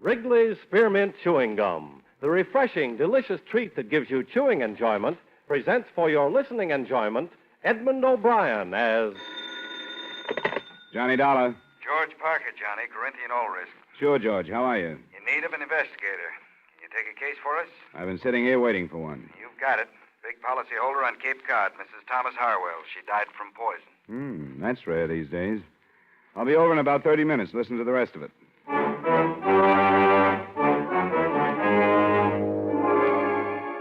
Wrigley's Spearmint Chewing Gum, the refreshing, delicious treat that gives you chewing enjoyment, presents for your listening enjoyment Edmund O'Brien as... Johnny Dollar. George Parker, Johnny, Corinthian All Risk. Sure, George. How are you? In need of an investigator. Can you take a case for us? I've been sitting here waiting for one. You've got it. Big policyholder on Cape Cod, Mrs. Thomas Harwell. She died from poison. That's rare these days. I'll be over in about 30 minutes. Listen to the rest of it.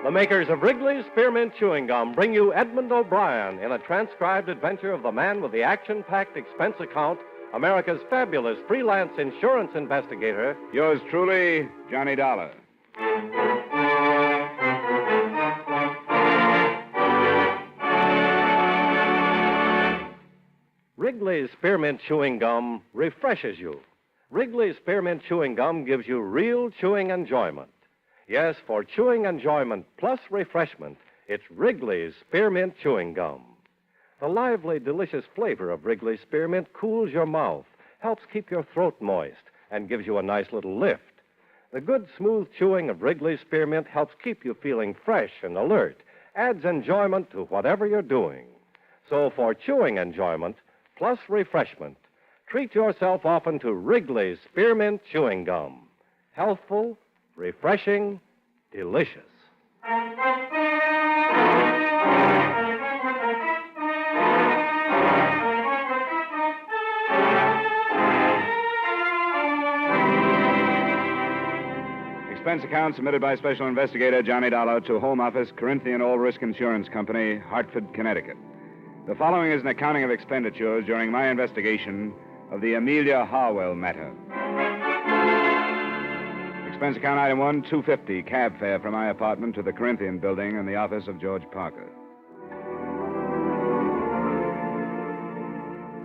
The makers of Wrigley's Spearmint Chewing Gum bring you Edmund O'Brien in a transcribed adventure of the man with the action-packed expense account, America's fabulous freelance insurance investigator. Yours truly, Johnny Dollar. Wrigley's Spearmint Chewing Gum refreshes you. Wrigley's Spearmint Chewing Gum gives you real chewing enjoyment. Yes, for chewing enjoyment plus refreshment, it's Wrigley's Spearmint Chewing Gum. The lively, delicious flavor of Wrigley's Spearmint cools your mouth, helps keep your throat moist, and gives you a nice little lift. The good, smooth chewing of Wrigley's Spearmint helps keep you feeling fresh and alert, adds enjoyment to whatever you're doing. So for chewing enjoyment plus refreshment, treat yourself often to Wrigley's Spearmint Chewing Gum. Healthful, refreshing, delicious. Expense account submitted by Special Investigator Johnny Dollar to Home Office, Corinthian All Risk Insurance Company, Hartford, Connecticut. The following is an accounting of expenditures during my investigation of the Amelia Harwell matter. Expense account item 1, $250, cab fare from my apartment to the Corinthian building in the office of George Parker.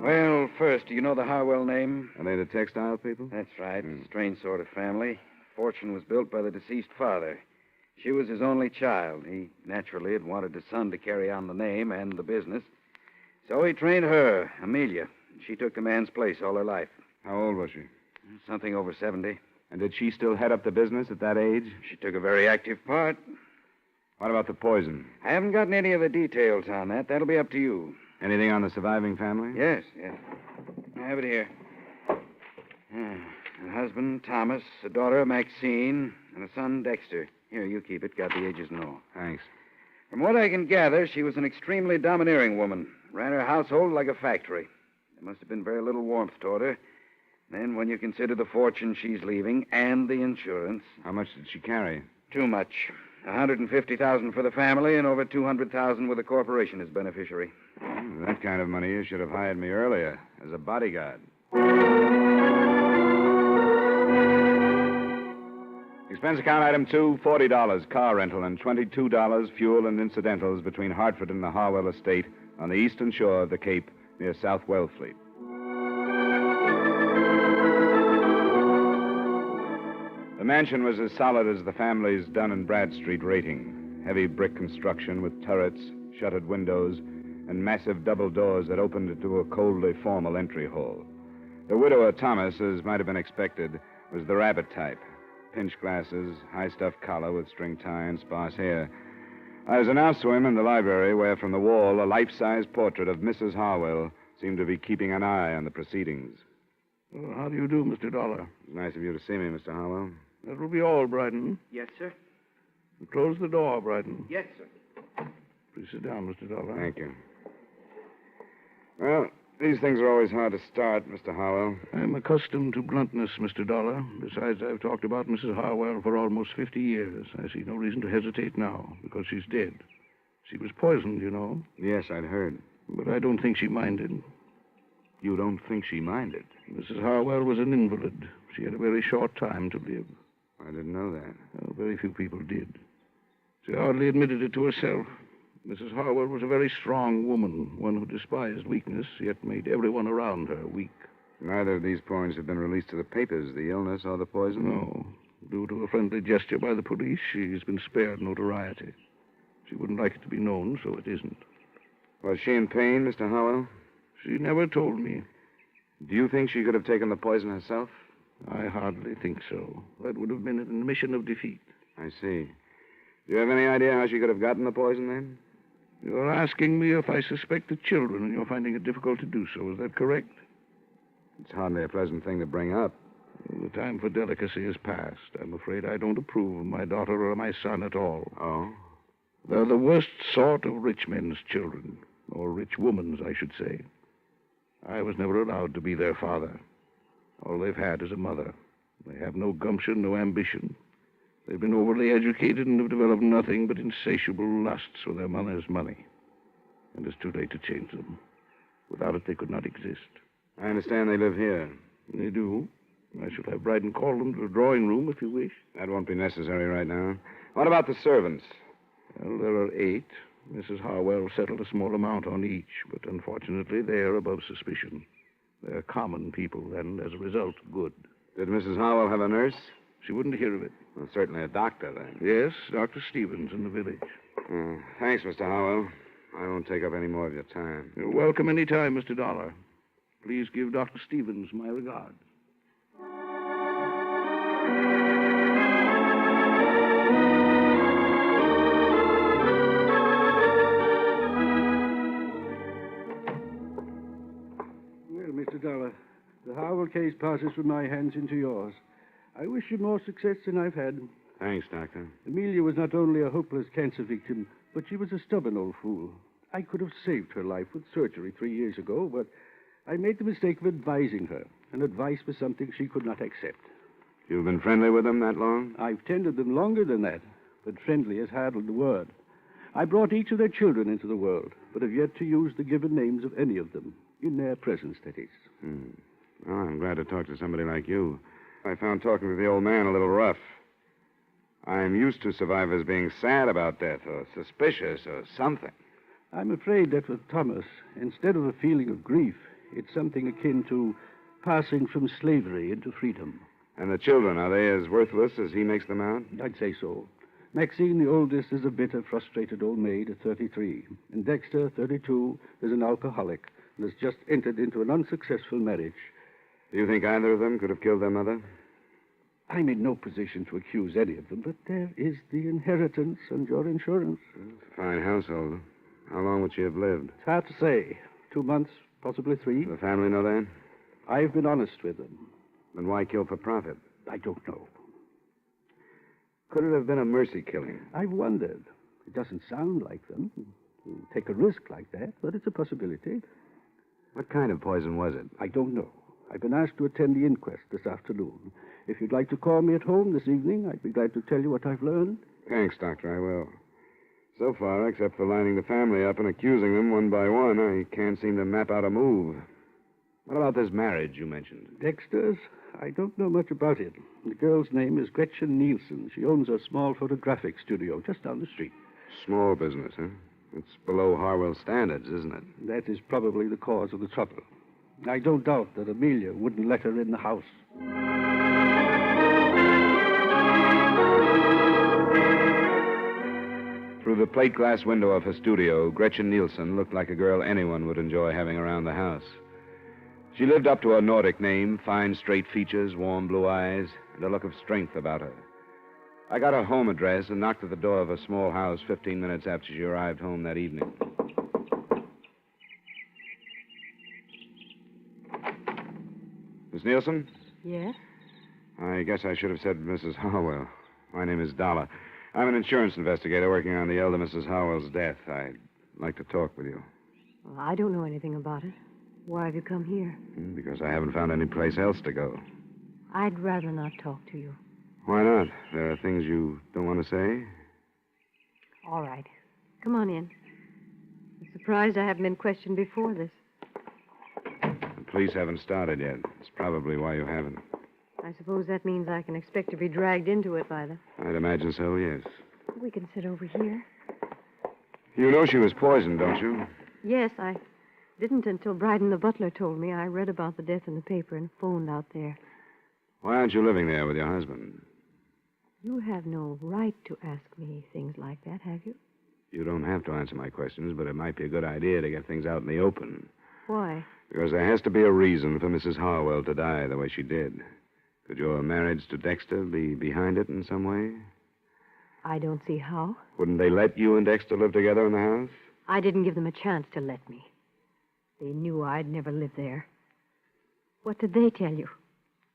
Well, first, do you know the Harwell name? Are they the textile people? That's right. Strange sort of family. Fortune was built by the deceased father. She was his only child. He naturally had wanted a son to carry on the name and the business. So he trained her, Amelia. She took the man's place all her life. How old was she? Something over 70. And did she still head up the business at that age? She took a very active part. What about the poison? I haven't gotten any of the details on that. That'll be up to you. Anything on the surviving family? Yes. I have it here. A husband, Thomas, a daughter, Maxine, and a son, Dexter. Here, you keep it. Got the ages and all. Thanks. From what I can gather, she was an extremely domineering woman. Ran her household like a factory. There must have been very little warmth toward her. Then, when you consider the fortune she's leaving and the insurance... How much did she carry? Too much. $150,000 for the family and over $200,000 with the corporation as beneficiary. That kind of money, you should have hired me earlier as a bodyguard. Expense account item 2, $40, car rental, and $22 fuel and incidentals between Hartford and the Harwell estate on the eastern shore of the Cape near South Wellfleet. The mansion was as solid as the family's Dun and Bradstreet rating. Heavy brick construction with turrets, shuttered windows, and massive double doors that opened into a coldly formal entry hall. The widower, Thomas, as might have been expected, was the rabbit type. Pinch glasses, high-stuffed collar with string tie and sparse hair. I was announced to him in the library where, from the wall, a life-size portrait of Mrs. Harwell seemed to be keeping an eye on the proceedings. Well, how do you do, Mr. Dollar? It's nice of you to see me, Mr. Harwell. That will be all, Brighton. Yes, sir? Close the door, Brighton. Yes, sir. Please sit down, Mr. Dollar. Thank you. Well, these things are always hard to start, Mr. Harwell. I'm accustomed to bluntness, Mr. Dollar. Besides, I've talked about Mrs. Harwell for almost 50 years. I see no reason to hesitate now, because she's dead. She was poisoned, you know. Yes, I'd heard. But I don't think she minded. You don't think she minded? Mrs. Harwell was an invalid. She had a very short time to live. I didn't know that. Well, very few people did. She hardly admitted it to herself. Mrs. Harwell was a very strong woman, one who despised weakness, yet made everyone around her weak. Neither of these points have been released to the papers, the illness or the poison? No. Due to a friendly gesture by the police, she's been spared notoriety. She wouldn't like it to be known, so it isn't. Was she in pain, Mr. Harwell? She never told me. Do you think she could have taken the poison herself? I hardly think so. That would have been an admission of defeat. I see. Do you have any idea how she could have gotten the poison, then? You're asking me if I suspect the children, and you're finding it difficult to do so. Is that correct? It's hardly a pleasant thing to bring up. The time for delicacy is past. I'm afraid I don't approve of my daughter or my son at all. Oh? They're the worst sort of rich men's children, or rich woman's, I should say. I was never allowed to be their father. All they've had is a mother. They have no gumption, no ambition. They've been overly educated and have developed nothing but insatiable lusts for their mother's money. And it's too late to change them. Without it, they could not exist. I understand they live here. They do. I shall have Bryden call them to the drawing room if you wish. That won't be necessary right now. What about the servants? Well, there are 8. Mrs. Harwell settled a small amount on each, but unfortunately they are above suspicion. They're common people, and as a result, good. Did Mrs. Harwell have a nurse? She wouldn't hear of it. Well, certainly a doctor, then. Yes, Dr. Stevens in the village. Thanks, Mr. Harwell. I won't take up any more of your time. You're welcome any time, Mr. Dollar. Please give Dr. Stevens my regards. Well, Mr. Dollar, the Harwell case passes from my hands into yours. I wish you more success than I've had. Thanks, Doctor. Amelia was not only a hopeless cancer victim, but she was a stubborn old fool. I could have saved her life with surgery 3 years ago, but I made the mistake of advising her, and advice was something she could not accept. You've been friendly with them that long? I've tended them longer than that, but friendly is hardly the word. I brought each of their children into the world, but have yet to use the given names of any of them, in their presence, that is. Well, I'm glad to talk to somebody like you. I found talking to the old man a little rough. I'm used to survivors being sad about death or suspicious or something. I'm afraid that with Thomas, instead of a feeling of grief, it's something akin to passing from slavery into freedom. And the children, are they as worthless as he makes them out? I'd say so. Maxine, the oldest, is a bitter, frustrated old maid at 33. And Dexter, 32, is an alcoholic and has just entered into an unsuccessful marriage. Do you think either of them could have killed their mother? I'm in no position to accuse any of them, but there is the inheritance and your insurance. It's a fine household. How long would she have lived? It's hard to say. 2 months, possibly 3. Does the family know that? I've been honest with them. Then why kill for profit? I don't know. Could it have been a mercy killing? I've wondered. It doesn't sound like them to take a risk like that, but it's a possibility. What kind of poison was it? I don't know. I've been asked to attend the inquest this afternoon. If you'd like to call me at home this evening, I'd be glad to tell you what I've learned. Thanks, Doctor, I will. So far, except for lining the family up and accusing them one by one, I can't seem to map out a move. What about this marriage you mentioned? Dexter's? I don't know much about it. The girl's name is Gretchen Nielsen. She owns a small photographic studio just down the street. Small business, huh? It's below Harwell standards, isn't it? That is probably the cause of the trouble. I don't doubt that Amelia wouldn't let her in the house. Through the plate glass window of her studio, Gretchen Nielsen looked like a girl anyone would enjoy having around the house. She lived up to her Nordic name, fine straight features, warm blue eyes, and a look of strength about her. I got her home address and knocked at the door of a small house 15 minutes after she arrived home that evening. Miss Nielsen? Yes? I guess I should have said Mrs. Harwell. My name is Dollar. I'm an insurance investigator working on the elder Mrs. Harwell's death. I'd like to talk with you. Well, I don't know anything about it. Why have you come here? Because I haven't found any place else to go. I'd rather not talk to you. Why not? There are things you don't want to say? All right. Come on in. I'm surprised I haven't been questioned before this. The police haven't started yet. It's probably why you haven't. I suppose that means I can expect to be dragged into it by them. I'd imagine so, yes. We can sit over here. You know she was poisoned, don't you? Yes, I didn't until Bryden the butler told me. I read about the death in the paper and phoned out there. Why aren't you living there with your husband? You have no right to ask me things like that, have you? You don't have to answer my questions, but it might be a good idea to get things out in the open. Why? Because there has to be a reason for Mrs. Harwell to die the way she did. Could your marriage to Dexter be behind it in some way? I don't see how. Wouldn't they let you and Dexter live together in the house? I didn't give them a chance to let me. They knew I'd never live there. What did they tell you?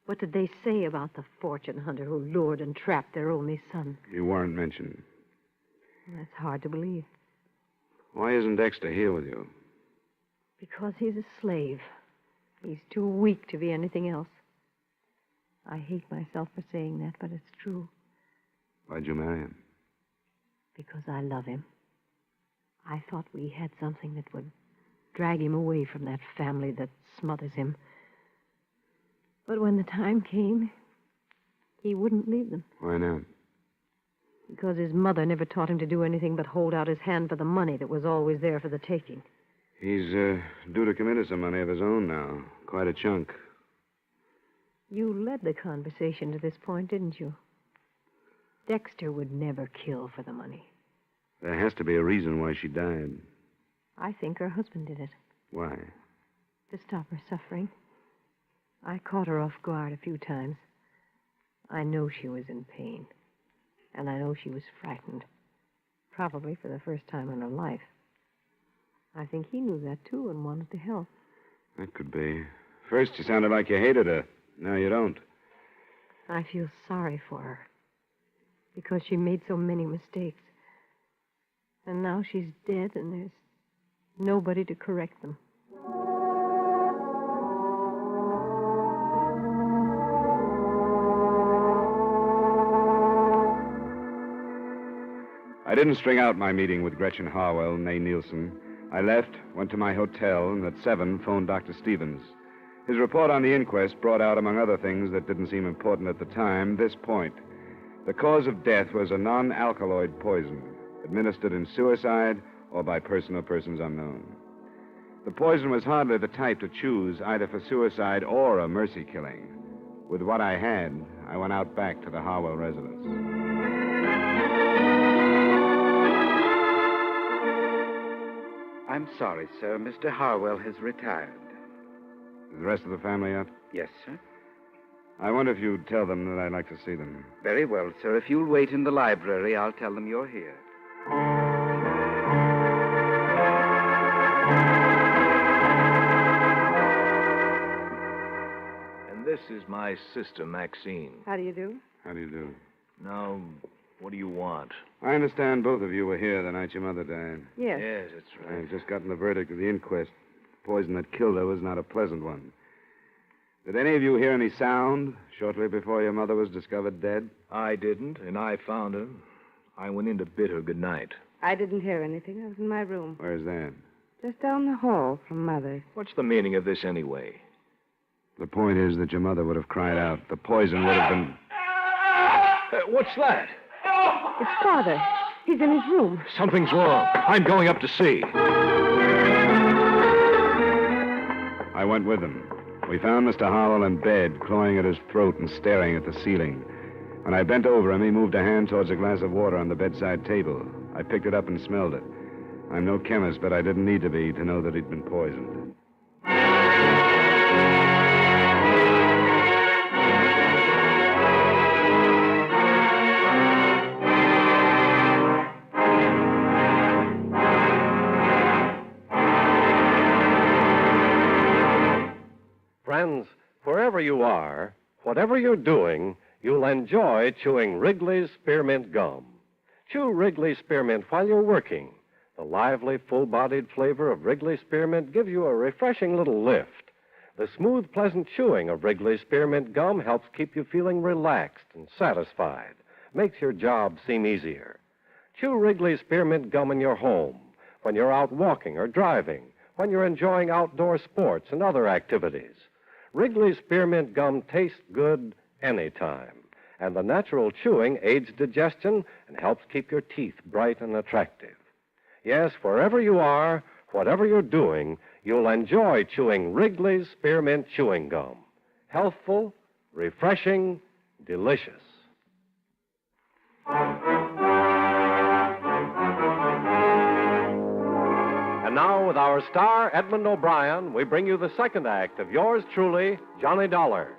What did they say about the fortune hunter who lured and trapped their only son? You weren't mentioned. That's hard to believe. Why isn't Dexter here with you? Because he's a slave. He's too weak to be anything else. I hate myself for saying that, but it's true. Why'd you marry him? Because I love him. I thought we had something that would drag him away from that family that smothers him. But when the time came, he wouldn't leave them. Why not? Because his mother never taught him to do anything but hold out his hand for the money that was always there for the taking. He's due to come into some money of his own now. Quite a chunk. You led the conversation to this point, didn't you? Dexter would never kill for the money. There has to be a reason why she died. I think her husband did it. Why? To stop her suffering. I caught her off guard a few times. I know she was in pain. And I know she was frightened. Probably for the first time in her life. I think he knew that, too, and wanted to help. That could be. First, you sounded like you hated her. Now you don't. I feel sorry for her. Because she made so many mistakes. And now she's dead, and there's nobody to correct them. I didn't string out my meeting with Gretchen Harwell and May Nielsen. I left, went to my hotel, and at 7 phoned Dr. Stevens. His report on the inquest brought out, among other things that didn't seem important at the time, this point. The cause of death was a non-alkaloid poison, administered in suicide or by person or persons unknown. The poison was hardly the type to choose either for suicide or a mercy killing. With what I had, I went out back to the Harwell residence. I'm sorry, sir. Mr. Harwell has retired. Is the rest of the family up? Yes, sir. I wonder if you'd tell them that I'd like to see them. Very well, sir. If you'll wait in the library, I'll tell them you're here. And this is my sister, Maxine. How do you do? How do you do? Now, what do you want? I understand both of you were here the night your mother died. Yes. Yes, that's right. I've just gotten the verdict of the inquest. The poison that killed her was not a pleasant one. Did any of you hear any sound shortly before your mother was discovered dead? I didn't, and I found her. I went in to bid her good night. I didn't hear anything. I was in my room. Where's that? Just down the hall from Mother's. What's the meaning of this anyway? The point is that your mother would have cried out. The poison would have been... What's that? It's Father. He's in his room. Something's wrong. I'm going up to see. I went with him. We found Mr. Harwell in bed, clawing at his throat and staring at the ceiling. When I bent over him, he moved a hand towards a glass of water on the bedside table. I picked it up and smelled it. I'm no chemist, but I didn't need to be to know that he'd been poisoned. Friends, wherever you are, whatever you're doing, you'll enjoy chewing Wrigley's Spearmint Gum. Chew Wrigley's Spearmint while you're working. The lively, full-bodied flavor of Wrigley's Spearmint gives you a refreshing little lift. The smooth, pleasant chewing of Wrigley's Spearmint Gum helps keep you feeling relaxed and satisfied, makes your job seem easier. Chew Wrigley's Spearmint Gum in your home, when you're out walking or driving, when you're enjoying outdoor sports and other activities. Wrigley's Spearmint Gum tastes good anytime, and the natural chewing aids digestion and helps keep your teeth bright and attractive. Yes, wherever you are, whatever you're doing, you'll enjoy chewing Wrigley's Spearmint Chewing Gum. Healthful, refreshing, delicious. And now, with our star, Edmund O'Brien, we bring you the second act of yours truly, Johnny Dollar.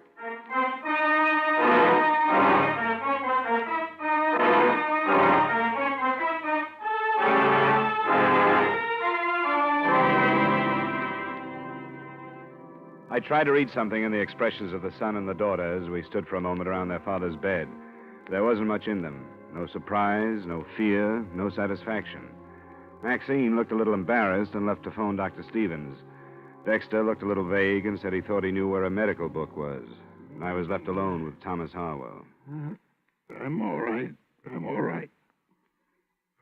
tried to read something in the expressions of the son and the daughter as we stood for a moment around their father's bed. There wasn't much in them. No surprise, no fear, no satisfaction. Maxine looked a little embarrassed and left to phone Dr. Stevens. Dexter looked a little vague and said he thought he knew where a medical book was. And I was left alone with Thomas Harwell. I'm all right. I'm all right.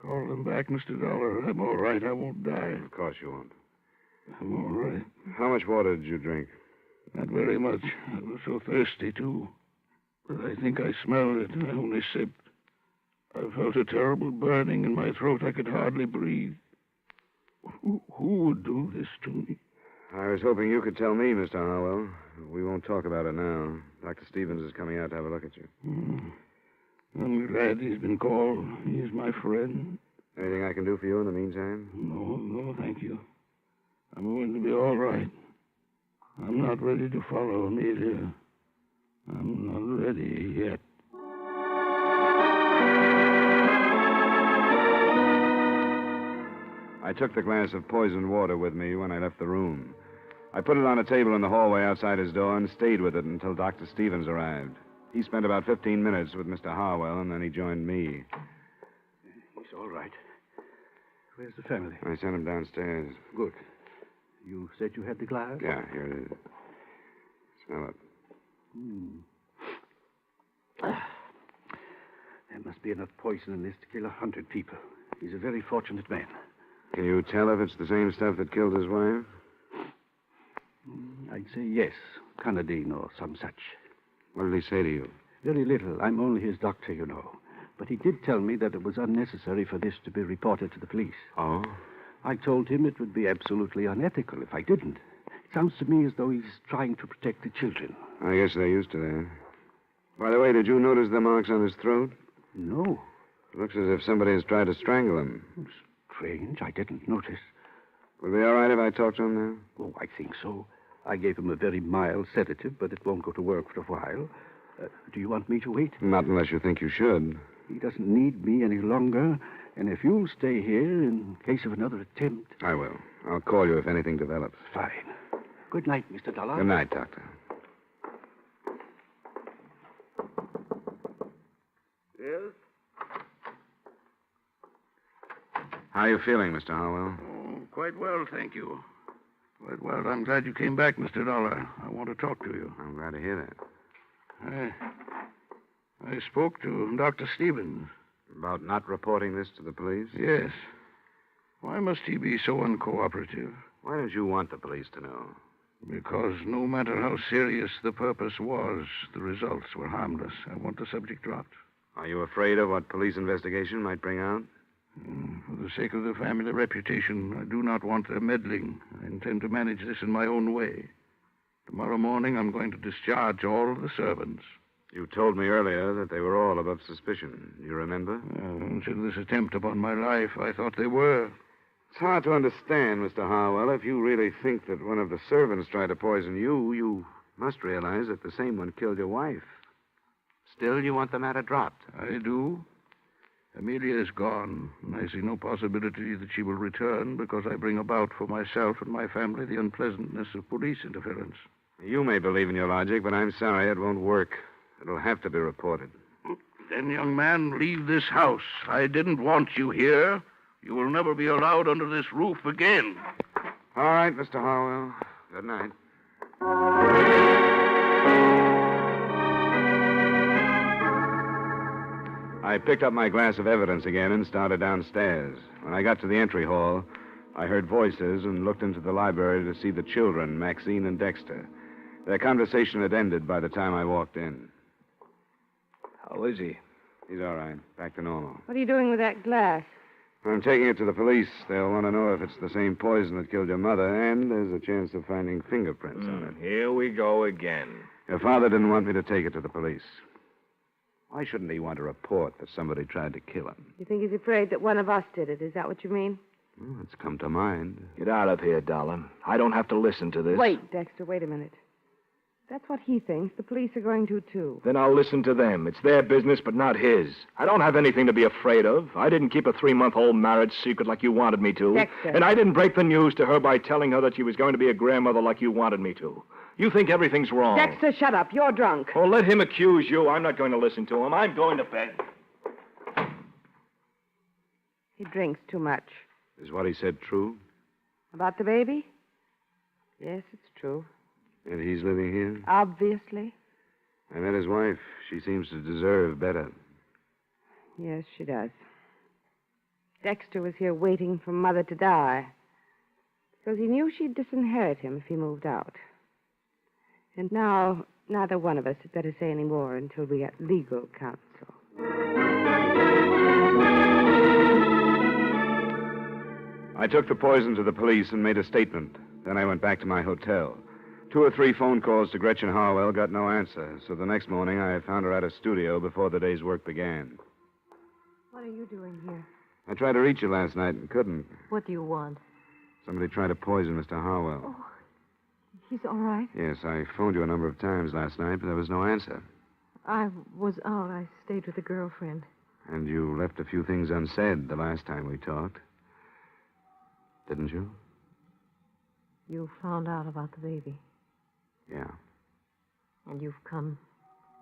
Call them back, Mr. Dollar. I'm all right. I won't die. Of course you won't. I'm all right. How much water did you drink? Not very much. I was so thirsty, too. But I think I smelled it, and I only sipped. I felt a terrible burning in my throat. I could hardly breathe. Who would do this to me? I was hoping you could tell me, Mr. Harwell. We won't talk about it now. Dr. Stevens is coming out to have a look at you. I'm glad he's been called. He's my friend. Anything I can do for you in the meantime? No, thank you. I'm going to be all right. I'm not ready to follow Amelia. I'm not ready yet. I took the glass of poisoned water with me when I left the room. I put it on a table in the hallway outside his door and stayed with it until Dr. Stevens arrived. He spent about 15 minutes with Mr. Harwell, and then he joined me. He's all right. Where's the family? I sent him downstairs. Good. You said you had the glass? Yeah, here it is. Smell it. There must be enough poison in this to kill 100 people. He's a very fortunate man. Can you tell if it's the same stuff that killed his wife? I'd say yes. Canadine or some such. What did he say to you? Very little. I'm only his doctor, you know. But he did tell me that it was unnecessary for this to be reported to the police. Oh? I told him it would be absolutely unethical if I didn't. It sounds to me as though he's trying to protect the children. I guess they're used to that. By the way, did you notice the marks on his throat? No. It looks as if somebody has tried to strangle him. Strange. I didn't notice. Will it be all right if I talk to him now? Oh, I think so. I gave him a very mild sedative, but it won't go to work for a while. Do you want me to wait? Not unless you think you should. He doesn't need me any longer. And if you'll stay here in case of another attempt... I will. I'll call you if anything develops. Fine. Good night, Mr. Dollar. Good night, Doctor. Yes? How are you feeling, Mr. Harwell? Oh, quite well, thank you. Quite well. I'm glad you came back, Mr. Dollar. I want to talk to you. I'm glad to hear that. I spoke to Dr. Stevens. About not reporting this to the police? Yes. Why must he be so uncooperative? Why don't you want the police to know? Because no matter how serious the purpose was, the results were harmless. I want the subject dropped. Are you afraid of what police investigation might bring out? For the sake of the family reputation, I do not want their meddling. I intend to manage this in my own way. Tomorrow morning, I'm going to discharge all of the servants. You told me earlier that they were all above suspicion. You remember? Until this attempt upon my life, I thought they were. It's hard to understand, Mr. Harwell. If you really think that one of the servants tried to poison you, you must realize that the same one killed your wife. Still, you want the matter dropped. I do. Amelia is gone, and I see no possibility that she will return because I bring about for myself and my family the unpleasantness of police interference. You may believe in your logic, but I'm sorry it won't work. It'll have to be reported. Then, young man, leave this house. I didn't want you here. You will never be allowed under this roof again. All right, Mr. Harwell. Good night. I picked up my glass of evidence again and started downstairs. When I got to the entry hall, I heard voices and looked into the library to see the children, Maxine and Dexter. Their conversation had ended by the time I walked in. How is he? He's all right. Back to normal. What are you doing with that glass? I'm taking it to the police. They'll want to know if it's the same poison that killed your mother, and there's a chance of finding fingerprints on it. Here we go again. Your father didn't want me to take it to the police. Why shouldn't he want to report that somebody tried to kill him? You think he's afraid that one of us did it? Is that what you mean? Well, it's come to mind. Get out of here, darling. I don't have to listen to this. Wait, Dexter, wait a minute. That's what he thinks. The police are going to, too. Then I'll listen to them. It's their business, but not his. I don't have anything to be afraid of. I didn't keep a 3-month-old marriage secret like you wanted me to. Dexter. And I didn't break the news to her by telling her that she was going to be a grandmother like you wanted me to. You think everything's wrong. Dexter, shut up. You're drunk. Oh, let him accuse you. I'm not going to listen to him. I'm going to bed. He drinks too much. Is what he said true? About the baby? Yes, it's true. And he's living here? Obviously. I met his wife. She seems to deserve better. Yes, she does. Dexter was here waiting for Mother to die because he knew she'd disinherit him if he moved out. And now, neither one of us had better say any more until we get legal counsel. I took the poison to the police and made a statement. Then I went back to my hotel. 2 or 3 phone calls to Gretchen Harwell got no answer, so the next morning I found her at a studio before the day's work began. What are you doing here? I tried to reach you last night and couldn't. What do you want? Somebody tried to poison Mr. Harwell. Oh, he's all right. Yes, I phoned you a number of times last night, but there was no answer. I was out. I stayed with a girlfriend. And you left a few things unsaid the last time we talked. Didn't you? You found out about the baby. Yeah. And you've come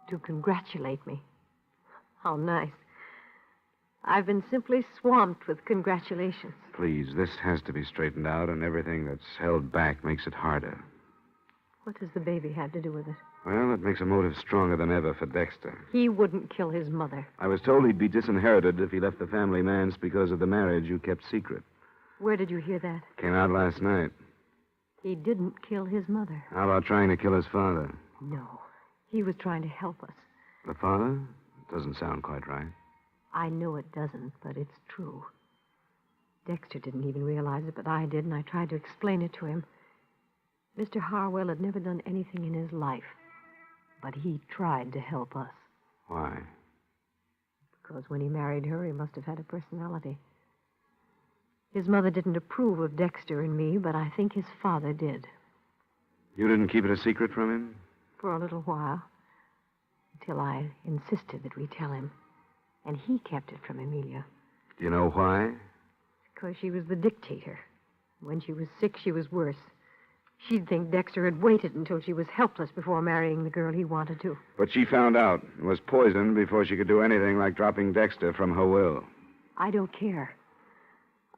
to congratulate me. How nice. I've been simply swamped with congratulations. Please, this has to be straightened out, and everything that's held back makes it harder. What does the baby have to do with it? Well, it makes a motive stronger than ever for Dexter. He wouldn't kill his mother. I was told he'd be disinherited if he left the family manse because of the marriage you kept secret. Where did you hear that? Came out last night. He didn't kill his mother. How about trying to kill his father? No. He was trying to help us. The father? Doesn't sound quite right. I know it doesn't, but it's true. Dexter didn't even realize it, but I did, and I tried to explain it to him. Mr. Harwell had never done anything in his life, but he tried to help us. Why? Because when he married her, he must have had a personality. His mother didn't approve of Dexter and me, but I think his father did. You didn't keep it a secret from him? For a little while, until I insisted that we tell him. And he kept it from Amelia. Do you know why? Because she was the dictator. When she was sick, she was worse. She'd think Dexter had waited until she was helpless before marrying the girl he wanted to. But she found out and was poisoned before she could do anything like dropping Dexter from her will. I don't care.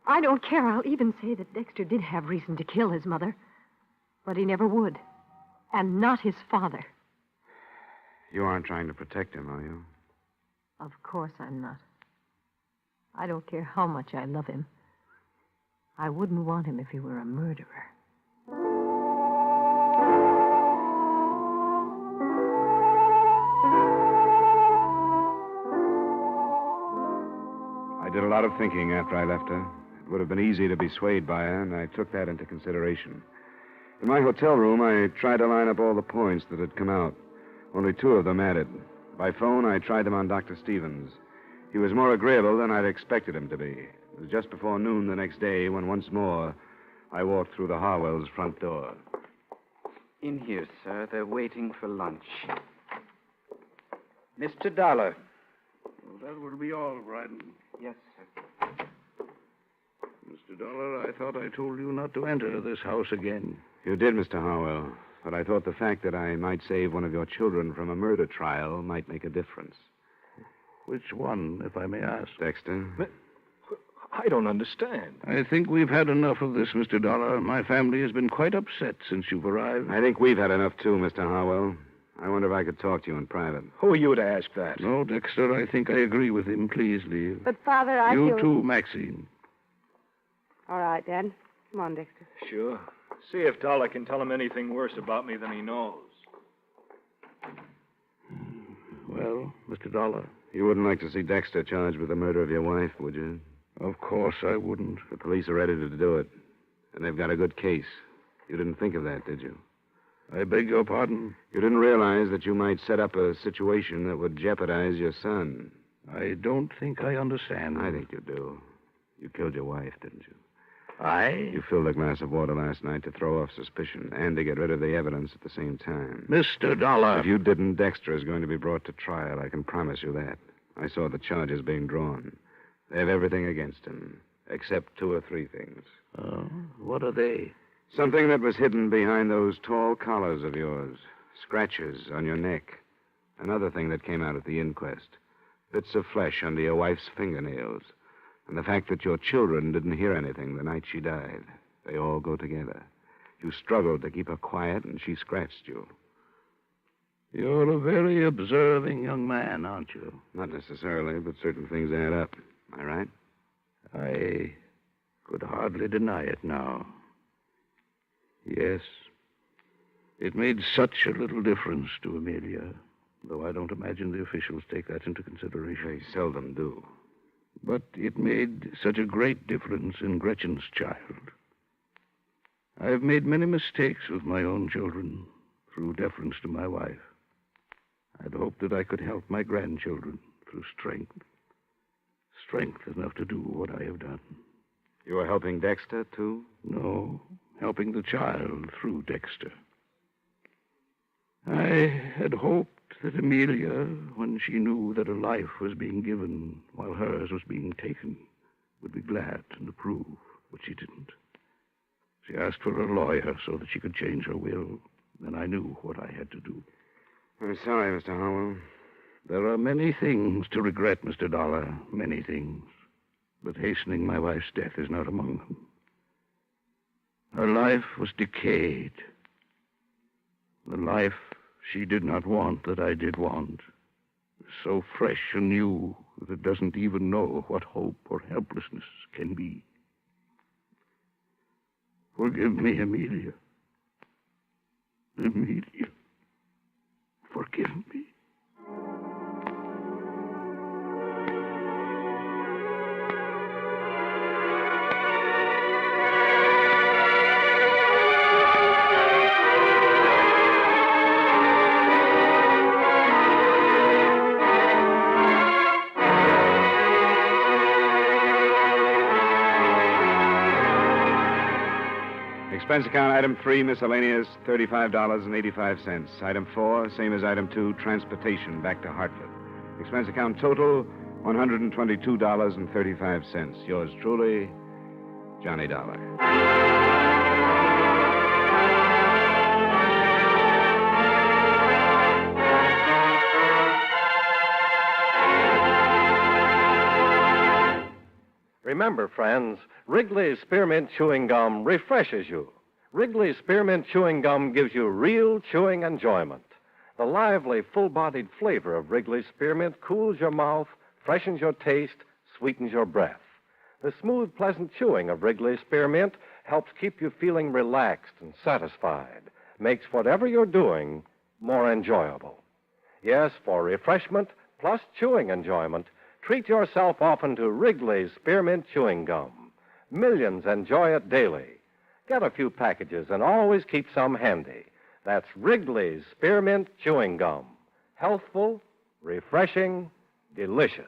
I don't care. I'll even say that Dexter did have reason to kill his mother. But he never would. And not his father. You aren't trying to protect him, are you? Of course I'm not. I don't care how much I love him. I wouldn't want him if he were a murderer. I did a lot of thinking after I left her. It would have been easy to be swayed by her, and I took that into consideration. In my hotel room, I tried to line up all the points that had come out. Only 2 of them added. By phone, I tried them on Dr. Stevens. He was more agreeable than I'd expected him to be. It was just before noon the next day when once more I walked through the Harwells' front door. In here, sir. They're waiting for lunch. Mr. Dollar. Well, that will be all, Bryden. Yes, sir. Mr. Dollar, I thought I told you not to enter this house again. You did, Mr. Harwell. But I thought the fact that I might save one of your children from a murder trial might make a difference. Which one, if I may ask? Dexter? I don't understand. I think we've had enough of this, Mr. Dollar. My family has been quite upset since you've arrived. I think we've had enough, too, Mr. Harwell. I wonder if I could talk to you in private. Who are you to ask that? No, Dexter, I think I agree with him. Please leave. But, Father, I You feel... too, Maxine. All right, Dad. Come on, Dexter. Sure. See if Dollar can tell him anything worse about me than he knows. Well, Mr. Dollar? You wouldn't like to see Dexter charged with the murder of your wife, would you? Of course I wouldn't. The police are ready to do it. And they've got a good case. You didn't think of that, did you? I beg your pardon? You didn't realize that you might set up a situation that would jeopardize your son. I don't think I understand. I think you do. You killed your wife, didn't you? I? You filled a glass of water last night to throw off suspicion and to get rid of the evidence at the same time. Mr. Dollar. If you didn't, Dexter is going to be brought to trial. I can promise you that. I saw the charges being drawn. They have everything against him, except 2 or 3 things. Oh, what are they? Something that was hidden behind those tall collars of yours. Scratches on your neck. Another thing that came out at the inquest. Bits of flesh under your wife's fingernails. And the fact that your children didn't hear anything the night she died. They all go together. You struggled to keep her quiet, and she scratched you. You're a very observing young man, aren't you? Not necessarily, but certain things add up. Am I right? I could hardly deny it now. Yes. It made such a little difference to Amelia, though I don't imagine the officials take that into consideration. They seldom do. But it made such a great difference in Gretchen's child. I've made many mistakes with my own children through deference to my wife. I'd hoped that I could help my grandchildren through strength. Strength enough to do what I have done. You were helping Dexter, too? No, helping the child through Dexter. I had hoped that Amelia, when she knew that a life was being given while hers was being taken, would be glad and approve, but she didn't. She asked for a lawyer so that she could change her will. Then I knew what I had to do. I'm sorry, Mr. Harwell. There are many things to regret, Mr. Dollar, many things. But hastening my wife's death is not among them. Her life was decayed. The life she did not want that I did want. So fresh and new that it doesn't even know what hope or helplessness can be. Forgive me, Amelia. Amelia. Forgive me. Expense account item 3, miscellaneous, $35.85. Item 4, same as item 2, transportation back to Hartford. Expense account total, $122.35. Yours truly, Johnny Dollar. Remember, friends, Wrigley's Spearmint Chewing Gum refreshes you. Wrigley's Spearmint Chewing Gum gives you real chewing enjoyment. The lively, full-bodied flavor of Wrigley's Spearmint cools your mouth, freshens your taste, sweetens your breath. The smooth, pleasant chewing of Wrigley's Spearmint helps keep you feeling relaxed and satisfied, makes whatever you're doing more enjoyable. Yes, for refreshment plus chewing enjoyment, treat yourself often to Wrigley's Spearmint Chewing Gum. Millions enjoy it daily. Get a few packages and always keep some handy. That's Wrigley's Spearmint Chewing Gum. Healthful, refreshing, delicious.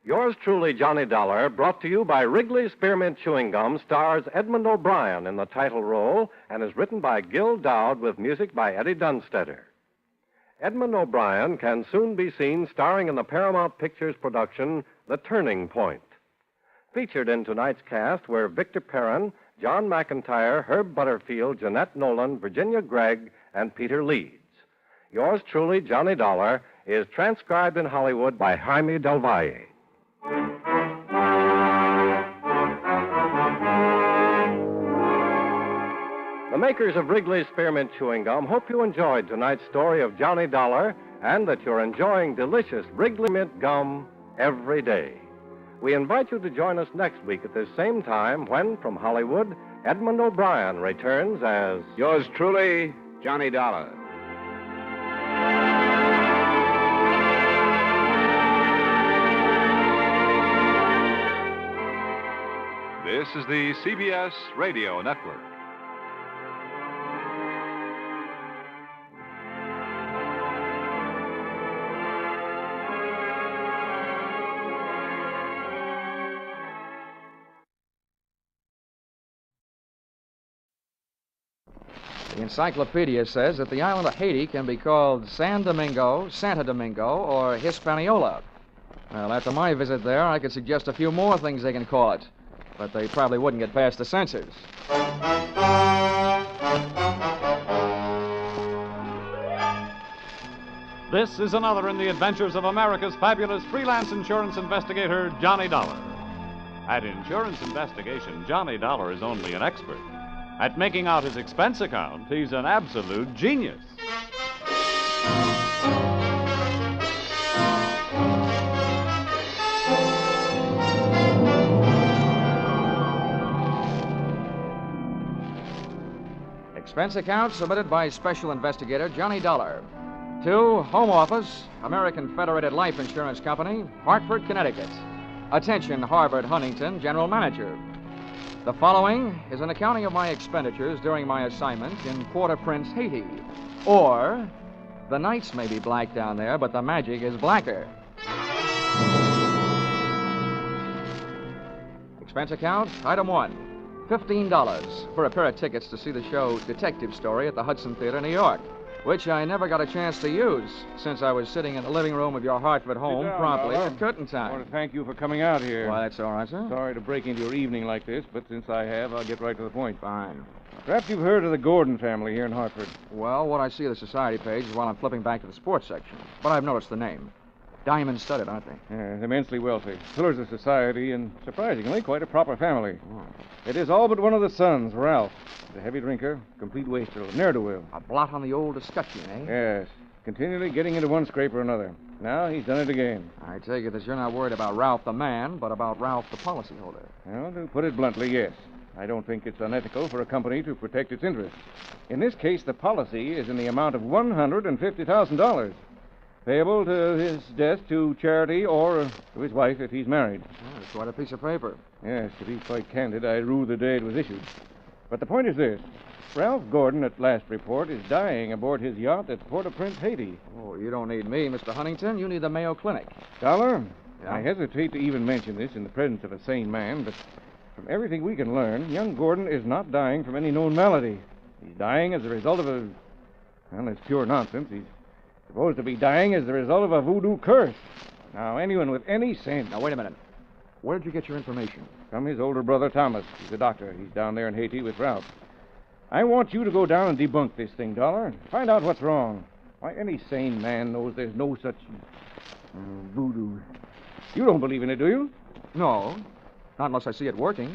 Yours truly, Johnny Dollar, brought to you by Wrigley's Spearmint Chewing Gum, stars Edmund O'Brien in the title role and is written by Gil Dowd with music by Eddie Dunstetter. Edmund O'Brien can soon be seen starring in the Paramount Pictures production, The Turning Point. Featured in tonight's cast were Victor Perrin, John McIntyre, Herb Butterfield, Jeanette Nolan, Virginia Gregg, and Peter Leeds. Yours truly, Johnny Dollar, is transcribed in Hollywood by Jaime Del Valle. The makers of Wrigley's Spearmint Chewing Gum hope you enjoyed tonight's story of Johnny Dollar and that you're enjoying delicious Wrigley Mint Gum every day. We invite you to join us next week at this same time when, from Hollywood, Edmund O'Brien returns as Yours truly, Johnny Dollar. This is the CBS Radio Network. The encyclopedia says that the island of Haiti can be called San Domingo, Santo Domingo, or Hispaniola. Well, after my visit there, I could suggest a few more things they can call it, but they probably wouldn't get past the censors. This is another in the adventures of America's fabulous freelance insurance investigator, Johnny Dollar. At insurance investigation, Johnny Dollar is only an expert. At making out his expense account, he's an absolute genius. Expense account submitted by Special Investigator Johnny Dollar. To Home Office, American Federated Life Insurance Company, Hartford, Connecticut. Attention, Harvard Huntington, General Manager. The following is an accounting of my expenditures during my assignment in Port-au-Prince, Haiti. Or, the nights may be black down there, but the magic is blacker. Expense account, item 1. $15 for a pair of tickets to see the show Detective Story at the Hudson Theater, New York, which I never got a chance to use since I was sitting in the living room of your Hartford home promptly at curtain time. I want to thank you for coming out here. Why, that's all right, sir. Sorry to break into your evening like this, but since I have, I'll get right to the point. Fine. Perhaps you've heard of the Gordon family here in Hartford. Well, what I see of the society page is while I'm flipping back to the sports section, but I've noticed the name. Diamond-studded, aren't they? Yeah, immensely wealthy. Pillars of society, and surprisingly, quite a proper family. Oh. It is all but one of the sons, Ralph. A heavy drinker, complete wastrel, ne'er-do-well. A blot on the old escutcheon, eh? Yes, continually getting into one scrape or another. Now he's done it again. I take it that you're not worried about Ralph the man, but about Ralph the policyholder. Well, to put it bluntly, yes. I don't think it's unethical for a company to protect its interests. In this case, the policy is in the amount of $150,000. Payable to his death to charity or to his wife if he's married. Oh, that's quite a piece of paper. Yes, to be quite candid, I rue the day it was issued. But the point is this. Ralph Gordon, at last report, is dying aboard his yacht at Port-au-Prince, Haiti. Oh, you don't need me, Mr. Huntington. You need the Mayo Clinic. Dollar, Yeah? I hesitate to even mention this in the presence of a sane man, but from everything we can learn, young Gordon is not dying from any known malady. He's dying as a result of a... Well, it's pure nonsense. He's supposed to be dying as the result of a voodoo curse. Now, anyone with any sense... Now, wait a minute. Where'd you get your information? From his older brother, Thomas. He's a doctor. He's down there in Haiti with Ralph. I want you to go down and debunk this thing, Dollar. Find out what's wrong. Why, any sane man knows there's no such... voodoo. You don't believe in it, do you? No. Not unless I see it working.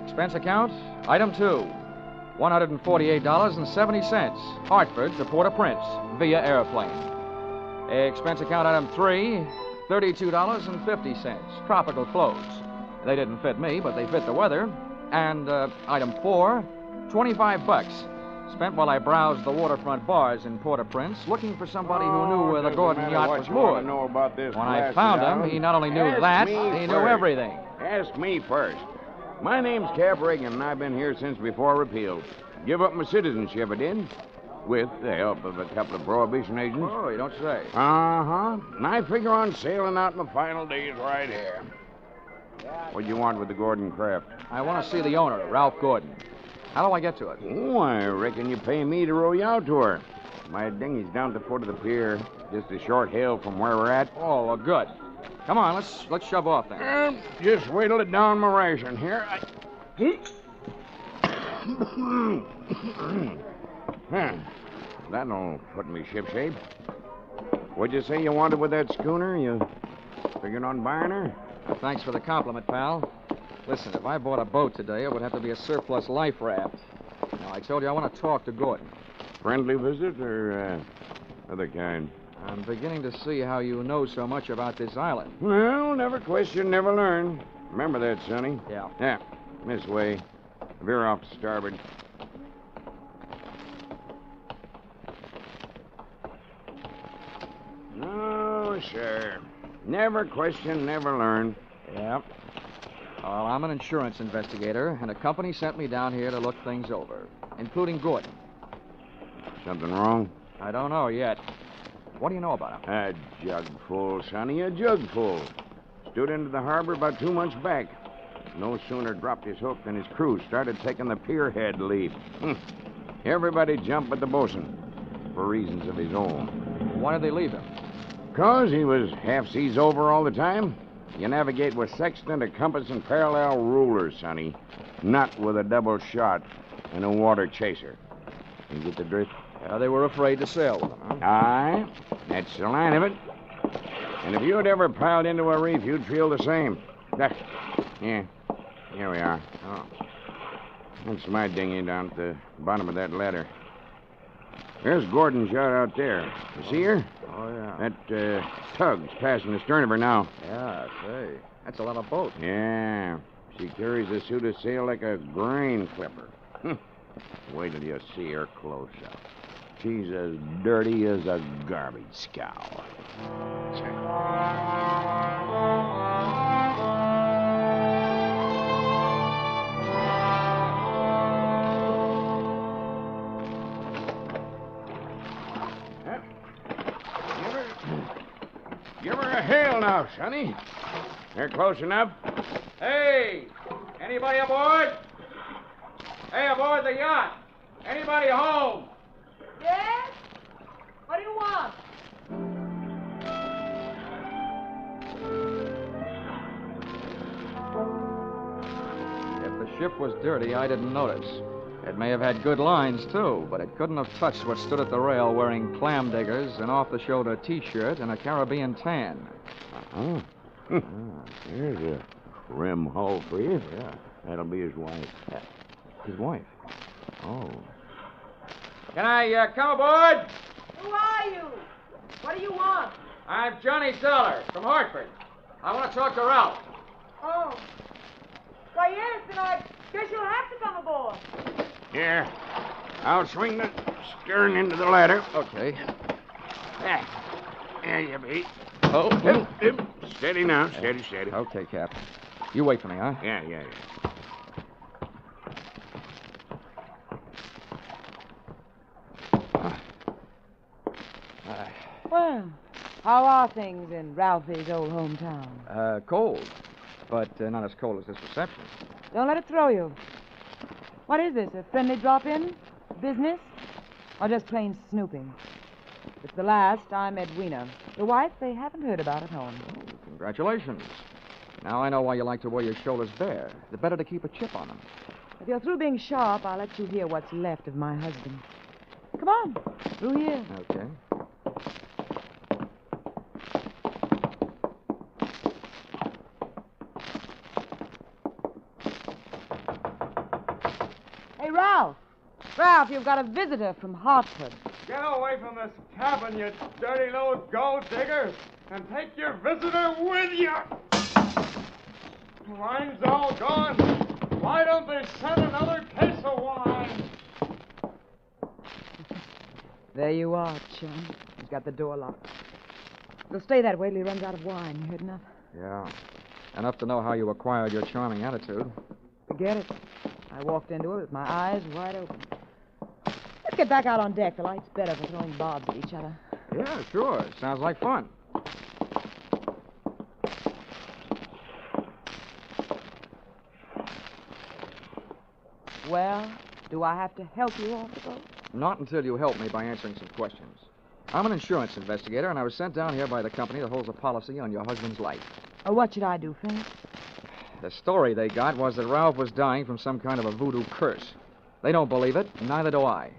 Expense account, item 2. $148.70. Hartford to Port-au-Prince via airplane. Expense account, item 3. $32.50. Tropical clothes. They didn't fit me, but they fit the weather. And item 4. $25. Spent while I browsed the waterfront bars in Port-au-Prince looking for somebody who knew where the Gordon yacht was moored. Know about this When I found him, he not only knew that, he knew everything. Ask me first. My name's Cap Reagan, and I've been here since before repeal. Give up my citizenship, I did, with the help of a couple of prohibition agents. Oh, you don't say. Uh-huh. And I figure on sailing out my final days right here. What do you want with the Gordon craft? I want to see the owner, Ralph Gordon. How do I get to it? Oh, I reckon you pay me to row you out to her. My dinghy's down at the foot of the pier, just a short hail from where we're at. Oh, well, good. Come on, let's shove off then. Just wait till it down my ration here. That'll put me shipshape. What'd you say you wanted with that schooner? You figuring on buying her? Thanks for the compliment, pal. Listen, if I bought a boat today, it would have to be a surplus life raft. Now, I told you I want to talk to Gordon. Friendly visit or other kind? I'm beginning to see how you know so much about this island. Well, never question, never learn. Remember that, Sonny? Yeah. Yeah, this way. Veer off to starboard. Oh, sure. Never question, never learn. Yeah. Well, I'm an insurance investigator, and a company sent me down here to look things over, including Gordon. Something wrong? I don't know yet. What do you know about him? A jug full, Sonny, a jug full. Stood into the harbor about 2 months back. No sooner dropped his hook than his crew started taking the pierhead lead. Everybody jumped but the bosun, for reasons of his own. Why did they leave him? 'Cause he was half seas over all the time. You navigate with sextant, a compass, and parallel rulers, Sonny. Not with a double shot and a water chaser. You get the drift? They were afraid to sail with him, huh? Aye, that's the line of it. And if you had ever piled into a reef, you'd feel the same. Yeah, here we are. Oh. That's my dinghy down at the bottom of that ladder. There's Gordon's yacht out there. You see her? Oh, yeah. That tug's passing the stern of her now. Yeah, say. That's a lot of boat. Yeah. She carries a suit of sail like a grain clipper. Wait till you see her close up. She's as dirty as a garbage scow. Give her a hail now, Sonny. They're close enough. Hey! Anybody aboard? Hey, aboard the yacht! Anybody home? Yes? What do you want? If the ship was dirty, I didn't notice. It may have had good lines, too, but it couldn't have touched what stood at the rail wearing clam diggers, an off-the-shoulder T-shirt, and a Caribbean tan. There's a rim hull for you. Yeah. That'll be his wife. His wife? Oh. Can I come aboard? Who are you? What do you want? I'm Johnny Dollar from Hartford. I want to talk to Ralph. Oh. Why, yes, then I guess you'll have to come aboard. Here. I'll swing the stern into the ladder. Okay. There you be. Oh. Steady now. Steady. Okay, Cap. You wait for me, huh? Yeah. Well, how are things in Ralphie's old hometown? Cold. But not as cold as this reception. Don't let it throw you. What is this, a friendly drop-in? Business? Or just plain snooping? If it's the last, I'm Edwina. The wife they haven't heard about at home. Oh, congratulations. Now I know why you like to wear your shoulders bare. The better to keep a chip on them. If you're through being sharp, I'll let you hear what's left of my husband. Come on, through here. Okay. Hey, Ralph. Ralph, you've got a visitor from Hartford. Get away from this cabin, you dirty little gold digger, and take your visitor with you. The wine's all gone. Why don't they send another case of wine? There you are, chum. He's got the door locked. It'll stay that way till he runs out of wine. You heard enough? Yeah. Enough to know how you acquired your charming attitude. Forget it. I walked into it with my eyes wide open. Let's get back out on deck. The light's better for throwing bobs at each other. Yeah, sure. Sounds like fun. Well, do I have to help you off the boat? Not until you help me by answering some questions. I'm an insurance investigator, and I was sent down here by the company that holds a policy on your husband's life. Oh, what should I do, Frank? The story they got was that Ralph was dying from some kind of a voodoo curse. They don't believe it, and neither do I.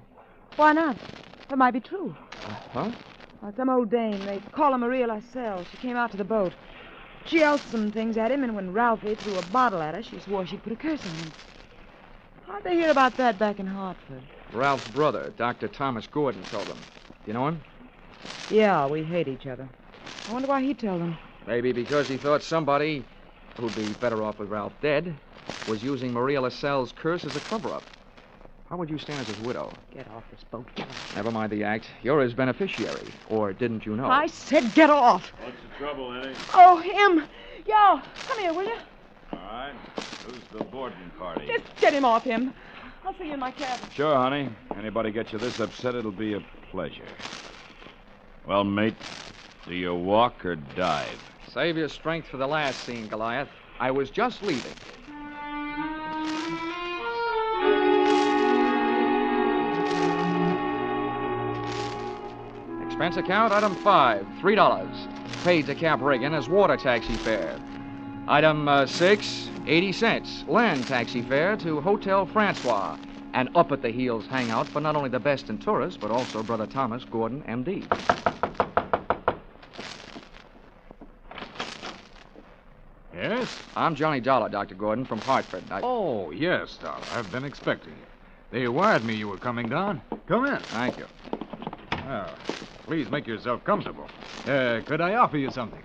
Why not? That might be true. Huh? Well, some old dame, they call her Maria Lascelles. She came out to the boat. She yelled some things at him, and when Ralphie threw a bottle at her, she swore she'd put a curse on him. How'd they hear about that back in Hartford? Ralph's brother, Dr. Thomas Gordon, told them. Do you know him? Yeah, we hate each other. I wonder why he told them. Maybe because he thought somebody who'd be better off with Ralph dead was using Maria Lascelles' curse as a cover-up. How would you stand as his widow? Get off this boat, get off. Never mind the act. You're his beneficiary. Or didn't you know? I said get off. What's the trouble, Eddie? Oh, him. Yo, come here, will you? All right. Who's the boarding party? Just get him off him. I'll see you in my cabin. Sure, honey. Anybody gets you this upset, it'll be a pleasure. Well, mate, do you walk or dive? Save your strength for the last scene, Goliath. I was just leaving. Expense account, item 5, $3. Paid to Cap Reagan as water taxi fare. Item 6, 80 cents. Land taxi fare to Hotel Francois. An up-at-the-heels hangout for not only the best in tourists, but also Brother Thomas Gordon, M.D. Yes? I'm Johnny Dollar, Dr. Gordon, from Hartford. Oh, yes, Dollar. I've been expecting you. They wired me you were coming down. Come in. Thank you. Well, please make yourself comfortable. Could I offer you something?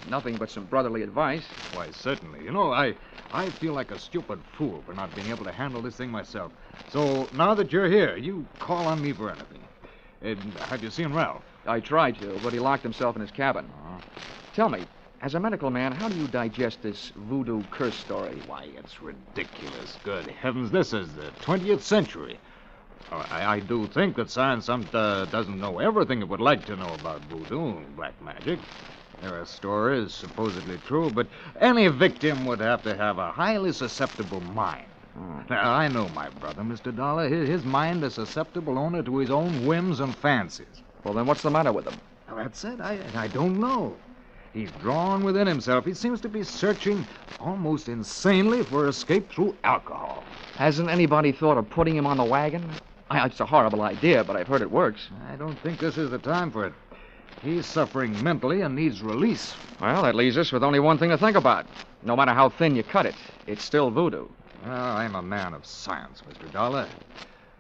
Nothing but some brotherly advice. Why, certainly. You know, I feel like a stupid fool for not being able to handle this thing myself. So now that you're here, you call on me for anything. Have you seen Ralph? I tried to, but he locked himself in his cabin. Tell me, as a medical man, how do you digest this voodoo curse story? Why, it's ridiculous. Good heavens, this is the 20th century. I do think that science doesn't know everything it would like to know about voodoo and black magic. There are stories supposedly true, but any victim would have to have a highly susceptible mind. Now, I know my brother, Mr. Dollar. His mind is susceptible only to his own whims and fancies. Well, then what's the matter with him? Well, that's it. I don't know. He's drawn within himself. He seems to be searching almost insanely for escape through alcohol. Hasn't anybody thought of putting him on the wagon? It's a horrible idea, but I've heard it works. I don't think this is the time for it. He's suffering mentally and needs release. Well, that leaves us with only one thing to think about. No matter how thin you cut it, it's still voodoo. Well, I'm a man of science, Mr. Dollar.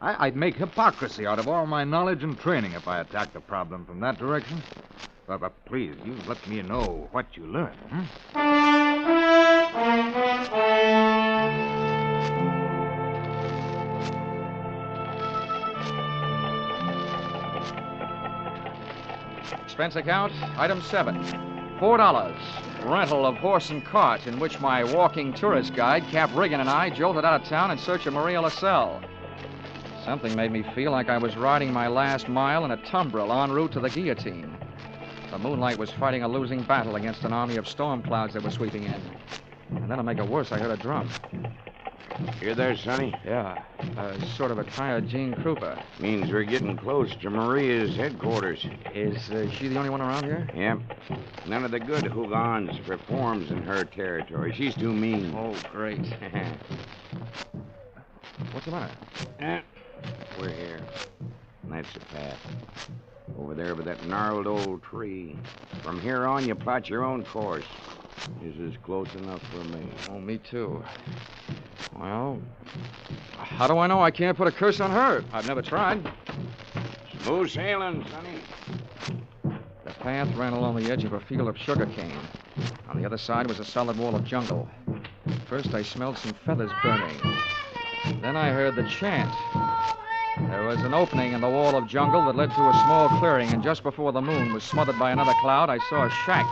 I'd make hypocrisy out of all my knowledge and training if I attacked the problem from that direction. But please, you let me know what you learn. Expense account, item 7, $4. Rental of horse and cart in which my walking tourist guide, Cap Reagan, and I jolted out of town in search of Maria LaSalle. Something made me feel like I was riding my last mile in a tumbril en route to the guillotine. The moonlight was fighting a losing battle against an army of storm clouds that were sweeping in. And then to make it worse, I heard a drum. You there, Sonny? Yeah, sort of a tired Gene Krupa. Means we're getting close to Maria's headquarters. Is she the only one around here? Yep. None of the good Hougans performs in her territory. She's too mean. Oh, great. What's the matter? We're here. And that's the path. Over there by that gnarled old tree. From here on, you plot your own course. This is close enough for me. Oh, me too. Well, how do I know I can't put a curse on her? I've never tried. Smooth sailing, Sonny. The path ran along the edge of a field of sugarcane. On the other side was a solid wall of jungle. First, I smelled some feathers burning. Then I heard the chant. There was an opening in the wall of jungle that led to a small clearing, and just before the moon was smothered by another cloud, I saw a shack.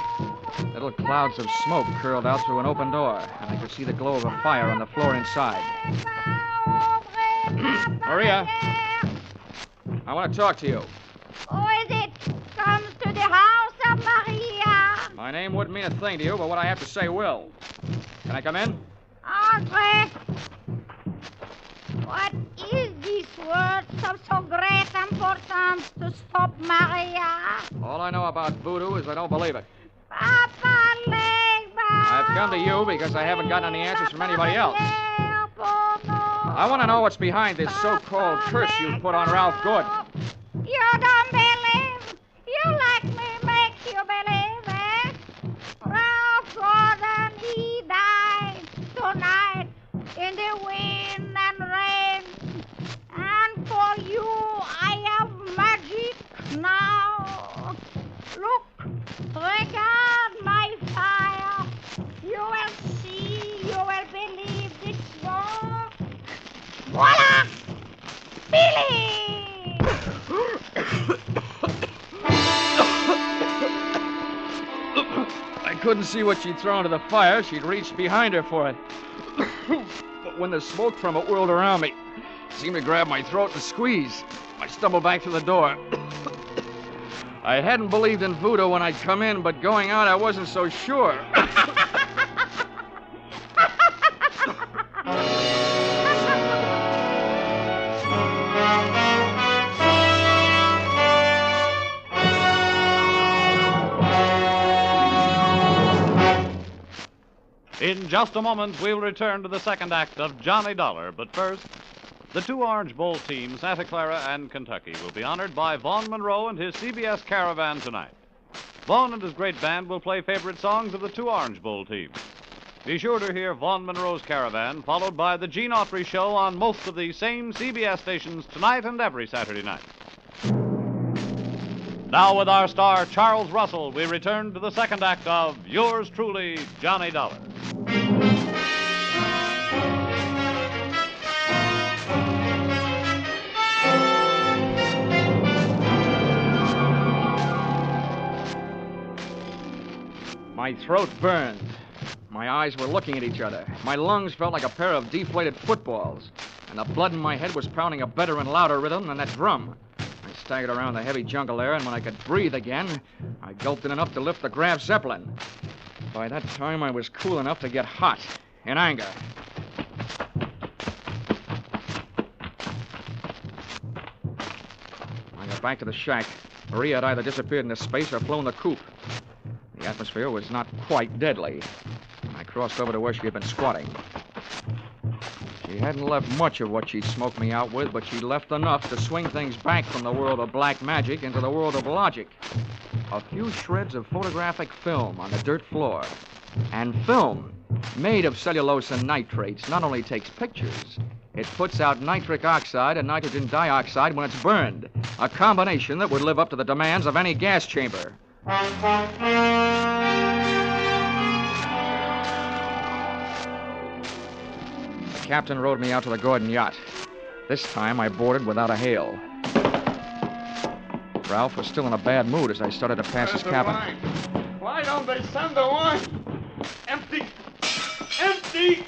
Little clouds of smoke curled out through an open door, and I could see the glow of a fire on the floor inside. Maria, I want to talk to you. Who is it? Comes to the house of Maria. My name wouldn't mean a thing to you, but what I have to say will. Can I come in? Andre. What is this word of so great importance to stop Maria? All I know about voodoo is I don't believe it. Papa Legba. I've come to you because I haven't gotten any answers from anybody else. I want to know what's behind this so-called curse you put on Ralph Gordon. You don't believe? You let me make you believe, eh? Ralph Gordon, he died tonight in the wind and rain. And for you, I have magic now. Look, regard my fire. You will see, you will believe this war. Voila! Billy! I couldn't see what she'd thrown to the fire. She'd reached behind her for it. But when the smoke from it whirled around me, it seemed to grab my throat and squeeze. I stumbled back to the door. I hadn't believed in voodoo when I'd come in, but going out, I wasn't so sure. In just a moment, we'll return to the second act of Johnny Dollar. But first, the two Orange Bowl teams, Santa Clara and Kentucky, will be honored by Vaughn Monroe and his CBS Caravan tonight. Vaughn and his great band will play favorite songs of the two Orange Bowl teams. Be sure to hear Vaughn Monroe's Caravan, followed by the Gene Autry Show on most of the same CBS stations tonight and every Saturday night. Now, with our star, Charles Russell, we return to the second act of Yours Truly, Johnny Dollar. My throat burned. My eyes were looking at each other. My lungs felt like a pair of deflated footballs. And the blood in my head was pounding a better and louder rhythm than that drum. I staggered around the heavy jungle air, and when I could breathe again, I gulped in enough to lift the Graf Zeppelin. By that time, I was cool enough to get hot, in anger. I got back to the shack. Maria had either disappeared into space or flown the coop. The atmosphere was not quite deadly. I crossed over to where she had been squatting. She hadn't left much of what she'd smoked me out with, but she left enough to swing things back from the world of black magic into the world of logic. A few shreds of photographic film on the dirt floor. And film, made of cellulose and nitrates, not only takes pictures, it puts out nitric oxide and nitrogen dioxide when it's burned. A combination that would live up to the demands of any gas chamber. The captain rowed me out to the Gordon yacht. This time I boarded without a hail. Ralph was still in a bad mood as I started to pass his cabin. Why don't they send the wine? Empty! Empty!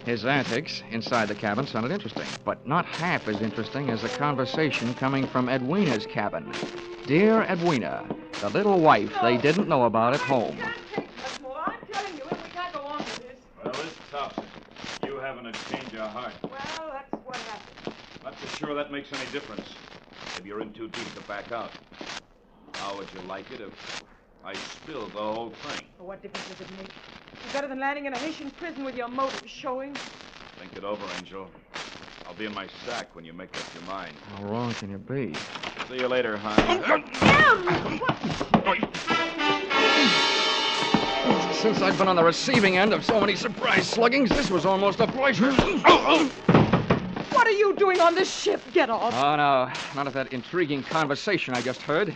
His antics inside the cabin sounded interesting, but not half as interesting as the conversation coming from Edwina's cabin. Dear Edwina, the little wife they didn't know about at home. I'm telling you, we can't go on with this. Well, this tops it. You having a change of heart. Well, that's what happened. Not so sure that makes any difference. Maybe you're in too deep to back out. How would you like it if I spilled the whole thing? Well, what difference does it make? It's better than landing in a Haitian prison with your motives showing. Think it over, Angel. I'll be in my sack when you make up your mind. How wrong can you be? See you later, hon. Since I've been on the receiving end of so many surprise sluggings, this was almost a pleasure. What are you doing on this ship? Get off. Oh, no. Not of that intriguing conversation I just heard.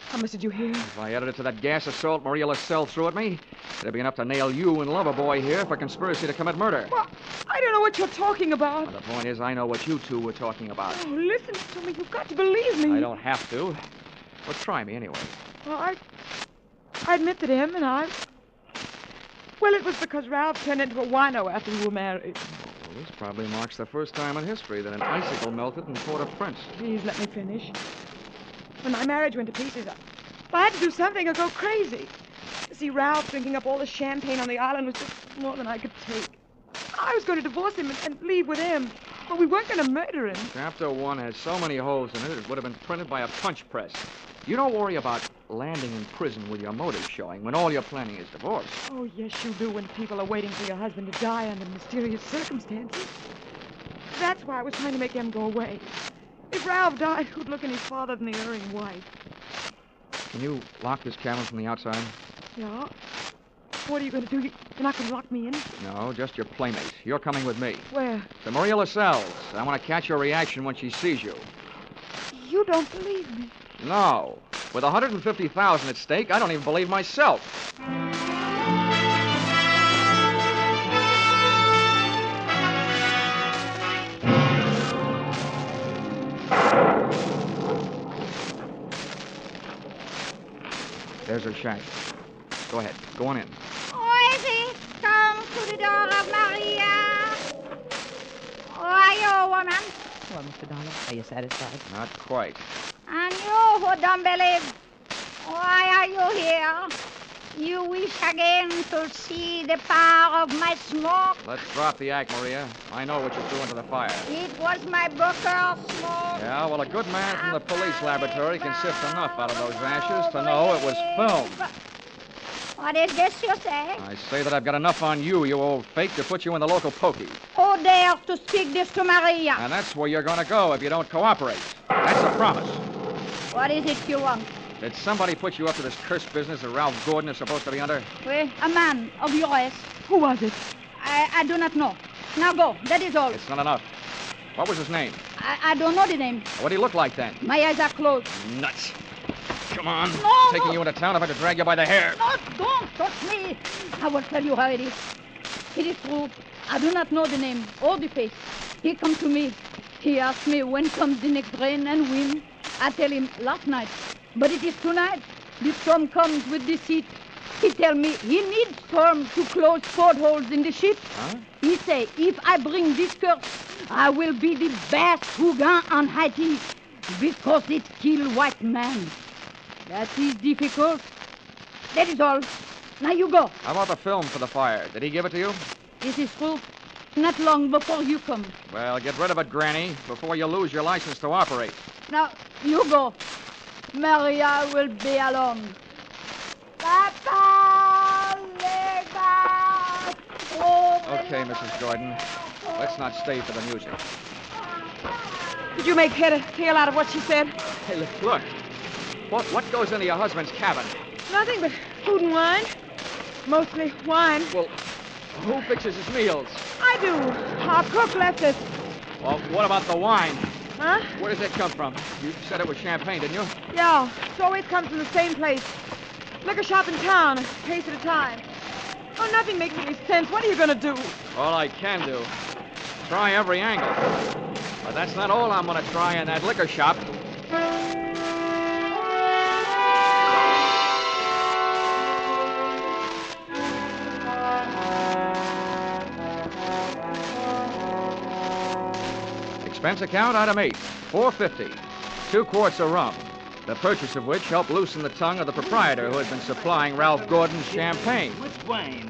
How much did you hear? If I added it to that gas assault Maria LaSalle threw at me, it'd be enough to nail you and Loverboy here for conspiracy to commit murder. Well, I don't know what you're talking about. Well, the point is, I know what you two were talking about. Oh, listen to me. You've got to believe me. I don't have to. Well, try me anyway. Well, I admit that him and I... Well, it was because Ralph turned into a wino after we were married. Well, this probably marks the first time in history that an icicle melted in Port-au-Prince. Please let me finish. When my marriage went to pieces, I had to do something or go crazy. See, Ralph drinking up all the champagne on the island was just more than I could take. I was going to divorce him and leave with him, but we weren't going to murder him. Chapter 1 has so many holes in it, it would have been printed by a punch press. You don't worry about landing in prison with your motives showing when all you're planning is divorce. Oh, yes, you do when people are waiting for your husband to die under mysterious circumstances. That's why I was trying to make him go away. If Ralph died, who'd look any farther than the erring wife? Can you lock this cabin from the outside? Yeah? What are you going to do? You're not going to lock me in? No, just your playmate. You're coming with me. Where? To Maria LaSalle's. I want to catch your reaction when she sees you. You don't believe me. No. With $150,000 at stake, I don't even believe myself. There's her shack. Go ahead. Go on in. Who is it? Come to the door of Maria. Who are you, woman? Well, Mr. Dollar, are you satisfied? Not quite. And you, Oh, who don't believe? Why are you here? You wish again to see the power of my smoke? Let's drop the Yaak, Maria. I know what you threw into the fire. It was my Booker smoke. Yeah, well, a good man from the police laboratory can sift enough out of those ashes to know it was film. What is this you say? I say that I've got enough on you, you old fake, to put you in the local pokey. Who dares to speak this to Maria? And that's where you're going to go if you don't cooperate. That's a promise. What is it you want? Did somebody put you up to this cursed business that Ralph Gordon is supposed to be under? Well, a man of your race. Who was it? I do not know. Now go. That is all. It's not enough. What was his name? I don't know the name. What did he look like then? My eyes are closed. Nuts. Come on. No, Taking you into town if I had to drag you by the hair. No, don't touch me. I will tell you how it is. It is true. I do not know the name or the face. He come to me. He asked me when comes the next rain and wind. I tell him last night. But it is tonight. The storm comes with the seat. He tell me he needs storm to close portholes in the ship. Huh? He say, if I bring this curse, I will be the best Hugan on Haiti because it kill white man. That is difficult. That is all. Now you go. How about the film for the fire? Did he give it to you? This is true. Not long before you come. Well, get rid of it, Granny, before you lose your license to operate. Now, you go. Maria will be alone. Okay, Mrs. Gordon. Let's not stay for the music. Did you make head or tail out of what she said? Hey, look. What goes into your husband's cabin? Nothing but food and wine. Mostly wine. Well, who fixes his meals? I do. Our cook left us. Well, what about the wine? Huh? Where does it come from? You said it was champagne, didn't you? Yeah, it always comes from the same place. Liquor shop in town, a case at a time. Oh, nothing makes any sense. What are you going to do? All I can do. Try every angle. But that's not all I'm going to try in that liquor shop. Expense account, item 8, $4.50. 2 quarts of rum, the purchase of which helped loosen the tongue of the proprietor who had been supplying Ralph Gordon's champagne. Much wine.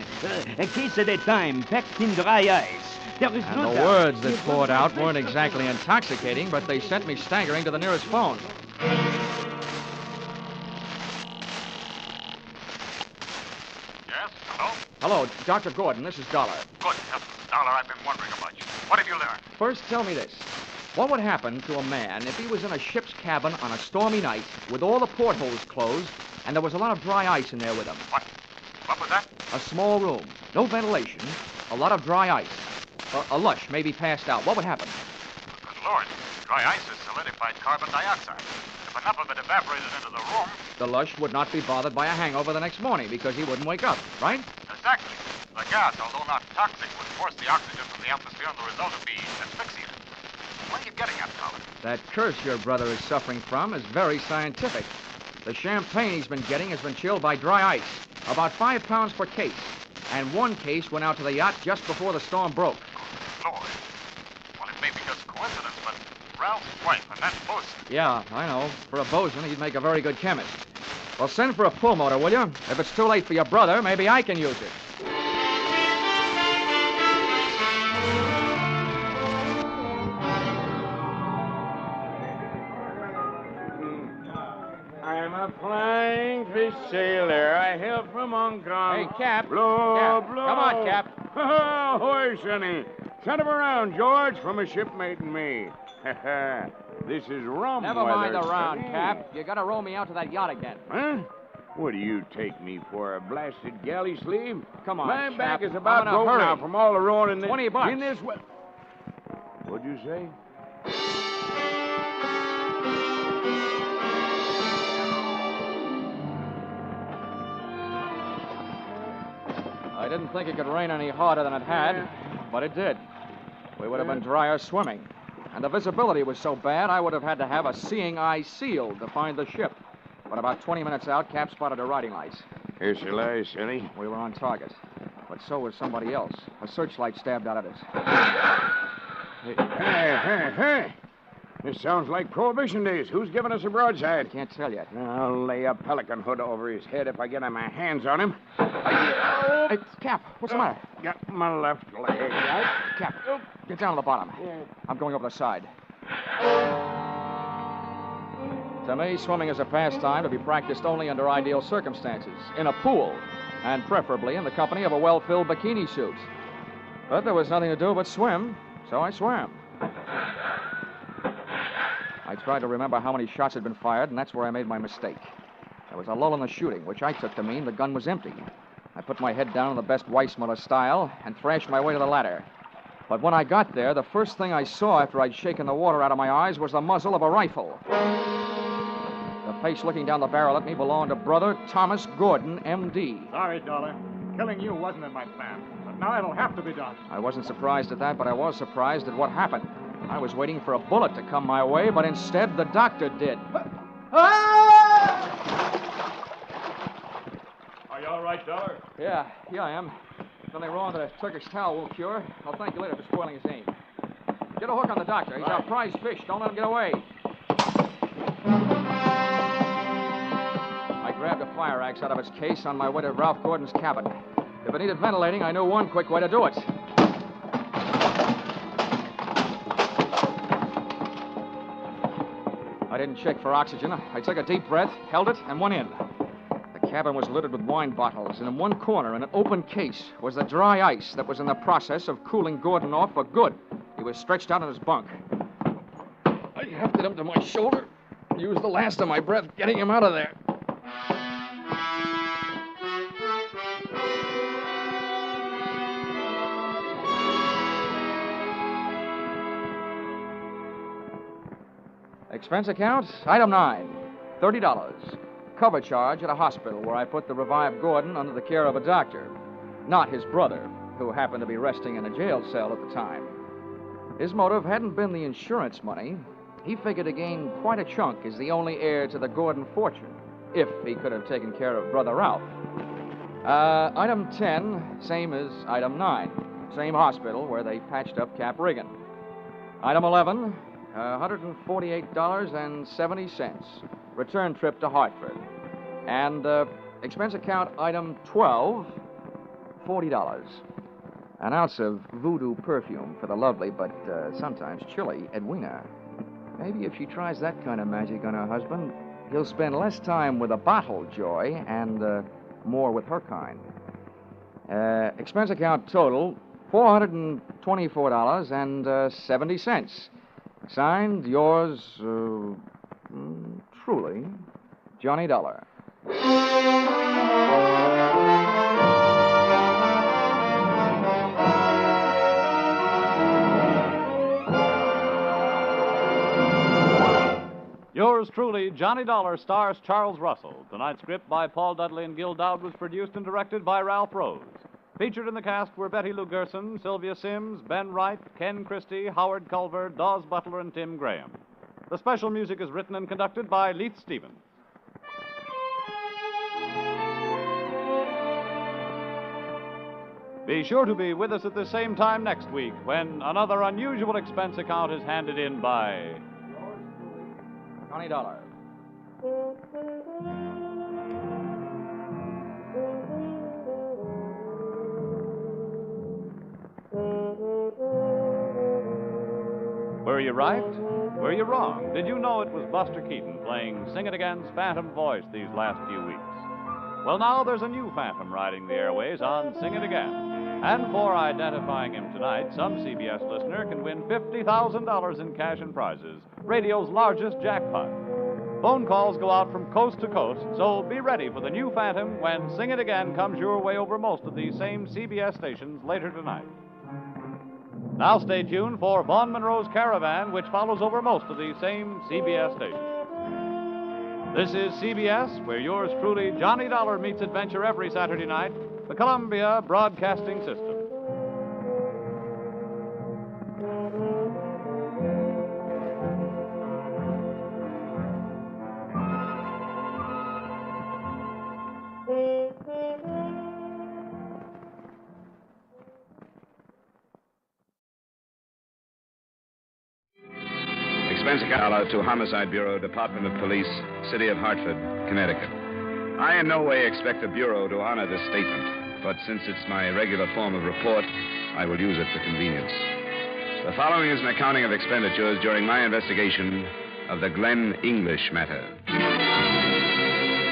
A case at a time, packed in dry ice. There is And no the doubt. words that poured out weren't exactly intoxicating, but they sent me staggering to the nearest phone. Yes? Hello? Hello, Dr. Gordon, this is Dollar. Good. Yes, Dollar, I've been wondering about you. What have you learned? First, tell me this. What would happen to a man if he was in a ship's cabin on a stormy night with all the portholes closed and there was a lot of dry ice in there with him? What was that? A small room, no ventilation, a lot of dry ice. A lush, maybe passed out. What would happen? Good Lord. Dry ice is solidified carbon dioxide. If enough of it evaporated into the room... The lush would not be bothered by a hangover the next morning because he wouldn't wake up, right? Exactly. The gas, although not toxic, would force the oxygen from the atmosphere, and the result would be asphyxiated. What are you getting at, Dollar? That curse your brother is suffering from is very scientific. The champagne he's been getting has been chilled by dry ice, about 5 pounds per case. And 1 case went out to the yacht just before the storm broke. Lord. Well, it may be just coincidence, but Ralph's wife and that bosun. Yeah, I know. For a bosun, he'd make a very good chemist. Well, send for a pulmotor, will you? If it's too late for your brother, maybe I can use it. I'm a flying fish sailor. I hail from Hong Kong. Hey, Cap. Blow, Cap. blow. Come on, Cap. Ahoy, Sonny. Send him around, George, from a shipmate and me. This is rum Never weather, mind the round, Sonny. Cap. You gotta row me out to that yacht again. Huh? What do you take me for, a blasted galley sleeve? Come on, My Cap. back is I'm about in a broke hurry. now from all the rowing in this... $20. In this... What'd you say? I didn't think it could rain any harder than it had, but it did. We would have been drier swimming. And the visibility was so bad, I would have had to have a seeing eye sealed to find the ship. But about 20 minutes out, Cap spotted her riding lights. Here she lies, Sonny. We were on target. But so was somebody else. A searchlight stabbed out at us. Hey. This sounds like Prohibition days. Who's giving us a broadside? Can't tell yet. I'll lay a pelican hood over his head if I get my hands on him. Hey, Cap, what's the matter? Got my left leg. Cap, get down to the bottom. I'm going over the side. To me, swimming is a pastime to be practiced only under ideal circumstances, in a pool, and preferably in the company of a well-filled bikini suit. But there was nothing to do but swim, so I swam. I tried to remember how many shots had been fired, and that's where I made my mistake. There was a lull in the shooting, which I took to mean the gun was empty. I put my head down in the best Weissmuller style and thrashed my way to the ladder. But when I got there, the first thing I saw after I'd shaken the water out of my eyes was the muzzle of a rifle. The face looking down the barrel at me belonged to Brother Thomas Gordon, M.D. Sorry, Dollar. Killing you wasn't in my plan. But now it'll have to be done. I wasn't surprised at that, but I was surprised at what happened. I was waiting for a bullet to come my way, but instead the doctor did. Are you all right, Dollar? Yeah, I am. Nothing wrong that a Turkish towel won't cure. I'll thank you later for spoiling his aim. Get a hook on the doctor. He's our prize fish. Don't let him get away. I grabbed a fire axe out of its case on my way to Ralph Gordon's cabin. If it needed ventilating, I knew one quick way to do it. I didn't check for oxygen. I took a deep breath, held it, and went in. The cabin was littered with wine bottles, and in one corner, in an open case, was the dry ice that was in the process of cooling Gordon off for good. He was stretched out on his bunk. I hefted him to my shoulder, used the last of my breath getting him out of there. Expense account, item 9, $30. Cover charge at a hospital where I put the revived Gordon under the care of a doctor, not his brother, who happened to be resting in a jail cell at the time. His motive hadn't been the insurance money. He figured to gain quite a chunk as the only heir to the Gordon fortune, if he could have taken care of Brother Ralph. Item 10, same as item 9. Same hospital where they patched up Cap Riggin. Item 11, $148.70. Return trip to Hartford. And expense account item 12, $40. An ounce of voodoo perfume for the lovely but sometimes chilly Edwina. Maybe if she tries that kind of magic on her husband, he'll spend less time with a bottle joy and more with her kind. Expense account total, $424.70. Signed, yours, truly, Johnny Dollar. Yours truly, Johnny Dollar, stars Charles Russell. Tonight's script by Paul Dudley and Gil Dowd was produced and directed by Ralph Rose. Featured in the cast were Betty Lou Gerson, Sylvia Sims, Ben Wright, Ken Christie, Howard Culver, Dawes Butler, and Tim Graham. The special music is written and conducted by Leith Stevens. Be sure to be with us at the same time next week when another unusual expense account is handed in by Johnny Dollar. Were you right? Were you wrong? Did you know it was Buster Keaton playing Sing It Again's Phantom voice these last few weeks? Well, now there's a new Phantom riding the airways on Sing It Again. And for identifying him tonight, some CBS listener can win $50,000 in cash and prizes, radio's largest jackpot. Phone calls go out from coast to coast, so be ready for the new Phantom when Sing It Again comes your way over most of these same CBS stations later tonight. Now stay tuned for Vaughn Monroe's Caravan, which follows over most of these same CBS stations. This is CBS, where yours truly, Johnny Dollar, meets adventure every Saturday night, the Columbia Broadcasting System. Expense $1 to Homicide Bureau, Department of Police, City of Hartford, Connecticut. I in no way expect the Bureau to honor this statement, but since it's my regular form of report, I will use it for convenience. The following is an accounting of expenditures during my investigation of the Glen English matter.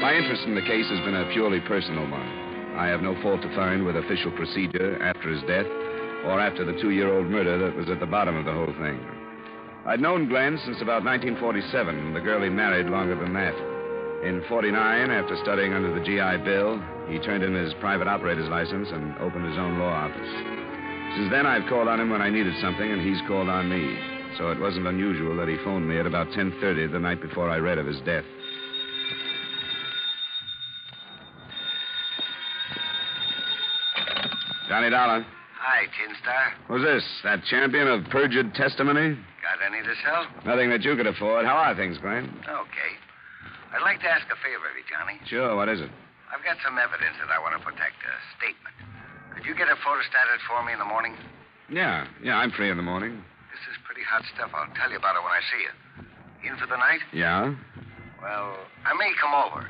My interest in the case has been a purely personal one. I have no fault to find with official procedure after his death or after the 2-year-old murder that was at the bottom of the whole thing. I'd known Glen since about 1947, the girl he married longer than that. In 49, after studying under the GI Bill, he turned in his private operator's license and opened his own law office. Since then, I've called on him when I needed something, and he's called on me. So it wasn't unusual that he phoned me at about 10:30 the night before I read of his death. Johnny Dollar. Hi, Tin Star. Who's this? That champion of perjured testimony? Got any to sell? Nothing that you could afford. How are things, Glen? Okay. I'd like to ask a favor of you, Johnny. Sure, what is it? I've got some evidence that I want to protect, a statement. Could you get a photostated for me in the morning? Yeah, I'm free in the morning. This is pretty hot stuff. I'll tell you about it when I see you. In for the night? Yeah? Well, I may come over.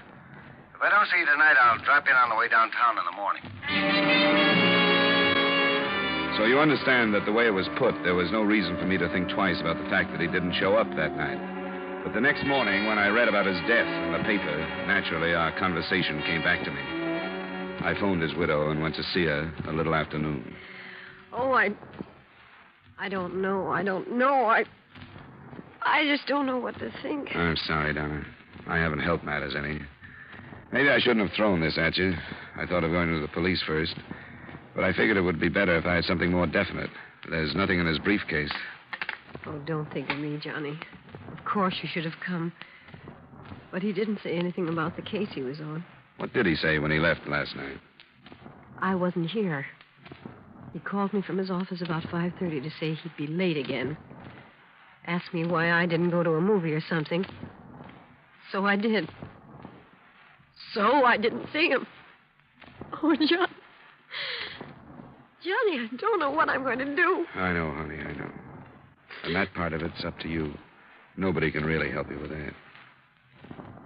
If I don't see you tonight, I'll drop in on the way downtown in the morning. So you understand that the way it was put, there was no reason for me to think twice about the fact that he didn't show up that night. But the next morning, when I read about his death in the paper, naturally our conversation came back to me. I phoned his widow and went to see her a little after noon. Oh, I don't know. I just don't know what to think. I'm sorry, Donna. I haven't helped matters any. Maybe I shouldn't have thrown this at you. I thought of going to the police first. But I figured it would be better if I had something more definite. There's nothing in his briefcase. Oh, don't think of me, Johnny. Of course you should have come. But he didn't say anything about the case he was on. What did he say when he left last night? I wasn't here. He called me from his office about 5:30 to say he'd be late again. Asked me why I didn't go to a movie or something. So I did. So I didn't see him. Oh, John. Johnny, I don't know what I'm going to do. I know, honey, I know. And that part of it's up to you. Nobody can really help you with that.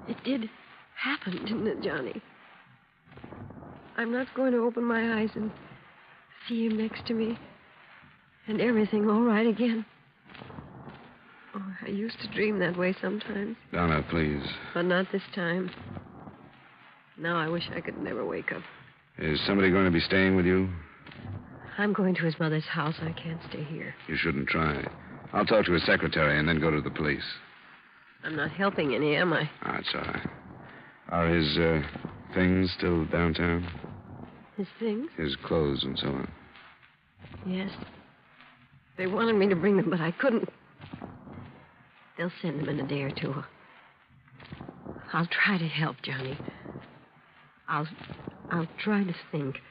It did happen, didn't it, Johnny? I'm not going to open my eyes and see him next to me and everything all right again. Oh, I used to dream that way sometimes. Donna, please. But not this time. Now I wish I could never wake up. Is somebody going to be staying with you? I'm going to his mother's house. I can't stay here. You shouldn't try. I'll talk to his secretary and then go to the police. I'm not helping any, am I? Oh, it's all right. Are his things still downtown? His things? His clothes and so on. Yes. They wanted me to bring them, but I couldn't. They'll send them in a day or two. I'll try to help, Johnny. I'll try to think.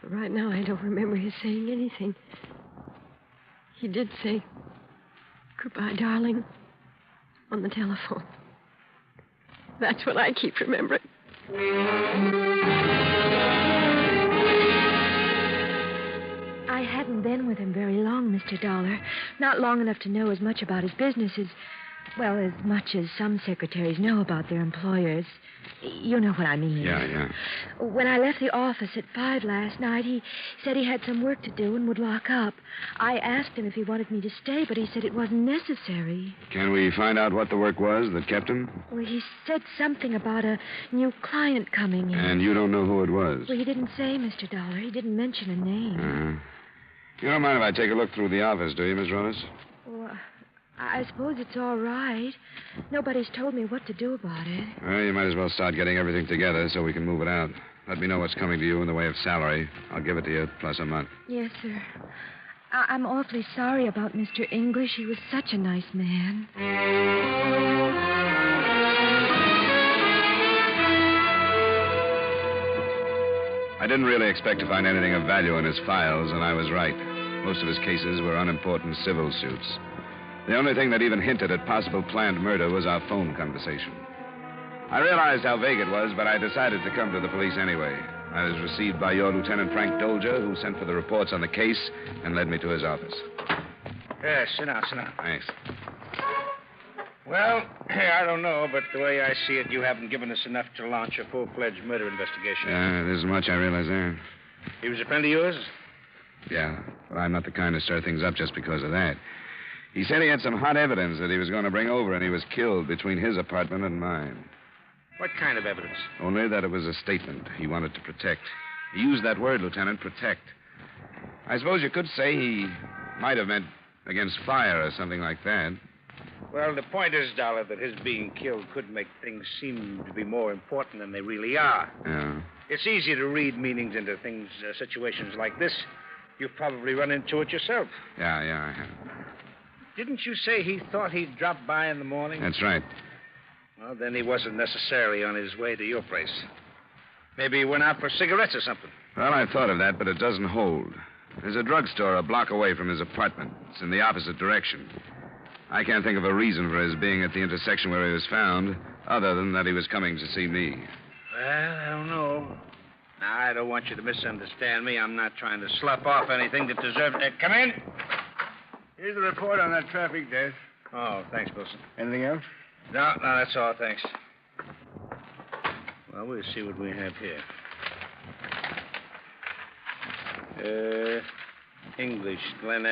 But right now, I don't remember his saying anything. He did say, "Goodbye, darling," on the telephone. That's what I keep remembering. I hadn't been with him very long, Mr. Dollar. Not long enough to know as much about his business as much as some secretaries know about their employers. You know what I mean. Yeah. When I left the office at 5 last night, he said he had some work to do and would lock up. I asked him if he wanted me to stay, but he said it wasn't necessary. Can we find out what the work was that kept him? Well, he said something about a new client coming in. And you don't know who it was? Well, he didn't say, Mr. Dollar. He didn't mention a name. Uh-huh. You don't mind if I take a look through the office, do you, Miss Ronas? Well, I suppose it's all right. Nobody's told me what to do about it. Well, you might as well start getting everything together so we can move it out. Let me know what's coming to you in the way of salary. I'll give it to you, plus a month. Yes, sir. I'm awfully sorry about Mr. English. He was such a nice man. I didn't really expect to find anything of value in his files, and I was right. Most of his cases were unimportant civil suits. The only thing that even hinted at possible planned murder was our phone conversation. I realized how vague it was, but I decided to come to the police anyway. I was received by your Lieutenant Frank Dolger, who sent for the reports on the case and led me to his office. Yes, sit down. Thanks. Well, I don't know, but the way I see it, you haven't given us enough to launch a full-fledged murder investigation. There isn't much I realize there. He was a friend of yours? Yeah, but I'm not the kind to stir things up just because of that. He said he had some hot evidence that he was going to bring over, and he was killed between his apartment and mine. What kind of evidence? Only that it was a statement he wanted to protect. He used that word, Lieutenant, protect. I suppose you could say he might have meant against fire or something like that. Well, the point is, Dollar, that his being killed could make things seem to be more important than they really are. Yeah. It's easy to read meanings into things, situations like this. You've probably run into it yourself. Yeah, I have. Didn't you say he thought he'd drop by in the morning? That's right. Well, then he wasn't necessarily on his way to your place. Maybe he went out for cigarettes or something. Well, I thought of that, but it doesn't hold. There's a drugstore a block away from his apartment. It's in the opposite direction. I can't think of a reason for his being at the intersection where he was found, other than that he was coming to see me. Well, I don't know. Now, I don't want you to misunderstand me. I'm not trying to slough off anything that deserves... come in. Here's the report on that traffic death. Oh, thanks, Wilson. Anything else? No, that's all, thanks. Well, we'll see what we have here. English, Glen.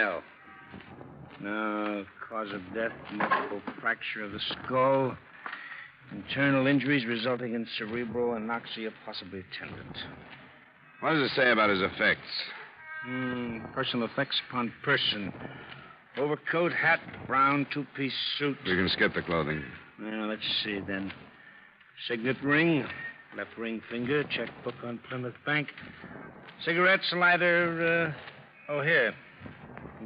No, cause of death, multiple fracture of the skull. Internal injuries resulting in cerebral anoxia, possibly tendon. What does it say about his effects? Personal effects upon person. Overcoat, hat, brown two-piece suit. We can skip the clothing. Well, let's see then. Signet ring, left ring finger, checkbook on Plymouth Bank. Cigarettes, lighter, here.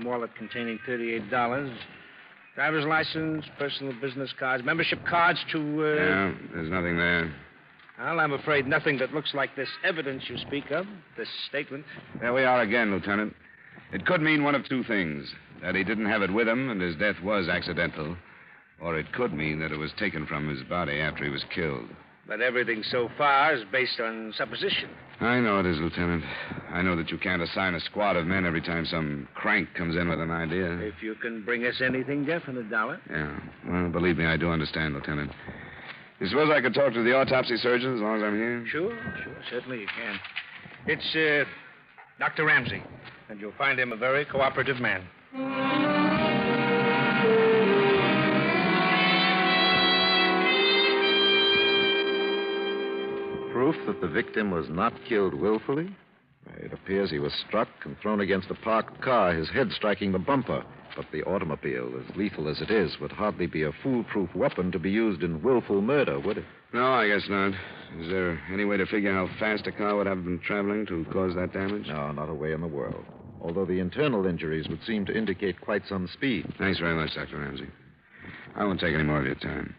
Wallet containing $38. Driver's license, personal business cards, membership cards to, Yeah, there's nothing there. Well, I'm afraid nothing that looks like this evidence you speak of, this statement. There we are again, Lieutenant. It could mean one of two things. That he didn't have it with him and his death was accidental. Or it could mean that it was taken from his body after he was killed. But everything so far is based on supposition. I know it is, Lieutenant. I know that you can't assign a squad of men every time some crank comes in with an idea. If you can bring us anything definite, Dollar. Yeah. Well, believe me, I do understand, Lieutenant. You suppose I could talk to the autopsy surgeon as long as I'm here? Sure. Certainly you can. It's, Dr. Ramsey. And you'll find him a very cooperative man. Proof that the victim was not killed willfully? It appears he was struck and thrown against a parked car, his head striking the bumper. But the automobile, as lethal as it is, would hardly be a foolproof weapon to be used in willful murder, would it? No, I guess not. Is there any way to figure how fast a car would have been traveling to cause that damage? No, not a way in the world. Although the internal injuries would seem to indicate quite some speed. Thanks very much, Dr. Ramsey. I won't take any more of your time.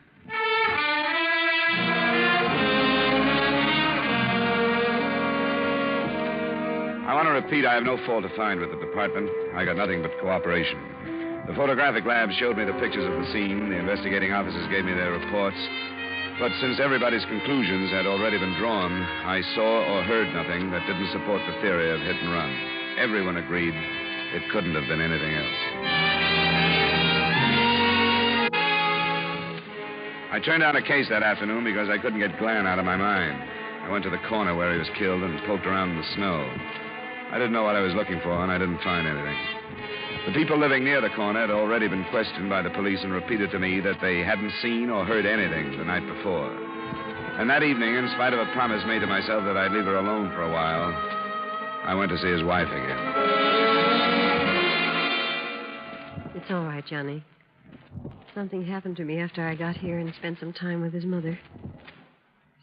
I want to repeat, I have no fault to find with the department. I got nothing but cooperation. The photographic lab showed me the pictures of the scene. The investigating officers gave me their reports. But since everybody's conclusions had already been drawn, I saw or heard nothing that didn't support the theory of hit and run. Everyone agreed it couldn't have been anything else. I turned down a case that afternoon because I couldn't get Glen out of my mind. I went to the corner where he was killed and poked around in the snow. I didn't know what I was looking for, and I didn't find anything. The people living near the corner had already been questioned by the police and repeated to me that they hadn't seen or heard anything the night before. And that evening, in spite of a promise made to myself that I'd leave her alone for a while, I went to see his wife again. It's all right, Johnny. Something happened to me after I got here and spent some time with his mother.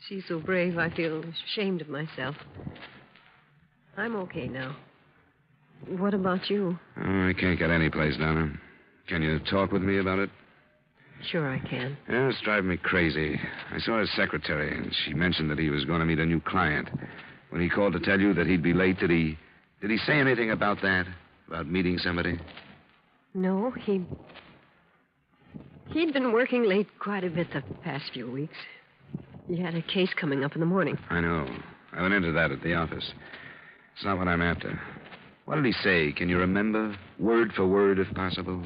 She's so brave, I feel ashamed of myself. I'm okay now. What about you? Oh, I can't get any place, Donna. Can you talk with me about it? Sure I can. Yeah, it's driving me crazy. I saw his secretary, and she mentioned that he was going to meet a new client. When he called to tell you that he'd be late, did he say anything about that? About meeting somebody? No, he'd been working late quite a bit the past few weeks. He had a case coming up in the morning. I know. I went into that at the office. It's not what I'm after. What did he say? Can you remember? Word for word, if possible.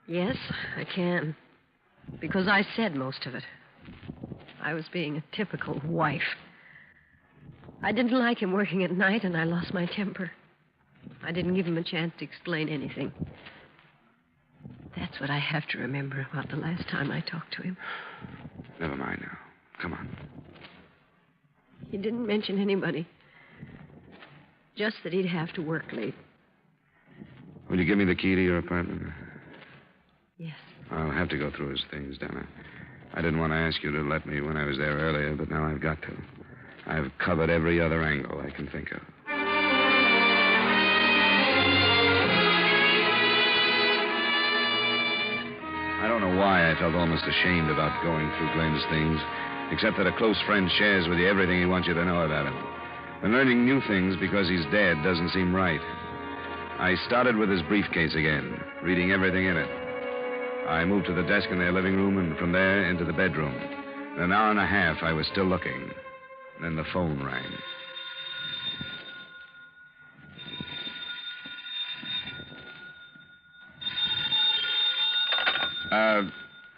Yes, I can. Because I said most of it. I was being a typical wife. I didn't like him working at night, and I lost my temper. I didn't give him a chance to explain anything. That's what I have to remember about the last time I talked to him. Never mind now. Come on. He didn't mention anybody. Just that he'd have to work late. Will you give me the key to your apartment? Yes. I'll have to go through his things, Donna. I didn't want to ask you to let me when I was there earlier, but now I've got to. I've covered every other angle I can think of. I don't know why I felt almost ashamed about going through Glen's things, except that a close friend shares with you everything he wants you to know about him. And learning new things because he's dead doesn't seem right. I started with his briefcase again, reading everything in it. I moved to the desk in their living room, and from there into the bedroom. In an hour and a half, I was still looking. Then the phone rang.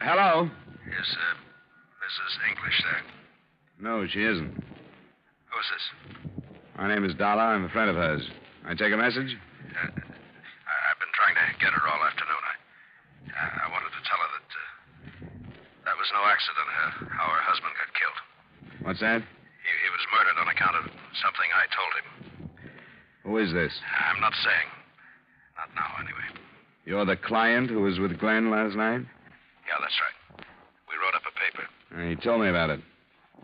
Hello? Is Mrs. English there? No, she isn't. Who's this? My name is Dollar. I'm a friend of hers. I take a message? I've been trying to get her all afternoon. I wanted to tell her that was no accident, how her husband got killed. What's that? He was murdered on account of something I told him. Who is this? I'm not saying. Not now, anyway. You're the client who was with Glen last night? Yeah, that's right. We wrote up a paper. He told me about it.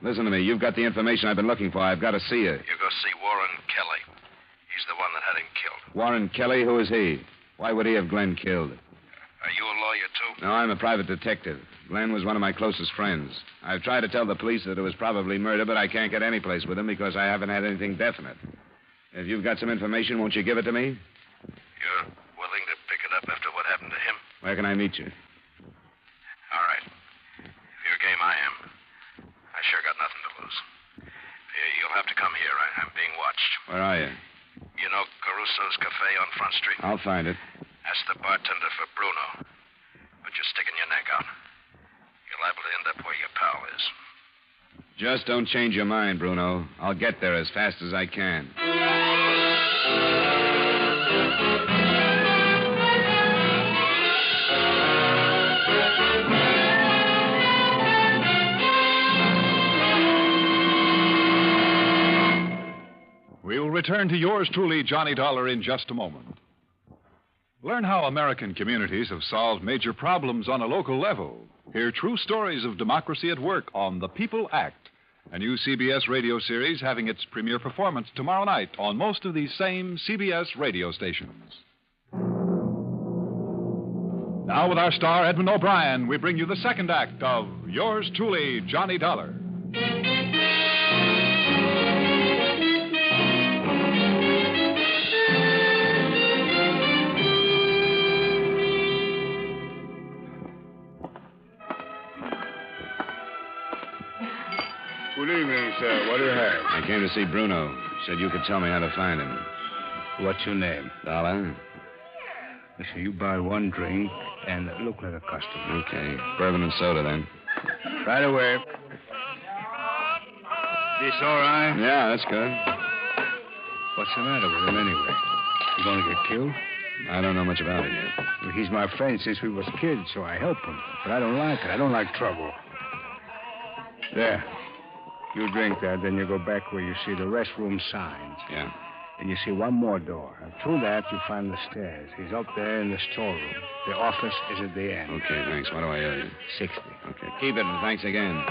Listen to me. You've got the information I've been looking for. I've got to see you. You go see Warren Kelly. He's the one that had him killed. Warren Kelly? Who is he? Why would he have Glen killed? Are you a lawyer, too? No, I'm a private detective. Glen was one of my closest friends. I've tried to tell the police that it was probably murder, but I can't get any place with him because I haven't had anything definite. If you've got some information, won't you give it to me? You're willing to pick it up after what happened to him? Where can I meet you? All right. If you're game, I am. I sure got nothing to lose. You'll have to come here. I'm being watched. Where are you? You know Caruso's Cafe on Front Street? I'll find it. Ask the bartender for Bruno. But you're sticking your neck out. You're liable to end up where your pal is. Just don't change your mind, Bruno. I'll get there as fast as I can. We'll return to yours truly, Johnny Dollar, in just a moment. Learn how American communities have solved major problems on a local level. Hear true stories of democracy at work on The People Act, a new CBS radio series having its premiere performance tomorrow night on most of these same CBS radio stations. Now, with our star, Edmund O'Brien, we bring you the second act of yours truly, Johnny Dollar. Good evening, sir. What do you have? I came to see Bruno. Said you could tell me how to find him. What's your name? Dollar. Listen, you buy one drink and look like a customer. Okay. Bourbon and soda, then. Right away. This all right? Yeah, that's good. What's the matter with him, anyway? You gonna get killed? I don't know much about it yet. Well, he's my friend since we was kids, so I help him. But I don't like it. I don't like trouble. There. You drink that, then you go back where you see the restroom signs. Yeah. And you see one more door. And through that, you find the stairs. He's up there in the storeroom. The office is at the end. Okay, thanks. What do I owe you? 60. Okay, keep it, and thanks again.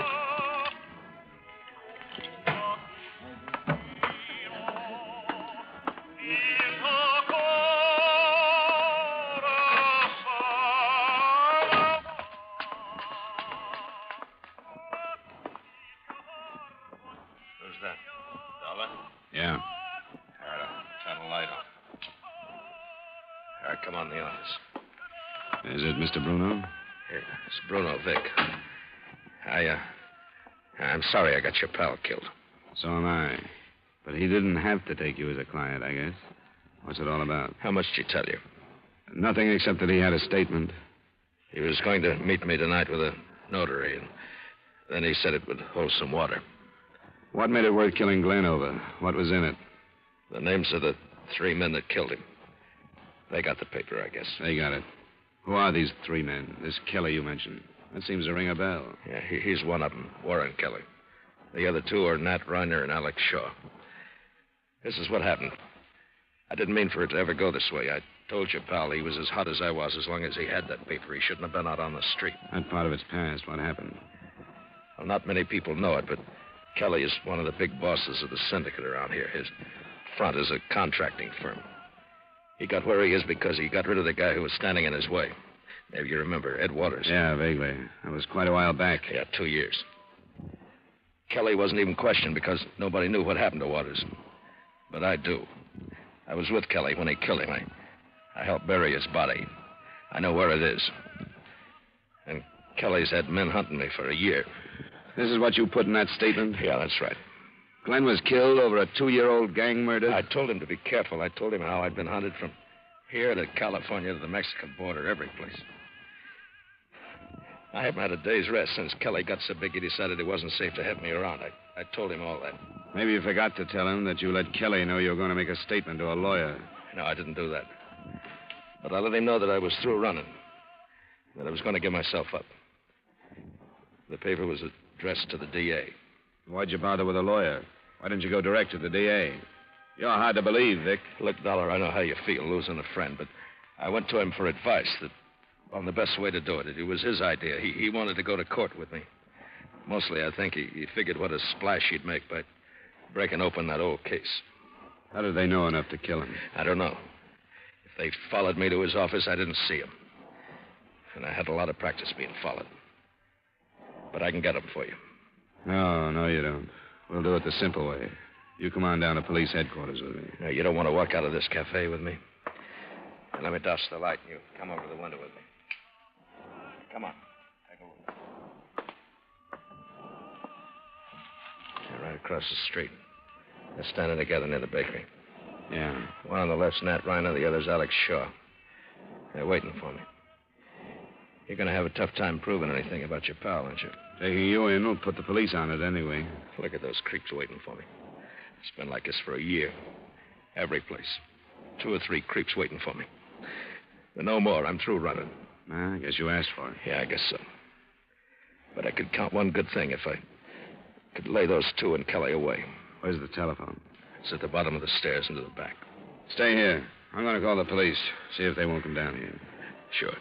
Yeah. All right, I'll turn the light on. All right, come on in the office. Is it Mr. Bruno? Yeah, it's Bruno Vic. I'm sorry I got your pal killed. So am I. But he didn't have to take you as a client, I guess. What's it all about? How much did he tell you? Nothing except that he had a statement. He was going to meet me tonight with a notary, and then he said it would hold some water. What made it worth killing Glen over? What was in it? The names of the 3 men that killed him. They got the paper, I guess. They got it. Who are these 3 men? This Kelly you mentioned. That seems to ring a bell. Yeah, he's one of them, Warren Kelly. The other 2 are Nat Reiner and Alex Shaw. This is what happened. I didn't mean for it to ever go this way. I told you, pal, he was as hot as I was as long as he had that paper. He shouldn't have been out on the street. That part of it's past. What happened? Well, not many people know it, but Kelly is one of the big bosses of the syndicate around here. His front is a contracting firm. He got where he is because he got rid of the guy who was standing in his way. Maybe you remember Ed Waters. Yeah, vaguely. That was quite a while back. Yeah, 2 years. Kelly wasn't even questioned because nobody knew what happened to Waters. But I do. I was with Kelly when he killed him. I helped bury his body. I know where it is. And Kelly's had men hunting me for a year. This is what you put in that statement? Yeah, that's right. Glen was killed over a 2-year-old gang murder? I told him to be careful. I told him how I'd been hunted from here to California to the Mexican border, every place. I haven't had a day's rest since Kelly got so big he decided it wasn't safe to have me around. I told him all that. Maybe you forgot to tell him that you let Kelly know you were going to make a statement to a lawyer. No, I didn't do that. But I let him know that I was through running, that I was going to give myself up. The paper was addressed to the DA. Why'd you bother with a lawyer? Why didn't you go direct to the DA? You're hard to believe, Vic. Look, Dollar, I know how you feel losing a friend, but I went to him for advice on the best way to do it. It was his idea. He wanted to go to court with me. Mostly, I think he figured what a splash he'd make by breaking open that old case. How did they know enough to kill him? I don't know. If they followed me to his office, I didn't see him. And I had a lot of practice being followed. But I can get him for you. No, you don't. We'll do it the simple way. You come on down to police headquarters with me. Now, you don't want to walk out of this cafe with me? Now, let me douse the light and you come over to the window with me. Come on. Take a look. Yeah, right across the street. They're standing together near the bakery. Yeah. One on the left's Nat Reiner, the other's Alex Shaw. They're waiting for me. You're going to have a tough time proving anything about your pal, aren't you? Taking you in will put the police on it anyway. Look at those creeps waiting for me. It's been like this for a year. Every place. 2 or 3 creeps waiting for me. But no more. I'm through running. I guess you asked for it. Yeah, I guess so. But I could count one good thing if I could lay those 2 and Kelly away. Where's the telephone? It's at the bottom of the stairs into the back. Stay here. I'm going to call the police. See if they won't come down here. Sure.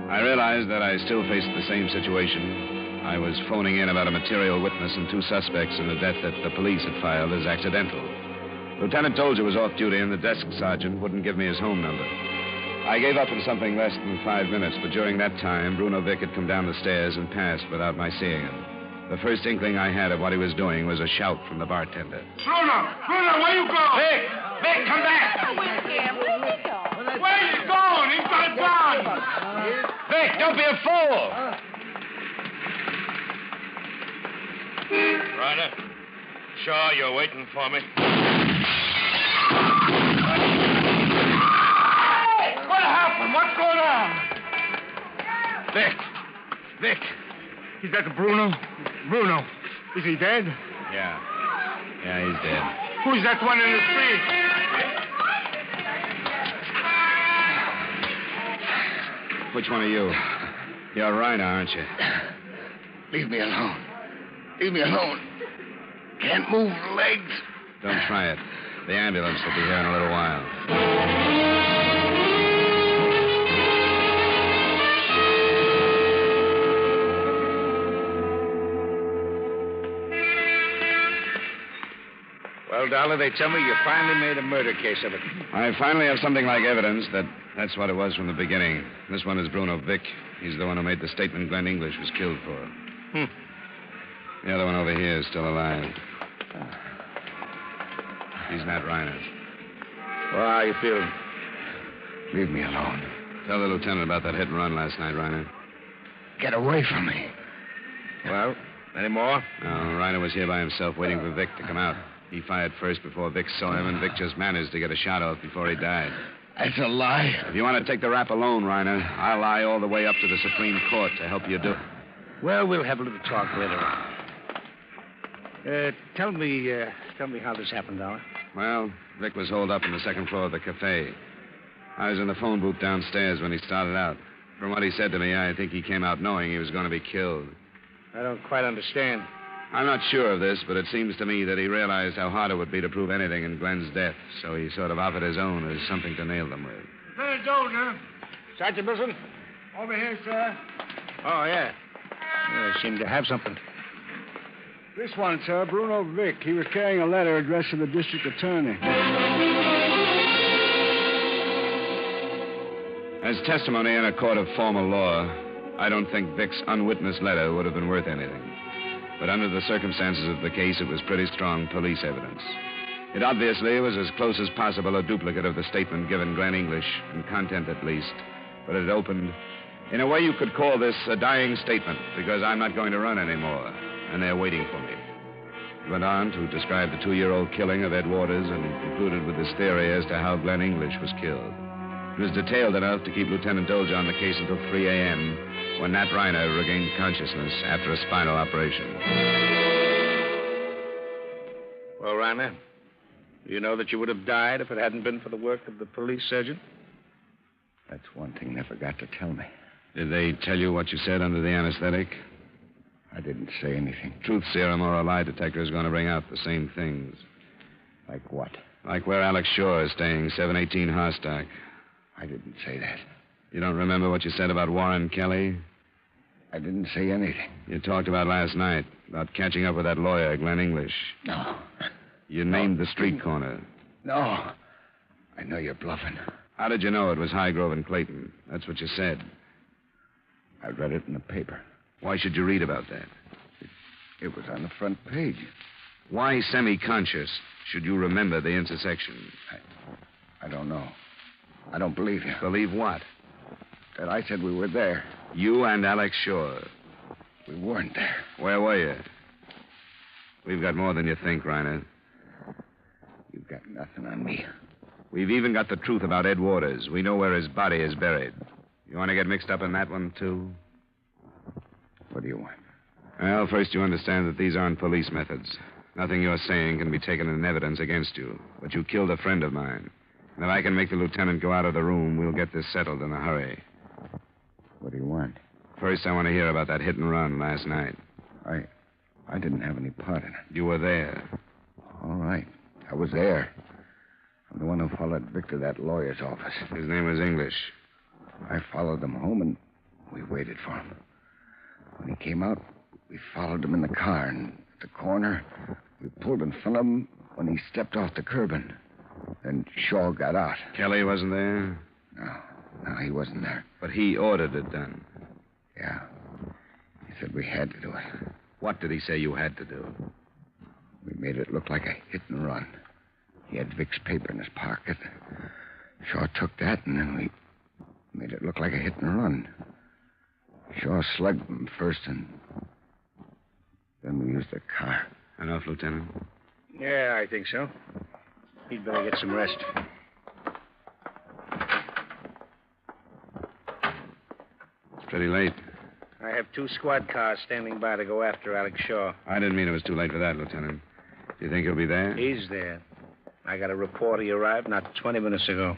I realized that I still faced the same situation. I was phoning in about a material witness and 2 suspects in the death that the police had filed as accidental. Lieutenant Dolger was off duty, and the desk sergeant wouldn't give me his home number. I gave up in something less than 5 minutes, but during that time, Bruno Vic had come down the stairs and passed without my seeing him. The first inkling I had of what he was doing was a shout from the bartender. Bruno, where you going? Vic, come back. Where you going? He's got a gun. Vic, don't be a fool. Ryder, Shaw, you're waiting for me. What happened? What's going on? Vic. Is that Bruno? Bruno, is he dead? Yeah, he's dead. Who's that one in the street? Which one are you? You're Reiner, aren't you? Leave me alone. Leave me alone. Can't move the legs. Don't try it. The ambulance will be here in a little while. Well, Dollar, they tell me you finally made a murder case of it. I finally have something like evidence that that's what it was from the beginning. This one is Bruno Vic. He's the one who made the statement Glen English was killed for. The other one over here is still alive. He's Nat Reiner. Well, how you feeling? Leave me alone. Tell the lieutenant about that hit and run last night, Reiner. Get away from me. Well, any more? No, Reiner was here by himself waiting for Vic to come out. He fired first before Vic saw him, and Vic just managed to get a shot off before he died. That's a lie. If you want to take the rap alone, Reiner, I'll lie all the way up to the Supreme Court to help you do it. Well, we'll have a little talk later on. Tell me how this happened, Dollar. Well, Vic was holed up on the second floor of the cafe. I was in the phone booth downstairs when he started out. From what he said to me, I think he came out knowing he was going to be killed. I don't quite understand. I'm not sure of this, but it seems to me that he realized how hard it would be to prove anything in Glen's death, so he sort of offered his own as something to nail them with. Lieutenant Dozier. Sergeant Wilson? Over here, sir. Oh, yeah. I seem to have something. This one, sir, Bruno Vic. He was carrying a letter addressed to the district attorney. As testimony in a court of formal law, I don't think Vic's unwitnessed letter would have been worth anything. But under the circumstances of the case, it was pretty strong police evidence. It obviously was as close as possible a duplicate of the statement given Glen English, in content at least. But it opened... In a way, you could call this a dying statement, because I'm not going to run anymore, and they're waiting for me. It went on to describe the 2-year-old killing of Ed Waters and concluded with this theory as to how Glen English was killed. It was detailed enough to keep Lieutenant Dozier on the case until 3 a.m., when Nat Reiner regained consciousness after a spinal operation. Well, Reiner, you know that you would have died if it hadn't been for the work of the police surgeon? That's one thing they forgot to tell me. Did they tell you what you said under the anesthetic? I didn't say anything. Truth serum or a lie detector is going to bring out the same things. Like what? Like where Alex Shaw is staying, 718 Harstock. I didn't say that. You don't remember what you said about Warren Kelly? I didn't say anything. You talked about last night, about catching up with that lawyer, Glen English. No. You named the street corner. No. I know you're bluffing. How did you know it was Highgrove and Clayton? That's what you said. I read it in the paper. Why should you read about that? It was on the front page. Why, semi-conscious, should you remember the intersection? I don't know. I don't believe you. Believe what? That I said we were there. You and Alex Shaw. We weren't there. Where were you? We've got more than you think, Reiner. You've got nothing on me. We've even got the truth about Ed Waters. We know where his body is buried. You want to get mixed up in that one, too? What do you want? Well, first you understand that these aren't police methods. Nothing you're saying can be taken in evidence against you. But you killed a friend of mine. And if I can make the lieutenant go out of the room, we'll get this settled in a hurry. What do you want? First, I want to hear about that hit and run last night. I didn't have any part in it. You were there. All right. I was there. I'm the one who followed Vic to that lawyer's office. His name was English. I followed him home, and we waited for him. When he came out, we followed him in the car, and at the corner, we pulled in front of him when he stepped off the curb, and then Shaw got out. Kelly wasn't there? No, he wasn't there. But he ordered it done. Yeah. He said we had to do it. What did he say you had to do? We made it look like a hit and run. He had Vic's paper in his pocket. Shaw took that, and then we made it look like a hit and run. Shaw slugged him first, and then we used the car. Enough, Lieutenant? Yeah, I think so. He'd better get some rest. It's pretty late. I have 2 squad cars standing by to go after Alex Shaw. I didn't mean it was too late for that, Lieutenant. Do you think he'll be there? He's there. I got a report he arrived not 20 minutes ago.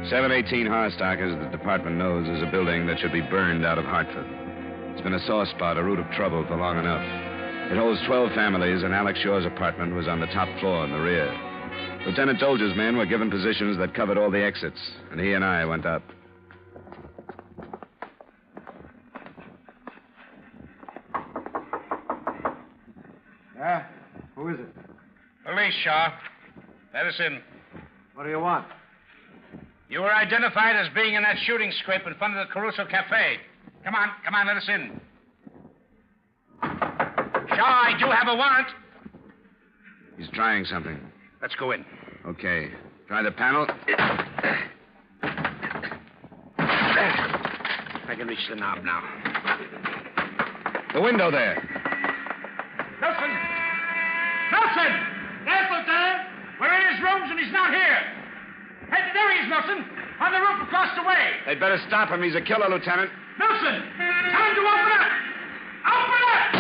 718 Harstock, as the department knows, is a building that should be burned out of Hartford. It's been a sore spot, a root of trouble for long enough. It holds 12 families, and Alex Shaw's apartment was on the top floor in the rear. Lieutenant Dolger's men were given positions that covered all the exits, and he and I went up. Yeah? Who is it? Police, Shaw. Let us in. What do you want? You were identified as being in that shooting scrape in front of the Caruso Cafe. Come on, let us in. Shaw, I do have a warrant. He's trying something. Let's go in. Okay. Try the panel. I can reach the knob now. The window there. Nelson! Nelson! Yes, Lieutenant! We're in his rooms and he's not here. Hey, there he is, Nelson. On the roof across the way. They'd better stop him. He's a killer, Lieutenant. Nelson! Tell him to open up! Open up!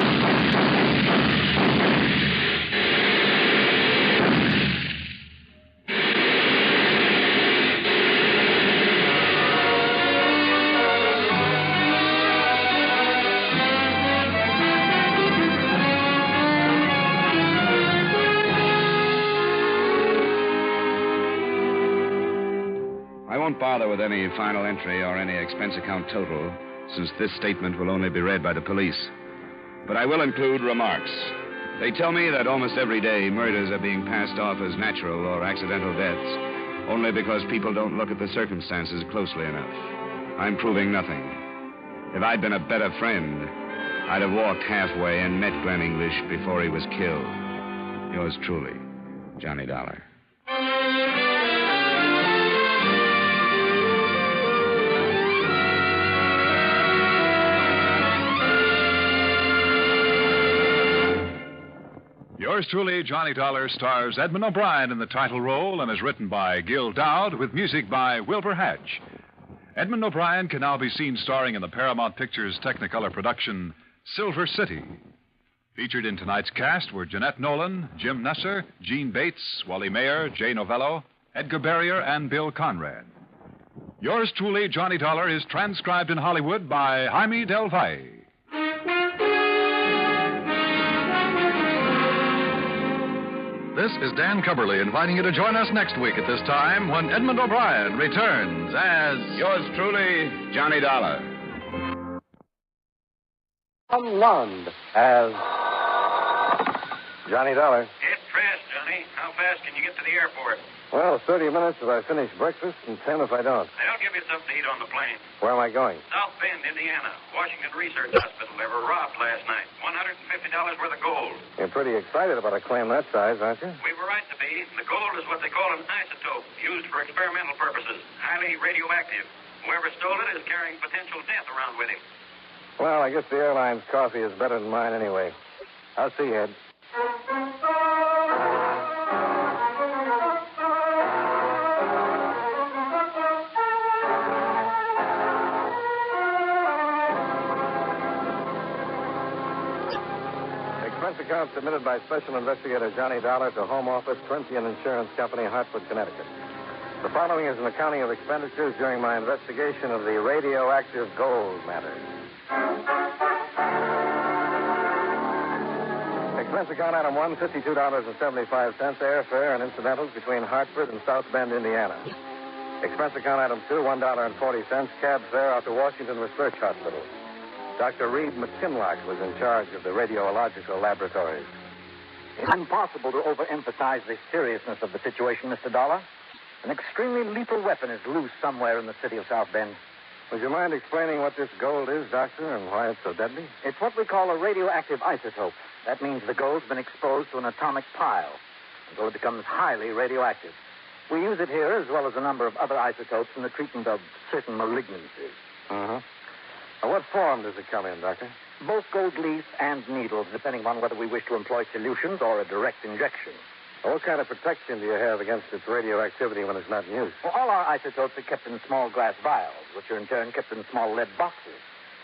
I won't bother with any final entry or any expense account total, since this statement will only be read by the police. But I will include remarks. They tell me that almost every day murders are being passed off as natural or accidental deaths, only because people don't look at the circumstances closely enough. I'm proving nothing. If I'd been a better friend, I'd have walked halfway and met Glen English before he was killed. Yours truly, Johnny Dollar. Yours truly, Johnny Dollar, stars Edmund O'Brien in the title role and is written by Gil Dowd with music by Wilbur Hatch. Edmund O'Brien can now be seen starring in the Paramount Pictures Technicolor production Silver City. Featured in tonight's cast were Jeanette Nolan, Jim Nusser, Gene Bates, Wally Mayer, Jay Novello, Edgar Barrier, and Bill Conrad. Yours truly, Johnny Dollar, is transcribed in Hollywood by Jaime Del Valle. This is Dan Cubberly inviting you to join us next week at this time when Edmund O'Brien returns as... Yours truly, Johnny Dollar. Tom Lund as... Johnny Dollar. Get dressed, Johnny. How fast can you get to the airport? Well, 30 minutes if I finish breakfast and 10 if I don't. They'll give you something to eat on the plane. Where am I going? South Bend, Indiana. Washington Research Hospital. They were robbed last night. $150 worth of gold. You're pretty excited about a claim that size, aren't you? We were right to be. The gold is what they call an isotope, used for experimental purposes. Highly radioactive. Whoever stole it is carrying potential death around with him. Well, I guess the airline's coffee is better than mine anyway. I'll see you, Ed. Expense account submitted by Special Investigator Johnny Dollar to Home Office, Corinthian Insurance Company, Hartford, Connecticut. The following is an accounting of expenditures during my investigation of the radioactive gold matter. Expense account item 1, $52.75, airfare and incidentals between Hartford and South Bend, Indiana. Expense account item 2, $1.40, cab fare out to Washington Research Hospital. Dr. Reed McKinlock was in charge of the radiological laboratories. It's impossible to overemphasize the seriousness of the situation, Mr. Dollar. An extremely lethal weapon is loose somewhere in the city of South Bend. Would you mind explaining what this gold is, Doctor, and why it's so deadly? It's what we call a radioactive isotope. That means the gold's been exposed to an atomic pile until it becomes highly radioactive. We use it here as well as a number of other isotopes in the treatment of certain malignancies. Uh-huh. Now, what form does it come in, Doctor? Both gold leaf and needles, depending on whether we wish to employ solutions or a direct injection. Well, what kind of protection do you have against its radioactivity when it's not in use? Well, all our isotopes are kept in small glass vials, which are in turn kept in small lead boxes.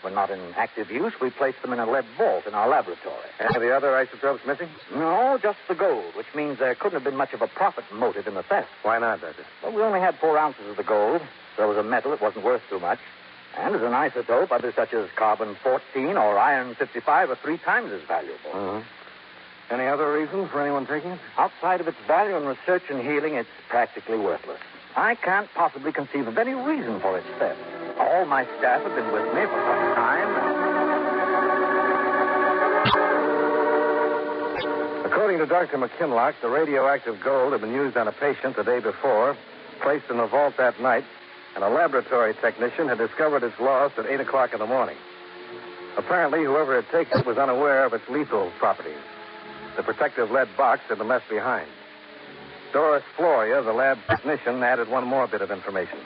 When not in active use, we place them in a lead vault in our laboratory. Are the other isotopes missing? No, just the gold, which means there couldn't have been much of a profit motive in the theft. Why not, Doctor? Well, we only had 4 ounces of the gold. So as a metal, it wasn't worth too much. And as an isotope, others such as carbon-14 or iron-55 are 3 times as valuable. Uh-huh. Any other reason for anyone taking it? Outside of its value in research and healing, it's practically worthless. I can't possibly conceive of any reason for its theft. All my staff have been with me for some time. According to Dr. McKinlock, the radioactive gold had been used on a patient the day before, placed in the vault that night, and a laboratory technician had discovered its loss at 8 o'clock in the morning. Apparently, whoever had taken it was unaware of its lethal properties. The protective lead box had been left behind. Doris Floria, the lab technician, added one more bit of information.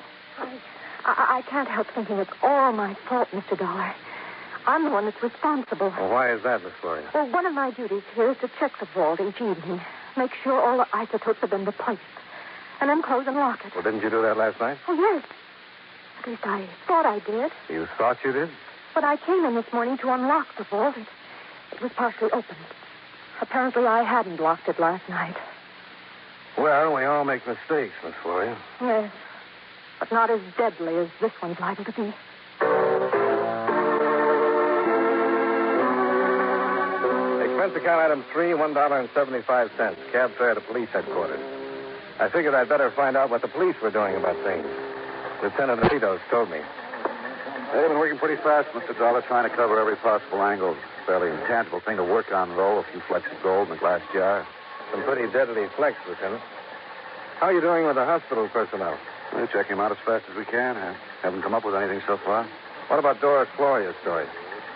I can't help thinking it's all my fault, Mr. Dollar. I'm the one that's responsible. Well, why is that, Miss Florian? Well, one of my duties here is to check the vault each evening, make sure all the isotopes have been replaced, and then close and lock it. Well, didn't you do that last night? Oh, yes. At least I thought I did. You thought you did? But I came in this morning to unlock the vault. It was partially opened. Apparently, I hadn't locked it last night. Well, we all make mistakes, Miss Florian. Yes, but not as deadly as this one's liable to be. Expense account item 3, $1.75. Cab fare to police headquarters. I figured I'd better find out what the police were doing about things. Lieutenant Ritos told me. They've been working pretty fast, Mr. Dollar, trying to cover every possible angle. Fairly intangible thing to work on, though. A few flecks of gold in a glass jar. Some pretty deadly flecks, Lieutenant. How are you doing with the hospital personnel? We're checking them out as fast as we can. Haven't come up with anything so far. What about Doris Floria's story?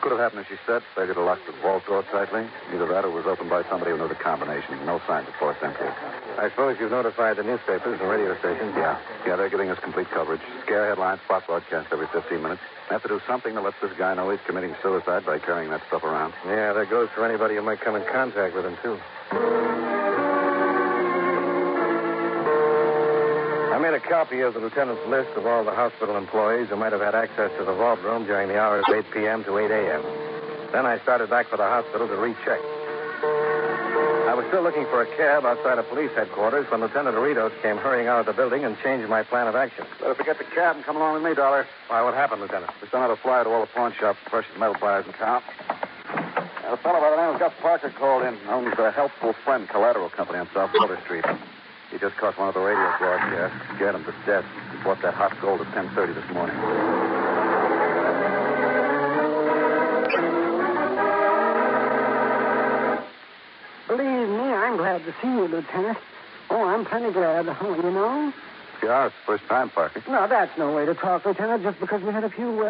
Could have happened as she said. Figured to lock the vault door tightly. Either that or it was opened by somebody who knew the combination. No signs of forced entry. I suppose you've notified the newspapers and radio stations? Yeah, they're giving us complete coverage. Scare headlines, spot broadcast every 15 minutes. They have to do something to let this guy know he's committing suicide by carrying that stuff around. Yeah, that goes for anybody who might come in contact with him, too. I made a copy of the lieutenant's list of all the hospital employees who might have had access to the vault room during the hours 8 p.m. to 8 a.m. Then I started back for the hospital to recheck. I was still looking for a cab outside of police headquarters when Lieutenant Ritos came hurrying out of the building and changed my plan of action. Better forget the cab and come along with me, Dollar. Why, what happened, Lieutenant? We sent out a flyer to all the pawn shops, precious metal buyers in town. A fellow by the name of Gus Parker called in. Owns a Helpful Friend Collateral Company on South Water Street. He just caught one of the radio broadcasts, scared him to death. He bought that hot gold at 10:30 this morning. Believe me, I'm glad to see you, Lieutenant. Oh, I'm plenty glad. Oh, you know? Yeah, it's the first time, Parker. No, that's no way to talk, Lieutenant. Just because we had a few,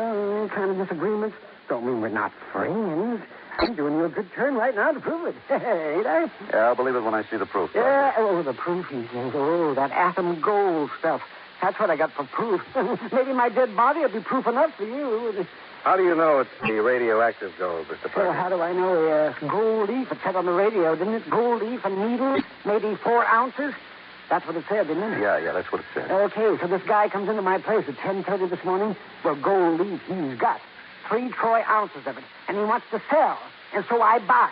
kind of disagreements, don't mean we're not friends. I'm doing you a good turn right now to prove it. Ain't I? Yeah, I'll believe it when I see the proof. Yeah, the proof, he says. Oh, that atom gold stuff. That's what I got for proof. Maybe my dead body will be proof enough for you. How do you know it's the radioactive gold, Mr. Parker? Well, how do I know? Gold leaf. It said on the radio, didn't it? Gold leaf, a needle, maybe 4 ounces. That's what it said, didn't it? Yeah, that's what it said. Okay, so this guy comes into my place at 10:30 this morning. Well, gold leaf he's got 3 troy ounces of it, and he wants to sell. And so I buy.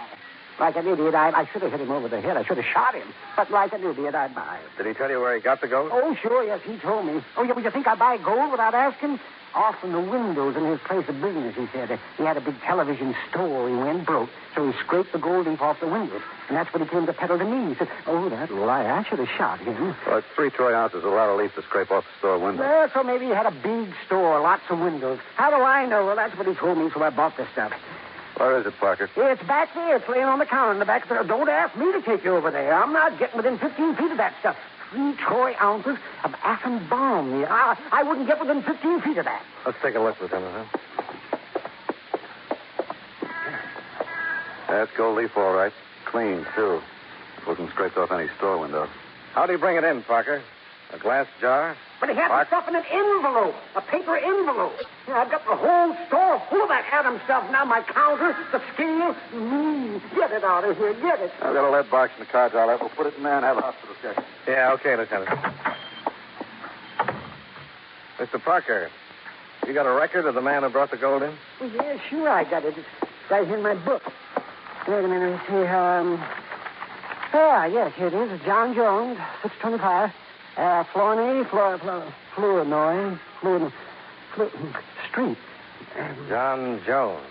Like an idiot, I should have hit him over the head. I should have shot him. But like an idiot, I buy. Did he tell you where he got the gold? Oh, sure, yes, he told me. Oh, yeah, well, you think I buy gold without asking? Off from the windows in his place of business, he said. He had a big television store. He went broke, so he scraped the gold leaf off the windows. And that's what he came to peddle to me. He said, oh, that lie. I should have shot him. Well, 3 troy ounces is a lot of leaf to scrape off the store window. Well, so maybe he had a big store, lots of windows. How do I know? Well, that's what he told me, so I bought this stuff. Where is it, Parker? It's back there. It's laying on the counter in the back there. Don't ask me to take you over there. I'm not getting within 15 feet of that stuff. 3 troy ounces of atom bomb. I wouldn't get within 15 feet of that. Let's take a look, Lieutenant, huh? That's gold leaf, all right. Clean, too. It wasn't scraped off any store window. How do you bring it in, Parker? A glass jar? But he had the stuff in an envelope, a paper envelope. I've got the whole store full of that atom stuff. Now my counter, the scale. Get it out of here. Get it. I've got a lead box in the car, Dollar. We'll put it in there and have a hospital check. Yeah, okay, Lieutenant. Mr. Parker, you got a record of the man who brought the gold in? Well, yeah, sure, I got it. It's right here in my book. Wait a minute. Let's see. Yes, here it is. John Jones, 625. Flournoy Street. John Jones.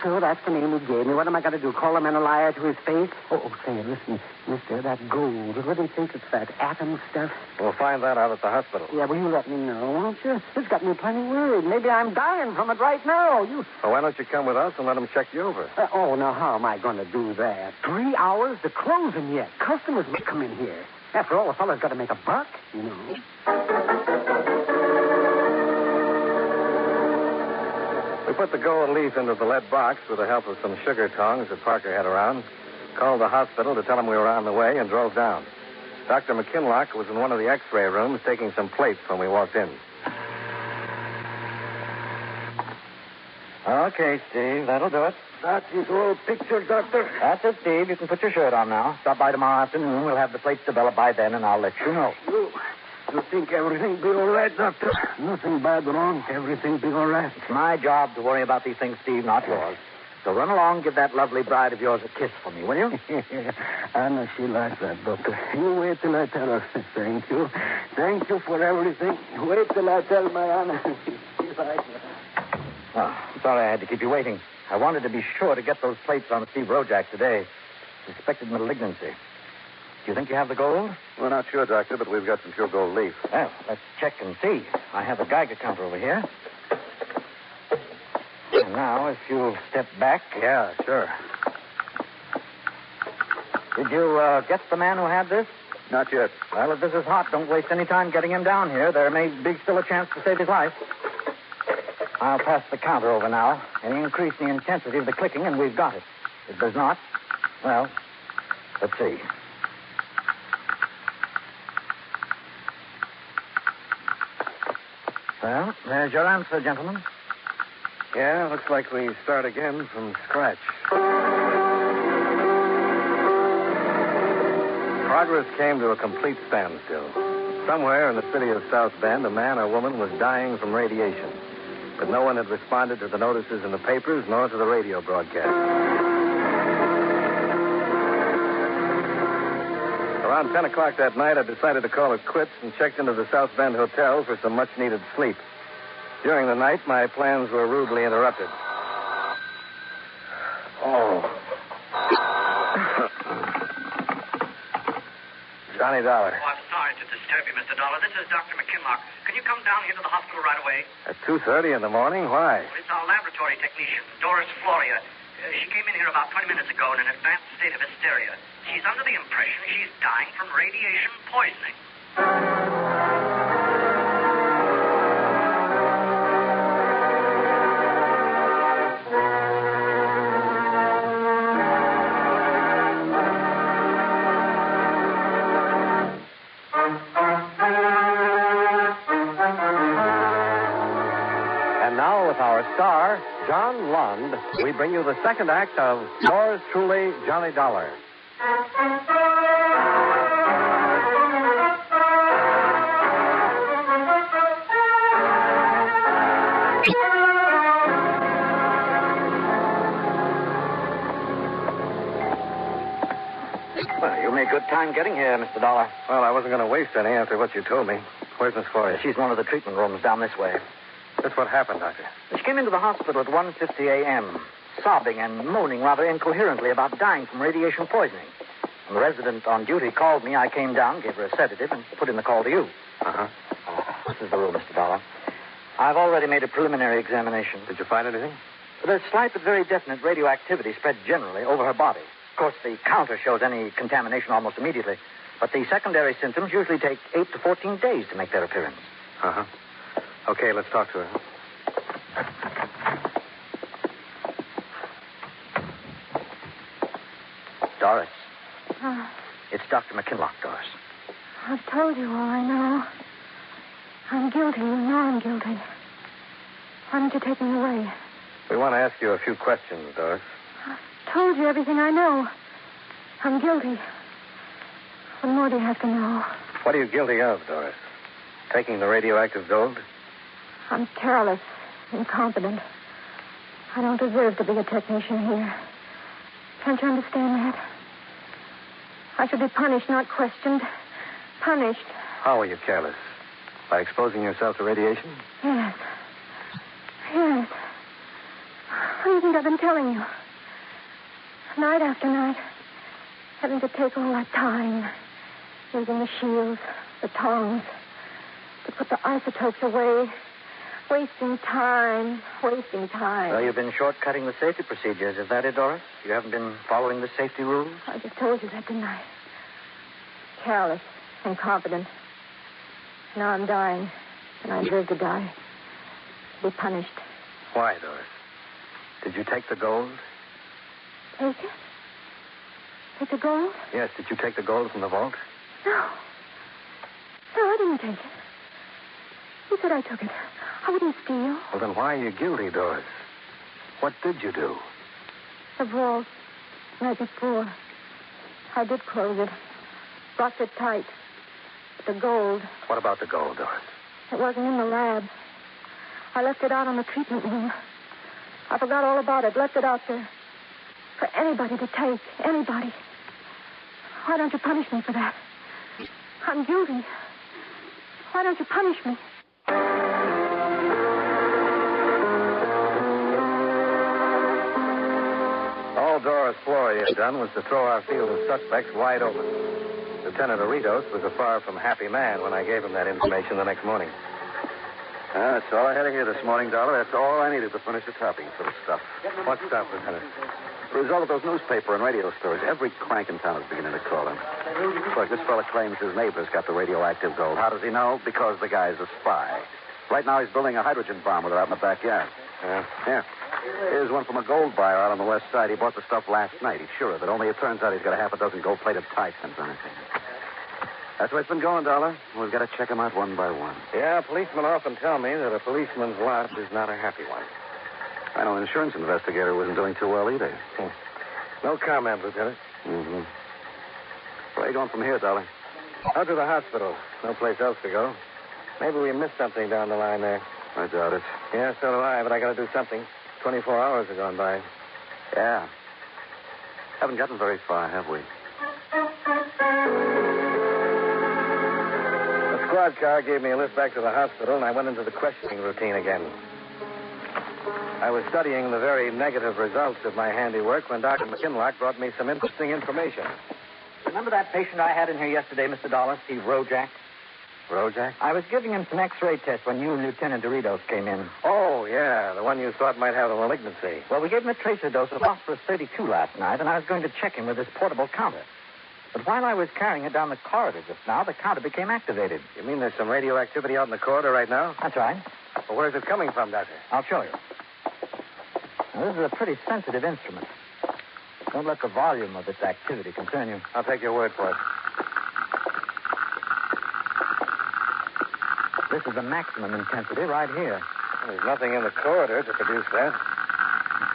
So that's the name he gave me. What am I going to do? Call a man a liar to his face? Oh, say, listen, mister, that gold. What do you think it's that atom stuff? We'll find that out at the hospital. Yeah, well, you let me know, won't you? It's got me plenty worried. Maybe I'm dying from it right now. Well, why don't you come with us and let him check you over? Now, how am I going to do that? 3 hours to closing yet. Customers may come in here. After all, a fellow's got to make a buck, you know. We put the gold leaf into the lead box with the help of some sugar tongs that Parker had around, called the hospital to tell him we were on the way, and drove down. Dr. McKinlock was in one of the X-ray rooms taking some plates when we walked in. Okay, Steve, that'll do it. That's his whole picture, Doctor. That's it, Steve. You can put your shirt on now. Stop by tomorrow afternoon. We'll have the plates developed by then, and I'll let you know. You think everything be all right, Doctor? Nothing bad wrong. Everything be all right. It's my job to worry about these things, Steve, not yours. So run along, give that lovely bride of yours a kiss for me, will you? I know she likes that, Doctor. You wait till I tell her. Thank you. Thank you for everything. Wait till I tell my Anna. She likes that. Oh, sorry I had to keep you waiting. I wanted to be sure to get those plates on Steve Rojak today. Suspected malignancy. Do you think you have the gold? We're not sure, Doctor, but we've got some pure gold leaf. Well, let's check and see. I have a Geiger counter over here. And now, if you'll step back. Yeah, sure. Did you get the man who had this? Not yet. Well, if this is hot, don't waste any time getting him down here. There may be still a chance to save his life. I'll pass the counter over now. Any increase in the intensity of the clicking, and we've got it. If there's not, well, let's see. Well, there's your answer, gentlemen. Yeah, looks like we start again from scratch. Progress came to a complete standstill. Somewhere in the city of South Bend, a man or woman was dying from radiation. But no one had responded to the notices in the papers nor to the radio broadcast. Around 10 o'clock that night, I decided to call it quits and checked into the South Bend Hotel for some much-needed sleep. During the night, my plans were rudely interrupted. Oh. Johnny Dollar. Oh, I'm sorry to disturb you, Mr. Dollar. This is Dr. McKinlock. Can you come down here to the hospital right away? At 2:30 in the morning? Why? It's our laboratory technician, Doris Floria. She came in here about 20 minutes ago in an advanced state of hysteria. She's under the impression she's dying from radiation poisoning. And now, with our star, John Lund, we bring you the second act of Yours Truly, Johnny Dollar. Well, you made good time getting here, Mr. Dollar. Well, I wasn't going to waste any after what you told me. Where's Miss Floria? She's in one of the treatment rooms down this way. That's what happened, Doctor. She came into the hospital at 1:50 a.m., sobbing and moaning rather incoherently about dying from radiation poisoning. When the resident on duty called me, I came down, gave her a sedative, and put in the call to you. Uh-huh. This is the room, Mr. Dollar. I've already made a preliminary examination. Did you find anything? There's slight but very definite radioactivity spread generally over her body. Of course, the counter shows any contamination almost immediately, but the secondary symptoms usually take 8 to 14 days to make their appearance. Uh-huh. Okay, let's talk to her. Doris. It's Dr. McKinlock, Doris. I've told you all I know. I'm guilty. You know I'm guilty. Why don't you take me away? We want to ask you a few questions, Doris. I've told you everything I know. I'm guilty. What more do you have to know? What are you guilty of, Doris? Taking the radioactive gold? I'm careless, incompetent. I don't deserve to be a technician here. Can't you understand that? I should be punished, not questioned. Punished. How are you careless? By exposing yourself to radiation? Yes. Yes. What do you think I've been telling you? Night after night, having to take all that time, using the shields, the tongs, to put the isotopes away, wasting time. Well, you've been shortcutting the safety procedures. Is that it, Doris? You haven't been following the safety rules? I just told you that, didn't I? Careless, incompetent. Now I'm dying, and I deserve to die. To be punished. Why, Doris? Did you take the gold? Take it? Take the gold? Yes, did you take the gold from the vault? No. No, I didn't take it. Who said I took it? I wouldn't steal. Well, then why are you guilty, Doris? What did you do? The vault. Night before. I did close it. Locked it tight. But the gold, What about the gold, Doris? it wasn't in the lab. I left it out on the treatment room. I forgot all about it. Left it out there. For anybody to take. Anybody. Why don't you punish me for that? I'm guilty. Why don't you punish me? All Doris Floria had done was to throw our field of suspects wide open. Lieutenant Aritos was a far from happy man when I gave him that information the next morning. That's all I had to hear this morning, Dollar. That's all I needed to finish the topping for the stuff. What stuff, Lieutenant? The result of those newspaper and radio stories. Every crank in town is beginning to call him. Look, this fella claims his neighbor's got the radioactive gold. How does he know? Because the guy's a spy. Right now he's building a hydrogen bomb with it out in the backyard. Yeah. Here's one from a gold buyer out on the west side. He bought the stuff last night. He's sure of it. Only it turns out he's got a half a dozen gold-plated tie pins on his hand. That's where it's been going, Dollar. We've got to check them out one by one. Yeah, policemen often tell me that a policeman's lot is not a happy one. I know an insurance investigator wasn't doing too well either. No comment, Lieutenant. Mm-hmm. Where are you going from here, Dollar? Out to the hospital. No place else to go. Maybe we missed something down the line there. I doubt it. Yeah, so do I, but I got to do something. 24 hours have gone by. Yeah. Haven't gotten very far, have we? The squad car gave me a lift back to the hospital, and I went into the questioning routine again. I was studying the very negative results of my handiwork when Dr. McKinlock brought me some interesting information. Remember that patient I had in here yesterday, Mr. Dollar, Steve Rojak? Rojak? I was giving him some X-ray tests when you and Lieutenant Doritos came in. Oh, yeah, the one you thought might have a malignancy. Well, we gave him a tracer dose of phosphorus 32 last night, and I was going to check him with this portable counter. But while I was carrying it down the corridor just now, the counter became activated. You mean there's some radioactivity out in the corridor right now? That's right. Well, where's it coming from, Doctor? I'll show you. Now, this is a pretty sensitive instrument. Don't let the volume of its activity concern you. I'll take your word for it. This is the maximum intensity right here. Well, there's nothing in the corridor to produce that.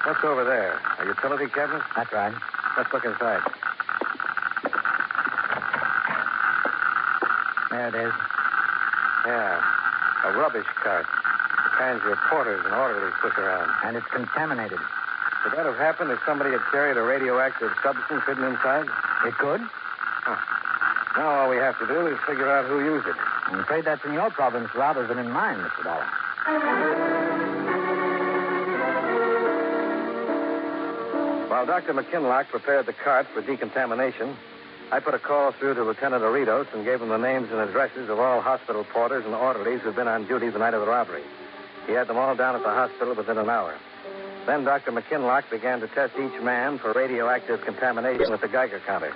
What's over there? A utility cabinet? That's right. Let's look inside. There it is. Yeah, a rubbish cart. The kinds your porters and orderlies push around. And it's contaminated. Could that have happened if somebody had carried a radioactive substance hidden inside? It could. Now all we have to do is figure out who used it. I'm afraid that's in your province rather than in mine, Mr. Dollar. While Dr. McKinlock prepared the cart for decontamination, I put a call through to Lieutenant Aritos and gave him the names and addresses of all hospital porters and orderlies who'd been on duty the night of the robbery. He had them all down at the hospital within an hour. Then Dr. McKinlock began to test each man for radioactive contamination with the Geiger counter.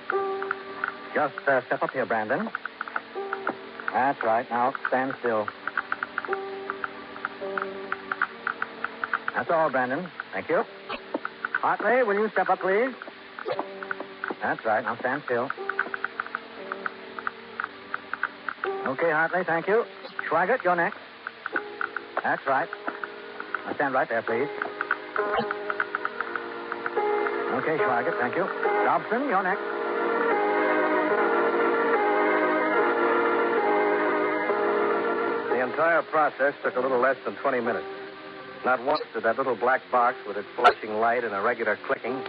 Just step up here, Brandon. That's right. Now, stand still. That's all, Brandon. Thank you. Hartley, will you step up, please? That's right. Now, stand still. Okay, Hartley, thank you. Schweigert, you're next. That's right. Now, stand right there, please. Okay, Schweigert, thank you. Dobson, you're next. The entire process took a little less than 20 minutes. Not once did that little black box with its flashing light and irregular clicking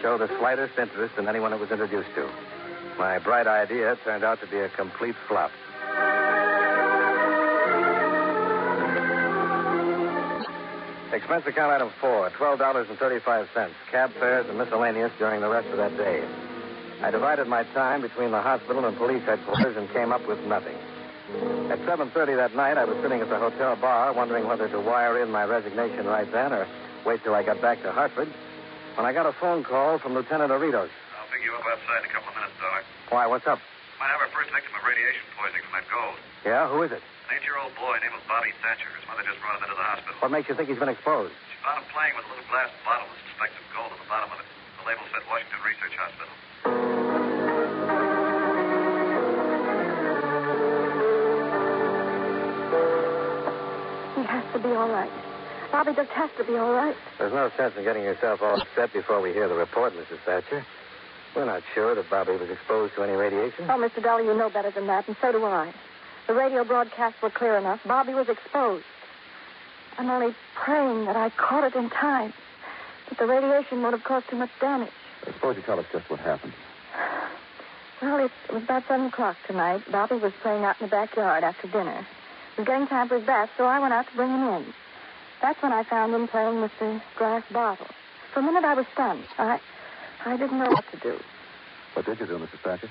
show the slightest interest in anyone it was introduced to. My bright idea turned out to be a complete flop. Expense account item 4, $12.35, cab fares and miscellaneous during the rest of that day. I divided my time between the hospital and police headquarters and came up with nothing. At 7:30 that night, I was sitting at the hotel bar wondering whether to wire in my resignation right then or wait till I got back to Hartford when I got a phone call from Lieutenant Aritos. I'll pick you up outside in a couple of minutes, Dollar. Why, what's up? Might have our first victim of radiation poisoning from that gold. Yeah, who is it? An 8-year-old boy named Bobby Thatcher. His mother just brought him into the hospital. What makes you think he's been exposed? She found him playing with a little glass bottle with suspected gold at the bottom of it. The label said Washington Research Hospital. He has to be all right. Bobby just has to be all right. There's no sense in getting yourself all upset before we hear the report, Mrs. Thatcher. We're not sure that Bobby was exposed to any radiation. Oh, Mr. Dollar, you know better than that, and so do I. The radio broadcasts were clear enough. Bobby was exposed. I'm only praying that I caught it in time, that the radiation won't have caused too much damage. Suppose you tell us just what happened. Well, it was about 7 o'clock tonight. Bobby was playing out in the backyard after dinner. It was getting time for his bath, so I went out to bring him in. That's when I found him playing with the glass bottle. For a minute, I was stunned. I didn't know what to do. What did you do, Mrs. Thatcher?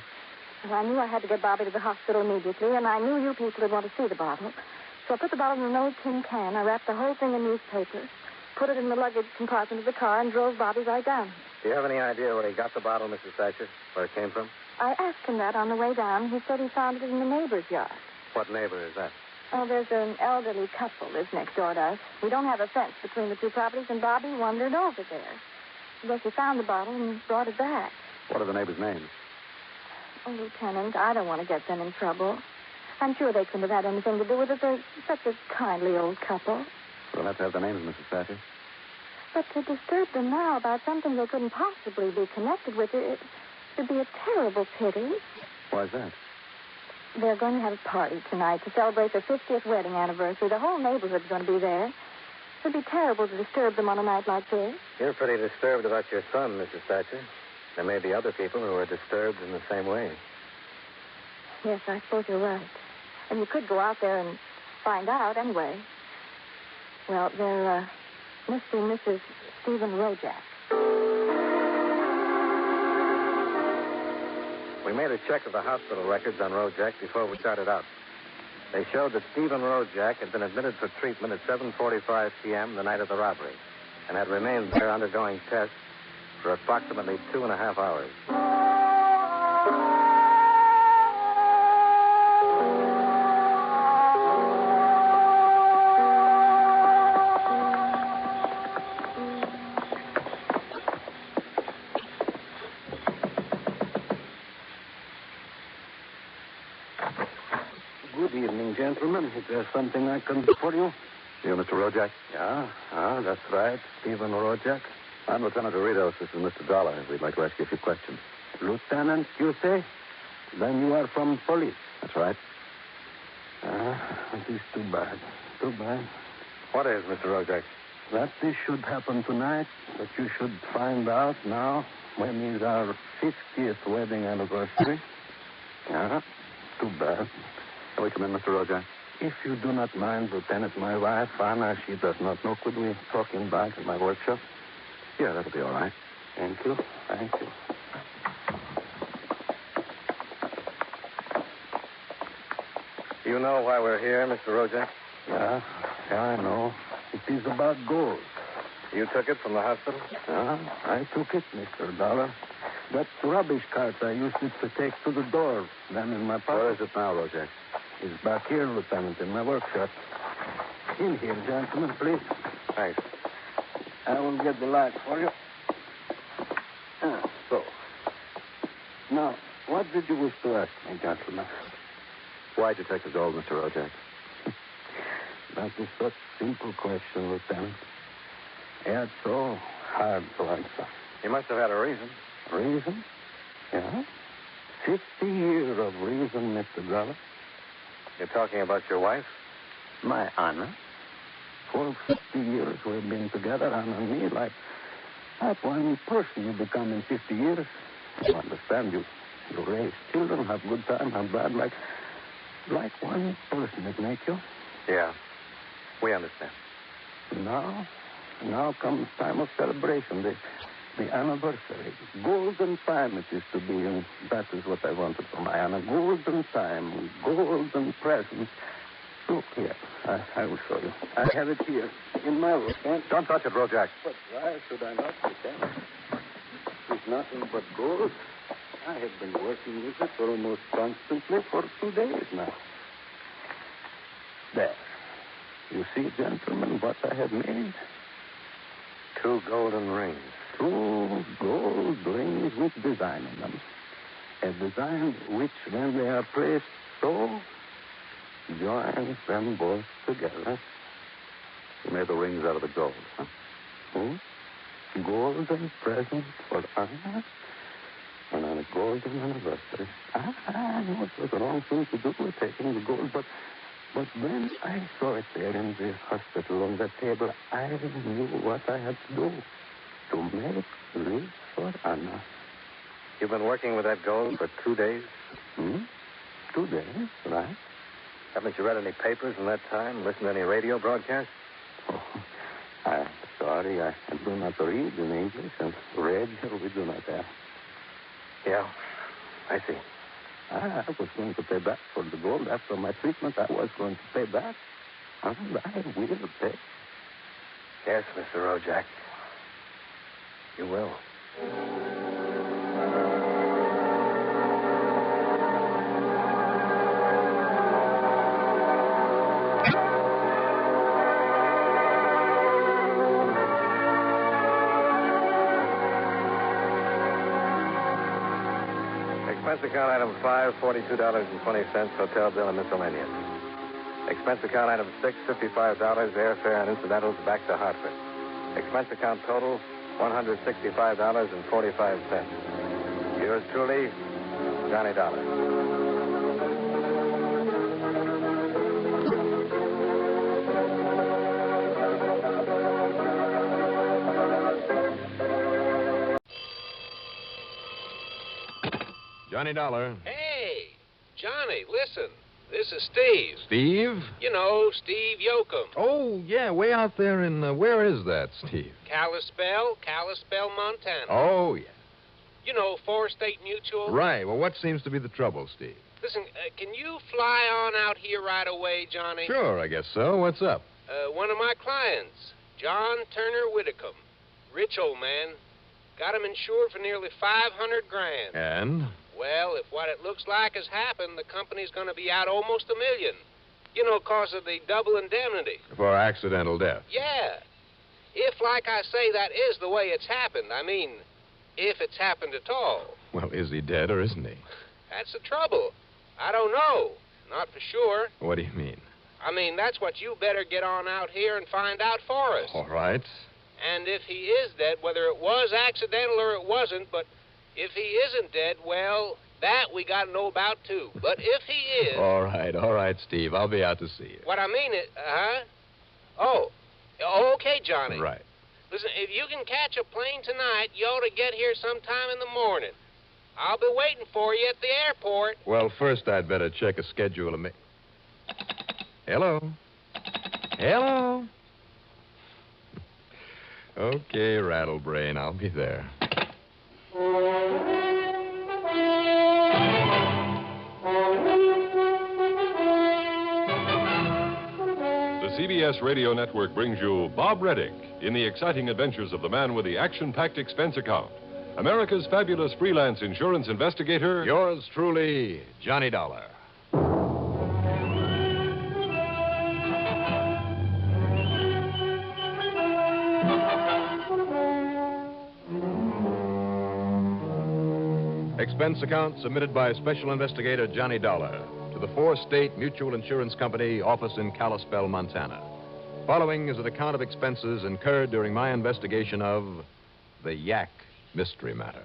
Well, I knew I had to get Bobby to the hospital immediately, and I knew you people would want to see the bottle. So I put the bottle in an old tin can. I wrapped the whole thing in newspaper, put it in the luggage compartment of the car, and drove Bobby right down. Do you have any idea where he got the bottle, Mrs. Thatcher? Where it came from? I asked him that on the way down. He said he found it in the neighbor's yard. What neighbor is that? Oh, there's an elderly couple lives next door to us. We don't have a fence between the two properties, and Bobby wandered over there. I guess he found the bottle and brought it back. What are the neighbors' names? Oh, Lieutenant, I don't want to get them in trouble. I'm sure they couldn't have had anything to do with it. They're such a kindly old couple. We'll have to have the names, Mrs. Thatcher. But to disturb them now about something they couldn't possibly be connected with, it would be a terrible pity. Why's that? They're going to have a party tonight to celebrate their 50th wedding anniversary. The whole neighborhood's going to be there. It would be terrible to disturb them on a night like this. You're pretty disturbed about your son, Mrs. Thatcher. There may be other people who are disturbed in the same way. Yes, I suppose you're right. And you could go out there and find out anyway. Well, they're Mr. and Mrs. Stephen Rojak. We made a check of the hospital records on Rojak before we started out. They showed that Stephen Rojak had been admitted for treatment at 7:45 p.m. the night of the robbery and had remained there undergoing tests for approximately 2.5 hours. Good evening, gentlemen. Is there something I can do for you? You, Mr. Rojak? Yeah, that's right. Stephen Rojak. I'm Lieutenant Doritos. This is Mr. Dollar. We'd like to ask you a few questions. Lieutenant, you say? Then you are from police. That's right. It is too bad. Too bad. What is, Mr. Rojak? That this should happen tonight, that you should find out now when is our 50th wedding anniversary. Too bad. Can we come in, Mr. Rojak? If you do not mind, Lieutenant, my wife, Anna, she does not know. Could we talk in back at my workshop? Yeah, that'll be all right. Thank you. Thank you. Do you know why we're here, Mr. Rojak? Yeah, I know. It is about gold. You took it from the hospital? I took it, Mr. Dollar. That rubbish cart, I used it to take to the door, then in my pocket. Where is it now, Rojak? It's back here, Lieutenant, in my workshop. In here, gentlemen, please. Thanks. I will get the light for you. So. Now, what did you wish to ask me, gentlemen? Why'd you take the gold, Mr. Rojak? That is such a simple question, Lieutenant. It's so hard to answer. You must have had a reason. Reason? Yeah. 50 years of reason, Mr. Dollar. You're talking about your wife? My Anna. For 50 years we've been together, Anna and me, like one person you become in 50 years. You understand, you raise children, have good time, have bad, like one person it make you. Yeah, we understand. Now comes time of celebration, the anniversary. Golden time it is to be, and that is what I wanted for my Anna. Golden time, golden presents. Look here, I will show you. I have it here in my room. Don't touch it, Rojak. But why should I not? It's nothing but gold. I have been working with it almost constantly for 2 days now. There. You see, gentlemen, what I have made? 2 golden rings. 2 gold rings with design on them. A design which, when they are placed so, joins them both together. You made the rings out of the gold, huh? Oh? Golden present for Anna? And on a golden anniversary. I know it was the wrong thing to do with taking the gold, but when I saw it there in the hospital on the table, I knew what I had to do. To make rings for Anna. You've been working with that gold for 2 days? 2 days, right? Haven't you read any papers in that time? Listened to any radio broadcasts? Oh, I'm sorry. I do not read in English, and radio we do not have. Yeah, I see. I was going to pay back for the gold after my treatment. I was going to pay back. And I will pay. Yes, Mr. Rojak. You will. Expense account item 5, $42.20, hotel bill and miscellaneous. Expense account item 6, $55, airfare and incidentals back to Hartford. Expense account total, $165.45. Yours truly, Johnny Dollar. Johnny Dollar. Hey, Johnny, listen. This is Steve. Steve? You know, Steve Yoakum. Oh, yeah, way out there in, where is that, Steve? Kalispell, Montana. Oh, yeah. You know, Four State Mutual. Right. Well, what seems to be the trouble, Steve? Listen, can you fly on out here right away, Johnny? Sure, I guess so. What's up? One of my clients, John Turner Whitcomb. Rich old man. Got him insured for nearly $500,000. And? Well, if what it looks like has happened, the company's going to be out almost $1 million. You know, because of the double indemnity. For accidental death. Yeah. If, like I say, that is the way it's happened. I mean, if it's happened at all. Well, is he dead or isn't he? That's the trouble. I don't know. Not for sure. What do you mean? I mean, that's what you better get on out here and find out for us. All right. And if he is dead, whether it was accidental or it wasn't, but if he isn't dead, well, that we got to know about, too. But if he is... All right, Steve. I'll be out to see you. What I mean is... Oh, okay, Johnny. Right. Listen, if you can catch a plane tonight, you ought to get here sometime in the morning. I'll be waiting for you at the airport. Well, first I'd better check a schedule of... Hello? Hello? Okay, Rattlebrain, I'll be there. The CBS Radio Network brings you Bob Reddick in the exciting adventures of the man with the action-packed expense account, America's fabulous freelance insurance investigator. Yours truly, Johnny Dollar. Expense account submitted by Special Investigator Johnny Dollar to the Four State Mutual Insurance Company office in Kalispell, Montana. Following is an account of expenses incurred during my investigation of the Yaak mystery matter.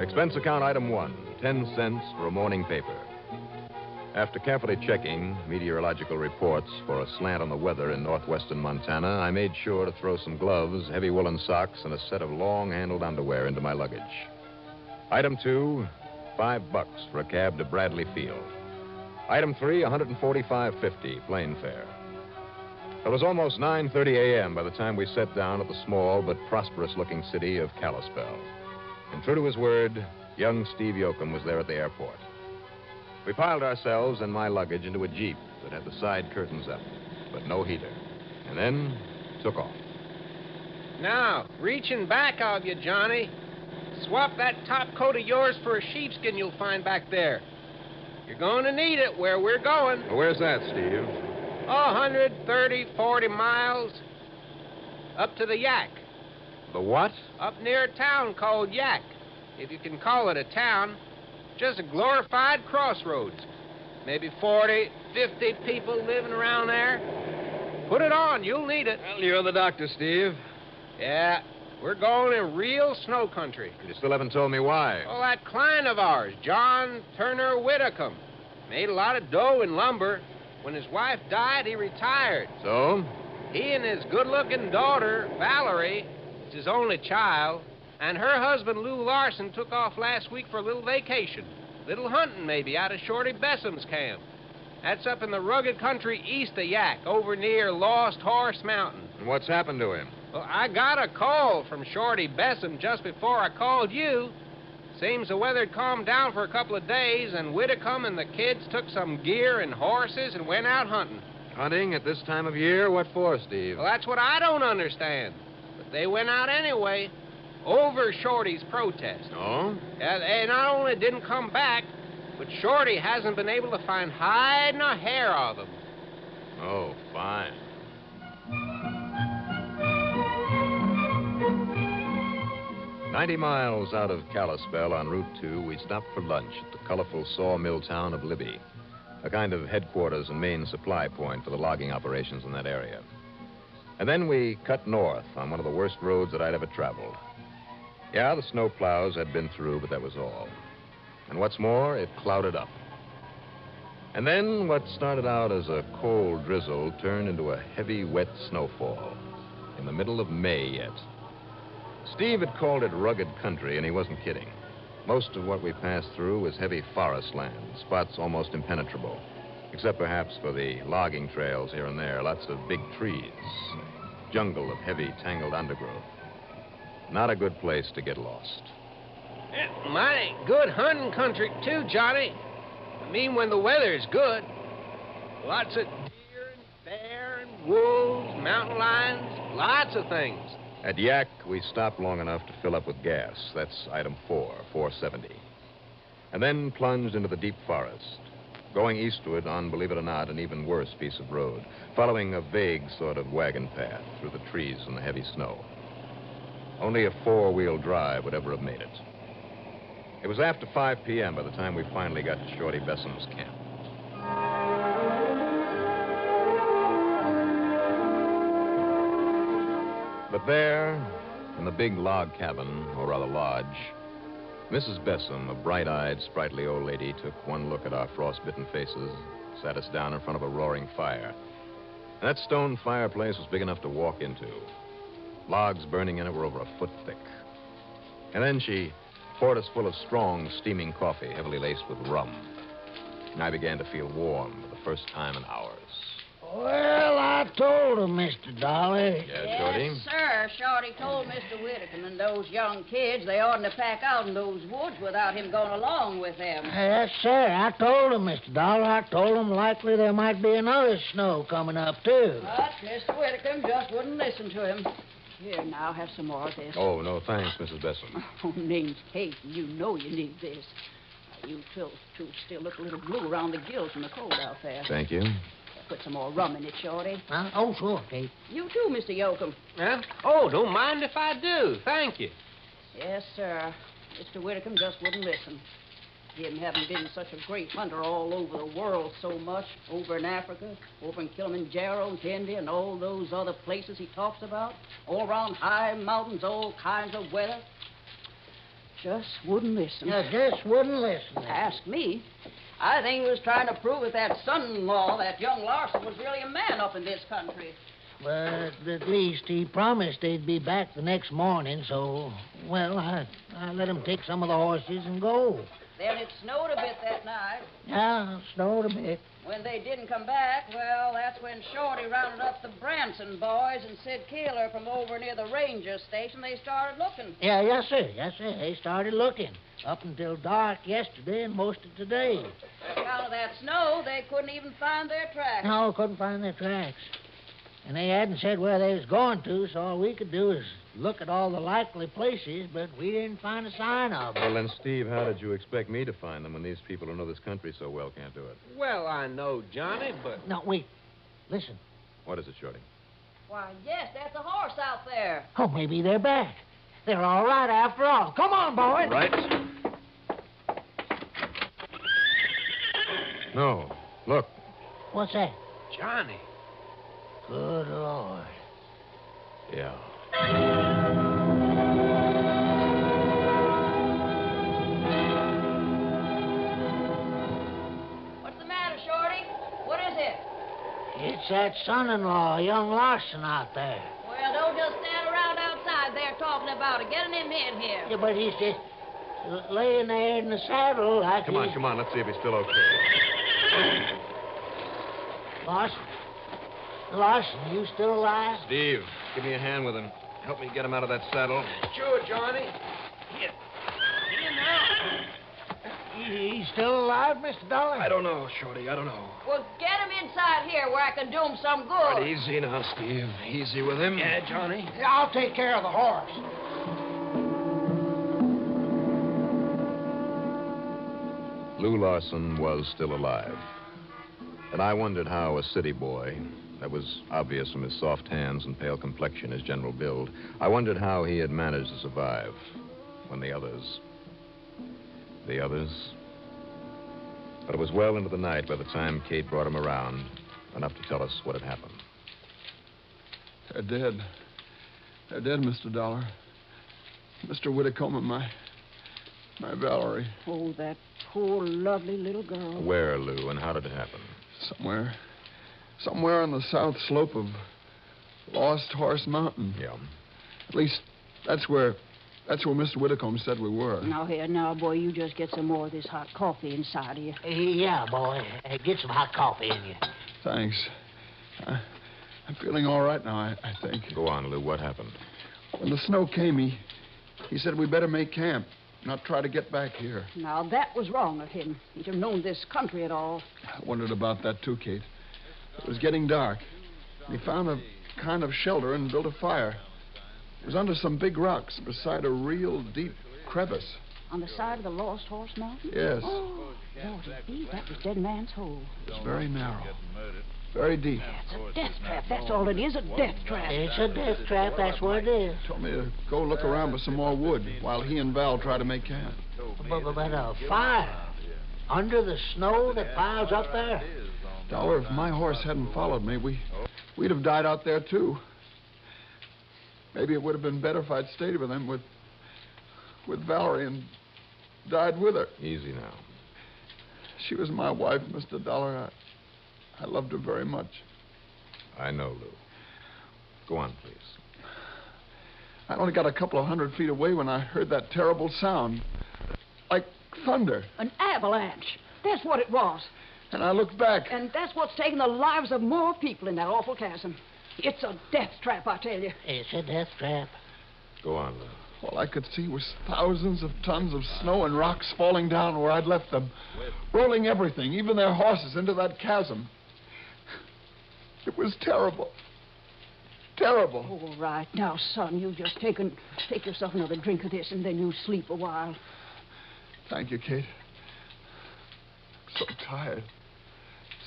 Expense account item 1, 10 cents for a morning paper. After carefully checking meteorological reports for a slant on the weather in northwestern Montana, I made sure to throw some gloves, heavy woolen socks, and a set of long-handled underwear into my luggage. Item 2, $5 for a cab to Bradley Field. Item 3, $145.50, plane fare. It was almost 9:30 a.m. by the time we set down at the small but prosperous-looking city of Kalispell. And true to his word, young Steve Yoakum was there at the airport. We piled ourselves and my luggage into a Jeep that had the side curtains up, but no heater, and then took off. Now, reaching back of you, Johnny. Swap that top coat of yours for a sheepskin you'll find back there. You're going to need it where we're going. Well, where's that, Steve? 130, 40 miles. Up to the Yaak. The what? Up near a town called Yaak, if you can call it a town. Just a glorified crossroads. Maybe 40, 50 people living around there. Put it on. You'll need it. Well, you're the doctor, Steve. Yeah, we're going in real snow country. You still haven't told me why. Oh, that client of ours, John Turner Whitcomb, made a lot of dough in lumber. When his wife died, he retired. So? He and his good-looking daughter, Valerie, it's his only child, and her husband, Lou Larson, took off last week for a little vacation. Little hunting, maybe, out of Shorty Besson's camp. That's up in the rugged country east of Yaak, over near Lost Horse Mountain. And what's happened to him? Well, I got a call from Shorty Besson just before I called you. Seems the weather had calmed down for a couple of days, and Whitcomb and the kids took some gear and horses and went out hunting. Hunting at this time of year? What for, Steve? Well, that's what I don't understand. But they went out anyway, over Shorty's protest. Oh? Yeah, they not only didn't come back, but Shorty hasn't been able to find hide nor hair of them. Oh, fine. "90 miles out of Kalispell on Route 2, we stopped for lunch at the colorful sawmill town of Libby, a kind of headquarters and main supply point for the logging operations in that area. And then we cut north on one of the worst roads that I'd ever traveled. Yeah, the snow plows had been through, but that was all. And what's more, it clouded up. And then what started out as a cold drizzle turned into a heavy, wet snowfall in the middle of May yet. Steve had called it rugged country, and he wasn't kidding. Most of what we passed through was heavy forest land, spots almost impenetrable, except perhaps for the logging trails here and there, lots of big trees, jungle of heavy, tangled undergrowth. Not a good place to get lost. Mighty good hunting country, too, Johnny. I mean, when the weather's good. Lots of deer and bear and wolves, mountain lions, lots of things. At Yaak, we stopped long enough to fill up with gas. That's item 470. And then plunged into the deep forest, going eastward on, believe it or not, an even worse piece of road, following a vague sort of wagon path through the trees and the heavy snow. Only a four-wheel drive would ever have made it. It was after 5 p.m. by the time we finally got to Shorty Besson's camp. But there, in the big log cabin, or rather lodge, Mrs. Besson, a bright-eyed, sprightly old lady, took one look at our frostbitten faces, sat us down in front of a roaring fire. And that stone fireplace was big enough to walk into. Logs burning in it were over a foot thick. And then she poured us full of strong, steaming coffee, heavily laced with rum. And I began to feel warm for the first time in hours. Well, I told him, Mr. Dolly. Yeah, Shorty? Yes, sir. Shorty told Mr. Whitcomb and those young kids they oughtn't to pack out in those woods without him going along with them. Yes, sir. I told him, Mr. Dolly. I told him likely there might be another snow coming up, too. But Mr. Whitcomb just wouldn't listen to him. Here, now, have some more of this. Oh, no, thanks, Mrs. Besson. Oh, name's Kate, and you know you need this. You two still look a little blue around the gills from the cold out there. Thank you. Put some more rum in it, Shorty. Oh, sure, Kate. You too, Mr. Yoakum. Huh? Oh, don't mind if I do. Thank you. Yes, sir. Mr. Whitcomb just wouldn't listen. Him having been such a great hunter all over the world so much, over in Africa, over in Kilimanjaro and India and all those other places he talks about, all around high mountains, all kinds of weather. Just wouldn't listen. Just wouldn't listen. Ask me. I think he was trying to prove with that son-in-law that young Larson was really a man up in this country. But at least he promised they'd be back the next morning, so, well, I let him take some of the horses and go. Then it snowed a bit that night. Yeah, it snowed a bit. When they didn't come back, well, that's when Shorty rounded up the Branson boys and Sid Keeler from over near the ranger station. They started looking. Yeah, yes, sir. They started looking. Up until dark yesterday and most of today. On account of that snow, they couldn't even find their tracks. No, couldn't find their tracks. And they hadn't said where they was going to, so all we could do is look at all the likely places, but we didn't find a sign of them. Well, then, Steve, how did you expect me to find them when these people who know this country so well can't do it? Well, I know, Johnny, but... No, wait. Listen. What is it, Shorty? Why, yes, that's a horse out there. Oh, maybe they're back. They're all right after all. Come on, boys. Right. No. Look. What's that? Johnny. Good Lord. Yeah. What's the matter, Shorty? What is it? It's that son-in-law, young Larson, out there. Well, don't just stand around outside there talking about it. Get him in here. Yeah, but he's just laying there in the saddle like Come on. Let's see if he's still okay. Larson, you still alive? Steve, give me a hand with him. Help me get him out of that saddle. Sure, Johnny. Here now. He's still alive, Mr. Dollar? I don't know, Shorty. I don't know. Well, get him inside here where I can do him some good. Right, easy now, Steve. Easy with him. Yeah, Johnny. Yeah, I'll take care of the horse. Lou Larson was still alive. And I wondered how a city boy, that was obvious from his soft hands and pale complexion, his general build, I wondered how he had managed to survive when the others... But it was well into the night by the time Kate brought him around, enough to tell us what had happened. They're dead. They're dead, Mr. Dollar. Mr. Whitcomb and my Valerie. Oh, that poor, lovely little girl. Where, Lou, and how did it happen? Somewhere on the south slope of Lost Horse Mountain. Yeah. At least, that's where Mr. Whitcomb said we were. Now, boy, you just get some more of this hot coffee inside of you. Yeah, boy. Get some hot coffee in you. Thanks. I'm feeling all right now, I think. Go on, Lou. What happened? When the snow came, he said we better make camp, not try to get back here. Now, that was wrong of him. He'd have known this country at all. I wondered about that, too, Kate. It was getting dark. He found a kind of shelter and built a fire. It was under some big rocks beside a real deep crevice. On the side of the Lost Horse Mountain? Yes. Oh, Lordy, that was Dead Man's Hole. It's very narrow. Very deep. Yeah, it's a death trap. That's all it is, a death trap. It's a death trap. That's what it is. Told me to go look around for some more wood while he and Val try to make camp. But a fire under the snow that piles up there? Dollar, if my horse hadn't followed me, we'd have died out there, too. Maybe it would have been better if I'd stayed with him, with Valerie, and died with her. Easy now. She was my wife, Mr. Dollar. I loved her very much. I know, Lou. Go on, please. I only got a couple of 100 feet away when I heard that terrible sound. Like thunder. An avalanche. That's what it was. And I looked back. And that's what's taken the lives of more people in that awful chasm. It's a death trap, I tell you. It's a death trap. Go on, Lou. All I could see was thousands of tons of snow and rocks falling down where I'd left them, rolling everything, even their horses, into that chasm. It was terrible. Terrible. All right. Now, son, you just take yourself another drink of this, and then you sleep a while. Thank you, Kate. I'm so tired.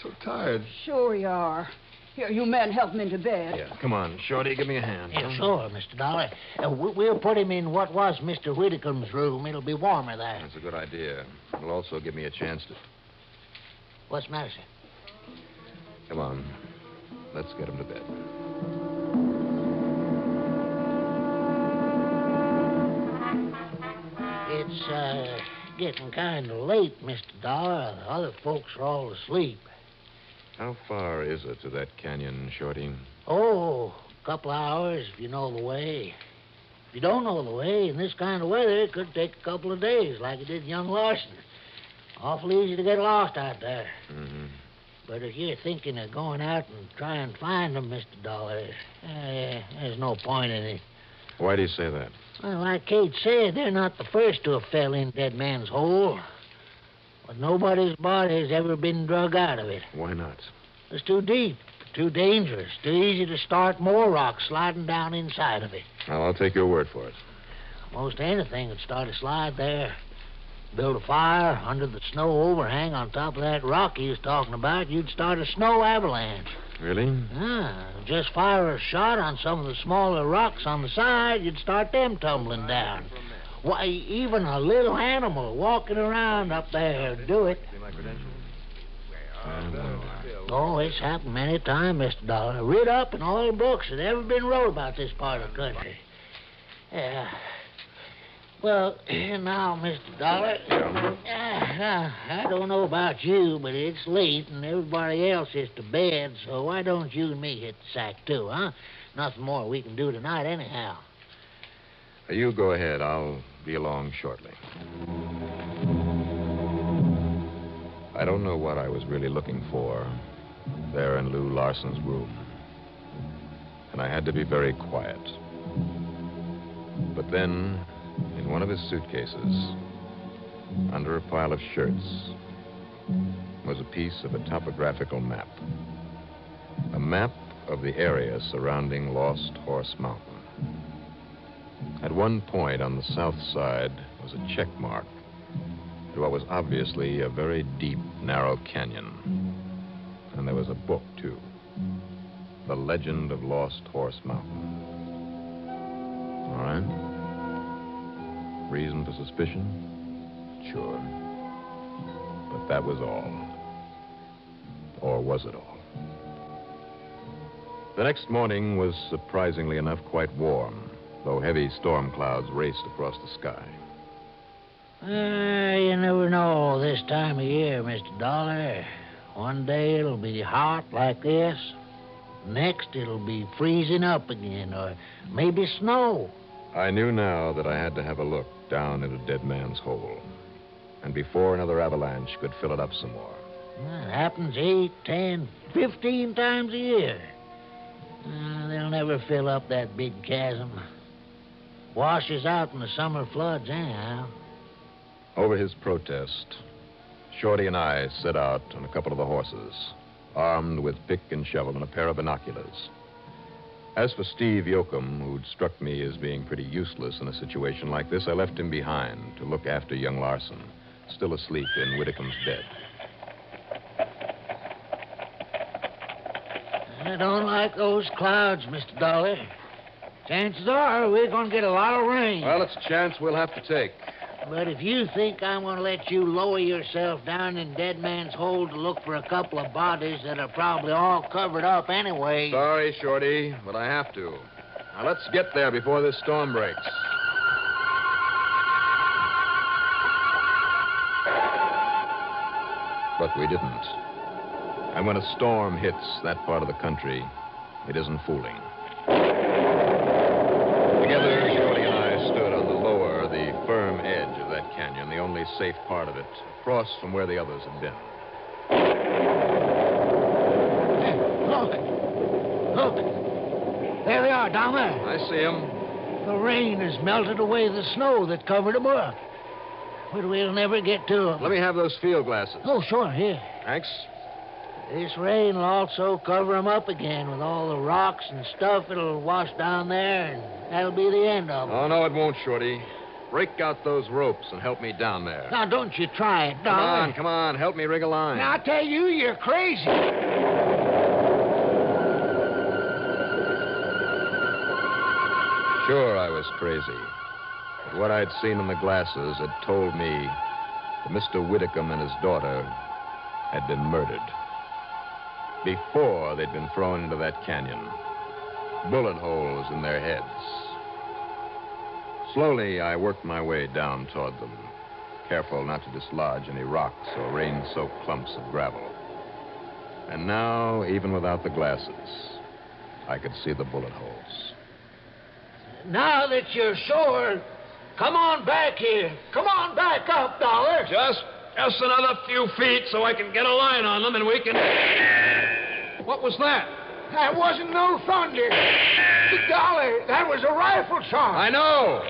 So tired. Sure you are. Here, you men help him into bed. Yeah, come on, Shorty, give me a hand. Yeah, sure, Mr. Dollar. We'll put him in what was Mr. Whitcomb's room. It'll be warmer there. That's a good idea. It'll also give me a chance to... What's the matter, sir? Come on. Let's get him to bed. It's, getting kind of late, Mr. Dollar. The other folks are all asleep. How far is it to that canyon, Shorty? Oh, a couple hours if you know the way. If you don't know the way, in this kind of weather, it could take a couple of days, like it did young Larson. Awful easy to get lost out there. Mm-hmm. But if you're thinking of going out and try and find them, Mr. Dollar, there's no point in it. Why do you say that? Well, like Kate said, they're not the first to have fell in Dead Man's Hole. But nobody's body's ever been drug out of it. Why not? It's too deep, too dangerous, too easy to start more rocks sliding down inside of it. Well, I'll take your word for it. Most anything would start a slide there. Build a fire under the snow overhang on top of that rock he was talking about, you'd start a snow avalanche. Really? Just fire a shot on some of the smaller rocks on the side, you'd start them tumbling down. Why, even a little animal walking around up there would do it. See my credentials? Oh, it's happened many times, Mr. Dollar. Read up in all the books that ever been wrote about this part of the country. Yeah. Well, now, Mr. Dollar, I don't know about you, but it's late and everybody else is to bed, so why don't you and me hit the sack too, huh? Nothing more we can do tonight anyhow. You go ahead. I'll be along shortly. I don't know what I was really looking for there in Lou Larson's room. And I had to be very quiet. But then, in one of his suitcases, under a pile of shirts, was a piece of a topographical map. A map of the area surrounding Lost Horse Mountain. At one point on the south side was a check mark to what was obviously a very deep, narrow canyon. And there was a book, too. The Legend of Lost Horse Mountain. All right? Reason for suspicion? Sure. But that was all. Or was it all? The next morning was surprisingly enough quite warm, though heavy storm clouds raced across the sky. You never know this time of year, Mr. Dollar. One day it'll be hot like this. Next it'll be freezing up again, or maybe snow. I knew now that I had to have a look down into Dead Man's Hole. And before another avalanche could fill it up some more. It happens 8, 10, 15 times a year. They'll never fill up that big chasm. Washes out in the summer floods, anyhow. Over his protest, Shorty and I set out on a couple of the horses, armed with pick and shovel and a pair of binoculars. As for Steve Yoakum, who'd struck me as being pretty useless in a situation like this, I left him behind to look after young Larson, still asleep in Whittecomb's bed. I don't like those clouds, Mr. Dollar. Chances are we're going to get a lot of rain. Well, it's a chance we'll have to take. But if you think I'm going to let you lower yourself down in Dead Man's Hole to look for a couple of bodies that are probably all covered up anyway... Sorry, Shorty, but I have to. Now, let's get there before this storm breaks. But we didn't. And when a storm hits that part of the country, it isn't fooling. Together, Shorty and I stood on the lower, the firm edge of that canyon, the only safe part of it, across from where the others had been. Look. There they are, down there. I see them. The rain has melted away the snow that covered them up. But we'll never get to them. Let me have those field glasses. Oh, sure, here. Thanks. This rain will also cover them up again with all the rocks and stuff it'll wash down there, and that'll be the end of them. Oh, no, it won't, Shorty. Break out those ropes and help me down there. Now, don't you try it, Dollar. Come on. Help me rig a line. Now, I tell you, you're crazy. Sure, I was crazy. But what I'd seen in the glasses had told me that Mr. Whitcomb and his daughter had been murdered. Before they'd been thrown into that canyon. Bullet holes in their heads. Slowly, I worked my way down toward them, careful not to dislodge any rocks or rain-soaked clumps of gravel. And now, even without the glasses, I could see the bullet holes. Now that you're sure, come on back here. Come on back up, Dollar. Just another few feet so I can get a line on them and we can... What was that? That wasn't no thunder. Dollar, that was a rifle shot. I know.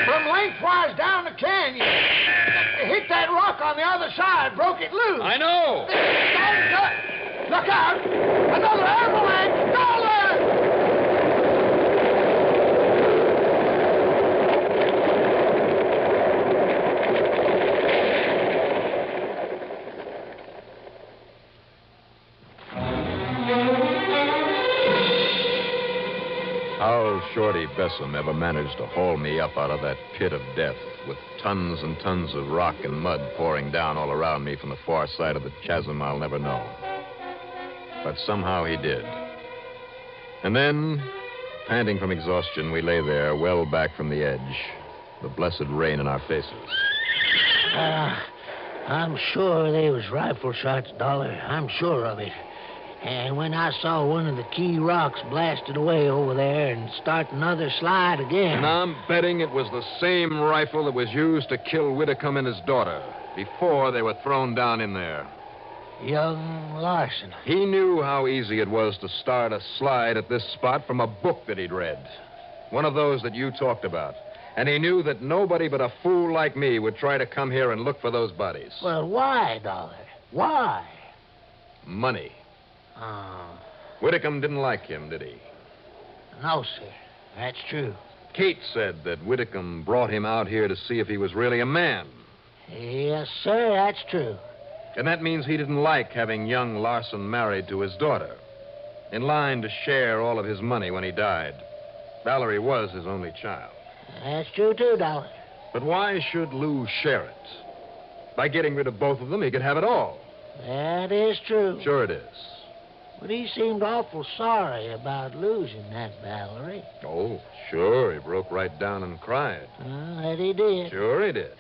From lengthwise down the canyon. It hit that rock on the other side, broke it loose. I know. Look out. Another avalanche. Dollar! How Shorty Bessem ever managed to haul me up out of that pit of death with tons and tons of rock and mud pouring down all around me from the far side of the chasm, I'll never know. But somehow he did. And then, panting from exhaustion, we lay there, well back from the edge, the blessed rain in our faces. I'm sure they was rifle shots, Dollar. I'm sure of it. And when I saw one of the key rocks blasted away over there and start another slide again... And I'm betting it was the same rifle that was used to kill Whitcomb and his daughter before they were thrown down in there. Young Larson. He knew how easy it was to start a slide at this spot from a book that he'd read. One of those that you talked about. And he knew that nobody but a fool like me would try to come here and look for those bodies. Well, why, Dollar? Why? Money. Oh. Whitcomb didn't like him, did he? No, sir. That's true. Kate said that Whitcomb brought him out here to see if he was really a man. Yes, sir, that's true. And that means he didn't like having young Larson married to his daughter, in line to share all of his money when he died. Valerie was his only child. That's true, too, Dollar. But why should Lou share it? By getting rid of both of them, he could have it all. That is true. Sure it is. But he seemed awful sorry about losing that Valerie. Oh, sure. He broke right down and cried. That he did. Sure he did.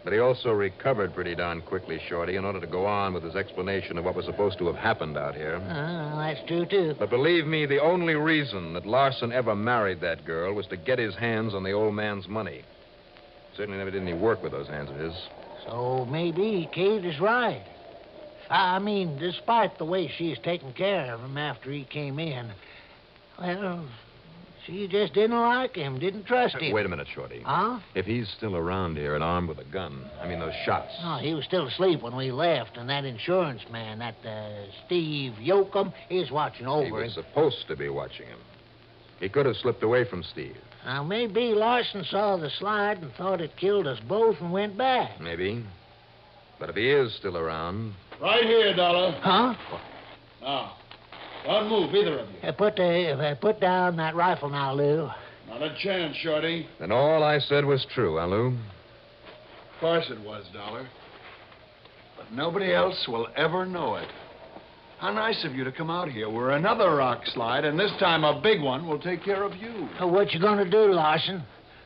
But he also recovered pretty darn quickly, Shorty, in order to go on with his explanation of what was supposed to have happened out here. That's true, too. But believe me, the only reason that Larson ever married that girl was to get his hands on the old man's money. Certainly never did any work with those hands of his. So maybe Kate is right. I mean, despite the way she's taken care of him after he came in, well, she just didn't like him, didn't trust him. Wait a minute, Shorty. Huh? If he's still around here and armed with a gun, I mean those shots. Oh, he was still asleep when we left, and that insurance man, that Steve Yoakum, he's watching over him. He was supposed to be watching him. He could have slipped away from Steve. Now, maybe Larson saw the slide and thought it killed us both and went back. Maybe. But if he is still around... Right here, Dollar. Huh? Now, don't move, either of you. Put down that rifle now, Lou. Not a chance, Shorty. Then all I said was true, huh, Lou? Of course it was, Dollar. But nobody else will ever know it. How nice of you to come out here. We're another rock slide, and this time a big one will take care of you. What you gonna do, Larson?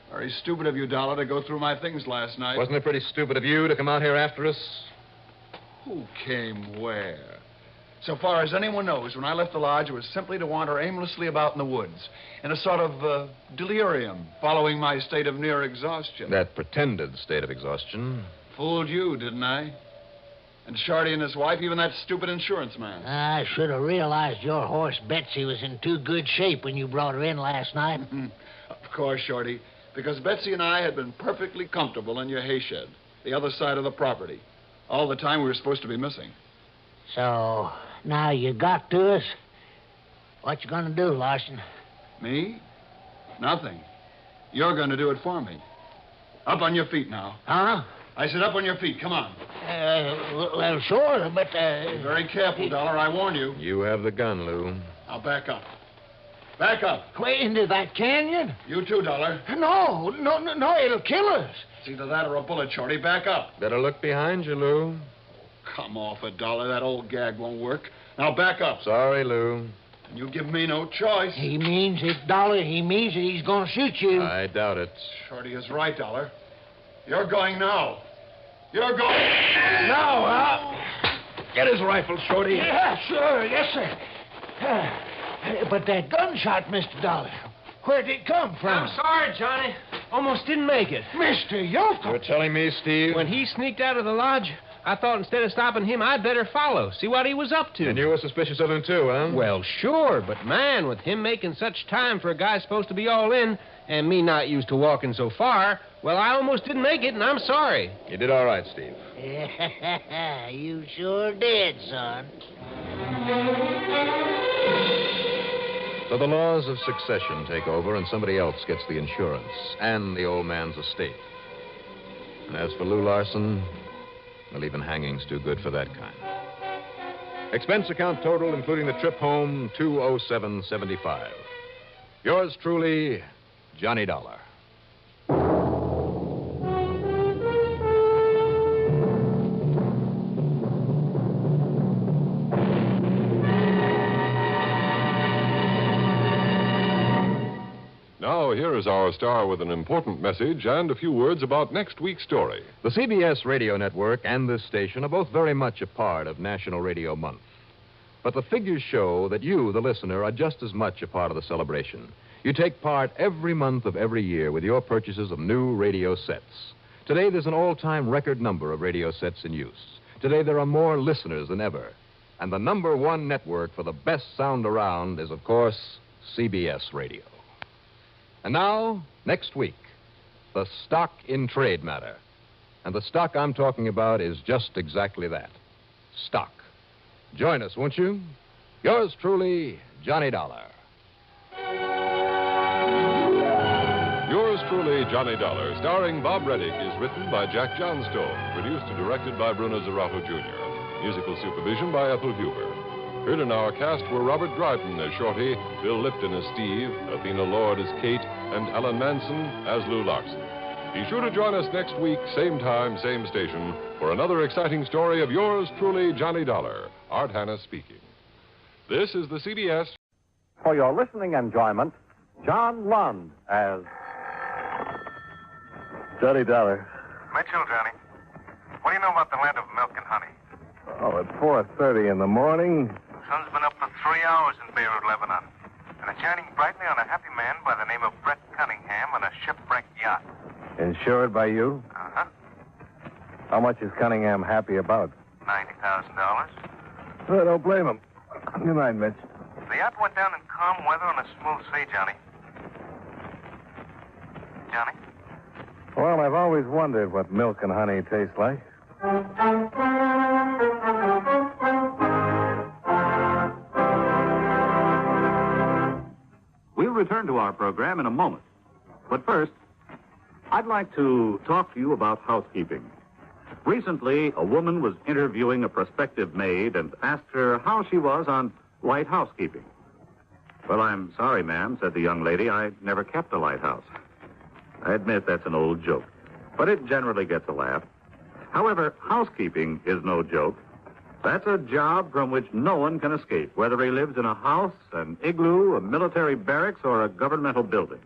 Very stupid of you, Dollar, to go through my things last night. Wasn't it pretty stupid of you to come out here after us? Who came where? So far as anyone knows, when I left the lodge, it was simply to wander aimlessly about in the woods, in a sort of delirium, following my state of near exhaustion. That pretended state of exhaustion. Fooled you, didn't I? And Shorty and his wife, even that stupid insurance man. I should have realized your horse Betsy was in too good shape when you brought her in last night. Of course, Shorty, because Betsy and I had been perfectly comfortable in your hay shed, the other side of the property, all the time we were supposed to be missing. So, now you got to us. What you gonna do, Larson? Me? Nothing. You're going to do it for me. Up on your feet now. Huh? I said up on your feet. Come on. Well, sure, but... Be very careful, Dollar. I warn you. You have the gun, Lou. Now back up. Back up. Way into that canyon? You too, Dollar. No, it'll kill us. It's either that or a bullet, Shorty. Back up. Better look behind you, Lou. Come off it, Dollar. That old gag won't work. Now back up. Sorry, Lou. You give me no choice. He means it, Dollar. He means that he's going to shoot you. I doubt it. Shorty is right, Dollar. You're going now. You're going... Now, Get his rifle, Shorty. Yeah, sure. Yes, sir. But that gunshot, Mr. Dollar, where'd it come from? I'm sorry, Johnny. Almost didn't make it. Mr. Yoakum. You're telling me, Steve? When he sneaked out of the lodge, I thought instead of stopping him, I'd better follow, see what he was up to. And you were suspicious of him, too, huh? Well, sure, but man, with him making such time for a guy supposed to be all in, and me not used to walking so far, well, I almost didn't make it, and I'm sorry. You did all right, Steve. You sure did, son. So the laws of succession take over, and somebody else gets the insurance and the old man's estate. And as for Lou Larson, well, even hanging's too good for that kind. Expense account total, including the trip home, $207.75. Yours truly, Johnny Dollar. Now, here is our star with an important message and a few words about next week's story. The CBS radio network and this station are both very much a part of National Radio Month. But the figures show that you, the listener, are just as much a part of the celebration. You take part every month of every year with your purchases of new radio sets. Today, there's an all-time record number of radio sets in use. Today, there are more listeners than ever. And the number one network for the best sound around is, of course, CBS Radio. And now, next week, the stock in trade matter. And the stock I'm talking about is just exactly that, stock. Join us, won't you? Yours truly, Johnny Dollar. Yours truly, Johnny Dollar, starring Bob Reddick, is written by Jack Johnstone, produced and directed by Bruno Zarato Jr., musical supervision by Ethel Huber. Heard in our cast were Robert Dryden as Shorty, Bill Lipton as Steve, Athena Lord as Kate, and Alan Manson as Lou Larson. Be sure to join us next week, same time, same station, for another exciting story of yours truly, Johnny Dollar. Art Hanna speaking. This is the CBS. For your listening enjoyment, John Lund as Johnny Dollar. Mitchell, Johnny. What do you know about the land of milk and honey? Oh, at 4:30 in the morning. The sun's been up for 3 hours in Beirut, Lebanon. And it's shining brightly on a happy man by the name of Brett Cunningham on a shipwrecked yacht. Insured by you? Uh-huh. How much is Cunningham happy about? $90,000. I don't blame him. Good night, Mitch. The yacht went down in calm weather on a smooth sea, Johnny. Johnny? Well, I've always wondered what milk and honey taste like. We'll return to our program in a moment. But first, I'd like to talk to you about housekeeping. Recently, a woman was interviewing a prospective maid and asked her how she was on light housekeeping. Well, I'm sorry, ma'am, said the young lady. I never kept a lighthouse. I admit that's an old joke, but it generally gets a laugh. However, housekeeping is no joke. That's a job from which no one can escape, whether he lives in a house, an igloo, a military barracks, or a governmental building.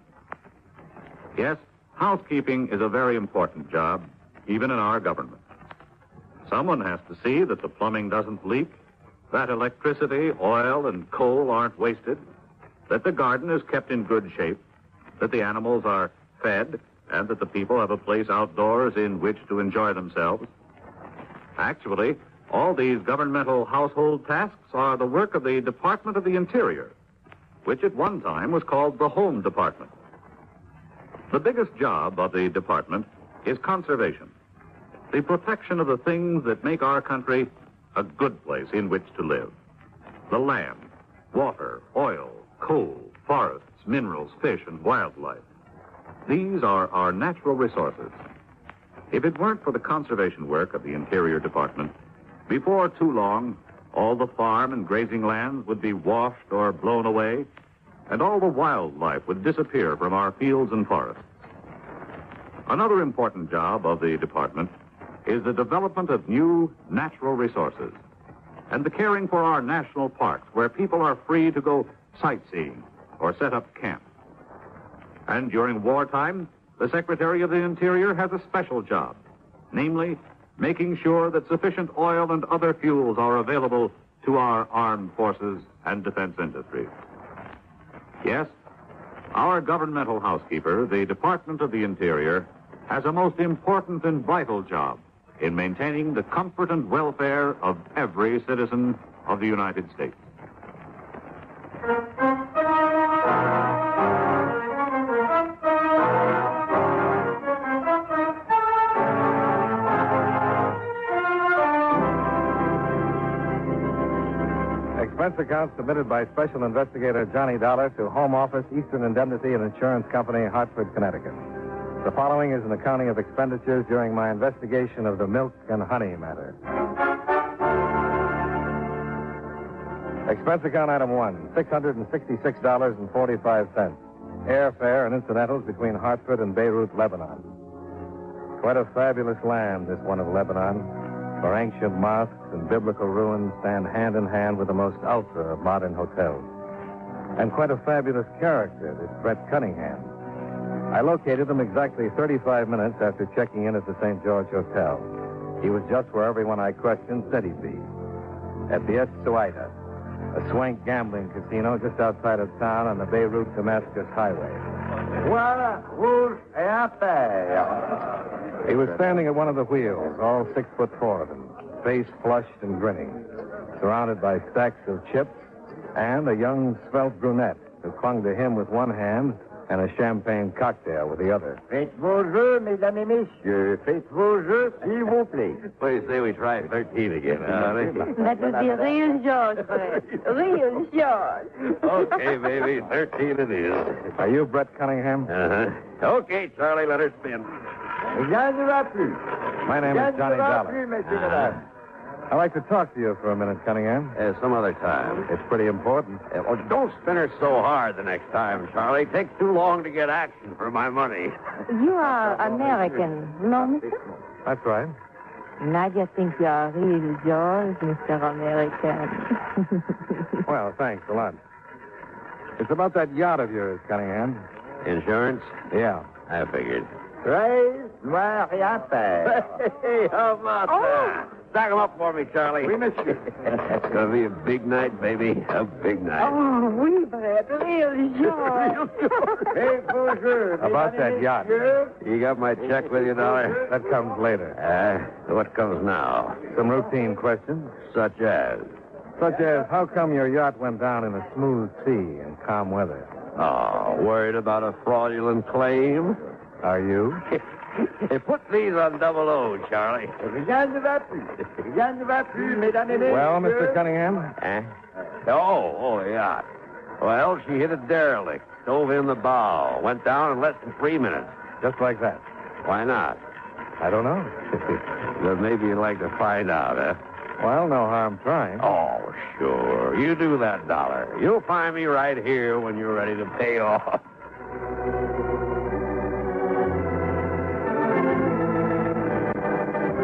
Yes, housekeeping is a very important job, even in our government. Someone has to see that the plumbing doesn't leak, that electricity, oil, and coal aren't wasted, that the garden is kept in good shape, that the animals are fed, and that the people have a place outdoors in which to enjoy themselves. Actually, all these governmental household tasks are the work of the Department of the Interior, which at one time was called the Home Department. The biggest job of the department is conservation, the protection of the things that make our country a good place in which to live. The land, water, oil, coal, forests, minerals, fish, and wildlife. These are our natural resources. If it weren't for the conservation work of the Interior Department, before too long, all the farm and grazing lands would be washed or blown away, and all the wildlife would disappear from our fields and forests. Another important job of the department is the development of new natural resources and the caring for our national parks, where people are free to go sightseeing or set up camp. And during wartime, the Secretary of the Interior has a special job, namely, making sure that sufficient oil and other fuels are available to our armed forces and defense industries. Yes, our governmental housekeeper, the Department of the Interior, has a most important and vital job in maintaining the comfort and welfare of every citizen of the United States. Expense account submitted by Special Investigator Johnny Dollar to Home Office, Eastern Indemnity and Insurance Company, Hartford, Connecticut. The following is an accounting of expenditures during my investigation of the milk and honey matter. Expense account item 1, $666.45. airfare and incidentals between Hartford and Beirut, Lebanon. Quite a fabulous land, this one of Lebanon, where ancient mosques and biblical ruins stand hand in hand with the most ultra of modern hotels. And quite a fabulous character, this Brett Cunningham. I located him exactly 35 minutes after checking in at the St. George Hotel. He was just where everyone I questioned said he'd be. At the Suaita, a swank gambling casino just outside of town on the Beirut-Damascus highway. Voilà, rouge et affaire. He was standing at one of the wheels, all 6'4" of him, face flushed and grinning, surrounded by stacks of chips and a young, svelte brunette who clung to him with one hand and a champagne cocktail with the other. Faites vos jeux, mesdames et messieurs. Faites vos jeux, s'il vous plaît. What do you say we try 13 again, huh? That would be real George, Fred. Real George. Okay, baby, 13 it is. Are you Brett Cunningham? Uh-huh. Okay, Charlie, let her spin. My name is Johnny Dollar. I'd like to talk to you for a minute, Cunningham. Some other time. It's pretty important. Well, don't spin her so hard the next time, Charlie. It takes too long to get action for my money. You are American, no, mister? That's right. Nadia thinks you are real George, Mr. American. Well, thanks a lot. It's about that yacht of yours, Cunningham. Insurance? Yeah. I figured. Très noir et affaire. Hey, how about that? Stack them up for me, Charlie. Oui, monsieur. It's going to be a big night, baby. A big night. Oh, oui, Brett, real George. Faites vos jeux, About that yacht. You got my check with you, Dollar? That comes later. What comes now? Some routine questions. Such as? Such as, how come your yacht went down in a smooth sea in calm weather? Oh, worried about a fraudulent claim? Are you? Hey, put these on double O, Charlie. Rien ne va plus. Rien ne va plus, mesdames et messieurs. Well, Mr. Cunningham? Oh, yeah. Well, she hit a derelict, dove in the bow, went down in less than 3 minutes. Just like that? Why not? I don't know. But maybe you'd like to find out, huh? Well, no harm trying. Oh, sure. You do that, Dollar. You'll find me right here when you're ready to pay off.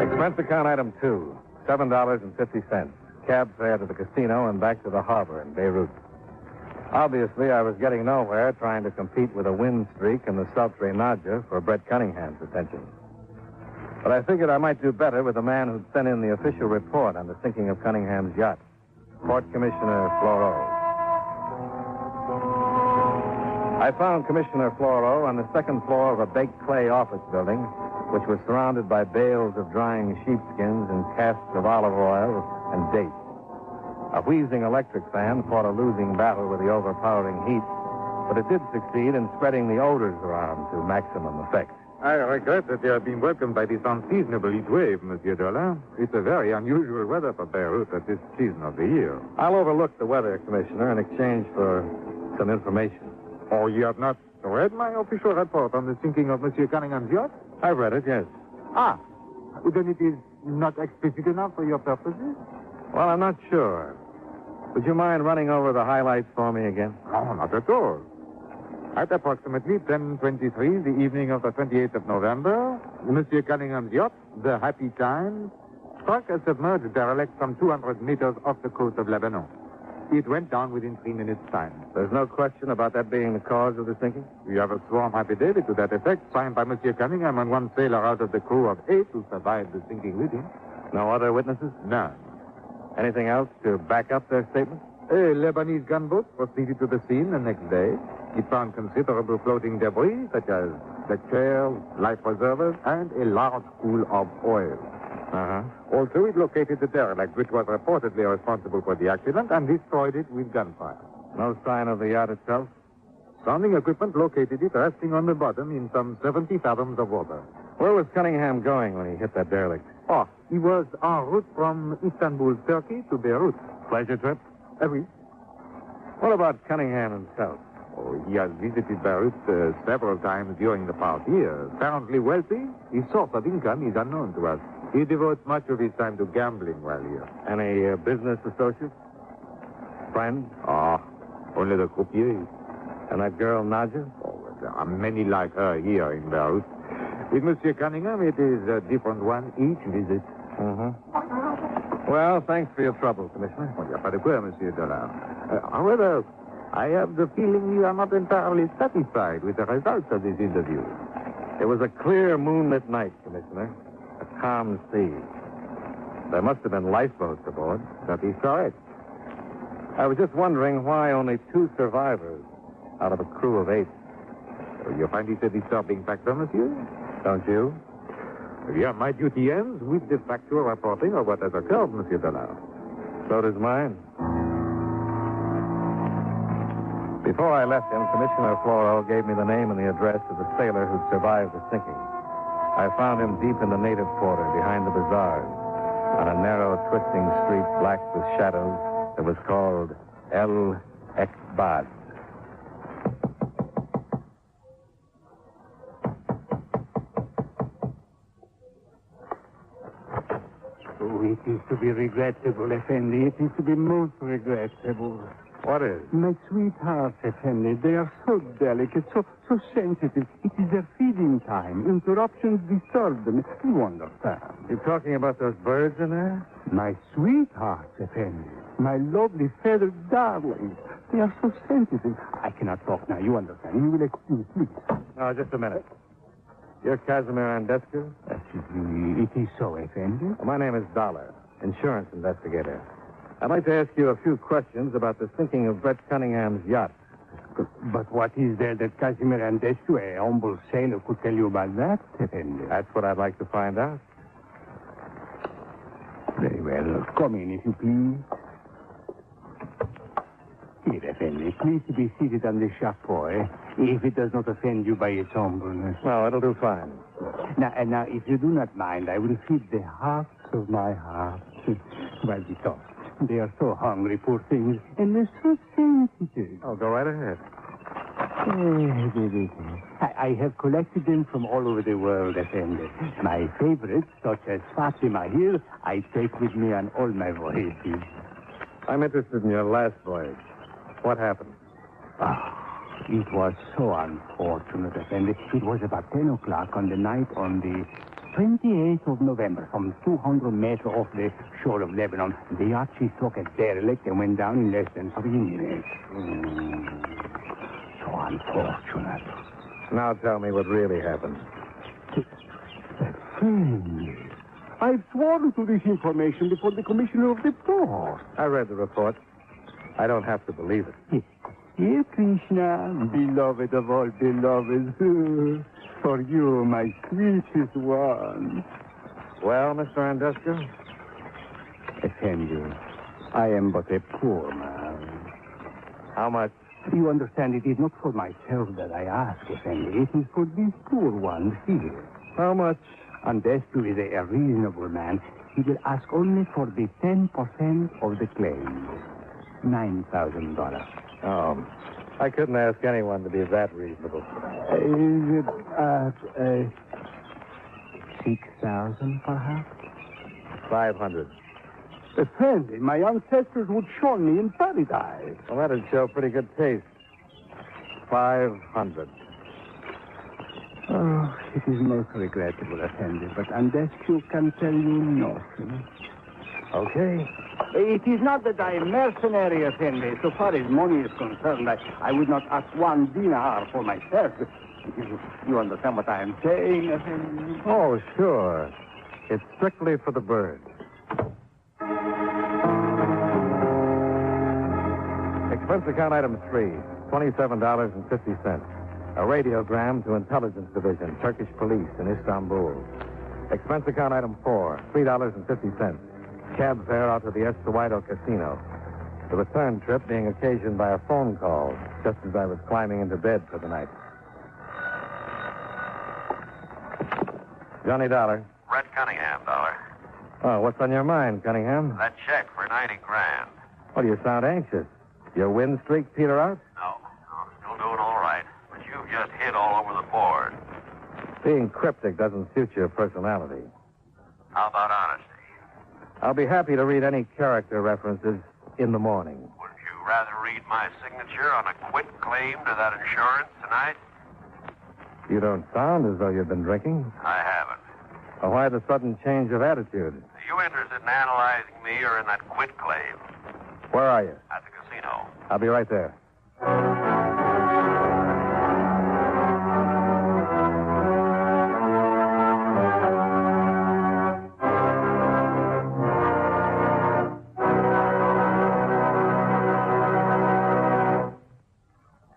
Expense account item 2, $7.50. Cab fare to the casino and back to the harbor in Beirut. Obviously, I was getting nowhere trying to compete with a wind streak and the sultry Nadja for Brett Cunningham's attention. But I figured I might do better with the man who'd sent in the official report on the sinking of Cunningham's yacht, Port Commissioner Floro. I found Commissioner Floro on the second floor of a baked clay office building, which was surrounded by bales of drying sheepskins and casks of olive oil and dates. A wheezing electric fan fought a losing battle with the overpowering heat, but it did succeed in spreading the odors around to maximum effect. I regret that you are being welcomed by this unseasonable heat wave, Monsieur Dollar. It's a very unusual weather for Beirut at this season of the year. I'll overlook the weather, Commissioner, in exchange for some information. Oh, you have not read my official report on the sinking of Monsieur Cunningham's yacht? I've read it, yes. Ah, then it is not explicit enough for your purposes? Well, I'm not sure. Would you mind running over the highlights for me again? No, not at all. At approximately 10:23, the evening of the 28th of November, Monsieur Cunningham's yacht, the Happy Times, struck a submerged derelict some 200 meters off the coast of Lebanon. It went down within 3 minutes' time. There's no question about that being the cause of the sinking? We have a sworn affidavit to that effect, signed by Monsieur Cunningham and one sailor out of the crew of 8 who survived the sinking with him. No other witnesses? None. Anything else to back up their statement? A Lebanese gunboat proceeded to the scene the next day. It found considerable floating debris, such as deck chairs, life preservers, and a large pool of oil. Also, it located the derelict, which was reportedly responsible for the accident, and destroyed it with gunfire. No sign of the yacht itself? Sounding equipment located it resting on the bottom in some 70 fathoms of water. Where was Cunningham going when he hit that derelict? Oh, he was en route from Istanbul, Turkey, to Beirut. Pleasure trip? Oui. What about Cunningham himself? Oh, he has visited Beirut several times during the past year. Apparently wealthy, his source of income is unknown to us. He devotes much of his time to gambling while here. Any business associates? Friends? Ah, only the croupiers. And that girl, Nadja? Oh, There are many like her here in the house. With Monsieur Cunningham, it is a different one each visit. Mm-hmm. Well, thanks for your trouble, Commissioner. Oh, pas de quoi, Monsieur Dollar. However, I have the feeling you are not entirely satisfied with the results of this interview. It was a clear moonlit night, Commissioner. A calm sea. There must have been lifeboats aboard. That is correct. I was just wondering why only 2 survivors out of a crew of 8. You find it a disturbing factor, Monsieur? Don't you? Yeah, my duty ends with the factual reporting of what has occurred, Monsieur Dollar. So does mine. Before I left him, Commissioner Floro gave me the name and the address of the sailor who survived the sinking. I found him deep in the native quarter behind the bazaars, on a narrow, twisting street black with shadows that was called El Ekbad. Oh, it is to be regrettable, Effendi. It is to be most regrettable. What is? My sweethearts, Effendi, they are so delicate, so sensitive. It is their feeding time. Interruptions disturb them. You understand. You're talking about those birds in there? My sweethearts, Effendi. My lovely feathered darlings. They are so sensitive. I cannot talk now. You understand. You will excuse, please. No, just a minute. You're Casimir Andescu? It is so, Effendi. My name is Dollar, insurance investigator. I'd like to ask you a few questions about the sinking of Brett Cunningham's yacht. But what is there that Casimir Andescu, a humble sailor, could tell you about that, Effendi? That's what I'd like to find out. Very well. Come in, if you please. Here, Effendi. Please to be seated on the chapeau, if it does not offend you by its humbleness. No, it'll do fine. Now, if you do not mind, I will feed the hearts of my heart while we talk. They are so hungry, poor things, and they're so sensitive. Oh, go right ahead. I have collected them from all over the world, Effendi. My favorites, such as Fatima here, I take with me on all my voyages. I'm interested in your last voyage. What happened? It was so unfortunate, Effendi. It was about 10 o'clock on the night on the 28th of November, some 200 meters off the shore of Lebanon. The yacht she struck a derelict and went down in less than 3 minutes. So unfortunate. Now tell me what really happened. Effendi, I've sworn to this information before the commissioner of the port. I read the report. I don't have to believe it. Dear Krishna, beloved of all beloveds, for you, my sweetest one. Well, Mr. Andescu? Effendi, I am but a poor man. How much? You understand, it is not for myself that I ask, Effendi. It is for these poor ones here. How much? Andescu is a reasonable man. He will ask only for the 10% of the claim. $9,000. Oh, I couldn't ask anyone to be that reasonable. Is it 6,000, perhaps? 500. Effendi, my ancestors would show me in paradise. Well, that'd show pretty good taste. 500. Oh, it is most regrettable, Effendi, but Andescu can tell you nothing. Okay. It is not that I am mercenary, Effendi. So far as money is concerned, I would not ask 1 dinar for myself. You understand what I am saying, Effendi? Oh, sure. It's strictly for the birds. Expense account item 3, $27.50. A radiogram to Intelligence Division, Turkish Police in Istanbul. Expense account item 4, $3.50. Cab fare out to the Estuado Casino. The return trip being occasioned by a phone call just as I was climbing into bed for the night. Johnny Dollar. Brett Cunningham, Dollar. Oh, what's on your mind, Cunningham? That check for $90,000. Well, you sound anxious. Your win streak peter out? No, I'm still doing all right. But you've just hit all over the board. Being cryptic doesn't suit your personality. How about honesty? I'll be happy to read any character references in the morning. Wouldn't you rather read my signature on a quit claim to that insurance tonight? You don't sound as though you've been drinking. I haven't. Well, why the sudden change of attitude? Are you interested in analyzing me or in that quitclaim? Where are you? At the casino. I'll be right there.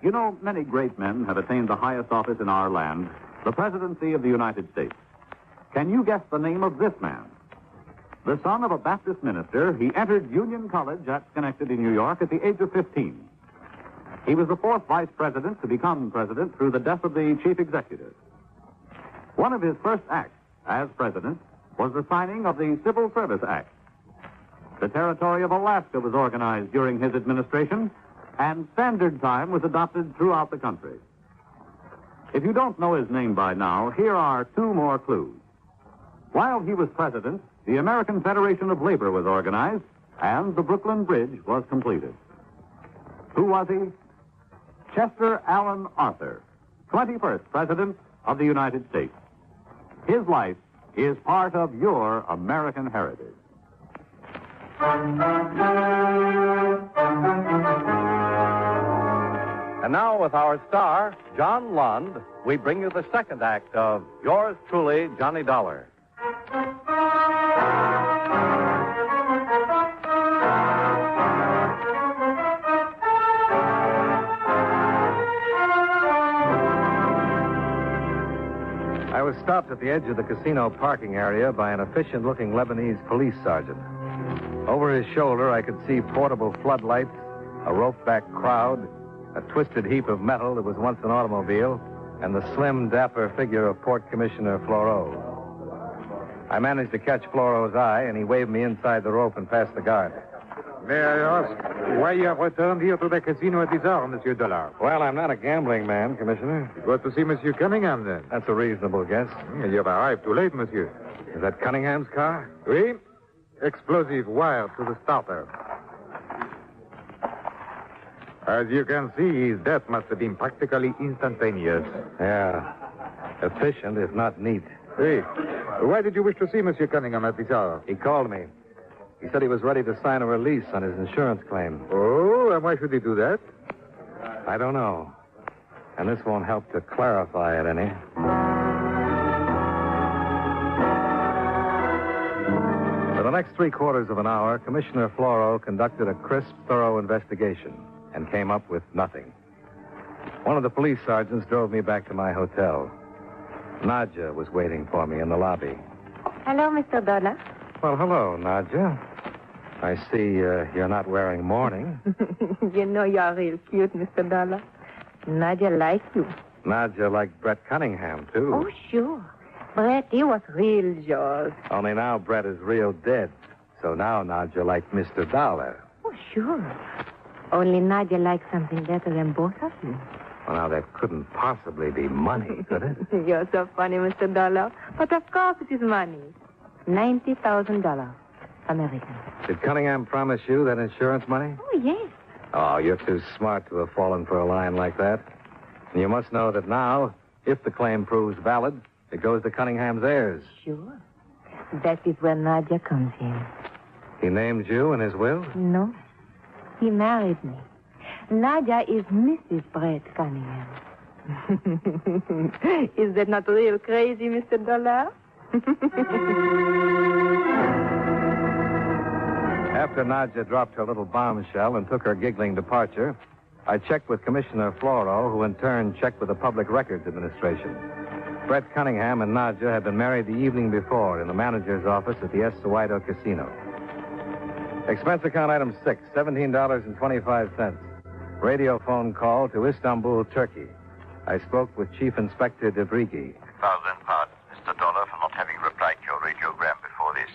You know, many great men have attained the highest office in our land, the presidency of the United States. Can you guess the name of this man? The son of a Baptist minister, he entered Union College at Schenectady, New York, at the age of 15. He was the fourth vice president to become president through the death of the chief executive. One of his first acts as president was the signing of the Civil Service Act. The territory of Alaska was organized during his administration, and standard time was adopted throughout the country. If you don't know his name by now, here are two more clues. While he was president, the American Federation of Labor was organized, and the Brooklyn Bridge was completed. Who was he? Chester Allen Arthur, 21st President of the United States. His life is part of your American heritage. And now, with our star, John Lund, we bring you the second act of Yours Truly, Johnny Dollar. I was stopped at the edge of the casino parking area by an efficient-looking Lebanese police sergeant. Over his shoulder, I could see portable floodlights, a rope-back crowd, a twisted heap of metal that was once an automobile, and the slim, dapper figure of Port Commissioner Floro. I managed to catch Floro's eye, and he waved me inside the rope and past the guard. May I ask why you have returned here to the casino at this hour, Monsieur Dollar? Well, I'm not a gambling man, Commissioner. You go to see Monsieur Cunningham, then? That's a reasonable guess. You have arrived too late, Monsieur. Is that Cunningham's car? Oui. Explosive wire to the starter. As you can see, his death must have been practically instantaneous. Yeah. Efficient, if not neat. Hey, why did you wish to see Monsieur Cunningham at this hour? He called me. He said he was ready to sign a release on his insurance claim. Oh, and why should he do that? I don't know. And this won't help to clarify it any. For the next 3/4 of an hour, Commissioner Floro conducted a crisp, thorough investigation and came up with nothing. One of the police sergeants drove me back to my hotel. Nadja was waiting for me in the lobby. Hello, Mr. Dollar. Well, hello, Nadja. I see you're not wearing mourning. You know you're real cute, Mr. Dollar. Nadia likes you. Nadja liked Brett Cunningham, too. Oh, sure. Brett, he was real yours. Only now Brett is real dead. So now Nadja liked Mr. Dollar. Oh, sure. Only Nadia likes something better than both of you. Well, now, that couldn't possibly be money, could it? You're so funny, Mr. Dollar. But of course it is money. $90,000. American. Did Cunningham promise you that insurance money? Oh, yes. Oh, you're too smart to have fallen for a line like that. And you must know that now, if the claim proves valid, it goes to Cunningham's heirs. Sure. That is where Nadia comes in. He named you in his will? No. He married me. Nadia is Mrs. Brett Cunningham. Is that not real crazy, Mr. Dollar? After Nadia dropped her little bombshell and took her giggling departure, I checked with Commissioner Floro, who in turn checked with the Public Records Administration. Brett Cunningham and Nadia had been married the evening before in the manager's office at the Essuito Casino. Expense account item 6, $17.25. Radio phone call to Istanbul, Turkey. I spoke with Chief Inspector Debrigi. 1,000 pardons, Mr. Dollar, for not having replied to your radiogram before this.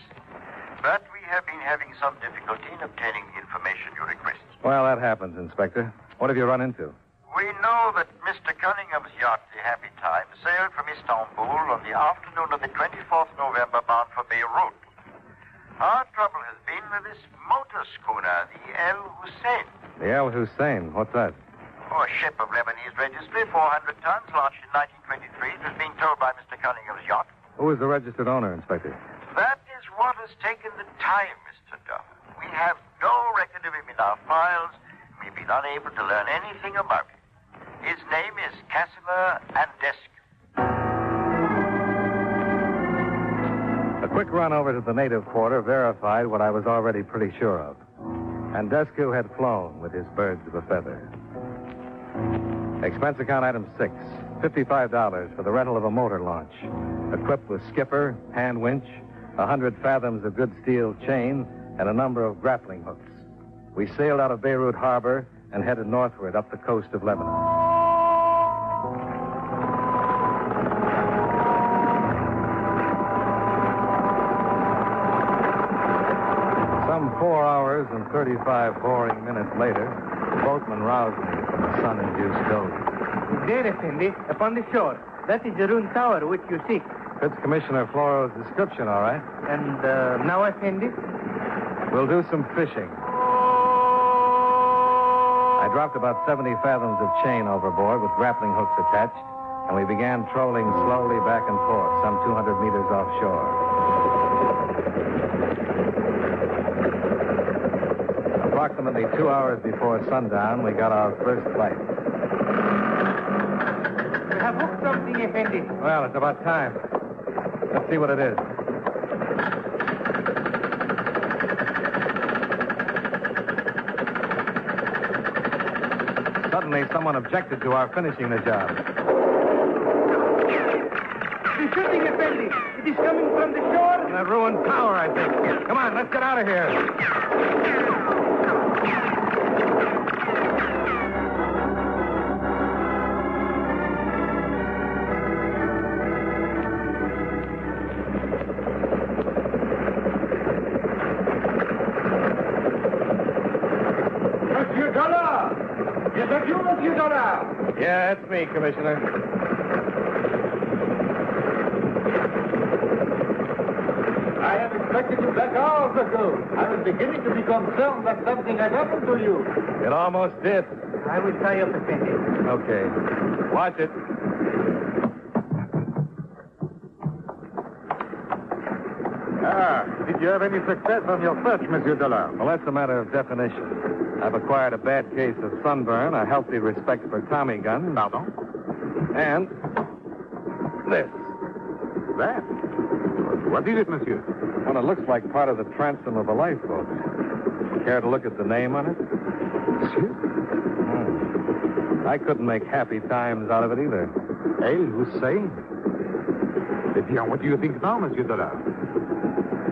But we have been having some difficulty in obtaining the information you request. Well, that happens, Inspector. What have you run into? We know that Mr. Cunningham's yacht, the Happy Time, sailed from Istanbul on the afternoon of the 24th November bound for Beirut. Our trouble has been with this motor schooner, the El Hussein. The El Hussein. What's that? Oh, a ship of Lebanese registry, 400 tons, launched in 1923. It was being towed by Mr. Cunningham's yacht. Who is the registered owner, Inspector? That is what has taken the time, Mr. Dollar. We have no record of him in our files. We've been unable to learn anything about him. His name is Casimir Andescu. A quick run over to the native quarter verified what I was already pretty sure of. Andescu had flown with his birds of a feather. Expense account item 6, $55 for the rental of a motor launch, equipped with skipper, hand winch, 100 fathoms of good steel chain, and a number of grappling hooks. We sailed out of Beirut Harbor and headed northward up the coast of Lebanon. Some 4 hours and 35 boring minutes later, the boatman roused me from a sun-induced doze. There, Effendi, upon the shore. That is the ruined tower which you seek. Fits Commissioner Floro's description, all right. And now, Effendi? We'll do some fishing. I dropped about 70 fathoms of chain overboard with grappling hooks attached, and we began trolling slowly back and forth, some 200 meters offshore. Approximately 2 hours before sundown, we got our first bite. We have hooked something, Effendi. Well, it's about time. Let's see what it is. Suddenly, someone objected to our finishing the job. The shooting, Effendi. It is coming from the shore. From that ruined tower, I think. Come on, let's get out of here. Monsieur Dollar! Is that you, Monsieur Dollar? Yeah, it's me, Commissioner. I have expected you back hours ago. I was beginning to be concerned that something had happened to you. It almost did. I will tie up, Effendi. Okay. Watch it. Did you have any success on your search, Monsieur Dollar? Well, that's a matter of definition. I've acquired a bad case of sunburn, a healthy respect for Tommy guns. Pardon? And this. That? What is it, monsieur? Well, it looks like part of the transom of a lifeboat. Care to look at the name on it? I couldn't make happy times out of it either. El Hussein. Eh bien, what do you think now, Monsieur Dollar?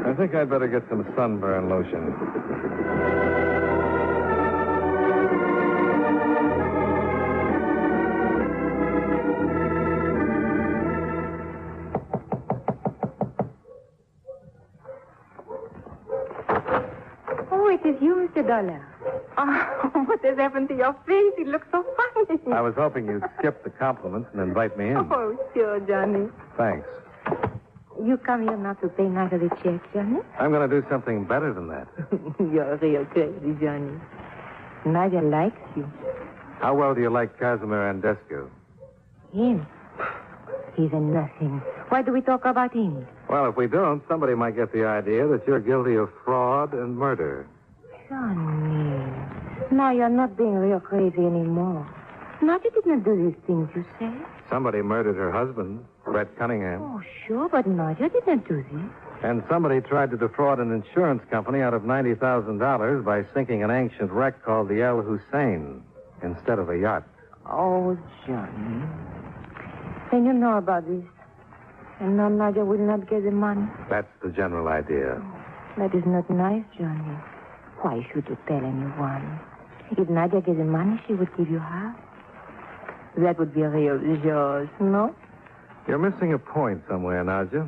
I think I'd better get some sunburn lotion. It is you, Mr. Dollar. Oh, what has happened to your face? It looks so funny. I was hoping you'd skip the compliments and invite me in. Oh, sure, Johnny. Thanks. You come here not to pay neither the check, Johnny? I'm going to do something better than that. You're real crazy, Johnny. Nadia likes you. How well do you like Casimir Andescu? Him? He's a nothing. Why do we talk about him? Well, if we don't, somebody might get the idea that you're guilty of fraud and murder. Johnny, now you're not being real crazy anymore. Nadia did not do these things you say. Somebody murdered her husband, Brett Cunningham. Oh, sure, but Nadia did not do this. And somebody tried to defraud an insurance company out of $90,000 by sinking an ancient wreck called the El Hussein instead of a yacht. Oh, Johnny. Then you know about this. And now Nadia will not get the money. That's the general idea. That is not nice, Johnny. Why should you tell anyone? If Nadia gets the money, she would give you half. That would be real yours, no? You're missing a point somewhere, Nadia.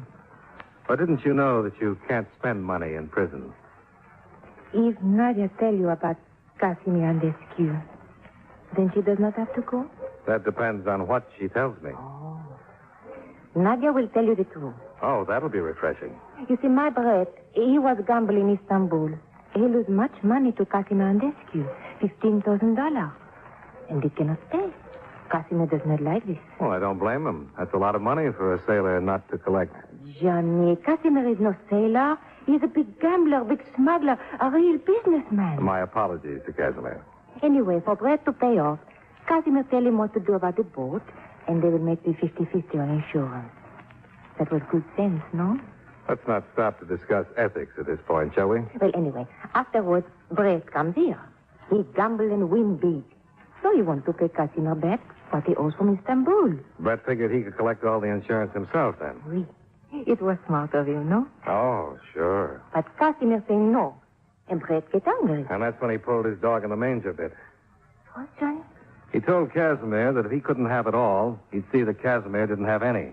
Or didn't you know that you can't spend money in prison? If Nadia tell you about Casimir Andescu, then she does not have to go? That depends on what she tells me. Oh. Nadia will tell you the truth. Oh, that'll be refreshing. You see, my Brett, he was gambling in Istanbul. He lose much money to Casimir Andescu, $15,000. and it cannot stay. Casimir does not like this. Well, I don't blame him. That's a lot of money for a sailor not to collect. Johnny, Casimir is no sailor. He's a big gambler, big smuggler, a real businessman. My apologies to Casimir. Anyway, for Brett to pay off, Casimir tell him what to do about the boat, and they will make the 50-50 on insurance. That was good sense, no? Let's not stop to discuss ethics at this point, shall we? Well, anyway, afterwards, Brett comes here. He gamble and win big. So he wants to pay Casimir back what he owes from Istanbul. Brett figured he could collect all the insurance himself then. Oui. It was smart of you, no? Oh, sure. But Casimir say no. And Brett get angry. And that's when he pulled his dog in the manger bit. What, Johnny? He told Casimir that if he couldn't have it all, he'd see that Casimir didn't have any.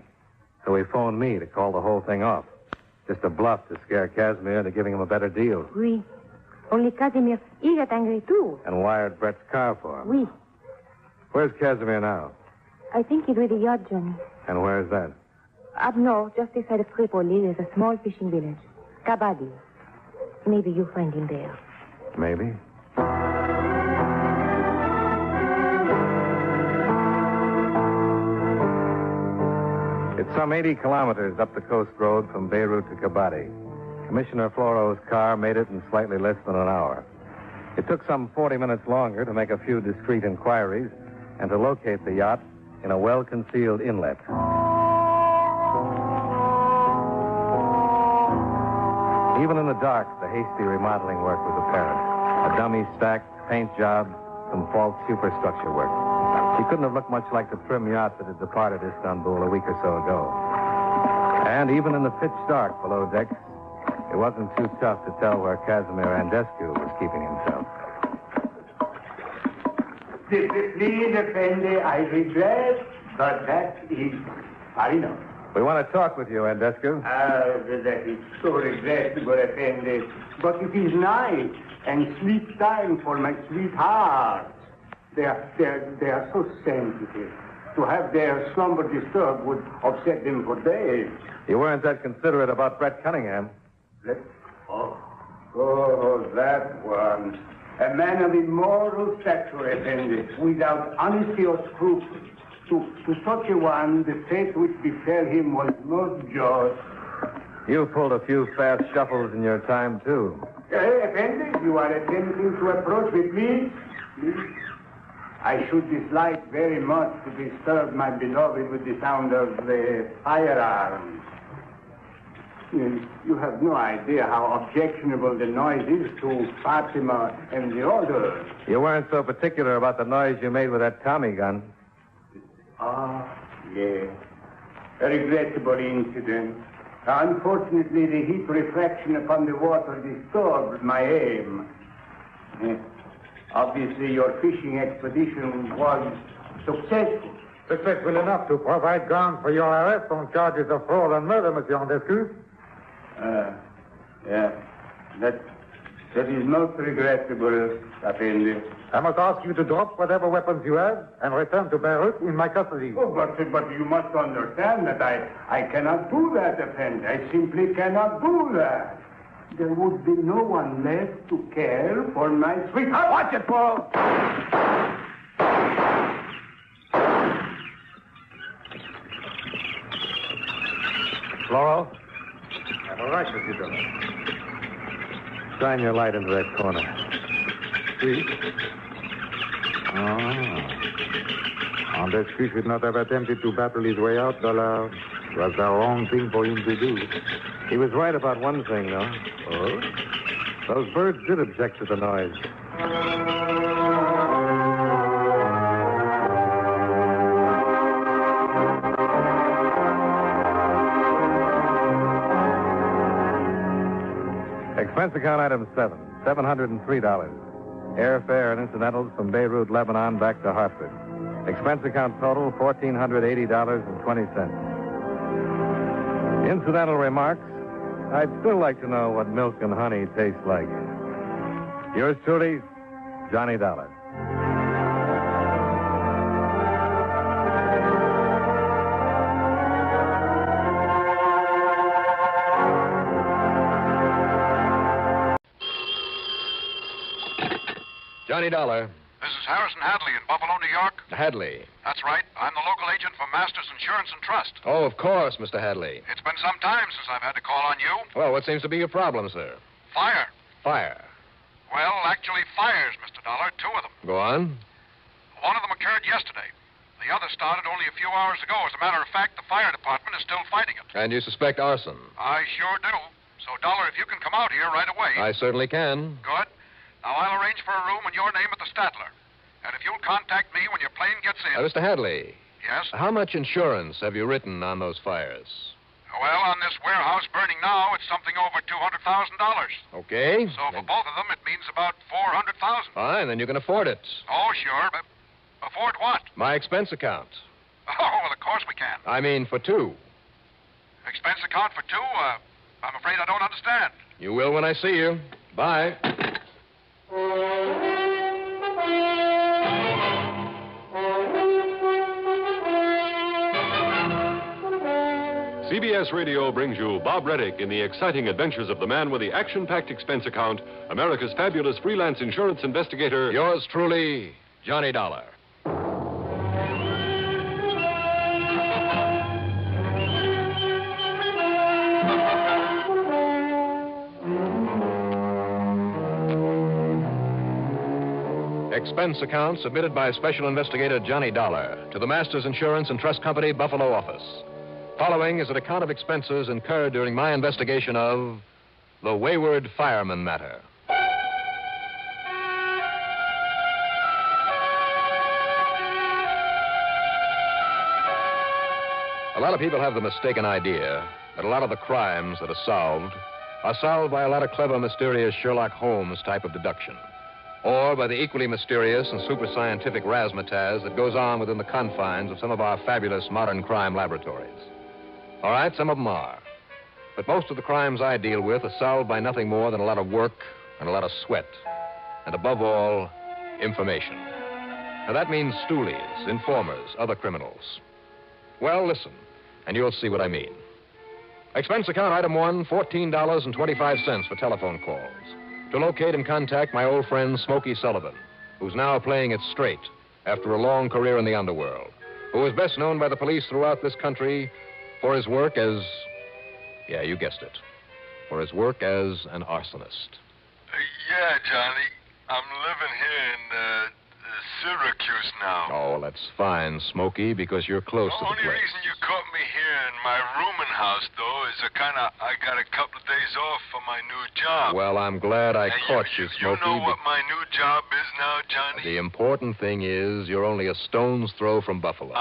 So he phoned me to call the whole thing off. Just a bluff to scare Casimir into giving him a better deal. Oui. Only Casimir, he got angry too. And wired Brett's car for him. Oui. Where's Casimir now? I think he's with the yacht, Johnny. And where's that? Up north, just beside of Tripoli, there's a small fishing village. Kabadi. Maybe you find him there. Maybe. It's some 80 kilometers up the coast road from Beirut to Kabadi. Commissioner Floro's car made it in slightly less than an hour. It took some 40 minutes longer to make a few discreet inquiries and to locate the yacht in a well-concealed inlet. Even in the dark, the hasty remodeling work was apparent. A dummy stack, paint job, some false superstructure work. She couldn't have looked much like the prim yacht that had departed Istanbul a week or so ago. And even in the pitch dark below decks, it wasn't too tough to tell where Casimir Andescu was keeping himself. Please, Effendi, I regret, but that is enough. We want to talk with you, Andescu. That is so regrettable, Effendi. But it is night and sleep time for my sweetheart. They are so sensitive. To have their slumber disturbed would upset them for days. You weren't that considerate about Brett Cunningham. Oh, that one. A man of immoral stature, Effendi, without honesty or scruples. To such a one, the fate which befell him was most just. You pulled a few fast shuffles in your time, too. Effendi, you are attempting to approach with me? I should dislike very much to disturb my beloved with the sound of the firearms. You have no idea how objectionable the noise is to Fatima and the others. You weren't so particular about the noise you made with that Tommy gun. Yes. A regrettable incident. Unfortunately, the heat refraction upon the water disturbed my aim. Obviously, your fishing expedition was successful. Successful enough to provide ground for your arrest on charges of fraud and murder, Monsieur Andescu. Yeah. That is most regrettable, Effendi. I must ask you to drop whatever weapons you have and return to Beirut in my custody. Oh, but you must understand that I cannot do that, Effendi. I simply cannot do that. There would be no one left to care for my sweetheart. Watch it, Paul! Floro? All right, Monsieur Dillon. Shine your light into that corner. See? Andescu should not have attempted to battle his way out, Dollar. It was the wrong thing for him to do. He was right about one thing, though. Oh? Those birds did object to the noise. Expense account item 7, $703. Airfare and incidentals from Beirut, Lebanon, back to Hartford. Expense account total, $1,480.20. Incidental remarks, I'd still like to know what milk and honey taste like. Yours truly, Johnny Dollar. Johnny Dollar. This is Harrison Hadley in Buffalo, New York? Hadley. That's right. I'm the local agent for Masters Insurance and Trust. Oh, of course, Mr. Hadley. It's been some time since I've had to call on you. Well, what seems to be your problem, sir? Fire. Fire. Well, actually, fires, Mr. Dollar. Two of them. Go on. One of them occurred yesterday. The other started only a few hours ago. As a matter of fact, the fire department is still fighting it. And you suspect arson? I sure do. So, Dollar, if you can come out here right away. I certainly can. Good. Now, I'll arrange for a room in your name at the Statler. And if you'll contact me when your plane gets in. Mr. Hadley. Yes? How much insurance have you written on those fires? Well, on this warehouse burning now, it's something over $200,000. Okay. So for both of them, it means about $400,000. Fine, then you can afford it. Oh, sure. But afford what? My expense account. Oh, well, of course we can. I mean, for two. Expense account for two? I'm afraid I don't understand. You will when I see you. Bye. CBS Radio brings you Bob Reddick in the exciting adventures of the man with the action-packed expense account, America's fabulous freelance insurance investigator. Yours truly, Johnny Dollar. Expense account submitted by Special Investigator Johnny Dollar to the Masters Insurance and Trust Company, Buffalo office. Following is an account of expenses incurred during my investigation of the Wayward Fireman Matter. A lot of people have the mistaken idea that a lot of the crimes that are solved by a lot of clever, mysterious Sherlock Holmes type of deduction, or by the equally mysterious and super scientific razzmatazz that goes on within the confines of some of our fabulous modern crime laboratories. All right, some of them are. But most of the crimes I deal with are solved by nothing more than a lot of work and a lot of sweat. And above all, information. Now, that means stoolies, informers, other criminals. Well, listen, and you'll see what I mean. Expense account item 1, $14.25 for telephone calls. To locate and contact my old friend Smokey Sullivan, who's now playing it straight after a long career in the underworld, who is best known by the police throughout this country for his work as, yeah, you guessed it, for his work as an arsonist. Yeah, Johnny. I'm living here in Syracuse now. Oh, well, that's fine, Smokey, because you're close to the only place. reason you caught me here in my rooming house, though, is I got a couple of days off for my new job. Well, I'm glad I caught you, Smokey. You know what my new job is now, Johnny? The important thing is you're only a stone's throw from Buffalo.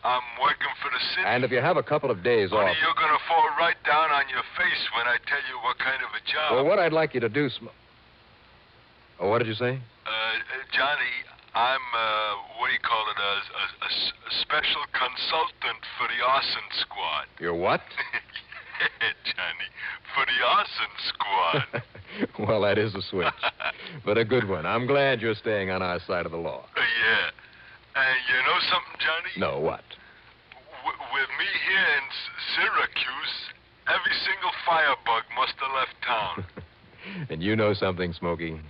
I'm working for the city. And if you have a couple of days off... You're going to fall right down on your face when I tell you what kind of a job. Well, what I'd like you to do, Oh, what did you say? Johnny, I'm, what do you call it, a special consultant for the arson squad. You're what? Johnny, for the arson squad. Well, that is a switch, but a good one. I'm glad you're staying on our side of the law. Yeah. And you know something, Johnny? No, what? With me here in Syracuse, every single firebug must have left town. And you know something, Smokey?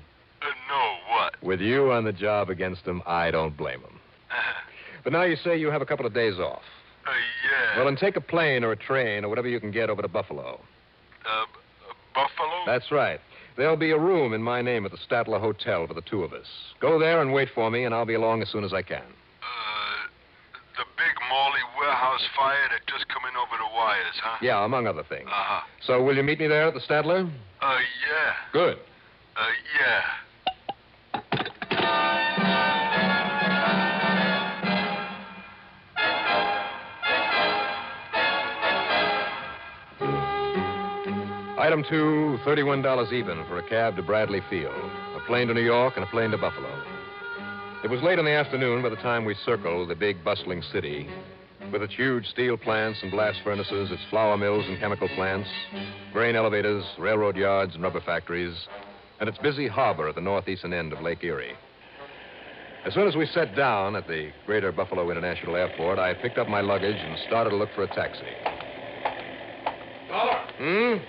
No, what? With you on the job against them, I don't blame them. But now you say you have a couple of days off. Yeah. Well, then take a plane or a train or whatever you can get over to Buffalo. Buffalo? That's right. There'll be a room in my name at the Statler Hotel for the two of us. Go there and wait for me, and I'll be along as soon as I can. The big Morley warehouse fire that just come in over the wires, huh? Yeah, among other things. Uh-huh. So will you meet me there at the Statler? Yeah. Good. Yeah. Item 2, $31 even for a cab to Bradley Field, a plane to New York, and a plane to Buffalo. It was late in the afternoon by the time we circled the big, bustling city, with its huge steel plants and blast furnaces, its flour mills and chemical plants, grain elevators, railroad yards, and rubber factories, and its busy harbor at the northeastern end of Lake Erie. As soon as we sat down at the Greater Buffalo International Airport, I picked up my luggage and started to look for a taxi. Dollar!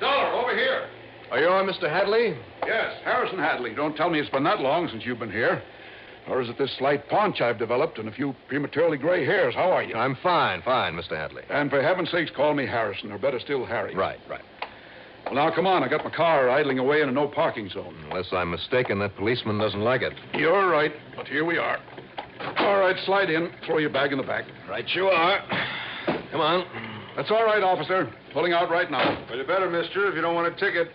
Dollar, over here. Are you on, Mr. Hadley? Yes, Harrison Hadley. Don't tell me it's been that long since you've been here. Or is it this slight paunch I've developed and a few prematurely gray hairs? How are you? I'm fine, Mr. Hadley. And for heaven's sakes, call me Harrison, or better still, Harry. Right. Well, now, come on. I got my car idling away in a no-parking zone. Unless I'm mistaken, that policeman doesn't like it. You're right, but here we are. All right, slide in. Throw your bag in the back. Right you are. Come on. That's all right, officer. Pulling out right now. Well, you better, mister, if you don't want a ticket.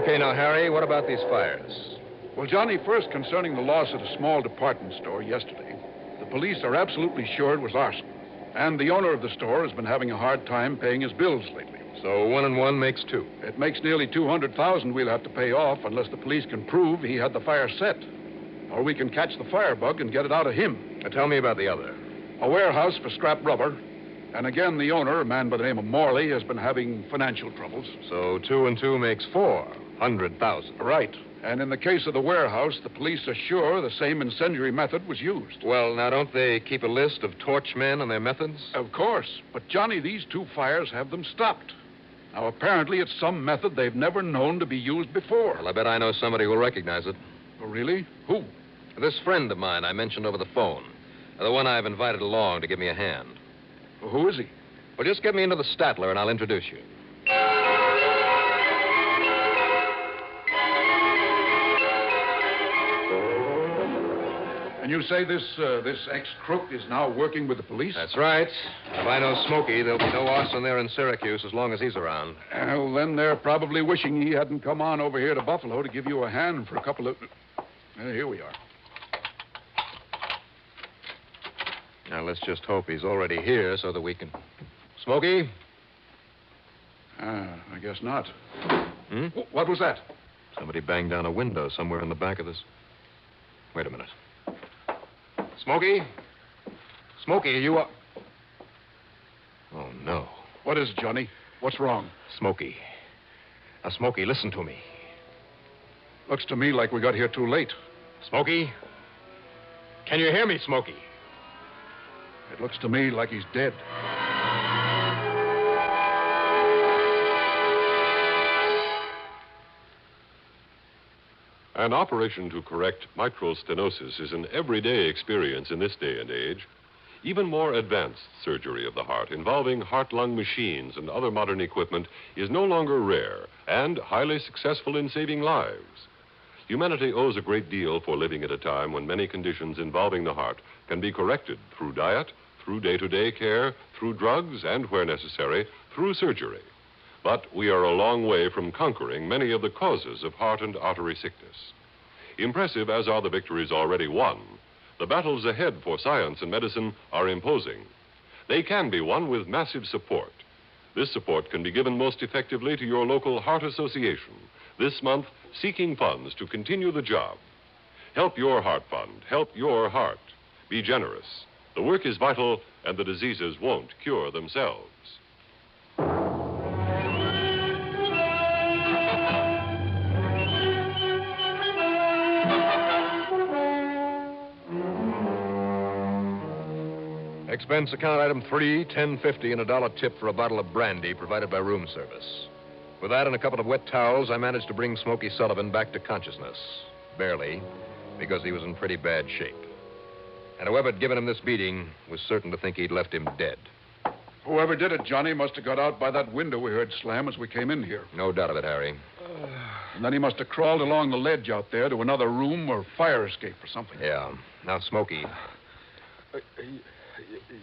Okay, now, Harry, what about these fires? Well, Johnny, first concerning the loss at a small department store yesterday, the police are absolutely sure it was arson. And the owner of the store has been having a hard time paying his bills lately. So 1 and 1 makes 2. It makes nearly $200,000 we'll have to pay off unless the police can prove he had the fire set. Or we can catch the firebug and get it out of him. Now tell me about the other. A warehouse for scrap rubber. And again, the owner, a man by the name of Morley, has been having financial troubles. So 2 and 2 makes 400,000. Right. And in the case of the warehouse, the police are sure the same incendiary method was used. Well, now, don't they keep a list of torchmen and their methods? Of course. But, Johnny, these 2 fires have them stopped. Now, apparently, it's some method they've never known to be used before. Well, I bet I know somebody who'll recognize it. Oh, really? Who? This friend of mine I mentioned over the phone. The one I've invited along to give me a hand. Well, who is he? Well, just get me into the Statler and I'll introduce you. And you say this ex-crook is now working with the police? That's right. If I know Smokey, there'll be no arson there in Syracuse as long as he's around. Well, then they're probably wishing he hadn't come on over here to Buffalo to give you a hand for a couple of... here we are. Now, let's just hope he's already here so that we can... Smokey? I guess not. Hmm? What was that? Somebody banged down a window somewhere in the back of this... Wait a minute. Smokey? Smokey, are you up? Oh, no. What is it, Johnny? What's wrong? Smokey. Now, Smokey, listen to me. Looks to me like we got here too late. Smokey? Can you hear me, Smokey? It looks to me like he's dead. An operation to correct mitral stenosis is an everyday experience in this day and age. Even more advanced surgery of the heart involving heart-lung machines and other modern equipment is no longer rare and highly successful in saving lives. Humanity owes a great deal for living at a time when many conditions involving the heart can be corrected through diet, through day-to-day care, through drugs, and, where necessary, through surgery. But we are a long way from conquering many of the causes of heart and artery sickness. Impressive as are the victories already won, the battles ahead for science and medicine are imposing. They can be won with massive support. This support can be given most effectively to your local Heart Association, this month seeking funds to continue the job. Help your heart fund. Help your heart. Be generous. The work is vital, and the diseases won't cure themselves. Expense account item 3, $10.50 and $1 tip for a bottle of brandy provided by room service. With that and a couple of wet towels, I managed to bring Smokey Sullivan back to consciousness. Barely, because he was in pretty bad shape. And whoever had given him this beating was certain to think he'd left him dead. Whoever did it, Johnny, must have got out by that window we heard slam as we came in here. No doubt of it, Harry. And then he must have crawled along the ledge out there to another room or fire escape or something. Yeah. Now, Smokey.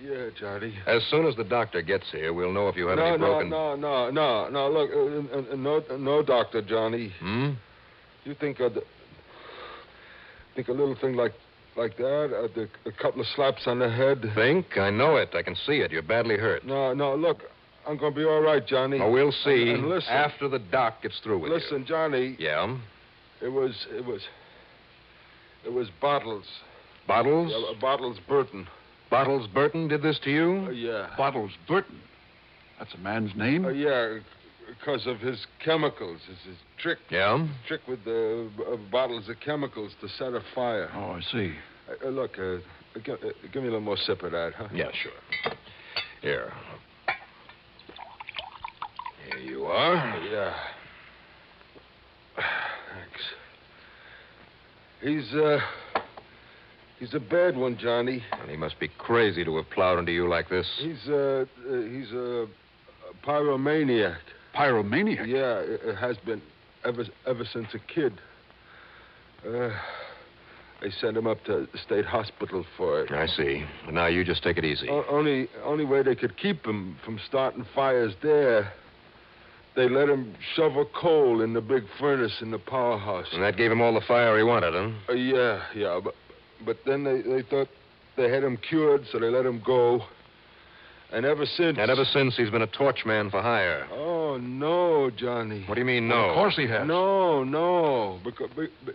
Yeah, Johnny. As soon as the doctor gets here, we'll know if you have any broken... No. Look, no doctor, Johnny. You think a little thing like that, a couple of slaps on the head. Think? I know it. I can see it. You're badly hurt. No, look, I'm going to be all right, Johnny. Oh, we'll see. And listen, after the doc gets through with you. Listen, Johnny. Yeah? It was Bottles. Bottles? Yeah, Bottles Burton. Bottles Burton did this to you? Yeah. Bottles Burton? That's a man's name? Yeah, because of his chemicals. His trick. Yeah? Trick with the bottles of chemicals to set a fire. Oh, I see. Look, give me a little more sip of that, huh? Yeah, sure. Here. Here you are. Yeah. He's a bad one, Johnny. And he must be crazy to have plowed into you like this. He's a pyromaniac. Pyromaniac? Yeah, it has been ever since a kid. They sent him up to the state hospital for it. I see. But now you just take it easy. Only way they could keep him from starting fires there, they let him shovel coal in the big furnace in the powerhouse. And that gave him all the fire he wanted, huh? Yeah. But then they thought they had him cured, so they let him go. And ever since... And ever since, he's been a torch man for hire. Oh, no, Johnny. What do you mean, no? Well, of course he has. No.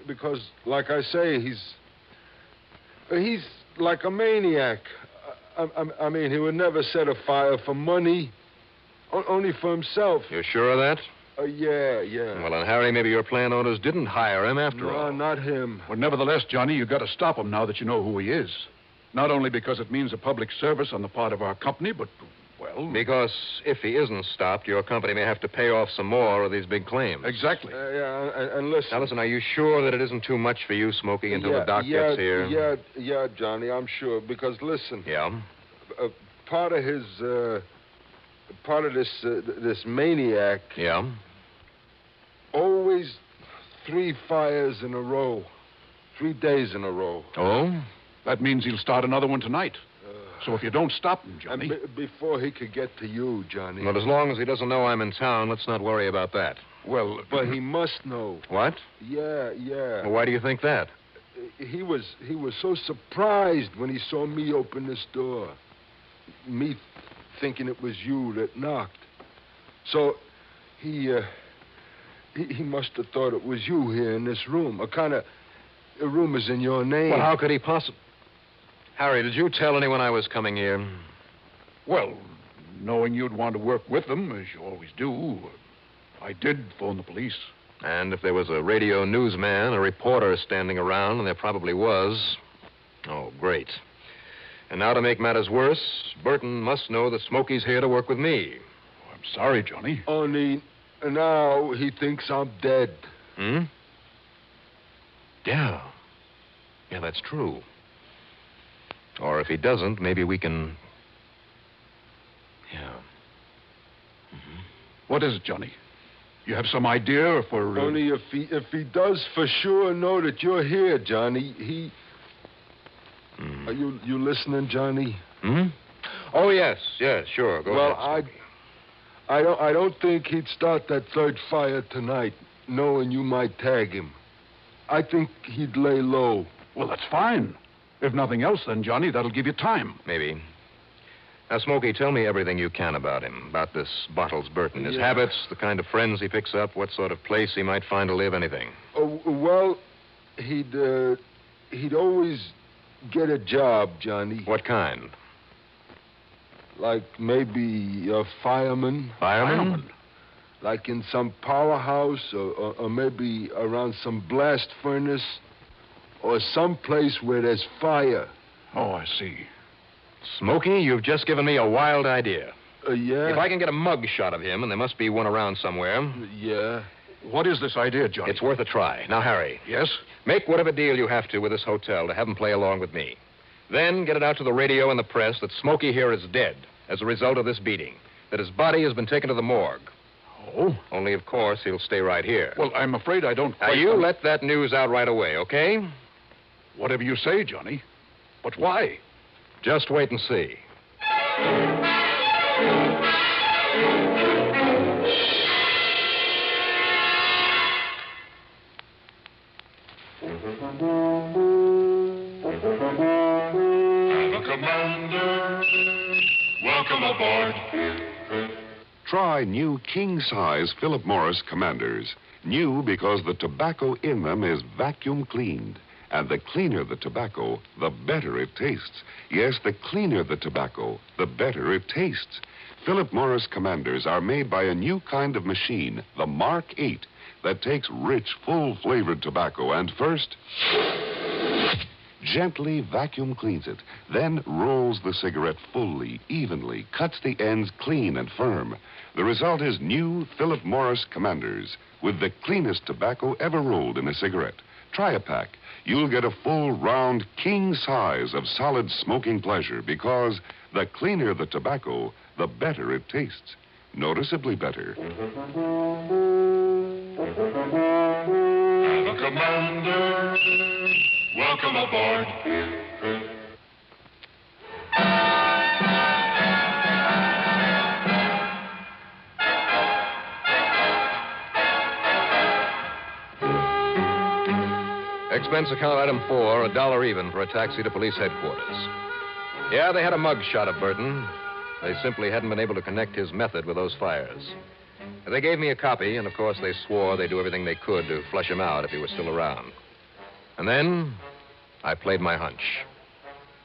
Because like I say, he's like a maniac. I mean, he would never set a fire for money, only for himself. You're sure of that? Yeah. Well, then, Harry, maybe your plant owners didn't hire him after all. No, not him. Well, nevertheless, Johnny, you've got to stop him now that you know who he is. Not only because it means a public service on the part of our company, but, well... Because if he isn't stopped, your company may have to pay off some more of these big claims. Exactly. And listen... Now, listen, are you sure that it isn't too much for you, Smokey, until the doc gets here? Yeah, Johnny, I'm sure. Because, listen... Yeah? Part of this maniac... Yeah? Always 3 fires in a row. 3 days in a row. Oh? That means he'll start another one tonight. So if you don't stop him, Johnny... And before he could get to you, Johnny... Well, as long as he doesn't know I'm in town, let's not worry about that. Well... But he must know. What? Yeah. Well, why do you think that? He was so surprised when he saw me open this door. Me thinking it was you that knocked. So he must have thought it was you here in this room. A room is in your name. Well, how could he possibly... Harry, did you tell anyone I was coming here? Well, knowing you'd want to work with them, as you always do, I did phone the police. And if there was a radio newsman, a reporter standing around, and there probably was... Oh, great. And now to make matters worse, Burton must know that Smokey's here to work with me. Oh, I'm sorry, Johnny. Only now he thinks I'm dead. Hmm? Yeah, that's true. Or if he doesn't, maybe we can... Yeah. Mm-hmm. What is it, Johnny? You have some idea for... Only if he does for sure know that you're here, Johnny, he... Are you listening, Johnny? Hmm? Oh, yes, sure. Go ahead. Well, I don't think he'd start that 3rd fire tonight, knowing you might tag him. I think he'd lay low. Well, that's fine. If nothing else, then, Johnny, that'll give you time. Maybe. Now, Smokey, tell me everything you can about him, about this Bottles Burton. His habits, the kind of friends he picks up, what sort of place he might find to live, anything. Well, he'd always get a job, Johnny. What kind? Like maybe a fireman. Fireman? Like in some powerhouse or maybe around some blast furnace or some place where there's fire. Oh, I see. Smokey, you've just given me a wild idea. Yeah? If I can get a mug shot of him, and there must be one around somewhere... Yeah? What is this idea, Johnny? It's worth a try. Now, Harry. Yes? Make whatever deal you have to with this hotel to have him play along with me. Then get it out to the radio and the press that Smokey here is dead as a result of this beating, that his body has been taken to the morgue. Oh? Only, of course, he'll stay right here. Well, I'm afraid I don't Now, you let that news out right away, okay? Whatever you say, Johnny. But why? Just wait and see. The Commander, welcome aboard. Try new king-size Philip Morris Commanders. New because the tobacco in them is vacuum cleaned. And the cleaner the tobacco, the better it tastes. Yes, the cleaner the tobacco, the better it tastes. Philip Morris Commanders are made by a new kind of machine, the Mark 8, that takes rich, full-flavored tobacco and first gently vacuum cleans it, then rolls the cigarette fully, evenly, cuts the ends clean and firm. The result is new Philip Morris Commanders with the cleanest tobacco ever rolled in a cigarette. Try a pack. You'll get a full, round, king size of solid smoking pleasure because the cleaner the tobacco, the better it tastes. Noticeably better. The commander, welcome aboard. Expense account item 4, $1 even for a taxi to police headquarters. Yeah, they had a mug shot of Burton. They simply hadn't been able to connect his method with those fires. They gave me a copy, and of course they swore they'd do everything they could to flush him out if he was still around. And then I played my hunch.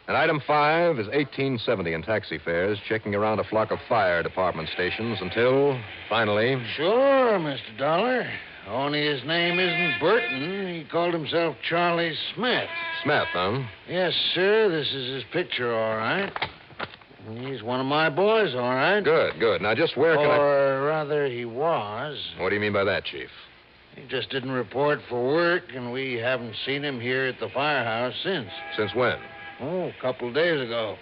And item 5 is $18.70 in taxi fares, checking around a flock of fire department stations until, finally... Sure, Mr. Dollar. Only his name isn't Burton. He called himself Charlie Smith. Smith, huh? Yes, sir. This is his picture, all right. He's one of my boys, all right. Good, good. Now, just where can I... Or rather, he was. What do you mean by that, Chief? He just didn't report for work, and we haven't seen him here at the firehouse since. Since when? Oh, a couple of days ago.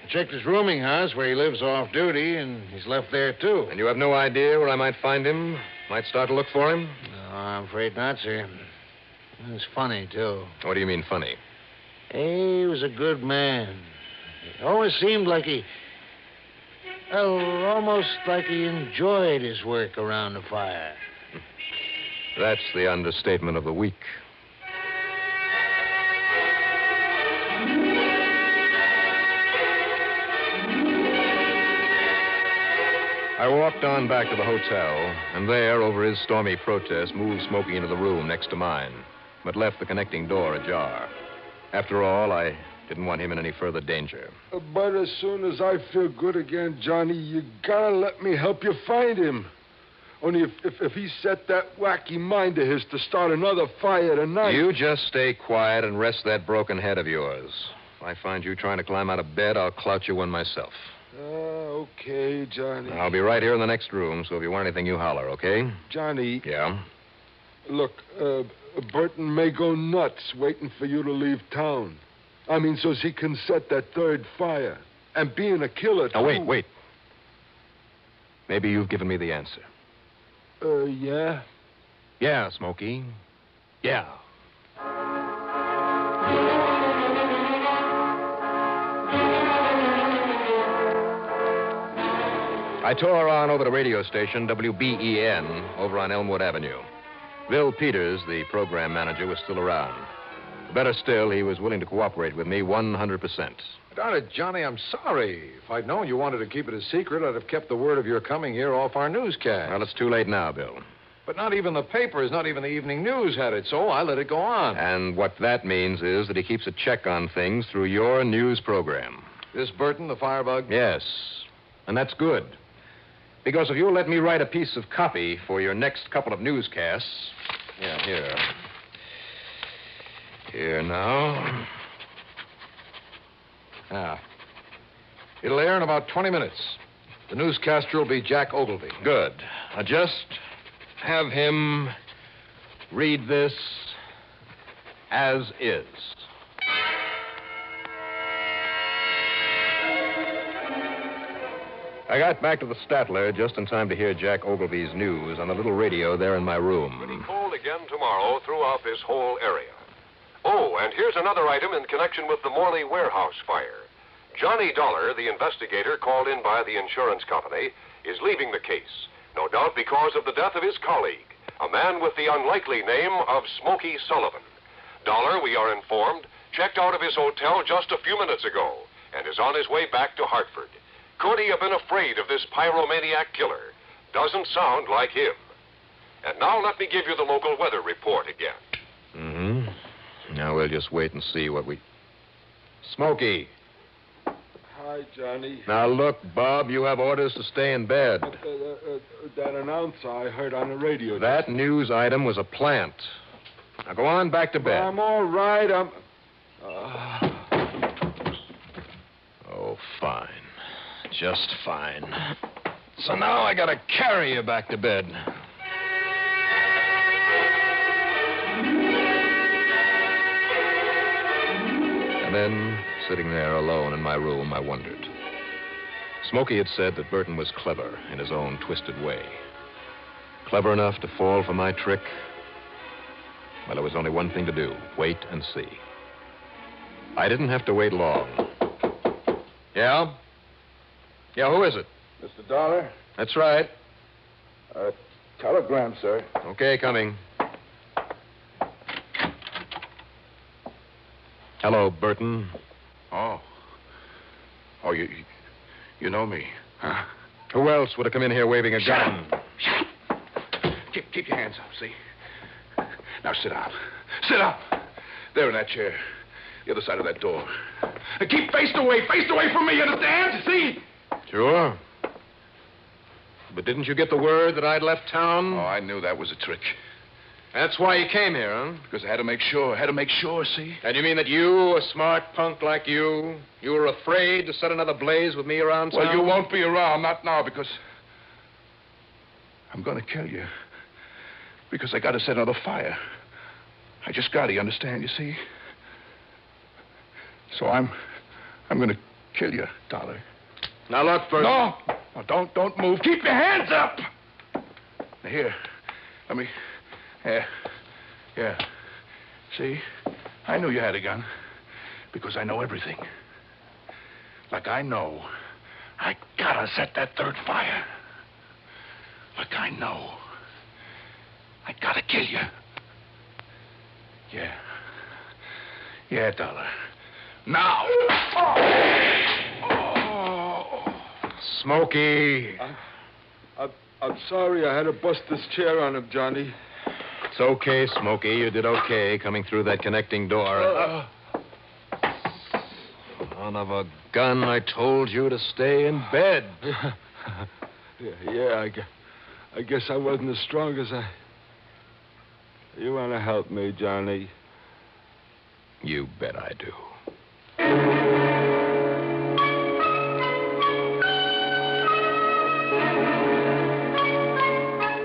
I checked his rooming house where he lives off duty, and he's left there, too. And you have no idea where I might find him? Might start to look for him? No, I'm afraid not, sir. It's funny, too. What do you mean, funny? He was a good man. It always seemed like almost like he enjoyed his work around the fire. That's the understatement of the week. I walked on back to the hotel, and there, over his stormy protest, moved Smokey into the room next to mine, but left the connecting door ajar. After all, I didn't want him in any further danger. But as soon as I feel good again, Johnny, you gotta let me help you find him. Only if he set that wacky mind of his to start another fire tonight... You just stay quiet and rest that broken head of yours. If I find you trying to climb out of bed, I'll clout you one myself. Okay, Johnny. I'll be right here in the next room, so if you want anything, you holler, okay? Johnny. Yeah? Look, Burton may go nuts waiting for you to leave town. I mean, so he can set that third fire. And being a killer, too. Now, wait. Maybe you've given me the answer. Yeah? Yeah, Smokey. Yeah. I tore on over to radio station WBEN over on Elmwood Avenue. Bill Peters, the program manager, was still around. Better still, he was willing to cooperate with me 100%. Darn it, Johnny, I'm sorry. If I'd known you wanted to keep it a secret, I'd have kept the word of your coming here off our newscast. Well, it's too late now, Bill. But not even the papers, not even the evening news had it, so I let it go on. And what that means is that he keeps a check on things through your news program. This Burton, the firebug? Yes. And that's good. Because if you'll let me write a piece of copy for your next couple of newscasts... Yeah, here. Here now. It'll air in about 20 minutes. The newscaster will be Jack Ogilvy. Good. Now just have him read this as is. I got back to the Statler just in time to hear Jack Ogilvy's news on the little radio there in my room. Cold again tomorrow throughout this whole area. Oh, and here's another item in connection with the Morley warehouse fire. Johnny Dollar, the investigator called in by the insurance company, is leaving the case, no doubt because of the death of his colleague, a man with the unlikely name of Smokey Sullivan. Dollar, we are informed, checked out of his hotel just a few minutes ago and is on his way back to Hartford. Could he have been afraid of this pyromaniac killer? Doesn't sound like him. And now let me give you the local weather report again. Mm-hmm. Now we'll just wait and see what we... Smokey. Hi, Johnny. Now look, Bob, you have orders to stay in bed. That announcer I heard on the radio. That news item was a plant. Now go on back to bed. I'm all right. Oh, fine. Just fine. So now I gotta carry you back to bed. And then, sitting there alone in my room, I wondered. Smokey had said that Burton was clever in his own twisted way. Clever enough to fall for my trick? Well, there was only one thing to do. Wait and see. I didn't have to wait long. Yeah? Yeah, who is it? Mr. Dollar? That's right. Telegram, sir. Okay, coming. Hello, Burton. Oh, you know me, huh? Who else would have come in here waving a gun? Shut up. Keep your hands up, see? Now sit down. Sit up. There in that chair. The other side of that door. And keep faced away from me, you understand? See? Sure. But didn't you get the word that I'd left town? Oh, I knew that was a trick. That's why you came here, huh? Because I had to make sure. See? And you mean that you, a smart punk like you were afraid to set another blaze with me around town? Well, you won't be around. Not now, because I'm going to kill you. Because I got to set another fire. I just got to, you understand, you see? So I'm going to kill you, Dollar. Now, look, Burton. No, don't move. Keep your hands up. Now, here, let me... Yeah. See? I knew you had a gun. Because I know everything. Like I know. I gotta set that third fire. Like I know. I gotta kill you. Yeah, Dollar. Now. Smokey. I'm sorry I had to bust this chair on him, Johnny. It's okay, Smokey. You did okay coming through that connecting door. Son of a gun, I told you to stay in bed. Yeah, I guess I wasn't as strong as I... You want to help me, Johnny? You bet I do.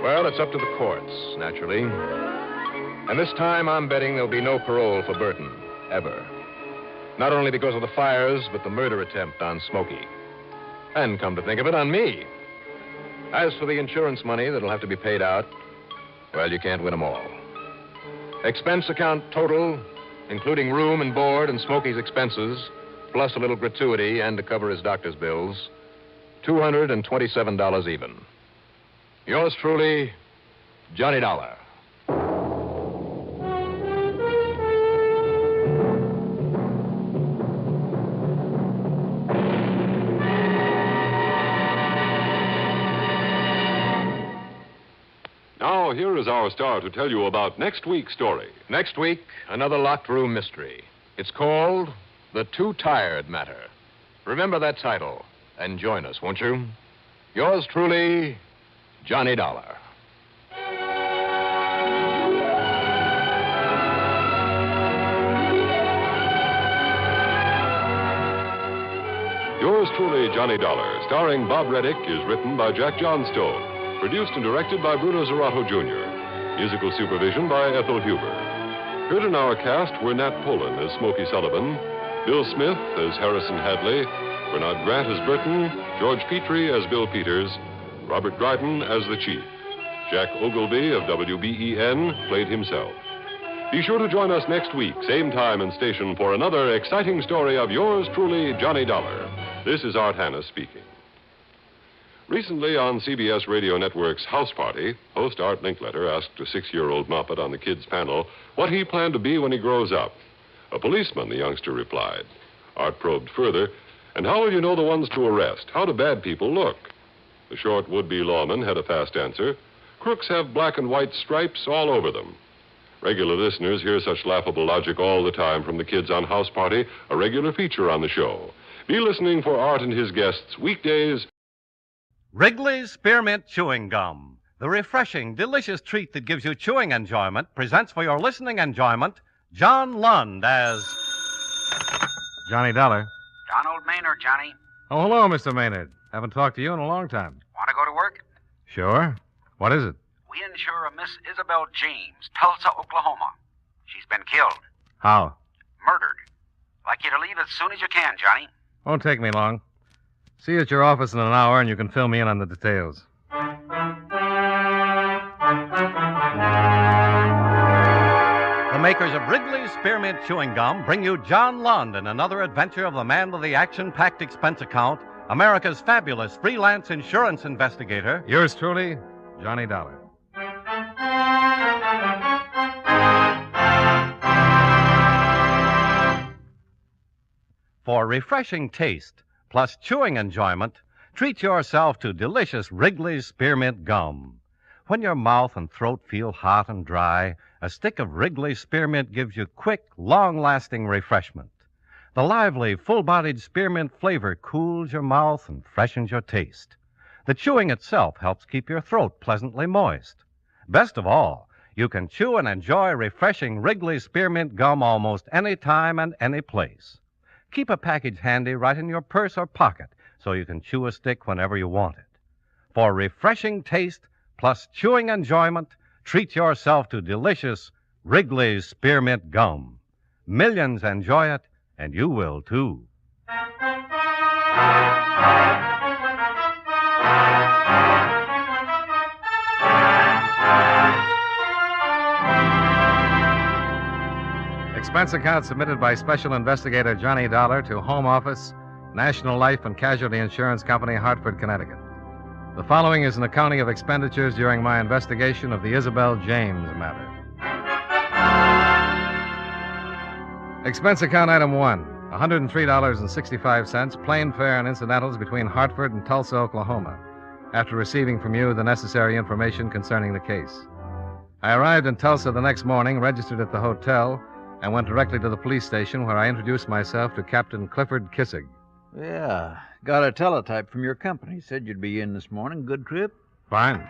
Well, it's up to the courts, naturally. And this time I'm betting there'll be no parole for Burton, ever. Not only because of the fires, but the murder attempt on Smokey. And come to think of it, on me. As for the insurance money that'll have to be paid out, well, you can't win them all. Expense account total, including room and board and Smokey's expenses, plus a little gratuity and to cover his doctor's bills, $227 even. Yours truly, Johnny Dollar. Now, here is our star to tell you about next week's story. Next week, another locked room mystery. It's called The Too Tired Matter. Remember that title and join us, won't you? Yours truly, Johnny Dollar. Yours truly, Johnny Dollar, starring Bob Reddick, is written by Jack Johnstone. Produced and directed by Bruno Zerato, Jr. Musical supervision by Ethel Huber. Heard in our cast were Nat Polan as Smokey Sullivan, Bill Smith as Harrison Hadley, Bernard Grant as Burton, George Petrie as Bill Peters, Robert Dryden as the Chief. Jack Ogilvy of WBEN played himself. Be sure to join us next week, same time and station, for another exciting story of yours truly, Johnny Dollar. This is Art Hanna speaking. Recently on CBS Radio Network's House Party, host Art Linkletter asked a 6-year-old Muppet on the kids' panel what he planned to be when he grows up. A policeman, the youngster replied. Art probed further, and how will you know the ones to arrest? How do bad people look? The short would-be lawman had a fast answer. Crooks have black and white stripes all over them. Regular listeners hear such laughable logic all the time from the kids on House Party, a regular feature on the show. Be listening for Art and his guests weekdays. Wrigley's Spearmint Chewing Gum, the refreshing, delicious treat that gives you chewing enjoyment, presents for your listening enjoyment John Lund as Johnny Dollar. Donald Maynard, Johnny. Oh, hello, Mr. Maynard. Haven't talked to you in a long time. Want to go to work? Sure. What is it? We insure a Miss Isabel James, Tulsa, Oklahoma. She's been killed. How? Murdered. Like you to leave as soon as you can, Johnny. Won't take me long. See you at your office in an hour, and you can fill me in on the details. The makers of Wrigley's Spearmint Chewing Gum bring you John Lund in another adventure of the man with the action-packed expense account, America's fabulous freelance insurance investigator. Yours truly, Johnny Dollar. For refreshing taste plus chewing enjoyment, treat yourself to delicious Wrigley's Spearmint Gum. When your mouth and throat feel hot and dry, a stick of Wrigley's Spearmint gives you quick, long-lasting refreshment. The lively, full-bodied spearmint flavor cools your mouth and freshens your taste. The chewing itself helps keep your throat pleasantly moist. Best of all, you can chew and enjoy refreshing Wrigley's Spearmint Gum almost any time and any place. Keep a package handy right in your purse or pocket so you can chew a stick whenever you want it. For refreshing taste plus chewing enjoyment, treat yourself to delicious Wrigley's Spearmint Gum. Millions enjoy it, and you will too. Expense account submitted by Special Investigator Johnny Dollar to Home Office, National Life and Casualty Insurance Company, Hartford, Connecticut. The following is an accounting of expenditures during my investigation of the Isabel James matter. Expense account item 1, $103.65, plane fare and incidentals between Hartford and Tulsa, Oklahoma, after receiving from you the necessary information concerning the case. I arrived in Tulsa the next morning, registered at the hotel, and went directly to the police station where I introduced myself to Captain Clifford Kissig. Yeah, got a teletype from your company. Said you'd be in this morning. Good trip? Fine.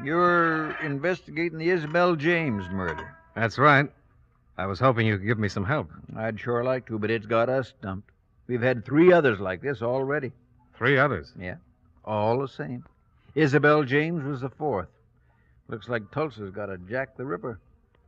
You're investigating the Isabel James murder. That's right. I was hoping you could give me some help. I'd sure like to, but it's got us stumped. We've had 3 others like this already. 3 others? Yeah, all the same. Isabel James was the 4th. Looks like Tulsa's got a Jack the Ripper.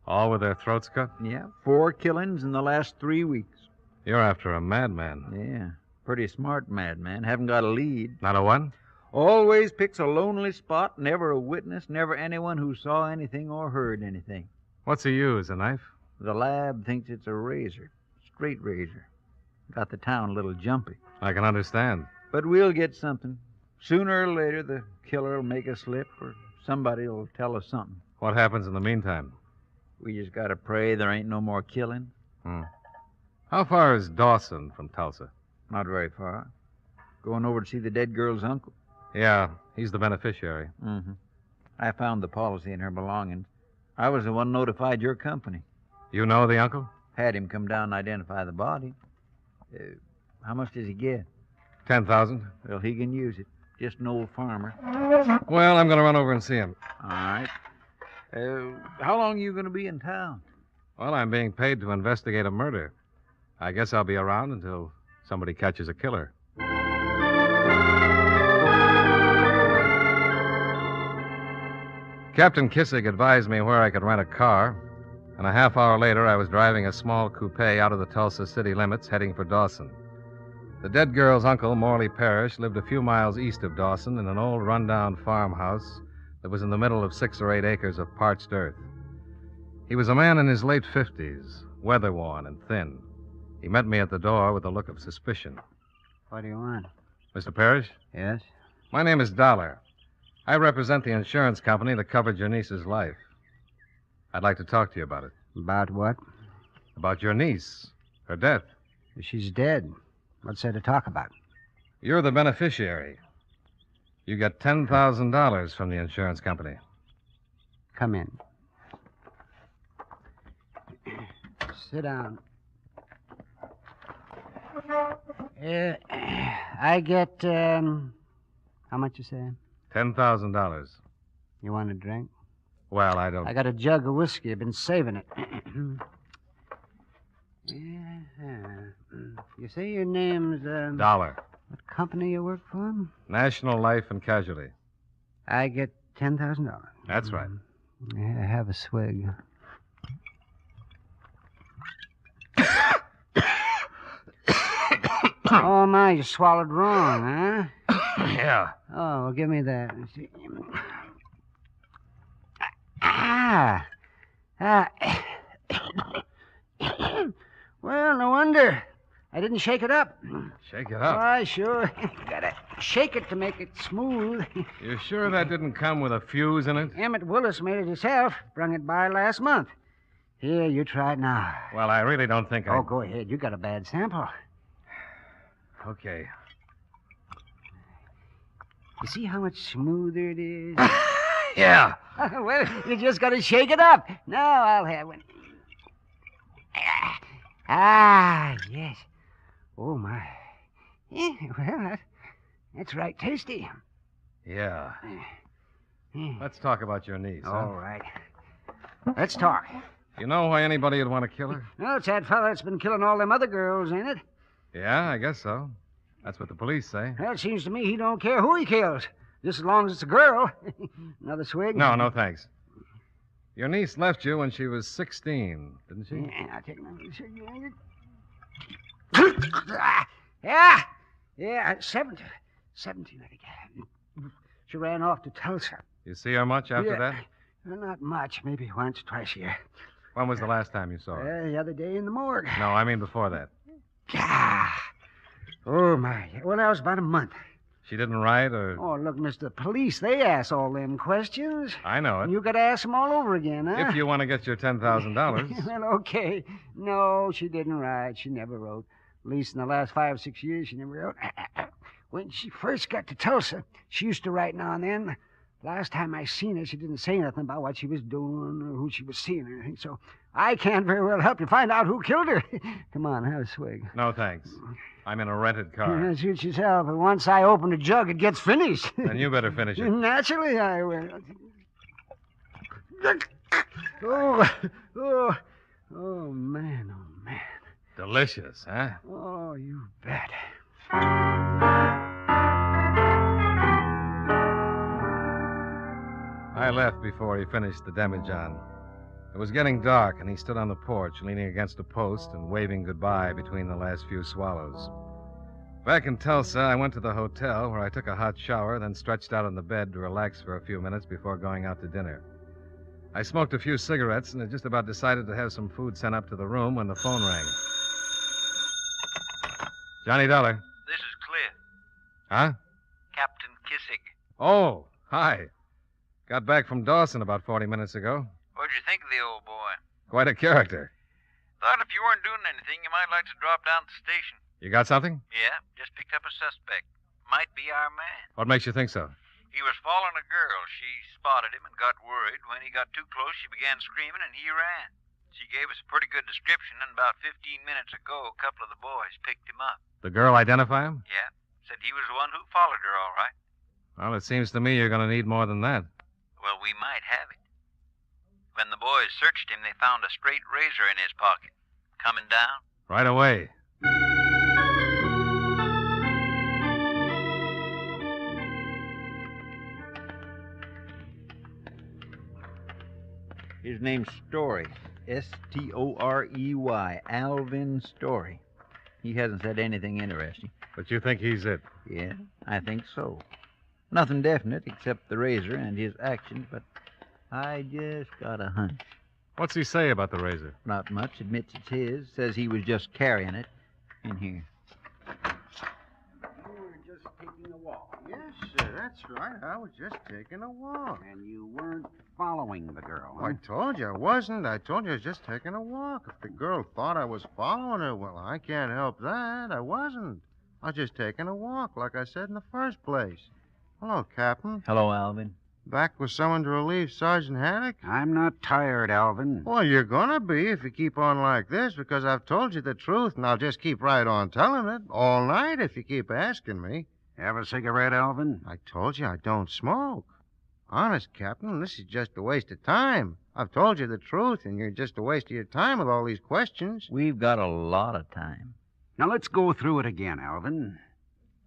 All with their throats cut? Yeah, 4 killings in the last 3 weeks. You're after a madman. Yeah, pretty smart madman. Haven't got a lead. Not a what? Always picks a lonely spot, never a witness, never anyone who saw anything or heard anything. What's he use, a knife? The lab thinks it's a razor. Straight razor. Got the town a little jumpy. I can understand. But we'll get something. Sooner or later, the killer will make a slip, or somebody will tell us something. What happens in the meantime? We just gotta pray there ain't no more killing. How far is Dawson from Tulsa? Not very far. Going over to see the dead girl's uncle. Yeah, he's the beneficiary. Mm-hmm. I found the policy in her belongings. I was the one notified your company. You know the uncle? Had him come down and identify the body. How much does he get? $10,000. Well, he can use it. Just an old farmer. Well, I'm going to run over and see him. All right. How long are you going to be in town? Well, I'm being paid to investigate a murder. I guess I'll be around until somebody catches a killer. Captain Kissig advised me where I could rent a car, and a half hour later I was driving a small coupe out of the Tulsa city limits, heading for Dawson. The dead girl's uncle, Morley Parrish, lived a few miles east of Dawson in an old rundown farmhouse that was in the middle of 6 or 8 acres of parched earth. He was a man in his late 50s, weather-worn and thin. He met me at the door with a look of suspicion. What do you want? Mr. Parrish? Yes? My name is Dollar. I represent the insurance company that covered your niece's life. I'd like to talk to you about it. About what? About your niece, her death. She's dead. What's there to talk about? You're the beneficiary. You get $10,000 from the insurance company. Come in. Sit down. I get, how much you say? $10,000. You want a drink? Well, I don't... I got a jug of whiskey. I've been saving it. You say your name's, Dollar. What company you work for? National Life and Casualty. I get $10,000. That's right. Yeah, have a swig. Oh, my, you swallowed wrong, huh? Yeah. Oh, well, give me that. Let's see. Ah. Well, no wonder. I didn't shake it up. Shake it up. Why, sure. Gotta shake it to make it smooth. You sure that didn't come with a fuse in it? Emmett Willis made it himself. Brung it by last month. Here, you try it now. Well, I really don't think I... Oh, go ahead. You got a bad sample. Okay. You see how much smoother it is? Yeah. Well, you just got to shake it up. Now I'll have one. Ah, yes. Oh, my. Yeah, well, that's right tasty. Yeah. Let's talk about your niece. All right. Let's talk. You know why anybody would want to kill her? No, it's that fella that's been killing all them other girls, ain't it? Yeah, I guess so. That's what the police say. Well, it seems to me he don't care who he kills, just as long as it's a girl. Another swig? No, thanks. Your niece left you when she was 16, didn't she? Yeah, I'll take another cigarette. Yeah, 17, I think. She ran off to Tulsa. You see her much after that? Well, not much. Maybe once, twice a year. When was the last time you saw her? The other day in the morgue. No, I mean before that. Oh, my. Well, that was about a month. She didn't write or... Oh, look, Mr. Police, they ask all them questions. I know it. And you got to ask them all over again, huh? If you want to get your $10,000. Well, okay. No, she didn't write. She never wrote. At least in the last 5 or 6 years, she never wrote. When she first got to Tulsa, she used to write now and then. Last time I seen her, she didn't say nothing about what she was doing or who she was seeing or anything, so I can't very well help you find out who killed her. Come on, have a swig. No, thanks. I'm in a rented car. Suit yourself. But once I open the jug, it gets finished. Then you better finish it. Naturally, I will. Oh, man. Delicious, huh? Oh, you bet. I left before he finished the demijohn. It was getting dark, and he stood on the porch, leaning against a post and waving goodbye between the last few swallows. Back in Tulsa, I went to the hotel, where I took a hot shower, then stretched out on the bed to relax for a few minutes before going out to dinner. I smoked a few cigarettes and had just about decided to have some food sent up to the room when the phone rang. Johnny Dollar. This is Cliff. Huh? Captain Kissig. Oh, hi. Got back from Dawson about 40 minutes ago. What'd you think of the old boy? Quite a character. Thought if you weren't doing anything, you might like to drop down to the station. You got something? Yeah, just picked up a suspect. Might be our man. What makes you think so? He was following a girl. She spotted him and got worried. When he got too close, she began screaming, and he ran. She gave us a pretty good description, and about 15 minutes ago, a couple of the boys picked him up. The girl identify him? Yeah, said he was the one who followed her, all right. Well, it seems to me you're going to need more than that. Well, we might have it. When the boys searched him, they found a straight razor in his pocket. Coming down? Right away. His name's Story. S-T-O-R-E-Y. Alvin Story. He hasn't said anything interesting. But you think he's it? Yeah, I think so. Nothing definite except the razor and his actions, but I just got a hunch. What's he say about the razor? Not much. Admits it's his. Says he was just carrying it. In here. You were just taking a walk. Yes, sir. That's right. I was just taking a walk. And you weren't following the girl, huh? I told you I wasn't. I told you I was just taking a walk. If the girl thought I was following her, well, I can't help that. I wasn't. I was just taking a walk, like I said in the first place. Hello, Captain. Hello, Alvin. Back with someone to relieve Sergeant Haddock? I'm not tired, Alvin. Well, you're gonna be if you keep on like this, because I've told you the truth, and I'll just keep right on telling it all night if you keep asking me. Have a cigarette, Alvin? I told you I don't smoke. Honest, Captain, this is just a waste of time. I've told you the truth, and you're just a waste of your time with all these questions. We've got a lot of time. Now, let's go through it again, Alvin.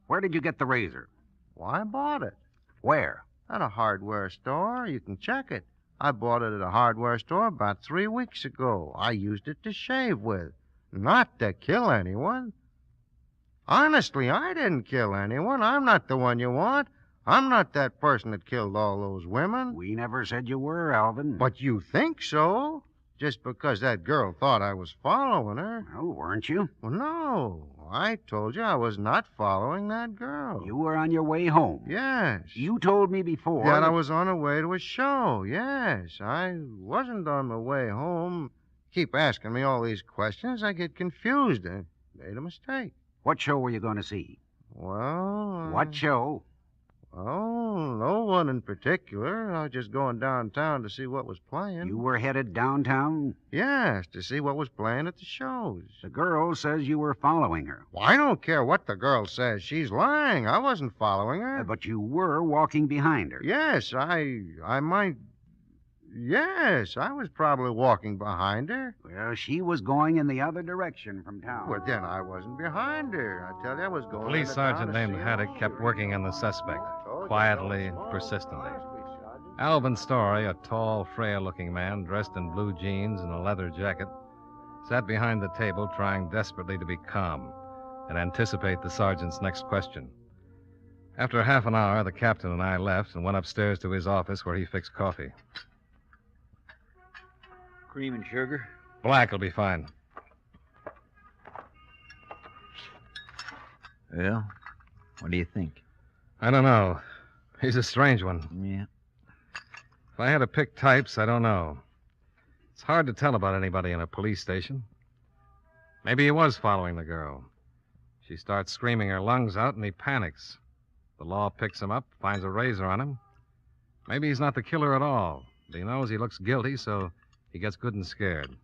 Where did you get the razor? Why, I bought it. Where? At a hardware store. You can check it. I bought it at a hardware store about 3 weeks ago. I used it to shave with, not to kill anyone. Honestly, I didn't kill anyone. I'm not the one you want. I'm not that person that killed all those women. We never said you were, Alvin. But you think so, just because that girl thought I was following her. Well, weren't you? Well, no. I told you I was not following that girl. You were on your way home. Yes. You told me before. That I was on the way to a show. Yes. I wasn't on the way home. Keep asking me all these questions. I get confused. I made a mistake. What show were you going to see? Well... What show? Oh, no one in particular. I was just going downtown to see what was playing. You were headed downtown? Yes, to see what was playing at the shows. The girl says you were following her. Well, I don't care what the girl says. She's lying. I wasn't following her. But you were walking behind her. Yes, I might... Yes, I was probably walking behind her. Well, she was going in the other direction from town. Well, then I wasn't behind her. I tell you, I was going... Police sergeant named Haddock kept working on the suspect, quietly, persistently. Alvin Story, a tall, frail-looking man dressed in blue jeans and a leather jacket, sat behind the table trying desperately to be calm and anticipate the sergeant's next question. After half an hour, the captain and I left and went upstairs to his office where he fixed coffee. Cream and sugar? Black will be fine. Well, what do you think? I don't know. He's a strange one. Yeah. If I had to pick types, I don't know. It's hard to tell about anybody in a police station. Maybe he was following the girl. She starts screaming her lungs out, and he panics. The law picks him up, finds a razor on him. Maybe he's not the killer at all. But he knows he looks guilty, so he gets good and scared.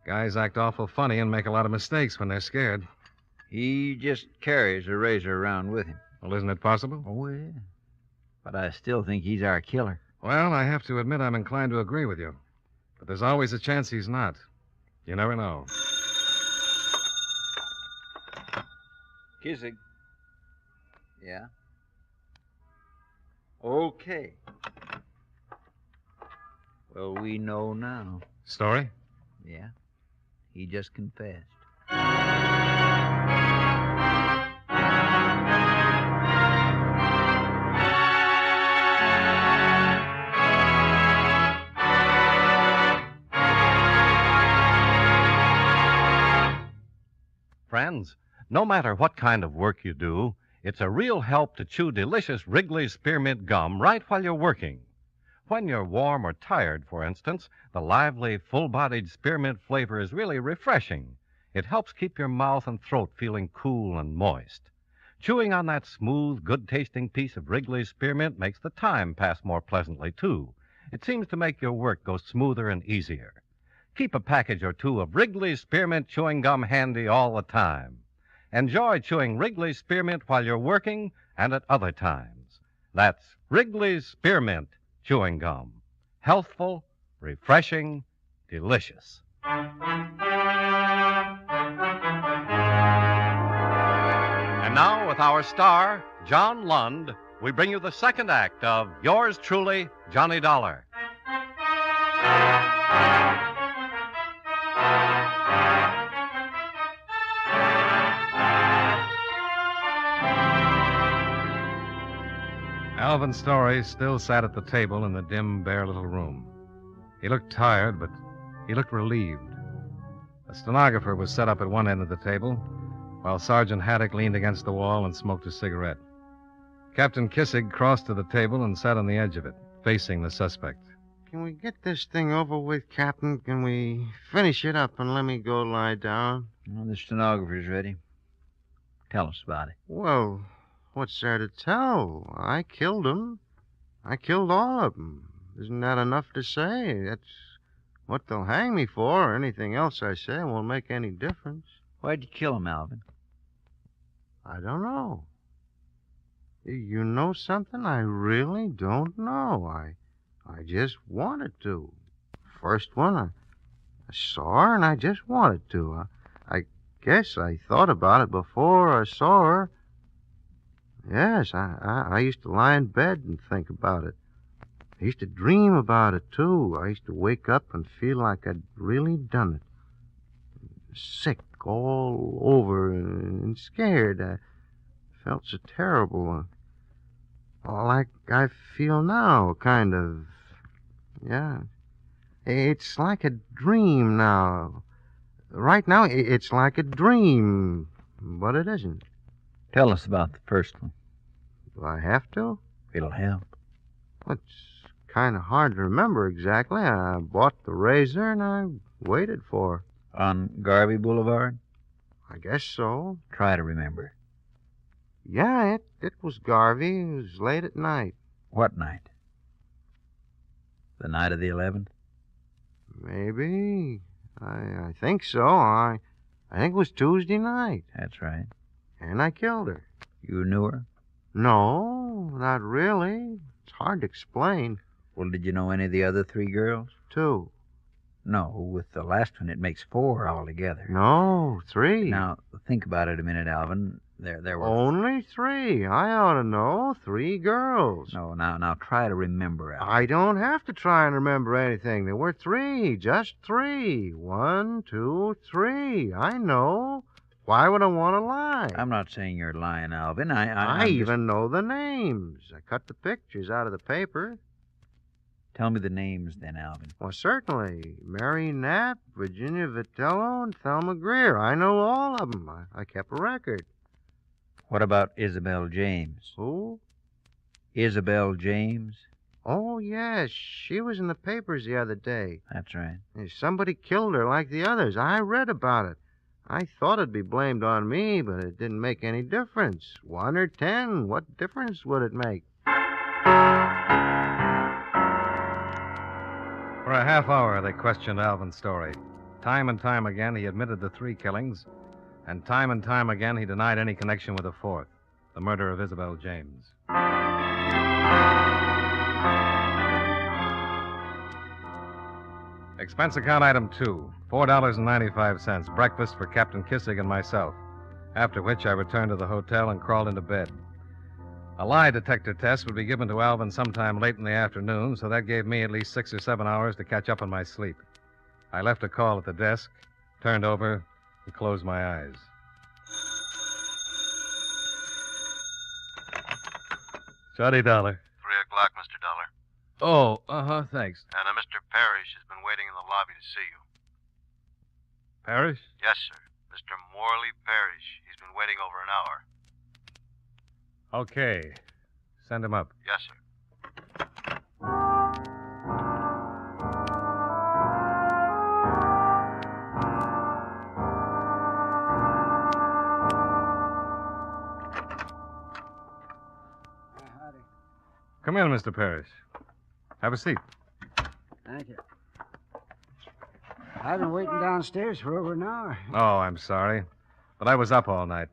Guys act awful funny and make a lot of mistakes when they're scared. He just carries a razor around with him. Well, isn't it possible? Oh, yeah. But I still think he's our killer. Well, I have to admit I'm inclined to agree with you. But there's always a chance he's not. You never know. Kissing. Yeah? Okay. Well, we know now. Story? Yeah. He just confessed. Friends, no matter what kind of work you do, it's a real help to chew delicious Wrigley's Spearmint Gum right while you're working. When you're warm or tired, for instance, the lively, full-bodied spearmint flavor is really refreshing. It helps keep your mouth and throat feeling cool and moist. Chewing on that smooth, good-tasting piece of Wrigley's Spearmint makes the time pass more pleasantly, too. It seems to make your work go smoother and easier. Keep a package or two of Wrigley's Spearmint chewing gum handy all the time. Enjoy chewing Wrigley's Spearmint while you're working and at other times. That's Wrigley's Spearmint chewing gum. Healthful, refreshing, delicious. And now, with our star, John Lund, we bring you the second act of Yours Truly, Johnny Dollar. Alvin Story still sat at the table in the dim, bare little room. He looked tired, but he looked relieved. A stenographer was set up at one end of the table, while Sergeant Haddock leaned against the wall and smoked a cigarette. Captain Kissig crossed to the table and sat on the edge of it, facing the suspect. Can we get this thing over with, Captain? Can we finish it up and let me go lie down? Well, the stenographer's ready. Tell us about it. Well, what's there to tell? I killed them. I killed all of them. Isn't that enough to say? That's what they'll hang me for. Anything else I say won't make any difference. Why'd you kill him, Alvin? I don't know. You know something? I really don't know. I just wanted to. First one, I saw her and I just wanted to. I guess I thought about it before I saw her. Yes, I used to lie in bed and think about it. I used to dream about it, too. I used to wake up and feel like I'd really done it. Sick all over and scared. I felt so terrible. Like I feel now, kind of. Yeah. It's like a dream now. Right now, it's like a dream, but it isn't. Tell us about the first one. Do I have to? It'll help. It's kind of hard to remember exactly. I bought the razor and I waited for her. On Garvey Boulevard? I guess so. Try to remember. Yeah, it was Garvey. It was late at night. What night? The night of the 11th? Maybe. I think so. I think it was Tuesday night. That's right. And I killed her. You knew her? No, not really. It's hard to explain. Well, did you know any of the other 3 girls? 2. No, with the last one it makes 4 altogether. No, 3. Now, think about it a minute, Alvin. There were... Only 3. I ought to know. 3 girls. No, now try to remember, Alvin. I don't have to try and remember anything. There were 3, just 3. 1, 2, 3. I know. Why would I want to lie? I'm not saying you're lying, Alvin. I even know the names. I cut the pictures out of the paper. Tell me the names then, Alvin. Well, certainly. Mary Knapp, Virginia Vitello, and Thelma Greer. I know all of them. I kept a record. What about Isabel James? Who? Isabel James? Oh, yes. She was in the papers the other day. That's right. Somebody killed her like the others. I read about it. I thought it'd be blamed on me, but it didn't make any difference. 1 or 10, what difference would it make? For a half hour, they questioned Alvin's story. Time and time again, he admitted the 3 killings, and time again, he denied any connection with the 4th, the murder of Isabel James. Expense account item 2, $4.95, breakfast for Captain Kissig and myself, after which I returned to the hotel and crawled into bed. A lie detector test would be given to Alvin sometime late in the afternoon, so that gave me at least 6 or 7 hours to catch up on my sleep. I left a call at the desk, turned over, and closed my eyes. Johnny Dollar. 3 o'clock, Mr. Dollar. Oh, thanks. And Mr. Parrish has been waiting in the lobby to see you. Parrish? Yes, sir. Mr. Morley Parrish. He's been waiting over an hour. Okay. Send him up. Yes, sir. Come in, Mr. Parrish. Have a seat. Thank you. I've been waiting downstairs for over an hour. Oh, I'm sorry. But I was up all night.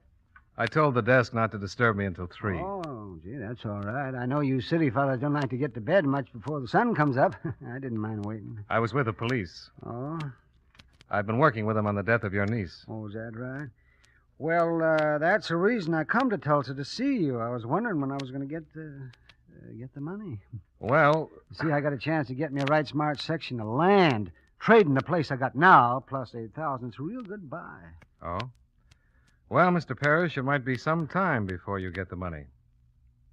I told the desk not to disturb me until 3. Oh, gee, that's all right. I know you city fellas don't like to get to bed much before the sun comes up. I didn't mind waiting. I was with the police. Oh? I've been working with them on the death of your niece. Oh, is that right? Well, that's the reason I come to Tulsa to see you. I was wondering when I was going to get the money. Well... See, I got a chance to get me a right smart section of land. Trading the place I got now, plus 8,000. It's a real good buy. Oh? Well, Mr. Parrish, it might be some time before you get the money.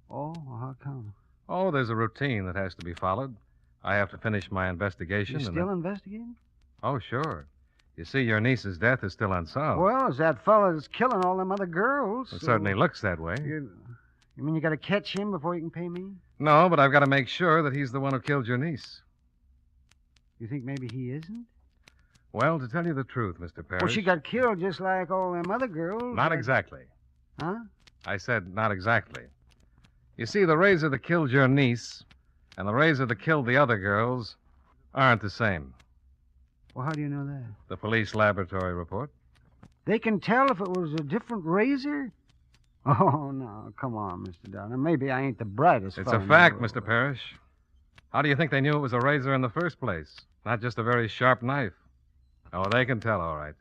Oh, how come? Oh, there's a routine that has to be followed. I have to finish my investigation. You're still investigating? Oh, sure. You see, your niece's death is still unsolved. Well, it's that fella that's killing all them other girls. It certainly looks that way. You mean you got to catch him before you can pay me? No, but I've got to make sure that he's the one who killed your niece. You think maybe he isn't? Well, to tell you the truth, Mr. Parrish... Well, she got killed just like all them other girls. Not exactly. Huh? I said not exactly. You see, the razor that killed your niece and the razor that killed the other girls aren't the same. Well, how do you know that? The police laboratory report. They can tell if it was a different razor? Oh, no, come on, Mr. Dollar. Maybe I ain't the brightest It's fellow a fact, in the world. Mr. Parrish. How do you think they knew it was a razor in the first place? Not just a very sharp knife. Oh, they can tell, all right.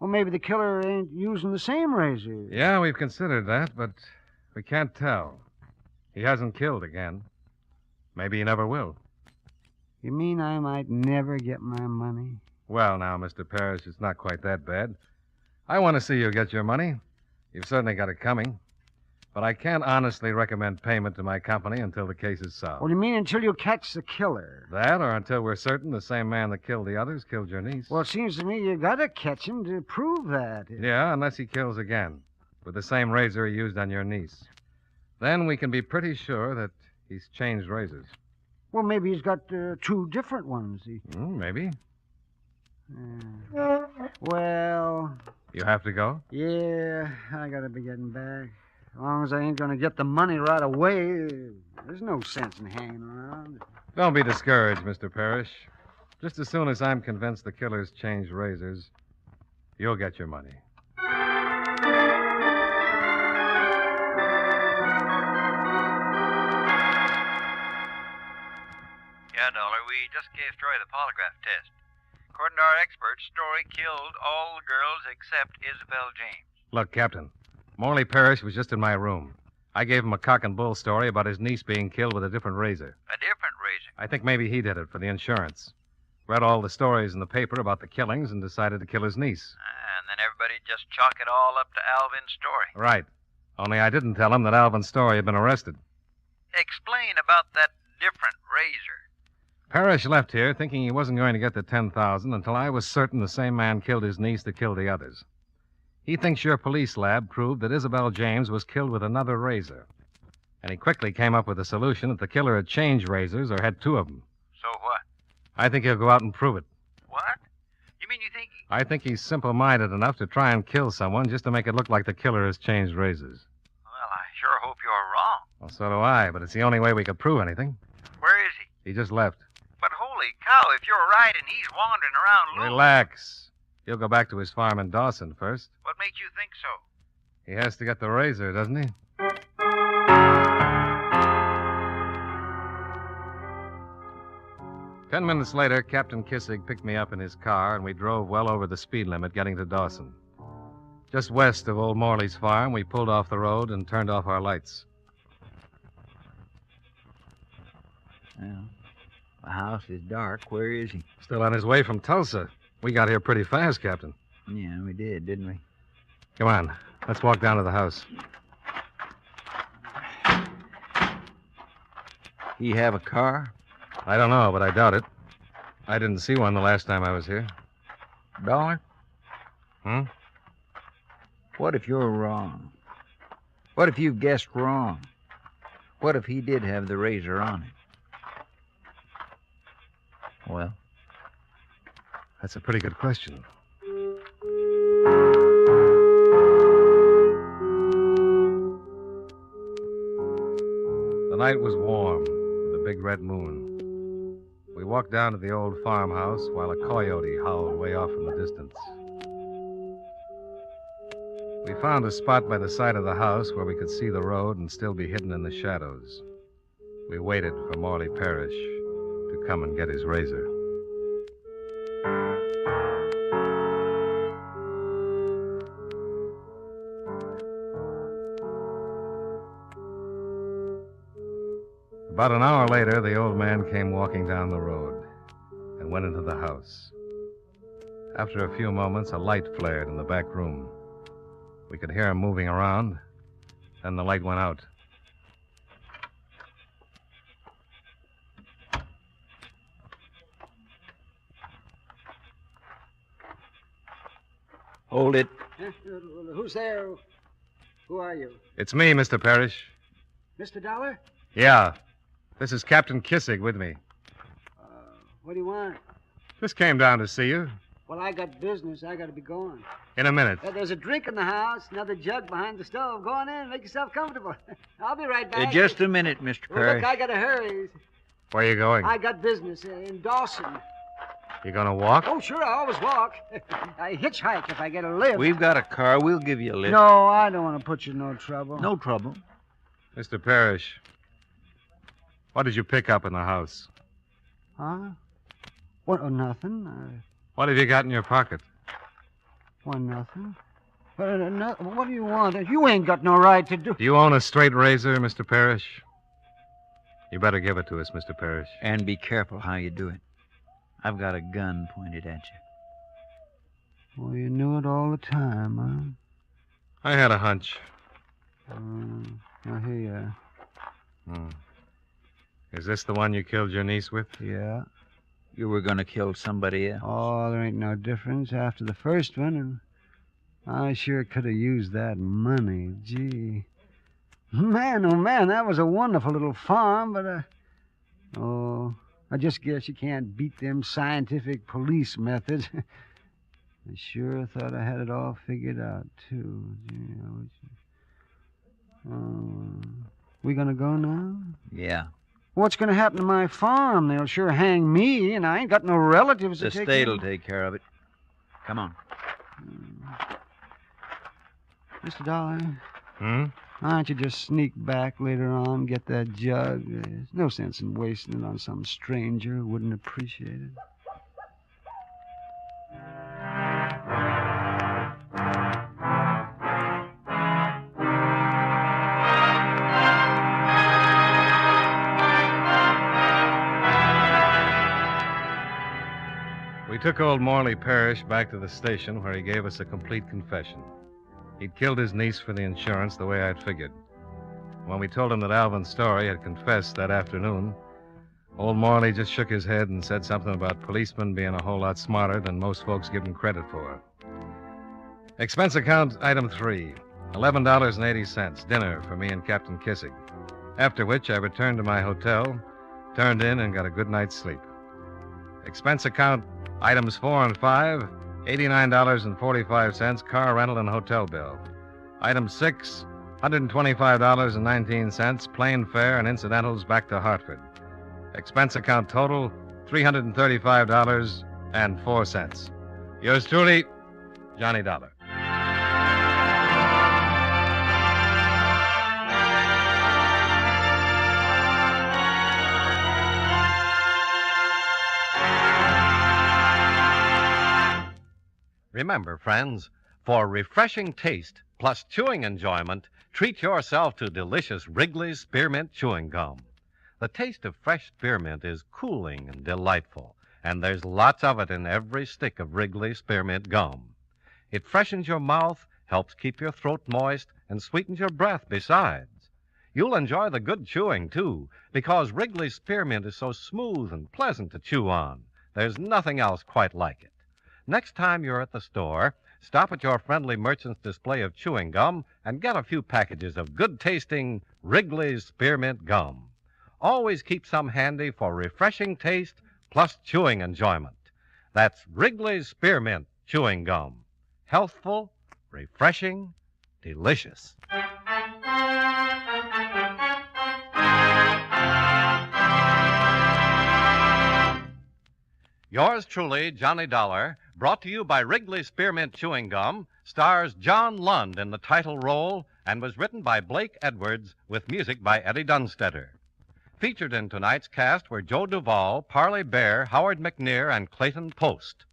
Well, maybe the killer ain't using the same razor. Yeah, we've considered that, but we can't tell. He hasn't killed again. Maybe he never will. You mean I might never get my money? Well, now, Mr. Parrish, it's not quite that bad. I want to see you get your money. You've certainly got it coming. But I can't honestly recommend payment to my company until the case is solved. What do you mean until you catch the killer? That, or until we're certain the same man that killed the others killed your niece. Well, it seems to me you gotta catch him to prove that. Yeah, unless he kills again, with the same razor he used on your niece. Then we can be pretty sure that he's changed razors. Well, maybe he's got 2 different ones. Maybe. Well... You have to go? Yeah, I gotta be getting back. As long as I ain't gonna get the money right away, there's no sense in hanging around. Don't be discouraged, Mr. Parrish. Just as soon as I'm convinced the killer's changed razors, you'll get your money. Yeah, Dollar, we just gave Story the polygraph test. According to our experts, Story killed all the girls except Isabel James. Look, Captain, Morley Parrish was just in my room. I gave him a cock and bull story about his niece being killed with a different razor. A different razor? I think maybe he did it for the insurance. Read all the stories in the paper about the killings and decided to kill his niece. And then everybody just chalk it all up to Alvin's story. Right. Only I didn't tell him that Alvin Story had been arrested. Explain about that different razor. Parrish left here thinking he wasn't going to get the $10,000 until I was certain the same man killed his niece that killed the others. He thinks your police lab proved that Isabel James was killed with another razor. And he quickly came up with a solution that the killer had changed razors or had 2 of them. So what? I think he'll go out and prove it. What? You mean you think he... I think he's simple-minded enough to try and kill someone just to make it look like the killer has changed razors. Well, I sure hope you're wrong. Well, so do I, but it's the only way we could prove anything. Where is he? He just left. But holy cow, if you're right and he's wandering around loose... Relax. He'll go back to his farm in Dawson first. What makes you think so? He has to get the razor, doesn't he? 10 minutes later, Captain Kissig picked me up in his car, and we drove well over the speed limit getting to Dawson. Just west of old Morley's farm, we pulled off the road and turned off our lights. Well, the house is dark. Where is he? Still on his way from Tulsa. We got here pretty fast, Captain. Yeah, we did, didn't we? Come on. Let's walk down to the house. He have a car? I don't know, but I doubt it. I didn't see one the last time I was here. Dollar? Hmm? What if you're wrong? What if you've guessed wrong? What if he did have the razor on him? Well? That's a pretty good question. The night was warm, with a big red moon. We walked down to the old farmhouse while a coyote howled way off in the distance. We found a spot by the side of the house where we could see the road and still be hidden in the shadows. We waited for Morley Parrish to come and get his razor. About an hour later, the old man came walking down the road and went into the house. After a few moments, a light flared in the back room. We could hear him moving around. Then the light went out. Hold it. Who's there? Who are you? It's me, Mr. Parrish. Mr. Dollar? Yeah. This is Captain Kissig with me. What do you want? Just came down to see you. Well, I got business. I got to be going. In a minute. There's a drink in the house, another jug behind the stove. Go on in and make yourself comfortable. I'll be right back. Just a minute, Mr. Well, Parrish. look, I got to hurry. Where are you going? I got business in Dawson. You gonna walk? Oh, sure, I always walk. I hitchhike if I get a lift. We've got a car. We'll give you a lift. No, I don't want to put you in no trouble. No trouble. Mr. Parrish, what did you pick up in the house? Huh? What? Nothing. What have you got in your pocket? Well, nothing. What do you want? You ain't got no right to do... Do you own a straight razor, Mr. Parrish? You better give it to us, Mr. Parrish. And be careful how you do it. I've got a gun pointed at you. Well, you knew it all the time, I had a hunch. huh? Well, here you are. Is this the one you killed your niece with? Yeah. You were going to kill somebody else. Oh, there ain't no difference after the first one, and I sure could have used that money. Gee. Man, oh, man, that was a wonderful little farm, but, I just guess you can't beat them scientific police methods. I sure thought I had it all figured out, too. Gee, we gonna go now? Yeah. What's gonna happen to my farm? They'll sure hang me, and I ain't got no relatives to The take state'll take care of it. Come on. Mr. Dollar, Hmm? why don't you just sneak back later on, get that jug? There's no sense in wasting it on some stranger who wouldn't appreciate it. We took old Morley Parrish back to the station where he gave us a complete confession. He'd killed his niece for the insurance the way I'd figured. When we told him that Alvin Story had confessed that afternoon, old Morley just shook his head and said something about policemen being a whole lot smarter than most folks give them credit for. Expense account item 3, $11.80, dinner for me and Captain Kissig. After which I returned to my hotel, turned in, and got a good night's sleep. Expense account items 4 and 5, $89.45, car rental and hotel bill. Item 6, $125.19, plane fare and incidentals back to Hartford. Expense account total, $335.04. Yours truly, Johnny Dollar. Remember, friends, for refreshing taste plus chewing enjoyment, treat yourself to delicious Wrigley's Spearmint Chewing Gum. The taste of fresh spearmint is cooling and delightful, and there's lots of it in every stick of Wrigley's Spearmint Gum. It freshens your mouth, helps keep your throat moist, and sweetens your breath besides. You'll enjoy the good chewing, too, because Wrigley's Spearmint is so smooth and pleasant to chew on. There's nothing else quite like it. Next time you're at the store, stop at your friendly merchant's display of chewing gum and get a few packages of good-tasting Wrigley's Spearmint Gum. Always keep some handy for refreshing taste plus chewing enjoyment. That's Wrigley's Spearmint Chewing Gum. Healthful, refreshing, delicious. Yours truly, Johnny Dollar, brought to you by Wrigley's Spearmint Chewing Gum, stars John Lund in the title role and was written by Blake Edwards with music by Eddie Dunstetter. Featured in tonight's cast were Joe Duvall, Parley Bear, Howard McNear, and Clayton Post.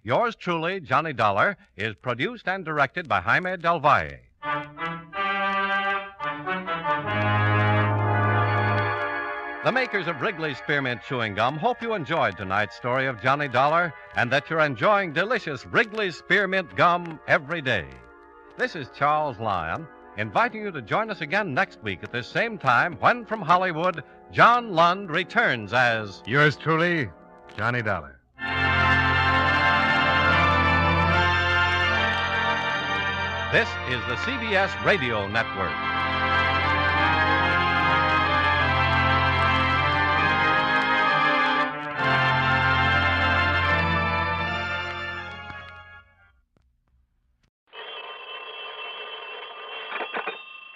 Yours truly, Johnny Dollar, is produced and directed by Jaime Del Valle. The makers of Wrigley's Spearmint Chewing Gum hope you enjoyed tonight's story of Johnny Dollar and that you're enjoying delicious Wrigley's Spearmint Gum every day. This is Charles Lyon, inviting you to join us again next week at this same time when, from Hollywood, John Lund returns as... Yours truly, Johnny Dollar. This is the CBS Radio Network.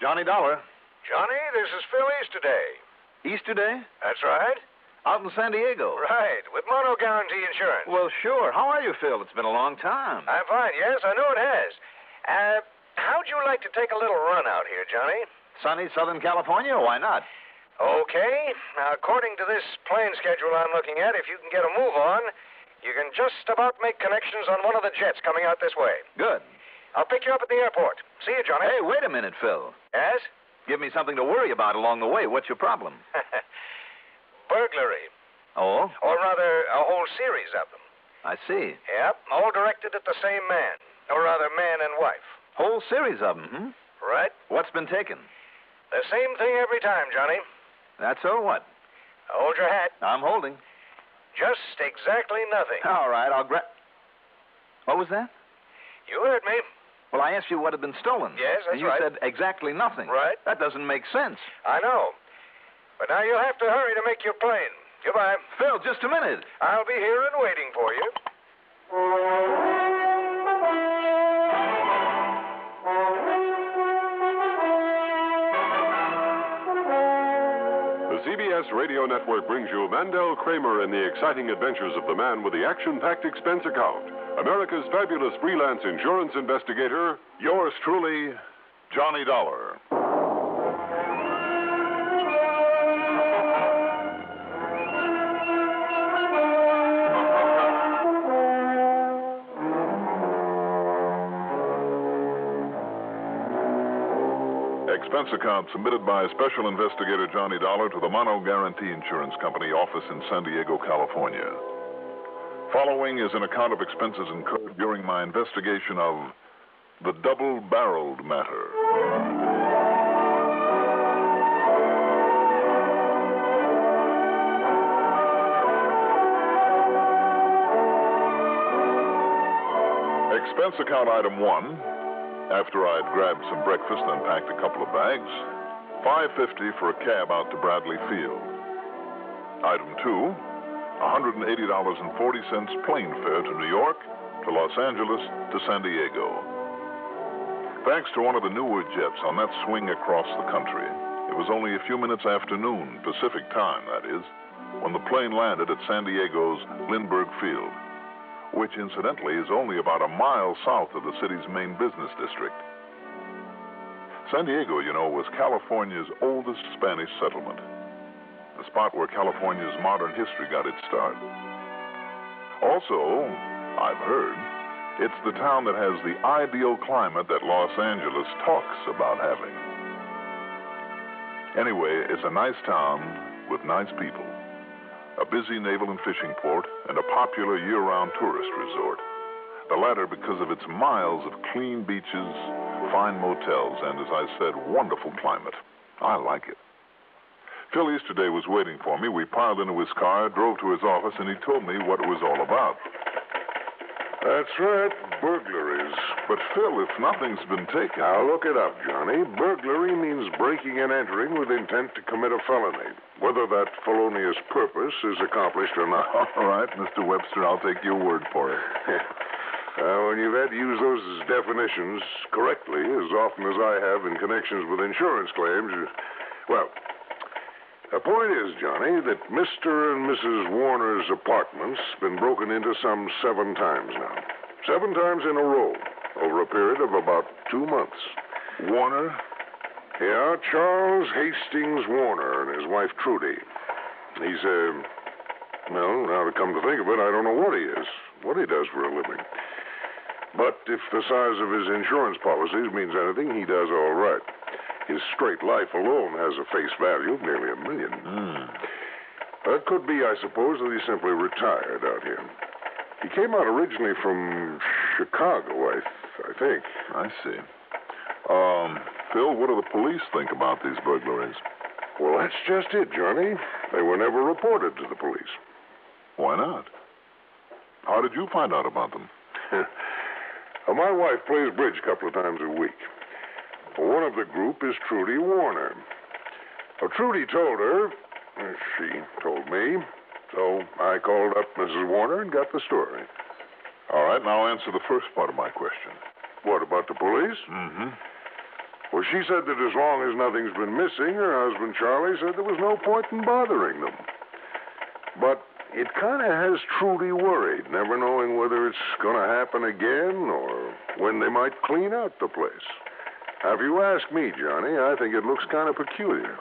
Johnny Dollar. Johnny, this is Phil Easterday. Easterday? That's right. Out in San Diego. Right, with Mono Guarantee Insurance. Well, sure. How are you, Phil? It's been a long time. I'm fine, yes, I know it has. How'd you like to take a little run out here, Johnny? Sunny Southern California? Why not? Okay. Now, according to this plane schedule I'm looking at, if you can get a move on, you can just about make connections on one of the jets coming out this way. Good. I'll pick you up at the airport. See you, Johnny. Hey, wait a minute, Phil. Yes? Give me something to worry about along the way. What's your problem? Burglary. Oh? Or rather, a whole series of them. I see. Yep, all directed at the same man. Or rather, man and wife. Whole series of them, hmm? Right? What's been taken? The same thing every time, Johnny. That's so what? Hold your hat. I'm holding. Just exactly nothing. All right, I'll grab... What was that? You heard me. Well, I asked you what had been stolen. Yes, that's and you right. said exactly nothing. Right. That doesn't make sense. I know. But now you'll have to hurry to make your plane. Goodbye. Phil, just a minute. I'll be here and waiting for you. The CBS Radio Network brings you Mandel Kramer in the exciting adventures of the man with the action-packed expense account. America's fabulous freelance insurance investigator, yours truly, Johnny Dollar. Expense account submitted by Special Investigator Johnny Dollar to the Mono Guarantee Insurance Company office in San Diego, California. Following is an account of expenses incurred during my investigation of the double-barreled matter. Expense account item 1. After I'd grabbed some breakfast and packed a couple of bags, $5.50 for a cab out to Bradley Field. Item 2, $180.40 plane fare to New York, to Los Angeles, to San Diego. Thanks to one of the newer jets on that swing across the country, it was only a few minutes after noon, Pacific time, that is, when the plane landed at San Diego's Lindbergh Field, which incidentally is only about a mile south of the city's main business district. San Diego, you know, was California's oldest Spanish settlement, the spot where California's modern history got its start. Also, I've heard, it's the town that has the ideal climate that Los Angeles talks about having. Anyway, it's a nice town with nice people. A busy naval and fishing port, and a popular year-round tourist resort. The latter because of its miles of clean beaches, fine motels, and, as I said, wonderful climate. I like it. Phil Easterday was waiting for me. We piled into his car, drove to his office, and he told me what it was all about. That's right, burglaries. But, Phil, if nothing's been taken... Now, look it up, Johnny. Burglary means breaking and entering with intent to commit a felony, whether that felonious purpose is accomplished or not. All right, Mr. Webster, I'll take your word for it. When you've had to use those as definitions correctly, as often as I have in connections with insurance claims, well... The point is, Johnny, that Mr. and Mrs. Warner's apartment's been broken into some 7 times now. 7 times in a row, over a period of about 2 months. Warner? Yeah, Charles Hastings Warner and his wife, Trudy. He's, well, now to come to think of it, I don't know what he is, what he does for a living. But if the size of his insurance policies means anything, he does all right. His straight life alone has a face value of nearly $1 million. That could be, I suppose, that he simply retired out here. He came out originally from Chicago, I think. I see. Phil, what do the police think about these burglaries? Well, that's just it, Johnny. They were never reported to the police. Why not? How did you find out about them? My wife plays bridge a couple of times a week. One of the group is Trudy Warner. Trudy told her, she told me, so I called up Mrs. Warner and got the story. All right, now answer the first part of my question. What, about the police? Mm-hmm. Well, she said that as long as nothing's been missing, her husband Charlie said there was no point in bothering them. But it kind of has Trudy worried, never knowing whether it's going to happen again or when they might clean out the place. Now, if you ask me, Johnny, I think it looks kind of peculiar.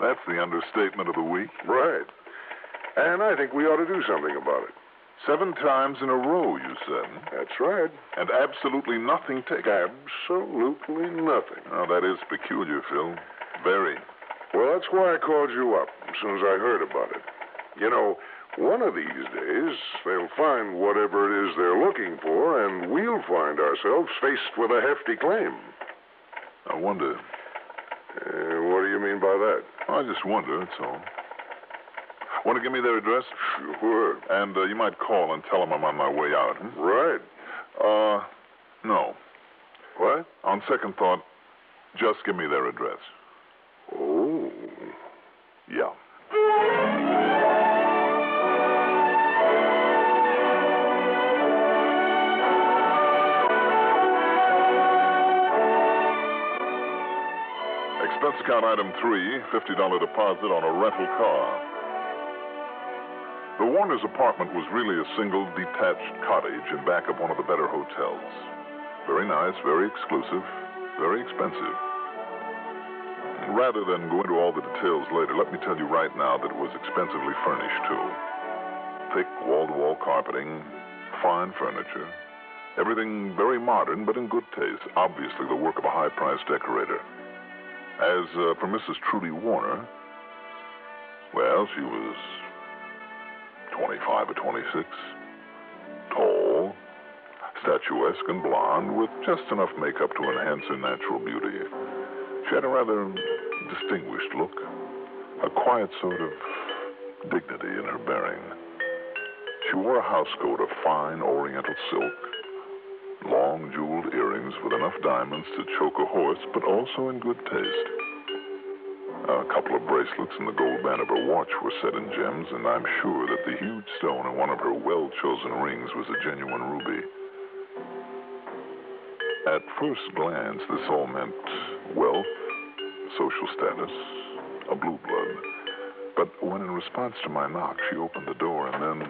That's the understatement of the week. Right. And I think we ought to do something about it. 7 times in a row, you said. That's right. And absolutely nothing taken. Absolutely nothing. Oh, that is peculiar, Phil. Very. Well, that's why I called you up as soon as I heard about it. You know, One of these days, they'll find whatever it is they're looking for, and we'll find ourselves faced with a hefty claim. I wonder. What do you mean by that? I just wonder, that's all. Want to give me their address? Sure. And you might call and tell them I'm on my way out. Hmm? Right. No. What? On second thought, just give me their address. Oh. Yeah. Expense account item 3, $50 deposit on a rental car. The Warners' apartment was really a single detached cottage in back of one of the better hotels. Very nice, very exclusive, very expensive. Rather than go into all the details later, let me tell you right now that it was expensively furnished, too. Thick wall-to-wall carpeting, fine furniture, everything very modern but in good taste, obviously the work of a high-priced decorator. As for Mrs. Trudy Warner, well, she was 25 or 26, tall, statuesque and blonde, with just enough makeup to enhance her natural beauty. She had a rather distinguished look, a quiet sort of dignity in her bearing. She wore a housecoat of fine oriental silk, long jeweled earrings with enough diamonds to choke a horse, but also in good taste. A couple of bracelets and the gold band of her watch were set in gems, and I'm sure that the huge stone in one of her well-chosen rings was a genuine ruby. At first glance, this all meant wealth, social status, a blue blood. But when in response to my knock, she opened the door and then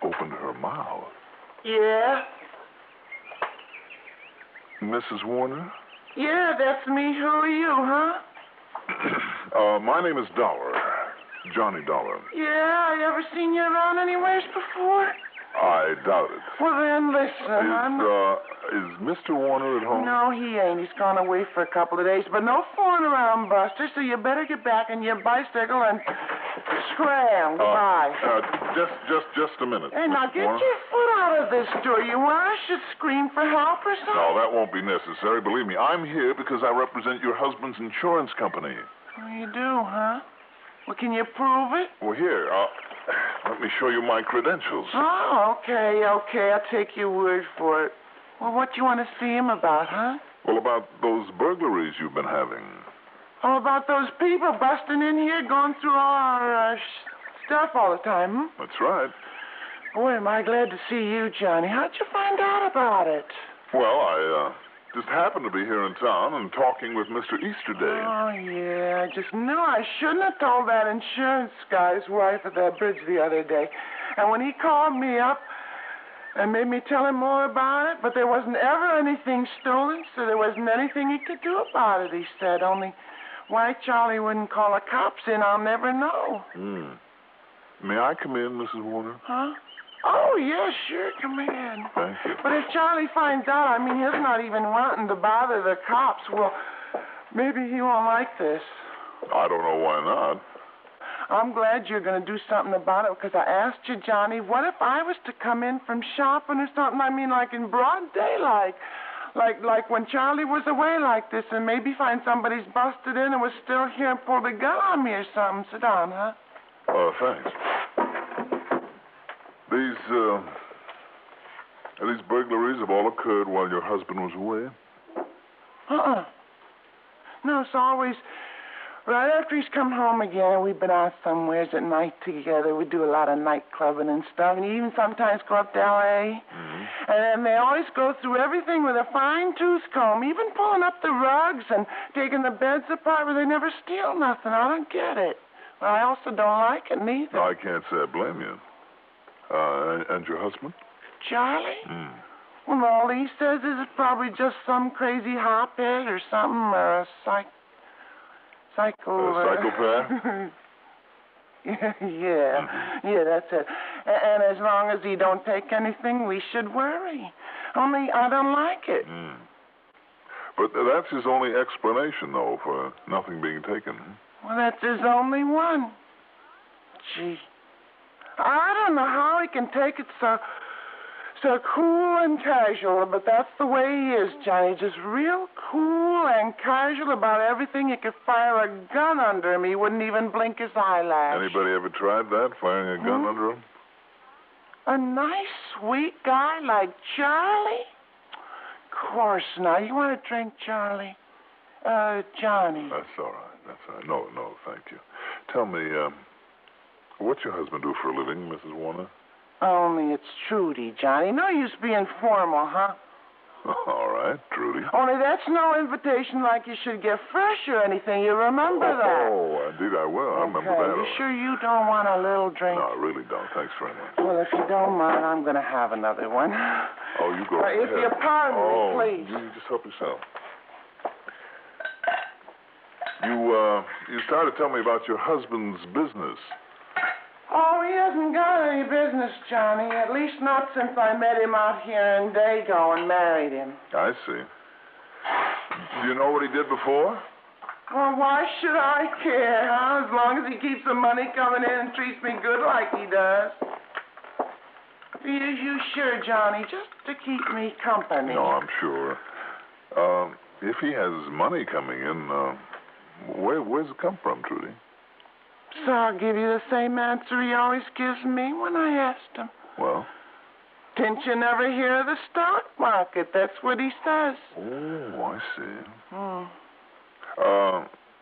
opened her mouth. Yeah? Mrs. Warner? Yeah, that's me. Who are you, huh? My name is Dollar. Johnny Dollar. Yeah, I ever seen you around anywheres before? I doubt it. Well, then, listen, Is Mr. Warner at home? No, he ain't. He's gone away for a couple of days. But no fooling around, Buster, so you better get back on your bicycle and scram. Goodbye. Just a minute. Hey, now, Mr. get Warner. your foot out of this door. You want I should scream for help or something? No, that won't be necessary. Believe me, I'm here because I represent your husband's insurance company. Oh, you do, huh? Well, can you prove it? Well, here, let me show you my credentials. Oh, okay. I'll take your word for it. Well, what do you want to see him about, huh? Well, about those burglaries you've been having. Oh, about those people busting in here, going through all our stuff all the time, hmm? That's right. Boy, am I glad to see you, Johnny. How'd you find out about it? Well, I just happened to be here in town and talking with Mr. Easterday. Oh, yeah. I just knew I shouldn't have told that insurance guy's wife at that bridge the other day. And when he called me up and made me tell him more about it, but there wasn't ever anything stolen, so there wasn't anything he could do about it, he said. Only why Charlie wouldn't call the cops in, I'll never know. May I come in, Mrs. Warner? Huh? Oh, yeah, sure, come in. Thank you. But if Charlie finds out, I mean, he's not even wanting to bother the cops, well, maybe he won't like this. I don't know why not. I'm glad you're going to do something about it, because I asked you, Johnny, what if I was to come in from shopping or something? I mean, like in broad daylight. Like when Charlie was away like this, and maybe find somebody's busted in and was still here and pulled a gun on me or something. Sit down, huh? Thanks. These burglaries have all occurred while your husband was away? No, it's always right after he's come home again. We've been out somewheres at night together. We do a lot of night clubbing and stuff, and even sometimes go up to L.A. And they always go through everything with a fine-tooth comb, even pulling up the rugs and taking the beds apart, but they never steal nothing. I don't get it. Well, I also don't like it neither. I can't say I blame you. And your husband? Charlie? Well, all he says is it's probably just some crazy hophead or something, or a psychopath? Yeah, that's it. And as long as he don't take anything, we should worry. Only I don't like it. But that's his only explanation, though, for nothing being taken. Well, that's his only one. Gee, I don't know how he can take it so cool and casual, but that's the way he is, Johnny. Just real cool and casual about everything. You could fire a gun under him. He wouldn't even blink his eyelash. Anybody ever tried that, firing a gun under him? A nice, sweet guy like Charlie? Of course not. You want a drink, Charlie? Johnny. That's all right. No, thank you. Tell me, what's your husband do for a living, Mrs. Warner? Only it's Trudy, Johnny. No use being formal, huh? All right, Trudy. Only that's no invitation like you should get fresh or anything. You remember that? Oh, indeed I will. I remember that. You sure you don't want a little drink? No, I really don't. Thanks very much. Well, if you don't mind, I'm going to have another one. Oh, you go ahead. If you pardon me, please. You just help yourself. You started to tell me about your husband's business. Oh, he hasn't got any business, Johnny. At least not since I met him out here in Dago and married him. I see. Do you know what he did before? Well, why should I care, huh? As long as he keeps the money coming in and treats me good like he does. You sure, Johnny? Just to keep me company. No, I'm sure. If he has money coming in, where's it come from, Trudy? So I'll give you the same answer he always gives me when I asked him. Well? Didn't you never hear of the stock market? That's what he says. Oh, I see.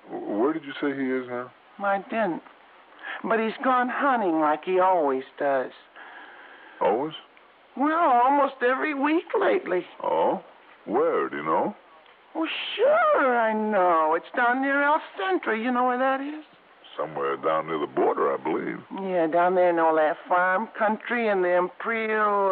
Where did you say he is now? I didn't. But he's gone hunting like he always does. Always? Well, almost every week lately. Oh? Where, do you know? Oh, sure I know. It's down near El Centro. You know where that is? Somewhere down near the border, I believe. Yeah, down there in all that farm country in the Imperial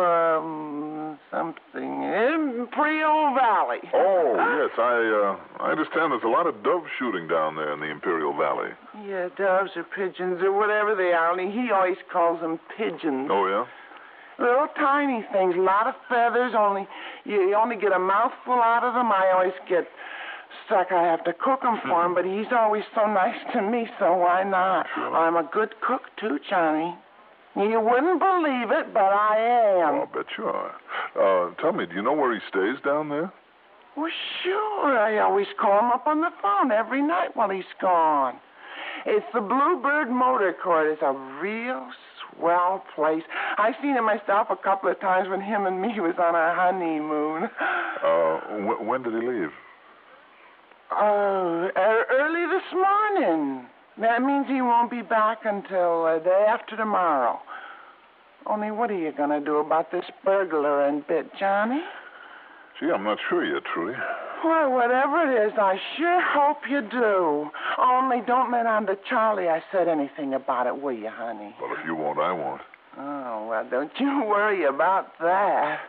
Valley. Oh, yes, I understand there's a lot of dove shooting down there in the Imperial Valley. Yeah, doves or pigeons or whatever they are, only he always calls them pigeons. Oh, yeah? Little tiny things, a lot of feathers, only you only get a mouthful out of them. I always get stuck. I have to cook them for him, but he's always so nice to me, so why not? Sure. I'm a good cook, too, Johnny. You wouldn't believe it, but I am. Oh, I bet you are. Tell me, do you know where he stays down there? Well, sure. I always call him up on the phone every night while he's gone. It's the Bluebird Motor Court. It's a real swell place. I seen it myself a couple of times when him and me was on our honeymoon. When did he leave? Early this morning. That means he won't be back until day after tomorrow. Only what are you going to do about this burglar and bit, Johnny? Gee, I'm not sure yet, Trudy. Well, whatever it is, I sure hope you do. Only don't let on to Charlie I said anything about it, will you, honey? Well, if you won't, I won't. Oh, well, don't you worry about that.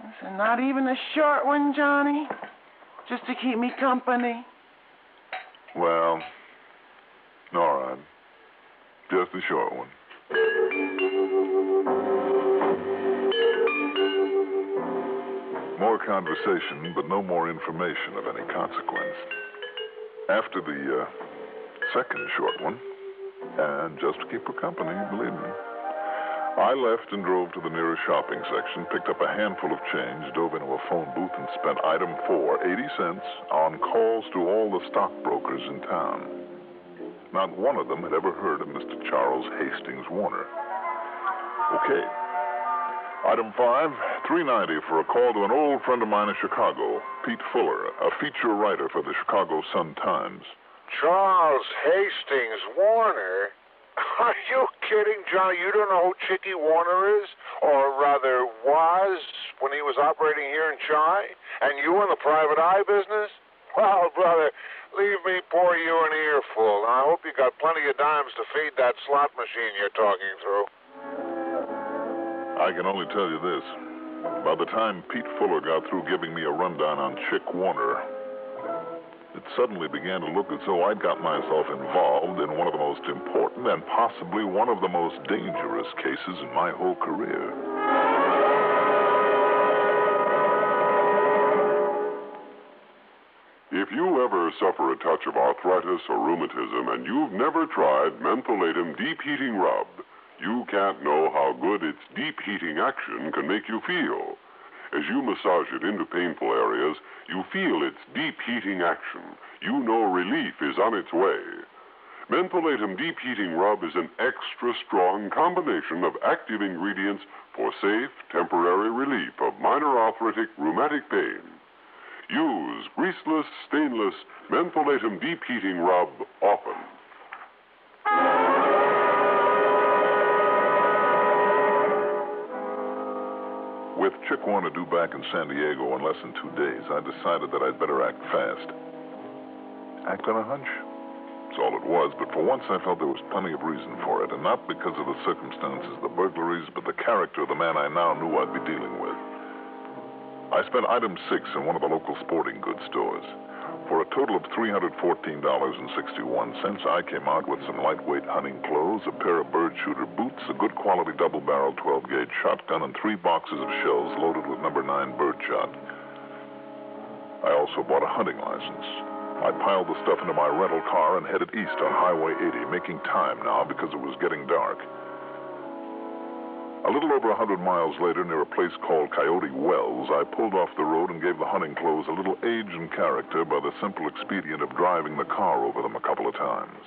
Listen, not even a short one, Johnny? Just to keep me company? Well, all right. Just a short one. More conversation, but no more information of any consequence. After the second short one, and just to keep her company, believe me, I left and drove to the nearest shopping section, picked up a handful of change, dove into a phone booth, and spent item 4, 80 cents, on calls to all the stockbrokers in town. Not one of them had ever heard of Mr. Charles Hastings Warner. Okay. Item 5, $3.90 for a call to an old friend of mine in Chicago, Pete Fuller, a feature writer for the Chicago Sun-Times. Charles Hastings Warner? Are you kidding, Johnny? You don't know who Chicky Warner is? Or rather, was when he was operating here in Chi? And you in the private eye business? Well, brother, leave me pour you an earful. And I hope you got plenty of dimes to feed that slot machine you're talking through. I can only tell you this. By the time Pete Fuller got through giving me a rundown on Chick Warner, it suddenly began to look as though I'd got myself involved in one of the most important and possibly one of the most dangerous cases in my whole career. If If you ever suffer a touch of arthritis or rheumatism and you've never tried Mentholatum Deep Heating Rub, you can't know how good its deep heating action can make you feel. As you massage it into painful areas, you feel its deep heating action. You know relief is on its way. Mentholatum Deep Heating Rub is an extra strong combination of active ingredients for safe, temporary relief of minor arthritic rheumatic pain. Use greaseless, stainless Mentholatum Deep Heating Rub often. With Chick Warner due back in San Diego in less than 2 days, I decided that I'd better act fast. Act on a hunch? That's all it was, but for once I felt there was plenty of reason for it, and not because of the circumstances, the burglaries, but the character of the man I now knew I'd be dealing with. I spent item 6 in one of the local sporting goods stores. For a total of $314.61, I came out with some lightweight hunting clothes, a pair of bird shooter boots, a good quality double-barrel 12-gauge shotgun, and 3 boxes of shells loaded with number 9 birdshot. I also bought a hunting license. I piled the stuff into my rental car and headed east on Highway 80, making time now because it was getting dark. A little over 100 miles later, near a place called Coyote Wells, I pulled off the road and gave the hunting clothes a little age and character by the simple expedient of driving the car over them a couple of times.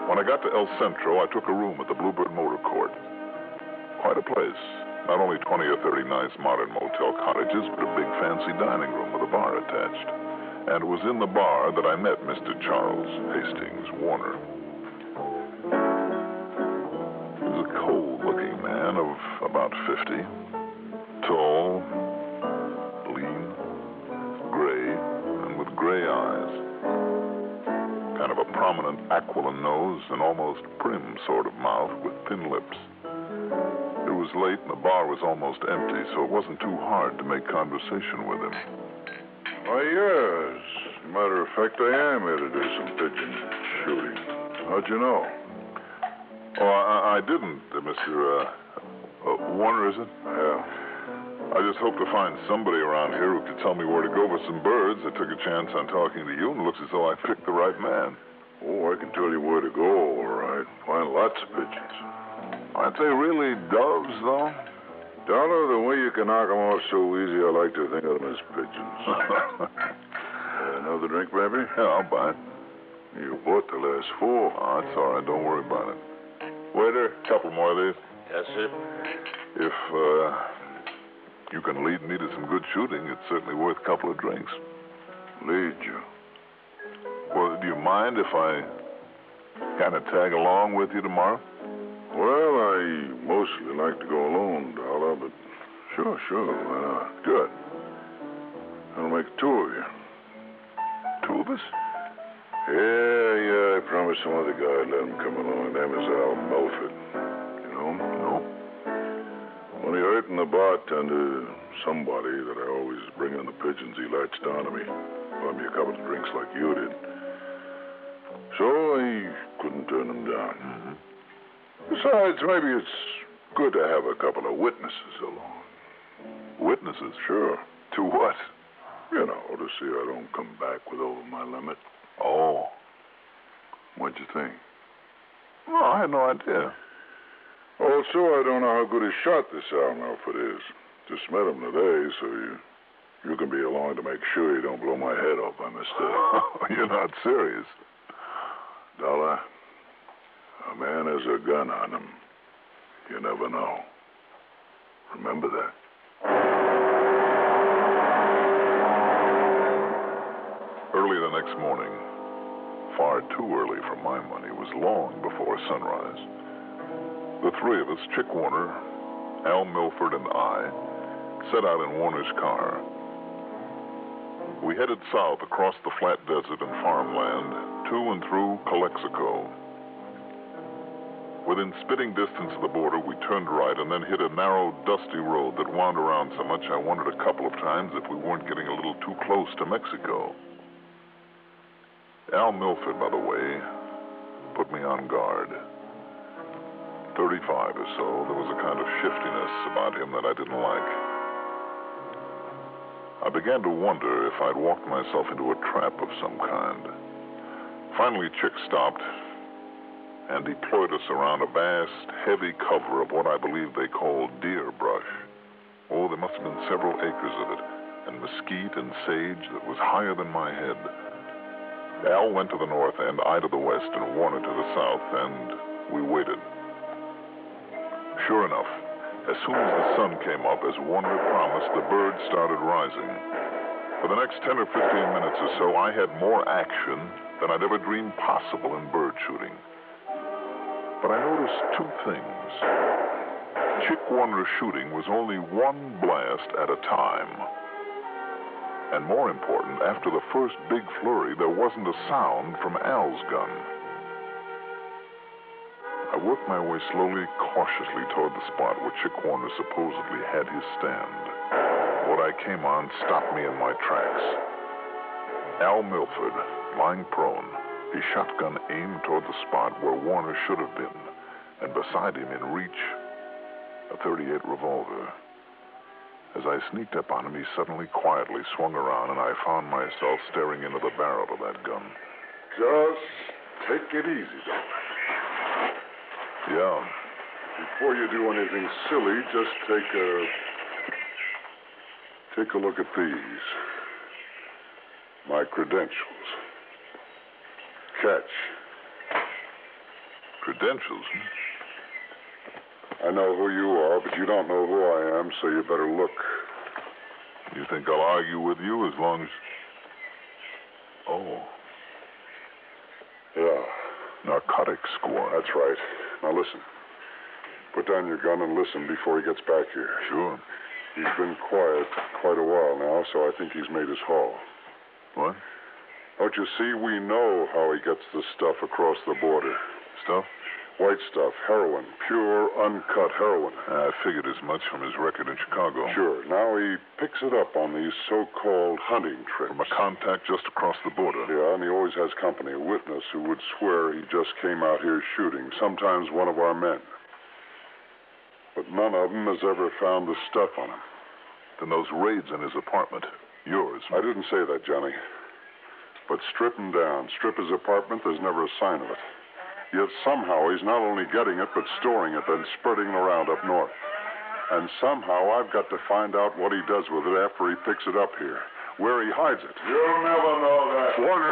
When I got to El Centro, I took a room at the Bluebird Motor Court. Quite a place. Not only 20 or 30 nice modern motel cottages, but a big fancy dining room with a bar attached. And it was in the bar that I met Mr. Charles Hastings Warner. He was a cold-looking man of about 50. Tall, lean, gray, and with gray eyes. Kind of a prominent aquiline nose and almost prim sort of mouth with thin lips. It was late and the bar was almost empty, so it wasn't too hard to make conversation with him. Why, yes. As a matter of fact, I am here to do some pigeon shooting. How'd you know? Oh, I didn't, Mr. Warner, is it? Yeah. I just hope to find somebody around here who could tell me where to go for some birds. I took a chance on talking to you, and it looks as though I picked the right man. Oh, I can tell you where to go, all right. Find lots of pigeons. Aren't they really doves, though? Dollar, the way you can knock them off so easy, I like to think of them as pigeons. Another drink, baby? Yeah, I'll buy it. You bought the last 4. Oh, that's all right. Don't worry about it. Waiter, a couple more of these. Yes, sir. If you can lead me to some good shooting, it's certainly worth a couple of drinks. Lead you? Well, do you mind if I kind of tag along with you tomorrow? Well, I mostly like to go alone, Dollar, but sure, why not? Good. I'll make 2 of you. 2 of us? Yeah, I promised some other guy I'd let him come along. Name is Al Melford. You know him? No. When he hurt in the bartender, somebody that I always bring in the pigeons, he latched on to me. Bought me a couple of drinks like you did. So I couldn't turn him down. Mm-hmm. Besides, maybe it's good to have a couple of witnesses along. Witnesses? Sure. To what? You know, to see I don't come back with over my limit. Oh. What'd you think? Well, I had no idea. Also, I don't know how good a shot this Al Melford is. Just met him today, so you can be along to make sure you don't blow my head off by mistake. You're not serious. Dollar, a man has a gun on him. You never know. Remember that. Early the next morning, far too early for my money, was long before sunrise. The 3 of us, Chick Warner, Al Milford, and I, set out in Warner's car. We headed south across the flat desert and farmland, to and through Kilocycles. Within spitting distance of the border, we turned right and then hit a narrow, dusty road that wound around so much I wondered a couple of times if we weren't getting a little too close to Mexico. Al Milford, by the way, put me on guard. 35 or so, there was a kind of shiftiness about him that I didn't like. I began to wonder if I'd walked myself into a trap of some kind. Finally, Chick stopped and deployed us around a vast, heavy cover of what I believe they called deer brush. Oh, there must have been several acres of it, and mesquite and sage that was higher than my head. Al went to the north end, I to the west, and Warner to the south, and we waited. Sure enough, as soon as the sun came up, as Warner had promised, the birds started rising. For the next 10 or 15 minutes or so, I had more action than I'd ever dreamed possible in bird shooting. But I noticed two things. Chick Warner's shooting was only one blast at a time. And more important, after the first big flurry, there wasn't a sound from Al's gun. I worked my way slowly, cautiously toward the spot where Chick Warner supposedly had his stand. What I came on stopped me in my tracks. Al Milford, lying prone, his shotgun aimed toward the spot where Warner should have been, and beside him in reach, a .38 revolver. As I sneaked up on him, he suddenly, quietly swung around, and I found myself staring into the barrel of that gun. Just take it easy, Doc. Yeah. Before you do anything silly, just take a look at these. My credentials. Catch. Credentials? I know who you are, but you don't know who I am, so you better look. You think I'll argue with you as long as... Oh. Yeah. Narcotics squad. That's right. Now listen. Put down your gun and listen before he gets back here. Sure. He's been quiet quite a while now, so I think he's made his haul. What? Don't you see, we know how he gets the stuff across the border. Stuff? White stuff, heroin, pure, uncut heroin. I figured as much from his record in Chicago. Sure. Now he picks it up on these so-called hunting trips. From a contact just across the border. Yeah, and he always has company, a witness who would swear he just came out here shooting, sometimes one of our men. But none of them has ever found the stuff on him. Then those raids in his apartment, yours. I didn't say that, Johnny. But strip him down, strip his apartment, there's never a sign of it. Yet somehow he's not only getting it, but storing it, then spreading it around up north. And somehow I've got to find out what he does with it after he picks it up here, where he hides it. You'll never know that. Warner.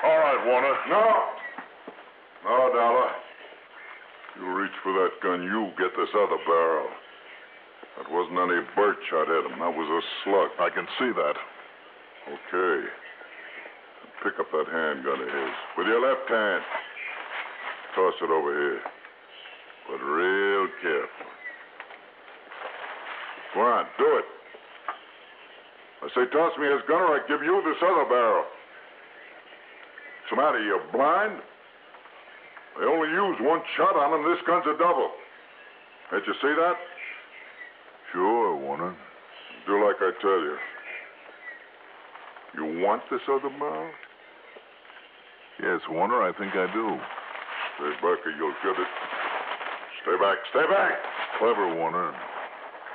All right, Warner. No. No, Dollar. You reach for that gun, you get this other barrel. That wasn't any bird shot at him. That was a slug. I can see that. Okay. Pick up that handgun of his. With your left hand. Toss it over here. But real careful. Go on, do it. I say toss me his gun or I give you this other barrel. What's the matter, you blind? They only use one shot on him. This gun's a double. Can't you see that? Sure, Warner. Do like I tell you. You want this other barrel? Yes, Warner, I think I do. Stay back or you'll get it. Stay back. Stay back! Clever, Warner.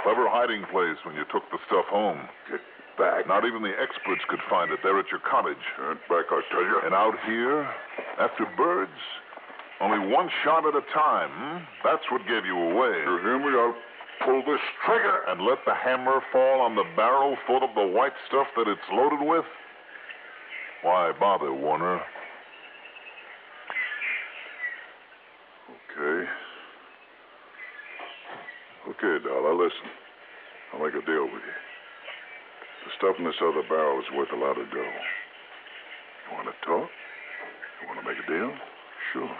Clever hiding place when you took the stuff home. Get back. Not even the experts could find it. They're at your cottage. Get back, I tell you. And out here, after birds, only one shot at a time. That's what gave you away. You hear me? I'll pull this trigger. And let the hammer fall on the barrel full of the white stuff that it's loaded with? Why bother, Warner? Okay, Dollar, listen. I'll make a deal with you. The stuff in this other barrel is worth a lot of dough. You want to talk? You want to make a deal? Sure.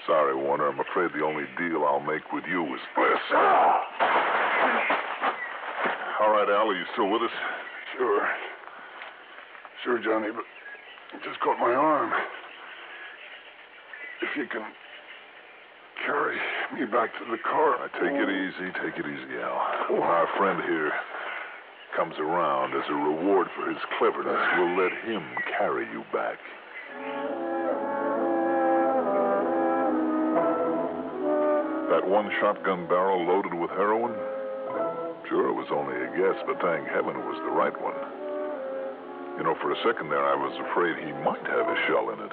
Sorry, Warner. I'm afraid the only deal I'll make with you is this. All right, Al, are you still with us? Sure. Sure, Johnny, but it just caught my arm. If you can carry me back to the car. Take it easy, Al. When our friend here comes around as a reward for his cleverness, we'll let him carry you back. That one shotgun barrel loaded with heroin, Sure, it was only a guess, but thank heaven it was the right one. You know, for a second there, I was afraid he might have a shell in it.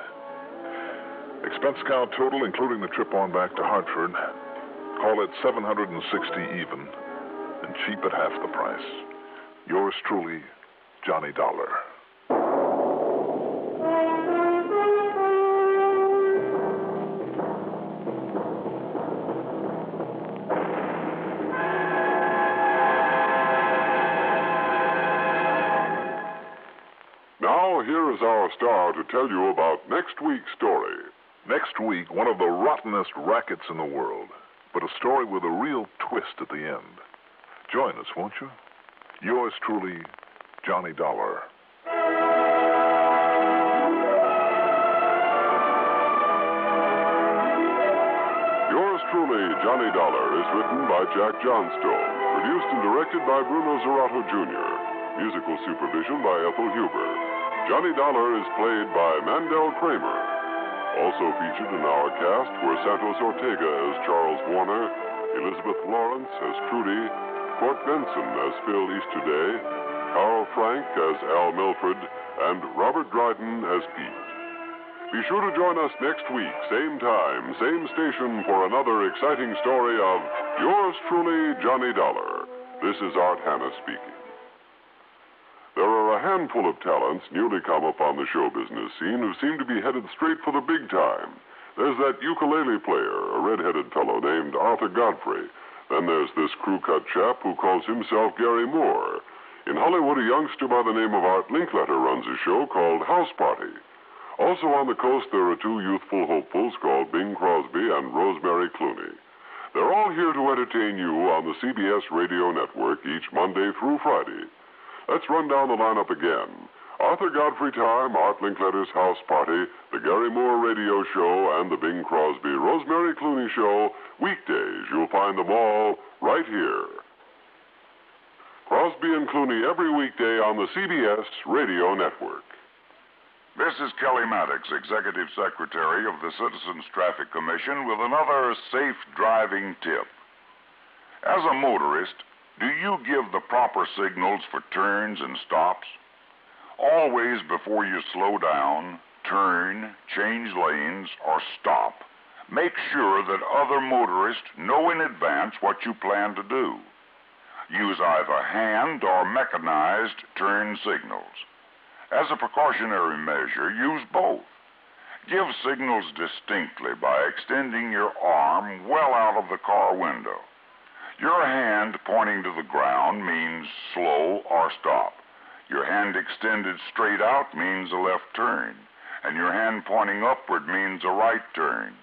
Expense account total, including the trip on back to Hartford. Call it $760 even, and cheap at half the price. Yours truly, Johnny Dollar. Now, here is our star to tell you about next week's story. Next week, one of the rottenest rackets in the world, but a story with a real twist at the end. Join us, won't you? Yours truly, Johnny Dollar. Yours truly, Johnny Dollar, is written by Jack Johnstone, produced and directed by Bruno Zerato Jr., musical supervision by Ethel Huber. Johnny Dollar is played by Mandel Kramer. Also featured in our cast were Santos Ortega as Charles Warner, Elizabeth Lawrence as Trudy, Court Benson as Phil Easterday, Carl Frank as Al Milford, and Robert Dryden as Pete. Be sure to join us next week, same time, same station, for another exciting story of Yours truly, Johnny Dollar. This is Art Hanna speaking. There are a handful of talents newly come up on the show business scene who seem to be headed straight for the big time. There's that ukulele player, a red-headed fellow named Arthur Godfrey. Then there's this crew-cut chap who calls himself Gary Moore. In Hollywood, a youngster by the name of Art Linkletter runs a show called House Party. Also on the coast, there are two youthful hopefuls called Bing Crosby and Rosemary Clooney. They're all here to entertain you on the CBS radio network each Monday through Friday. Let's run down the lineup again. Arthur Godfrey Time, Art Linkletter's House Party, the Gary Moore Radio Show, and the Bing Crosby, Rosemary Clooney Show. Weekdays, you'll find them all right here. Crosby and Clooney every weekday on the CBS Radio Network. This is Kelly Maddox, Executive Secretary of the Citizens Traffic Commission, with another safe driving tip. As a motorist, do you give the proper signals for turns and stops? Always before you slow down, turn, change lanes, or stop, make sure that other motorists know in advance what you plan to do. Use either hand or mechanized turn signals. As a precautionary measure, use both. Give signals distinctly by extending your arm well out of the car window. Your hand pointing to the ground means slow or stop. Your hand extended straight out means a left turn, and your hand pointing upward means a right turn.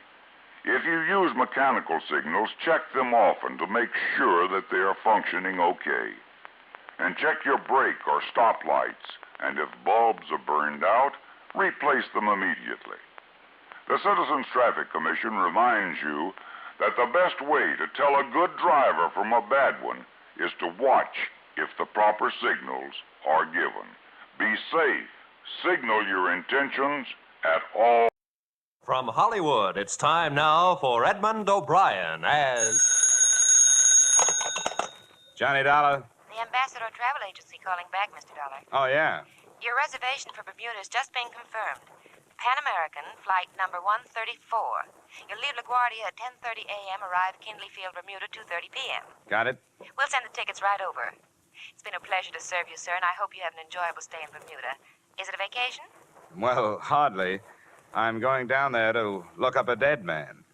If you use mechanical signals, check them often to make sure that they are functioning okay. And check your brake or stop lights, and if bulbs are burned out, replace them immediately. The Citizens Traffic Commission reminds you that the best way to tell a good driver from a bad one is to watch if the proper signals are given. Be safe. Signal your intentions at all. From Hollywood, it's time now for Edmund O'Brien as Johnny Dollar. The Ambassador Travel Agency calling back, Mr. Dollar. Oh, yeah. Your reservation for Bermuda has just been confirmed. Pan American, flight number 134. You'll leave LaGuardia at 10:30 a.m., arrive at Kindley Field, Bermuda, 2:30 p.m. Got it? We'll send the tickets right over. It's been a pleasure to serve you, sir, and I hope you have an enjoyable stay in Bermuda. Is it a vacation? Well, hardly. I'm going down there to look up a dead man.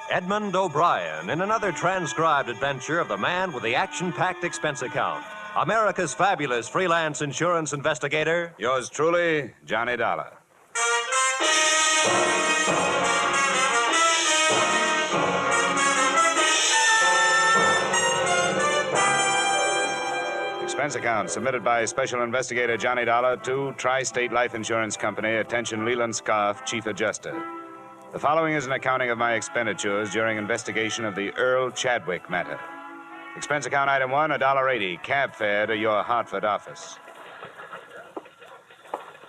Edmund O'Brien in another transcribed adventure of the man with the action-packed expense account. America's fabulous freelance insurance investigator. Yours truly, Johnny Dollar. Expense account submitted by Special Investigator Johnny Dollar to Tri-State Life Insurance Company. Attention, Leland Scarf, Chief Adjuster. The following is an accounting of my expenditures during investigation of the Earl Chadwick matter. Expense account item 1, $1.80, cab fare to your Hartford office.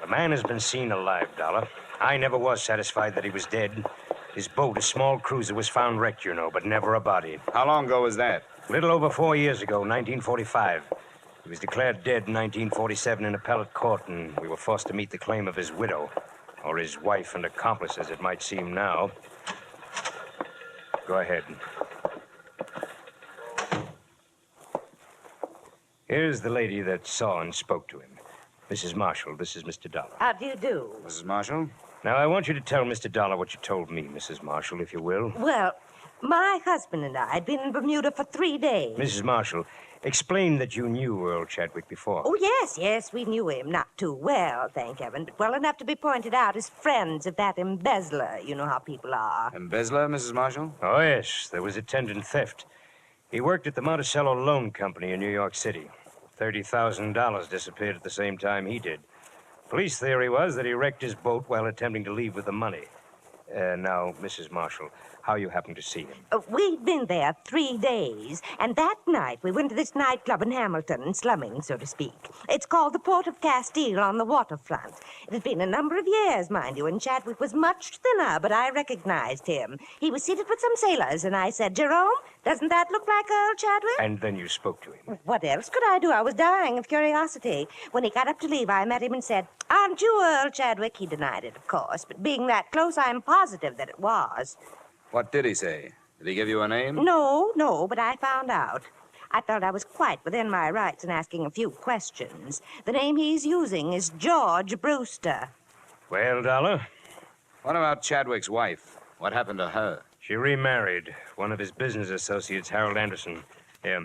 The man has been seen alive, Dollar. I never was satisfied that he was dead. His boat, a small cruiser, was found wrecked, you know, but never a body. How long ago was that? A little over 4 years ago, 1945. He was declared dead in 1947 in appellate court, and we were forced to meet the claim of his widow, or his wife and accomplice, as it might seem now. Go ahead. Here's the lady that saw and spoke to him. Mrs. Marshall, this is Mr. Dollar. How do you do? Mrs. Marshall? Now, I want you to tell Mr. Dollar what you told me, Mrs. Marshall, if you will. Well, my husband and I had been in Bermuda for 3 days. Mrs. Marshall, explain that you knew Earl Chadwick before. Oh, yes, we knew him. Not too well, thank heaven, but well enough to be pointed out as friends of that embezzler. You know how people are. Embezzler, Mrs. Marshall? Oh, yes, there was attendant theft. He worked at the Monticello Loan Company in New York City. $30,000 disappeared at the same time he did. Police theory was that he wrecked his boat while attempting to leave with the money. Now, Mrs. Marshall, how you happened to see him? We'd been there 3 days, and that night we went to this nightclub in Hamilton, slumming, so to speak. It's called the Port of Castile on the waterfront. It had been a number of years, mind you, and Chadwick was much thinner, but I recognized him. He was seated with some sailors, and I said, Jerome, doesn't that look like Earl Chadwick? And then you spoke to him. What else could I do? I was dying of curiosity. When he got up to leave, I met him and said, Aren't you Earl Chadwick? He denied it, of course, but being that close, I'm positive that it was. What did he say? Did he give you a name? No, but I found out. I felt I was quite within my rights in asking a few questions. The name he's using is George Brewster. Well, Dollar? What about Chadwick's wife? What happened to her? She remarried one of his business associates, Harold Anderson. Yeah.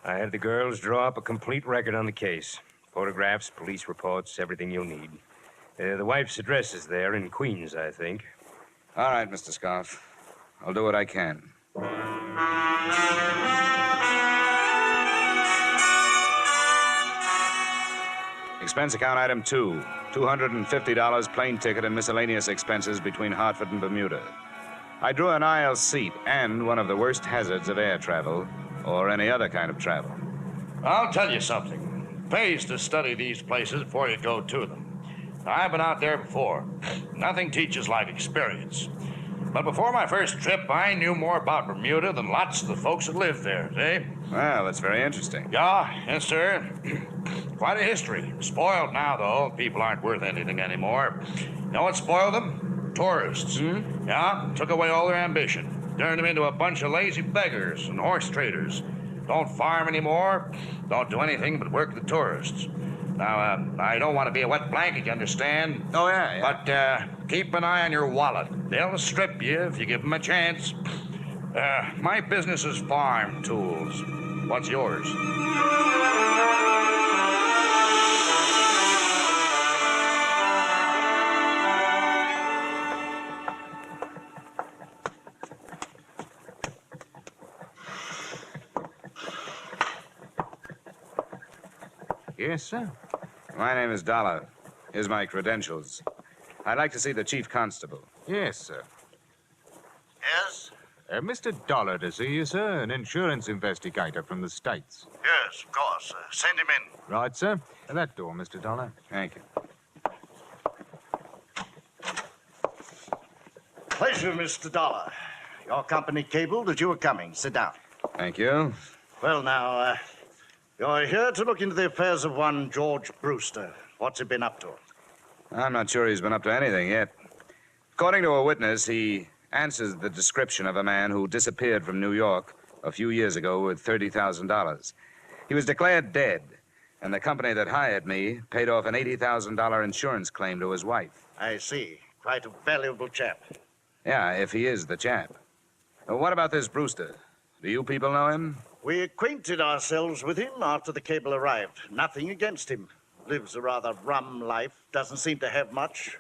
I had the girls draw up a complete record on the case. Photographs, police reports, everything you'll need. The wife's address is there in Queens, I think. All right, Mr. Scarf. I'll do what I can. Expense account item 2. $250 plane ticket and miscellaneous expenses between Hartford and Bermuda. I drew an aisle seat and one of the worst hazards of air travel or any other kind of travel. I'll tell you something. It pays to study these places before you go to them. I've been out there before. Nothing teaches like experience. But before my first trip, I knew more about Bermuda than lots of the folks that live there, see? Well, that's very interesting. Yeah, yes, sir. Quite a history. Spoiled now, though. People aren't worth anything anymore. You know what spoiled them? Tourists. Yeah, took away all their ambition. Turned them into a bunch of lazy beggars and horse traders. Don't farm anymore. Don't do anything but work the tourists. Now, I don't want to be a wet blanket, you understand? Oh, yeah. But keep an eye on your wallet. They'll strip you if you give them a chance. My business is farm tools. What's yours? Yes, sir. My name is Dollar. Here's my credentials. I'd like to see the chief constable. Yes, sir. Yes? Mr. Dollar to see you, sir. An insurance investigator from the States. Yes, of course. Send him in. Right, sir. That door, Mr. Dollar. Thank you. Pleasure, Mr. Dollar. Your company cabled that you were coming. Sit down. Thank you. Well, now, you're here to look into the affairs of one George Brewster. What's he been up to? I'm not sure he's been up to anything yet. According to a witness, he answers the description of a man who disappeared from New York a few years ago with $30,000. He was declared dead, and the company that hired me paid off an $80,000 insurance claim to his wife. I see. Quite a valuable chap. Yeah, if he is the chap. What about this Brewster? Do you people know him? We acquainted ourselves with him after the cable arrived. Nothing against him. Lives a rather rum life. Doesn't seem to have much.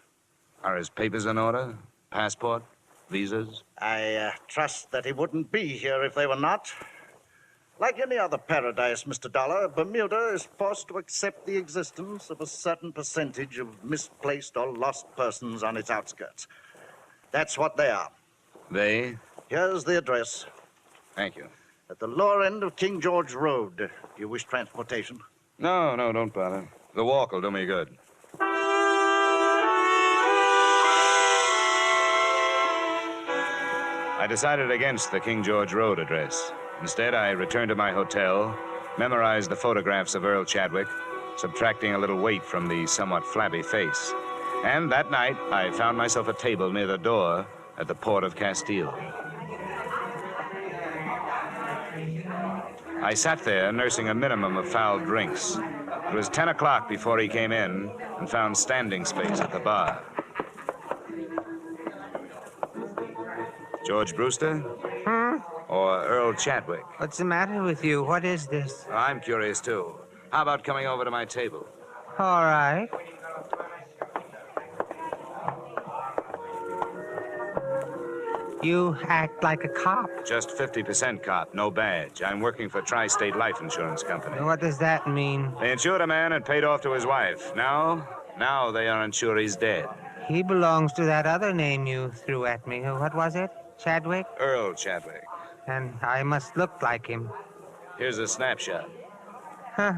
Are his papers in order? Passport? Visas? I trust that he wouldn't be here if they were not. Like any other paradise, Mr. Dollar, Bermuda is forced to accept the existence of a certain percentage of misplaced or lost persons on its outskirts. That's what they are. They? Here's the address. Thank you. At the lower end of King George Road. Do you wish transportation? No, don't bother. The walk will do me good. I decided against the King George Road address. Instead, I returned to my hotel, memorized the photographs of Earl Chadwick, subtracting a little weight from the somewhat flabby face. And that night, I found myself a table near the door at the port of Castile. I sat there nursing a minimum of foul drinks. It was 10 o'clock before he came in and found standing space at the bar. George Brewster? Hmm? Or Earl Chadwick? What's the matter with you? What is this? I'm curious, too. How about coming over to my table? All right. You act like a cop. Just 50% cop, no badge. I'm working for Tri-State Life Insurance Company. What does that mean? They insured a man and paid off to his wife. Now they are unsure he's dead. He belongs to that other name you threw at me. What was it? Chadwick? Earl Chadwick. And I must look like him. Here's a snapshot. Huh.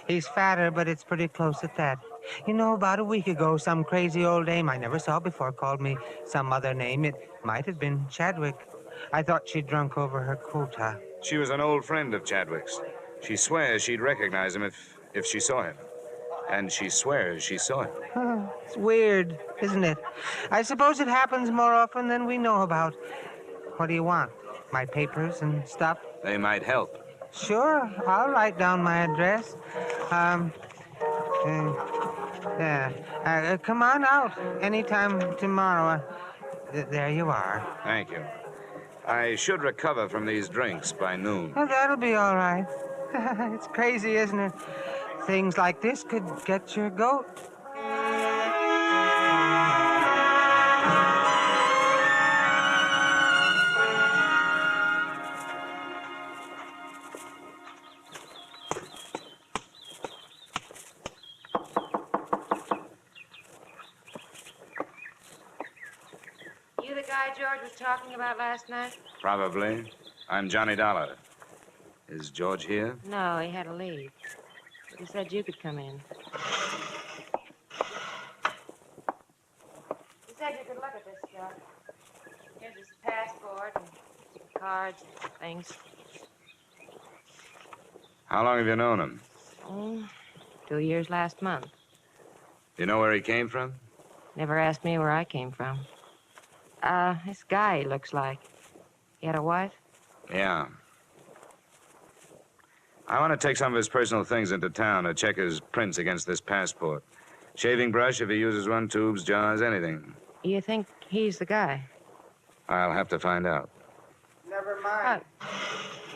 He's fatter, but it's pretty close at that. You know, about a week ago, some crazy old dame I never saw before called me some other name. It might have been Chadwick. I thought she'd drunk over her quota. She was an old friend of Chadwick's. She swears she'd recognize him if she saw him. And she swears she saw him. Huh. It's weird, isn't it? I suppose it happens more often than we know about. What do you want? My papers and stuff? They might help. Sure, I'll write down my address. Come on out anytime tomorrow. There you are. Thank you. I should recover from these drinks by noon. Well, that'll be all right. It's crazy, isn't it? Things like this could get your goat. You the guy George was talking about last night? Probably. I'm Johnny Dollar. Is George here? No, he had to leave. But he said you could come in. He said you could look at this stuff. Here's his passport and cards and things. How long have you known him? Oh, 2 years last month. Do you know where he came from? Never asked me where I came from. This guy, he looks like. He had a wife? Yeah. I want to take some of his personal things into town to check his prints against this passport. Shaving brush if he uses one, tubes, jars, anything. You think he's the guy? I'll have to find out. Never mind.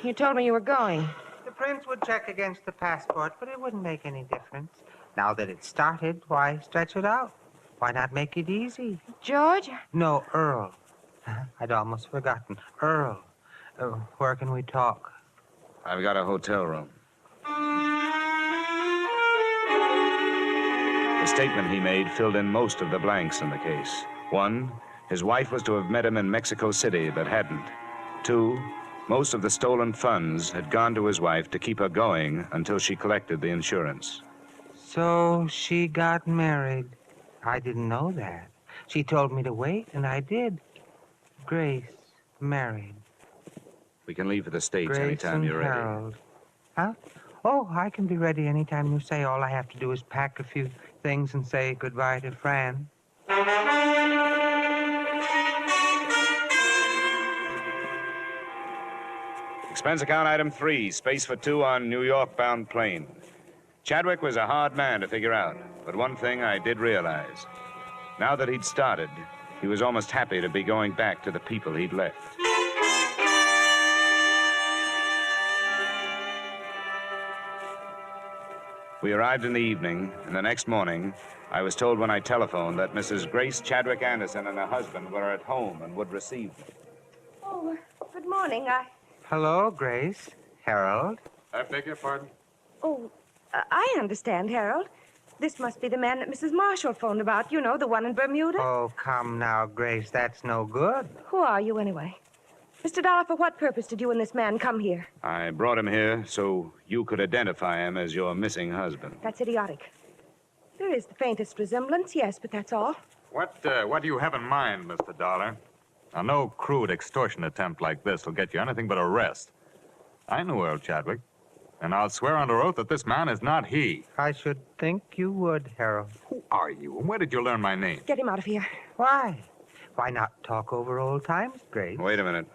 You told me you were going. The prints would check against the passport, but it wouldn't make any difference. Now that it's started, why stretch it out? Why not make it easy? George? No, Earl. I'd almost forgotten. Earl. Where can we talk? I've got a hotel room. The statement he made filled in most of the blanks in the case. 1, his wife was to have met him in Mexico City, but hadn't. 2, most of the stolen funds had gone to his wife to keep her going until she collected the insurance. So she got married. I didn't know that. She told me to wait, and I did. Grace married. We can leave for the States Grace anytime and you're ready. Harold. Huh? Oh, I can be ready anytime you say. All I have to do is pack a few things and say goodbye to Fran. Expense account item 3, space for 2 on New York-bound plane. Chadwick was a hard man to figure out, but one thing I did realize. Now that he'd started, he was almost happy to be going back to the people he'd left. We arrived in the evening, and the next morning, I was told when I telephoned that Mrs. Grace Chadwick Anderson and her husband were at home and would receive me. Oh, good morning. Hello, Grace. Harold. I beg your pardon? Oh, I understand, Harold. This must be the man that Mrs. Marshall phoned about. You know, the one in Bermuda. Oh, come now, Grace. That's no good. Who are you, anyway? Mr. Dollar, for what purpose did you and this man come here? I brought him here so you could identify him as your missing husband. That's idiotic. There is the faintest resemblance, yes, but that's all. What do you have in mind, Mr. Dollar? Now, no crude extortion attempt like this will get you anything but arrest. I knew Earl Chadwick, and I'll swear under oath that this man is not he. I should think you would, Harold. Who are you, and where did you learn my name? Get him out of here. Why? Why not talk over old times, Grace? Wait a minute.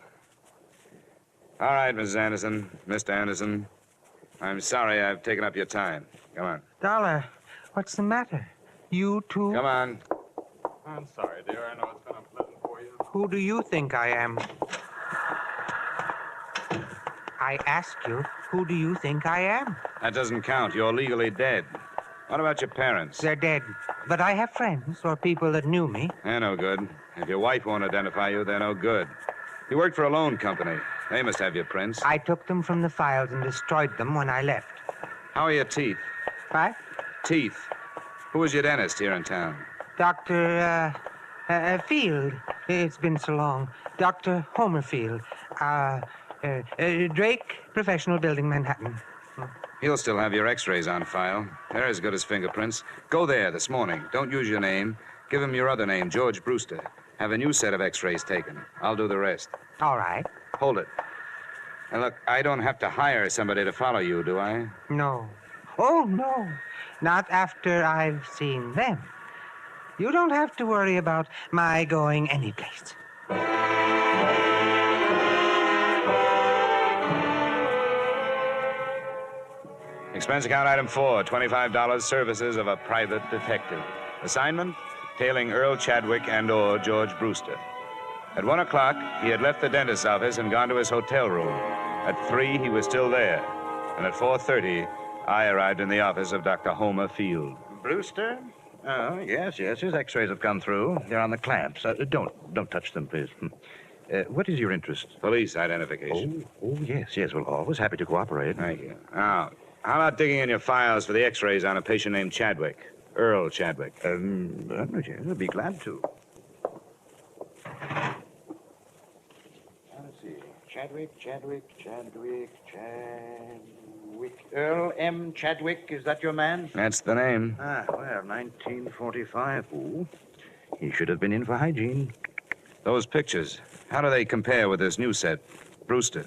All right, Mrs. Anderson, Mr. Anderson. I'm sorry I've taken up your time. Come on. Dollar, what's the matter? You too? Come on. I'm sorry, dear. I know it's been unpleasant for you. Who do you think I am? I ask you, who do you think I am? That doesn't count. You're legally dead. What about your parents? They're dead. But I have friends or people that knew me. They're no good. If your wife won't identify you, they're no good. You worked for a loan company. They must have your prints. I took them from the files and destroyed them when I left. How are your teeth? What? Teeth. Who was your dentist here in town? Dr. Field. It's been so long. Dr. Homer Field. Drake, Professional Building, Manhattan. He'll still have your x-rays on file. They're as good as fingerprints. Go there this morning. Don't use your name. Give him your other name, George Brewster. Have a new set of x-rays taken. I'll do the rest. All right. Hold it. And look, I don't have to hire somebody to follow you, do I? No. Oh, no. Not after I've seen them. You don't have to worry about my going anyplace. Expense account item 4, $25 services of a private detective. Assignment, tailing Earl Chadwick and/or George Brewster. At 1 o'clock, he had left the dentist's office and gone to his hotel room. At 3, he was still there. And at 4:30, I arrived in the office of Dr. Homer Field. Brewster? Oh, yes. His x-rays have come through. They're on the clamps. Don't touch them, please. What is your interest? Police identification. Oh, yes. We're always happy to cooperate. Thank you. Now, how about digging in your files for the x-rays on a patient named Chadwick? Earl Chadwick. Yes, I'd be glad to. Let's see. Chadwick. Earl M. Chadwick, is that your man? That's the name. Ah, well, 1945. Ooh, he should have been in for hygiene. Those pictures, how do they compare with this new set? Brewster.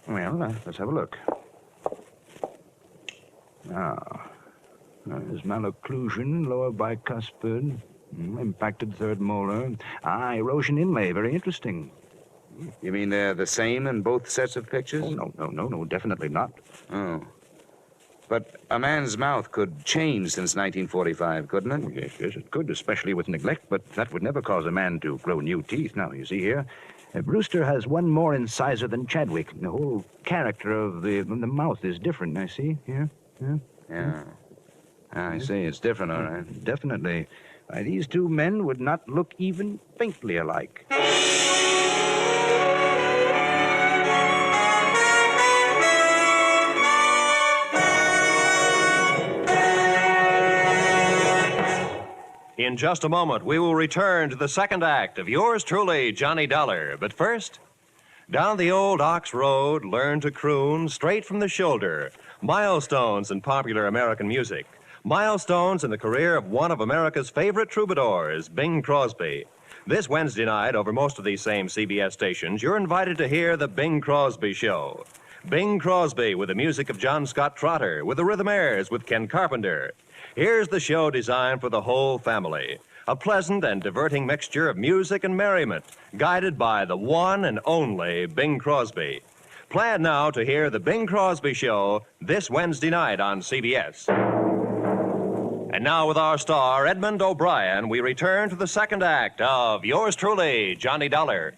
Well, let's have a look. There's malocclusion, lower bicuspid, impacted third molar. Erosion inlay, very interesting. You mean they're the same in both sets of pictures? Oh, no, definitely not. Oh. But a man's mouth could change since 1945, couldn't it? Oh, yes, it could, especially with neglect, but that would never cause a man to grow new teeth. Now, you see here, Brewster has one more incisor than Chadwick. The whole character of the mouth is different, I see. Here. Yeah. I see. It's different, all right. Definitely. These two men would not look even faintly alike. In just a moment, we will return to the second act of yours truly, Johnny Dollar. But first, down the old Ox Road, learn to croon straight from the shoulder. Milestones in popular American music. Milestones in the career of one of America's favorite troubadours, Bing Crosby. This Wednesday night, over most of these same CBS stations, you're invited to hear The Bing Crosby Show. Bing Crosby with the music of John Scott Trotter, with the Rhythmaires, with Ken Carpenter. Here's the show designed for the whole family. A pleasant and diverting mixture of music and merriment, guided by the one and only Bing Crosby. Plan now to hear The Bing Crosby Show this Wednesday night on CBS. And now with our star, Edmund O'Brien, we return to the second act of yours truly, Johnny Dollar.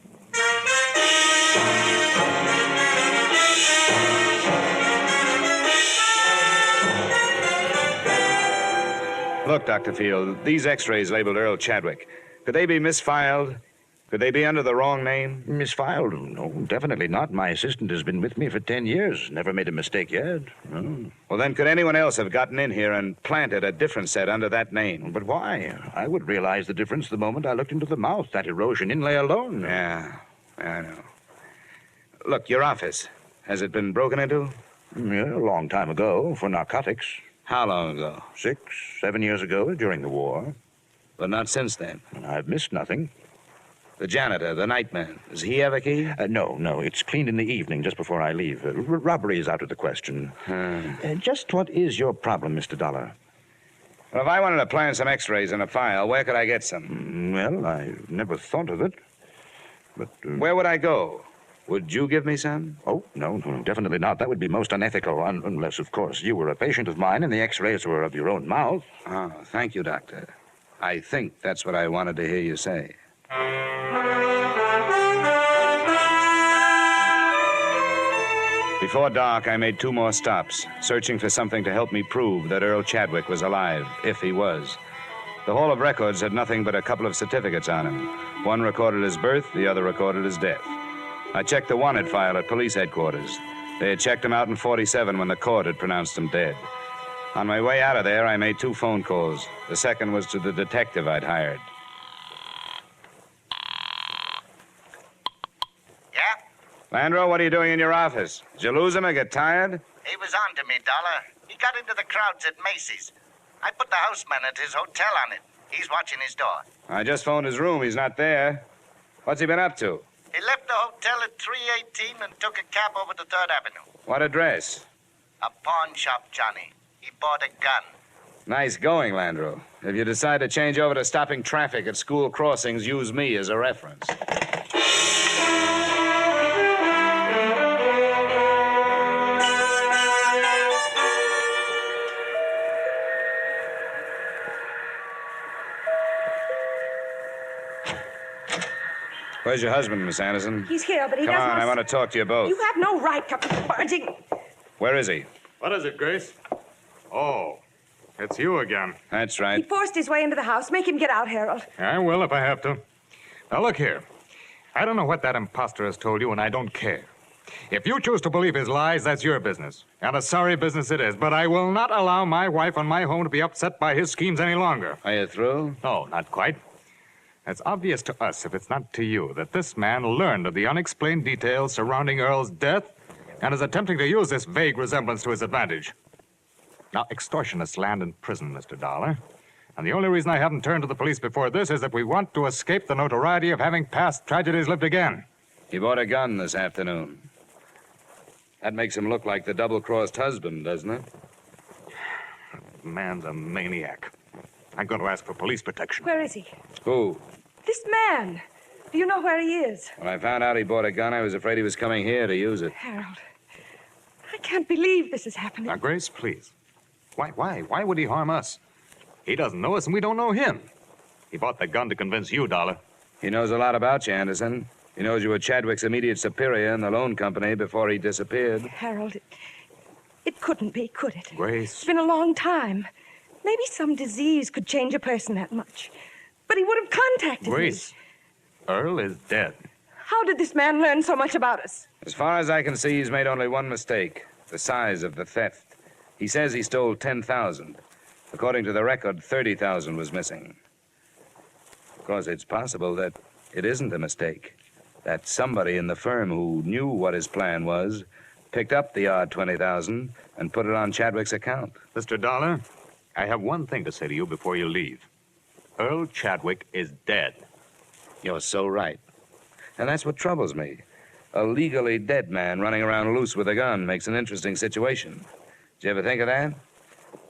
Look, Dr. Field, these x-rays labeled Earl Chadwick. Could they be misfiled? Could they be under the wrong name? Misfiled? No, definitely not. My assistant has been with me for 10 years. Never made a mistake yet. No. Well, then could anyone else have gotten in here and planted a different set under that name? But why? I would realize the difference the moment I looked into the mouth. That erosion inlay alone. Yeah, I know. Look, your office. Has it been broken into? Yeah, a long time ago, for narcotics. How long ago? 6, 7 years ago, during the war. But not since then. I've missed nothing. The janitor, the nightman. Does he have a key? No. It's cleaned in the evening, just before I leave. Robbery is out of the question. Just what is your problem, Mr. Dollar? Well, if I wanted to plant some x-rays in a file, where could I get some? Well, I never thought of it. But... Where would I go? Would you give me some? Oh, no, definitely not. That would be most unethical, unless, of course, you were a patient of mine and the x-rays were of your own mouth. Oh, thank you, Doctor. I think that's what I wanted to hear you say. Before dark, I made 2 more stops, searching for something to help me prove that Earl Chadwick was alive, if he was. The Hall of Records had nothing but a couple of certificates on him. One recorded his birth, the other recorded his death. I checked the wanted file at police headquarters. They had checked him out in 47 when the court had pronounced him dead. On my way out of there, I made 2 phone calls. The second was to the detective I'd hired. Landro, what are you doing in your office? Did you lose him or get tired? He was on to me, Dollar. He got into the crowds at Macy's. I put the houseman at his hotel on it. He's watching his door. I just phoned his room. He's not there. What's he been up to? He left the hotel at 318 and took a cab over to 3rd Avenue. What address? A pawn shop, Johnny. He bought a gun. Nice going, Landro. If you decide to change over to stopping traffic at school crossings, use me as a reference. Where's your husband, Miss Anderson? He's here, but he Come doesn't... on, I want to talk to you both. You have no right to barging... Where is he? What is it, Grace? Oh, it's you again. That's He right. forced his way into the house. Make him get out, Harold. I will if I have to. Now, look here. I don't know what that imposter has told you, and I don't care. If you choose to believe his lies, that's your business. And a sorry business it is. But I will not allow my wife and my home to be upset by his schemes any longer. Are you through? No, not quite. It's obvious to us, if it's not to you, that this man learned of the unexplained details surrounding Earl's death and is attempting to use this vague resemblance to his advantage. Now, extortionists land in prison, Mr. Dollar. And the only reason I haven't turned to the police before this is that we want to escape the notoriety of having past tragedies lived again. He bought a gun this afternoon. That makes him look like the double-crossed husband, doesn't it? The man's a maniac. I'm going to ask for police protection. Where is he? Who? This man. Do you know where he is? When I found out he bought a gun, I was afraid he was coming here to use it. Harold, I can't believe this is happening. Now, Grace, please. Why? Why would he harm us? He doesn't know us, and we don't know him. He bought the gun to convince you, Dollar. He knows a lot about you, Anderson. He knows you were Chadwick's immediate superior in the loan company before he disappeared. Harold, it couldn't be, could it? Grace. It's been a long time. Maybe some disease could change a person that much. But he would have contacted Grace, me. Earl is dead. How did this man learn so much about us? As far as I can see, he's made only one mistake. The size of the theft. He says he stole 10,000. According to the record, 30,000 was missing. Of course, it's possible that it isn't a mistake. That somebody in the firm who knew what his plan was picked up the odd 20,000 and put it on Chadwick's account. Mr. Dollar, I have one thing to say to you before you leave. Earl Chadwick is dead. You're so right. And that's what troubles me. A legally dead man running around loose with a gun makes an interesting situation. Did you ever think of that?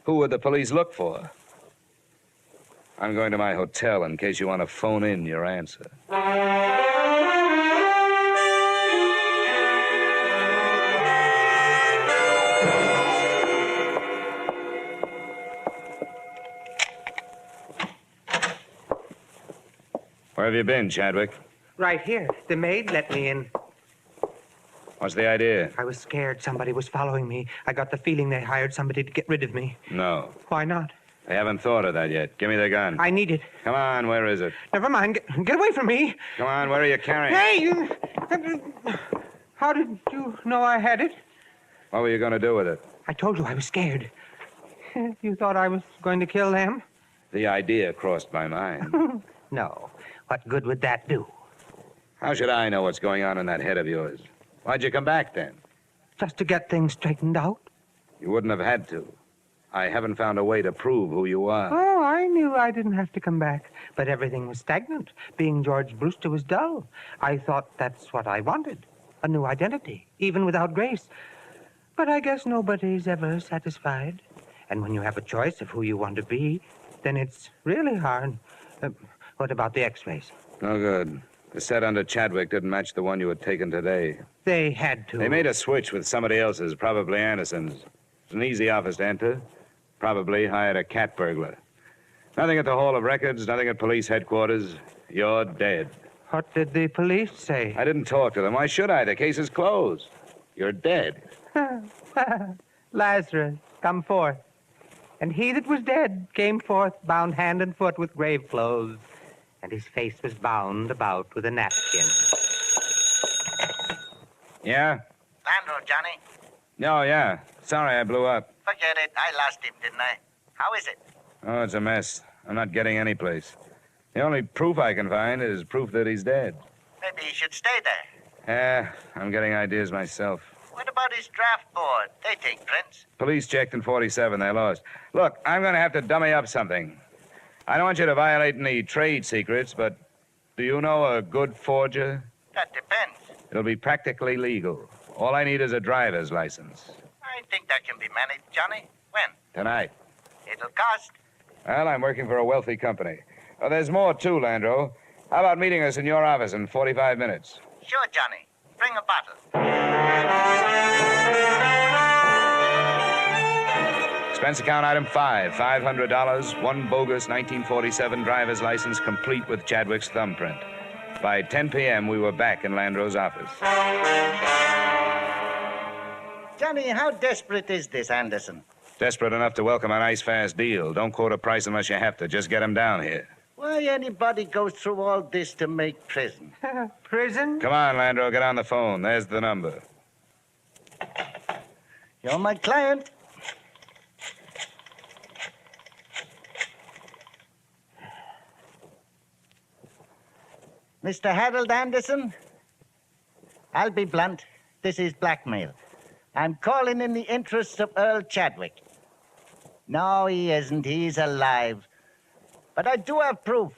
Who would the police look for? I'm going to my hotel in case you want to phone in your answer. Where have you been, Chadwick? Right here. The maid let me in. What's the idea? I was scared somebody was following me. I got the feeling they hired somebody to get rid of me. No. Why not? I haven't thought of that yet. Give me the gun. I need it. Come on, where is it? Never mind. Get away from me. Come on, where are you carrying it? Hey, you... How did you know I had it? What were you going to do with it? I told you I was scared. You thought I was going to kill them? The idea crossed my mind. No. What good would that do? How should I know what's going on in that head of yours? Why'd you come back then? Just to get things straightened out. You wouldn't have had to. I haven't found a way to prove who you are. Oh, I knew I didn't have to come back. But everything was stagnant. Being George Brewster was dull. I thought that's what I wanted. A new identity, even without Grace. But I guess nobody's ever satisfied. And when you have a choice of who you want to be, then it's really hard. What about the x-rays? No good. The set under Chadwick didn't match the one you had taken today. They had to. They made a switch with somebody else's, probably Anderson's. It's an easy office to enter. Probably hired a cat burglar. Nothing at the Hall of Records, nothing at police headquarters. You're dead. What did the police say? I didn't talk to them. Why should I? The case is closed. You're dead. Lazarus, come forth. And he that was dead came forth, bound hand and foot with grave clothes, and his face was bound about with a napkin. Yeah? Landro, Johnny. Oh, yeah. Sorry I blew up. Forget it. I lost him, didn't I? How is it? Oh, it's a mess. I'm not getting any place. The only proof I can find is proof that he's dead. Maybe he should stay there. Yeah, I'm getting ideas myself. What about his draft board? They take prints. Police checked in 47. They lost. Look, I'm going to have to dummy up something. I don't want you to violate any trade secrets, but do you know a good forger? That depends. It'll be practically legal. All I need is a driver's license. I think that can be managed, Johnny. When? Tonight. It'll cost. Well, I'm working for a wealthy company. Oh, there's more, too, Landro. How about meeting us in your office in 45 minutes? Sure, Johnny. Bring a bottle. Expense account item 5, $500, one bogus 1947 driver's license complete with Chadwick's thumbprint. By 10 p.m., we were back in Landro's office. Johnny, how desperate is this Anderson? Desperate enough to welcome a nice, fast deal. Don't quote a price unless you have to. Just get him down here. Why anybody goes through all this to make prison? Prison? Come on, Landro, get on the phone. There's the number. You're my client. Mr. Harold Anderson? I'll be blunt. This is blackmail. I'm calling in the interests of Earl Chadwick. No, he isn't. He's alive. But I do have proof.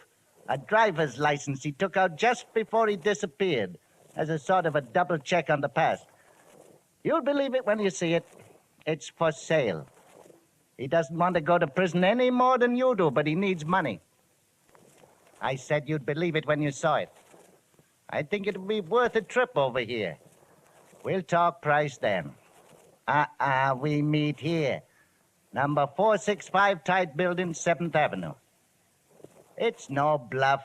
A driver's license he took out just before he disappeared, as a sort of a double check on the past. You'll believe it when you see it. It's for sale. He doesn't want to go to prison any more than you do, but he needs money. I said you'd believe it when you saw it. I think it'll be worth a trip over here. We'll talk price then. We meet here. Number 465 Tide Building, 7th Avenue. It's no bluff.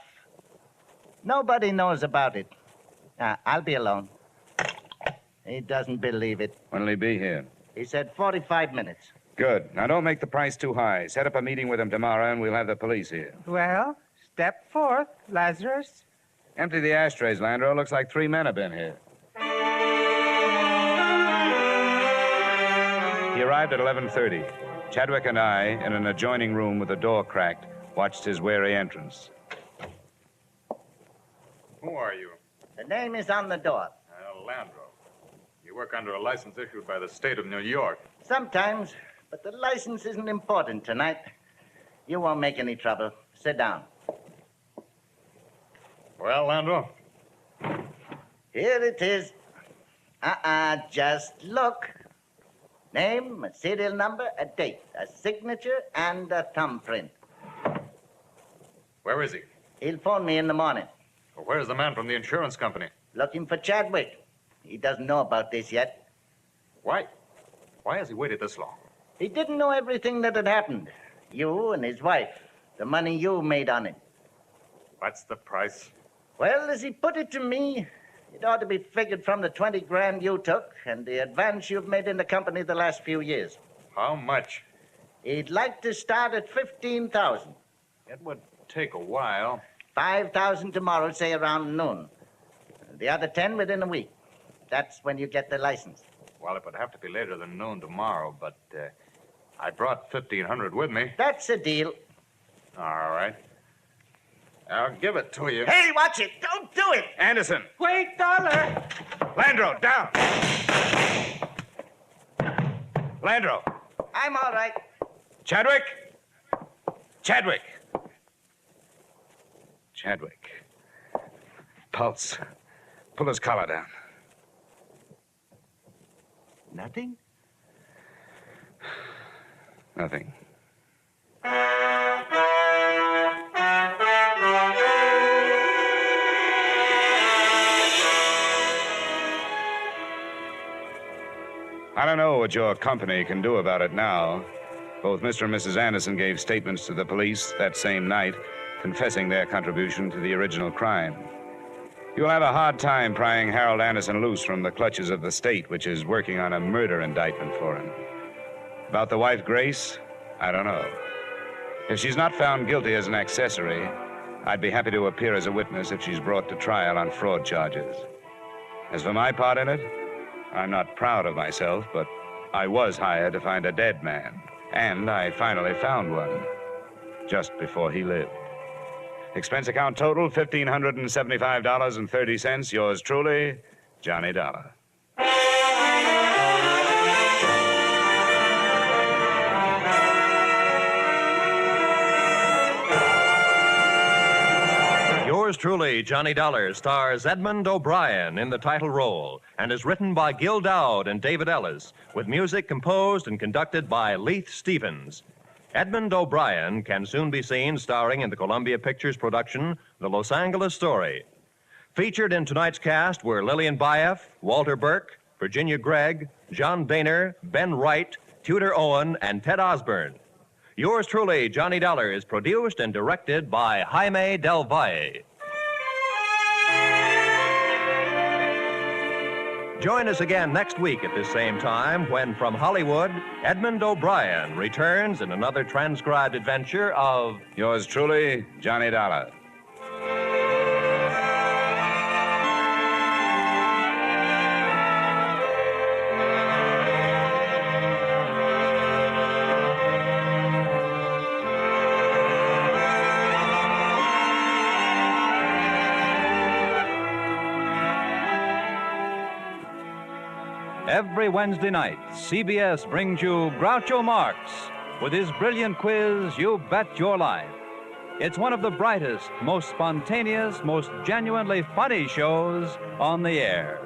Nobody knows about it. I'll be alone. He doesn't believe it. When'll he be here? He said 45 minutes. Good. Now, don't make the price too high. Set up a meeting with him tomorrow, and we'll have the police here. Well, step forth, Lazarus. Empty the ashtrays, Landro. Looks like 3 men have been here. He arrived at 11:30. Chadwick and I, in an adjoining room with the door cracked, watched his wary entrance. Who are you? The name is on the door. Landro. You work under a license issued by the state of New York. Sometimes, but the license isn't important tonight. You won't make any trouble. Sit down. Well, Landro? Here it is. Just look. Name, a serial number, a date, a signature, and a thumbprint. Where is he? He'll phone me in the morning. Well, where's the man from the insurance company? Looking for Chadwick. He doesn't know about this yet. Why? Why has he waited this long? He didn't know everything that had happened. You and his wife. The money you made on it. What's the price? Well, as he put it to me, it ought to be figured from the 20 grand you took and the advance you've made in the company the last few years. How much? He'd like to start at 15,000. It would take a while. 5,000 tomorrow, say around noon. The other 10 within a week. That's when you get the license. Well, it would have to be later than noon tomorrow, but I brought 1,500 with me. That's a deal. All right. I'll give it to you. Hey, watch it. Don't do it. Anderson. Wait, Dollar. Landro, down. Landro. I'm all right. Chadwick! Chadwick! Chadwick. Pulse. Pull his collar down. Nothing? Nothing. I don't know what your company can do about it now. Both Mr. and Mrs. Anderson gave statements to the police that same night, confessing their contribution to the original crime. You'll have a hard time prying Harold Anderson loose from the clutches of the state, which is working on a murder indictment for him. About the wife, Grace, I don't know. If she's not found guilty as an accessory, I'd be happy to appear as a witness if she's brought to trial on fraud charges. As for my part in it, I'm not proud of myself, but I was hired to find a dead man. And I finally found one, just before he lived. Expense account total, $1,575.30. Yours truly, Johnny Dollar. Yours truly, Johnny Dollar, stars Edmund O'Brien in the title role and is written by Gil Dowd and David Ellis, with music composed and conducted by Leith Stevens. Edmund O'Brien can soon be seen starring in the Columbia Pictures production, The Los Angeles Story. Featured in tonight's cast were Lillian Bayef, Walter Burke, Virginia Gregg, John Daner, Ben Wright, Tudor Owen, and Ted Osborne. Yours truly, Johnny Dollar, is produced and directed by Jaime Del Valle. Join us again next week at this same time when, from Hollywood, Edmund O'Brien returns in another transcribed adventure of... Yours truly, Johnny Dollar. Every Wednesday night, CBS brings you Groucho Marx with his brilliant quiz, You Bet Your Life. It's one of the brightest, most spontaneous, most genuinely funny shows on the air.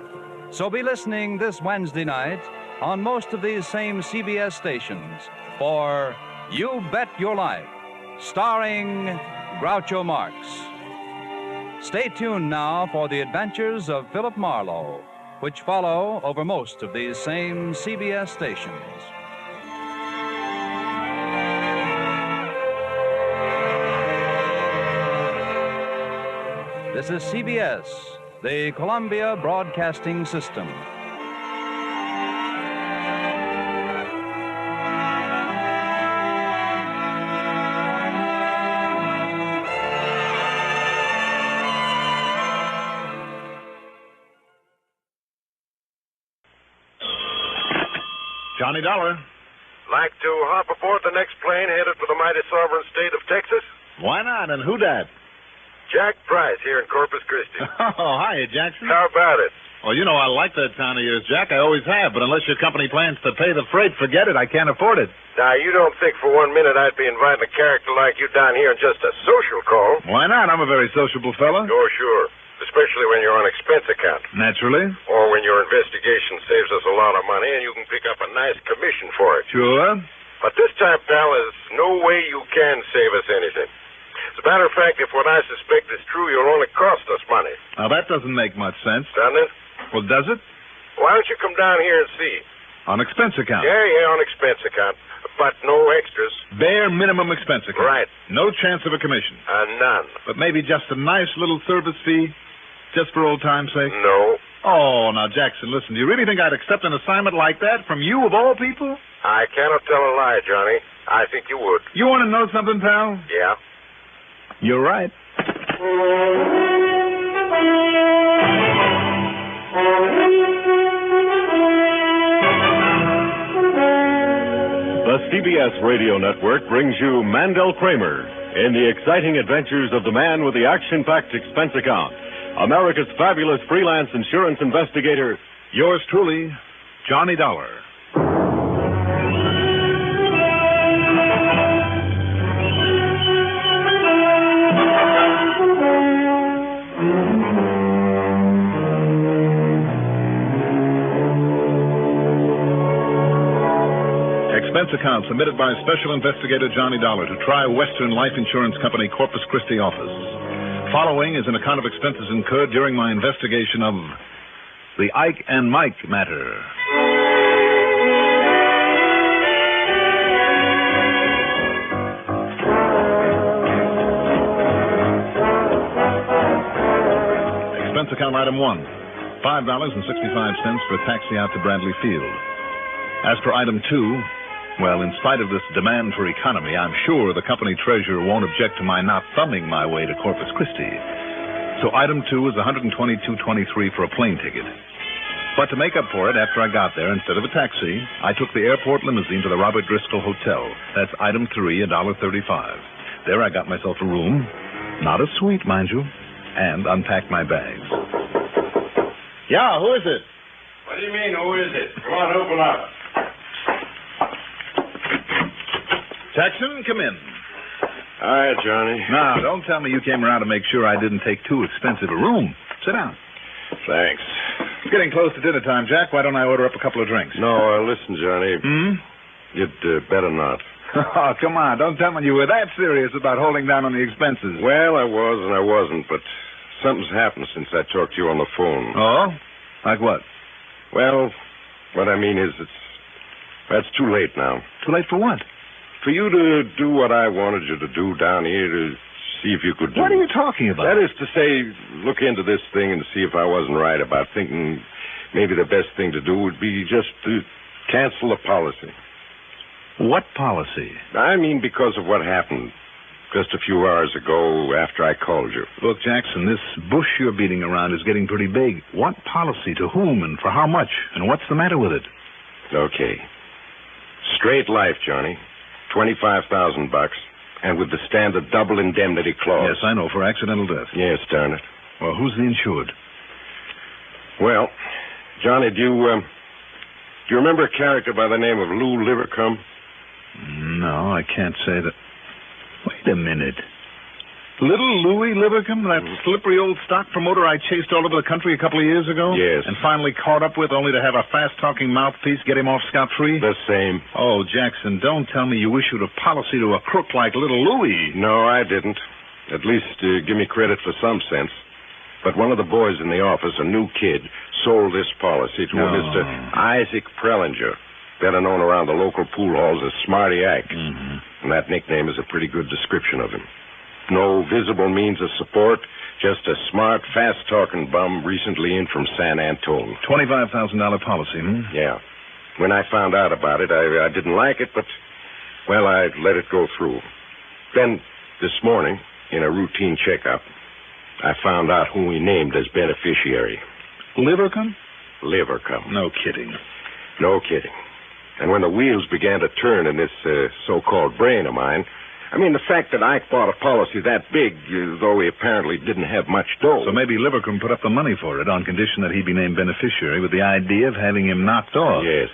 So be listening this Wednesday night on most of these same CBS stations for You Bet Your Life, starring Groucho Marx. Stay tuned now for the adventures of Philip Marlowe, which follow over most of these same CBS stations. This is CBS, the Columbia Broadcasting System. Johnny Dollar. Like to hop aboard the next plane headed for the mighty sovereign state of Texas? Why not? And who dat? Jack Price here in Corpus Christi. Oh, hiya, Jackson. How about it? Well, you know I like that town of yours, Jack. I always have. But unless your company plans to pay the freight, forget it. I can't afford it. Now, you don't think for 1 minute I'd be inviting a character like you down here on just a social call? Why not? I'm a very sociable fella. Oh, sure. Especially when you're on expense account. Naturally. Or when your investigation saves us a lot of money and you can pick up a nice commission for it. Sure. But this time, pal, there's no way you can save us anything. As a matter of fact, if what I suspect is true, you'll only cost us money. Now, that doesn't make much sense. Doesn't it? Well, does it? Why don't you come down here and see? On expense account? Yeah, on expense account. But no extras. Bare minimum expense account. Right. No chance of a commission. None. But maybe just a nice little service fee, just for old time's sake? No. Oh, now, Jackson, listen, do you really think I'd accept an assignment like that from you, of all people? I cannot tell a lie, Johnny. I think you would. You want to know something, pal? Yeah. You're right. The CBS Radio Network brings you Mandel Kramer in the exciting adventures of the man with the action-packed expense account, America's fabulous freelance insurance investigator, yours truly, Johnny Dollar. expense account submitted by Special Investigator Johnny Dollar to Tri-Western Life Insurance Company, Corpus Christi office. Following is an account of expenses incurred during my investigation of the Ike and Mike Matter. Expense account item 1, $5.65 for a taxi out to Bradley Field. As for item 2, well, in spite of this demand for economy, I'm sure the company treasurer won't object to my not thumbing my way to Corpus Christi. So item 2 is $122.23 for a plane ticket. But to make up for it, after I got there, instead of a taxi, I took the airport limousine to the Robert Driscoll Hotel. That's item 3, $1.35. There I got myself a room, not a suite, mind you, and unpacked my bags. Yeah, who is it? What do you mean, who is it? Come on, open up. Jackson, come in. Hi, Johnny. Now, don't tell me you came around to make sure I didn't take too expensive a room. Sit down. Thanks. It's getting close to dinner time, Jack. Why don't I order up a couple of drinks? No, listen, Johnny. You'd better not. Oh, come on. Don't tell me you were that serious about holding down on the expenses. Well, I was and I wasn't, but something's happened since I talked to you on the phone. Oh? Like what? Well, what I mean is that's too late now. Too late for what? For you to do what I wanted you to do down here to see if you could do. What are you talking about? That is to say, look into this thing and see if I wasn't right about thinking maybe the best thing to do would be just to cancel the policy. What policy? I mean because of what happened just a few hours ago after I called you. Look, Jackson, this bush you're beating around is getting pretty big. What policy? To whom and for how much? And what's the matter with it? Okay. Straight life, Johnny. $25,000, and with the standard double indemnity clause. Yes, I know, for accidental death. Yes, darn it. Well, who's the insured? Well, Johnny, do you remember a character by the name of Lou Livercombe? No, I can't say that. Wait a minute. Little Louie Livercombe, that slippery old stock promoter I chased all over the country a couple of years ago? Yes. And finally caught up with, only to have a fast-talking mouthpiece get him off scot-free? The same. Oh, Jackson, don't tell me you issued a policy to a crook like little Louie. No, I didn't. At least give me credit for some sense. But one of the boys in the office, a new kid, sold this policy to a Mr. Isaac Prellinger, better known around the local pool halls as Smarty Yaak. And that nickname is a pretty good description of him. No visible means of support, just a smart, fast-talking bum recently in from San Antone. $25,000 policy, Yeah. When I found out about it, I didn't like it, but, well, I let it go through. Then, this morning, in a routine checkup, I found out who he named as beneficiary. Livercombe? Livercombe. No kidding. No kidding. And when the wheels began to turn in this so-called brain of mine, I mean, the fact that Ike bought a policy that big, though he apparently didn't have much dough. So maybe Livercombe put up the money for it on condition that he be named beneficiary with the idea of having him knocked off. Yes.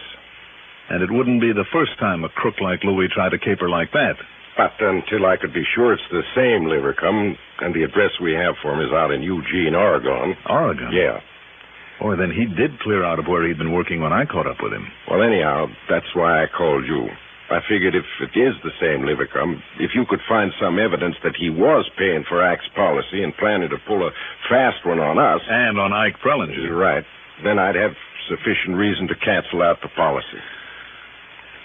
And it wouldn't be the first time a crook like Louie tried to caper like that. But until I could be sure it's the same Livercombe, and the address we have for him is out in Eugene, Oregon. Oregon? Yeah. Boy, then he did clear out of where he'd been working when I caught up with him. Well, anyhow, that's why I called you. I figured if it is the same Livercombe, if you could find some evidence that he was paying for Ike's policy and planning to pull a fast one on us. And on Ike Prellinger. You're right. Then I'd have sufficient reason to cancel out the policy.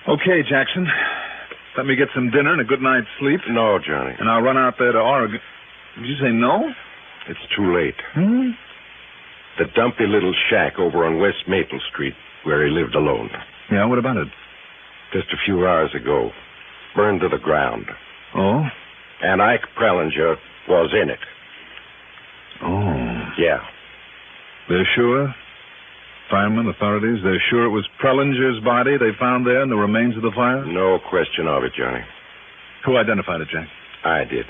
Okay, Jackson. Let me get some dinner and a good night's sleep. No, Johnny. And I'll run out there to Oregon. Did you say no? It's too late. The dumpy little shack over on West Maple Street where he lived alone. Yeah, what about it? Just a few hours ago. Burned to the ground. Oh? And Ike Prellinger was in it. Oh. Yeah. They're sure? Fireman, authorities, they're sure it was Prellinger's body they found there in the remains of the fire? No question of it, Johnny. Who identified it, Jack? I did.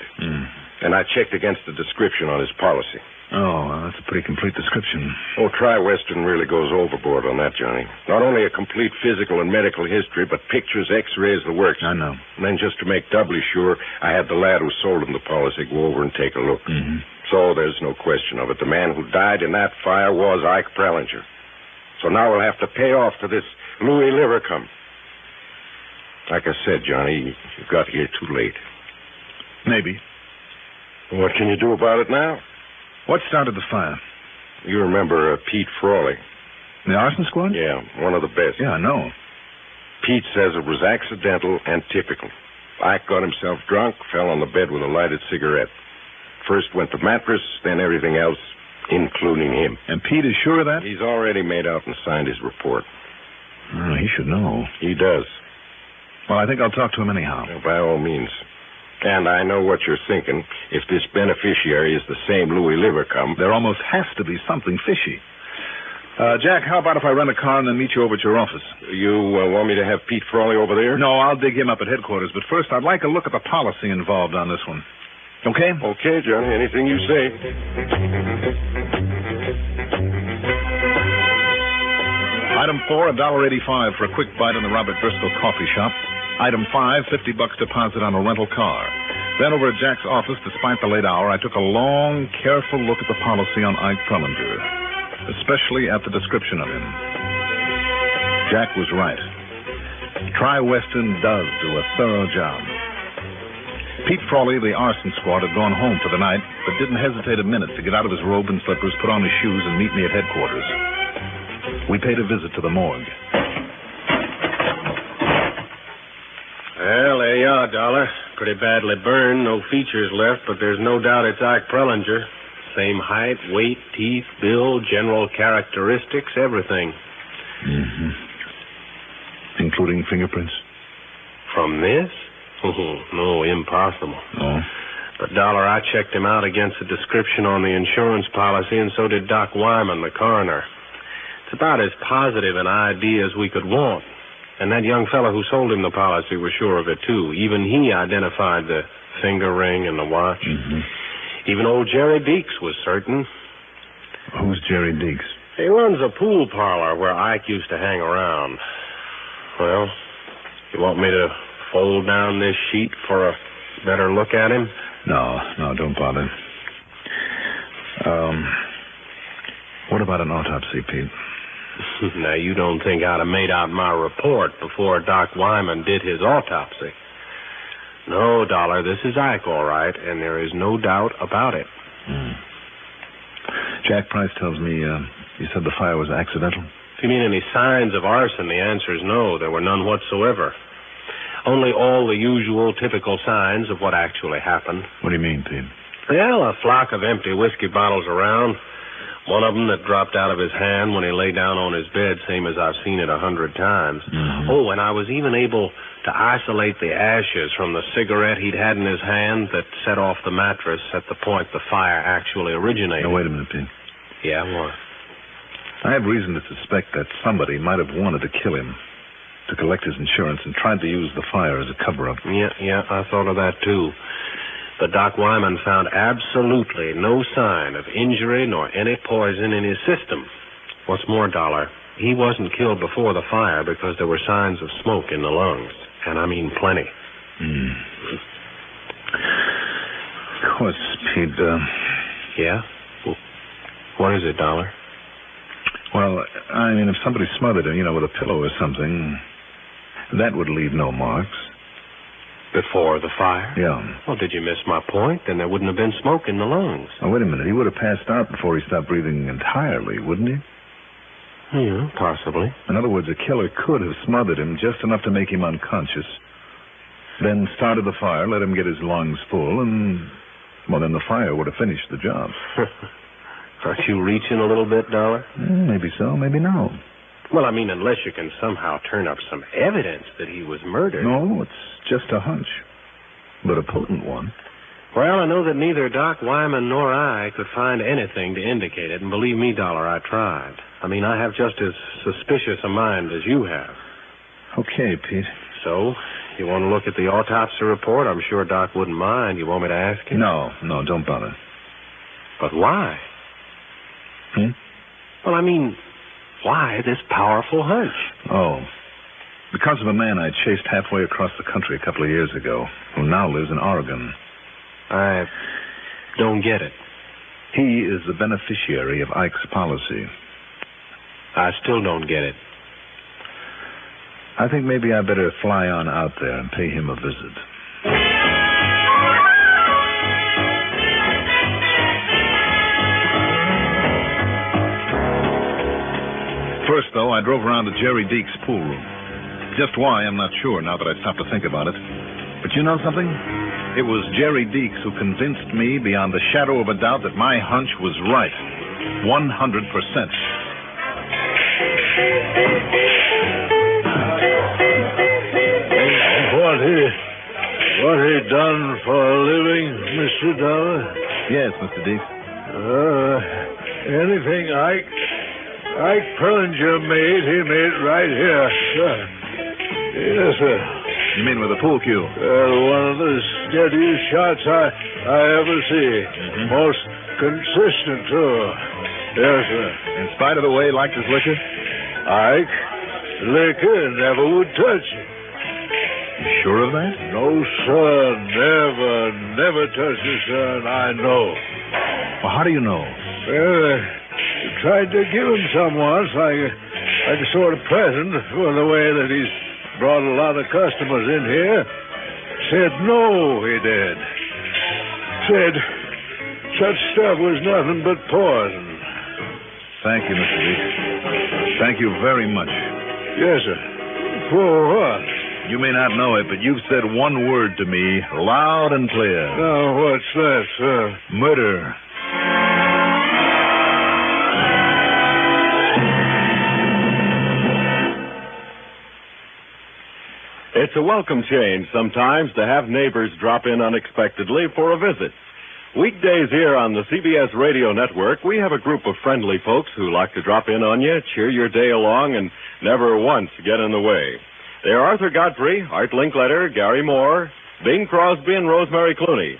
And I checked against the description on his policy. Oh, well, that's a pretty complete description. Oh, Tri-Western really goes overboard on that, Johnny. Not only a complete physical and medical history, but pictures, x-rays, the works. I know. And then just to make doubly sure, I had the lad who sold him the policy go over and take a look. So there's no question of it. The man who died in that fire was Ike Prellinger. So now we'll have to pay off to this Louis Livercombe. Like I said, Johnny, you got here too late. Maybe. What can you do about it now? What started the fire? You remember Pete Frawley? The arson squad? Yeah, one of the best. Yeah, I know. Pete says it was accidental and typical. Ike got himself drunk, fell on the bed with a lighted cigarette. First went the mattress, then everything else, including him. And Pete is sure of that? He's already made out and signed his report. Oh, he should know. He does. Well, I think I'll talk to him anyhow. By all means. And I know what you're thinking. If this beneficiary is the same Louis Livercombe... There almost has to be something fishy. Jack, how about if I rent a car and then meet you over at your office? You want me to have Pete Frawley over there? No, I'll dig him up at headquarters. But first, I'd like a look at the policy involved on this one. Okay? Okay, Johnny. Anything you say. Item 4, $1.85 for a quick bite in the Robert Driscoll coffee shop. Item 5, $50 deposit on a rental car. Then over at Jack's office, despite the late hour, I took a long, careful look at the policy on Ike Prellinger, especially at the description of him. Jack was right. Tri-Western does do a thorough job. Pete Frawley, the arson squad, had gone home for the night, but didn't hesitate a minute to get out of his robe and slippers, put on his shoes, and meet me at headquarters. We paid a visit to the morgue. Well, there you are, Dollar. Pretty badly burned, no features left, but there's no doubt it's Ike Prellinger. Same height, weight, teeth, build, general characteristics, everything. Mm-hmm. Including fingerprints? From this? Oh, no, impossible. Oh? But, Dollar, I checked him out against the description on the insurance policy, and so did Doc Wyman, the coroner. It's about as positive an ID as we could want. And that young fellow who sold him the policy was sure of it, too. Even he identified the finger ring and the watch. Mm-hmm. Even old Jerry Deeks was certain. Who's Jerry Deeks? He runs a pool parlor where Ike used to hang around. Well, you want me to fold down this sheet for a better look at him? No, don't bother. What about an autopsy, Pete? Now, you don't think I'd have made out my report before Doc Wyman did his autopsy. No, Dollar, this is Ike, all right, and there is no doubt about it. Jack Price tells me you said the fire was accidental. If you mean any signs of arson, the answer is no. There were none whatsoever. Only all the usual, typical signs of what actually happened. What do you mean, Pete? Well, a flock of empty whiskey bottles around. One of them that dropped out of his hand when he lay down on his bed, same as I've seen it 100 times. Mm-hmm. Oh, and I was even able to isolate the ashes from the cigarette he'd had in his hand that set off the mattress at the point the fire actually originated. Now, wait a minute, Pete. Yeah, what? I have reason to suspect that somebody might have wanted to kill him, to collect his insurance, and tried to use the fire as a cover-up. Yeah, I thought of that, too. But Doc Wyman found absolutely no sign of injury nor any poison in his system. What's more, Dollar, he wasn't killed before the fire because there were signs of smoke in the lungs. And I mean plenty. Of course, Pete, Yeah? What is it, Dollar? Well, I mean, if somebody smothered him, with a pillow or something, that would leave no marks. Before the fire? Yeah. Well, did you miss my point? Then there wouldn't have been smoke in the lungs. Now, wait a minute. He would have passed out before he stopped breathing entirely, wouldn't he? Yeah, possibly. In other words, a killer could have smothered him just enough to make him unconscious, then started the fire, let him get his lungs full, and, well, then the fire would have finished the job. Aren't you reaching a little bit, Dollar? Maybe so, maybe no. Well, I mean, unless you can somehow turn up some evidence that he was murdered. No, it's just a hunch, but a potent one. Well, I know that neither Doc Wyman nor I could find anything to indicate it, and believe me, Dollar, I tried. I mean, I have just as suspicious a mind as you have. Okay, Pete. So, you want to look at the autopsy report? I'm sure Doc wouldn't mind. You want me to ask him? No, don't bother. But why? Well, I mean, why this powerful hunch? Oh, because of a man I chased halfway across the country a couple of years ago, who now lives in Oregon. I don't get it. He is the beneficiary of Ike's policy. I still don't get it. I think maybe I better fly on out there and pay him a visit. First, though, I drove around to Jerry Deek's pool room. Just why, I'm not sure now that I stop to think about it. But you know something? It was Jerry Deeks who convinced me beyond the shadow of a doubt that my hunch was right. 100%. What he done for a living, Mr. Dollar? Yes, Mr. Deeks. Anything Ike Perlinger made, he made right here, sir. Yes, sir. You mean with a pool cue? One of the steadiest shots I ever see. Mm-hmm. Most consistent, too. Yes, sir. In spite of the way he liked his liquor? Ike, liquor never would touch it. You sure of that? No, sir. Never touched it, sir, and I know. Well, how do you know? Well, I tried to give him some once, like a sort of present for the way that he's brought a lot of customers in here. Said no, he did. Said such stuff was nothing but poison. Thank you, Mr. Deeks. Thank you very much. Yes, sir. For what? You may not know it, but you've said one word to me loud and clear. Now, what's that, sir? Murder. It's a welcome change sometimes to have neighbors drop in unexpectedly for a visit. Weekdays here on the CBS Radio Network, we have a group of friendly folks who like to drop in on you, cheer your day along, and never once get in the way. They're Arthur Godfrey, Art Linkletter, Gary Moore, Bing Crosby, and Rosemary Clooney,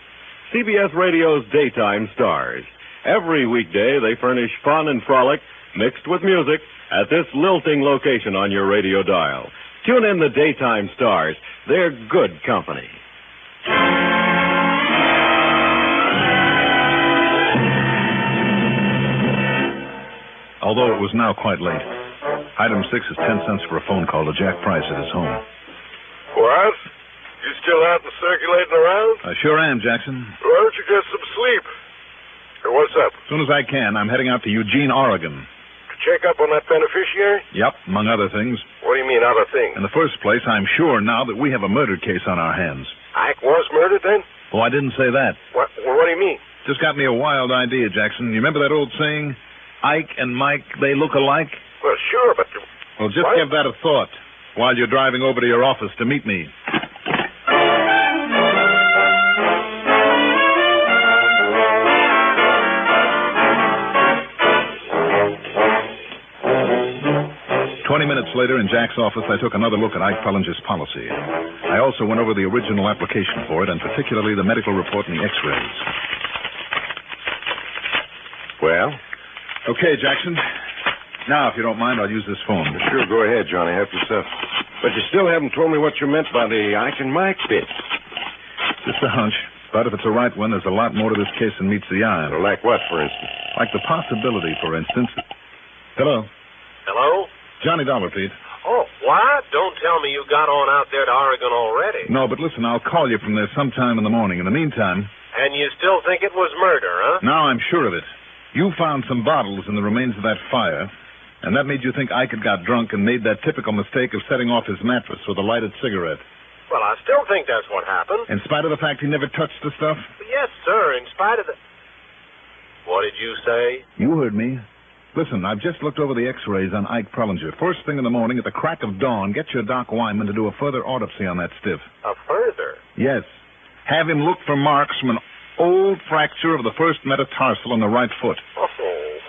CBS Radio's daytime stars. Every weekday, they furnish fun and frolic mixed with music at this lilting location on your radio dial. Tune in the daytime stars. They're good company. Although it was now quite late, item 6 is 10 cents for a phone call to Jack Price at his home. What? You still out and circulating around? I sure am, Jackson. Why don't you get some sleep? Hey, what's up? As soon as I can, I'm heading out to Eugene, Oregon. To check up on that beneficiary? Yep, among other things. What do you mean, other things? In the first place, I'm sure now that we have a murder case on our hands. Ike was murdered, then? Oh, I didn't say that. What do you mean? Just got me a wild idea, Jackson. You remember that old saying, Ike and Mike, they look alike? Well, sure, but... Well, just what? give that a thought while you're driving over to your office to meet me. Minutes later, in Jack's office, I took another look at Ike Pellinger's policy. I also went over the original application for it, and particularly the medical report and the x-rays. Well? Okay, Jackson. Now, if you don't mind, I'll use this phone. Sure, go ahead, Johnny. Help yourself. But you still haven't told me what you meant by the Ike and Mike bit. Just a hunch. But if it's a right one, there's a lot more to this case than meets the eye. Well, like what, for instance? Like the possibility, for instance... Hello? Hello? Johnny Dollar, Pete. Oh, what? Don't tell me you got on out there to Oregon already. No, but listen, I'll call you from there sometime in the morning. In the meantime... And you still think it was murder, huh? Now I'm sure of it. You found some bottles in the remains of that fire, and that made you think Ike had got drunk and made that typical mistake of setting off his mattress with a lighted cigarette. Well, I still think that's what happened. In spite of the fact he never touched the stuff? Yes, sir, in spite of the... What did you say? You heard me. Listen, I've just looked over the x-rays on Ike Pellinger. First thing in the morning, at the crack of dawn, get your Doc Wyman to do a further autopsy on that stiff. A further? Yes. Have him look for marks from an old fracture of the first metatarsal on the right foot. Oh,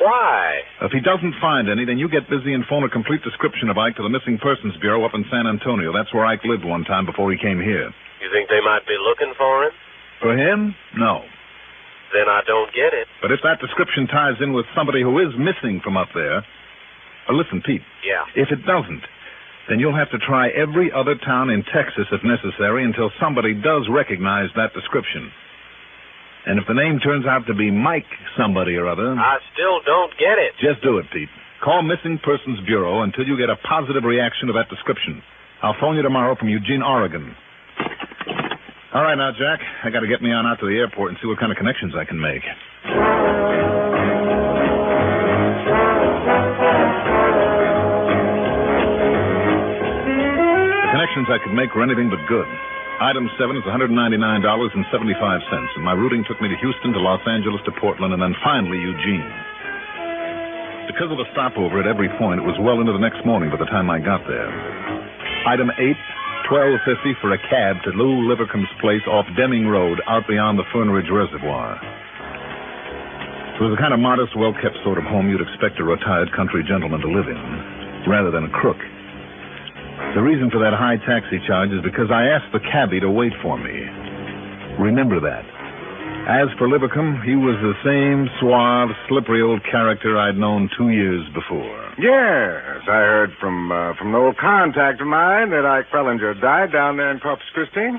why? If he doesn't find any, then you get busy and phone a complete description of Ike to the Missing Persons Bureau up in San Antonio. That's where Ike lived one time before he came here. You think they might be looking for him? For him? No. Then I don't get it. But if that description ties in with somebody who is missing from up there... listen, Pete. Yeah? If it doesn't, then you'll have to try every other town in Texas if necessary until somebody does recognize that description. And if the name turns out to be Mike somebody or other... I still don't get it. Just do it, Pete. Call Missing Persons Bureau until you get a positive reaction to that description. I'll phone you tomorrow from Eugene, Oregon. All right, now, Jack. I got to get me on out to the airport and see what kind of connections I can make. The connections I could make were anything but good. Item 7 is $199.75, and my routing took me to Houston, to Los Angeles, to Portland, and then finally Eugene. Because of the stopover at every point, it was well into the next morning by the time I got there. Item 8, $12.50 for a cab to Lou Livercomb's place off Deming Road, out beyond the Fern Ridge Reservoir. It was the kind of modest, well-kept sort of home you'd expect a retired country gentleman to live in, rather than a crook. The reason for that high taxi charge is because I asked the cabbie to wait for me. Remember that. As for Livercombe, he was the same suave, slippery old character I'd known 2 years before. Yes, I heard from an old contact of mine that Ike Prellinger died down there in Corpus Christi.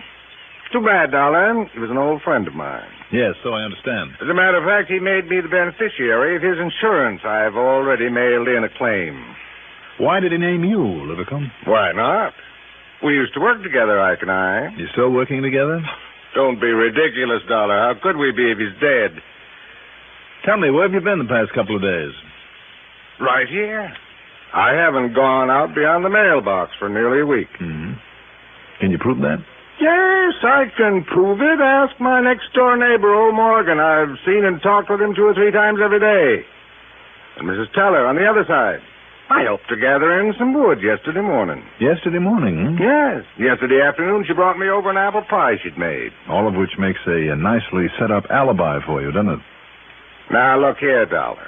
Too bad, darling. He was an old friend of mine. Yes, so I understand. As a matter of fact, he made me the beneficiary of his insurance. I've already mailed in a claim. Why did he name you, Livercombe? Why not? We used to work together, Ike and I. You still working together? Don't be ridiculous, Dollar. How could we be if he's dead? Tell me, where have you been the past couple of days? Right here. I haven't gone out beyond the mailbox for nearly a week. Mm-hmm. Can you prove that? Yes, I can prove it. Ask my next-door neighbor, old Morgan. I've seen and talked with him 2 or 3 times every day. And Mrs. Teller on the other side. I helped her gather in some wood yesterday morning. Yesterday morning? Yes. Yesterday afternoon, she brought me over an apple pie she'd made. All of which makes a nicely set-up alibi for you, doesn't it? Now, look here, Dollar.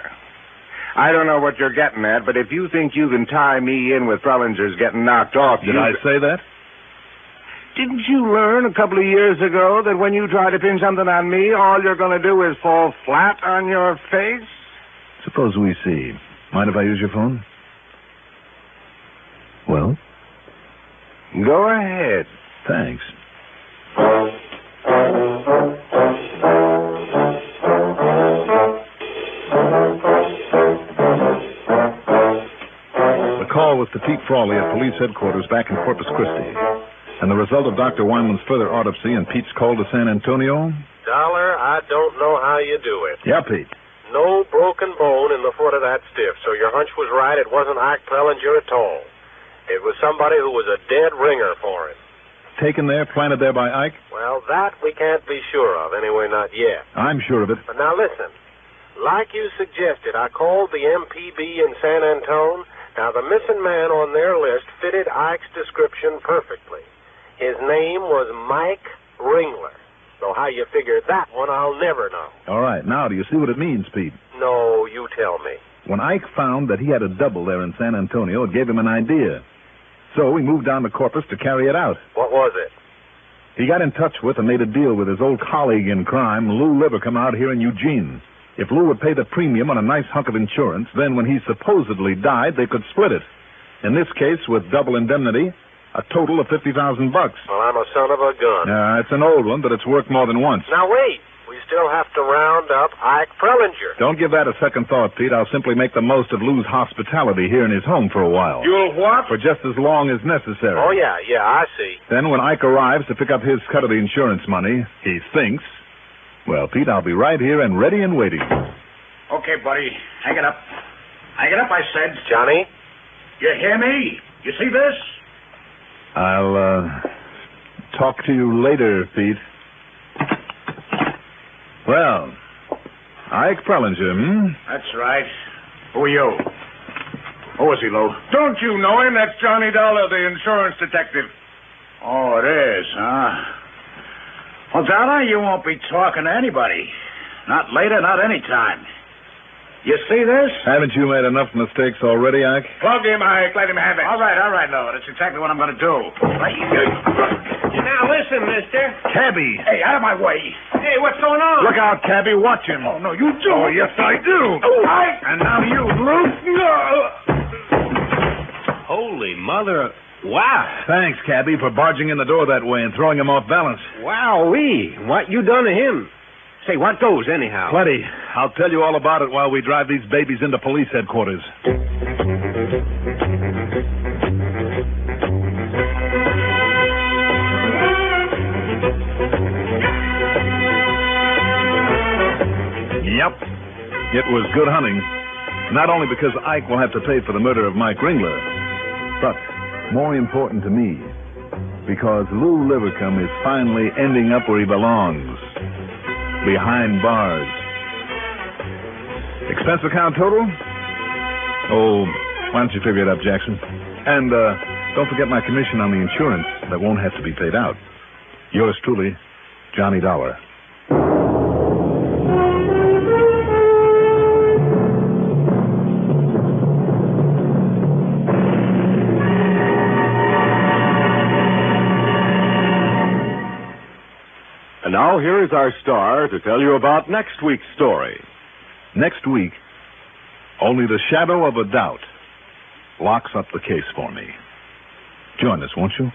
I don't know what you're getting at, but if you think you can tie me in with Prellinger's getting knocked off... Did I say that? Didn't you learn a couple of years ago that when you try to pin something on me, all you're going to do is fall flat on your face? Suppose we see. Mind if I use your phone? Well? Go ahead. Thanks. The call was to Pete Frawley at police headquarters back in Corpus Christi. And the result of Dr. Wyman's further autopsy and Pete's call to San Antonio? Dollar, I don't know how you do it. Yeah, Pete. No broken bone in the foot of that stiff, so your hunch was right. It wasn't Ike Prellinger at all. It was somebody who was a dead ringer for him. Taken there, planted there by Ike? Well, that we can't be sure of. Anyway, not yet. I'm sure of it. But now listen. Like you suggested, I called the MPB in San Antone. Now, the missing man on their list fitted Ike's description perfectly. His name was Mike Ringler. So how you figured that one, I'll never know. All right. Now, do you see what it means, Pete? No, you tell me. When Ike found that he had a double there in San Antonio, it gave him an idea. So he moved down to Corpus to carry it out. What was it? He got in touch with and made a deal with his old colleague in crime, Lou Livercombe, out here in Eugene. If Lou would pay the premium on a nice hunk of insurance, then when he supposedly died, they could split it. In this case, with double indemnity, a total of $50,000. Well, I'm a son of a gun. It's an old one, but it's worked more than once. Now, wait. We still have to round up Ike Prellinger. Don't give that a second thought, Pete. I'll simply make the most of Lou's hospitality here in his home for a while. You'll what? For just as long as necessary. Oh, yeah, I see. Then when Ike arrives to pick up his cut of the insurance money, he thinks, well, Pete, I'll be right here and ready and waiting. Okay, buddy. Hang it up. Hang it up, I said. Johnny? You hear me? You see this? I'll, talk to you later, Pete. Well, Ike Prellinger, That's right. Who are you? Who is he, Lou? Don't you know him? That's Johnny Dollar, the insurance detective. Oh, it is, huh? Well, Dollar, you won't be talking to anybody. Not later, not any time. You see this? Haven't you made enough mistakes already, Ike? Plug him, Ike. Let him have it. All right, Lou. That's exactly what I'm going to do. Now, listen, mister. Cabby! Hey, out of my way. Hey, what's going on? Look out, Cabby. Watch him. Oh, no, you do. Oh, yes, I do. Oh, Ike! And now you, Lou. Holy mother. Wow. Thanks, Cabby, for barging in the door that way and throwing him off balance. Wowee. What you done to him? Say, what goes, anyhow? Plenty. I'll tell you all about it while we drive these babies into police headquarters. It was good hunting, not only because Ike will have to pay for the murder of Mike Ringler, but more important to me, because Lou Livercombe is finally ending up where he belongs, behind bars. Expense account total? Oh, why don't you figure it up, Jackson? And don't forget my commission on the insurance that won't have to be paid out. Yours truly, Johnny Dollar. And now here is our star to tell you about next week's story. Next week, only the shadow of a doubt locks up the case for me. Join us, won't you?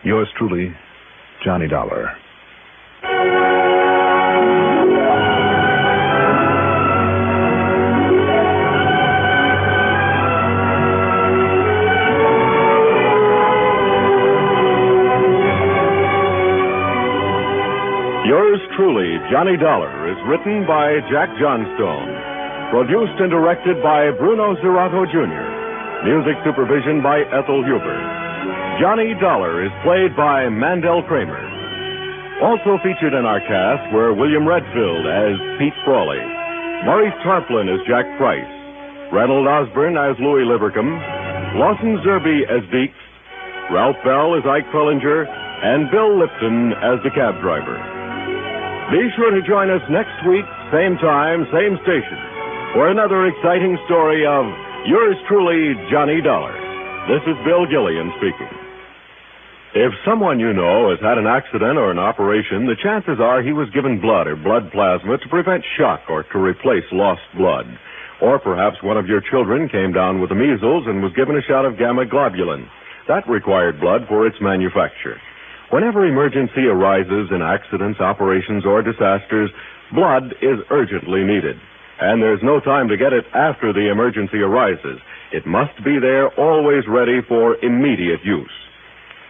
Yours truly, Johnny Dollar. Yours truly, Johnny Dollar, is written by Jack Johnstone. Produced and directed by Bruno Zerato, Jr. Music supervision by Ethel Huber. Johnny Dollar is played by Mandel Kramer. Also featured in our cast were William Redfield as Pete Frawley, Maurice Tarplin as Jack Price, Reynold Osborne as Louis Livercombe, Lawson Zerby as Deeks, Ralph Bell as Ike Prellinger, and Bill Lipton as the cab driver. Be sure to join us next week, same time, same station, for another exciting story of yours truly, Johnny Dollar. This is Bill Gillian speaking. If someone you know has had an accident or an operation, the chances are he was given blood or blood plasma to prevent shock or to replace lost blood. Or perhaps one of your children came down with the measles and was given a shot of gamma globulin. That required blood for its manufacture. Whenever emergency arises in accidents, operations, or disasters, blood is urgently needed. And there's no time to get it after the emergency arises. It must be there, always ready for immediate use.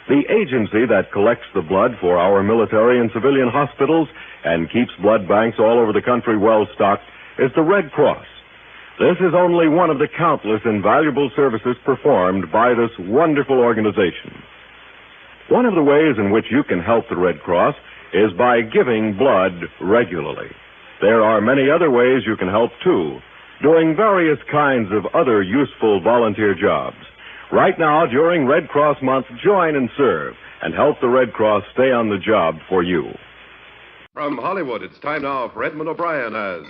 The agency that collects the blood for our military and civilian hospitals and keeps blood banks all over the country well stocked is the Red Cross. This is only one of the countless invaluable services performed by this wonderful organization. One of the ways in which you can help the Red Cross is by giving blood regularly. There are many other ways you can help, too, doing various kinds of other useful volunteer jobs. Right now, during Red Cross Month, join and serve and help the Red Cross stay on the job for you. From Hollywood, it's time now for Edmund O'Brien as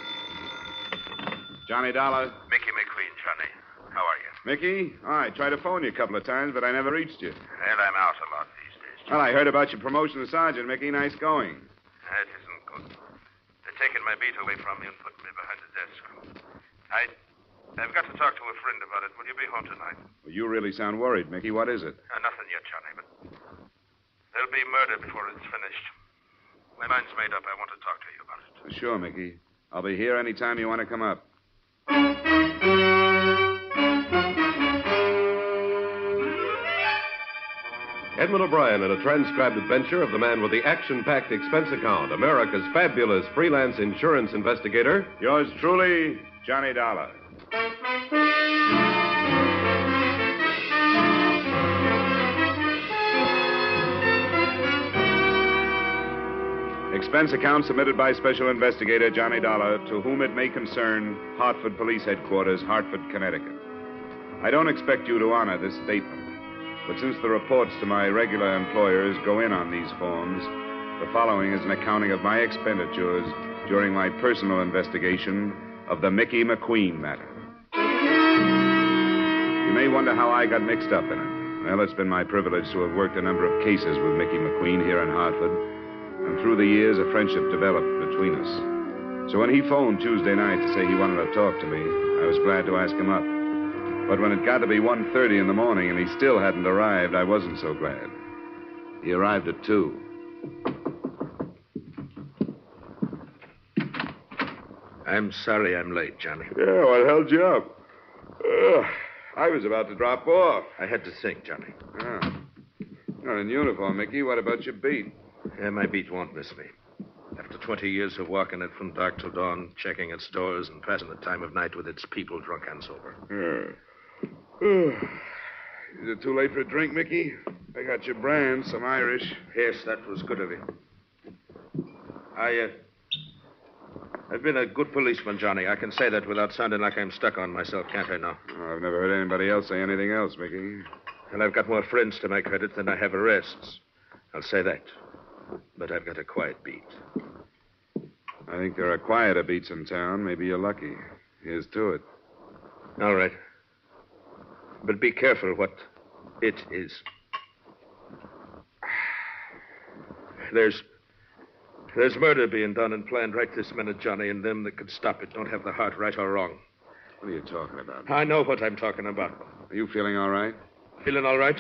Johnny Dollar. Mickey McQueen, Johnny. How are you? Mickey? I tried to phone you a couple of times, but I never reached you. And I'm out a lot these days. Well, I heard about your promotion to sergeant, Mickey. Nice going. That isn't good. They're taking my beat away from me and putting me behind the desk. I've got to talk to a friend about it. Will you be home tonight? Well, you really sound worried, Mickey. What is it? Nothing yet, Johnny, but there'll be murder before it's finished. My mind's made up. I want to talk to you about it. Sure, Mickey. I'll be here any time you want to come up. Edmund O'Brien in a transcribed adventure of the man with the action-packed expense account, America's fabulous freelance insurance investigator. Yours truly, Johnny Dollar. Expense account submitted by Special Investigator Johnny Dollar, to whom it may concern, Hartford Police Headquarters, Hartford, Connecticut. I don't expect you to honor this statement, but since the reports to my regular employers go in on these forms, the following is an accounting of my expenditures during my personal investigation of the Mickey McQueen matter. You may wonder how I got mixed up in it. Well, it's been my privilege to have worked a number of cases with Mickey McQueen here in Hartford, and through the years, a friendship developed between us. So when he phoned Tuesday night to say he wanted to talk to me, I was glad to ask him up. But when it got to be 1:30 in the morning and he still hadn't arrived, I wasn't so glad. He arrived at 2. I'm sorry I'm late, Johnny. Yeah, what held you up? I was about to drop off. I had to think, Johnny. You're in uniform, Mickey. What about your beat? Yeah, my beat won't miss me. After 20 years of walking it from dark till dawn, checking its doors and passing the time of night with its people drunk and sober. Is it too late for a drink, Mickey? I got your brand, some Irish. Yes, that was good of you. I've been a good policeman, Johnny. I can say that without sounding like I'm stuck on myself, can't I now? Oh, I've never heard anybody else say anything else, Mickey. And I've got more friends to my credit than I have arrests. I'll say that. But I've got a quiet beat. I think there are quieter beats in town. Maybe you're lucky. Here's to it. All right. But be careful what it is. There's murder being done and planned right this minute, Johnny, and them that could stop it don't have the heart, right or wrong. What are you talking about? I know what I'm talking about. Are you feeling all right? Feeling all right?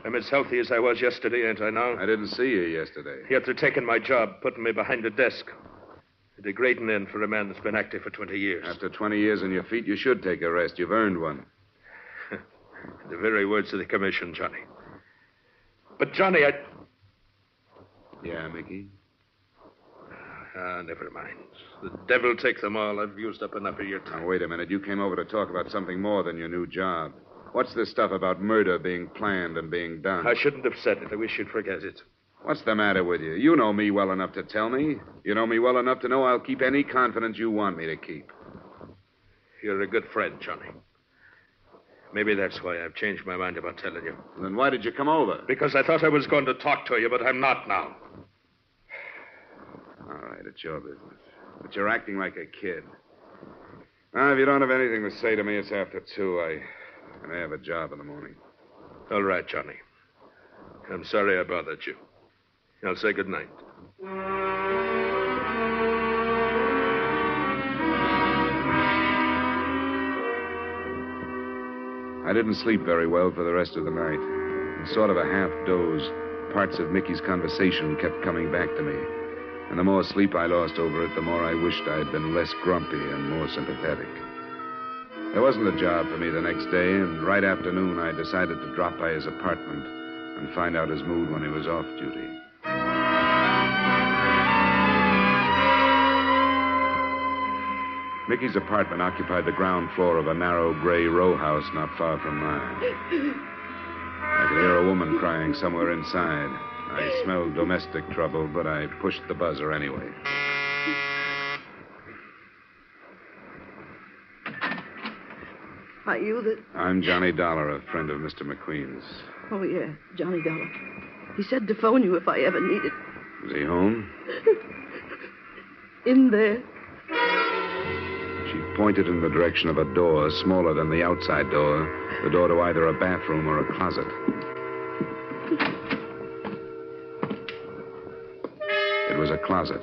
I'm as healthy as I was yesterday, ain't I now? I didn't see you yesterday. Yet they're taking my job, putting me behind a desk. A degrading end for a man that's been active for 20 years. After 20 years on your feet, you should take a rest. You've earned one. The very words of the commission, Johnny. But, Johnny, Yeah, Mickey? Never mind. The devil take them all. I've used up enough of your time. Now, wait a minute. You came over to talk about something more than your new job. What's this stuff about murder being planned and being done? I shouldn't have said it. I wish you'd forget it. What's the matter with you? You know me well enough to tell me. You know me well enough to know I'll keep any confidence you want me to keep. You're a good friend, Johnny. Maybe that's why I've changed my mind about telling you. Then why did you come over? Because I thought I was going to talk to you, but I'm not now. All right, it's your business. But you're acting like a kid. Now, if you don't have anything to say to me, it's after 2. I have a job in the morning. All right, Johnny. I'm sorry I bothered you. I'll say good night. I didn't sleep very well for the rest of the night. In sort of a half doze, parts of Mickey's conversation kept coming back to me. And the more sleep I lost over it, the more I wished I had been less grumpy and more sympathetic. There wasn't a job for me the next day, and right afternoon I decided to drop by his apartment and find out his mood when he was off duty. Mickey's apartment occupied the ground floor of a narrow gray row house not far from mine. I could hear a woman crying somewhere inside. I smelled domestic trouble, but I pushed the buzzer anyway. Are you the... I'm Johnny Dollar, a friend of Mr. McQueen's. Oh, yeah, Johnny Dollar. He said to phone you if I ever needed. Is he home? In there. She pointed in the direction of a door smaller than the outside door, the door to either a bathroom or a closet. It was a closet.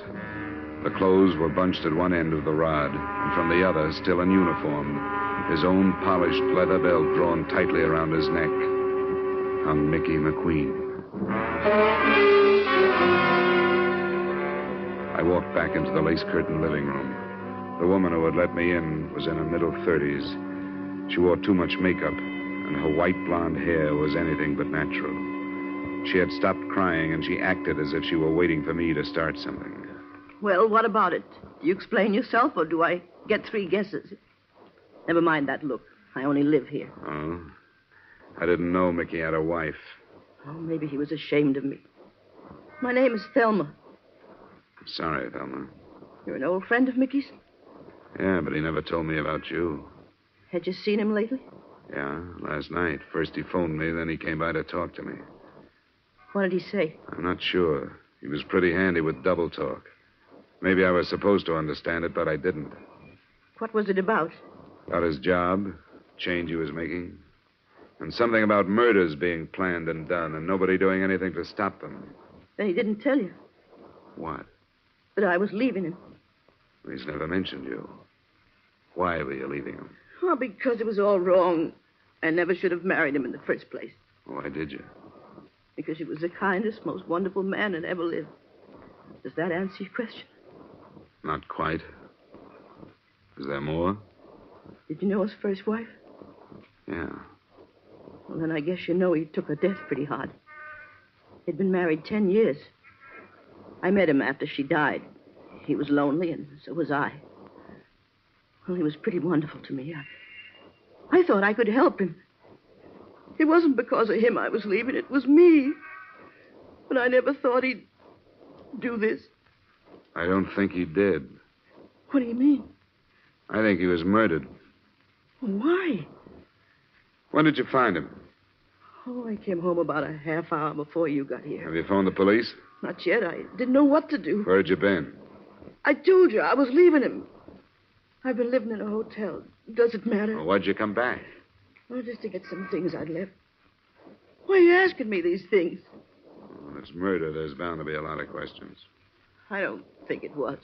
The clothes were bunched at one end of the rod, and from the other, still in uniform, his own polished leather belt drawn tightly around his neck, hung Mickey McQueen. I walked back into the lace-curtained living room. The woman who had let me in was in her middle 30s. She wore too much makeup, and her white blonde hair was anything but natural. She had stopped crying, and she acted as if she were waiting for me to start something. Well, what about it? Do you explain yourself, or do I get 3 guesses? Never mind that look. I only live here. Oh? I didn't know Mickey had a wife. Oh, maybe he was ashamed of me. My name is Thelma. Sorry, Thelma. You're an old friend of Mickey's? Yeah, but he never told me about you. Had you seen him lately? Yeah, last night. First he phoned me, then he came by to talk to me. What did he say? I'm not sure. He was pretty handy with double talk. Maybe I was supposed to understand it, but I didn't. What was it about? About his job, change he was making, and something about murders being planned and done, and nobody doing anything to stop them. Then he didn't tell you What? that I was leaving him. He's never mentioned you. Why were you leaving him? Oh, because it was all wrong. I never should have married him in the first place. Why did you? Because he was the kindest, most wonderful man that ever lived. Does that answer your question? Not quite. Is there more? Did you know his first wife? Yeah. Well, then I guess you know he took her death pretty hard. He'd been married 10 years. I met him after she died. He was lonely, and so was I. Well, he was pretty wonderful to me. I thought I could help him. It wasn't because of him I was leaving. It was me. But I never thought he'd do this. I don't think he did. What do you mean? I think he was murdered. Why? When did you find him? Oh, I came home about a half hour before you got here. Have you phoned the police? Not yet. I didn't know what to do. Where had you been? I told you I was leaving him. I've been living in a hotel. Does it matter? Well, why'd you come back? Oh, just to get some things I'd left. Why are you asking me these things? When it's murder, there's bound to be a lot of questions. I don't think it was.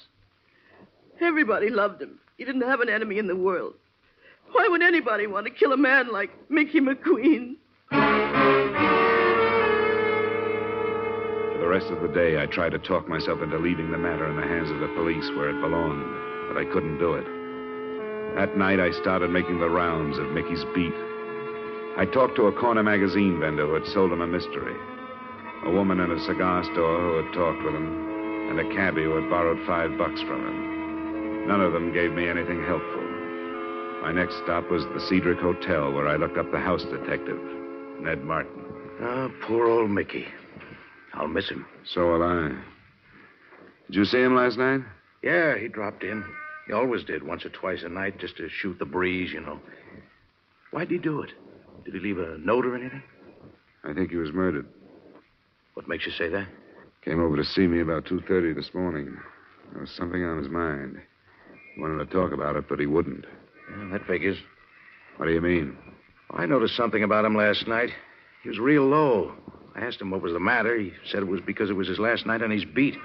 Everybody loved him. He didn't have an enemy in the world. Why would anybody want to kill a man like Mickey McQueen? For the rest of the day, I tried to talk myself into leaving the matter in the hands of the police where it belonged, but I couldn't do it. That night, I started making the rounds of Mickey's beat. I talked to a corner magazine vendor who had sold him a mystery, a woman in a cigar store who had talked with him, and a cabbie who had borrowed $5 from him. None of them gave me anything helpful. My next stop was the Cedric Hotel, where I looked up the house detective, Ned Martin. Oh, poor old Mickey. I'll miss him. So will I. Did you see him last night? Yeah, he dropped in. He always did, once or twice a night, just to shoot the breeze, you know. Why'd he do it? Did he leave a note or anything? I think he was murdered. What makes you say that? Came over to see me about 2:30 this morning. There was something on his mind. He wanted to talk about it, but he wouldn't. Yeah, that figures. What do you mean? I noticed something about him last night. He was real low. I asked him what was the matter. He said it was because it was his last night on his beat.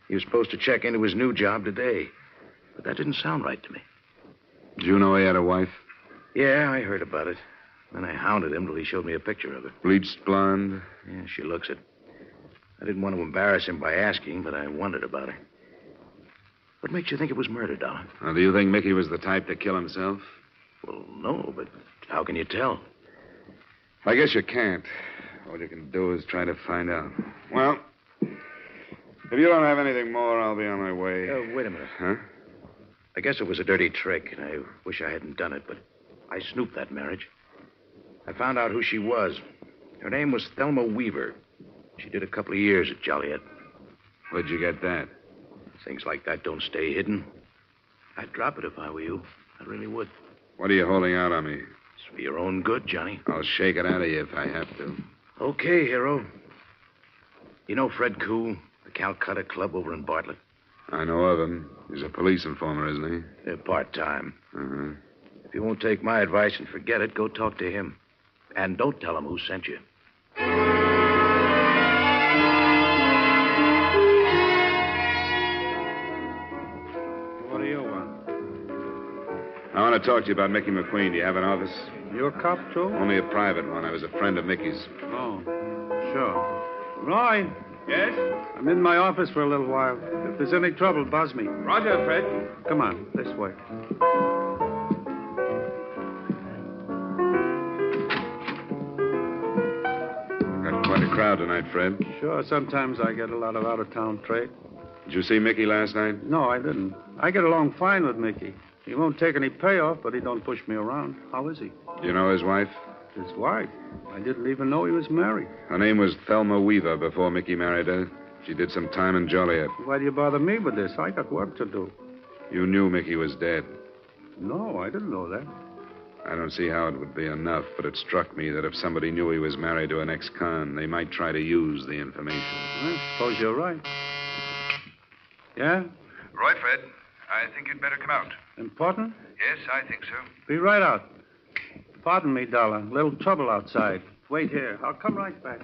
He was supposed to check into his new job today. But that didn't sound right to me. Did you know he had a wife? Yeah, I heard about it. Then I hounded him till he showed me a picture of her. Bleached blonde? Yeah, she looks it. I didn't want to embarrass him by asking, but I wondered about her. What makes you think it was murder, Dollar? Now, do you think Mickey was the type to kill himself? Well, no, but how can you tell? I guess you can't. All you can do is try to find out. Well, if you don't have anything more, I'll be on my way. Wait a minute. Huh? I guess it was a dirty trick, and I wish I hadn't done it, but I snooped that marriage. I found out who she was. Her name was Thelma Weaver. She did a couple of years at Joliet. Where'd you get that? Things like that don't stay hidden. I'd drop it if I were you. I really would. What are you holding out on me? It's for your own good, Johnny. I'll shake it out of you if I have to. Okay, hero. You know Fred Cool, the Calcutta Club over in Bartlett? I know of him. He's a police informer, isn't he? Part-time. Uh-huh. If you won't take my advice and forget it, go talk to him. And don't tell him who sent you. What do you want? I want to talk to you about Mickey McQueen. Do you have an office? You a cop, too? Only a private one. I was a friend of Mickey's. Oh, sure. Roy. Yes? I'm in my office for a little while. If there's any trouble, buzz me. Roger, Fred. Come on, this way. Got quite a crowd tonight, Fred. Sure, sometimes I get a lot of out-of-town trade. Did you see Mickey last night? No, I didn't. I get along fine with Mickey. He won't take any payoff, but he don't push me around. How is he? Do you know his wife? His wife? I didn't even know he was married. Her name was Thelma Weaver before Mickey married her. She did some time in Joliet. Why do you bother me with this? I got work to do. You knew Mickey was dead. No, I didn't know that. I don't see how it would be enough, but it struck me that if somebody knew he was married to an ex-con, they might try to use the information. I suppose you're right. Yeah? Right, Fred. I think you'd better come out. Important? Yes, I think so. Be right out. Pardon me, Dollar. A little trouble outside. Wait here. I'll come right back.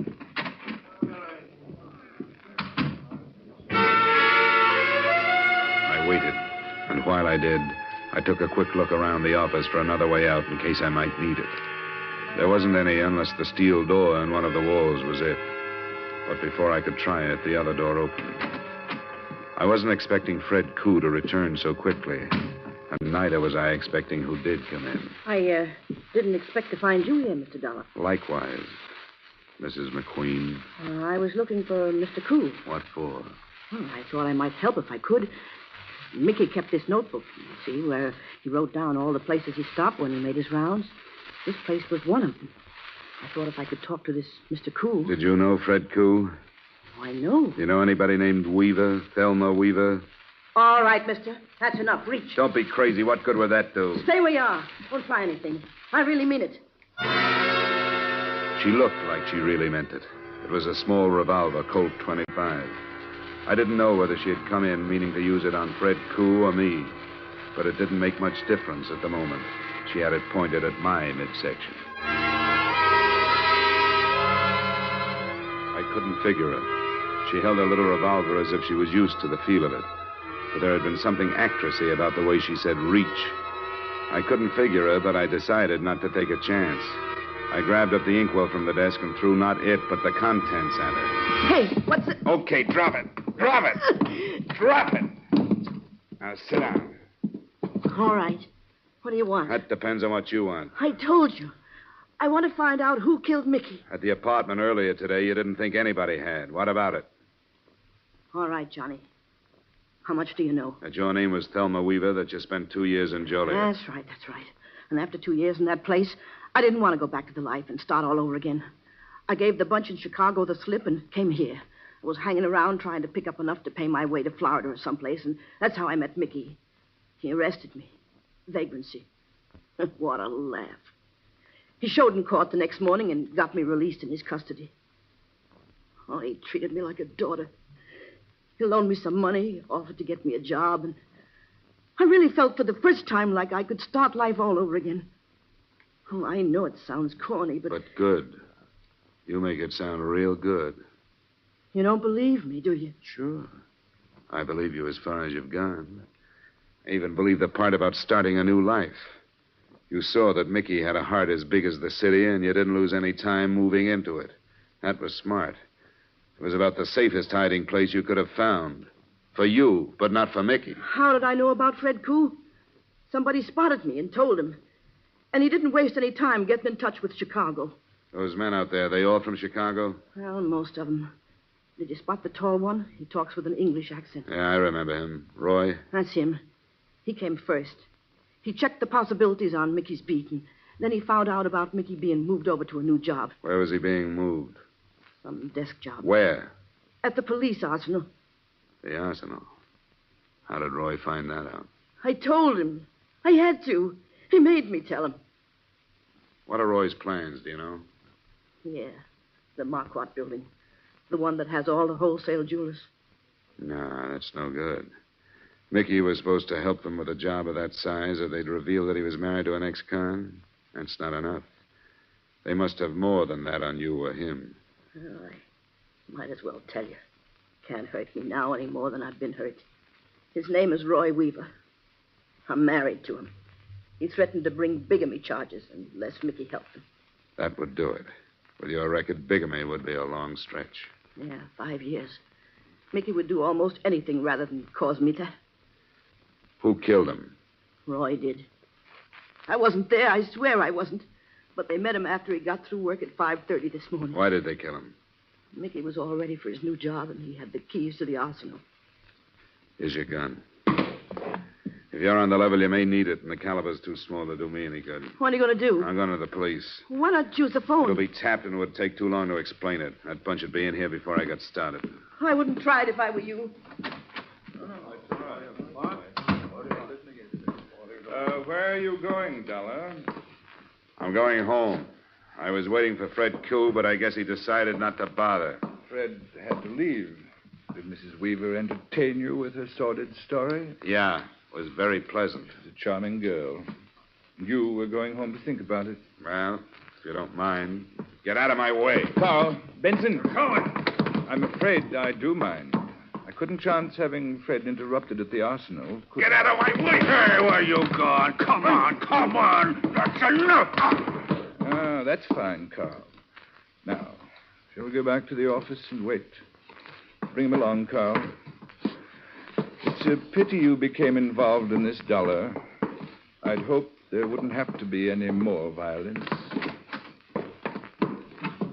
I waited, and while I did, I took a quick look around the office for another way out in case I might need it. There wasn't any unless the steel door in one of the walls was it. But before I could try it, the other door opened. I wasn't expecting Fred Koo to return so quickly, and neither was I expecting who did come in. I didn't expect to find you here, Mr. Dollar. Likewise, Mrs. McQueen. I was looking for Mr. Koo. What for? Well, I thought I might help if I could. Mickey kept this notebook, you see, where he wrote down all the places he stopped when he made his rounds. This place was one of them. I thought if I could talk to this Mr. Koo. Did you know Fred Koo? Oh, I know. You know anybody named Weaver? Thelma Weaver? All right, mister. That's enough. Reach. Don't be crazy. What good would that do? Stay where you are. Don't try anything. I really mean it. She looked like she really meant it. It was a small revolver, Colt 25. I didn't know whether she had come in meaning to use it on Fred Koo or me, but it didn't make much difference at the moment. She had it pointed at my midsection. I couldn't figure her. She held her little revolver as if she was used to the feel of it, but there had been something actressy about the way she said reach. I couldn't figure her, but I decided not to take a chance. I grabbed up the inkwell from the desk and threw not it, but the contents at her. Hey, what's it? Okay, drop it. Drop it. Drop it. Now sit down. All right. What do you want? That depends on what you want. I told you. I want to find out who killed Mickey. At the apartment earlier today, you didn't think anybody had. What about it? All right, Johnny. How much do you know? That your name was Thelma Weaver, that you spent 2 years in Joliet. That's right. And after 2 years in that place, I didn't want to go back to the life and start all over again. I gave the bunch in Chicago the slip and came here. I was hanging around trying to pick up enough to pay my way to Florida or someplace, and that's how I met Mickey. He arrested me. Vagrancy. What a laugh. He showed in court the next morning and got me released in his custody. Oh, he treated me like a daughter. He loaned me some money, offered to get me a job, and I really felt for the first time like I could start life all over again. Oh, I know it sounds corny, but... But good. You make it sound real good. You don't believe me, do you? Sure. I believe you as far as you've gone. I even believe the part about starting a new life. You saw that Mickey had a heart as big as the city, and you didn't lose any time moving into it. That was smart. It was about the safest hiding place you could have found. For you, but not for Mickey. How did I know about Fred Koo? Somebody spotted me and told him. And he didn't waste any time getting in touch with Chicago. Those men out there, they all from Chicago? Well, most of them. Did you spot the tall one? He talks with an English accent. Yeah, I remember him. Roy? That's him. He came first. He checked the possibilities on Mickey's beat, and then he found out about Mickey being moved over to a new job. Where was he being moved? Some desk job. Where? At the police arsenal. The arsenal. How did Roy find that out? I told him. I had to. He made me tell him. What are Roy's plans, do you know? Yeah, the Marquardt building. The one that has all the wholesale jewelers. No, that's no good. Mickey was supposed to help them with a job of that size, or they'd reveal that he was married to an ex-con. That's not enough. They must have more than that on you or him. Oh, I might as well tell you. Can't hurt me now any more than I've been hurt. His name is Roy Weaver. I'm married to him. He threatened to bring bigamy charges unless Mickey helped him. That would do it. With your record, bigamy would be a long stretch. Yeah, 5 years. Mickey would do almost anything rather than cause me that. Who killed him? Roy did. I wasn't there. I swear I wasn't. But they met him after he got through work at 5:30 this morning. Why did they kill him? Mickey was all ready for his new job, and he had the keys to the arsenal. Here's your gun. If you're on the level, you may need it, and the caliber's too small to do me any good. What are you going to do? I'm going to the police. Why not use the phone? It'll be tapped, and it would take too long to explain it. That bunch would be in here before I got started. I wouldn't try it if I were you. Where are you going, Dollar? I'm going home. I was waiting for Fred Koo, but I guess he decided not to bother. Fred had to leave. Did Mrs. Weaver entertain you with her sordid story? Yeah, it was very pleasant. She's a charming girl. You were going home to think about it. Well, if you don't mind, get out of my way. Carl, Benson. I'm afraid I do mind. I couldn't chance having Fred interrupted at the arsenal. Get out of my way! Hey, where you gone? Come on! That's enough! Ah, that's fine, Carl. Now, shall we go back to the office and wait? Bring him along, Carl. It's a pity you became involved in this, Dollar. I'd hoped there wouldn't have to be any more violence.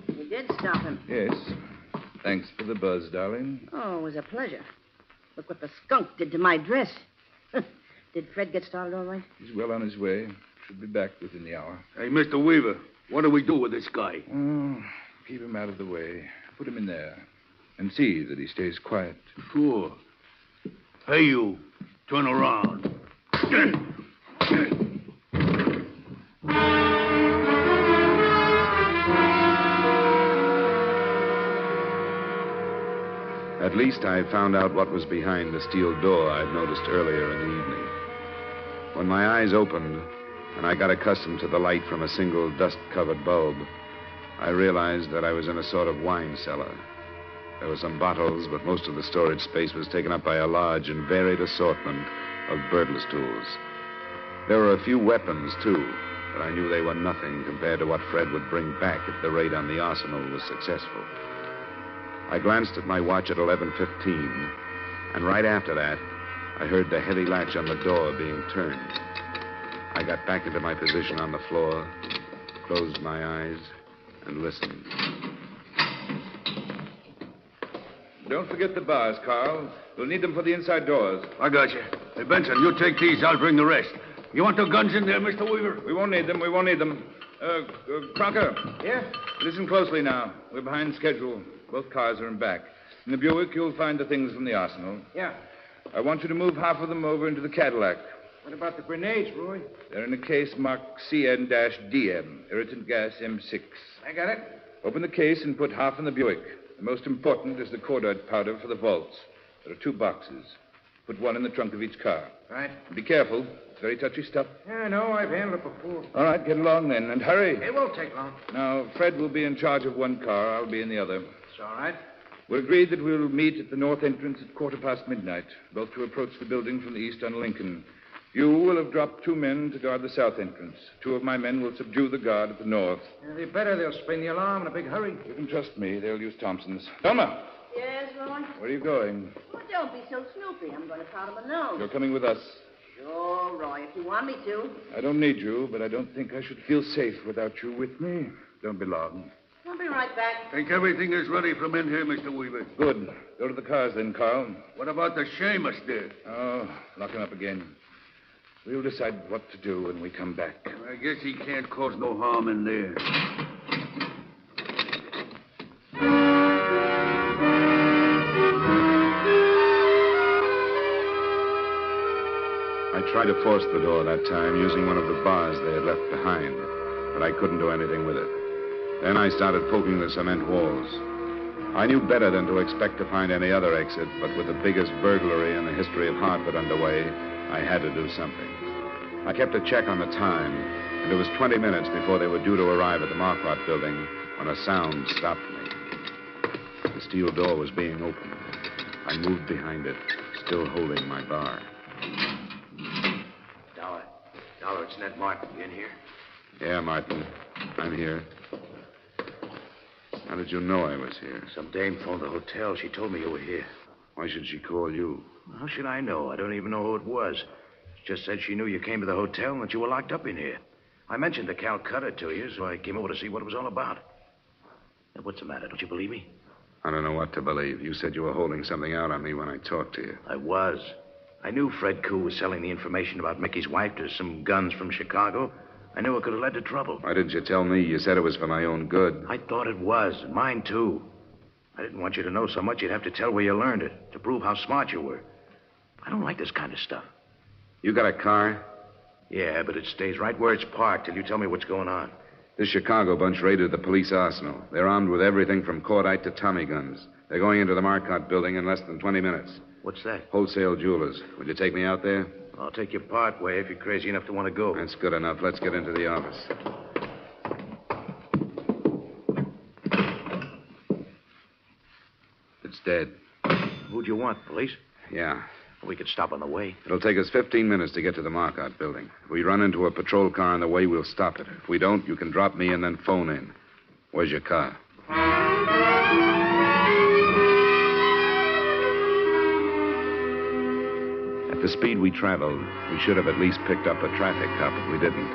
You did stop him. Yes. Thanks for the buzz, darling. Oh, it was a pleasure. Look what the skunk did to my dress. Did Fred get started all right? He's well on his way. Should be back within the hour. Hey, Mr. Weaver, what do we do with this guy? Oh, keep him out of the way. Put him in there. And see that he stays quiet. Sure. Hey, you. Turn around. At least I found out what was behind the steel door I'd noticed earlier in the evening. When my eyes opened and I got accustomed to the light from a single dust-covered bulb, I realized that I was in a sort of wine cellar. There were some bottles, but most of the storage space was taken up by a large and varied assortment of birdless tools. There were a few weapons, too, but I knew they were nothing compared to what Fred would bring back if the raid on the arsenal was successful. I glanced at my watch at 11:15, and right after that, I heard the heavy latch on the door being turned. I got back into my position on the floor, closed my eyes, and listened. Don't forget the bars, Carl. We'll need them for the inside doors. I got you. Hey, Benson, you take these. I'll bring the rest. You want the guns in there, Mr. Weaver? We won't need them. We won't need them. Crocker. Yeah? Listen closely now. We're behind schedule. Both cars are in back. In the Buick, you'll find the things from the arsenal. Yeah. I want you to move half of them over into the Cadillac. What about the grenades, Roy? They're in a case marked CN-DM, irritant gas M6. I got it. Open the case and put half in the Buick. The most important is the cordite powder for the vaults. There are 2 boxes. Put one in the trunk of each car. Right. Be careful. It's very touchy stuff. Yeah, I know. I've handled it before. All right, get along then, and hurry. It won't take long. Now, Fred will be in charge of one car. I'll be in the other. It's all right. We're agreed that we'll meet at the north entrance at midnight, both to approach the building from the east on Lincoln. You will have dropped 2 men to guard the south entrance. 2 of my men will subdue the guard at the north. Yeah, they better. They'll spring the alarm in a big hurry. You can trust me. They'll use Thompson's. Thelma! Yes, Lord? Where are you going? Oh, don't be so snoopy. I'm going to powder my nose. You're coming with us. Sure, Roy, if you want me to. I don't need you, but I don't think I should feel safe without you with me. Don't be long. I'll be right back. Think everything is ready from in here, Mr. Weaver. Good. Go to the cars then, Carl. What about the Seamus there? Oh, lock him up again. We'll decide what to do when we come back. I guess he can't cause no harm in there. I tried to force the door that time using one of the bars they had left behind, but I couldn't do anything with it. Then I started poking the cement walls. I knew better than to expect to find any other exit, but with the biggest burglary in the history of Hartford underway, I had to do something. I kept a check on the time, and it was 20 minutes before they were due to arrive at the Marquardt building when a sound stopped me. The steel door was being opened. I moved behind it, still holding my bar. Dollar, it's Ned Martin. You in here? Yeah, Martin. I'm here. How did you know I was here? Some dame phoned the hotel. She told me you were here. Why should she call you? How should I know? I don't even know who it was. She just said she knew you came to the hotel and that you were locked up in here. I mentioned the Calcutta to you, so I came over to see what it was all about. Now, what's the matter? Don't you believe me? I don't know what to believe. You said you were holding something out on me when I talked to you. I was. I knew Fred Koo was selling the information about Mickey's wife to some guns from Chicago. I knew it could have led to trouble. Why didn't you tell me? You said it was for my own good. I thought it was, and mine, too. I didn't want you to know so much you'd have to tell where you learned it, to prove how smart you were. I don't like this kind of stuff. You got a car? Yeah, but it stays right where it's parked till you tell me what's going on. This Chicago bunch raided the police arsenal. They're armed with everything from cordite to Tommy guns. They're going into the Marquardt building in less than 20 minutes. What's that? Wholesale jewelers. Would you take me out there? I'll take you part way if you're crazy enough to want to go. That's good enough. Let's get into the office. It's dead. Who'd you want, police? Yeah. We could stop on the way. It'll take us 15 minutes to get to the Marquardt building. If we run into a patrol car on the way, we'll stop it. If we don't, you can drop me and then phone in. Where's your car? At the speed we traveled, we should have at least picked up a traffic cop, but we didn't.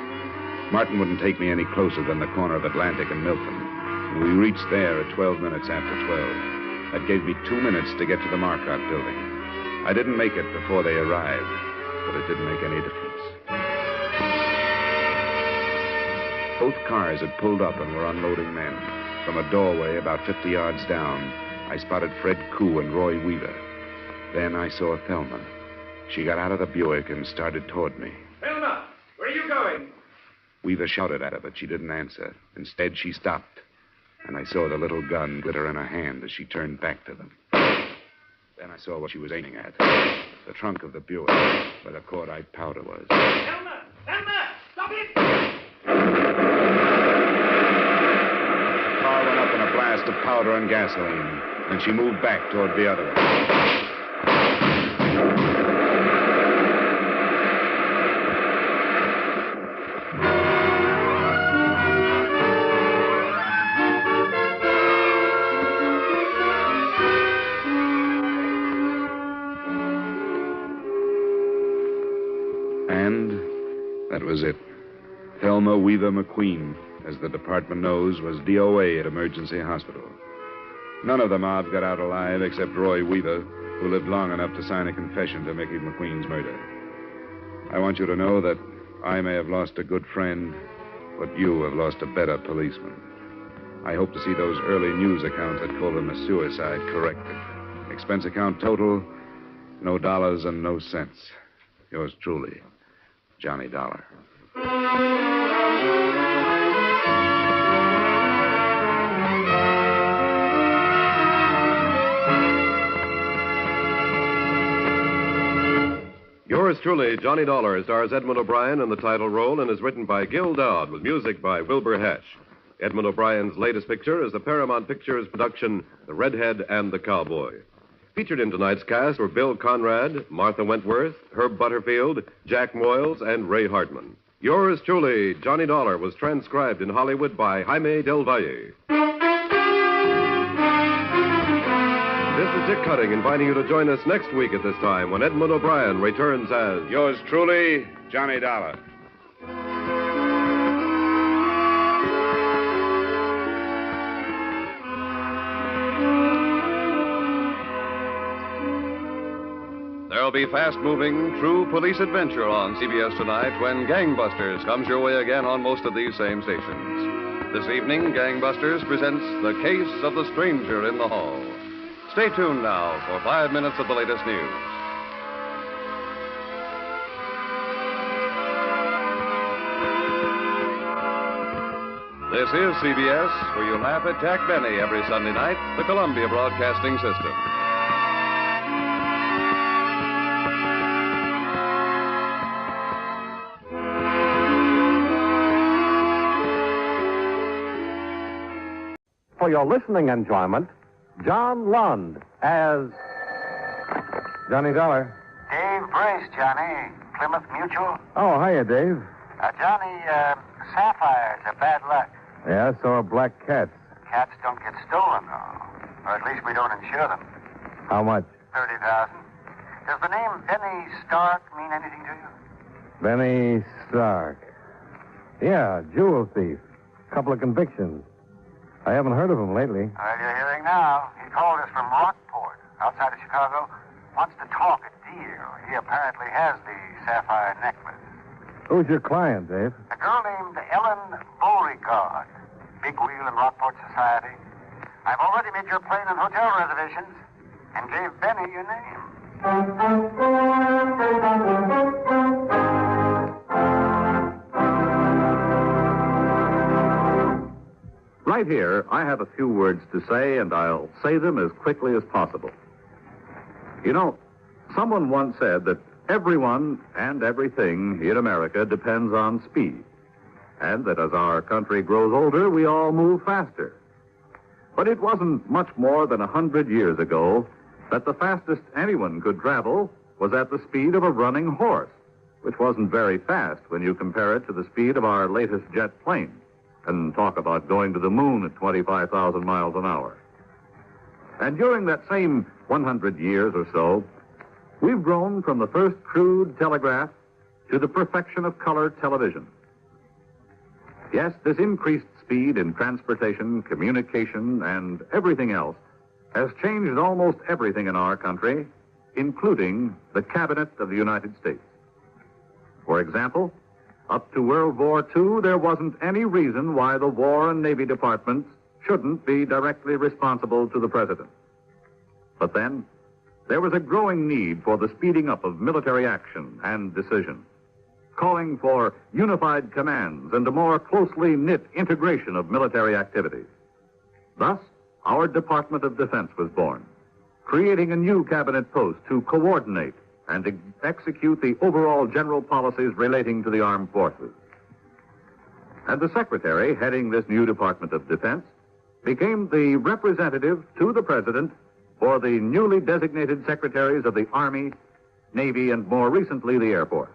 Martin wouldn't take me any closer than the corner of Atlantic and Milton. And we reached there at 12 minutes after 12. That gave me 2 minutes to get to the Marquardt building. I didn't make it before they arrived, but it didn't make any difference. Both cars had pulled up and were unloading men. From a doorway about 50 yards down, I spotted Fred Koo and Roy Weaver. Then I saw Thelma. She got out of the Buick and started toward me. Thelma, where are you going? Weaver shouted at her, but she didn't answer. Instead, she stopped, and I saw the little gun glitter in her hand as she turned back to them. Then I saw what she was aiming at. The trunk of the Buick, where the cordite powder was. Thelma! Thelma! Stop it! The car went up in a blast of powder and gasoline, and she moved back toward the other one. That was it. Thelma Weaver McQueen, as the department knows, was DOA at Emergency Hospital. None of the mob got out alive except Roy Weaver, who lived long enough to sign a confession to Mickey McQueen's murder. I want you to know that I may have lost a good friend, but you have lost a better policeman. I hope to see those early news accounts that called him a suicide corrected. Expense account total, no dollars and no cents. Yours truly, Johnny Dollar. Yours truly, Johnny Dollar, stars Edmund O'Brien in the title role and is written by Gil Dodd with music by Wilbur Hatch. Edmund O'Brien's latest picture is the Paramount Pictures production, The Redhead and the Cowboy. Featured in tonight's cast were Bill Conrad, Martha Wentworth, Herb Butterfield, Jack Moyles, and Ray Hartman. Yours truly, Johnny Dollar, was transcribed in Hollywood by Jaime Del Valle. This is Dick Cutting inviting you to join us next week at this time when Edmund O'Brien returns as... Yours truly, Johnny Dollar. There'll be fast-moving, true police adventure on CBS tonight when Gangbusters comes your way again on most of these same stations. This evening, Gangbusters presents The Case of the Stranger in the Hall. Stay tuned now for 5 minutes of the latest news. This is CBS, where you laugh at Jack Benny every Sunday night, the Columbia Broadcasting System. For your listening enjoyment, John Lund as Johnny Dollar. Dave Brace, Johnny. Plymouth Mutual. Oh, hiya, Dave. Johnny, sapphires are bad luck. Yeah, so are black cats. Cats don't get stolen, though. Or at least we don't insure them. How much? $30,000. Does the name Benny Stark mean anything to you? Benny Stark. Yeah, jewel thief. Couple of convictions. I haven't heard of him lately. Well, you're hearing now. He called us from Rockport, outside of Chicago. Wants to talk a deal. He apparently has the sapphire necklace. Who's your client, Dave? A girl named Ellen Beauregard. Big wheel in Rockport society. I've already made your plane and hotel reservations and gave Benny your name. Right here, I have a few words to say, and I'll say them as quickly as possible. You know, someone once said that everyone and everything in America depends on speed, and that as our country grows older, we all move faster. But it wasn't much more than 100 years ago that the fastest anyone could travel was at the speed of a running horse, which wasn't very fast when you compare it to the speed of our latest jet plane. And talk about going to the moon at 25,000 miles an hour. And during that same 100 years or so, we've grown from the first crude telegraph to the perfection of color television. Yes, this increased speed in transportation, communication, and everything else has changed almost everything in our country including the Cabinet of the United States. For example, up to World War II, there wasn't any reason why the War and Navy departments shouldn't be directly responsible to the President. But then, there was a growing need for the speeding up of military action and decision, calling for unified commands and a more closely knit integration of military activities. Thus, our Department of Defense was born, creating a new cabinet post to coordinate and execute the overall general policies relating to the armed forces. And the secretary heading this new Department of Defense became the representative to the President for the newly designated secretaries of the Army, Navy, and more recently, the Air Force.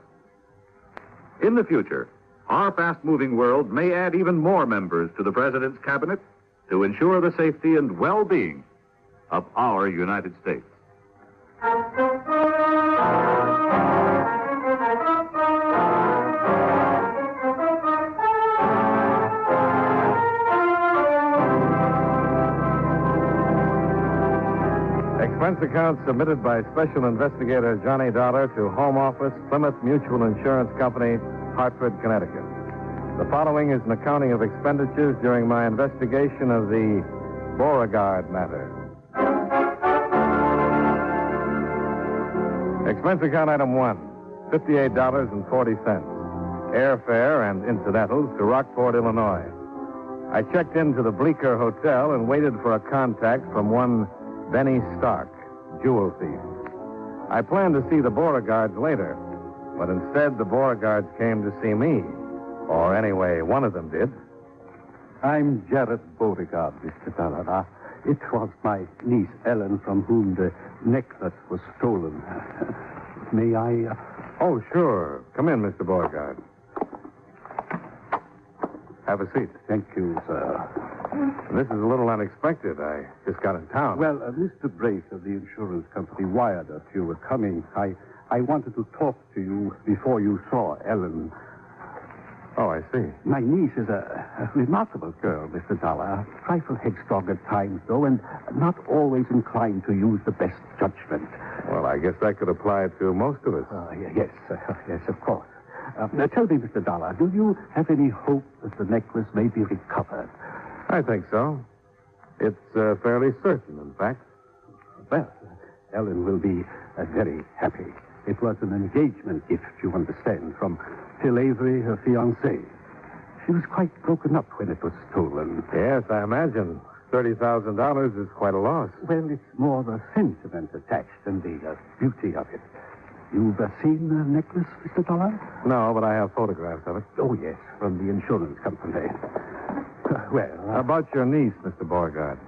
In the future, our fast-moving world may add even more members to the President's cabinet to ensure the safety and well-being of our United States. Expense account submitted by Special Investigator Johnny Dollar to Home Office, Plymouth Mutual Insurance Company, Hartford, Connecticut. The following is an accounting of expenditures during my investigation of the Beauregard matter. Expense account item 1, $58.40. Airfare and incidentals to Rockport, Illinois. I checked into the Bleecker Hotel and waited for a contact from one Benny Stark, jewel thief. I planned to see the Beauregards later, but instead the Beauregards came to see me. Or anyway, one of them did. I'm Jared Beauregard, Mr. Dollar. It was my niece, Ellen, from whom the necklace was stolen. May I... Oh, sure. Come in, Mr. Beauregard. Have a seat. Thank you, sir. This is a little unexpected. I just got in town. Well, Mr. Brace of the insurance company wired us you were coming. I wanted to talk to you before you saw Ellen. Oh, I see. My niece is a remarkable girl, Mr. Dollar. A trifle headstrong at times, though, and not always inclined to use the best judgment. Well, I guess that could apply to most of us. Yes, yes, of course. Now, tell me, Mr. Dollar, do you have any hope that the necklace may be recovered? I think so. It's fairly certain, in fact. Well, Ellen will be very happy. It was an engagement gift, you understand, from Phil Avery, her fiancé. She was quite broken up when it was stolen. Yes, I imagine. $30,000 is quite a loss. Well, it's more the sentiment attached than the beauty of it. You've seen the necklace, Mr. Dollar? No, but I have photographs of it. Oh, yes, from the insurance company. Well... How about your niece, Mr. Beauregard?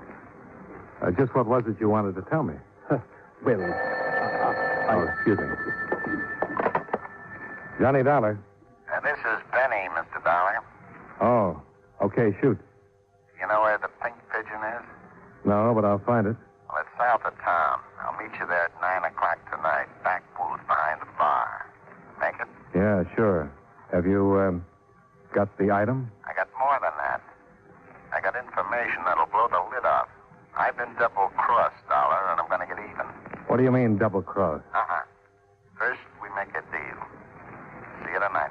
Just what was it you wanted to tell me? Well, excuse me. Johnny Dollar. This is Benny, Mr. Dollar. Oh, okay, shoot. You know where the Pink Pigeon is? No, but I'll find it. Well, it's south of town. I'll meet you there at 9 o'clock tonight. Back booth behind the bar. Make it? Yeah, sure. Have you, got the item? I got more than that. I got information that'll blow the lid off. I've been double-crossed, Dollar, and I'm going to get even. What do you mean, double-cross? First, we make a deal. See you tonight.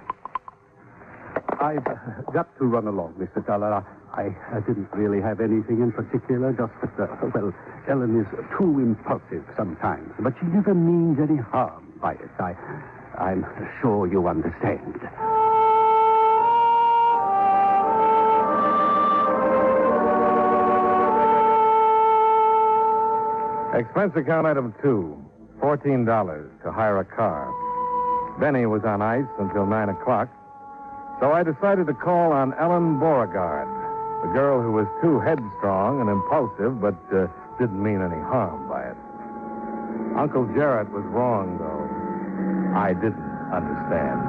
I've got to run along, Mr. Dollar. I didn't really have anything in particular, just that, well, Ellen is too impulsive sometimes, but she never means any harm by it. I'm sure you understand. Expense account item 2, $14 to hire a car. Benny was on ice until 9 o'clock, so I decided to call on Ellen Beauregard, the girl who was too headstrong and impulsive, but didn't mean any harm by it. Uncle Jarrett was wrong, though. I didn't understand.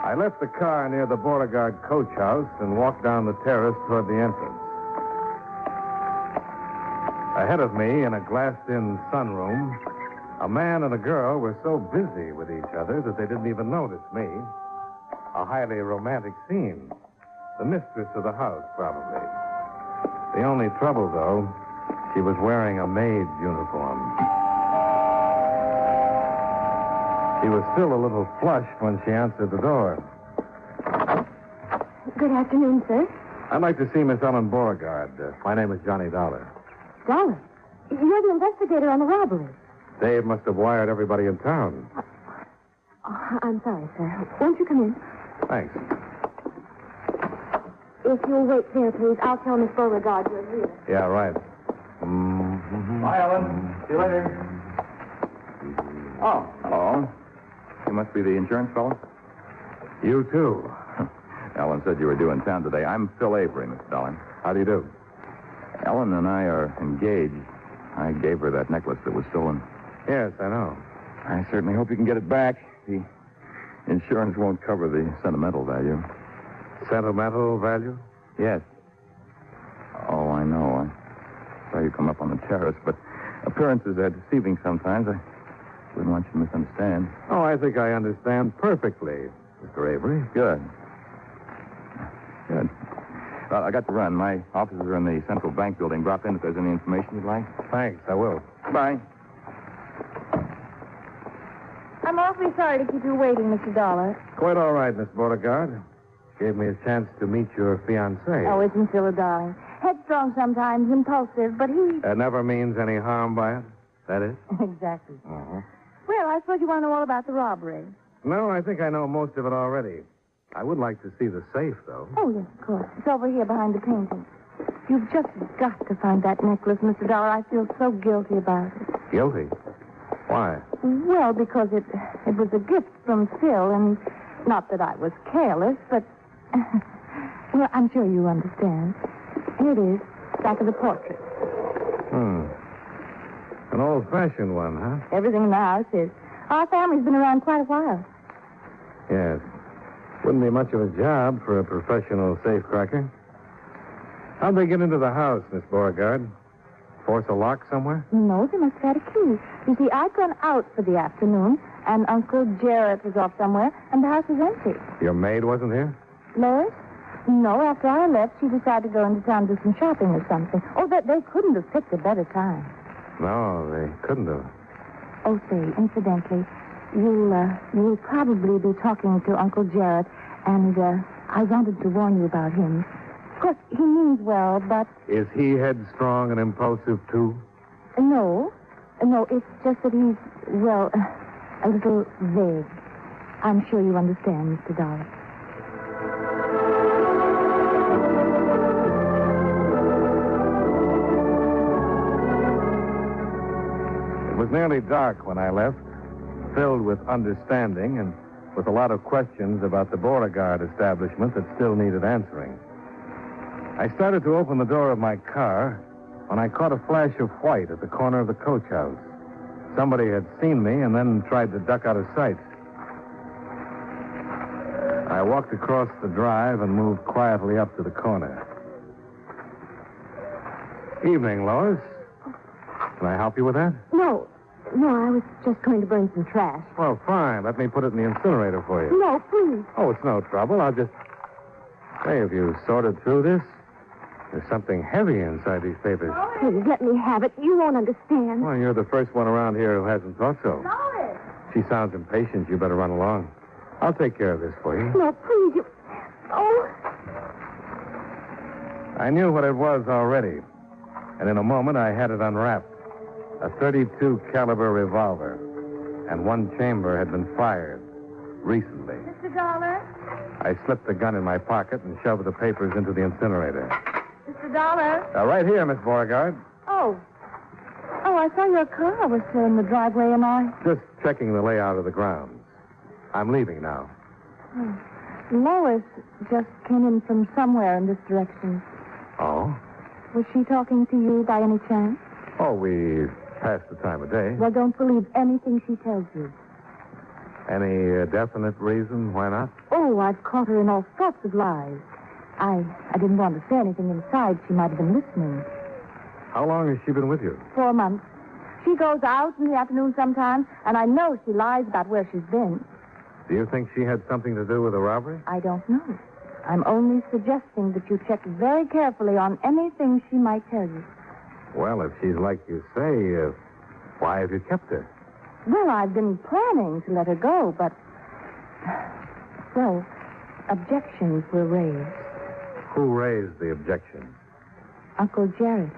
I left the car near the Beauregard coach house and walked down the terrace toward the entrance. Ahead of me, in a glassed-in sunroom, a man and a girl were so busy with each other that they didn't even notice me. A highly romantic scene. The mistress of the house, probably. The only trouble, though, She was wearing a maid's uniform. She was still a little flushed when she answered the door. Good afternoon, sir. I'd like to see Miss Ellen Beauregard. My name is Johnny Dollar. Dollar? You're the investigator on the robbery. Dave must have wired everybody in town. Oh, I'm sorry, sir. Won't you come in? Thanks. If you'll wait there, please, I'll tell Miss Beauregard you're here. Yeah, right. Bye, Ellen. See you later. Oh, hello. You must be the insurance fellow? You, too. Ellen said you were due in town today. I'm Phil Avery, Miss Dollar. How do you do? Ellen and I are engaged. I gave her that necklace that was stolen. Yes, I know. I certainly hope you can get it back. The insurance won't cover the sentimental value. Sentimental value? Yes. Oh, I know. I saw you come up on the terrace, but appearances are deceiving sometimes. I wouldn't want you to misunderstand. Oh, I think I understand perfectly, Mr. Avery. Good. Well, I got to run. My offices are in the Central Bank building. Drop in if there's any information you'd like. Thanks, I will. Bye. I'm awfully sorry to keep you waiting, Mr. Dollar. Quite all right, Miss Beauregard. Gave me a chance to meet your fiancé. Oh, isn't Phil a darling? Headstrong sometimes, impulsive, but he... That never means any harm by it, that is? Exactly. Uh-huh. Well, I suppose you want to know all about the robbery. No, I think I know most of it already. I would like to see the safe, though. Oh, yes, of course. It's over here behind the painting. You've just got to find that necklace, Mr. Dollar. I feel so guilty about it. Guilty? Why? Well, because it was a gift from Phil, and not that I was careless, but... well, I'm sure you understand. Here it is, back of the portrait. An old-fashioned one, huh? Everything in the house is. Our family's been around quite a while. Yes. Wouldn't be much of a job for a professional safecracker. How'd they get into the house, Miss Beauregard? Force a lock somewhere? No, they must have had a key. You see, I'd gone out for the afternoon, and Uncle Jarrett was off somewhere, and the house was empty. Your maid wasn't here? Lois? No, after I left, she decided to go into town to do some shopping or something. Oh, they couldn't have picked a better time. No, they couldn't have. Oh, say, incidentally, you'll probably be talking to Uncle Jarrett, and I wanted to warn you about him. Of course, he means well, but... Is he headstrong and impulsive, too? No, it's just that he's, well, a little vague. I'm sure you understand, Mr. Dollar. It was nearly dark when I left, filled with understanding and with a lot of questions about the Beauregard establishment that still needed answering. I started to open the door of my car when I caught a flash of white at the corner of the coach house. Somebody had seen me and then tried to duck out of sight. I walked across the drive and moved quietly up to the corner. Evening, Lois. Can I help you with that? No, I was just going to burn some trash. Well, fine. Let me put it in the incinerator for you. No, please. Oh, it's no trouble. I'll just... Hey, have you sorted through this? There's something heavy inside these papers. Please, let me have it. You won't understand. Well, you're the first one around here who hasn't thought so. Lois! She sounds impatient. You better run along. I'll take care of this for you. No, please. You... Oh. I knew what it was already. And in a moment, I had it unwrapped. A .32 caliber revolver. And one chamber had been fired recently. Mr. Dollar? I slipped the gun in my pocket and shoved the papers into the incinerator. Mr. Dollar? Right here, Miss Beauregard. Oh, I saw your car was still in the driveway, and I... Just checking the layout of the grounds. I'm leaving now. Oh. Lois just came in from somewhere in this direction. Oh? Was she talking to you by any chance? Oh, we passed the time of day. Well, don't believe anything she tells you. Any definite reason why not? Oh, I've caught her in all sorts of lies. I didn't want to say anything inside. She might have been listening. How long has she been with you? 4 months. She goes out in the afternoon sometimes, and I know she lies about where she's been. Do you think she had something to do with the robbery? I don't know. I'm only suggesting that you check very carefully on anything she might tell you. Well, if she's like you say, why have you kept her? Well, I've been planning to let her go, but... Well, objections were raised. Who raised the objection? Uncle Jared.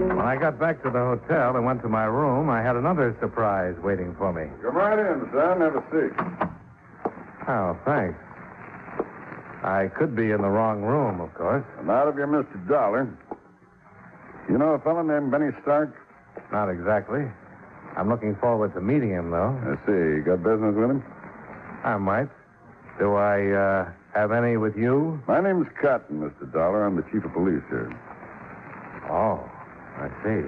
When I got back to the hotel and went to my room, I had another surprise waiting for me. Come right in, son. Have a seat. Oh, thanks. I could be in the wrong room, of course. Not if you're Mr. Dollar. You know a fellow named Benny Stark? Not exactly. I'm looking forward to meeting him, though. I see. You got business with him? I might. Do I have any with you? My name's Cotton, Mr. Dollar. I'm the chief of police here. Oh, I see.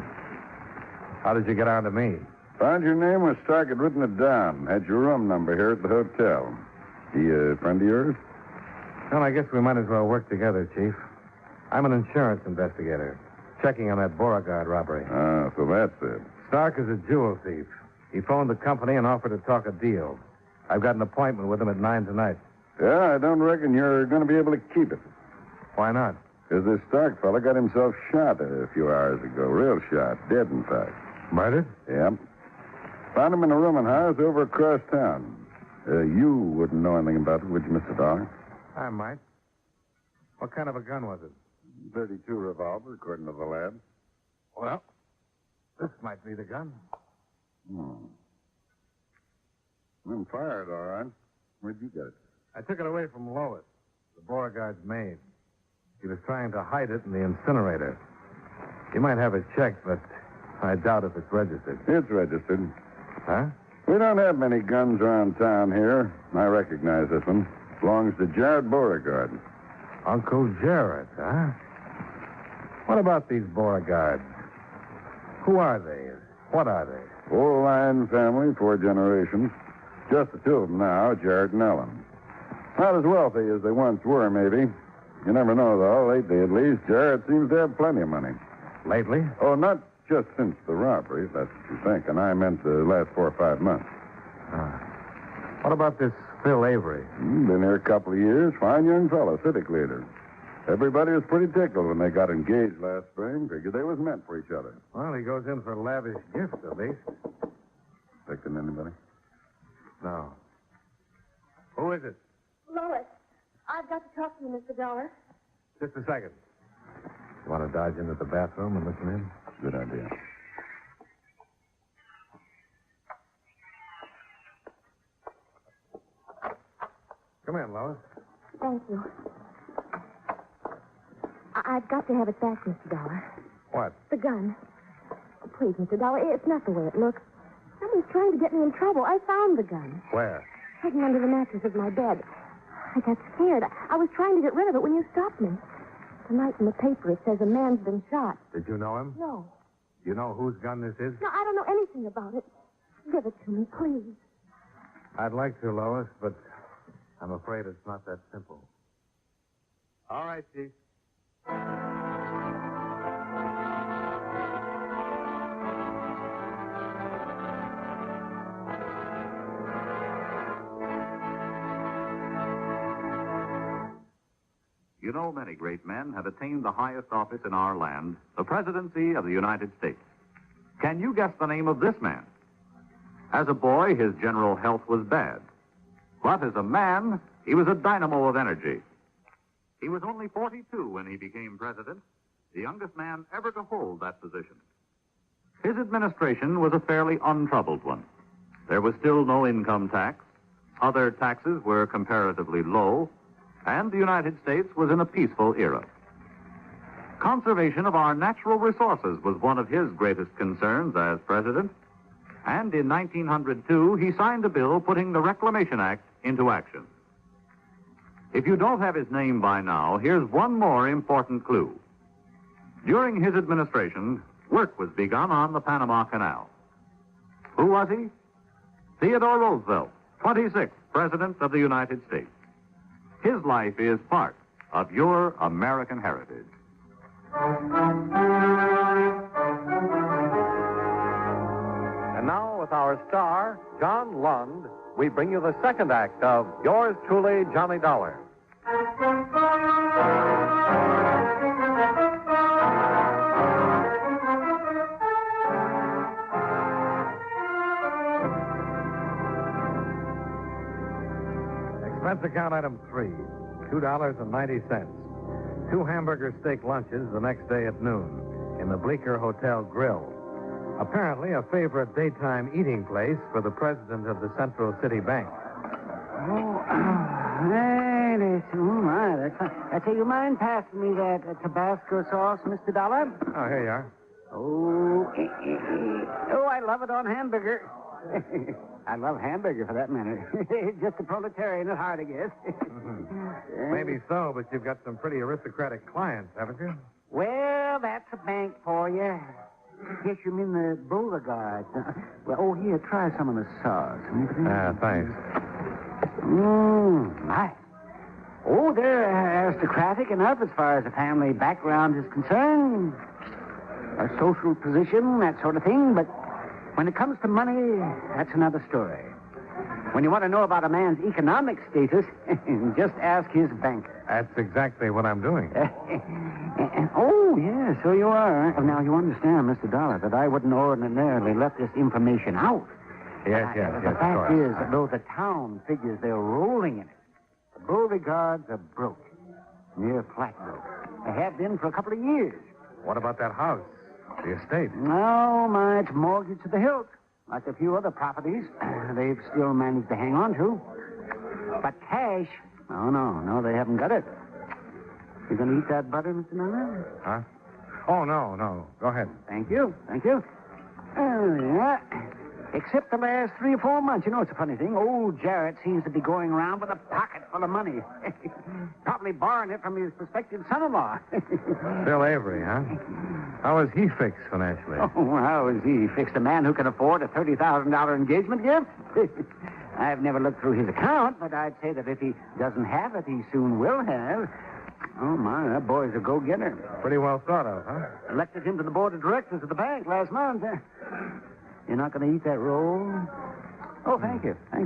How did you get on to me? Found your name where Stark had written it down. Had your room number here at the hotel. He a friend of yours? Well, I guess we might as well work together, Chief. I'm an insurance investigator, checking on that Beauregard robbery. Ah, so that's it. Stark is a jewel thief. He phoned the company and offered to talk a deal. I've got an appointment with him at 9 tonight. Yeah, I don't reckon you're going to be able to keep it. Why not? Because this Stark fella got himself shot a few hours ago. Real shot. Dead, in fact. Murdered? Yep. Found him in a rooming house over across town. You wouldn't know anything about it, would you, Mr. Dollar? I might. What kind of a gun was it? 32 revolver, according to the lab. Well, this might be the gun. Been fired, all right. Where'd you get it? I took it away from Lois, the Beauregard's maid. He was trying to hide it in the incinerator. You might have it checked, but I doubt if it's registered. It's registered. Huh? We don't have many guns around town here. I recognize this one. Belongs to Jared Beauregard. Uncle Jared, huh? What about these Beauregards? Who are they? What are they? Old line family, 4 generations. Just the two of them now, Jared and Ellen. Not as wealthy as they once were, maybe. You never know, though. Lately, at least, Jared seems to have plenty of money. Lately? Oh, not just since the robbery, if that's what you think. And I meant the last 4 or 5 months. What about this Phil Avery? Been here a couple of years. Fine young fellow, civic leader. Everybody was pretty tickled when they got engaged last spring. Figured they was meant for each other. Well, he goes in for lavish gifts, at least. Expecting anybody? No. Who is it? Lois, I've got to talk to you, Mr. Dollar. Just a second. You want to dodge into the bathroom and listen in? Good idea. Come in, Lois. Thank you. I've got to have it back, Mr. Dollar. What? The gun. Oh, please, Mr. Dollar, it's not the way it looks. Somebody's trying to get me in trouble. I found the gun. Where? Hidden under the mattress of my bed. I got scared. I was trying to get rid of it when you stopped me. Tonight in the paper, it says a man's been shot. Did you know him? No. You know whose gun this is? No, I don't know anything about it. Give it to me, please. I'd like to, Lois, but I'm afraid it's not that simple. All right, Chief. You know, many great men have attained the highest office in our land, the presidency of the United States. Can you guess the name of this man? As a boy, his general health was bad. But as a man, he was a dynamo of energy. He was only 42 when he became president, the youngest man ever to hold that position. His administration was a fairly untroubled one. There was still no income tax. Other taxes were comparatively low. And the United States was in a peaceful era. Conservation of our natural resources was one of his greatest concerns as president. And in 1902, he signed a bill putting the Reclamation Act into action. If you don't have his name by now, here's one more important clue. During his administration, work was begun on the Panama Canal. Who was he? Theodore Roosevelt, 26th President of the United States. His life is part of your American heritage. And now, now, with our star, John Lund, we bring you the second act of Yours Truly, Johnny Dollar. Expense account item 3, $2.90. 2 hamburger steak lunches the next day at noon in the Bleecker Hotel Grill. Apparently a favorite daytime eating place for the president of the Central City Bank. Hey, listen, all right. I say, you mind passing me that Tabasco sauce, Mr. Dollar? Oh, here you are. Oh, I love it on hamburger. I love hamburger, for that matter. Just a proletarian at heart, I guess. Maybe so, but you've got some pretty aristocratic clients, haven't you? Well, that's a bank for you. Guess you mean the Beauregard. Well, here, try some of the sauce. Thanks. Nice. Oh, they're aristocratic enough as far as the family background is concerned. A social position, that sort of thing, but when it comes to money, that's another story. When you want to know about a man's economic status, just ask his banker. That's exactly what I'm doing. Oh, yeah, so you are. Now, you understand, Mr. Dollar, that I wouldn't ordinarily let this information out. Yes, The fact is, though the town figures they're rolling in it, the Beauregards are broke. Near flat broke. They have been for a couple of years. What about that house? The estate? No, it's mortgaged to the hilt. Like a few other properties, they've still managed to hang on to. But cash, no, they haven't got it. You going to eat that butter, Mr. Dollar? Huh? Oh, no. Go ahead. Thank you. Yeah. Except the last 3 or 4 months. You know, it's a funny thing. Old Jarrett seems to be going around with a pocket full of money. Probably borrowing it from his prospective son-in-law. Bill Avery, huh? How is he fixed financially? Oh, how is he fixed? A man who can afford a $30,000 engagement gift? I've never looked through his account, but I'd say that if he doesn't have it, he soon will have. Oh, my, that boy's a go-getter. Pretty well thought of, huh? Elected him to the board of directors of the bank last month. You're not going to eat that roll? Oh, thank you. I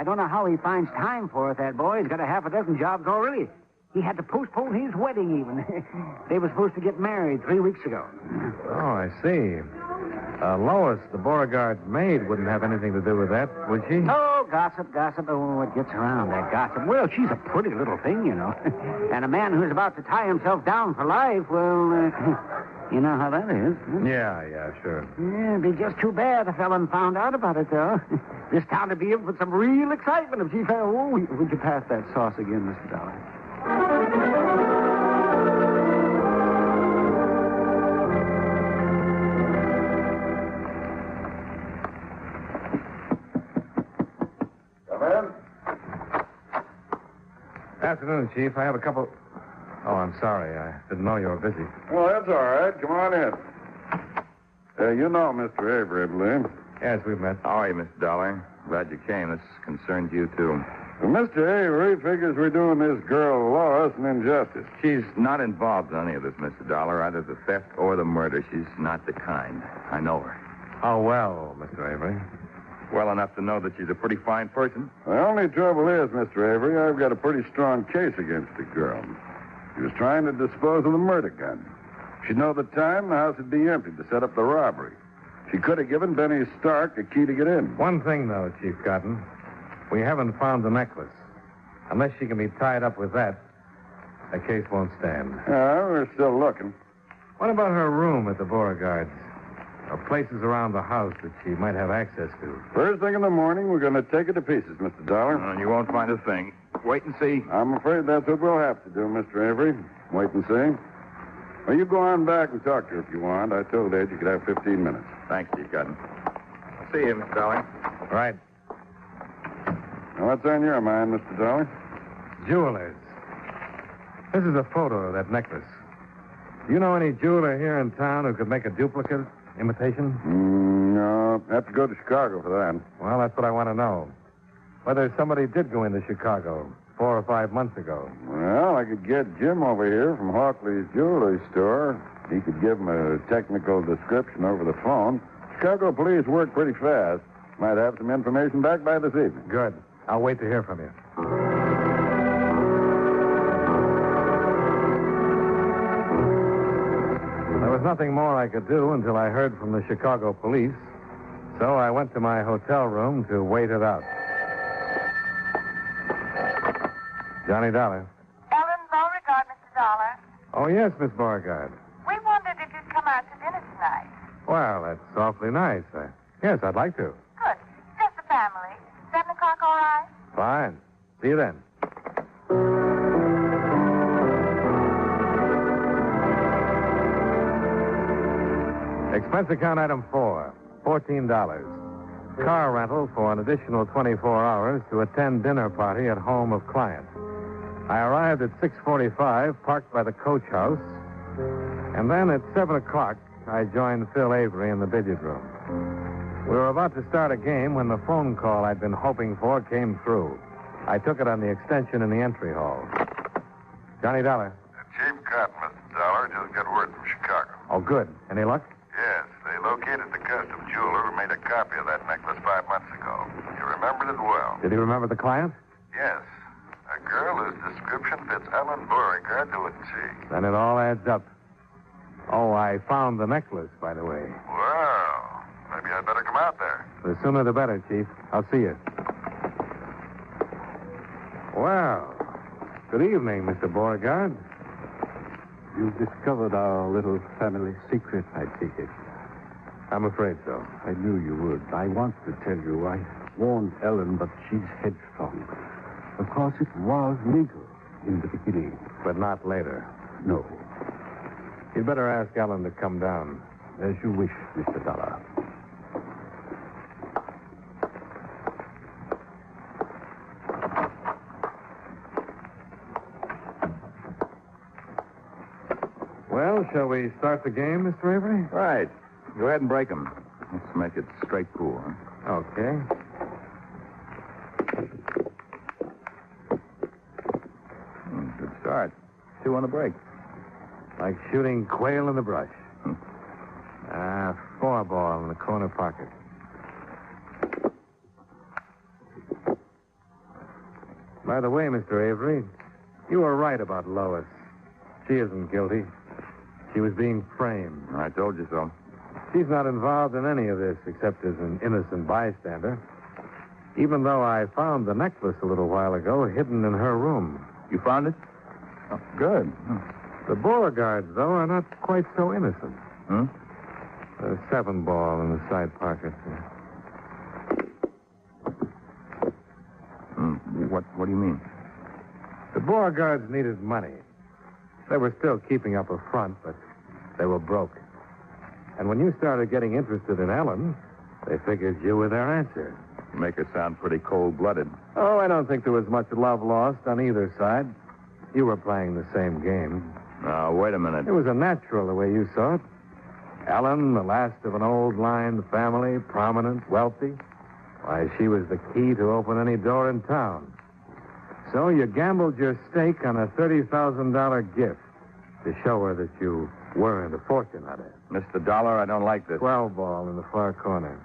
don't know how he finds time for it, that boy. He's got a half a dozen jobs already. He had to postpone his wedding, even. They were supposed to get married 3 weeks ago. Oh, I see. Lois, the Beauregard maid, wouldn't have anything to do with that, would she? Oh, gossip. Oh, it gets around, that gossip. Well, she's a pretty little thing, you know. And a man who's about to tie himself down for life, well, you know how that is. Huh? Yeah, sure. Yeah, it'd be just too bad the felon found out about it, though. This town would be in for some real excitement if she found... Oh, would you pass that sauce again, Mr. Dollar? Afternoon, Chief. I have a couple... Oh, I'm sorry. I didn't know you were busy. Oh, that's all right. Come on in. You know Mr. Avery, I believe. Yes, we've met. How are you, Mr. Dollar? Glad you came. This concerns you, too. Well, Mr. Avery figures we're doing this girl Lois an injustice. She's not involved in any of this, Mr. Dollar, either the theft or the murder. She's not the kind. I know her. How well, Mr. Avery? Well enough to know that she's a pretty fine person. The only trouble is, Mr. Avery, I've got a pretty strong case against the girl. She was trying to dispose of the murder gun. If she'd know the time, the house would be empty to set up the robbery. She could have given Benny Stark a key to get in. One thing, though, Chief Cotton. We haven't found the necklace. Unless she can be tied up with that, the case won't stand. We're still looking. What about her room at the Beauregards? Or places around the house that she might have access to? First thing in the morning, we're going to take it to pieces, Mr. Dollar. You won't find a thing. Wait and see. I'm afraid that's what we'll have to do, Mr. Avery. Wait and see. Well, you go on back and talk to her if you want. I told Ed you could have 15 minutes. Thanks, Chief Cotton. I'll see you, Mr. Dollar. Right. Now, what's on your mind, Mr. Dollar? Jewelers. This is a photo of that necklace. Do you know any jeweler here in town who could make a duplicate, imitation? No. Have to go to Chicago for that. Well, that's what I want to know. Whether somebody did go into Chicago 4 or 5 months ago. Well, I could get Jim over here from Hawkley's jewelry store. He could give him a technical description over the phone. Chicago police work pretty fast. Might have some information back by this evening. Good. I'll wait to hear from you. There was nothing more I could do until I heard from the Chicago police, so I went to my hotel room to wait it out. Johnny Dollar. Ellen Beauregard, Mr. Dollar. Oh, yes, Miss Beauregard. We wondered if you'd come out to dinner tonight. Well, that's awfully nice. Yes, I'd like to. Good. Just the family. 7 o'clock, all right? Fine. See you then. Expense account item 4, $14. Car rental for an additional 24 hours to attend dinner party at home of client. I arrived at 6:45, parked by the coach house, and then at 7 o'clock, I joined Phil Avery in the billiard room. We were about to start a game when the phone call I'd been hoping for came through. I took it on the extension in the entry hall. Johnny Dollar. Chief Cotton, Mr. Dollar, just got word from Chicago. Oh, good. Any luck? Yes, they located the custom jeweler who made a copy of that necklace 5 months ago. He remembered it well. Did he remember the client? Yes. A girl whose description fits Ellen Beauregard to a T. Then it all adds up. Oh, I found the necklace, by the way. Well, maybe I'd better come out there. The sooner the better, Chief. I'll see you. Well, good evening, Mr. Beauregard. You've discovered our little family secret, I take it. I'm afraid so. I knew you would. I want to tell you, I warned Ellen, but she's headstrong. Of course, it was legal in the beginning. But not later. No. You'd better ask Ellen to come down. As you wish, Mr. Dollar. Well, shall we start the game, Mr. Avery? Right. Go ahead and break them. Let's make it straight pool, huh? Okay. Good start. 2 on the break. Like shooting quail in the brush. 4 ball in the corner pocket. By the way, Mr. Avery, you were right about Lois. She isn't guilty. She was being framed. I told you so. She's not involved in any of this except as an innocent bystander. Even though I found the necklace a little while ago hidden in her room. You found it? Oh, good. The Beauregards, though, are not quite so innocent. Hmm? A 7 ball in the side pocket. What do you mean? The Beauregards needed money. They were still keeping up a front, but they were broke. And when you started getting interested in Ellen, they figured you were their answer. You make her sound pretty cold-blooded. Oh, I don't think there was much love lost on either side. You were playing the same game. Now, wait a minute. It was a natural the way you saw it. Ellen, the last of an old line family, prominent, wealthy. Why, she was the key to open any door in town. So you gambled your stake on a $30,000 gift to show her that you weren't a fortune hunter. Mr. Dollar, I don't like this. 12 ball in the far corner.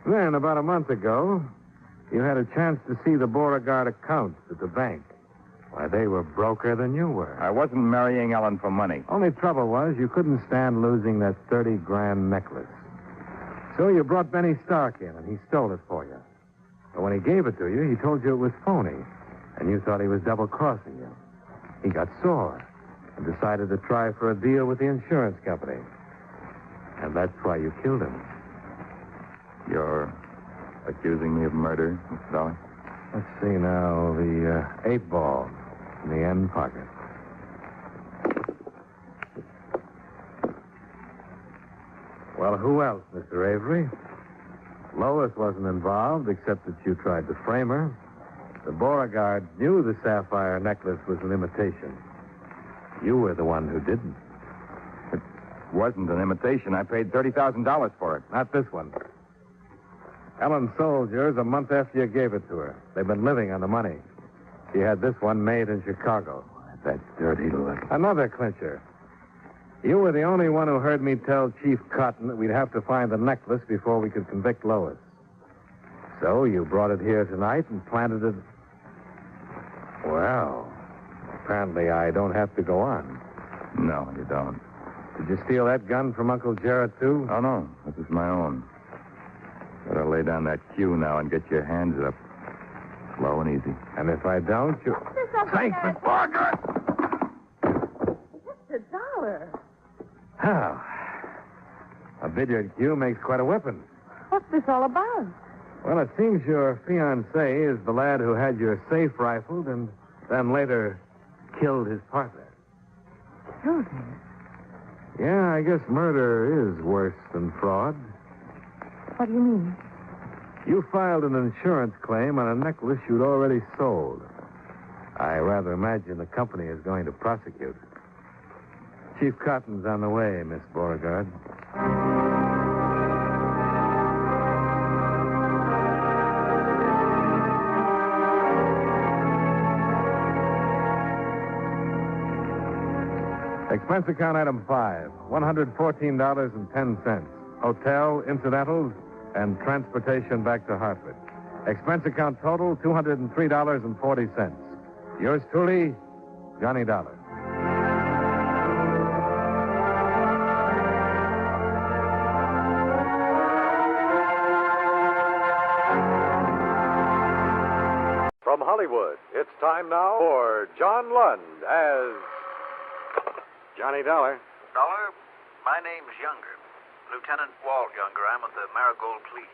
Then, about a month ago, you had a chance to see the Beauregard accounts at the bank. Why, they were broker than you were. I wasn't marrying Ellen for money. Only trouble was you couldn't stand losing that 30-grand necklace. So you brought Benny Stark in, and he stole it for you. But when he gave it to you, he told you it was phony, and you thought he was double-crossing you. He got sore and decided to try for a deal with the insurance company. And that's why you killed him. You're accusing me of murder, Mr. Dollar? Let's see now, the 8 ball in the end pocket. Well, who else, Mr. Avery? Lois wasn't involved, except that you tried to frame her. The Beauregard knew the sapphire necklace was an imitation. You were the one who didn't. It wasn't an imitation. I paid $30,000 for it. Not this one. Ellen sold yours a month after you gave it to her. They've been living on the money. She had this one made in Chicago. That dirty little... Another clincher. You were the only one who heard me tell Chief Cotton that we'd have to find the necklace before we could convict Lois. So you brought it here tonight and planted it... Well, apparently I don't have to go on. No, you don't. Did you steal that gun from Uncle Jarrett, too? Oh, no. This is my own. Better lay down that cue now and get your hands up. Slow and easy. And if I don't, you... Thanks, Miss Beauregard! $1. How? A billiard cue makes quite a weapon. What's this all about? Well, it seems your fiancé is the lad who had your safe rifled and then later killed his partner. Killed him? Yeah, I guess murder is worse than fraud. What do you mean? You filed an insurance claim on a necklace you'd already sold. I rather imagine the company is going to prosecute. Chief Cotton's on the way, Miss Beauregard. Expense account item 5, $114.10. Hotel, incidentals, and transportation back to Hartford. Expense account total, $203.40. Yours truly, Johnny Dollar. From Hollywood, it's time now for John Lund as Johnny Dollar. Dollar, my name's Younger. Lieutenant Walt Younger. I'm with the Marigold Police.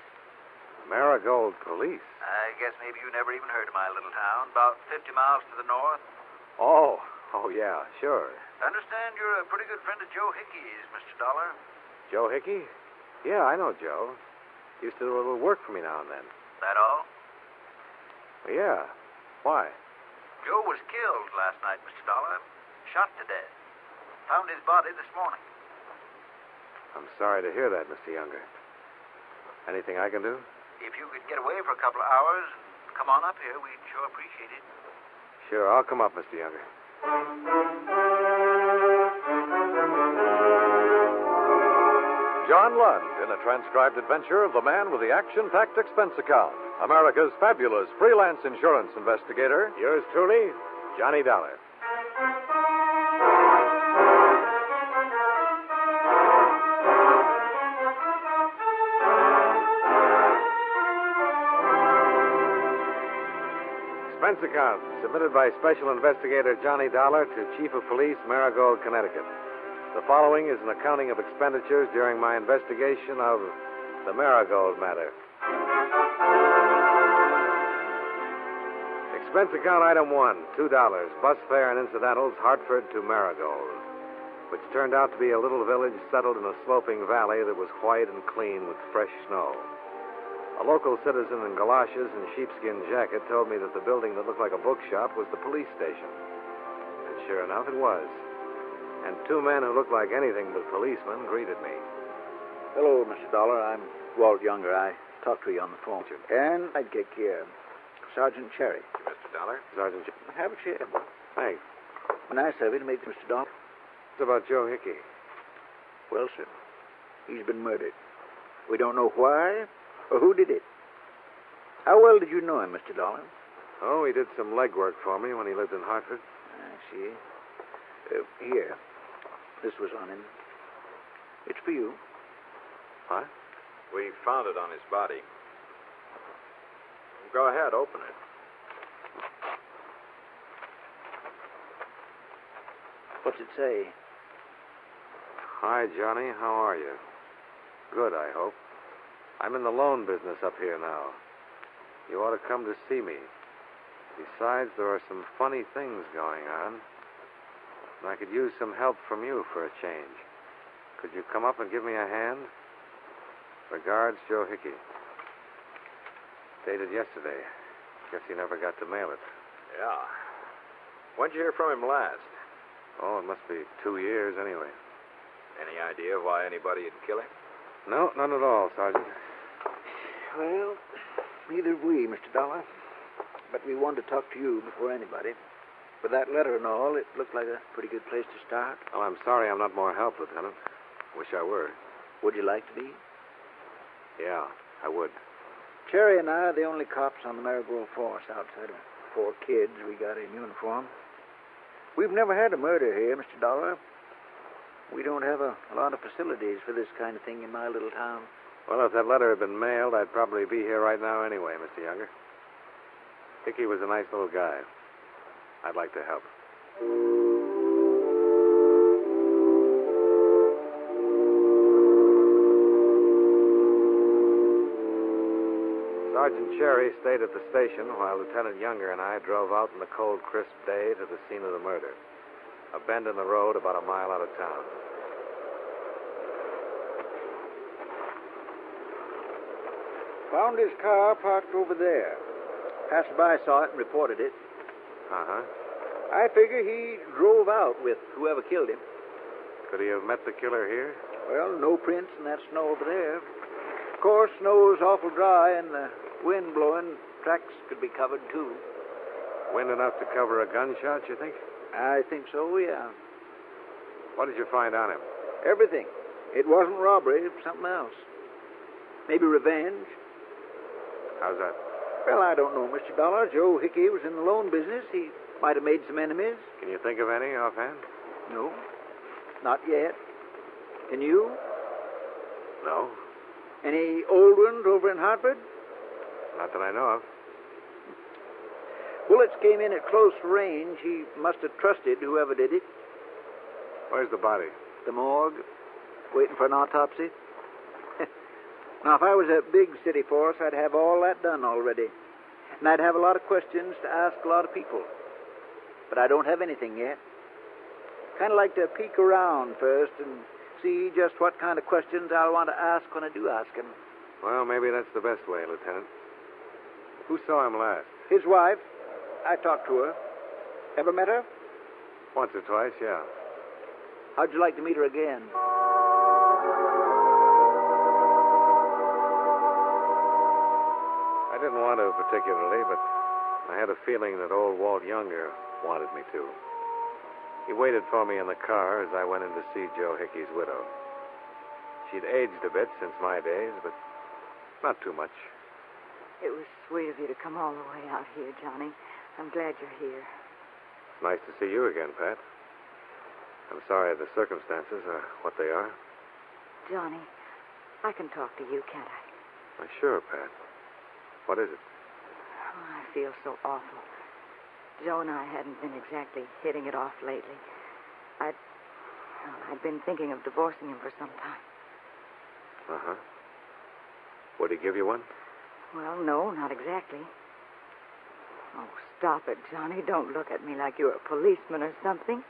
Marigold Police? I guess maybe you never even heard of my little town. About 50 miles to the north. Oh, yeah, sure. I understand you're a pretty good friend of Joe Hickey's, Mr. Dollar. Joe Hickey? Yeah, I know Joe. Used to do a little work for me now and then. That all? Well, yeah. Why? Joe was killed last night, Mr. Dollar. Shot to death. Found his body this morning. I'm sorry to hear that, Mr. Younger. Anything I can do? If you could get away for a couple of hours and come on up here, we'd sure appreciate it. Sure, I'll come up, Mr. Younger. John Lund in a transcribed adventure of the man with the action-packed expense account. America's fabulous freelance insurance investigator. Yours truly, Johnny Dollar. Expense account submitted by Special Investigator Johnny Dollar to Chief of Police, Marigold, Connecticut. The following is an accounting of expenditures during my investigation of the Marigold Matter. Expense account item 1, $2, bus fare and incidentals, Hartford to Marigold, which turned out to be a little village settled in a sloping valley that was white and clean with fresh snow. A local citizen in galoshes and sheepskin jacket told me that the building that looked like a bookshop was the police station. And sure enough, it was. And two men who looked like anything but policemen greeted me. Hello, Mr. Dollar. I'm Walt Younger. I talked to you on the phone. And I'd get here. Sergeant Cherry. Mr. Dollar? Sergeant Cherry. Have a chair. Thanks. Nice of you to meet Mr. Dollar. What about Joe Hickey? Well, sir, he's been murdered. We don't know why or who did it. How well did you know him, Mr. Dollar? Oh, he did some legwork for me when he lived in Hartford. I see. Here. This was on him. It's for you. What? We found it on his body. Go ahead, open it. What's it say? Hi, Johnny. How are you? Good, I hope. I'm in the loan business up here now. You ought to come to see me. Besides, there are some funny things going on. And I could use some help from you for a change. Could you come up and give me a hand? Regards, Joe Hickey. Dated yesterday. Guess he never got to mail it. Yeah. When'd you hear from him last? Oh, it must be 2 years anyway. Any idea why anybody would kill him? No, none at all, Sergeant. Well, neither have we, Mr. Dollar. But we wanted to talk to you before anybody. With that letter and all, it looked like a pretty good place to start. Well, I'm sorry I'm not more help, Lieutenant. Wish I were. Would you like to be? Yeah, I would. Cherry and I are the only cops on the Marigold force outside of 4 kids we got in uniform. We've never had a murder here, Mr. Dollar. We don't have a lot of facilities for this kind of thing in my little town. Well, if that letter had been mailed, I'd probably be here right now anyway, Mr. Younger. Hickey was a nice little guy. I'd like to help. Sergeant Cherry stayed at the station while Lieutenant Younger and I drove out in the cold, crisp day to the scene of the murder. A bend in the road about a mile out of town. Found his car parked over there. Passerby saw it and reported it. Uh-huh. I figure he drove out with whoever killed him. Could he have met the killer here? Well, no prints in that snow over there. Of course, snow's awful dry and the wind blowing. Tracks could be covered, too. Wind enough to cover a gunshot, you think? I think so, yeah. What did you find on him? Everything. It wasn't robbery, it was something else. Maybe revenge. How's that? Well, I don't know, Mr. Dollar. Joe Hickey was in the loan business. He might have made some enemies. Can you think of any offhand? No, not yet. Can you? No. Any old ones over in Hartford? Not that I know of. Bullets came in at close range. He must have trusted whoever did it. Where's the body? The morgue. Waiting for an autopsy. Now, if I was a big city force, I'd have all that done already. And I'd have a lot of questions to ask a lot of people. But I don't have anything yet. Kind of like to peek around first and see just what kind of questions I'll want to ask when I do ask them. Well, maybe that's the best way, Lieutenant. Who saw him last? His wife. I talked to her. Ever met her? Once or twice, yeah. How'd you like to meet her again? I didn't want to particularly, but I had a feeling that old Walt Younger wanted me to. He waited for me in the car as I went in to see Joe Hickey's widow. She'd aged a bit since my days, but not too much. It was sweet of you to come all the way out here, Johnny. I'm glad you're here. It's nice to see you again, Pat. I'm sorry the circumstances are what they are. Johnny, I can talk to you, can't I? Why, sure, Pat. What is it? Oh, I feel so awful. Joe and I hadn't been exactly hitting it off lately. I'd been thinking of divorcing him for some time. Uh-huh. Would he give you one? Well, no, not exactly. Oh, stop it, Johnny. Don't look at me like you're a policeman or something.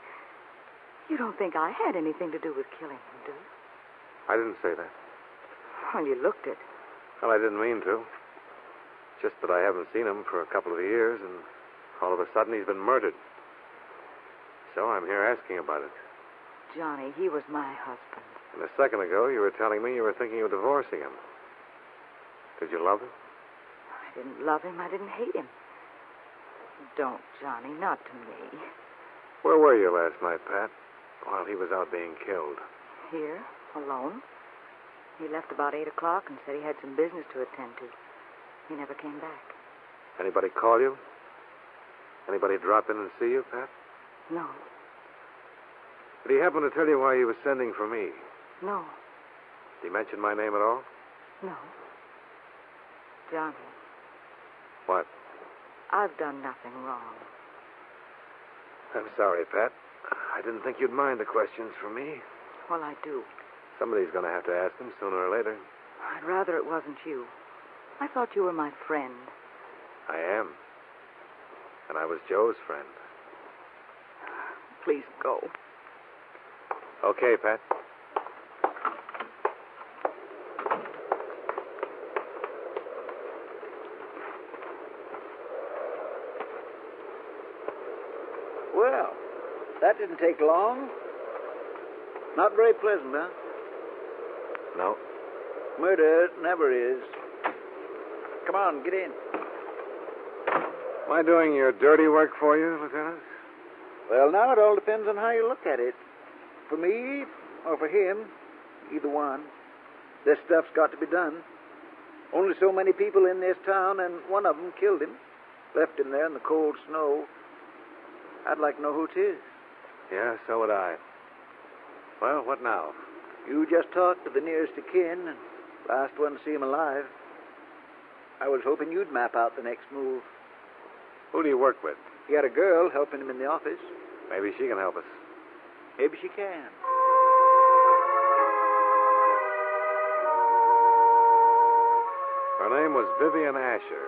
You don't think I had anything to do with killing him, do you? I didn't say that. Well, you looked it. Well, I didn't mean to. Just that I haven't seen him for a couple of years, and all of a sudden he's been murdered. So I'm here asking about it. Johnny, he was my husband. And a second ago, you were telling me you were thinking of divorcing him. Did you love him? I didn't love him. I didn't hate him. Don't, Johnny, not to me. Where were you last night, Pat, while he was out being killed? Here, alone. He left about 8 o'clock and said he had some business to attend to. He never came back. Anybody call you? Anybody drop in and see you, Pat? No. Did he happen to tell you why he was sending for me? No. Did he mention my name at all? No. Johnny. What? I've done nothing wrong. I'm sorry, Pat. I didn't think you'd mind the questions from me. Well, I do. Somebody's going to have to ask them sooner or later. I'd rather it wasn't you. I thought you were my friend. I am. And I was Joe's friend. Please go. Okay, Pat. Well, that didn't take long. Not very pleasant, huh? No. Murder never is. Come on, get in. Am I doing your dirty work for you, Lieutenant? Well, now it all depends on how you look at it. For me, or for him, either one. This stuff's got to be done. Only so many people in this town, and one of them killed him. Left him there in the cold snow. I'd like to know who 'tis. Yeah, so would I. Well, what now? You just talked to the nearest of kin, and last one to see him alive. I was hoping you'd map out the next move. Who do you work with? He had a girl helping him in the office. Maybe she can help us. Maybe she can. Her name was Vivian Asher.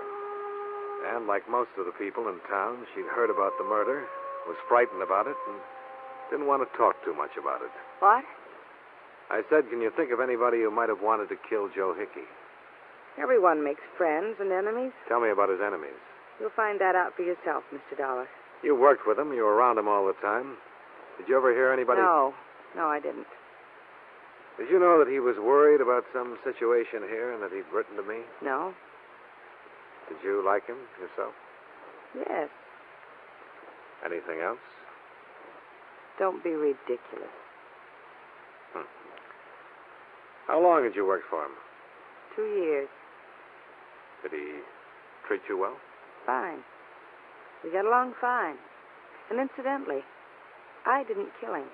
And like most of the people in town, she'd heard about the murder, was frightened about it, and didn't want to talk too much about it. What? I said, can you think of anybody who might have wanted to kill Joe Hickey? Everyone makes friends and enemies. Tell me about his enemies. You'll find that out for yourself, Mr. Dollar. You worked with him. You were around him all the time. Did you ever hear anybody... No, I didn't. Did you know that he was worried about some situation here and that he'd written to me? No. Did you like him yourself? Yes. Anything else? Don't be ridiculous. How long had you worked for him? 2 years. Did he treat you well? Fine. We got along fine. And incidentally, I didn't kill him.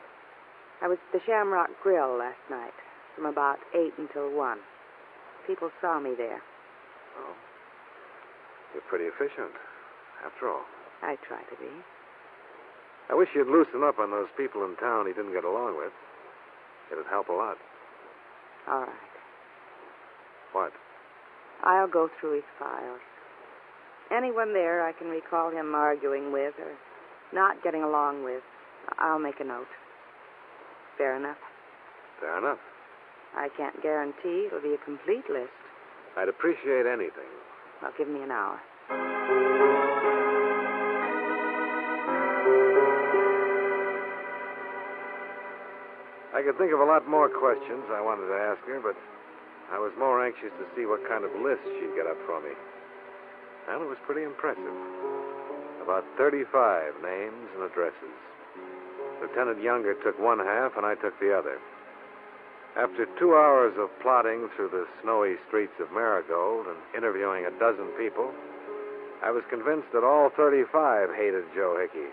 I was at the Shamrock Grill last night, from about 8 until 1. People saw me there. Oh. You're pretty efficient, after all. I try to be. I wish you'd loosen up on those people in town he didn't get along with. It'd help a lot. All right. What? I'll go through his files. Anyone there I can recall him arguing with or not getting along with, I'll make a note. Fair enough? Fair enough. I can't guarantee it'll be a complete list. I'd appreciate anything. Well, give me an hour. I could think of a lot more questions I wanted to ask her, but I was more anxious to see what kind of list she'd get up for me. And it was pretty impressive. About 35 names and addresses. Lieutenant Younger took one half, and I took the other. After 2 hours of plodding through the snowy streets of Marigold and interviewing a dozen people, I was convinced that all 35 hated Joe Hickey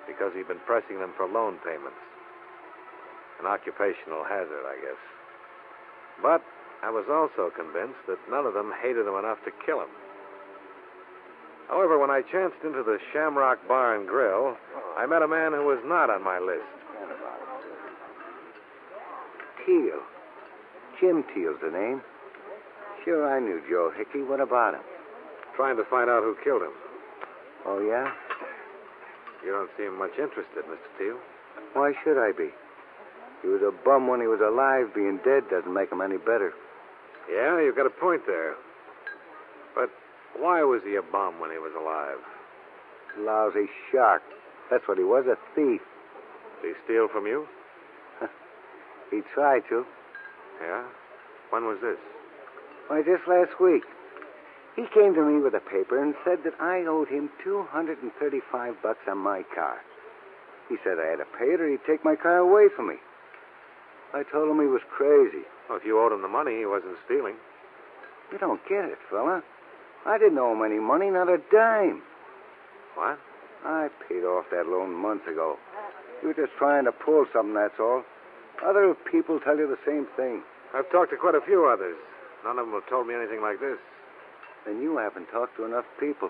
because he'd been pressing them for loan payments. An occupational hazard, I guess. But I was also convinced that none of them hated him enough to kill him. However, when I chanced into the Shamrock Bar and Grill, I met a man who was not on my list. Teal. Jim Teal's the name. Sure, I knew Joe Hickey. What about him? Trying to find out who killed him. Oh, yeah? You don't seem much interested, Mr. Teal. Why should I be? He was a bum when he was alive. Being dead doesn't make him any better. Yeah, you've got a point there. But why was he a bum when he was alive? Lousy shark. That's what he was, a thief. Did he steal from you? He tried to. Yeah? When was this? Why, just last week. He came to me with a paper and said that I owed him $235 on my car. He said I had to pay it or he'd take my car away from me. I told him he was crazy. Well, if you owed him the money, he wasn't stealing. You don't get it, fella. I didn't owe him any money, not a dime. What? I paid off that loan months ago. He was just trying to pull something, that's all. Other people tell you the same thing. I've talked to quite a few others. None of them have told me anything like this. Then you haven't talked to enough people.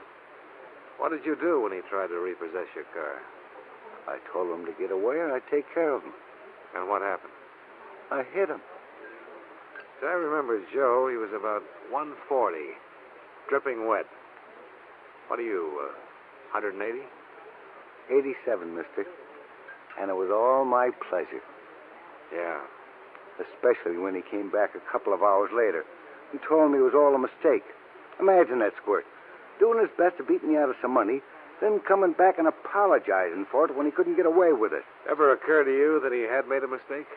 What did you do when he tried to repossess your car? I told him to get away or I'd take care of him. And what happened? I hit him. As I remember Joe, he was about 140, dripping wet. What are you, 180? 87, mister. And it was all my pleasure. Yeah. Especially when he came back a couple of hours later and told me it was all a mistake. Imagine that squirt. Doing his best to beat me out of some money, then coming back and apologizing for it when he couldn't get away with it. Ever occurred to you that he had made a mistake?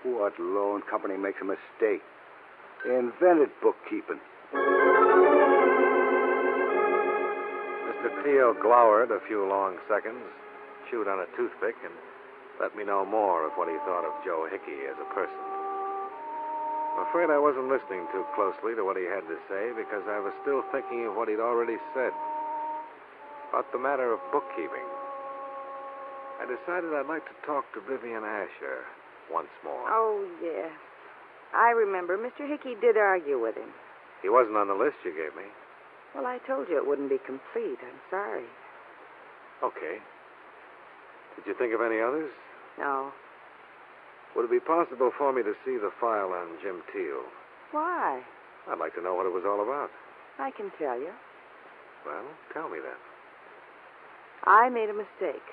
What loan company makes a mistake? They invented bookkeeping. Mr. Teal glowered a few long seconds, shoot on a toothpick and let me know more of what he thought of Joe Hickey as a person. I'm afraid I wasn't listening too closely to what he had to say because I was still thinking of what he'd already said about the matter of bookkeeping. I decided I'd like to talk to Vivian Asher once more. Oh, yeah. I remember. Mr. Hickey did argue with him. He wasn't on the list you gave me. Well, I told you it wouldn't be complete. I'm sorry. Okay. Did you think of any others? No. Would it be possible for me to see the file on Jim Teal? Why? I'd like to know what it was all about. I can tell you. Well, tell me then. I made a mistake.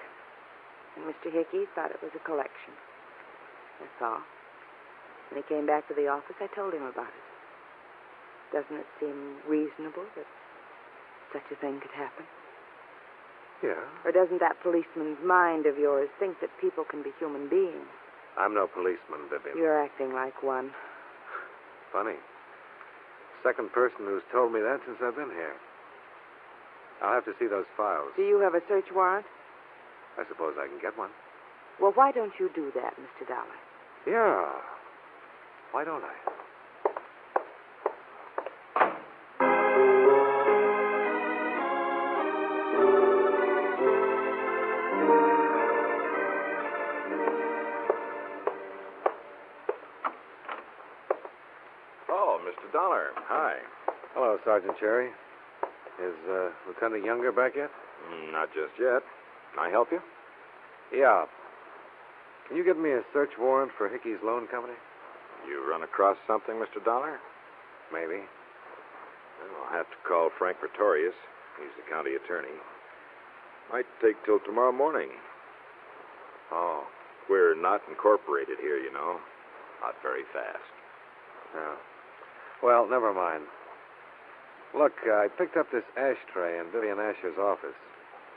And Mr. Hickey thought it was a collection. That's all. When he came back to the office, I told him about it. Doesn't it seem reasonable that such a thing could happen? Yeah. Or doesn't that policeman's mind of yours think that people can be human beings? I'm no policeman, Vivian. You're acting like one. Funny. Second person who's told me that since I've been here. I'll have to see those files. Do you have a search warrant? I suppose I can get one. Well, why don't you do that, Mr. Dollar? Yeah. Why don't I? Oh, Mr. Dollar. Hi. Hello, Sergeant Cherry. Is Lieutenant Younger back yet? Not just yet. Can I help you? Yeah. Can you get me a search warrant for Hickey's Loan Company? You run across something, Mr. Dollar? Maybe. Well, I'll have to call Frank Pretorius. He's the county attorney. Might take till tomorrow morning. Oh. We're not incorporated here, you know. Not very fast. Yeah. Well, never mind. Look, I picked up this ashtray in Vivian Asher's office.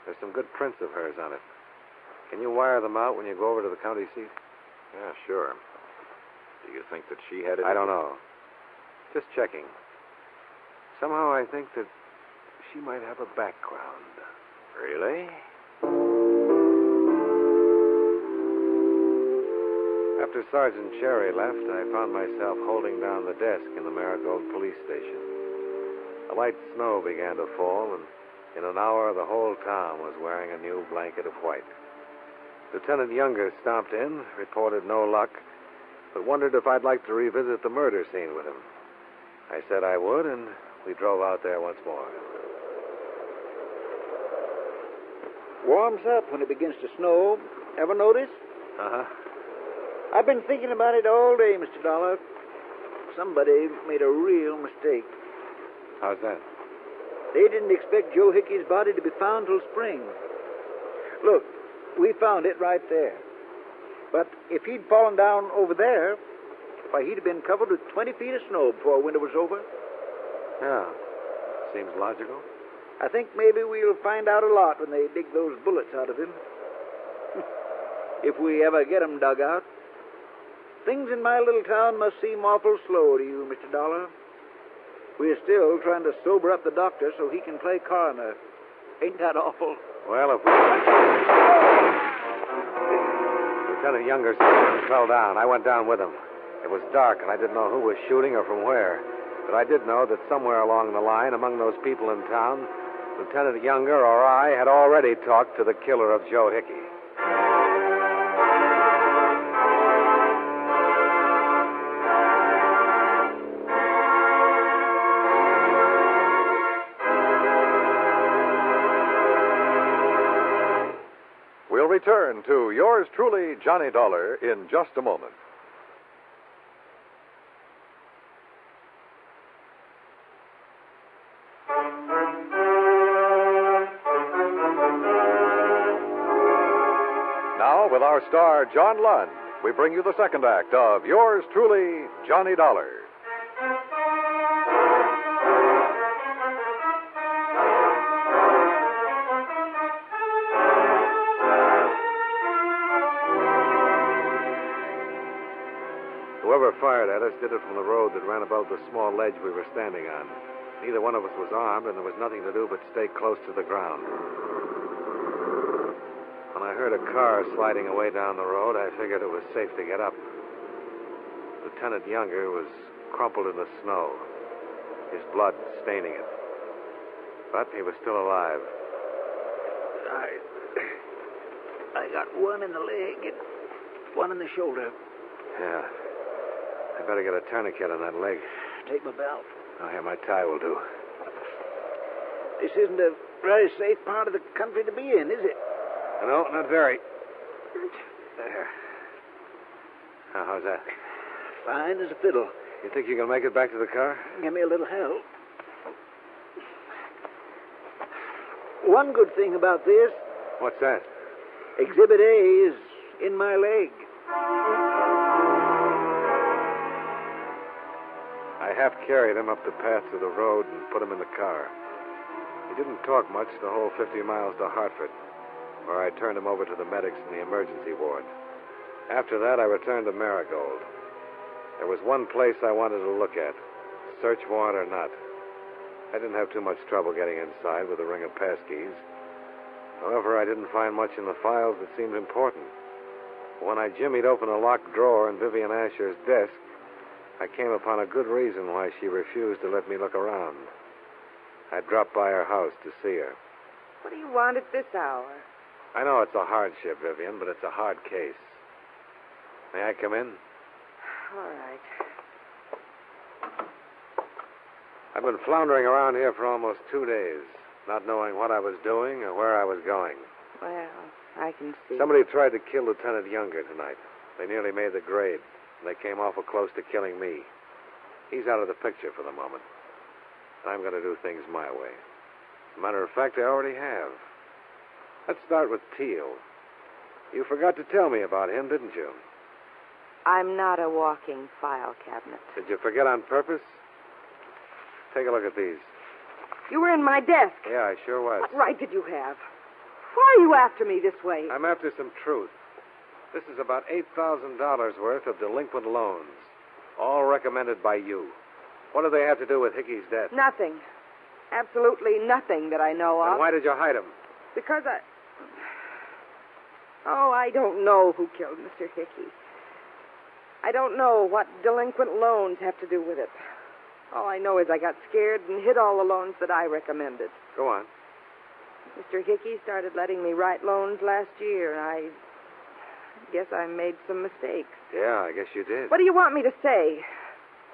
There's some good prints of hers on it. Can you wire them out when you go over to the county seat? Yeah, sure. Do you think that she had it? I don't know. Just checking. Somehow I think that she might have a background. Really? After Sergeant Cherry left, I found myself holding down the desk in the Marigold police station. A light snow began to fall, and in an hour the whole town was wearing a new blanket of white. Lieutenant Younger stopped in, reported no luck, but wondered if I'd like to revisit the murder scene with him. I said I would, and we drove out there once more. Warms up when it begins to snow. Ever notice? Uh-huh. I've been thinking about it all day, Mr. Dollar. Somebody made a real mistake. How's that? They didn't expect Joe Hickey's body to be found till spring. Look, we found it right there. But if he'd fallen down over there, why, he'd have been covered with 20 feet of snow before winter was over. Yeah. Seems logical. I think maybe we'll find out a lot when they dig those bullets out of him. If we ever get 'em dug out. Things in my little town must seem awful slow to you, Mr. Dollar. We're still trying to sober up the doctor so he can play coroner. Ain't that awful? Well, if we... Lieutenant Younger fell down. I went down with him. It was dark, and I didn't know who was shooting or from where. But I did know that somewhere along the line, among those people in town, Lieutenant Younger or I had already talked to the killer of Joe Hickey. We'll return to yours truly, Johnny Dollar, in just a moment. Now, with our star, John Lund, we bring you the second act of yours truly, Johnny Dollar. Whoever fired at us did it from the road that ran above the small ledge we were standing on. Neither one of us was armed, and there was nothing to do but stay close to the ground. When I heard a car sliding away down the road, I figured it was safe to get up. Lieutenant Younger was crumpled in the snow, his blood staining it. But he was still alive. I got one in the leg and one in the shoulder. Yeah. I better get a tourniquet on that leg. Take my belt. Oh, yeah, my tie will do. This isn't a very safe part of the country to be in, is it? No, not very. There. Now, how's that? Fine as a fiddle. You think you can make it back to the car? Give me a little help. One good thing about this, What's that? Exhibit A is in my leg. I half carried him up the path to the road and put him in the car. He didn't talk much the whole 50 miles to Hartford, where I turned him over to the medics in the emergency ward. After that, I returned to Marigold. There was one place I wanted to look at, search warrant or not. I didn't have too much trouble getting inside with a ring of passkeys. However, I didn't find much in the files that seemed important. When I jimmied open a locked drawer in Vivian Asher's desk, I came upon a good reason why she refused to let me look around. I dropped by her house to see her. What do you want at this hour? I know it's a hardship, Vivian, but it's a hard case. May I come in? All right. I've been floundering around here for almost 2 days, not knowing what I was doing or where I was going. Well, I can see. Somebody tried to kill Lieutenant Younger tonight. They nearly made the grade, and they came awful close to killing me. He's out of the picture for the moment. I'm going to do things my way. As a matter of fact, I already have. Let's start with Teal. You forgot to tell me about him, didn't you? I'm not a walking file cabinet. Did you forget on purpose? Take a look at these. You were in my desk. Yeah, I sure was. What right did you have? Why are you after me this way? I'm after some truth. This is about $8,000 worth of delinquent loans, all recommended by you. What do they have to do with Hickey's death? Nothing. Absolutely nothing that I know of. Then why did you hide him? Because I don't know who killed Mr. Hickey. I don't know what delinquent loans have to do with it. All I know is I got scared and hid all the loans that I recommended. Go on. Mr. Hickey started letting me write loans last year, and I guess I made some mistakes. Yeah, I guess you did. What do you want me to say?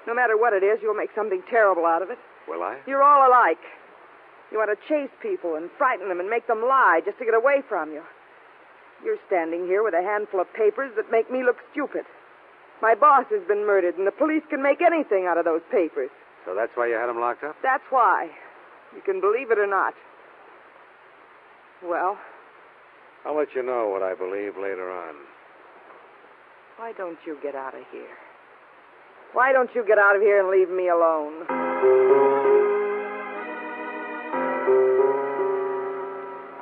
No matter what it is, you'll make something terrible out of it. Will I? You're all alike. You want to chase people and frighten them and make them lie just to get away from you. You're standing here with a handful of papers that make me look stupid. My boss has been murdered, and the police can make anything out of those papers. So that's why you had him locked up? That's why. You can believe it or not. Well? I'll let you know what I believe later on. Why don't you get out of here? Why don't you get out of here and leave me alone?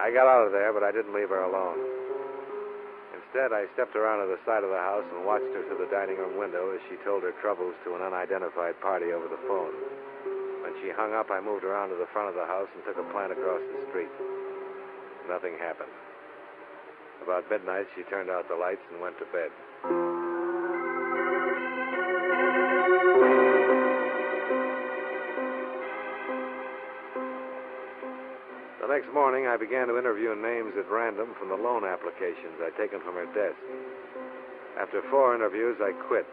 I got out of there, but I didn't leave her alone. Instead, I stepped around to the side of the house and watched her through the dining room window as she told her troubles to an unidentified party over the phone. When she hung up, I moved around to the front of the house and took a plant across the street. Nothing happened. About midnight, she turned out the lights and went to bed. The next morning, I began to interview names at random from the loan applications I'd taken from her desk. After 4 interviews, I quit,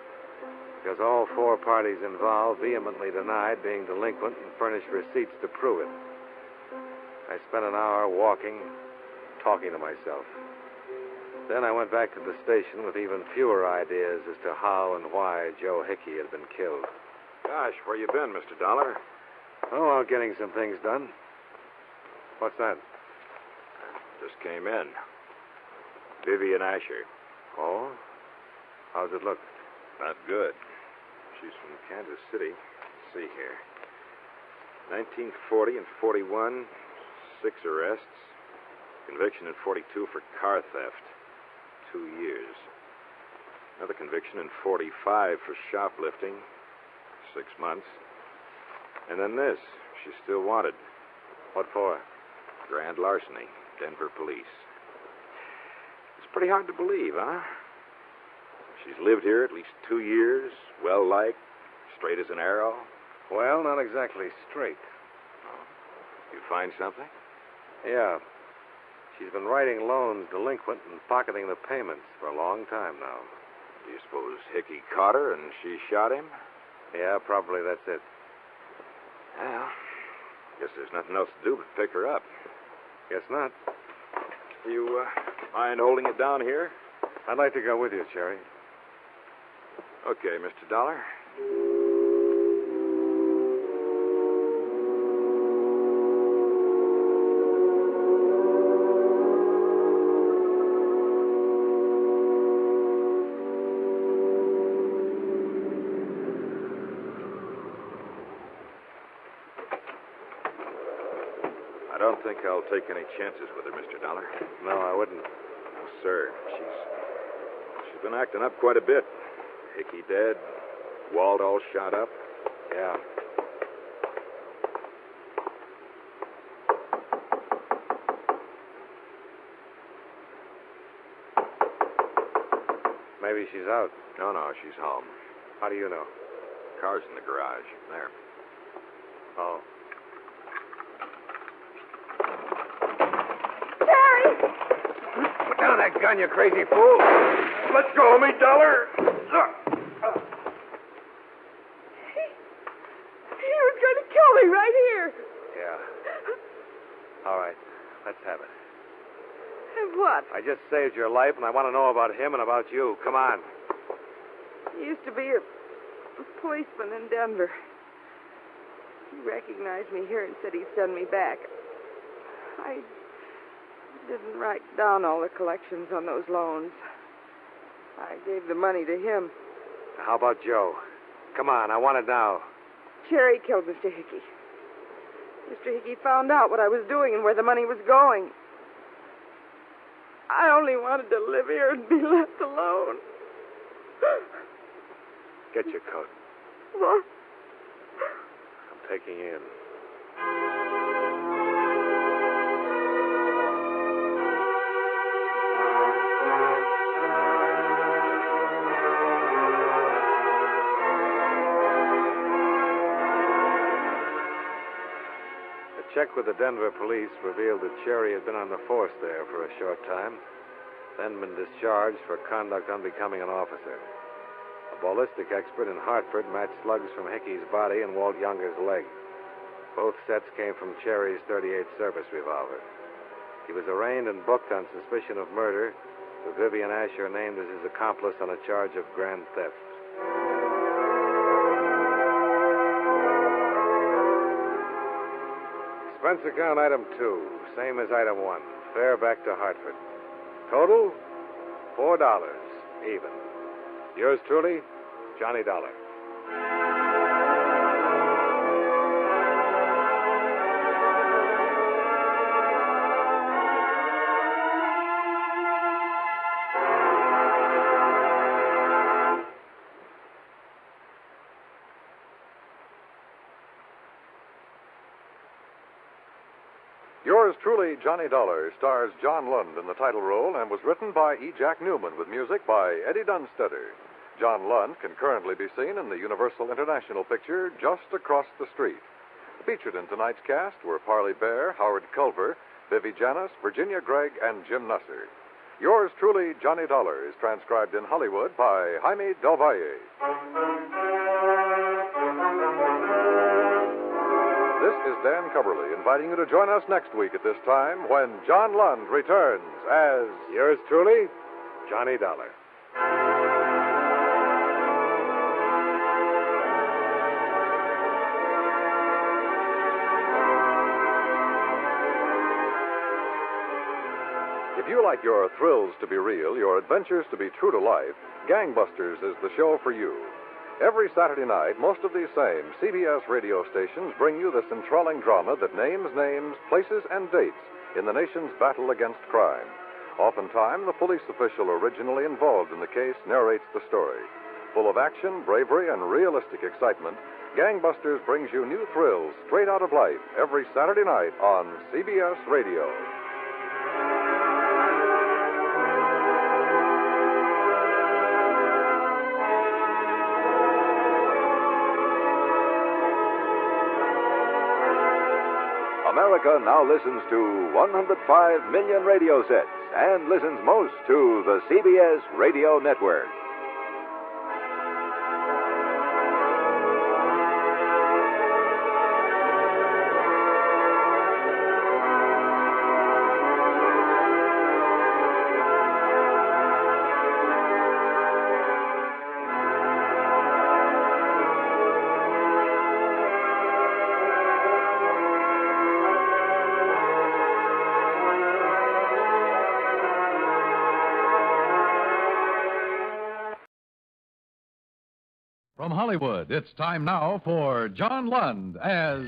because all 4 parties involved vehemently denied being delinquent and furnished receipts to prove it. I spent an hour walking, talking to myself. Then I went back to the station with even fewer ideas as to how and why Joe Hickey had been killed. Gosh, where you been, Mr. Dollar? Oh, well, getting some things done. What's that? Just came in. Vivian Asher. Oh? How's it look? Not good. She's from Kansas City. Let's see here. 1940 and 41, 6 arrests. Conviction in 42 for car theft. 2 years. Another conviction in 45 for shoplifting. 6 months. And then this. She's still wanted. What for? Grand larceny. Denver police. Pretty hard to believe, huh? She's lived here at least 2 years, well-liked, straight as an arrow. Well, not exactly straight. You find something? Yeah. She's been writing loans delinquent and pocketing the payments for a long time now. Do you suppose Hickey caught her and she shot him? Yeah, probably that's it. Well, guess there's nothing else to do but pick her up. Guess not. You mind holding it down here? I'd like to go with you, Cherry. Okay, Mr. Dollar. I don't think I'll take any chances with her, Mr. Dollar. No, I wouldn't. No, sir. She's been acting up quite a bit. Hickey dead, Walt all shot up. Yeah. Maybe she's out. No, she's home. How do you know? Car's in the garage. There. Oh. Put down that gun, you crazy fool. Let's go, me Dollar. He was going to kill me right here. Yeah. All right. Let's have it. And what? I just saved your life, and I want to know about him and about you. Come on. He used to be a policeman in Denver. He recognized me here and said he'd send me back. I didn't write down all the collections on those loans. I gave the money to him. How about Joe? Come on, I want it now. Cherry killed Mr. Hickey. Mr. Hickey found out what I was doing and where the money was going. I only wanted to live here and be left alone. Get your coat. What? I'm taking you in. A check with the Denver police revealed that Cherry had been on the force there for a short time, then been discharged for conduct unbecoming an officer. A ballistic expert in Hartford matched slugs from Hickey's body and Walt Younger's leg. Both sets came from Cherry's .38 service revolver. He was arraigned and booked on suspicion of murder, with Vivian Asher named as his accomplice on a charge of grand theft. Expense account item 2, same as item 1. Fare back to Hartford. Total, $4, even. Yours truly, Johnny Dollar. Yours truly, Johnny Dollar, stars John Lund in the title role and was written by E. Jack Newman with music by Eddie Dunstetter. John Lund can currently be seen in the Universal International picture Just Across the Street. Featured in tonight's cast were Parley Bear, Howard Culver, Vivi Janis, Virginia Gregg, and Jim Nusser. Yours truly, Johnny Dollar, is transcribed in Hollywood by Jaime Del Valle. This is Dan Cubberly inviting you to join us next week at this time when John Lund returns as... Yours truly, Johnny Dollar. If you like your thrills to be real, your adventures to be true to life, Gangbusters is the show for you. Every Saturday night, most of these same CBS radio stations bring you this enthralling drama that names names, places, and dates in the nation's battle against crime. Oftentimes, the police official originally involved in the case narrates the story. Full of action, bravery, and realistic excitement, Gangbusters brings you new thrills straight out of life every Saturday night on CBS Radio. America now listens to 105 million radio sets and listens most to the CBS Radio Network. From Hollywood, it's time now for John Lund as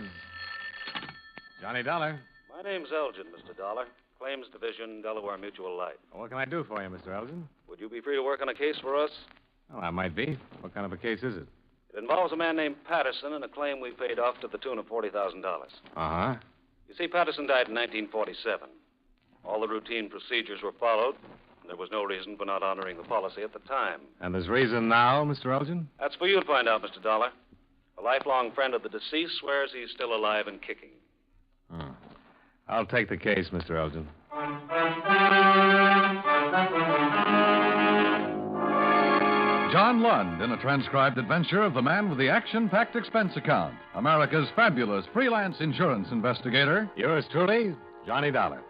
Johnny Dollar. My name's Elgin, Mr. Dollar. Claims Division, Delaware Mutual Life. What can I do for you, Mr. Elgin? Would you be free to work on a case for us? Well, I might be. What kind of a case is it? It involves a man named Patterson and a claim we paid off to the tune of $40,000. Uh-huh. You see, Patterson died in 1947. All the routine procedures were followed. There was no reason for not honoring the policy at the time. And there's reason now, Mr. Elgin? That's for you to find out, Mr. Dollar. A lifelong friend of the deceased swears he's still alive and kicking. I'll take the case, Mr. Elgin. John Lund in a transcribed adventure of the man with the action-packed expense account, America's fabulous freelance insurance investigator. Yours truly, Johnny Dollar.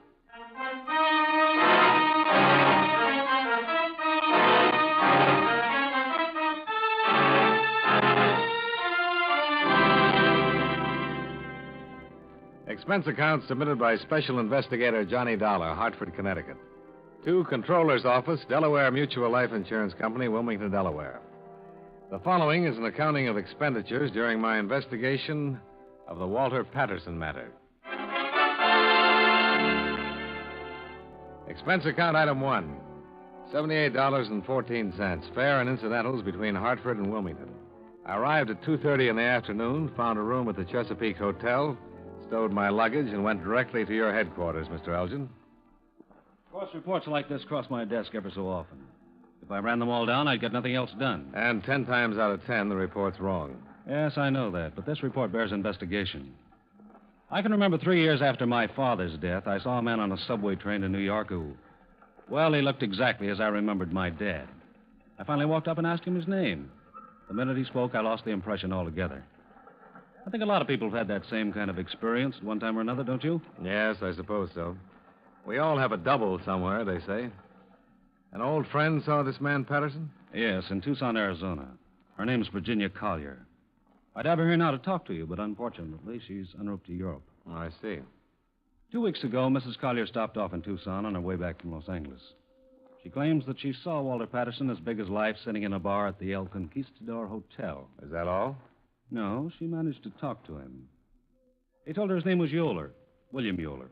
Expense account submitted by Special Investigator Johnny Dollar, Hartford, Connecticut. To Controller's Office, Delaware Mutual Life Insurance Company, Wilmington, Delaware. The following is an accounting of expenditures during my investigation of the Walter Patterson matter. Expense account item 1, $78.14, fare and incidentals between Hartford and Wilmington. I arrived at 2:30 in the afternoon, found a room at the Chesapeake Hotel, stowed my luggage, and went directly to your headquarters, Mr. Elgin. Of course, reports like this cross my desk ever so often. If I ran them all down, I'd get nothing else done. And 10 times out of 10, the report's wrong. Yes, I know that, but this report bears investigation. I can remember 3 years after my father's death, I saw a man on a subway train in New York who, well, he looked exactly as I remembered my dad. I finally walked up and asked him his name. The minute he spoke, I lost the impression altogether. I think a lot of people have had that same kind of experience at one time or another, don't you? Yes, I suppose so. We all have a double somewhere, they say. An old friend saw this man, Patterson? Yes, in Tucson, Arizona. Her name's Virginia Collier. I'd have her here now to talk to you, but unfortunately, she's en route to Europe. Oh, I see. 2 weeks ago, Mrs. Collier stopped off in Tucson on her way back from Los Angeles. She claims that she saw Walter Patterson as big as life sitting in a bar at the El Conquistador Hotel. Is that all? No, she managed to talk to him. He told her his name was Yoler, William Yoler.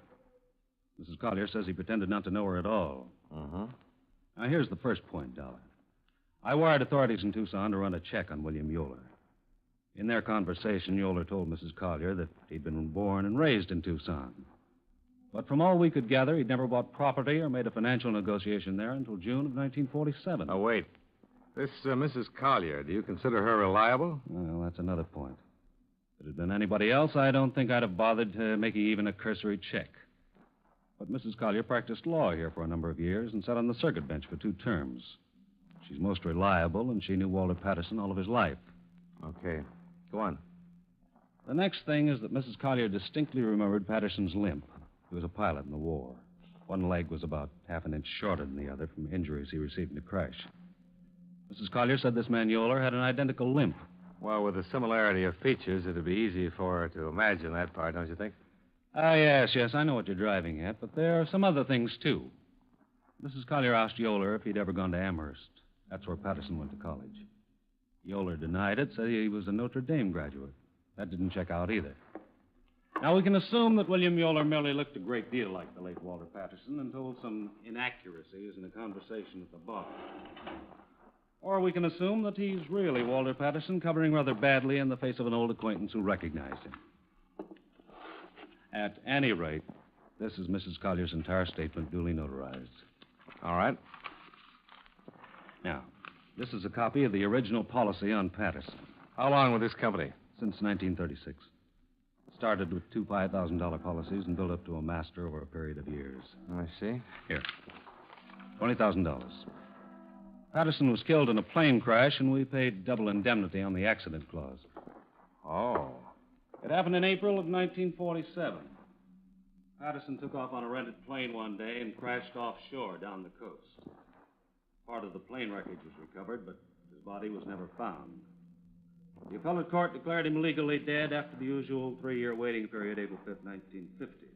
Mrs. Collier says he pretended not to know her at all. Uh-huh. Now, here's the first point, Dollar. I wired authorities in Tucson to run a check on William Yoler. In their conversation, Yoler told Mrs. Collier that he'd been born and raised in Tucson. But from all we could gather, he'd never bought property or made a financial negotiation there until June of 1947. Oh, wait. This Mrs. Collier, do you consider her reliable? Well, that's another point. If it had been anybody else, I don't think I'd have bothered making even a cursory check. But Mrs. Collier practiced law here for a number of years and sat on the circuit bench for 2 terms. She's most reliable, and she knew Walter Patterson all of his life. Okay. Go on. The next thing is that Mrs. Collier distinctly remembered Patterson's limp. He was a pilot in the war. One leg was about half an inch shorter than the other from injuries he received in the crash. Mrs. Collier said this man Yoler had an identical limp. Well, with the similarity of features, it'd be easy for her to imagine that part, don't you think? Yes, I know what you're driving at, but there are some other things, too. Mrs. Collier asked Yoler if he'd ever gone to Amherst. That's where Patterson went to college. Yoler denied it, said he was a Notre Dame graduate. That didn't check out either. Now, we can assume that William Yoler merely looked a great deal like the late Walter Patterson and told some inaccuracies in a conversation at the bar. Or we can assume that he's really Walter Patterson, covering rather badly in the face of an old acquaintance who recognized him. At any rate, this is Mrs. Collier's entire statement duly notarized. All right. Now, this is a copy of the original policy on Patterson. How long with this company? Since 1936. Started with two $5,000 policies and built up to a master over a period of years. I see. Here. $20,000. Patterson was killed in a plane crash, and we paid double indemnity on the accident clause. Oh. It happened in April of 1947. Patterson took off on a rented plane one day and crashed offshore down the coast. Part of the plane wreckage was recovered, but his body was never found. The appellate court declared him legally dead after the usual 3-year waiting period, April 5th, 1950.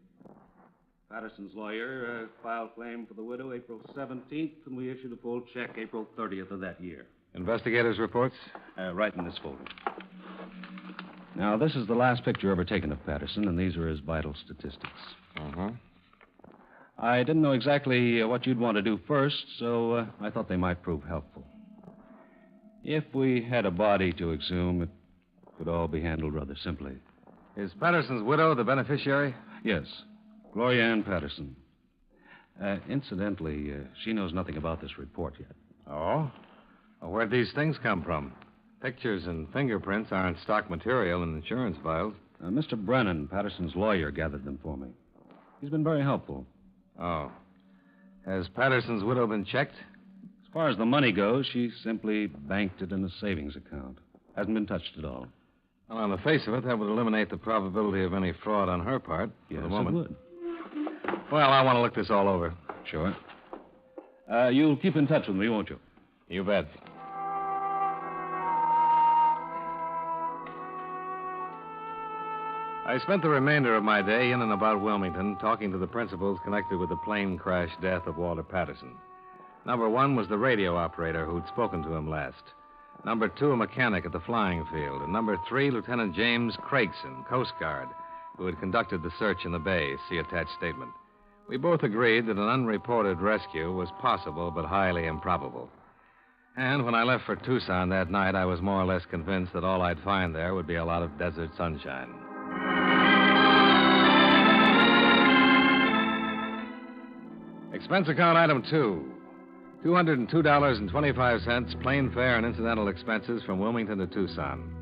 Patterson's lawyer filed claim for the widow April 17th, and we issued a full check April 30th of that year. Investigators' reports? Right in this folder. Now, this is the last picture ever taken of Patterson, and these are his vital statistics. Uh-huh. I didn't know exactly what you'd want to do first, so I thought they might prove helpful. If we had a body to exhume, it could all be handled rather simply. Is Patterson's widow the beneficiary? Yes, Gloria Ann Patterson. Incidentally, she knows nothing about this report yet. Oh? Well, where'd these things come from? Pictures and fingerprints aren't stock material in insurance files. Mr. Brennan, Patterson's lawyer, gathered them for me. He's been very helpful. Oh. Has Patterson's widow been checked? As far as the money goes, she simply banked it in a savings account. Hasn't been touched at all. Well, on the face of it, that would eliminate the probability of any fraud on her part Yes, for the moment. it would. Well, I want to look this all over. Sure. You'll keep in touch with me, won't you? You bet. I spent the remainder of my day in and about Wilmington talking to the principals connected with the plane crash death of Walter Patterson. Number 1 was the radio operator who'd spoken to him last. Number 2, a mechanic at the flying field. And number 3, Lieutenant James Craigson, Coast Guard, who had conducted the search in the bay. See attached statement. We both agreed that an unreported rescue was possible but highly improbable. And when I left for Tucson that night, I was more or less convinced that all I'd find there would be a lot of desert sunshine. Expense account item 2. $202.25 plane fare and incidental expenses from Wilmington to Tucson.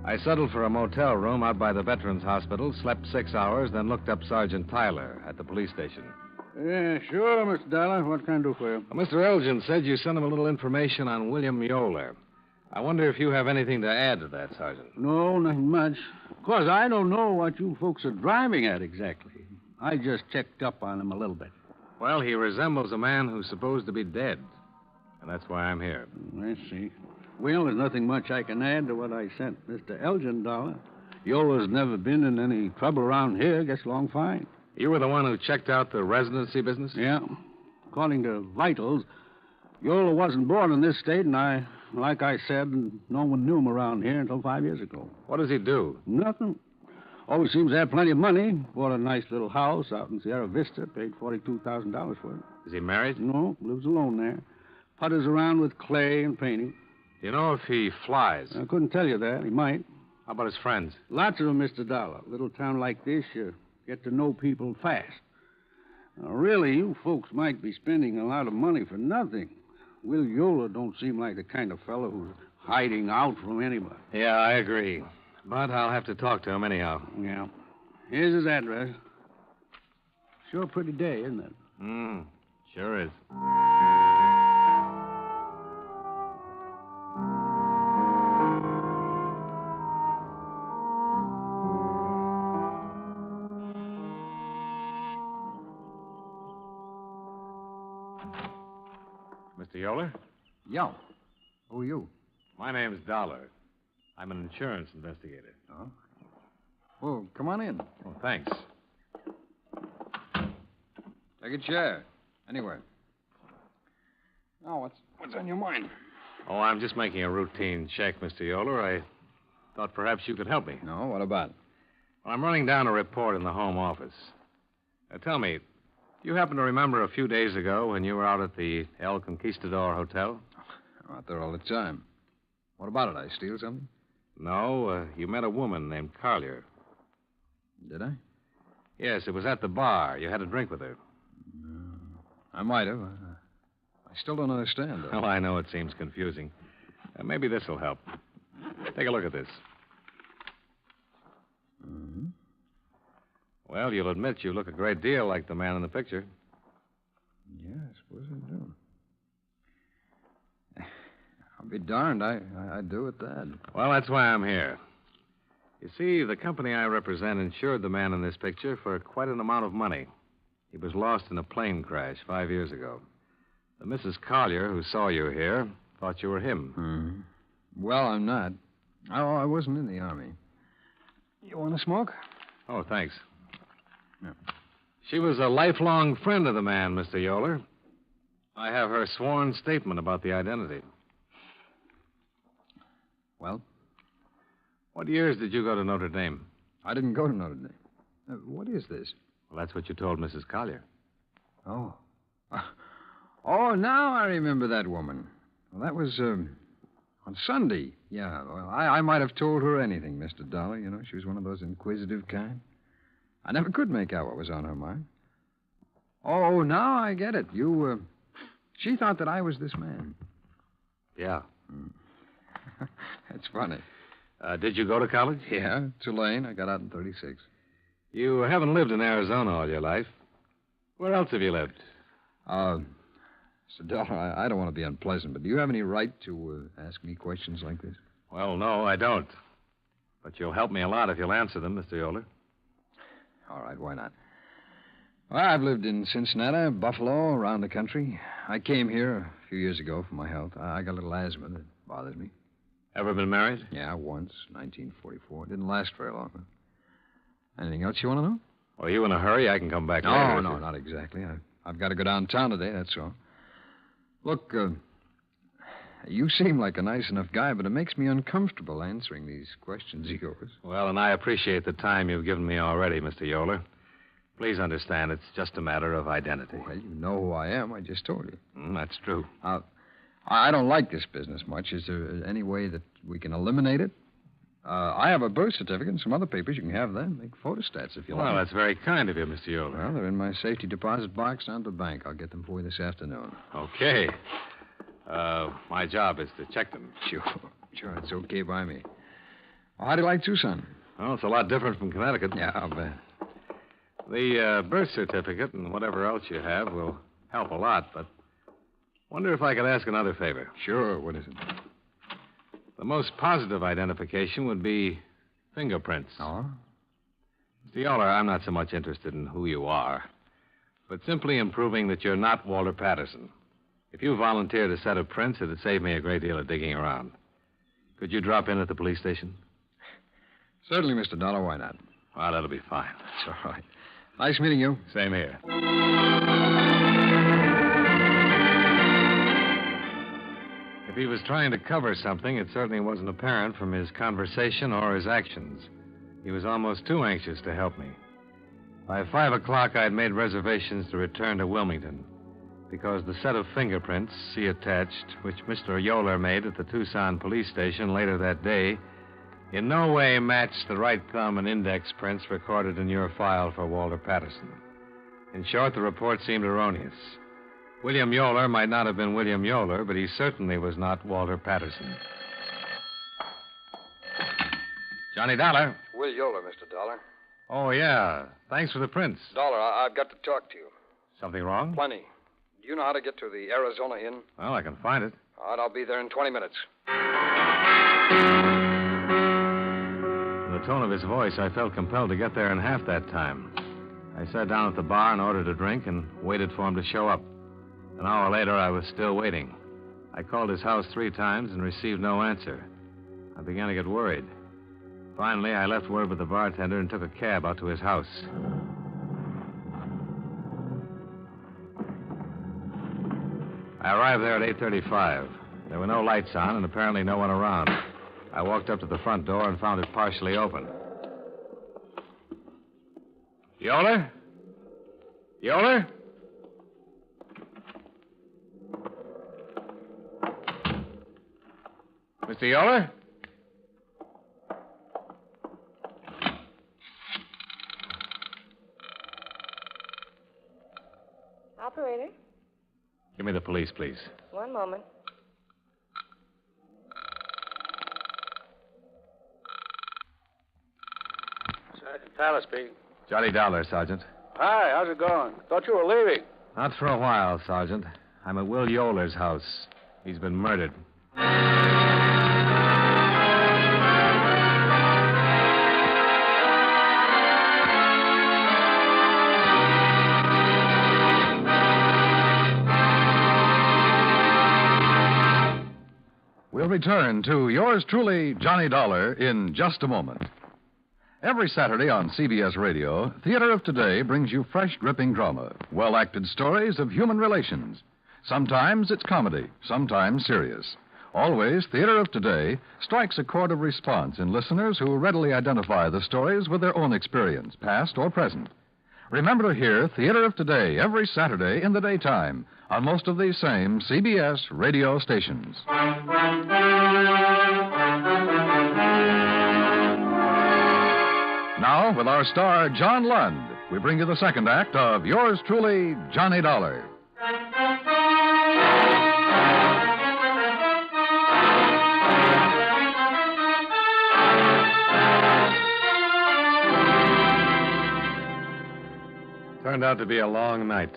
I settled for a motel room out by the Veterans Hospital, slept 6 hours, then looked up Sergeant Tyler at the police station. Yeah, sure, Mr. Dollar. What can I do for you? Well, Mr. Elgin said you sent him a little information on William Yoler. I wonder if you have anything to add to that, Sergeant. No, nothing much. Of course, I don't know what you folks are driving at exactly. I just checked up on him a little bit. Well, he resembles a man who's supposed to be dead. And that's why I'm here. I see. Well, there's nothing much I can add to what I sent Mr. Elgin, Dollar. Yoler's never been in any trouble around here. Gets along fine. You were the one who checked out the residency business? Yeah. According to vitals, Yoler wasn't born in this state, and like I said, no one knew him around here until 5 years ago. What does he do? Nothing. Always seems to have plenty of money. Bought a nice little house out in Sierra Vista. Paid $42,000 for it. Is he married? No, lives alone there. Putters around with clay and painting. You know if he flies? I couldn't tell you that. He might. How about his friends? Lots of them, Mr. Dollar. Little town like this, you get to know people fast. Now, really, you folks might be spending a lot of money for nothing. Will Yoler don't seem like the kind of fellow who's hiding out from anybody. Yeah, I agree. But I'll have to talk to him anyhow. Yeah. Here's his address. Sure a pretty day, isn't it? Sure is. Mr. Yoler? Yeah. Who are you? My name's Dollar. I'm an insurance investigator. Oh? Well, come on in. Oh, thanks. Take a chair. Anywhere. Now, what's on your mind? Oh, I'm just making a routine check, Mr. Yoler. I thought perhaps you could help me. No, what about? Well, I'm running down a report in the home office. Tell me, do you happen to remember a few days ago when you were out at the El Conquistador Hotel? I'm out there all the time. What about it? I steal something? No, you met a woman named Collier. Did I? Yes, it was at the bar. You had a drink with her. I might have. I still don't understand. Well, I know it seems confusing. Maybe this will help. Take a look at this. Well, you'll admit you look a great deal like the man in the picture. Yeah, I suppose I do. I'll be darned. I do at that. Well, that's why I'm here. You see, the company I represent insured the man in this picture for quite an amount of money. He was lost in a plane crash 5 years ago. The Mrs. Collier, who saw you here, thought you were him. Mm-hmm. Well, I'm not. Oh, I wasn't in the Army. You want to smoke? Oh, thanks. Yeah. She was a lifelong friend of the man, Mr. Yoler. I have her sworn statement about the identity. Well? What years did you go to Notre Dame? I didn't go to Notre Dame. What is this? Well, that's what you told Mrs. Collier. Oh. Oh, now I remember that woman. Well, that was on Sunday. Yeah, well, I might have told her anything, Mr. Dollar. You know, she was one of those inquisitive kind. I never could make out what was on her mind. Oh, now I get it. She thought that I was this man. Yeah. That's funny. Did you go to college? Yeah, Tulane. I got out in 36. You haven't lived in Arizona all your life. Where else have you lived? Mr. Dollar, I don't want to be unpleasant, but do you have any right to ask me questions like this? Well, no, I don't. But you'll help me a lot if you'll answer them, Mr. Yoler. All right, why not? Well, I've lived in Cincinnati, Buffalo, around the country. I came here a few years ago for my health. I got a little asthma that bothers me. Ever been married? Yeah, once, 1944. It didn't last very long. Anything else you want to know? Well, are you in a hurry? I can come back later. Oh, no, not exactly. I've got to go downtown today, that's all. Look, you seem like a nice enough guy, but it makes me uncomfortable answering these questions of yours. Well, and I appreciate the time you've given me already, Mr. Yoler. Please understand, it's just a matter of identity. Well, you know who I am. I just told you. That's true. I don't like this business much. Is there any way that we can eliminate it? I have a birth certificate and some other papers. You can have them. Make photostats if you like. Well, that's very kind of you, Mr. Yoler. Well, they're in my safety deposit box down at the bank. I'll get them for you this afternoon. Okay. My job is to check them. Sure, it's okay by me. Well, how do you like Tucson? Well, it's a lot different from Connecticut. Yeah, I'll bet. The birth certificate and whatever else you have will help a lot, but wonder if I could ask another favor. Sure, what is it? The most positive identification would be fingerprints. Oh? Mr. Yoler, I'm not so much interested in who you are, but simply in proving that you're not Walter Patterson. If you volunteered a set of prints, it'd save me a great deal of digging around. Could you drop in at the police station? Certainly, Mr. Dollar. Why not? Well, that'll be fine. That's all right. Nice meeting you. Same here. If he was trying to cover something, it certainly wasn't apparent from his conversation or his actions. He was almost too anxious to help me. By 5 o'clock, I'd made reservations to return to Wilmington because the set of fingerprints, see attached, which Mr. Yoler made at the Tucson police station later that day, in no way matched the right thumb and index prints recorded in your file for Walter Patterson. In short, the report seemed erroneous. William Yoler might not have been William Yoler, but he certainly was not Walter Patterson. Johnny Dollar. Will Yoler, Mr. Dollar. Oh, yeah. Thanks for the prints. Dollar, I've got to talk to you. Something wrong? Plenty. Do you know how to get to the Arizona Inn? Well, I can find it. All right, I'll be there in 20 minutes. In the tone of his voice, I felt compelled to get there in half that time. I sat down at the bar and ordered a drink and waited for him to show up. An hour later, I was still waiting. I called his house 3 times and received no answer. I began to get worried. Finally, I left word with the bartender and took a cab out to his house. I arrived there at 8:35. There were no lights on and apparently no one around. I walked up to the front door and found it partially open. Yoler? Yoler? Mr. Yoler? Operator, Give me the police, please. one moment. Sergeant Fowler speaking. Johnny Dollar, Sergeant. Hi, how's it going? Thought you were leaving. Not for a while, Sergeant. I'm at Will Yoler's house. He's been murdered. We'll return to yours truly, Johnny Dollar, in just a moment. Every Saturday on CBS Radio, Theater of Today brings you fresh, gripping drama, well-acted stories of human relations. Sometimes it's comedy, sometimes serious. Always, Theater of Today strikes a chord of response in listeners who readily identify the stories with their own experience, past or present. Remember to hear Theater of Today every Saturday in the daytime on most of these same CBS radio stations. Now, with our star, John Lund, we bring you the second act of yours truly, Johnny Dollar. Turned out to be a long night.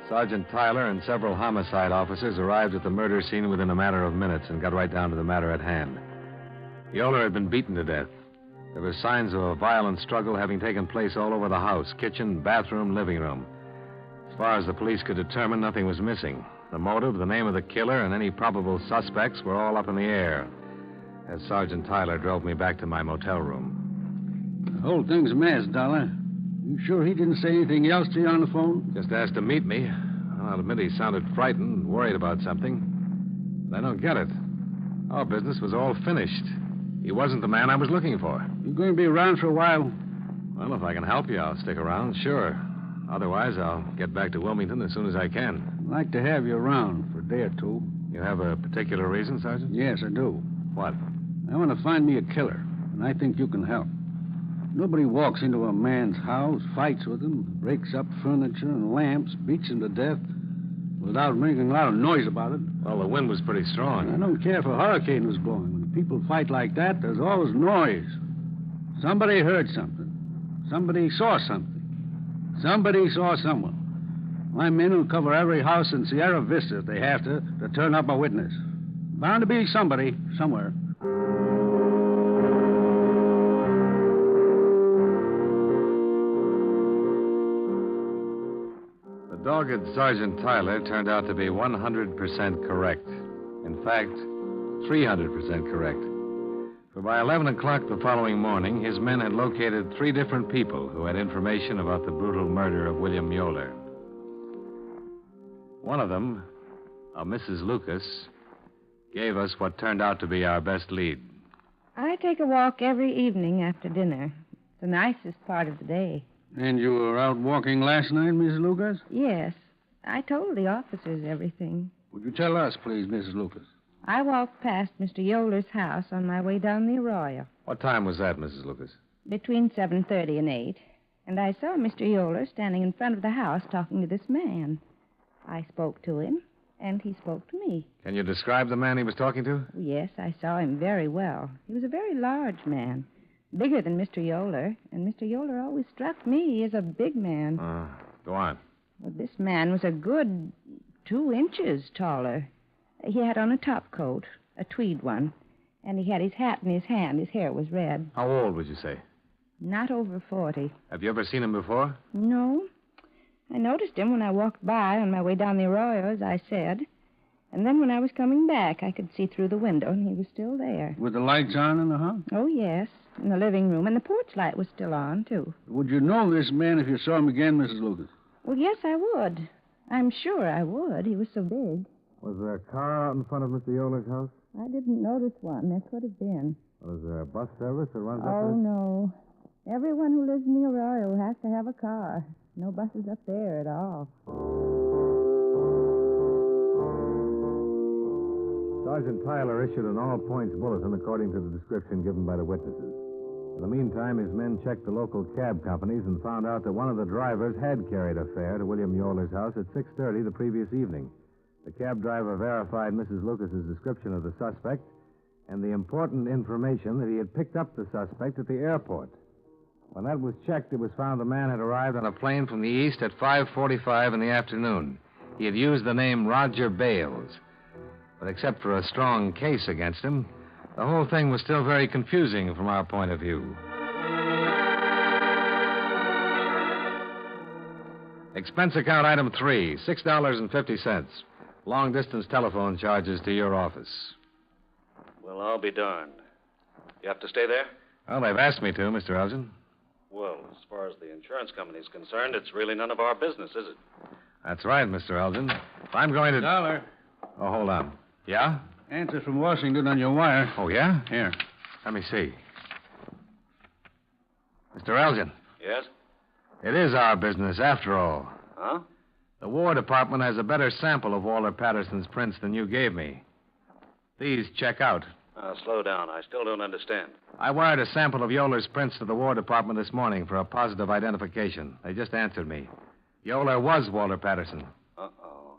Sergeant Tyler and several homicide officers arrived at the murder scene within a matter of minutes and got right down to the matter at hand. Yoler had been beaten to death. There were signs of a violent struggle having taken place all over the house, kitchen, bathroom, living room. As far as the police could determine, nothing was missing. The motive, the name of the killer, and any probable suspects were all up in the air as Sergeant Tyler drove me back to my motel room. The whole thing's a mess, Dollar. You sure he didn't say anything else to you on the phone? Just asked to meet me. I'll admit he sounded frightened, worried about something. But I don't get it. Our business was all finished. He wasn't the man I was looking for. You going to be around for a while? Well, if I can help you, I'll stick around, sure. Otherwise, I'll get back to Wilmington as soon as I can. I'd like to have you around for a day or two. You have a particular reason, Sergeant? Yes, I do. What? I want to find me a killer, and I think you can help. Nobody walks into a man's house, fights with him, breaks up furniture and lamps, beats him to death without making a lot of noise about it. Well, the wind was pretty strong. I don't care if a hurricane was blowing. When people fight like that, there's always noise. Somebody heard something. Somebody saw something. Somebody saw someone. My men will cover every house in Sierra Vista if they have to turn up a witness. Bound to be somebody, somewhere. The dogged Sergeant Tyler turned out to be 100% correct. In fact, 300% correct. For by 11 o'clock the following morning, his men had located 3 different people who had information about the brutal murder of William Yoler. One of them, a Mrs. Lucas, gave us what turned out to be our best lead. I take a walk every evening after dinner. It's the nicest part of the day. And you were out walking last night, Mrs. Lucas? Yes. I told the officers everything. Would you tell us, please, Mrs. Lucas? I walked past Mr. Yoler's house on my way down the arroyo. What time was that, Mrs. Lucas? Between 7:30 and 8. And I saw Mr. Yoler standing in front of the house talking to this man. I spoke to him, and he spoke to me. Can you describe the man he was talking to? Yes, I saw him very well. He was a very large man, bigger than Mr. Yoler, and Mr. Yoler always struck me as a big man. Go on. Well, this man was a good 2 inches taller. He had on a top coat, a tweed one, and he had his hat in his hand. His hair was red. How old would you say? Not over 40. Have you ever seen him before? No. I noticed him when I walked by on my way down the arroyo, as I said. And then when I was coming back, I could see through the window, and he was still there. With the lights on in the house? Oh, yes, in the living room, and the porch light was still on, too. Would you know this man if you saw him again, Mrs. Lucas? Well, yes, I would. I'm sure I would. He was so big. Was there a car out in front of Mr. Yoler's house? I didn't notice one. That could have been. Was there a bus service that runs up Oh, there? no. Everyone who lives in the arroyo has to have a car. No buses up there at all. Sergeant Tyler issued an all-points bulletin according to the description given by the witnesses. In the meantime, his men checked the local cab companies and found out that one of the drivers had carried a fare to William Yoler's house at 6:30 the previous evening. The cab driver verified Mrs. Lucas's description of the suspect and the important information that he had picked up the suspect at the airport. When that was checked, it was found the man had arrived on a plane from the east at 5:45 in the afternoon. He had used the name Roger Bales. But except for a strong case against him, the whole thing was still very confusing from our point of view. Expense account item 3, $6.50. Long-distance telephone charges to your office. Well, I'll be darned. You have to stay there? Well, they've asked me to, Mr. Elgin. Well, as far as the insurance company's concerned, it's really none of our business, is it? That's right, Mr. Elgin. If I'm going to... Dollar. Oh, hold on. Yeah? Answer from Washington on your wire. Oh, yeah? Here. Let me see. Mr. Elgin. Yes? It is our business, after all. Huh? The War Department has a better sample of Walter Patterson's prints than you gave me. These check out. Slow down. I still don't understand. I wired a sample of Yoler's prints to the War Department this morning for a positive identification. They just answered me. Yoler was Walter Patterson. Uh-oh.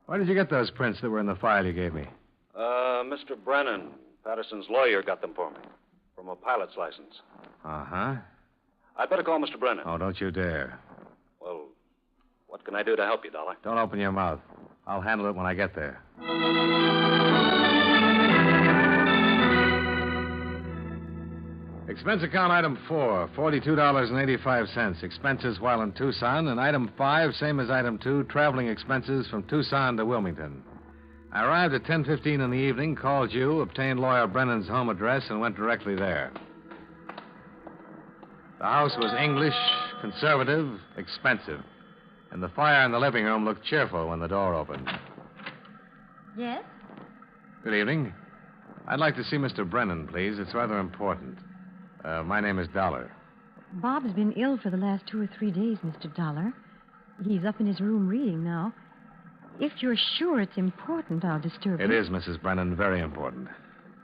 Where did you get those prints that were in the file you gave me? Mr. Brennan, Patterson's lawyer, got them for me. From a pilot's license. Uh-huh. I'd better call Mr. Brennan. Oh, don't you dare. Well, what can I do to help you, Dollar? Don't open your mouth. I'll handle it when I get there. Expense account item 4, $42.85. Expenses while in Tucson. And item 5, same as item 2, traveling expenses from Tucson to Wilmington. I arrived at 10:15 in the evening, called you, obtained lawyer Brennan's home address, and went directly there. The house was English, conservative, expensive. And the fire in the living room looked cheerful when the door opened. Yes? Good evening. I'd like to see Mr. Brennan, please. It's rather important. My name is Dollar. Bob's been ill for the last 2 or 3 days, Mr. Dollar. He's up in his room reading now. If you're sure it's important, I'll disturb you. It is, Mrs. Brennan, very important.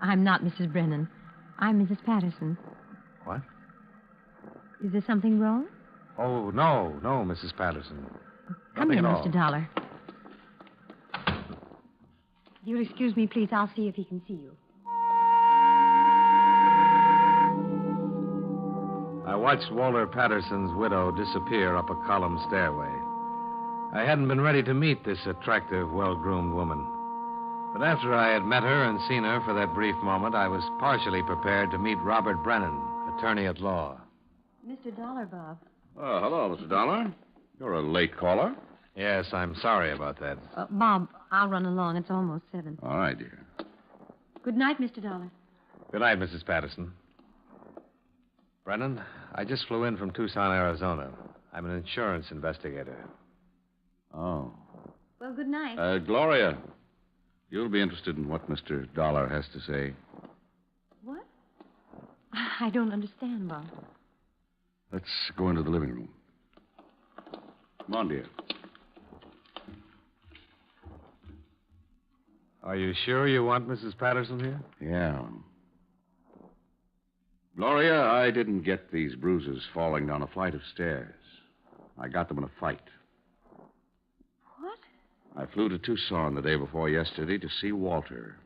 I'm not Mrs. Brennan. I'm Mrs. Patterson. What? Is there something wrong? Oh, no, Mrs. Patterson. Come Nothing in, at all. Mr. Dollar. You'll excuse me, please. I'll see if he can see you. I watched Walter Patterson's widow disappear up a column stairway. I hadn't been ready to meet this attractive, well-groomed woman. But after I had met her and seen her for that brief moment, I was partially prepared to meet Robert Brennan, attorney at law. Mr. Dollar, Bob. Oh, hello, Mr. Dollar. You're a late caller. Yes, I'm sorry about that. Bob, I'll run along. It's almost 7. All right, dear. Good night, Mr. Dollar. Good night, Mrs. Patterson. Brennan, I just flew in from Tucson, Arizona. I'm an insurance investigator. Oh. Well, good night. Gloria, you'll be interested in what Mr. Dollar has to say. What? I don't understand, Bob. Let's go into the living room. Come on, dear. Are you sure you want Mrs. Patterson here? Yeah. Gloria, I didn't get these bruises falling down a flight of stairs. I got them in a fight. What? I flew to Tucson the day before yesterday to see Walter.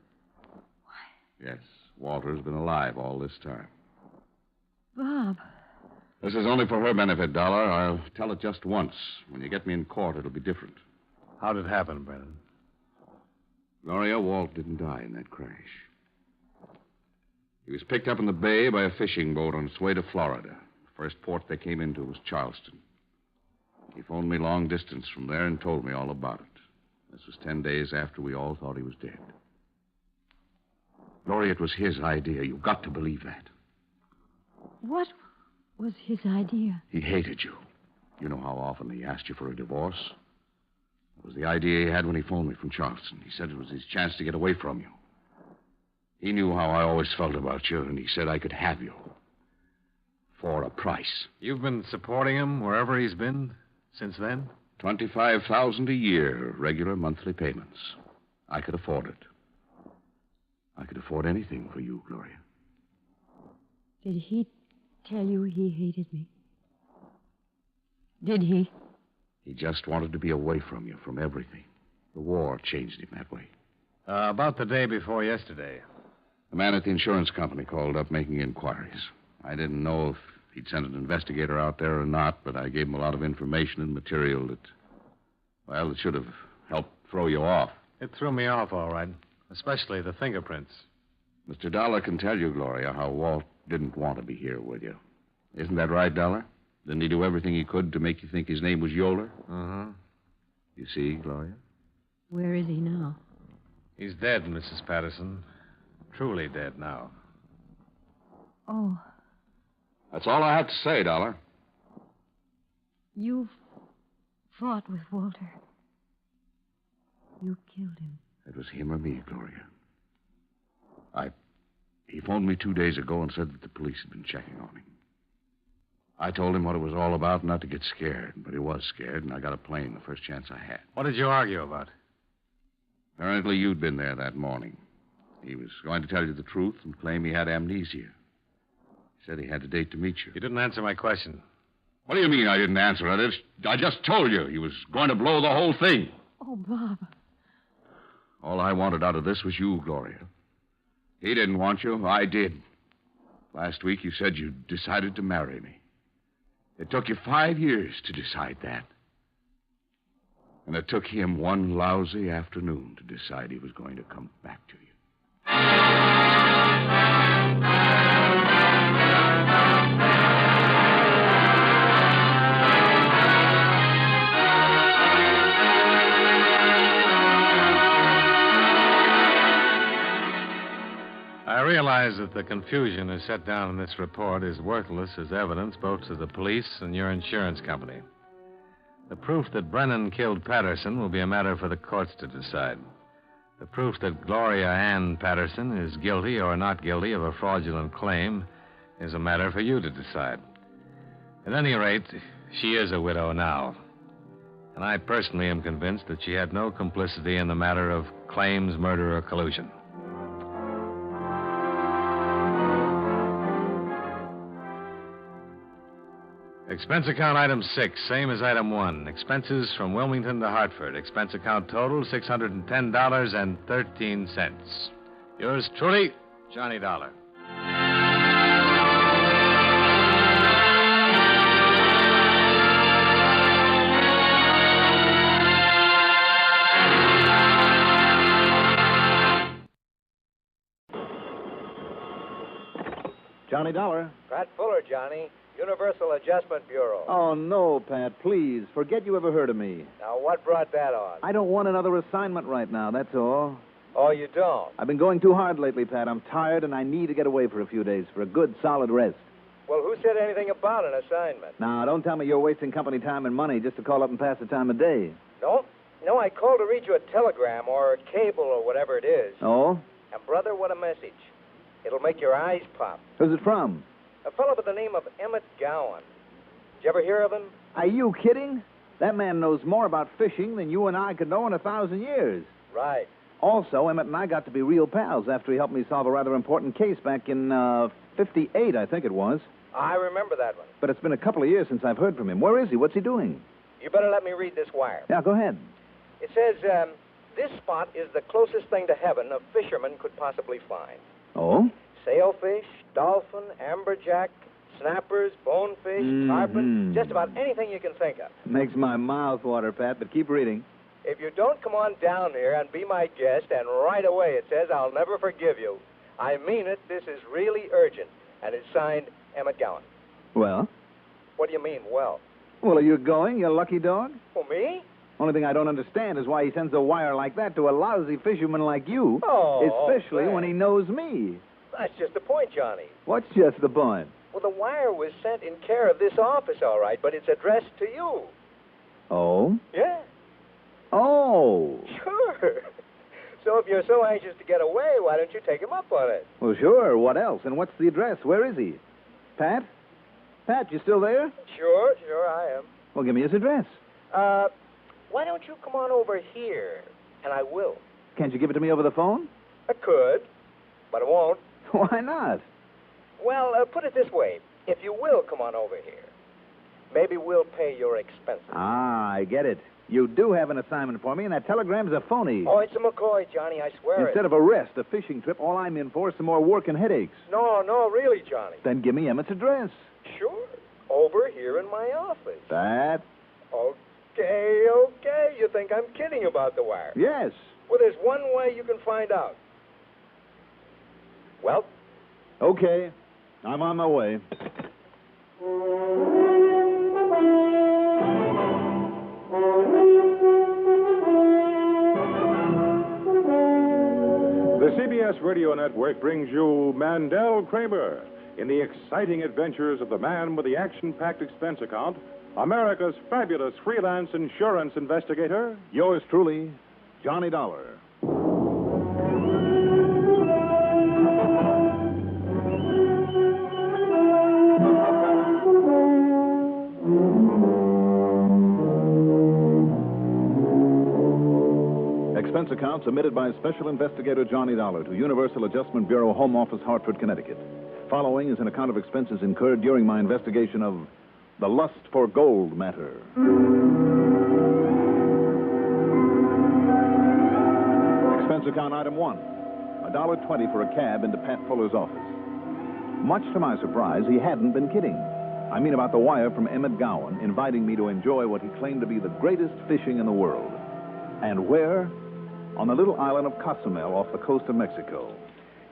Why? Yes, Walter's been alive all this time. Bob. This is only for her benefit, Dollar. I'll tell it just once. When you get me in court, it'll be different. How'd it happen, Brennan? Gloria, Walt didn't die in that crash. He was picked up in the bay by a fishing boat on its way to Florida. The first port they came into was Charleston. He phoned me long distance from there and told me all about it. This was 10 days after we all thought he was dead. Gloria, it was his idea. You've got to believe that. What was his idea? He hated you. You know how often he asked you for a divorce? It was the idea he had when he phoned me from Charleston. He said it was his chance to get away from you. He knew how I always felt about you, and he said I could have you. For a price. You've been supporting him wherever he's been since then? $25,000 a year, regular monthly payments. I could afford it. I could afford anything for you, Gloria. Did he tell you he hated me? Did he? He just wanted to be away from you, from everything. The war changed him that way. About the day before yesterday. The man at the insurance company called up making inquiries. I didn't know if he'd sent an investigator out there or not, but I gave him a lot of information and material that, well, it should have helped throw you off. It threw me off, all right, especially the fingerprints. Mr. Dollar can tell you, Gloria, how Walt didn't want to be here with you. Isn't that right, Dollar? Didn't he do everything he could to make you think his name was Yoler? Uh-huh. You see, Gloria? Where is he now? He's dead, Mrs. Patterson. Truly dead now. Oh, That's all I have to say, Dollar. you've fought with Walter. You killed him. It was him or me, Gloria. He phoned me 2 days ago and said that the police had been checking on him. I told him what it was all about, not to get scared, but he was scared, and I got a plane the first chance I had. What did you argue about? Apparently you'd been there that morning. He was going to tell you the truth and claim he had amnesia. He said he had a date to meet you. You didn't answer my question. What do you mean I didn't answer it? I just told you he was going to blow the whole thing. Oh, Bob. All I wanted out of this was you, Gloria. He didn't want you. I did. Last week you said you decided to marry me. It took you 5 years to decide that. And it took him one lousy afternoon to decide he was going to come back to you. I realize that the confusion as set down in this report is worthless as evidence both to the police and your insurance company. The proof that Brennan killed Patterson will be a matter for the courts to decide. The proof that Gloria Ann Patterson is guilty or not guilty of a fraudulent claim is a matter for you to decide. At any rate, she is a widow now. And I personally am convinced that she had no complicity in the matter of claims, murder, or collusion. Expense account item 6, same as item 1. Expenses from Wilmington to Hartford. Expense account total, $610.13. Yours truly, Johnny Dollar. Johnny Dollar. Pat Fuller, Johnny. Universal Adjustment Bureau. Oh, no, Pat, please. Forget you ever heard of me. Now, what brought that on? I don't want another assignment right now, that's all. Oh, you don't? I've been going too hard lately, Pat. I'm tired, and I need to get away for a few days for a good, solid rest. Well, who said anything about an assignment? Now, don't tell me you're wasting company time and money just to call up and pass the time of day. No, I called to read you a telegram or a cable or whatever it is. Oh? And, brother, what a message. It'll make your eyes pop. Who's it from? A fellow by the name of Emmett Gowan. Did you ever hear of him? Are you kidding? That man knows more about fishing than you and I could know in 1,000 years. Right. Also, Emmett and I got to be real pals after he helped me solve a rather important case back in 58, I think it was. I remember that one. But it's been a couple of years since I've heard from him. Where is he? What's he doing? You better let me read this wire. Yeah, go ahead. It says, this spot is the closest thing to heaven a fisherman could possibly find. Oh? Sailfish, dolphin, amberjack, snappers, bonefish, tarpon, just about anything you can think of. Makes my mouth water, Pat, but keep reading. If you don't come on down here and be my guest, and right away it says I'll never forgive you. I mean it. This is really urgent. And it's signed Emmett Gowan. Well? What do you mean, well? Well, are you going, you lucky dog? Well, me? Only thing I don't understand is why he sends a wire like that to a lousy fisherman like you. Oh, especially when he knows me. That's just the point, Johnny. What's just the point? Well, the wire was sent in care of this office, all right, but it's addressed to you. Oh? Yeah. Oh. Sure. So if you're so anxious to get away, why don't you take him up on it? Well, sure. What else? And what's the address? Where is he? Pat? Pat, you still there? Sure, I am. Well, give me his address. Why don't you come on over here, and I will. Can't you give it to me over the phone? I could, but I won't. Why not? Well, put it this way. If you will come on over here, maybe we'll pay your expenses. Ah, I get it. You do have an assignment for me, and that telegram's a phony. Oh, it's a McCoy, Johnny, I swear Instead of a rest, a fishing trip, all I'm in for is some more work and headaches. No, really, Johnny. Then give me Emmett's address. Sure. Over here in my office. Pat? Okay. You think I'm kidding about the wire? Yes. Well, there's one way you can find out. Well? Okay. I'm on my way. The CBS Radio Network brings you Mandel Kramer in the exciting adventures of the man with the action-packed expense account, America's fabulous freelance insurance investigator. Yours truly, Johnny Dollar. Expense account submitted by Special Investigator Johnny Dollar to Universal Adjustment Bureau, Home Office, Hartford, Connecticut. Following is an account of expenses incurred during my investigation of the lust for gold matter. Expense account item 1, $1.20 for a cab into Pat Fuller's office. Much to my surprise, he hadn't been kidding. I mean about the wire from Emmett Gowan inviting me to enjoy what he claimed to be the greatest fishing in the world. And where? On the little island of Cozumel off the coast of Mexico.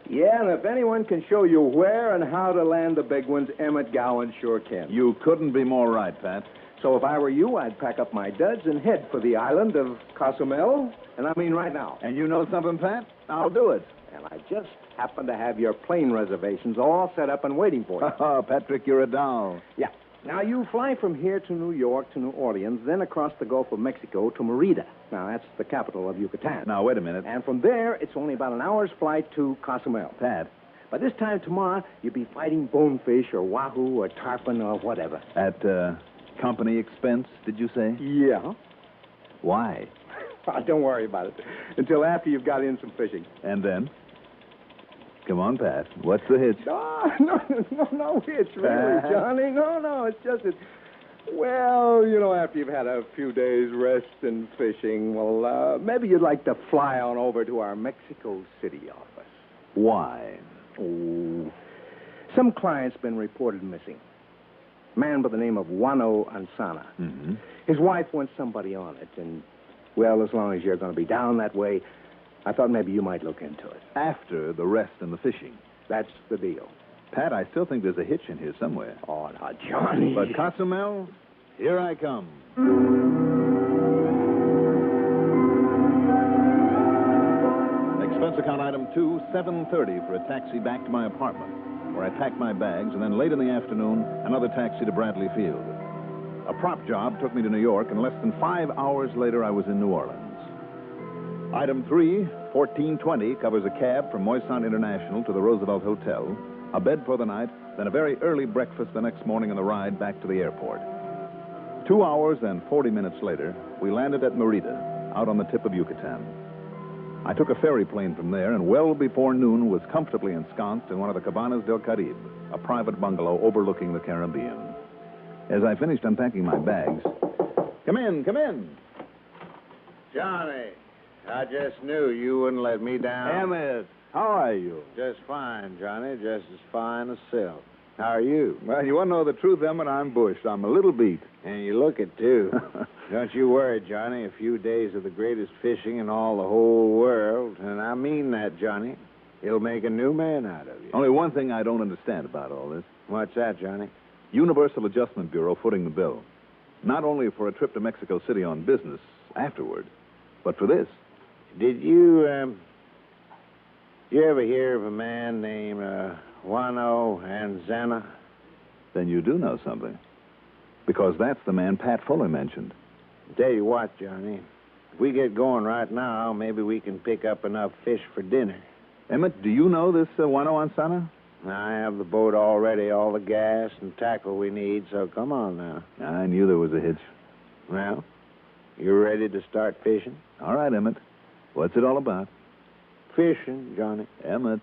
Yeah, and if anyone can show you where and how to land the big ones, Emmett Gowan sure can. You couldn't be more right, Pat. So if I were you, I'd pack up my duds and head for the island of Cozumel, and I mean right now. And you know something, Pat? I'll do it. And I just happen to have your plane reservations all set up and waiting for you. Oh, Patrick, you're a doll. Yeah. Now, you fly from here to New York to New Orleans, then across the Gulf of Mexico to Merida. Now, that's the capital of Yucatan. Now, wait a minute. And from there, it's only about an hour's flight to Cozumel. Pat. By this time tomorrow, you'll be fighting bonefish or wahoo or tarpon or whatever. At company expense, did you say? Yeah. Why? Oh, don't worry about it. Until after you've got in some fishing. And then? Come on, Pat. What's the hitch? No hitch, really, Johnny. No, it's just that, well, after you've had a few days rest and fishing, well, maybe you'd like to fly on over to our Mexico City office. Why? Oh, some client's been reported missing. A man by the name of Juano Ansana. Mm-hmm. His wife wants somebody on it, and, well, as long as you're going to be down that way, I thought maybe you might look into it. After the rest and the fishing. That's the deal. Pat, I still think there's a hitch in here somewhere. Oh, now, Johnny. But Cozumel, here I come. Expense account item 2, $7.30 for a taxi back to my apartment, where I packed my bags, and then late in the afternoon, another taxi to Bradley Field. A prop job took me to New York, and less than 5 hours later, I was in New Orleans. Item 3, $14.20, covers a cab from Moisant International to the Roosevelt Hotel, a bed for the night, then a very early breakfast the next morning on the ride back to the airport. 2 hours and 40 minutes later, we landed at Merida, out on the tip of Yucatan. I took a ferry plane from there, and well before noon was comfortably ensconced in one of the Cabanas del Caribe, a private bungalow overlooking the Caribbean. As I finished unpacking my bags... Come in. Johnny, I just knew you wouldn't let me down. Emmett, how are you? Just fine, Johnny. Just as fine as silk. How are you? Well, you want to know the truth, Emmett? I'm bushed. I'm a little beat. And you look it, too. Don't you worry, Johnny. A few days of the greatest fishing in all the whole world. And I mean that, Johnny. It'll make a new man out of you. Only one thing I don't understand about all this. What's that, Johnny? Universal Adjustment Bureau footing the bill. Not only for a trip to Mexico City on business afterward, but for this. Did you ever hear of a man named Juano Ansana? Then you do know something. Because that's the man Pat Fuller mentioned. Tell you what, Johnny. If we get going right now, maybe we can pick up enough fish for dinner. Emmett, do you know this Juano Ansana? I have the boat all ready, all the gas and tackle we need, so come on now. I knew there was a hitch. Well, you ready to start fishing? All right, Emmett. What's it all about? Fishing, Johnny. Emmett.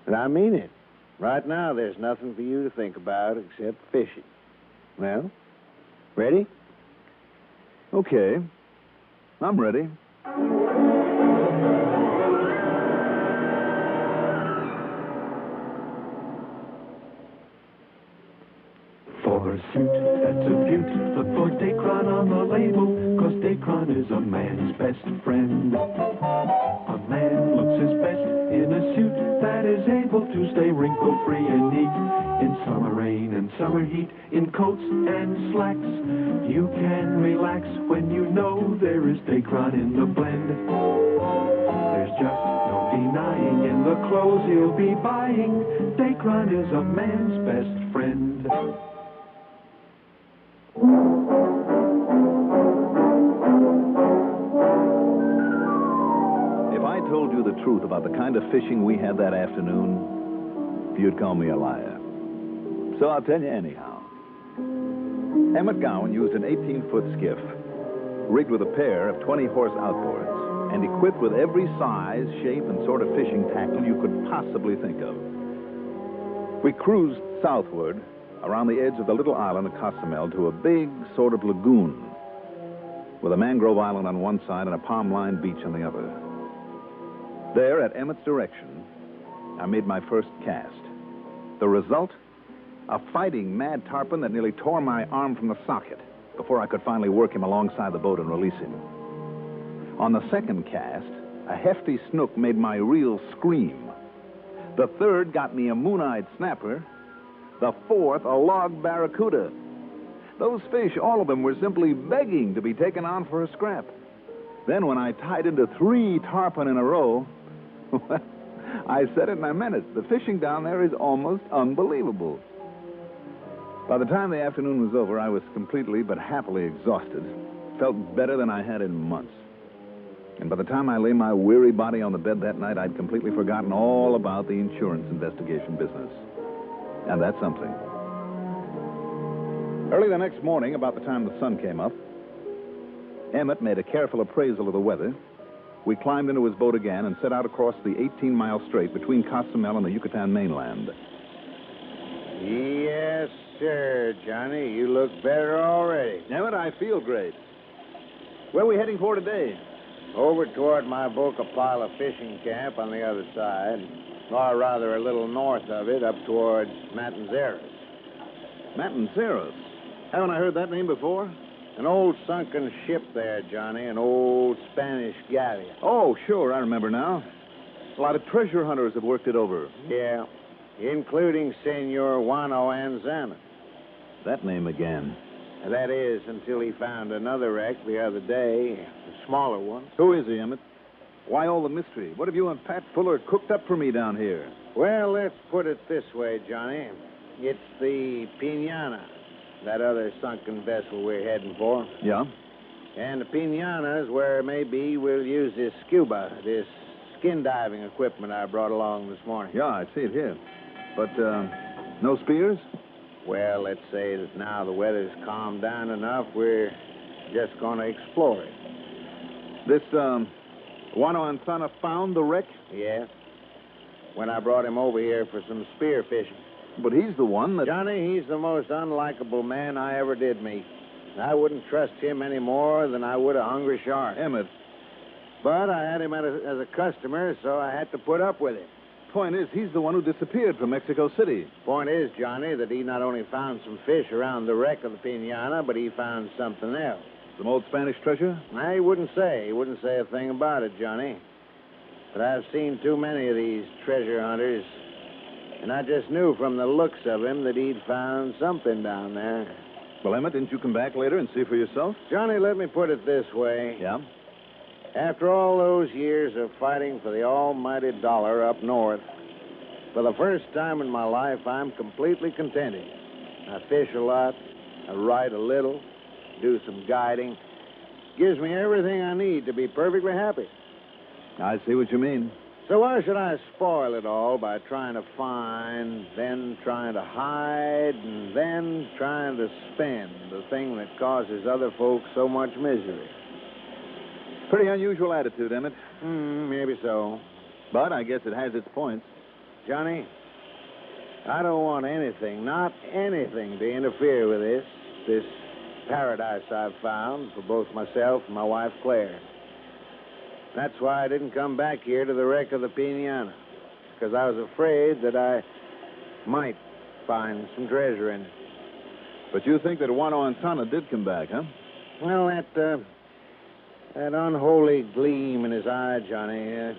And I mean it. Right now, there's nothing for you to think about except fishing. Well, ready? Okay. I'm ready. on the label, 'cause Dacron is a man's best friend. A man looks his best in a suit that is able to stay wrinkle-free and neat. In summer rain and summer heat, in coats and slacks, you can relax when you know there is Dacron in the blend. There's just no denying in the clothes he'll be buying, Dacron is a man's best friend. If I told you the truth about the kind of fishing we had that afternoon, you'd call me a liar. So I'll tell you anyhow. Emmett Gowan used an 18-foot skiff, rigged with a pair of 20-horse outboards, and equipped with every size, shape, and sort of fishing tackle you could possibly think of. We cruised southward around the edge of the little island of Cozumel to a big sort of lagoon with a mangrove island on one side and a palm-lined beach on the other. There, at Emmett's direction, I made my first cast. The result? A fighting mad tarpon that nearly tore my arm from the socket before I could finally work him alongside the boat and release him. On the second cast, a hefty snook made my reel scream. The third got me a moon-eyed snapper. The fourth, a log barracuda. Those fish, all of them, were simply begging to be taken on for a scrap. Then when I tied into 3 tarpon in a row, I said it and I meant it. The fishing down there is almost unbelievable. By the time the afternoon was over, I was completely but happily exhausted. Felt better than I had in months. And by the time I lay my weary body on the bed that night, I'd completely forgotten all about the insurance investigation business. And that's something. Early the next morning, about the time the sun came up, Emmett made a careful appraisal of the weather. We climbed into his boat again and set out across the 18-mile strait between Cozumel and the Yucatan mainland. Yes, sir, Johnny. You look better already. Emmett, I feel great. Where are we heading for today? Over toward my Boca Pala fishing camp on the other side, or rather a little north of it, up towards Matanceros. Matanceros? Haven't I heard that name before? An old sunken ship there, Johnny, an old Spanish galleon. Oh, sure, I remember now. A lot of treasure hunters have worked it over. Yeah, including Senor Juano Anzana. That name again. That is, until he found another wreck the other day, a smaller one. Who is he, Emmett? Why all the mystery? What have you and Pat Fuller cooked up for me down here? Well, let's put it this way, Johnny. It's the Piñana, that other sunken vessel we're heading for. Yeah? And the Piñana is where maybe we'll use this scuba, this skin diving equipment I brought along this morning. Yeah, I see it here. But, no spears? Well, let's say that now the weather's calmed down enough, we're just going to explore it. This, Juano Anzana found the wreck? Yeah. When I brought him over here for some spear fishing. But he's the one that... Johnny, he's the most unlikable man I ever did meet. I wouldn't trust him any more than I would a hungry shark. Emmett. But I had him as a customer, so I had to put up with it. Point is, he's the one who disappeared from Mexico City. Point is, Johnny, that he not only found some fish around the wreck of the Piñana, but he found something else. Some old Spanish treasure? He wouldn't say. He wouldn't say a thing about it, Johnny. But I've seen too many of these treasure hunters, and I just knew from the looks of him that he'd found something down there. Well, Emmett, didn't you come back later and see for yourself? Johnny, let me put it this way. Yeah? After all those years of fighting for the almighty dollar up north, for the first time in my life, I'm completely contented. I fish a lot, I ride a little, do some guiding. Gives me everything I need to be perfectly happy. I see what you mean. So why should I spoil it all by trying to find, then trying to hide, and then trying to spend the thing that causes other folks so much misery? Pretty unusual attitude, Emmett. Maybe so. But I guess it has its points. Johnny, I don't want anything, not anything, to interfere with this paradise I've found for both myself and my wife, Claire. That's why I didn't come back here to the wreck of the Piñana, because I was afraid that I might find some treasure in it. But you think that Juano Anzana did come back, huh? Well, that unholy gleam in his eye, Johnny,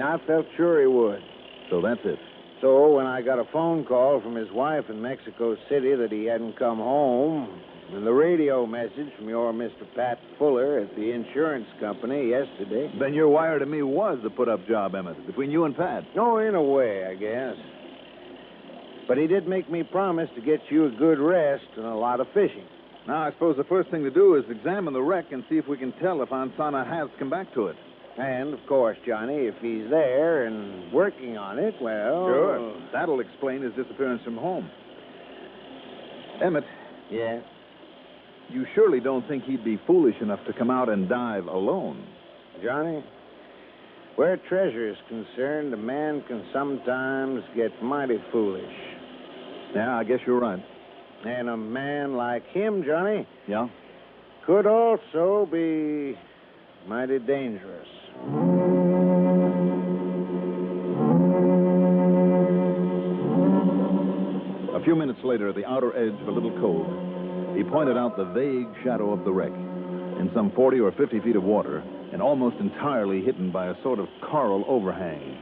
I felt sure he would. So that's it. So when I got a phone call from his wife in Mexico City that he hadn't come home, and the radio message from your Mr. Pat Fuller at the insurance company yesterday... Then your wire to me was the put-up job, Emmett, between you and Pat. No, in a way, I guess. But he did make me promise to get you a good rest and a lot of fishing. Now, I suppose the first thing to do is examine the wreck and see if we can tell if Ansana has come back to it. And, of course, Johnny, if he's there and working on it, well... Sure. That'll explain his disappearance from home. Emmett. Yeah? You surely don't think he'd be foolish enough to come out and dive alone? Johnny, where treasure is concerned, a man can sometimes get mighty foolish. Yeah, I guess you're right. And a man like him, Johnny... Yeah? Could also be mighty dangerous. A few minutes later, at the outer edge of a little cove, he pointed out the vague shadow of the wreck in some 40 or 50 feet of water and almost entirely hidden by a sort of coral overhang.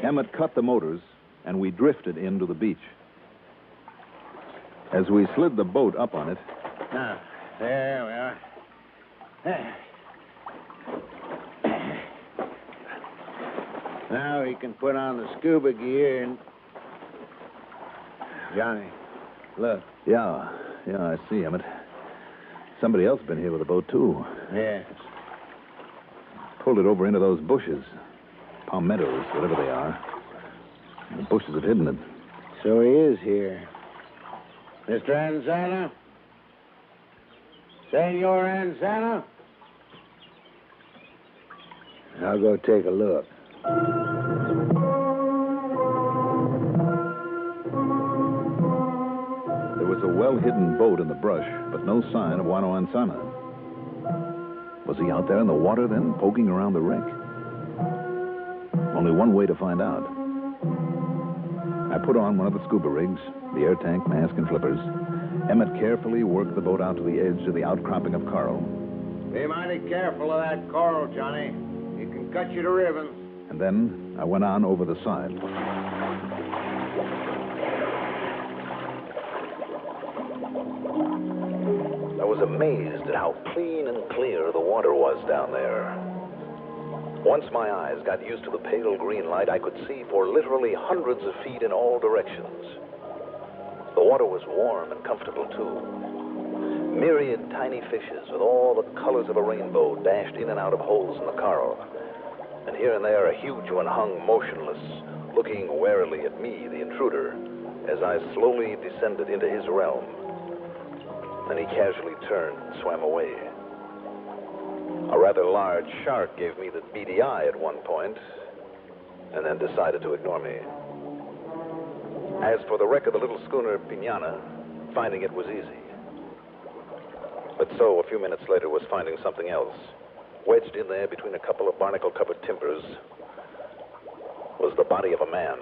Emmett cut the motors, and we drifted into the beach. As we slid the boat up on it... Now, there we are. Now he can put on the scuba gear and... Johnny, look. Yeah, I see, Emmett. Somebody else been here with the boat, too. Yes. Pulled it over into those bushes. Palmettos, whatever they are. The bushes have hidden it. So he is here. Mr. Anzana? Senor Anzana? I'll go take a look. There was a well-hidden boat in the brush, but no sign of Juano Anzana. Was he out there in the water, then, poking around the wreck? Only one way to find out. I put on one of the scuba rigs, the air tank, mask, and flippers. Emmett carefully worked the boat out to the edge of the outcropping of coral. Be mighty careful of that coral, Johnny. It can cut you to ribbons. And then I went on over the side. I was amazed at how clean and clear the water was down there. Once my eyes got used to the pale green light, I could see for literally hundreds of feet in all directions. The water was warm and comfortable, too. Myriad tiny fishes with all the colors of a rainbow dashed in and out of holes in the coral. And here and there, a huge one hung motionless, looking warily at me, the intruder, as I slowly descended into his realm. Then he casually turned and swam away. A rather large shark gave me the beady eye at one point, and then decided to ignore me. As for the wreck of the little schooner Piñana, finding it was easy. But so, a few minutes later, was finding something else. Wedged in there between a couple of barnacle-covered timbers was the body of a man.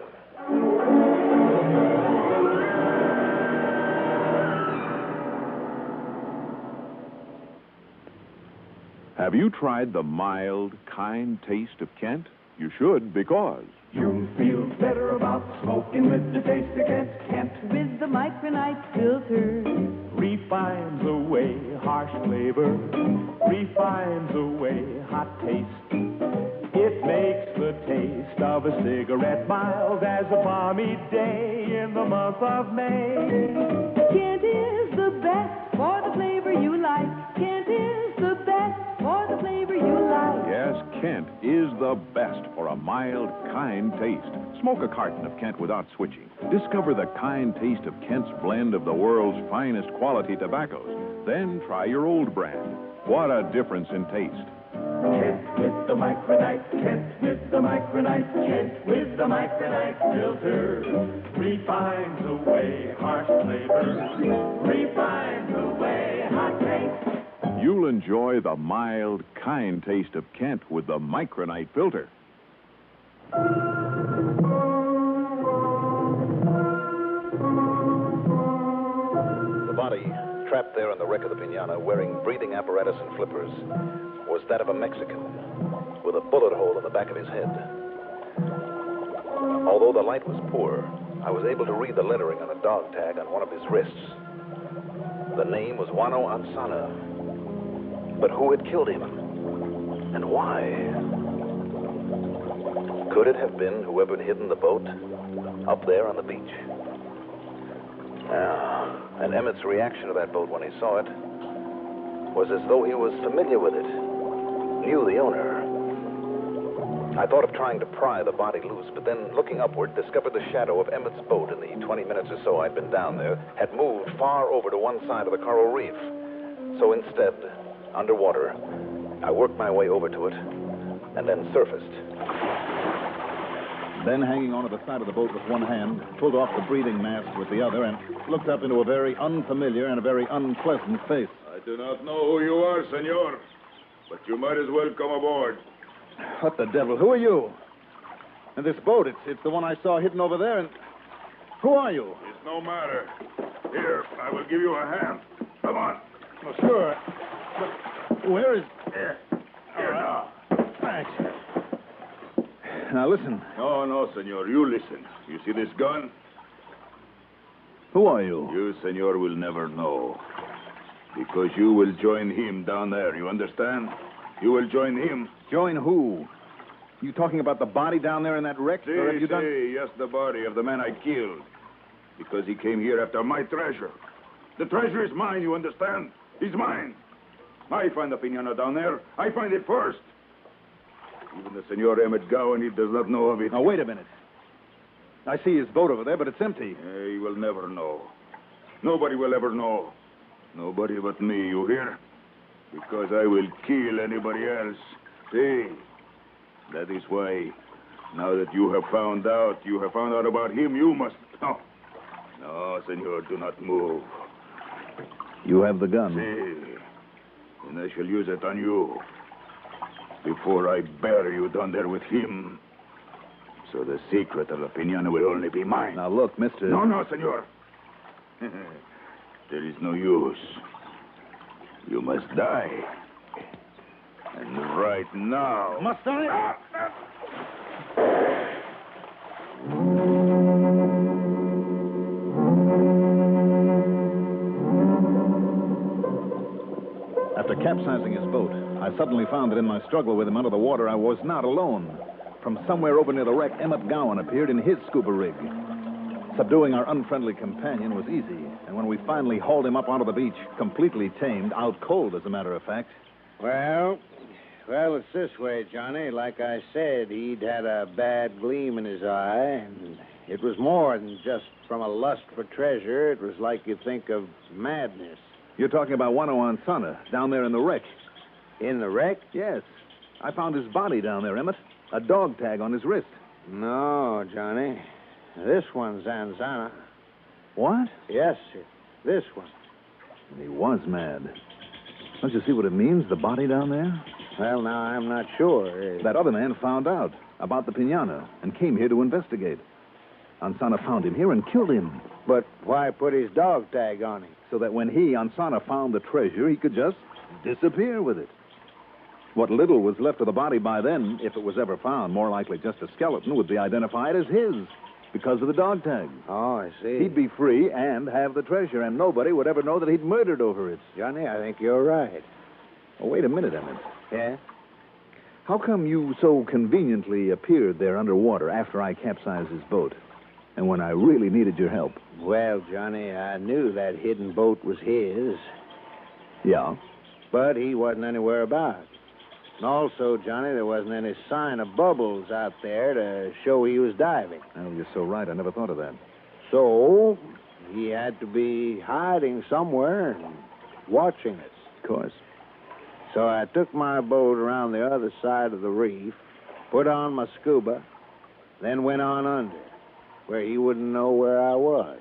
Have you tried the mild, kind taste of Kent? You should, because... You'll feel better about smoking with the taste of Kent. With the micronite filter. Refines away harsh flavor. Refines away hot taste. It makes the taste of a cigarette mild as a balmy day in the month of May. Kent is the best for the flavor you like. Kent is the best for the flavor you like. Yes, Kent is the best for a mild, kind taste. Smoke a carton of Kent without switching. Discover the kind taste of Kent's blend of the world's finest quality tobaccos. Then try your old brand. What a difference in taste. Kent with the micronite. Kent with the micronite. Kent with the micronite filter. Refines away harsh flavor. Refines away hot taste. You'll enjoy the mild, kind taste of Kent with the micronite filter. The body trapped there in the wreck of the Pinana, wearing breathing apparatus and flippers, was that of a Mexican, with a bullet hole in the back of his head. Although the light was poor, I was able to read the lettering on a dog tag on one of his wrists. The name was Juano Ansana. But who had killed him? And why? Could it have been whoever had hidden the boat up there on the beach? And Emmett's reaction to that boat when he saw it was as though he was familiar with it, knew the owner. I thought of trying to pry the body loose, but then, looking upward, discovered the shadow of Emmett's boat in the 20 minutes or so I'd been down there had moved far over to one side of the coral reef. So instead, underwater, I worked my way over to it and then surfaced. Then, hanging onto the side of the boat with one hand, pulled off the breathing mask with the other and looked up into a very unfamiliar and a very unpleasant face. I do not know who you are, senor, but you might as well come aboard. What the devil? Who are you? And this boat, it's the one I saw hidden over there, and who are you? It's no matter. Here, I will give you a hand. Come on. Well, sure. But where is... Here now. Thanks. Now, listen. No, senor. You listen. You see this gun? Who are you? You, senor, will never know. Because you will join him down there. You understand? You will join him. Join who? You talking about the body down there in that wreck? Or have you done... Yes, the body of the man I killed. Because he came here after my treasure. The treasure is mine, you understand? It's mine. I find the Pinana down there. I find it first. Even the Senor Emmett Gowan, he does not know of it. Now, wait a minute. I see his boat over there, but it's empty. He will never know. Nobody will ever know. Nobody but me, you hear? Because I will kill anybody else. See? That is why, now that you have found out about him, you must... No, senor, do not move. You have the gun. See? And I shall use it on you. Before I bury you down there with him. So the secret of the Pinana will only be mine. Now, look, Mr... No, senor. There is no use. You must die. And right now... Must I? After capsizing his boat, I suddenly found that in my struggle with him under the water, I was not alone. From somewhere over near the wreck, Emmett Gowan appeared in his scuba rig. Subduing our unfriendly companion was easy, and when we finally hauled him up onto the beach, completely tamed, out cold, as a matter of fact... Well, it's this way, Johnny. Like I said, he'd had a bad gleam in his eye, and it was more than just from a lust for treasure. It was like you'd think of madness. You're talking about Juano Ansana, down there in the wreck. In the wreck? Yes. I found his body down there, Emmett. A dog tag on his wrist. No, Johnny. This one's Ansana. What? Yes, sir. This one. And he was mad. Don't you see what it means, the body down there? Well, now, I'm not sure. That other man found out about the Pinana and came here to investigate. Ansana found him here and killed him. But why put his dog tag on him? So that when Ansana, found the treasure, he could just disappear with it. What little was left of the body by then, if it was ever found, more likely just a skeleton, would be identified as his because of the dog tag. Oh, I see. He'd be free and have the treasure, and nobody would ever know that he'd murdered over it. Johnny, I think you're right. Oh, wait a minute, Emmett. Yeah? How come you so conveniently appeared there underwater after I capsized his boat? And when I really needed your help? Well, Johnny, I knew that hidden boat was his. Yeah? But he wasn't anywhere about. And also, Johnny, there wasn't any sign of bubbles out there to show he was diving. Oh, you're so right. I never thought of that. So, he had to be hiding somewhere and watching us. Of course. So I took my boat around the other side of the reef, put on my scuba, then went on under, where he wouldn't know where I was.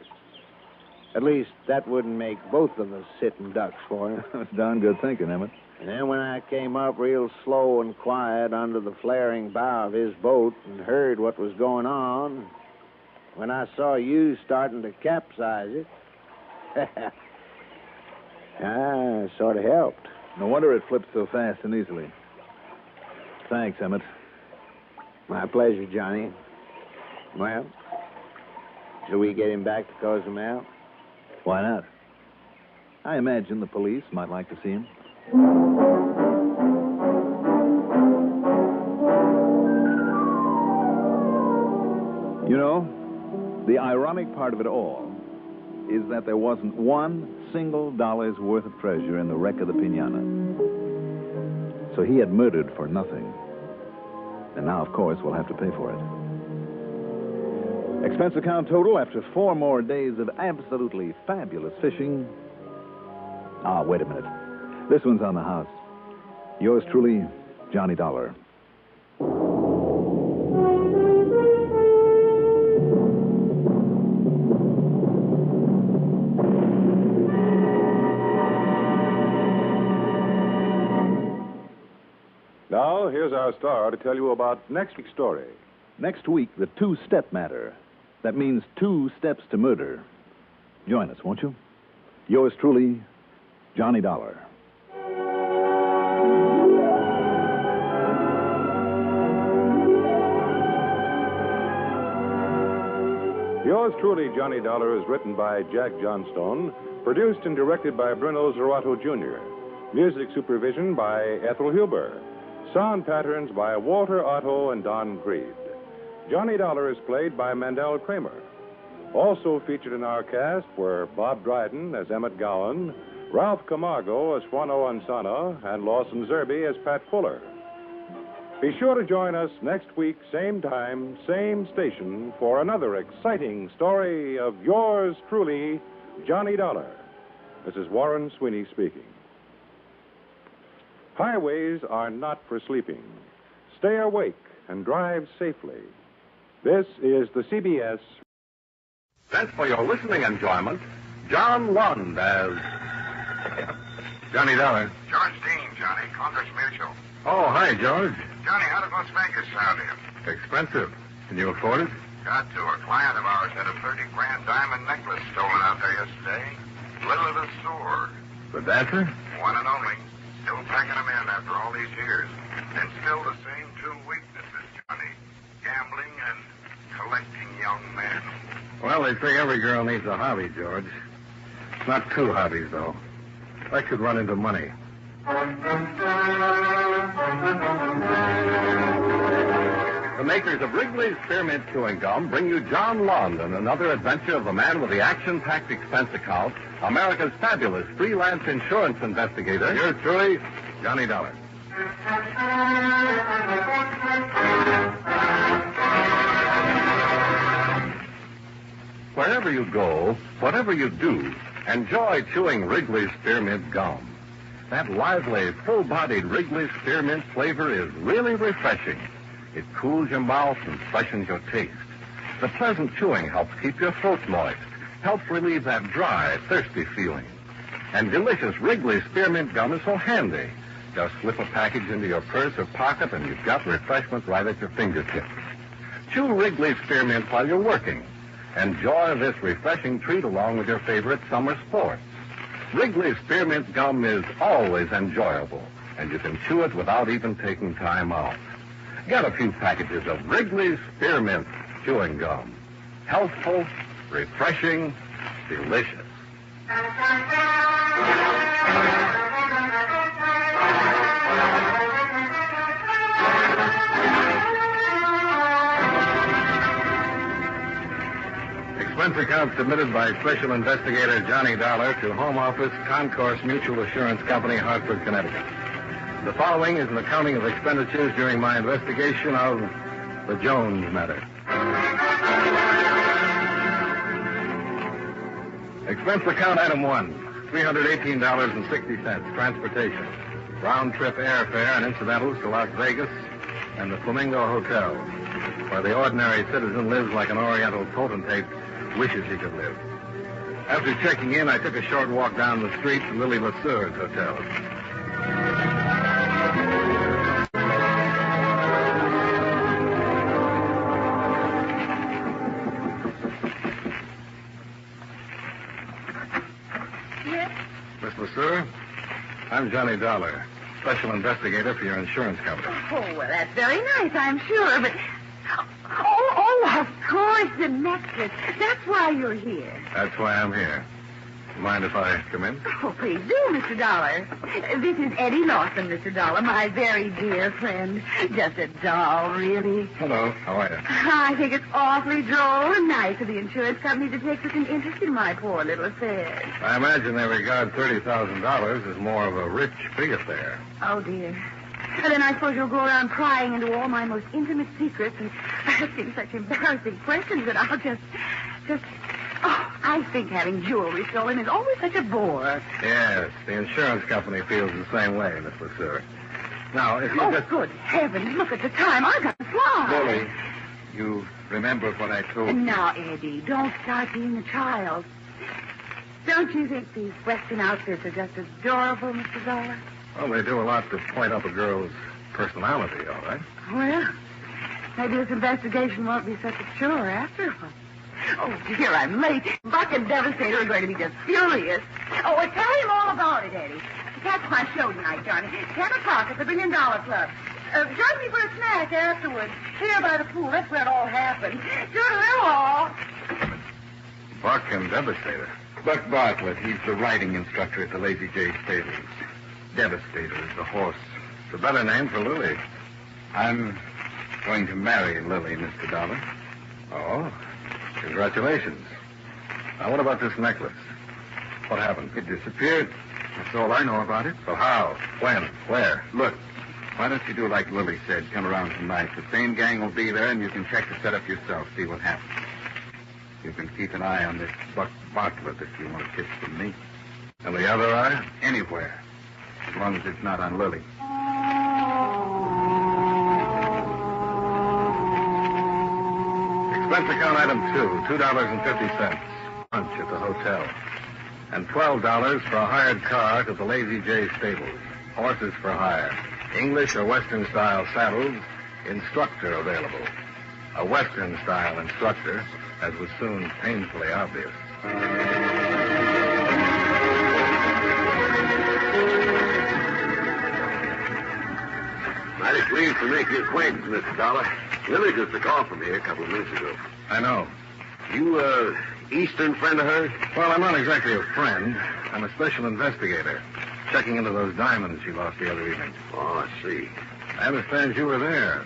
At least, that wouldn't make both of us sitting ducks for him. That's darn good thinking, Emmett. And then when I came up real slow and quiet under the flaring bow of his boat and heard what was going on, when I saw you starting to capsize it, Ah, sort of helped. No wonder it flipped so fast and easily. Thanks, Emmett. My pleasure, Johnny. Well, shall we get him back to Cozumel? Why not? I imagine the police might like to see him. You know, the ironic part of it all is that there wasn't one single dollar's worth of treasure in the wreck of the Piñana. So he had murdered for nothing. And now, of course, we'll have to pay for it. Expense account total after 4 more days of absolutely fabulous fishing. Ah, wait a minute. This one's on the house. Yours truly, Johnny Dollar. Now, here's our star to tell you about next week's story. Next week, the 2-step matter. That means 2 steps to murder. Join us, won't you? Yours truly, Johnny Dollar. Yours truly, Johnny Dollar, is written by Jack Johnstone, produced and directed by Bruno Zerato Jr., music supervision by Ethel Huber, sound patterns by Walter Otto and Don Creed. Johnny Dollar is played by Mandel Kramer. Also featured in our cast were Bob Dryden as Emmett Gowan, Ralph Camargo as Juano Ansana, and Lawson Zerby as Pat Fuller. Be sure to join us next week, same time, same station, for another exciting story of yours truly, Johnny Dollar. This is Warren Sweeney speaking. Highways are not for sleeping. Stay awake and drive safely. This is the CBS. Thanks for your listening enjoyment. John Lund as Johnny Dollar. George Dean, Johnny, Congress Mutual. Oh, hi, George. Johnny, how did Las Vegas sound you? Expensive. Can you afford it? Got to. A client of ours had a 30-grand diamond necklace stolen out there yesterday. Lilith Soar. The dancer? One and only. Still packing them in after all these years. And still the same 2 weaknesses, Johnny. Gambling and collecting young men. Well, they say every girl needs a hobby, George. Not 2 hobbies, though. I could run into money. The makers of Wrigley's Spearmint Chewing Gum bring you John Lund and another adventure of the man with the action-packed expense account, America's fabulous freelance insurance investigator. Yours truly, Johnny Dollar. Wherever you go, whatever you do, enjoy chewing Wrigley's Spearmint Gum. That lively, full-bodied Wrigley's Spearmint flavor is really refreshing. It cools your mouth and freshens your taste. The pleasant chewing helps keep your throat moist, helps relieve that dry, thirsty feeling. And delicious Wrigley's Spearmint Gum is so handy. Just slip a package into your purse or pocket and you've got refreshment right at your fingertips. Chew Wrigley's Spearmint while you're working. Enjoy this refreshing treat along with your favorite summer sports. Wrigley's Spearmint Gum is always enjoyable, and you can chew it without even taking time out. Get a few packages of Wrigley's Spearmint Chewing Gum. Healthful, refreshing, delicious. Expense account submitted by Special Investigator Johnny Dollar to Home Office, Concourse Mutual Assurance Company, Hartford, Connecticut. The following is an accounting of expenditures during my investigation of the Jones matter. Expense account item 1, $318.60, transportation. Round-trip airfare and incidentals to Las Vegas and the Flamingo Hotel, where the ordinary citizen lives like an Oriental potentate wishes he could live. After checking in, I took a short walk down the street to Lily Lesueur's hotel. Yes? Miss Lesueur? I'm Johnny Dollar, special investigator for your insurance company. Oh, well, that's very nice, I'm sure, but... Oh, of course, the necklace. That's why you're here. That's why I'm here. Mind if I come in? Oh, please do, Mr. Dollar. This is Eddie Lawson, Mr. Dollar, my very dear friend. Just a doll, really. Hello. How are you? I think it's awfully droll and nice of the insurance company to take such an interest in my poor little affairs. I imagine they regard $30,000 as more of a rich, big affair. Oh, dear. And then I suppose you'll go around prying into all my most intimate secrets and asking such embarrassing questions that I'll just... Oh, I think having jewelry stolen is always such a bore. Yes, the insurance company feels the same way, Miss LeSueur. Now, if you just... good heavens, look at the time. I've got to fly. Lily, you remember what I told you? Now, Eddie, don't start being a child. Don't you think these Western outfits are just adorable, Mr. Dollar? Well, they do a lot to point up a girl's personality, all right? Well, maybe this investigation won't be such a chore after all. Oh, dear, I'm late. Buck and Devastator are going to be just furious. Oh, well, tell him all about it, Eddie. That's my show tonight, Johnny. 10 o'clock at the $1 Billion Club. Join me for a snack afterwards. Here by the pool. That's where it all happened. Toodle-oo. Buck and Devastator. Buck Bartlett, he's the riding instructor at the Lazy J Stables. Devastator is the horse. It's a better name for Lily. I'm going to marry Lily, Mr. Dollar. Oh, congratulations. Now, what about this necklace? What happened? It disappeared. That's all I know about it. So how? When? Where? Look, why don't you do like Lily said? Come around tonight. The same gang will be there, and you can check the setup yourself, see what happens. You can keep an eye on this Buck Bartlett if you want a kiss from me. And the other eye? Anywhere. As long as it's not on Lily. Expense account item 2, $2.50. Lunch at the hotel. And $12 for a hired car to the Lazy J Stables. Horses for hire. English or Western style saddles. Instructor available. A Western style instructor, as was soon painfully obvious. Mighty pleased to make your acquaintance, Mr. Dollar. Lily just a call from here a couple of minutes ago. I know. You, Eastern friend of hers? Well, I'm not exactly a friend. I'm a special investigator. Checking into those diamonds she lost the other evening. Oh, I see. I understand you were there.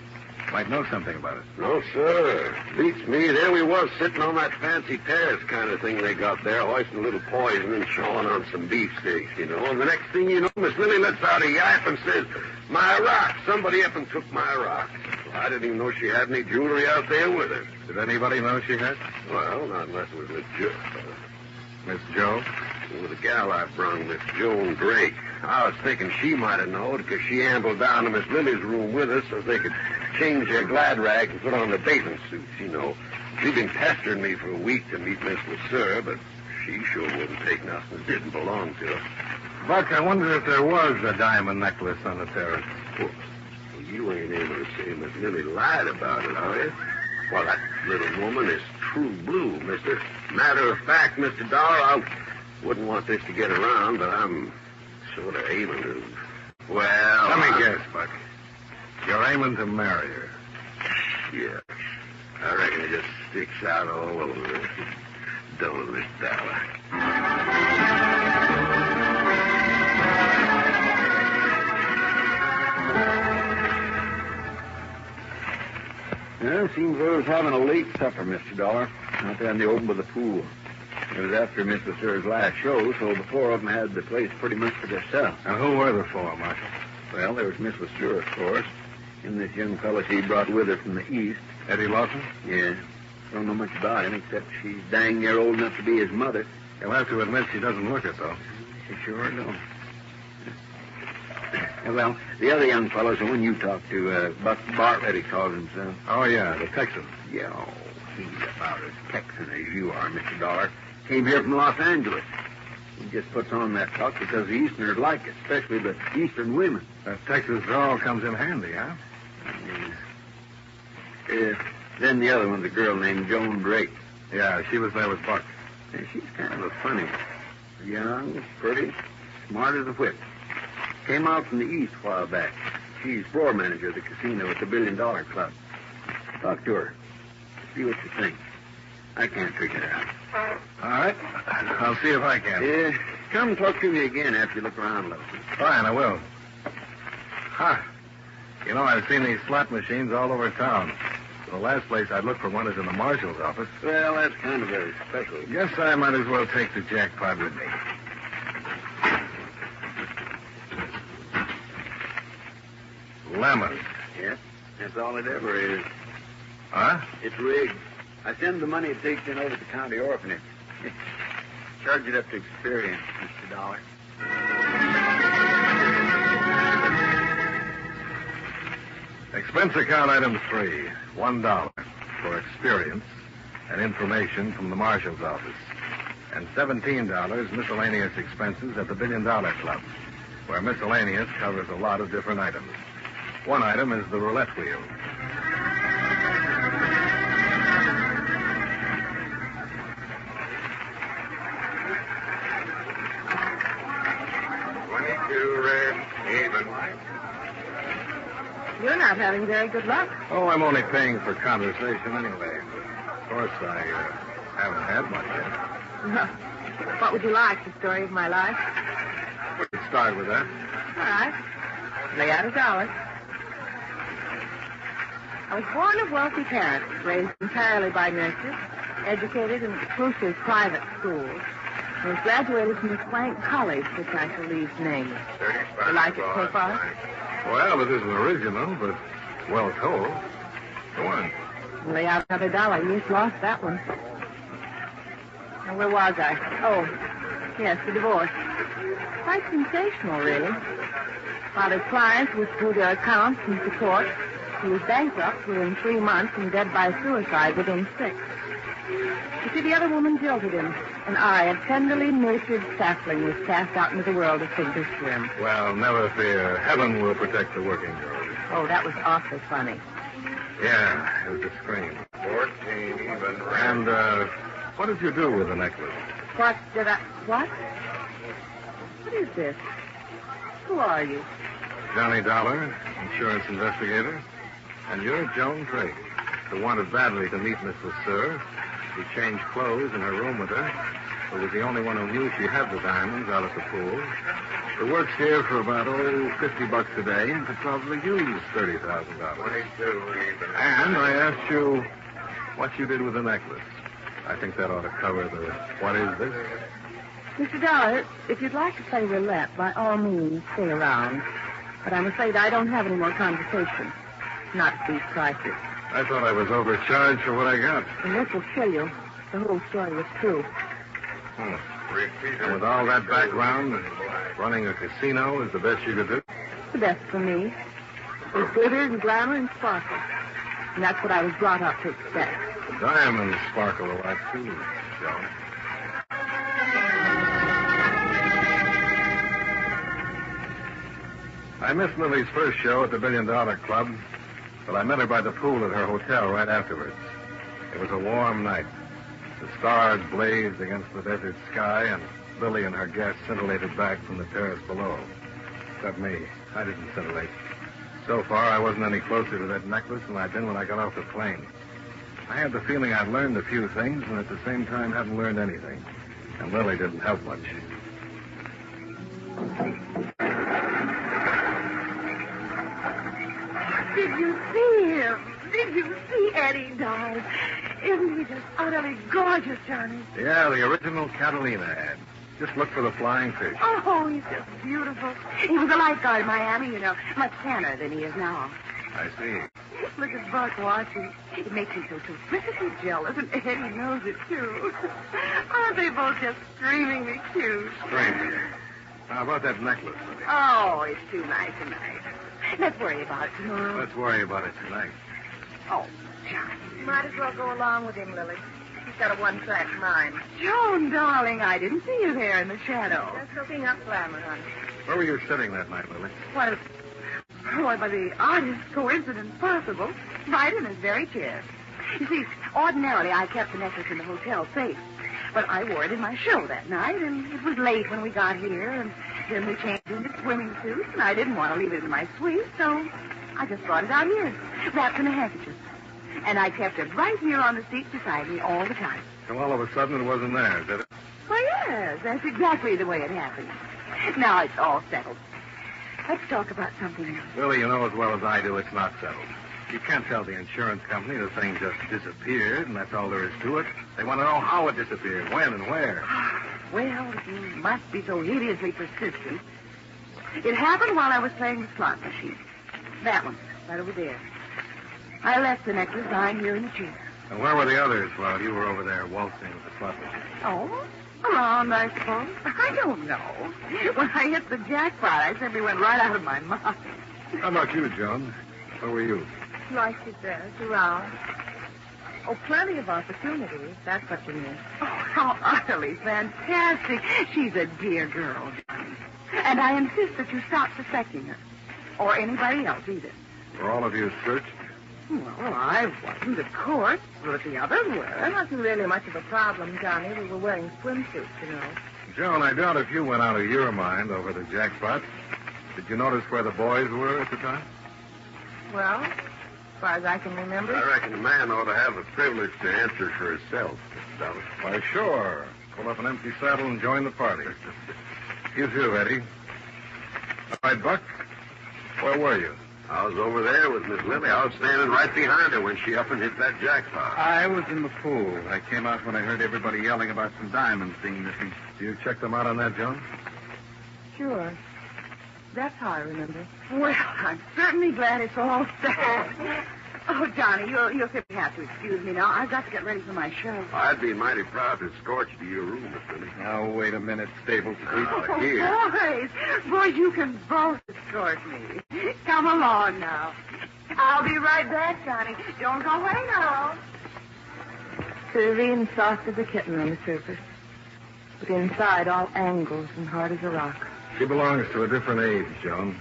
Might know something about it. No, sir. Beats me. There we was, sitting on that fancy terrace kind of thing they got there, hoisting a little poison and chawing on some beefsteaks, you know. And the next thing you know, Miss Lily lets out a yap and says, "My rock! Somebody up and took my rock." Well, I didn't even know she had any jewelry out there with her. Did anybody know she had? Well, not unless it was Miss Jo. Miss Jo? Well, the gal I brung, Miss Joan Drake. I was thinking she might have known because she ambled down to Miss Lily's room with us so they could change their glad rags and put on their bathing suits, you know. She'd been pestering me for a week to meet Miss LeSueur, but she sure wouldn't take nothing that didn't belong to her. Buck, I wonder if there was a diamond necklace on the terrace. Well, you ain't able to say Miss Lily lied about it, are you? Well, that little woman is true blue, mister. Matter of fact, Mr. Dollar, I wouldn't want this to get around, but I'm sort of aiming to... Well... Let me guess, Buck. You're aiming to marry her. Yeah. I reckon it just sticks out all over it. Don't Miss Dollar. Yeah, it seems I was having a late supper, Mr. Dollar, out there in the open by the pool. It was after Miss LeSueur's last show, so the four of them had the place pretty much for themselves. And who were the four, Marshal? Well, there was Miss LeSueur, of course, and this young fellow she brought with her from the East. Eddie Lawson? Yeah. Don't know much about him, except she's dang near old enough to be his mother. You'll have to admit she doesn't look it, though. She sure don't. Well, the other young fellow's the one you talked to, Buck Bartlett, he calls himself. Oh, yeah, the Texan. Yeah, he's about as Texan as you are, Mr. Dollar. Came here from Los Angeles. He just puts on that talk because the Easterners like it, especially the Eastern women. That Texas drawl comes in handy, huh? Then the other one's a girl named Joan Drake. Yeah, she was there with Buck. Yeah, she's kind of a funny. Young, pretty, smart as a whip. Came out from the east a while back. She's floor manager of the casino at the $1 Billion Club. Talk to her. See what you think. I can't figure it out. All right. I'll see if I can. Yeah, come talk to me again after you look around a little. Fine, I will. Huh. You know, I've seen these slot machines all over town. The last place I'd look for one is in the marshal's office. Well, that's kind of very special. Guess I might as well take the jackpot with me. Lemon. Yes, that's all it ever is. Huh? It's rigged. I send the money it takes in over to the county orphanage. Charge it up to experience, Mr. Dollar. Expense account item 3, $1 for experience and information from the marshal's office. And $17 miscellaneous expenses at the $1 Billion Club, where miscellaneous covers a lot of different items. One item is the roulette wheel. You're not having very good luck. Oh, I'm only paying for conversation anyway. Of course, I haven't had much yet. What would you like? The story of my life? We could start with that. All right. Lay out $1. I was born of wealthy parents, raised entirely by nurses, educated in exclusive private schools. I was graduated from a swank college, which I shall leave nameless. You like it so far? Well, it isn't original, but well told. Go on. Lay out another $1. You just lost that one. Now, where was I? Oh, yes, the divorce. Quite sensational, really. Father's clients withdrew their accounts and support. He was bankrupt within 3 months and dead by suicide within 6. You see, the other woman jilted him, and I, a tenderly nurtured sapling, was cast out into the world to sink or swim. Well, never fear. Heaven will protect the working girl. Oh, that was awfully funny. Yeah, it was a scream. 14 even. And, what did you do with the necklace? What? What is this? Who are you? Johnny Dollar, insurance investigator. And you're Joan Drake, who wanted badly to meet Miss LeSueur. She changed clothes in her room with her, who was the only one who knew she had the diamonds out at the pool. Who works here for about, $50 a day and could probably use $30,000. 22 even. And I asked you what you did with the necklace. I think that ought to cover the what is this? Mr. Dollar, if you'd like to play roulette, by all means, stay around. But I'm afraid I don't have any more conversation. Not at these prices. I thought I was overcharged for what I got. And this will kill you. The whole story was true. And with all that background, running a casino is the best you could do? The best for me. With glitter and glamour and sparkle. And that's what I was brought up to expect. The diamonds sparkle a lot, too, Joan. I missed Lily's first show at the $1 Billion Club, but I met her by the pool at her hotel right afterwards. It was a warm night. The stars blazed against the desert sky, and Lily and her guests scintillated back from the terrace below. Except me. I didn't scintillate. So far, I wasn't any closer to that necklace than I'd been when I got off the plane. I had the feeling I'd learned a few things, and at the same time hadn't learned anything. And Lily didn't help much. Did you see him? Did you see Eddie, darling? Isn't he just utterly gorgeous, Johnny? Yeah, the original Catalina ad. Just look for the flying fish. Oh, he's just beautiful. He was a lifeguard in Miami, you know, much tanner than he is now. I see. Look at Buck watching. It makes me so terrifically jealous, and Eddie knows it, too. Aren't they both just screamingly cute? Strange. How about that necklace, Lily? Oh, it's too nice tonight. Let's worry about it tomorrow. Let's worry about it tonight. Oh, Johnny. Might as well go along with him, Lily. He's got a one-track mind. Joan, darling, I didn't see you there in the shadow. Just soaking up glamour, honey. Where were you sitting that night, Lily? Why, by the oddest coincidence possible, right in his very chair. You see, ordinarily I kept the necklace in the hotel safe. But I wore it in my show that night, and it was late when we got here, and dimly changed into swimming suit, and I didn't want to leave it in my suite, so I just brought it out here, wrapped in a handkerchief. And I kept it right here on the seat beside me all the time. So all of a sudden it wasn't there, did it? Well, yes, that's exactly the way it happened. Now it's all settled. Let's talk about something else. Lily, you know as well as I do it's not settled. You can't tell the insurance company the thing just disappeared, and that's all there is to it. They want to know how it disappeared, when and where. Well, you must be so hideously persistent. It happened while I was playing the slot machine. That one, right over there. I left the necklace lying here in the chair. And where were the others while you were over there waltzing with the slot machine? Oh, around, I suppose. I don't know. When I hit the jackpot, I simply went right out of my mind. How about you, Joan? Where were you? Like she says, around. Oh, plenty of opportunities. That's what you mean. Oh, how utterly fantastic. She's a dear girl, Johnny. And I insist that you stop suspecting her. Or anybody else, either. Were all of you searched? Well, I wasn't, of course, but the others were. That wasn't really much of a problem, Johnny. We were wearing swimsuits, you know. Joan, I doubt if you went out of your mind over the jackpot. Did you notice where the boys were at the time? Well, as far as I can remember. I reckon a man ought to have the privilege to answer for himself, Mr. Dollar. Why, sure. Pull up an empty saddle and join the party. You too, Eddie. All right, Buck. Where were you? I was over there with Miss Lily. I was standing right behind her when she up and hit that jackpot. I was in the pool. I came out when I heard everybody yelling about some diamonds being missing. You checked them out on that, Joan? Sure. That's how I remember. Well, I'm certainly glad it's all settled. Oh, Johnny, you'll simply have to excuse me now. I've got to get ready for my show. I'd be mighty proud to escort you to your room, Miss Lily. Now, wait a minute, stable creep. Oh, Here. boys, you can both escort me. Come along now. I'll be right back, Johnny. Don't go away now. Curvy and soft as a kitten on the surface, but inside all angles and hard as a rock. She belongs to a different age, Joan.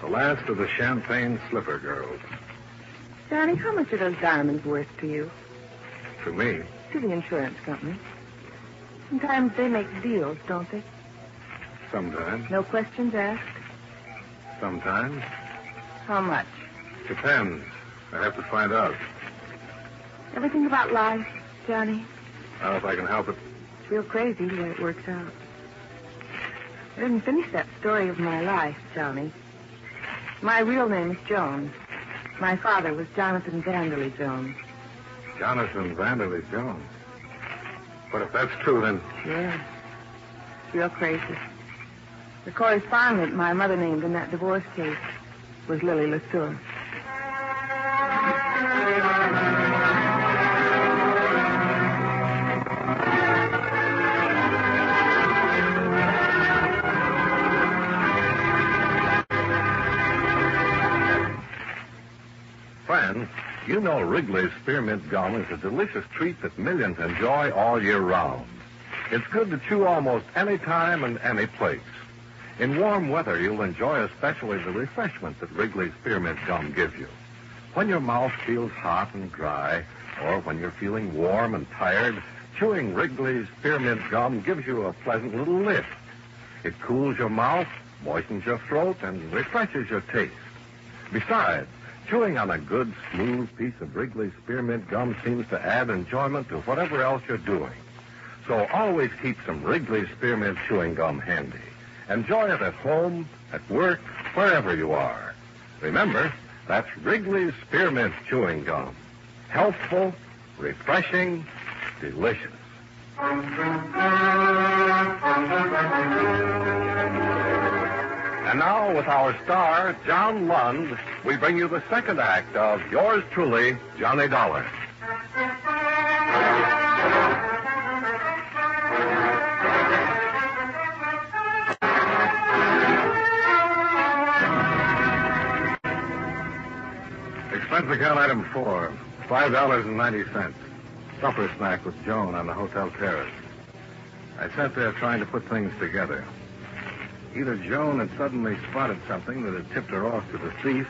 The last of the champagne slipper girls. Johnny, how much are those diamonds worth to you? To me? To the insurance company. Sometimes they make deals, don't they? Sometimes. No questions asked? Sometimes. How much? Depends. I have to find out. Everything about life, Johnny? Not if I can help it. It's real crazy the way it works out. I didn't finish that story of my life, Johnny. My real name is Jones. My father was Jonathan Vanderley Jones. Jonathan Vanderley Jones? But if that's true, then... Yeah. It's real crazy. The correspondent my mother named in that divorce case was Lily LeSueur. Friends, you know Wrigley's Spearmint Gum is a delicious treat that millions enjoy all year round. It's good to chew almost any time and any place. In warm weather, you'll enjoy especially the refreshment that Wrigley's Spearmint Gum gives you. When your mouth feels hot and dry, or when you're feeling warm and tired, chewing Wrigley's Spearmint Gum gives you a pleasant little lift. It cools your mouth, moistens your throat, and refreshes your taste. Besides, chewing on a good, smooth piece of Wrigley's Spearmint Gum seems to add enjoyment to whatever else you're doing. So always keep some Wrigley's Spearmint Chewing Gum handy. Enjoy it at home, at work, wherever you are. Remember, that's Wrigley's Spearmint Chewing Gum. Healthful, refreshing, delicious. And now, with our star, John Lund, we bring you the second act of yours truly, Johnny Dollar. Expense account item 4, $5.90. Supper snack with Joan on the hotel terrace. I sat there trying to put things together. Either Joan had suddenly spotted something that had tipped her off to the thief,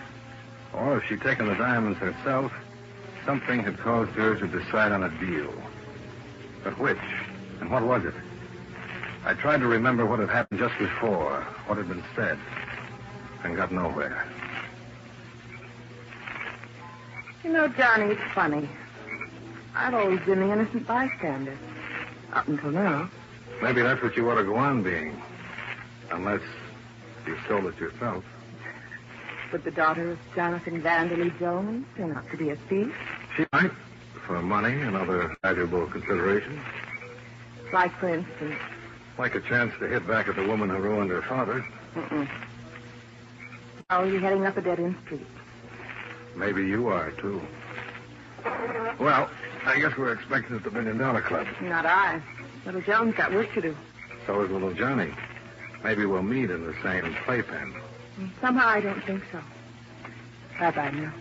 or if she'd taken the diamonds herself, something had caused her to decide on a deal. But which? And what was it? I tried to remember what had happened just before, what had been said, and got nowhere. You know, Johnny, it's funny. I've always been the innocent bystander. Up until now. Maybe that's what you ought to go on being. Unless you stole it yourself. Would the daughter of Jonathan Vanderley Jones turn out to be a thief? She might, for money and other valuable considerations. Like, for instance? Like a chance to hit back at the woman who ruined her father. Oh, you're heading up a dead-end street. Maybe you are, too. Well, I guess we're expected at the $1 Million Club. Not I. Little Jones got work to do. So is little Johnny. Maybe we'll meet in the same playpen. Somehow I don't think so. Bye-bye now.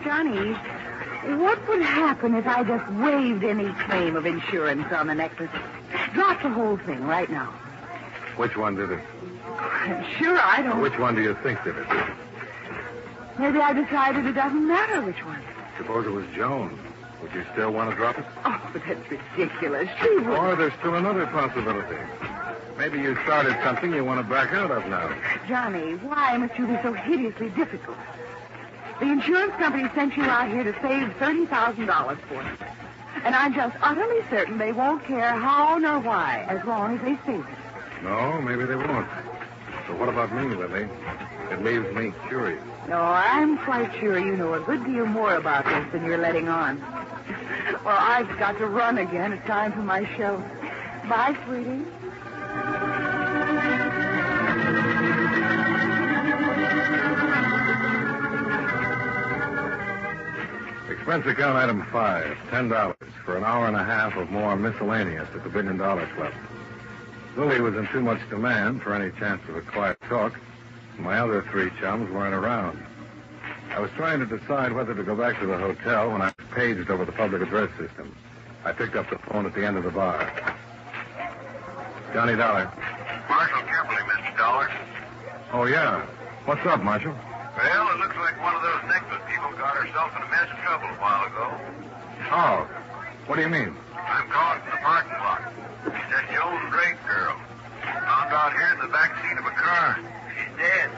Johnny, what would happen if I just waived any claim of insurance on the necklace? Drop the whole thing right now. Which one did it? Sure, I don't... Which one do you think did it? Maybe I decided it doesn't matter which one. Suppose it was Joan. Would you still want to drop it? Oh, but that's ridiculous. She would... Or there's still another possibility. Maybe you started something you want to back out of now. Johnny, why must you be so hideously difficult? The insurance company sent you out here to save $30,000 for it. And I'm just utterly certain they won't care how nor why as long as they save it. No, maybe they won't. But what about me, Lily? It leaves me curious. No, I'm quite sure you know a good deal more about this than you're letting on. Well, I've got to run again. It's time for my show. Bye, sweetie. Expense account item 5, $10 for an hour and a half of more miscellaneous at the $1 Billion Club. Lily was in too much demand for any chance of a quiet talk. My other 3 chums weren't around. I was trying to decide whether to go back to the hotel when I was paged over the public address system. I picked up the phone at the end of the bar. Johnny Dollar. Marshal Kimball, Mr. Dollar. Oh, yeah. What's up, Marshal? Well, it looks like one of those necklace people got herself in a mess of trouble a while ago. Oh. What do you mean? I'm calling from the parking lot. It's that Joan Drake girl. Found out here in the back seat of a car. She's dead.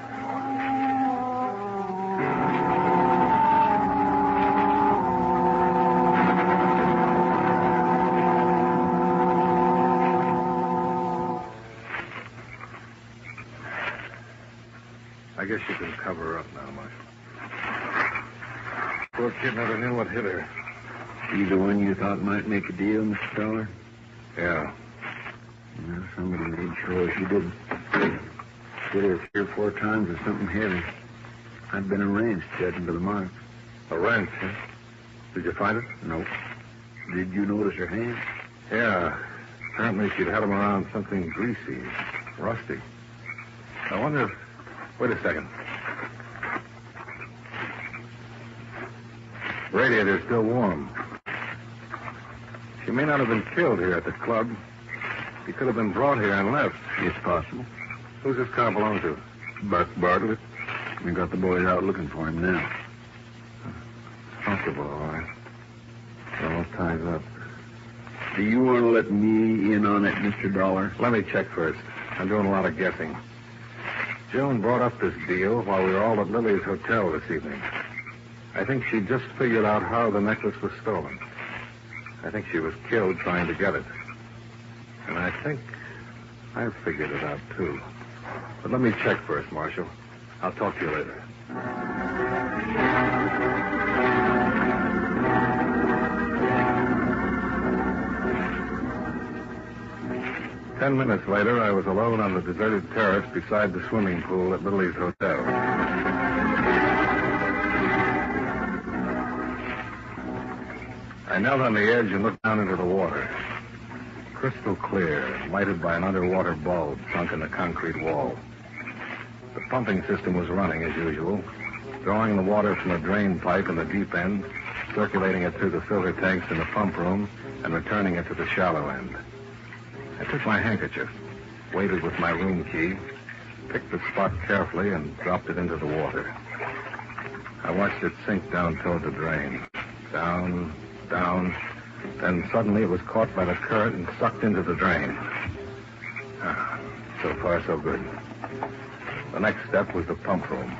I guess you can cover her up now, Marshal. Poor kid never knew what hit her. She the one you thought might make a deal, Mr. Dollar? Yeah. Well, somebody made sure she didn't. Hit her 3 or 4 times with something heavy. I'd been arranged, judging by the marks. A wrench, huh? Did you find it? Nope. Did you notice her hands? Yeah. Apparently she'd had them around something greasy, rusty. I wonder if... Wait a second. Radiator's still warm. She may not have been killed here at the club. She could have been brought here and left. It's possible. Who's this car belong to? Buck Bartlett. We got the boys out looking for him now. Comfortable, all right. All ties up. Do you want to let me in on it, Mr. Dollar? Let me check first. I'm doing a lot of guessing. Joan brought up this deal while we were all at Lily's hotel this evening. I think she just figured out how the necklace was stolen. I think she was killed trying to get it. And I think I've figured it out, too. But let me check first, Marshal. I'll talk to you later. 10 minutes later, I was alone on the deserted terrace beside the swimming pool at Lily's hotel. I knelt on the edge and looked down into the water. Crystal clear, lighted by an underwater bulb sunk in the concrete wall. The pumping system was running as usual, drawing the water from a drain pipe in the deep end, circulating it through the filter tanks in the pump room, and returning it to the shallow end. I took my handkerchief, waited with my room key, picked the spot carefully, and dropped it into the water. I watched it sink down toward the drain. Down, down. Then suddenly it was caught by the current and sucked into the drain. So far, so good. The next step was the pump room.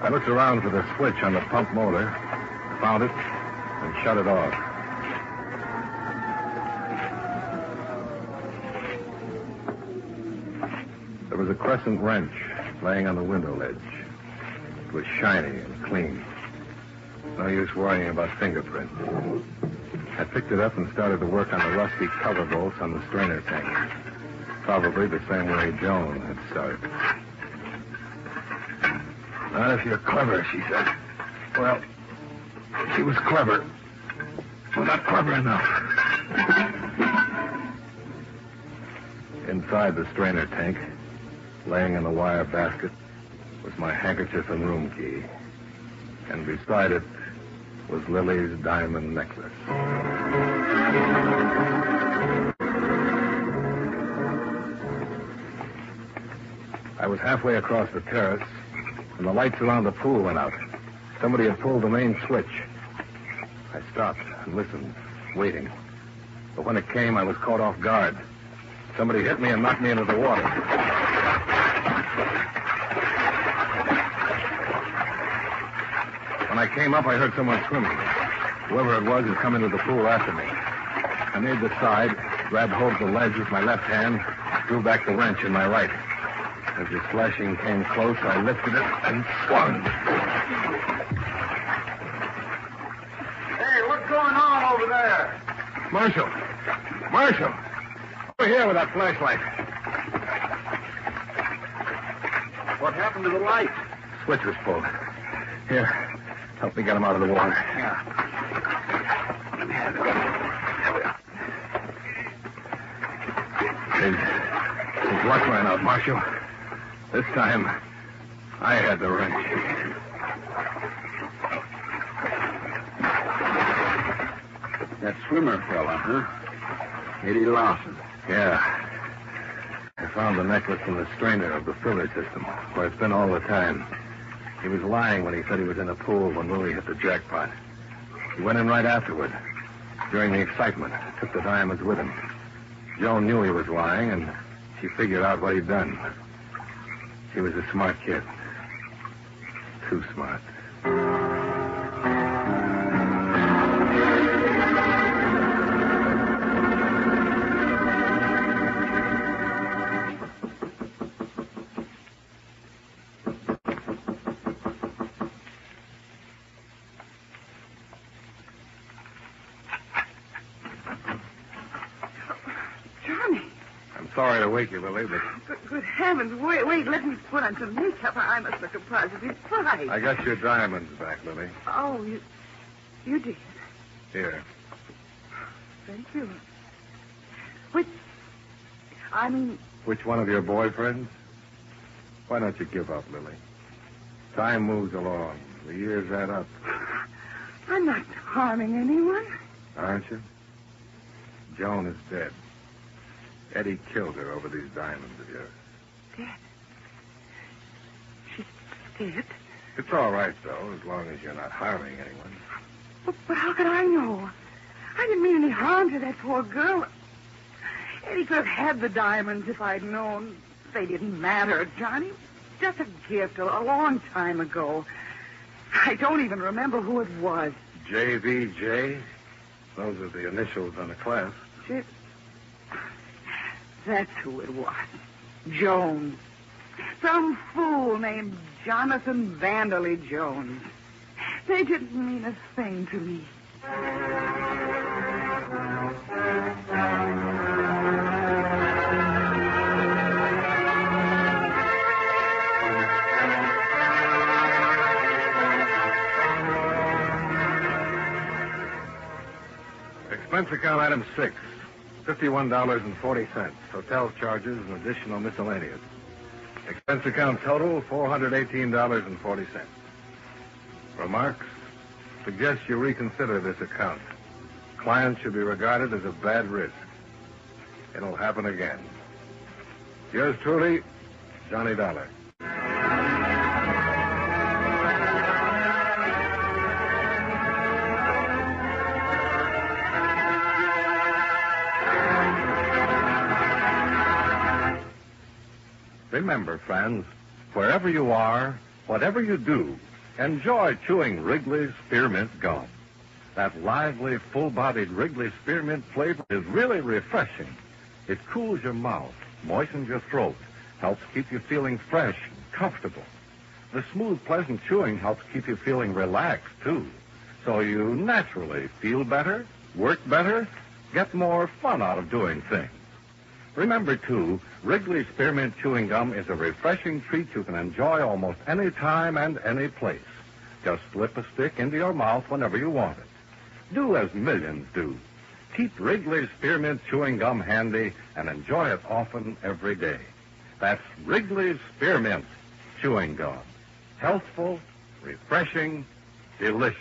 I looked around for the switch on the pump motor, found it, and shut it off. There was a crescent wrench laying on the window ledge. It was shiny and clean. No use worrying about fingerprints. I picked it up and started to work on the rusty cover bolts on the strainer tank. Probably the same way Joan had started. Not if you're clever, she said. Well, she was clever. Well, not clever enough. Inside the strainer tank, laying in the wire basket, was my handkerchief and room key. And beside it was Lily's diamond necklace. I was halfway across the terrace, and the lights around the pool went out. Somebody had pulled the main switch. I stopped and listened, waiting. But when it came, I was caught off guard. Somebody hit me and knocked me into the water. When I came up, I heard someone swimming. Whoever it was had come into the pool after me. I made the side, grabbed hold of the ledge with my left hand, drew back the wrench in my right. As the splashing came close, I lifted it and swung. Hey, what's going on over there? Marshal! Marshal! Over here with that flashlight. What happened to the light? Switch was pulled. Here, help me get him out of the water. Yeah. His luck ran out, Marshal. This time, I had the wrench. That swimmer fella, huh? Eddie Lawson. Yeah. I found the necklace in the strainer of the filler system, where it's been all the time. He was lying when he said he was in a pool when Willie hit the jackpot. He went in right afterward. During the excitement, took the diamonds with him. Joan knew he was lying, and she figured out what he'd done. He was a smart kid. Too smart. Sorry to wake you, Lily, but... Good heavens, wait, let me put on some makeup. I must look a positive fright. I got your diamonds back, Lily. Oh, you did? Here. Thank you. Which one of your boyfriends? Why don't you give up, Lily? Time moves along. The years add up. I'm not harming anyone. Aren't you? Joan is dead. Eddie killed her over these diamonds of yours. Dead? She's dead? It's all right, though, as long as you're not harming anyone. But how could I know? I didn't mean any harm to that poor girl. Eddie could have had the diamonds if I'd known. They didn't matter, Johnny. Just a gift a long time ago. I don't even remember who it was. JVJ? Those are the initials on the clasp. That's who it was. Jones. Some fool named Jonathan Vanderley Jones. They didn't mean a thing to me. Expense account item 6. $51.40. Hotel charges and additional miscellaneous. Expense account total, $418.40. Remarks? suggest you reconsider this account. Clients should be regarded as a bad risk. It'll happen again. Yours truly, Johnny Dollar. Remember, friends, wherever you are, whatever you do, enjoy chewing Wrigley's Spearmint Gum. That lively, full-bodied Wrigley Spearmint flavor is really refreshing. It cools your mouth, moistens your throat, helps keep you feeling fresh, comfortable. The smooth, pleasant chewing helps keep you feeling relaxed, too. So you naturally feel better, work better, get more fun out of doing things. Remember, too, Wrigley's Spearmint Chewing Gum is a refreshing treat you can enjoy almost any time and any place. Just slip a stick into your mouth whenever you want it. Do as millions do. Keep Wrigley's Spearmint Chewing Gum handy and enjoy it often every day. That's Wrigley's Spearmint Chewing Gum. Healthful, refreshing, delicious.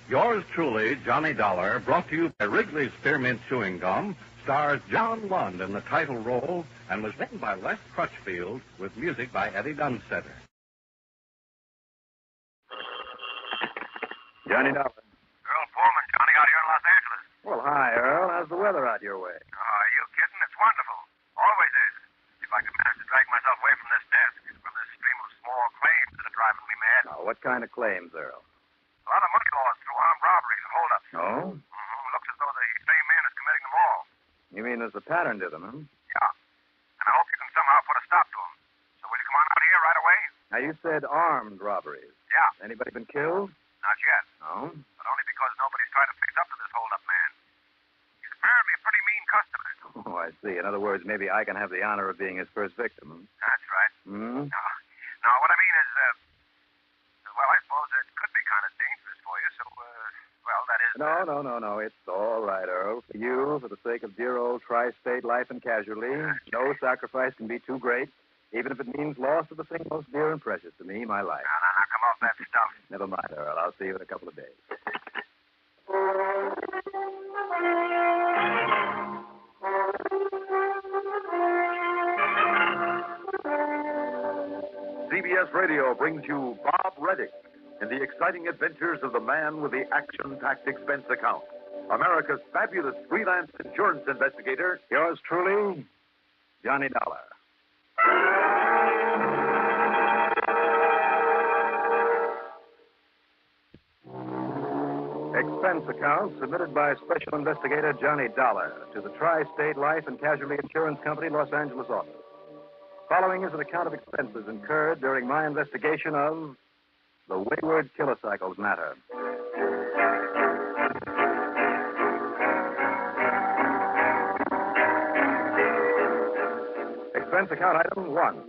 Yours truly, Johnny Dollar, brought to you by Wrigley's Spearmint Chewing Gum, stars John Lund in the title role and was written by Les Crutchfield with music by Eddie Dunstetter. Johnny Dollar. Earl Foreman, Johnny, out here in Los Angeles. Well, hi, Earl. How's the weather out your way? Are you kidding? It's wonderful. Always is. If I could manage to drag myself away from this desk, from this stream of small claims that are driving me mad. Now, what kind of claims, Earl? A lot of money lost through armed robberies and holdups. Oh? Looks as though the same man is committing them all. You mean there's a pattern to them, huh? Yeah. And I hope you can somehow put a stop to them. So will you come on out here right away? Now, you said armed robberies. Yeah. Anybody been killed? Not yet. No? But only because nobody's tried to fix up to this holdup man. He's apparently a pretty mean customer. Oh, I see. In other words, maybe I can have the honor of being his first victim. That's right. Hmm? No, what I mean is, well, I suppose it could be kind of dangerous for you, so, well, that is... No. It's all right, Earl. For you, for the sake of dear old tri-state life and casualty, no sacrifice can be too great, even if it means loss of the thing most dear and precious to me, my life. Now, come off that stuff. Never mind, Earl. I'll see you in a couple of days. CBS Radio brings you Bob Reddick in the exciting adventures of the man with the action-packed expense account. America's fabulous freelance insurance investigator. Yours truly, Johnny Dollar. Expense account submitted by Special Investigator Johnny Dollar to the Tri-State Life and Casualty Insurance Company, Los Angeles office. Following is an account of expenses incurred during my investigation of the Wayward Kilocycles matter. Expense account item 1,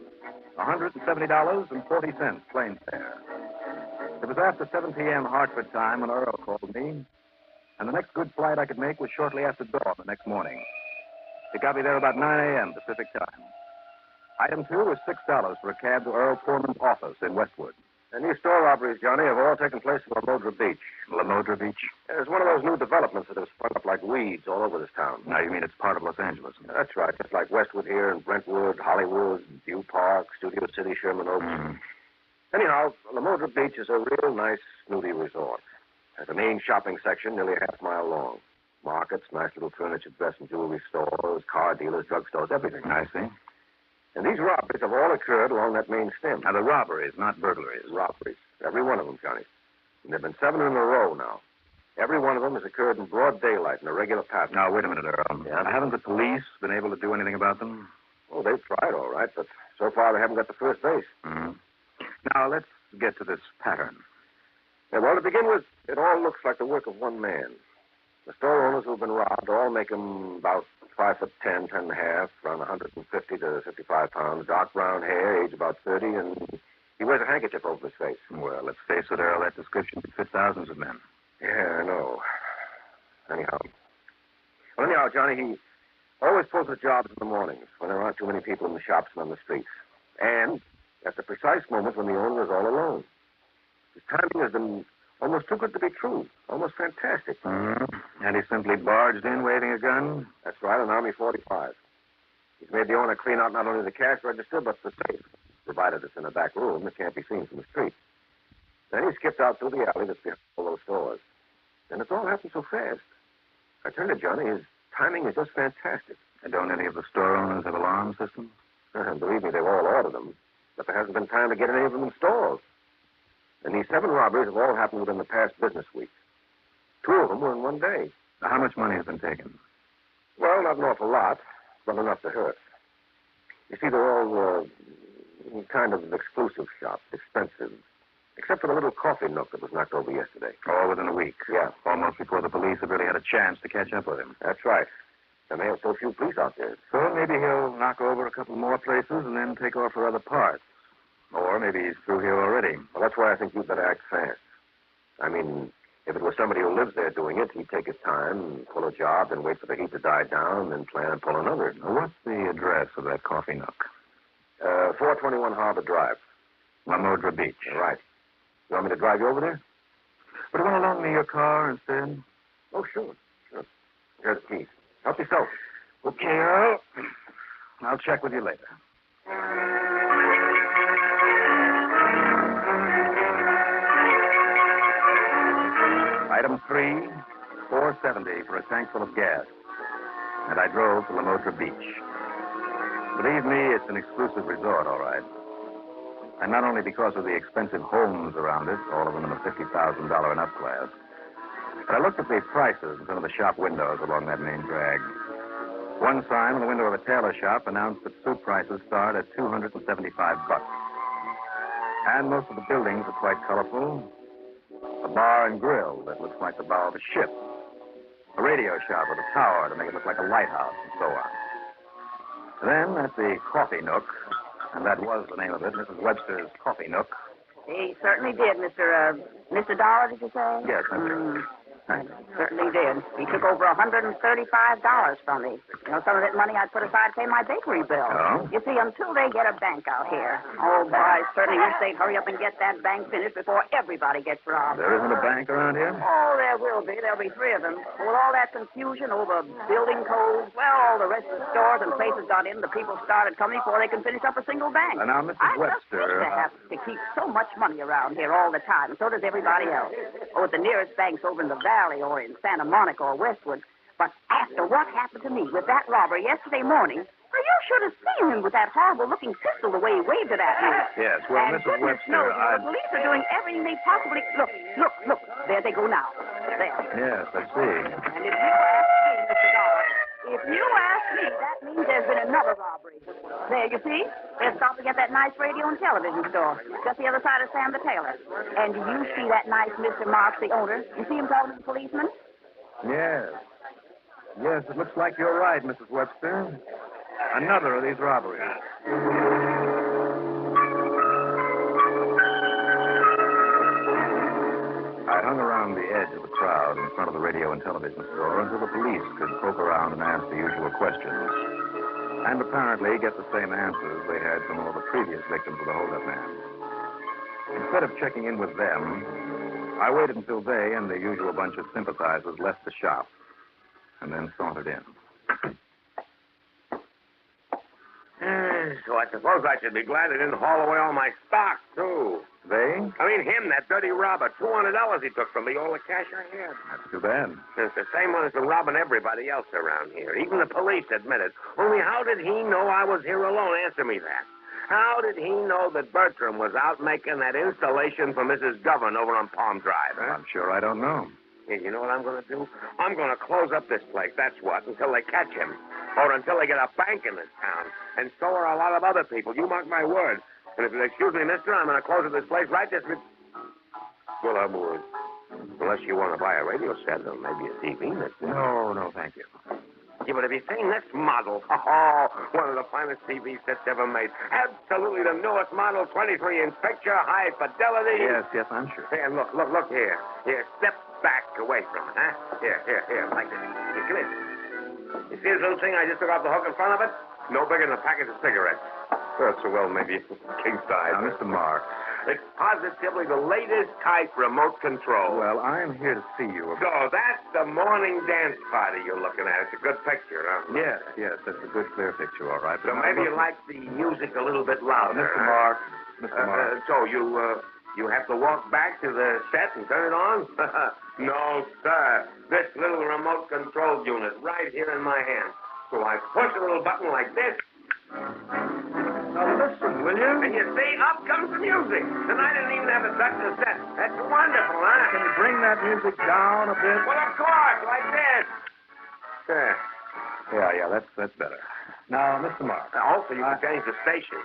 $170.40, plane fare. It was after 7 p.m. Hartford time when Earl called me, and the next good flight I could make was shortly after dawn the next morning. It got me there about 9 a.m. Pacific time. Item 2 was $6 for a cab to Earl Foreman's office in Westwood. And these store robberies, Johnny, have all taken place in Lamodra Beach. Lamodra Beach? It's one of those new developments that have sprung up like weeds all over this town. Now, you mean it's part of Los Angeles? That's right. Just like Westwood here and Brentwood, Hollywood, View Park, Studio City, Sherman Oaks. Anyhow, Lamodra Beach is a real nice, snooty resort. There's a main shopping section nearly a half-mile long. Markets, nice little furniture, dress and jewelry stores, car dealers, drugstores, everything. I see. And these robberies have all occurred along that main stem. Now, the robberies, not burglaries. Robberies. Every one of them, Johnny. And there have been 7 in a row now. Every one of them has occurred in broad daylight in a regular pattern. Now, wait a minute, Earl. Yeah? Haven't the police been able to do anything about them? Oh, they've tried, all right, but so far they haven't got the first base. Now, let's get to this pattern. Yeah, well, to begin with, it all looks like the work of one man. The store owners who've been robbed all make him about 5'10", 10.5, around 150 to 55 pounds, dark brown hair, age about 30, and he wears a handkerchief over his face. Well, let's face it, Earl, that description could fit thousands of men. Yeah, I know. Anyhow, Johnny, Always pulls the jobs in the mornings when there aren't too many people in the shops and on the streets. And at the precise moment when the owner is all alone. His timing has been almost too good to be true. Almost fantastic. And he simply barged in waving a gun? That's right, an Army 45. He's made the owner clean out not only the cash register, but the safe, provided it's in a back room that can't be seen from the street. Then he skipped out through the alley that's behind all those stores. And it's all happened so fast. I turned to Johnny. His timing is just fantastic. And don't any of the store owners have alarm systems? Believe me, they've all ordered them. But there hasn't been time to get any of them installed. And these 7 robberies have all happened within the past business week. 2 of them were in one day. Now, how much money has been taken? Well, not an awful lot, but enough to hurt. You see, they're all kind of exclusive shops, expensive. Except for the little coffee nook that was knocked over yesterday. All within a week? Yeah. Almost before the police have really had a chance to catch up with him. That's right. And they have so few police out there. So maybe he'll knock over a couple more places and then take off for other parts. Or maybe he's through here already. Well, that's why I think you'd better act fast. I mean, if it was somebody who lives there doing it, he'd take his time and pull a job and wait for the heat to die down and then plan and pull another. Now, what's the address of that coffee nook? 421 Harbor Drive. Lamodra Beach. Right. You want me to drive you over there? Would you want to loan me your car instead? Oh, sure. Here's the keys. Help yourself. Okay, Earl. I'll check with you later. Item 3, $4.70 for a tank full of gas. And I drove to Lamodra Beach. Believe me, it's an exclusive resort, all right. And not only because of the expensive homes around it, all of them in the $50,000 and up class, but I looked at the prices in some of the shop windows along that main drag. One sign on the window of a tailor shop announced that suit prices start at $275. And most of the buildings are quite colorful. A bar and grill that looks like the bow of a ship. A radio shop with a tower to make it look like a lighthouse, and so on. Then at the coffee nook, and that was the name of it, Mrs. Webster's Coffee Nook. He certainly did, Mr. Dollar, did you say? Yes, that's it. Certainly did. He took over $135 from me. You know, some of that money I'd put aside to pay my bakery bill. Oh? You see, until they get a bank out here. Oh, boy, I certainly wish they'd hurry up and get that bank finished before everybody gets robbed. There isn't a bank around here? Oh, there will be. There'll be 3 of them. But with all that confusion over building codes, well, all the rest of the stores and places got in. The people started coming before they can finish up a single bank. And now, Mrs. I Webster... just wish to have to keep so much money around here all the time, and so does everybody else. Oh, at the nearest banks over in the valley or in Santa Monica or Westwood. But after what happened to me with that robber yesterday morning, well, you should have seen him with that horrible-looking pistol the way he waved it at me. Yes, well, and Mrs. goodness Webster, knows, the police are doing everything they possibly... Look. There they go now. There. Yes, I see. And if you ask me, Mr. Dollar, if you ask me, that means there's been another robbery. There, you see? They're stopping at that nice radio and television store, just the other side of Sam the Tailor. And do you see that nice Mr. Marks, the owner? You see him talking to the policeman? Yes. Yes, it looks like you're right, Mrs. Webster. Another of these robberies. I hung around the edge of the crowd in front of the radio and television store until the police could poke around and ask the usual questions. And apparently get the same answers they had from all the previous victims of the holdup man. Instead of checking in with them, I waited until they and the usual bunch of sympathizers left the shop, and then sauntered in. So I suppose I should be glad they didn't haul away all my stock, too. They? I mean, him, that dirty robber. $200 he took from me, all the cash I had. That's too bad. It's the same one as been robbing everybody else around here. Even the police admit it. Only how did he know I was here alone? Answer me that. How did he know that Bertram was out making that installation for Mrs. Govan over on Palm Drive, huh? I'm sure I don't know. Hey, you know what I'm going to do? I'm going to close up this place, that's what, until they catch him. Or until they get a bank in this town. And so are a lot of other people. You mark my word. And if you'll excuse me, mister, I'm going to close up this place right this... Well, I would. Unless you want to buy a radio set or maybe a TV, mister. No, thank you. Yeah, but have you seen this model? Oh, one of the finest TV sets ever made. Absolutely the newest model, 23-inch picture, high fidelity. Yes, I'm sure. Hey, and look here. Here, step back away from it, huh? Here, like this. Here, come in. You see this little thing I just took off the hook in front of it? No bigger than a package of cigarettes. Well, maybe king size. Now, Mr. Mark. It's positively the latest type remote control. Well, I'm here to see you So that's the morning dance party you're looking at. It's a good picture, huh? Yes, that's a good, clear picture, all right. So maybe you like the music a little bit louder. Mr. huh? Mark. Mr. Mark. So you have to walk back to the set and turn it on? No, sir. This little remote control unit right here in my hand. So I push a little button like this. Now listen, will you? And you see, up comes the music. And I didn't even have to touch the set. That's wonderful, huh? Can you bring that music down a bit? Well, of course, like this. Yeah, that's better. Now, Mr. Mark. Also, you can change the station.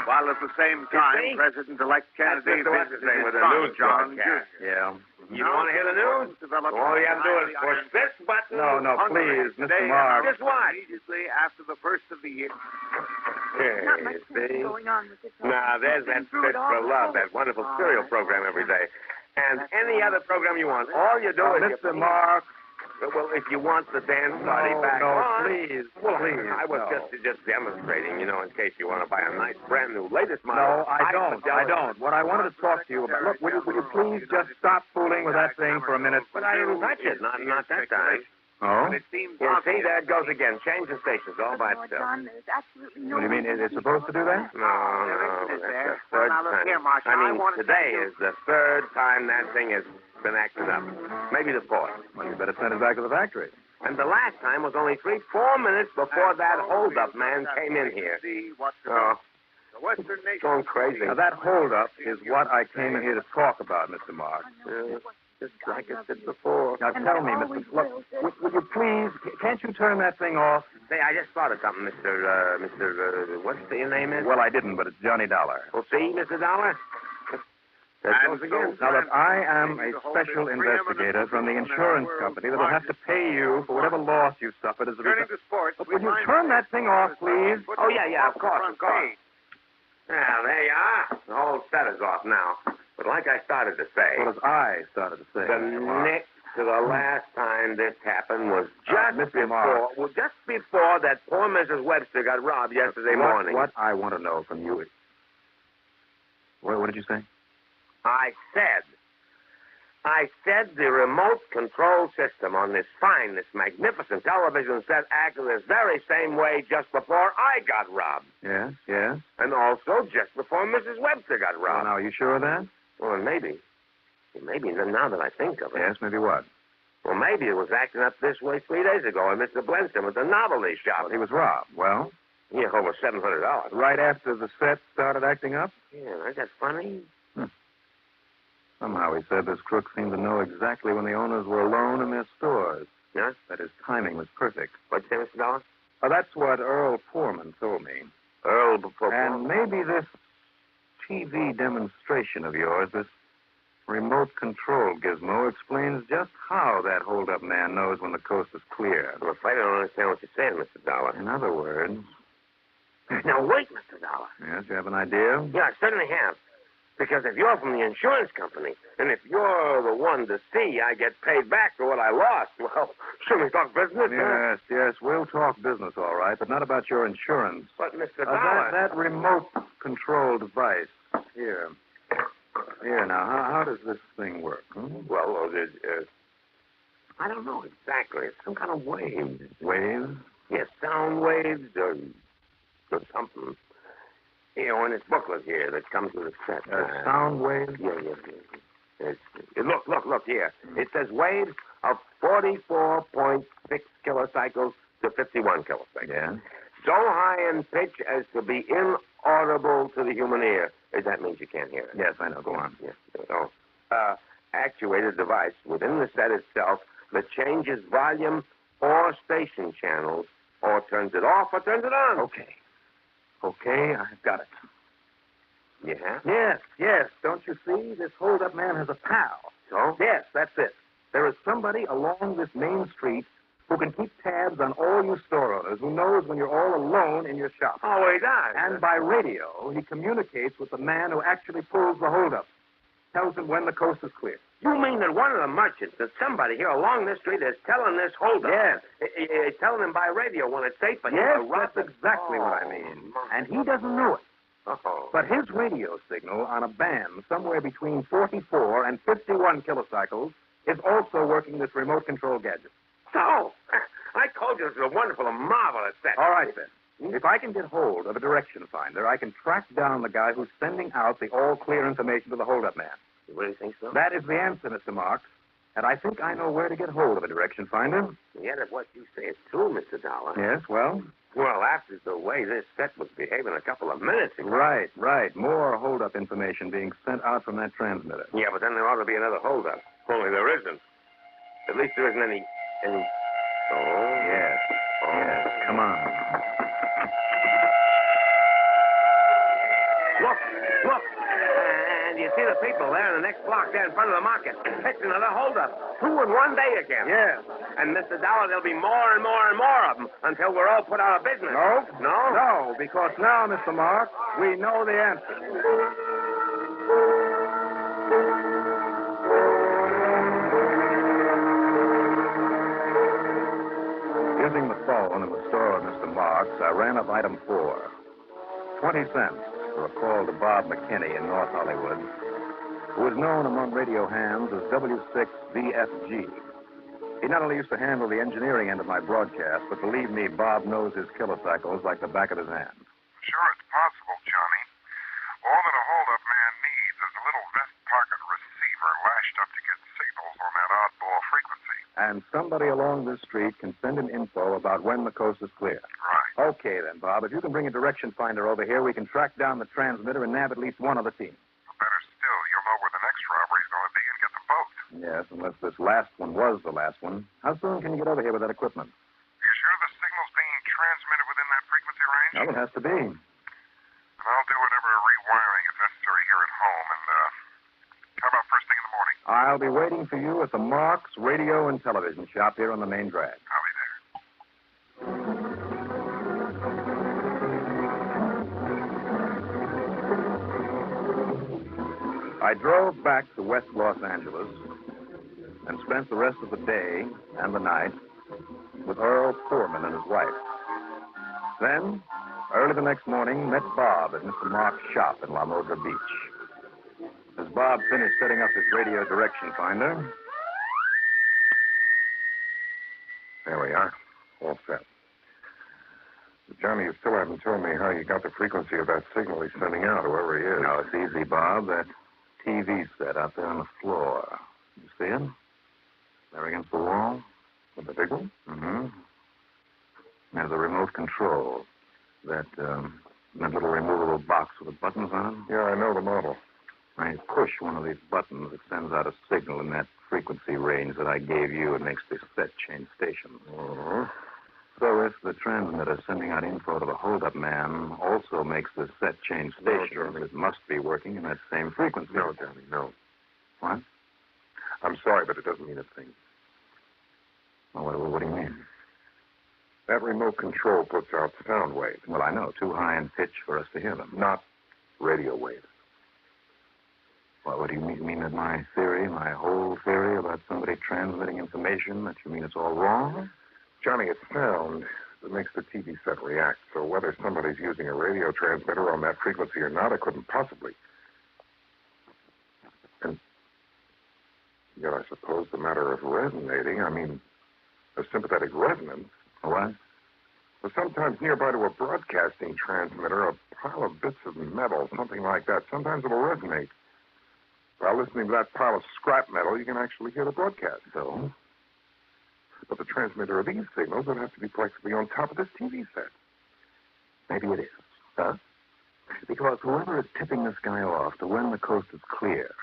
While at the same time, President-elect Kennedy visited with his a son, news John Jr. Yeah. Yeah. You want to hear the news? All you have to do is push this button. No, please, Mr. Mark. Just what? Immediately after the first of the year. Here, you see? Now, there's that Fit for Love, that wonderful serial program every day. And any other program you want. All you do is... Mr. Mark. Well, if you want the dance party back No, on... please, Well, please. I was just demonstrating, in case you want to buy a nice, brand new, latest model. No, I don't. What I wanted to talk to you about... Look, will you please just stop fooling with that thing for a minute? But I didn't touch it. Not that time. Oh? See, there it goes again. Change the stations all by itself. What do you mean? It's supposed to do that? No, that's the third time. Today is the third time that thing has been acting up. Maybe the fourth. Well, you better send it back to the factory. And the last time was only 3-4 minutes before that hold-up man came in here. Oh, it's going crazy. Now, that hold-up is what I came in here to talk about, Mr. Mark. Just like I said before. Now, tell me, Mr. Look, would you please, can't you turn that thing off? Say, I just thought of something, Mr. What's your name is? Well, I didn't, but it's Johnny Dollar. Well, see, Mr. Dollar? There goes again. Now, look, I am a special investigator from the insurance company that will have to pay you for whatever loss you suffered as a result. to sports. Would you turn that thing off, please? Oh, yeah, of course. Now, there you are. The whole set is off now. But like I started to say... What as I started to say? The next to the last time this happened was just before that poor Mrs. Webster got robbed yesterday morning. What I want to know from you is... What did you say? I said the remote control system on this magnificent television set acted this very same way just before I got robbed. Yes. And also just before Mrs. Webster got robbed. Now, are you sure of that? Well, maybe. Maybe now that I think of it. Yes, maybe what? Well, maybe it was acting up this way 3 days ago at Mr. Blenstrom at the novelty shop. Well, he was robbed. Well? Yeah, over $700. Right after the set started acting up? Yeah, ain't that funny? Somehow he said this crook seemed to know exactly when the owners were alone in their stores. Yes? That his timing was perfect. What'd you say, Mr. Dollar? That's what Earl Foreman told me. Earl before. And maybe this TV demonstration of yours, this remote control gizmo, explains just how that hold-up man knows when the coast is clear. I'm afraid I don't understand what you're saying, Mr. Dollar. In other words... Now, wait, Mr. Dollar. Yes, you have an idea? Yeah, I certainly have. Because if you're from the insurance company, and if you're the one to see I get paid back for what I lost, well, shouldn't we talk business? Yes, we'll talk business, all right, but not about your insurance. But, Mr. Dollar... That remote control device. Here, now, how does this thing work? Well, I don't know exactly. It's some kind of wave. Waves? Yes, sound waves or something. In this booklet here that comes with a set. Sound waves? Yeah. Look here. It says waves of 44.6 kilocycles to 51 kilocycles. Yeah. So high in pitch as to be inaudible to the human ear. That means you can't hear it. Yes, I know. Go on. Yes. Actuated device within the set itself that changes volume or station channels or turns it off or turns it on. Okay, I've got it. Yeah? Yes. Don't you see? This hold-up man has a pal. So? Yes, that's it. There is somebody along this main street who can keep tabs on all you store owners, who knows when you're all alone in your shop. Oh, he does? And by radio, he communicates with the man who actually pulls the hold-up. Tells him when the coast is clear. You mean that one of the merchants, that somebody here along this street is telling this holdup? Yes. He's telling him by radio when it's safe for him Yes, to rob that's exactly what I mean. And he doesn't know it. Oh. But his radio signal on a band somewhere between 44 and 51 kilocycles is also working this remote control gadget. So, I told you this was a wonderful and marvelous set. All right, then. If I can get hold of a direction finder, I can track down the guy who's sending out the all-clear information to the hold-up man. You really think so? That is the answer, Mr. Marks. And I think I know where to get hold of a direction finder. Yet if what you say is true, Mr. Dollar. Yes, well? Well, after the way this set was behaving a couple of minutes ago. Right. More hold-up information being sent out from that transmitter. Yeah, but then there ought to be another hold-up. Only there isn't. At least there isn't any... Oh. Yes. Yes, come on. Look. And you see the people there in the next block there in front of the market. It's another hold-up. 2 in one day again. Yes. And, Mr. Dollar, there'll be more and more and more of them until we're all put out of business. No. No? No, because now, Mr. Marks, we know the answer. Using the phone in the store of Mr. Marks, I ran up item 4. 20 cents for a call to Bob McKinney in North Hollywood, who is known among radio hands as W6VFG. He not only used to handle the engineering end of my broadcast, but believe me, Bob knows his kilocycles like the back of his hand. Sure, it's possible, Johnny. All that a hold-up man needs is a little vest pocket receiver lashed up to get signals on that oddball frequency. And somebody along this street can send him info about when the coast is clear. Right. Okay, then, Bob. If you can bring a direction finder over here, we can track down the transmitter and nab at least one of the team. Better still, you'll know where the next robbery's going to be and get the boat. Yes, unless this last one was the last one. How soon can you get over here with that equipment? You sure the signal's being transmitted within that frequency range? Well, it has to be. And I'll do whatever rewiring is necessary here at home. And, how about first thing in the morning? I'll be waiting for you at the Marks Radio and Television Shop here on the main drag. I'll be there. I drove back to West Los Angeles and spent the rest of the day and the night with Earl Foreman and his wife. Then, early the next morning, met Bob at Mr. Marks' shop in La Modra Beach. As Bob finished setting up his radio direction finder... There we are. All set. Johnny, you still haven't told me how you got the frequency of that signal he's sending out, whoever he is. No, it's easy, Bob. That TV set out there on the floor. You see it? There against the wall. The big one? Mm-hmm. There's a remote control. That little removable box with the buttons on it. Yeah, I know the model. When you push one of these buttons, it sends out a signal in that frequency range that I gave you. It makes the set change stations. Uh-huh. So if the transmitter sending out info to the hold-up man also makes the set change stations, it must be working in that same frequency. No, Johnny, no. What? I'm sorry, but it doesn't mean a thing. Well, what do you mean? That remote control puts out sound waves. Well, I know. Too high in pitch for us to hear them. Not radio waves. Well, what do you mean? You mean that my theory, my whole theory about somebody transmitting information, that you mean it's all wrong? Johnny, it's sound that makes the TV set react. So whether somebody's using a radio transmitter on that frequency or not, it couldn't possibly. And yet I suppose the matter of resonating, I mean, a sympathetic resonance. What? Well, sometimes nearby to a broadcasting transmitter, a pile of bits of metal, something like that, sometimes it'll resonate. While listening to that pile of scrap metal, you can actually hear the broadcast. So? But the transmitter of these signals would have to be practically on top of this TV set. Maybe it is. Huh? Because whoever is tipping this guy off to when the coast is clear,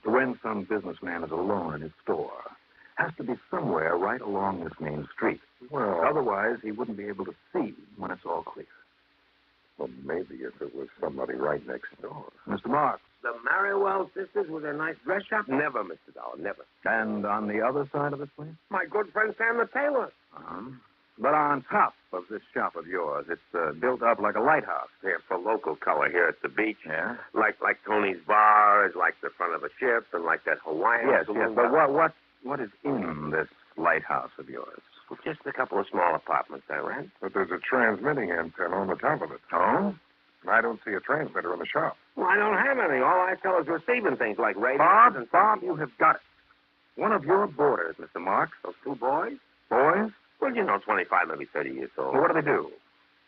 to when some businessman is alone in his store, has to be somewhere right along this main street. Well, otherwise, he wouldn't be able to see when it's all clear. Well, maybe if it was somebody right next door. Mr. Marks. The Marigold sisters with their nice dress shop? Never, Mr. Dollar, never. And on the other side of the place? My good friend Sam the tailor. Uh-huh. But on top of this shop of yours, it's built up like a lighthouse. Yeah, for local color here at the beach. Yeah? Like Tony's bar is like the front of a ship, and like that Hawaiian Yes, saloon. but what is in this lighthouse of yours? Well, just a couple of small apartments I rent. But there's a transmitting antenna on the top of it. Oh? I don't see a transmitter in the shop. Well, I don't have any. All I sell is receiving things like radios and... Bob, you have got it. One of your boarders, Mr. Marks. Those two boys? Boys? Well, 25, maybe 30 years old. Well, what do they do?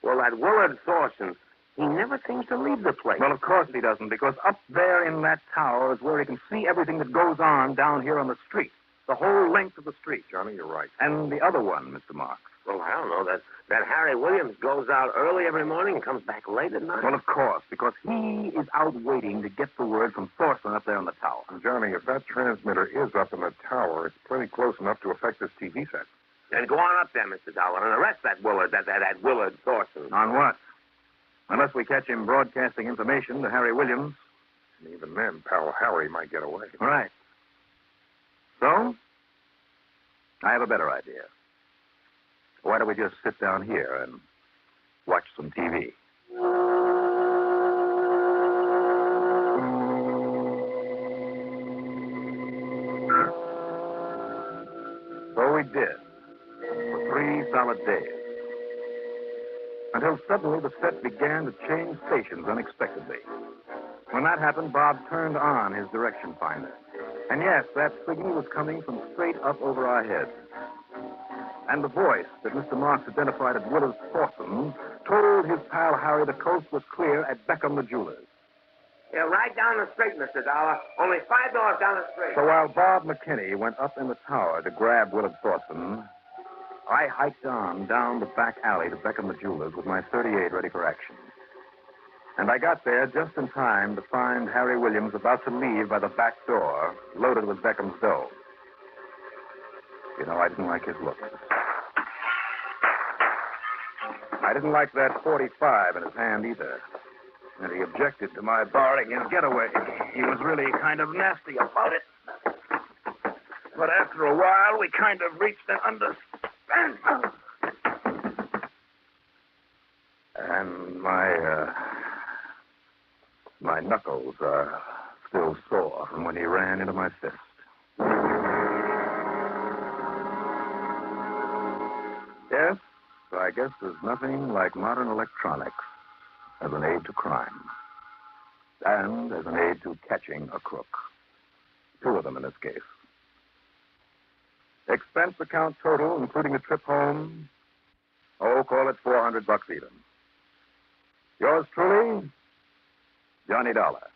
Well, that Willard Thorson, he never seems to leave the place. Well, of course he doesn't, because up there in that tower is where he can see everything that goes on down here on the street. The whole length of the street. Johnny, you're right. And the other one, Mr. Marks. Well, I don't know. That Harry Williams goes out early every morning and comes back late at night. Well, of course, because he is out waiting to get the word from Thorson up there on the tower. And Johnny, if that transmitter is up in the tower, it's plenty close enough to affect this TV set. Then go on up there, Mr. Dollar, and arrest that Willard, that Willard Thorson. On what? Unless we catch him broadcasting information to Harry Williams. And even then, pal Harry might get away. Right. So, I have a better idea. Why don't we just sit down here and watch some TV? So we did. For 3 solid days. Until suddenly the set began to change stations unexpectedly. When that happened, Bob turned on his direction finder. And yes, that signal was coming from straight up over our heads. And the voice that Mr. Marks identified as Willard Thorson told his pal Harry the coast was clear at Beckham the Jewelers. Yeah, right down the street, Mr. Dollar. Only 5 doors down the street. So while Bob McKinney went up in the tower to grab Willard Thorson, I hiked on down the back alley to Beckham the Jewelers with my .38 ready for action. And I got there just in time to find Harry Williams about to leave by the back door, loaded with Beckham's dough. You know, I didn't like his looks. I didn't like that .45 in his hand either. And he objected to my borrowing his getaway. He was really kind of nasty about it. But after a while, we kind of reached an understanding. And my knuckles are still sore from when he ran into my fist. Yes, so I guess there's nothing like modern electronics as an aid to crime. And as an aid to catching a crook. 2 of them in this case. Expense account total, including the trip home, call it $400 even. Yours truly, Johnny Dollar.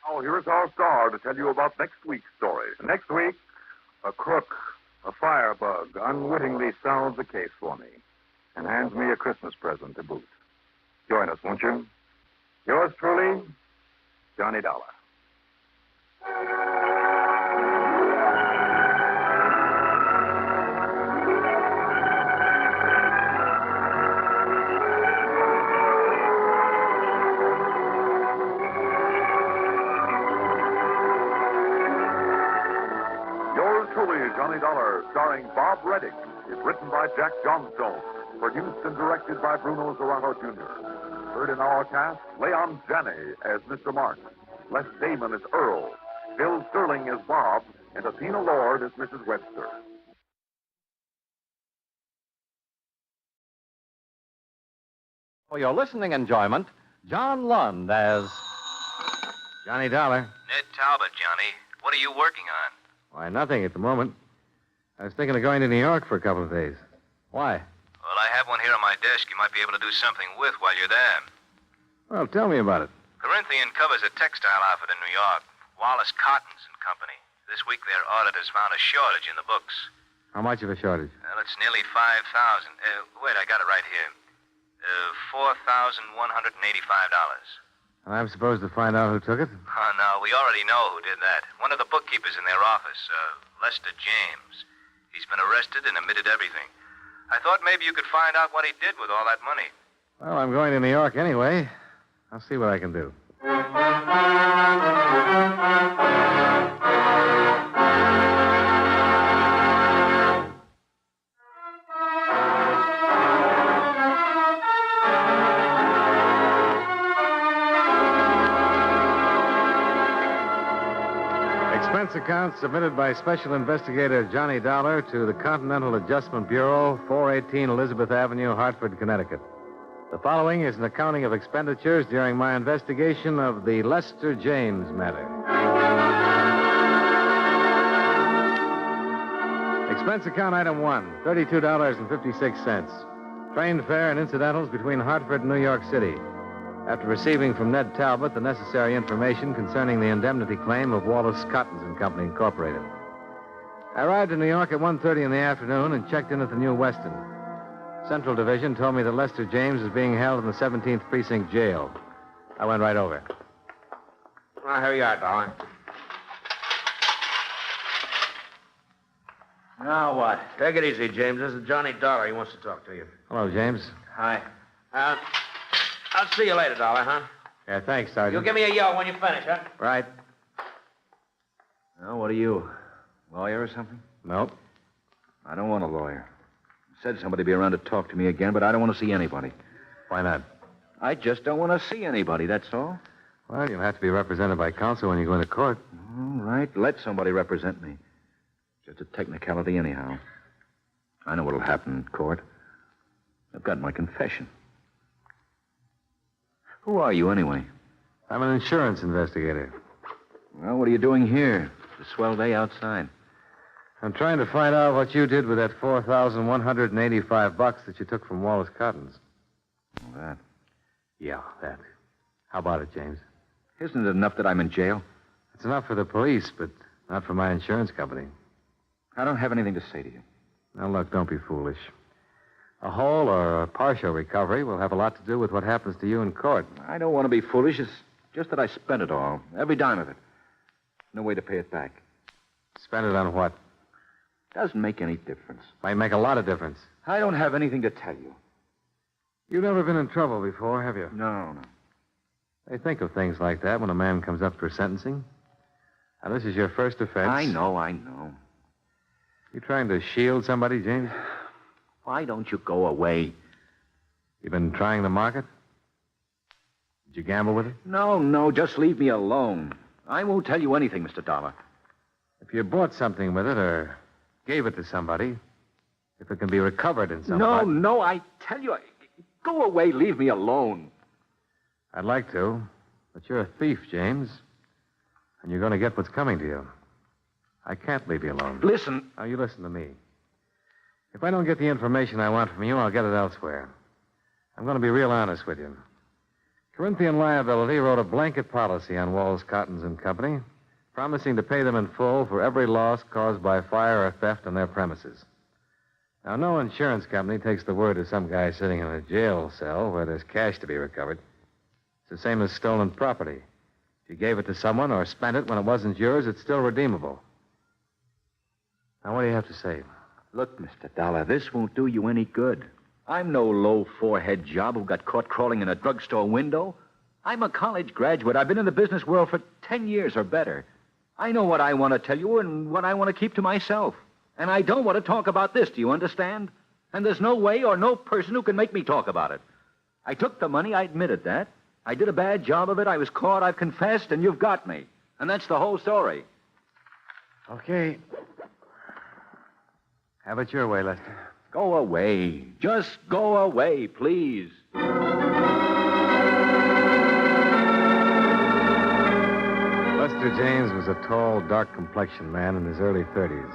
Now, here's our star to tell you about next week's story. Next week, a crook, a firebug, unwittingly solves the case for me and hands me a Christmas present to boot. Join us, won't you? Yours truly, Johnny Dollar. Yours truly, Johnny Dollar, starring Bob Reddick, is written by Jack Johnstone, produced and directed by Bruno Zerato Jr. Heard in our cast, Leon Janney as Mr. Marks, Les Damon as Earl, Bill Sterling as Bob, and Athena Lord as Mrs. Webster. For your listening enjoyment, John Lund as Johnny Dollar. Ned Talbot, Johnny. What are you working on? Why, nothing at the moment. I was thinking of going to New York for a couple of days. Why? Well, I have one here on my desk you might be able to do something with while you're there. Well, tell me about it. Corinthian covers a textile outfit in New York. Wallace Cottons and Company. This week their auditors found a shortage in the books. How much of a shortage? Well, it's nearly 5,000. Wait, I got it right here. $4,185. And I'm supposed to find out who took it? Oh, no, we already know who did that. One of the bookkeepers in their office, Lester James. He's been arrested and admitted everything. I thought maybe you could find out what he did with all that money. Well, I'm going to New York anyway. I'll see what I can do. Expense account submitted by Special Investigator Johnny Dollar to the Continental Adjustment Bureau, 418 Elizabeth Avenue, Hartford, Connecticut. The following is an accounting of expenditures during my investigation of the Lester James matter. Expense account item 1, $32.56. Train fare and incidentals between Hartford and New York City. After receiving from Ned Talbot the necessary information concerning the indemnity claim of Wallace Cottons and Company, Incorporated. I arrived in New York at 1:30 in the afternoon and checked in at the New Weston. Central Division told me that Lester James is being held in the 17th Precinct Jail. I went right over. Well, here you are, darling. Now what? Take it easy, James. This is Johnny Dollar. He wants to talk to you. Hello, James. Hi. I'll see you later, Dollar, huh? Yeah, thanks, Sergeant. You'll give me a yell when you finish, huh? Right. Well, what are you? Lawyer or something? Nope. I don't want a lawyer. Said somebody be around to talk to me again, but I don't want to see anybody. Why not? I just don't want to see anybody, that's all. Well, you'll have to be represented by counsel when you go into court. All right, let somebody represent me. Just a technicality anyhow. I know what'll happen in court. I've got my confession. Who are you, anyway? I'm an insurance investigator. Well, what are you doing here? It's a swell day outside. I'm trying to find out what you did with that $4,185 that you took from Wallace Cottons. Oh, that? Yeah, that. How about it, James? Isn't it enough that I'm in jail? It's enough for the police, but not for my insurance company. I don't have anything to say to you. Now, look, don't be foolish. A whole or a partial recovery will have a lot to do with what happens to you in court. I don't want to be foolish. It's just that I spent it all. Every dime of it. No way to pay it back. Spend it on what? Doesn't make any difference. Might make a lot of difference. I don't have anything to tell you. You've never been in trouble before, have you? No. They think of things like that when a man comes up for sentencing. Now, this is your first offense. I know. You trying to shield somebody, James? Why don't you go away? You been trying the market? Did you gamble with it? No, just leave me alone. I won't tell you anything, Mr. Dollar. If you bought something with it or gave it to somebody, if it can be recovered in some way. No, I tell you, go away, leave me alone. I'd like to, but you're a thief, James. And you're going to get what's coming to you. I can't leave you alone. Listen. Now, you listen to me. If I don't get the information I want from you, I'll get it elsewhere. I'm going to be real honest with you. Corinthian Liability wrote a blanket policy on Wallace Cottons and Company, promising to pay them in full for every loss caused by fire or theft on their premises. Now, no insurance company takes the word of some guy sitting in a jail cell where there's cash to be recovered. It's the same as stolen property. If you gave it to someone or spent it when it wasn't yours, it's still redeemable. Now, what do you have to say? Look, Mr. Dollar, this won't do you any good. I'm no low-forehead job who got caught crawling in a drugstore window. I'm a college graduate. I've been in the business world for 10 years or better. I know what I want to tell you and what I want to keep to myself. And I don't want to talk about this, do you understand? And there's no way or no person who can make me talk about it. I took the money, I admitted that. I did a bad job of it, I was caught, I've confessed, and you've got me. And that's the whole story. Okay. Have it your way, Lester. Go away. Just go away, please. Lester James was a tall, dark-complexioned man in his early 30s.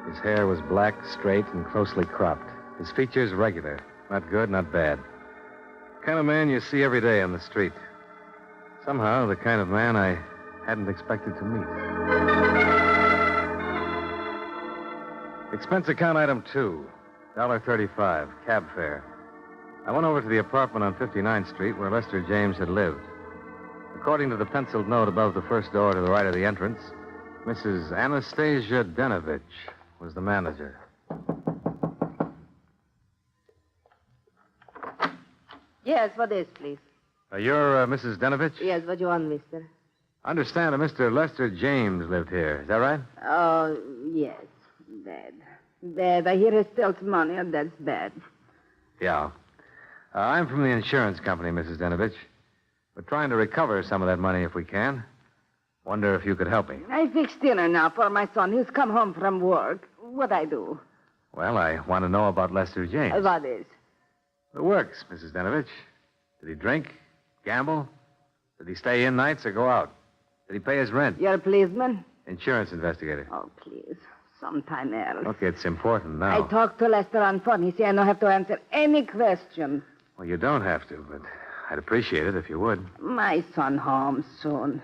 His hair was black, straight, and closely cropped. His features regular. Not good, not bad. The kind of man you see every day on the street. Somehow, the kind of man I hadn't expected to meet. Expense account item 2, $1.35, cab fare. I went over to the apartment on 59th Street where Lester James had lived. According to the penciled note above the first door to the right of the entrance, Mrs. Anastasia Denovich was the manager. Yes, what is, please? You're Mrs. Denovich? Yes, what you want, mister? I understand that Mr. Lester James lived here. Is that right? Oh, yes. Bad. Bad. I hear he steals money, and that's bad. Yeah. I'm from the insurance company, Mrs. Denovich. We're trying to recover some of that money if we can. Wonder if you could help me. I fixed dinner now for my son. He's come home from work. What I do? Well, I want to know about Lester James. What is? The works, Mrs. Denovich. Did he drink? Gamble? Did he stay in nights or go out? Did he pay his rent? You're a policeman? Insurance investigator. Oh, please. Sometime else. Look, it's important now. I talked to Lester on phone. He said I don't have to answer any question. Well, you don't have to, but I'd appreciate it if you would. My son home soon.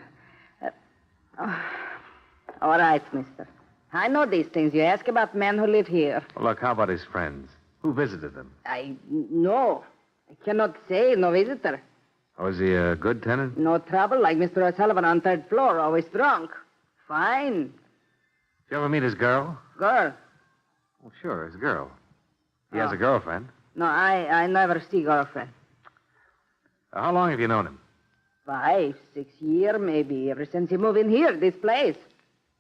All right, mister. I know these things. You ask about men who live here. Well, look, how about his friends? Who visited them? I know. I cannot say. No visitor. Was he a good tenant? No trouble, like Mr. O'Sullivan on third floor, always drunk. Fine. Did you ever meet his girl? Girl? Well, sure, his girl. He has a girlfriend. No, I never see girlfriend. How long have you known him? 5, 6 years, maybe, ever since he moved in here, this place.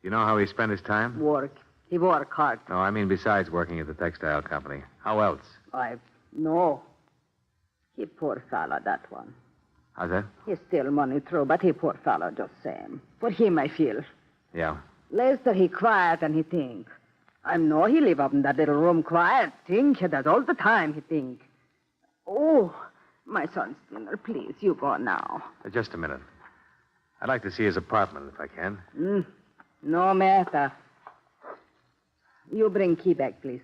You know how he spent his time? Work. He work hard. No, I mean besides working at the textile company. How else? No. He poor fellow, that one. How's that? He steal money through, but he poor fellow just same. For him, I feel. Yeah. Lester, he quiet and he think. I know he live up in that little room quiet. Think, he does all the time, he think. Oh, my son's dinner, please, you go now. Just a minute. I'd like to see his apartment, if I can. No matter. You bring key back, please.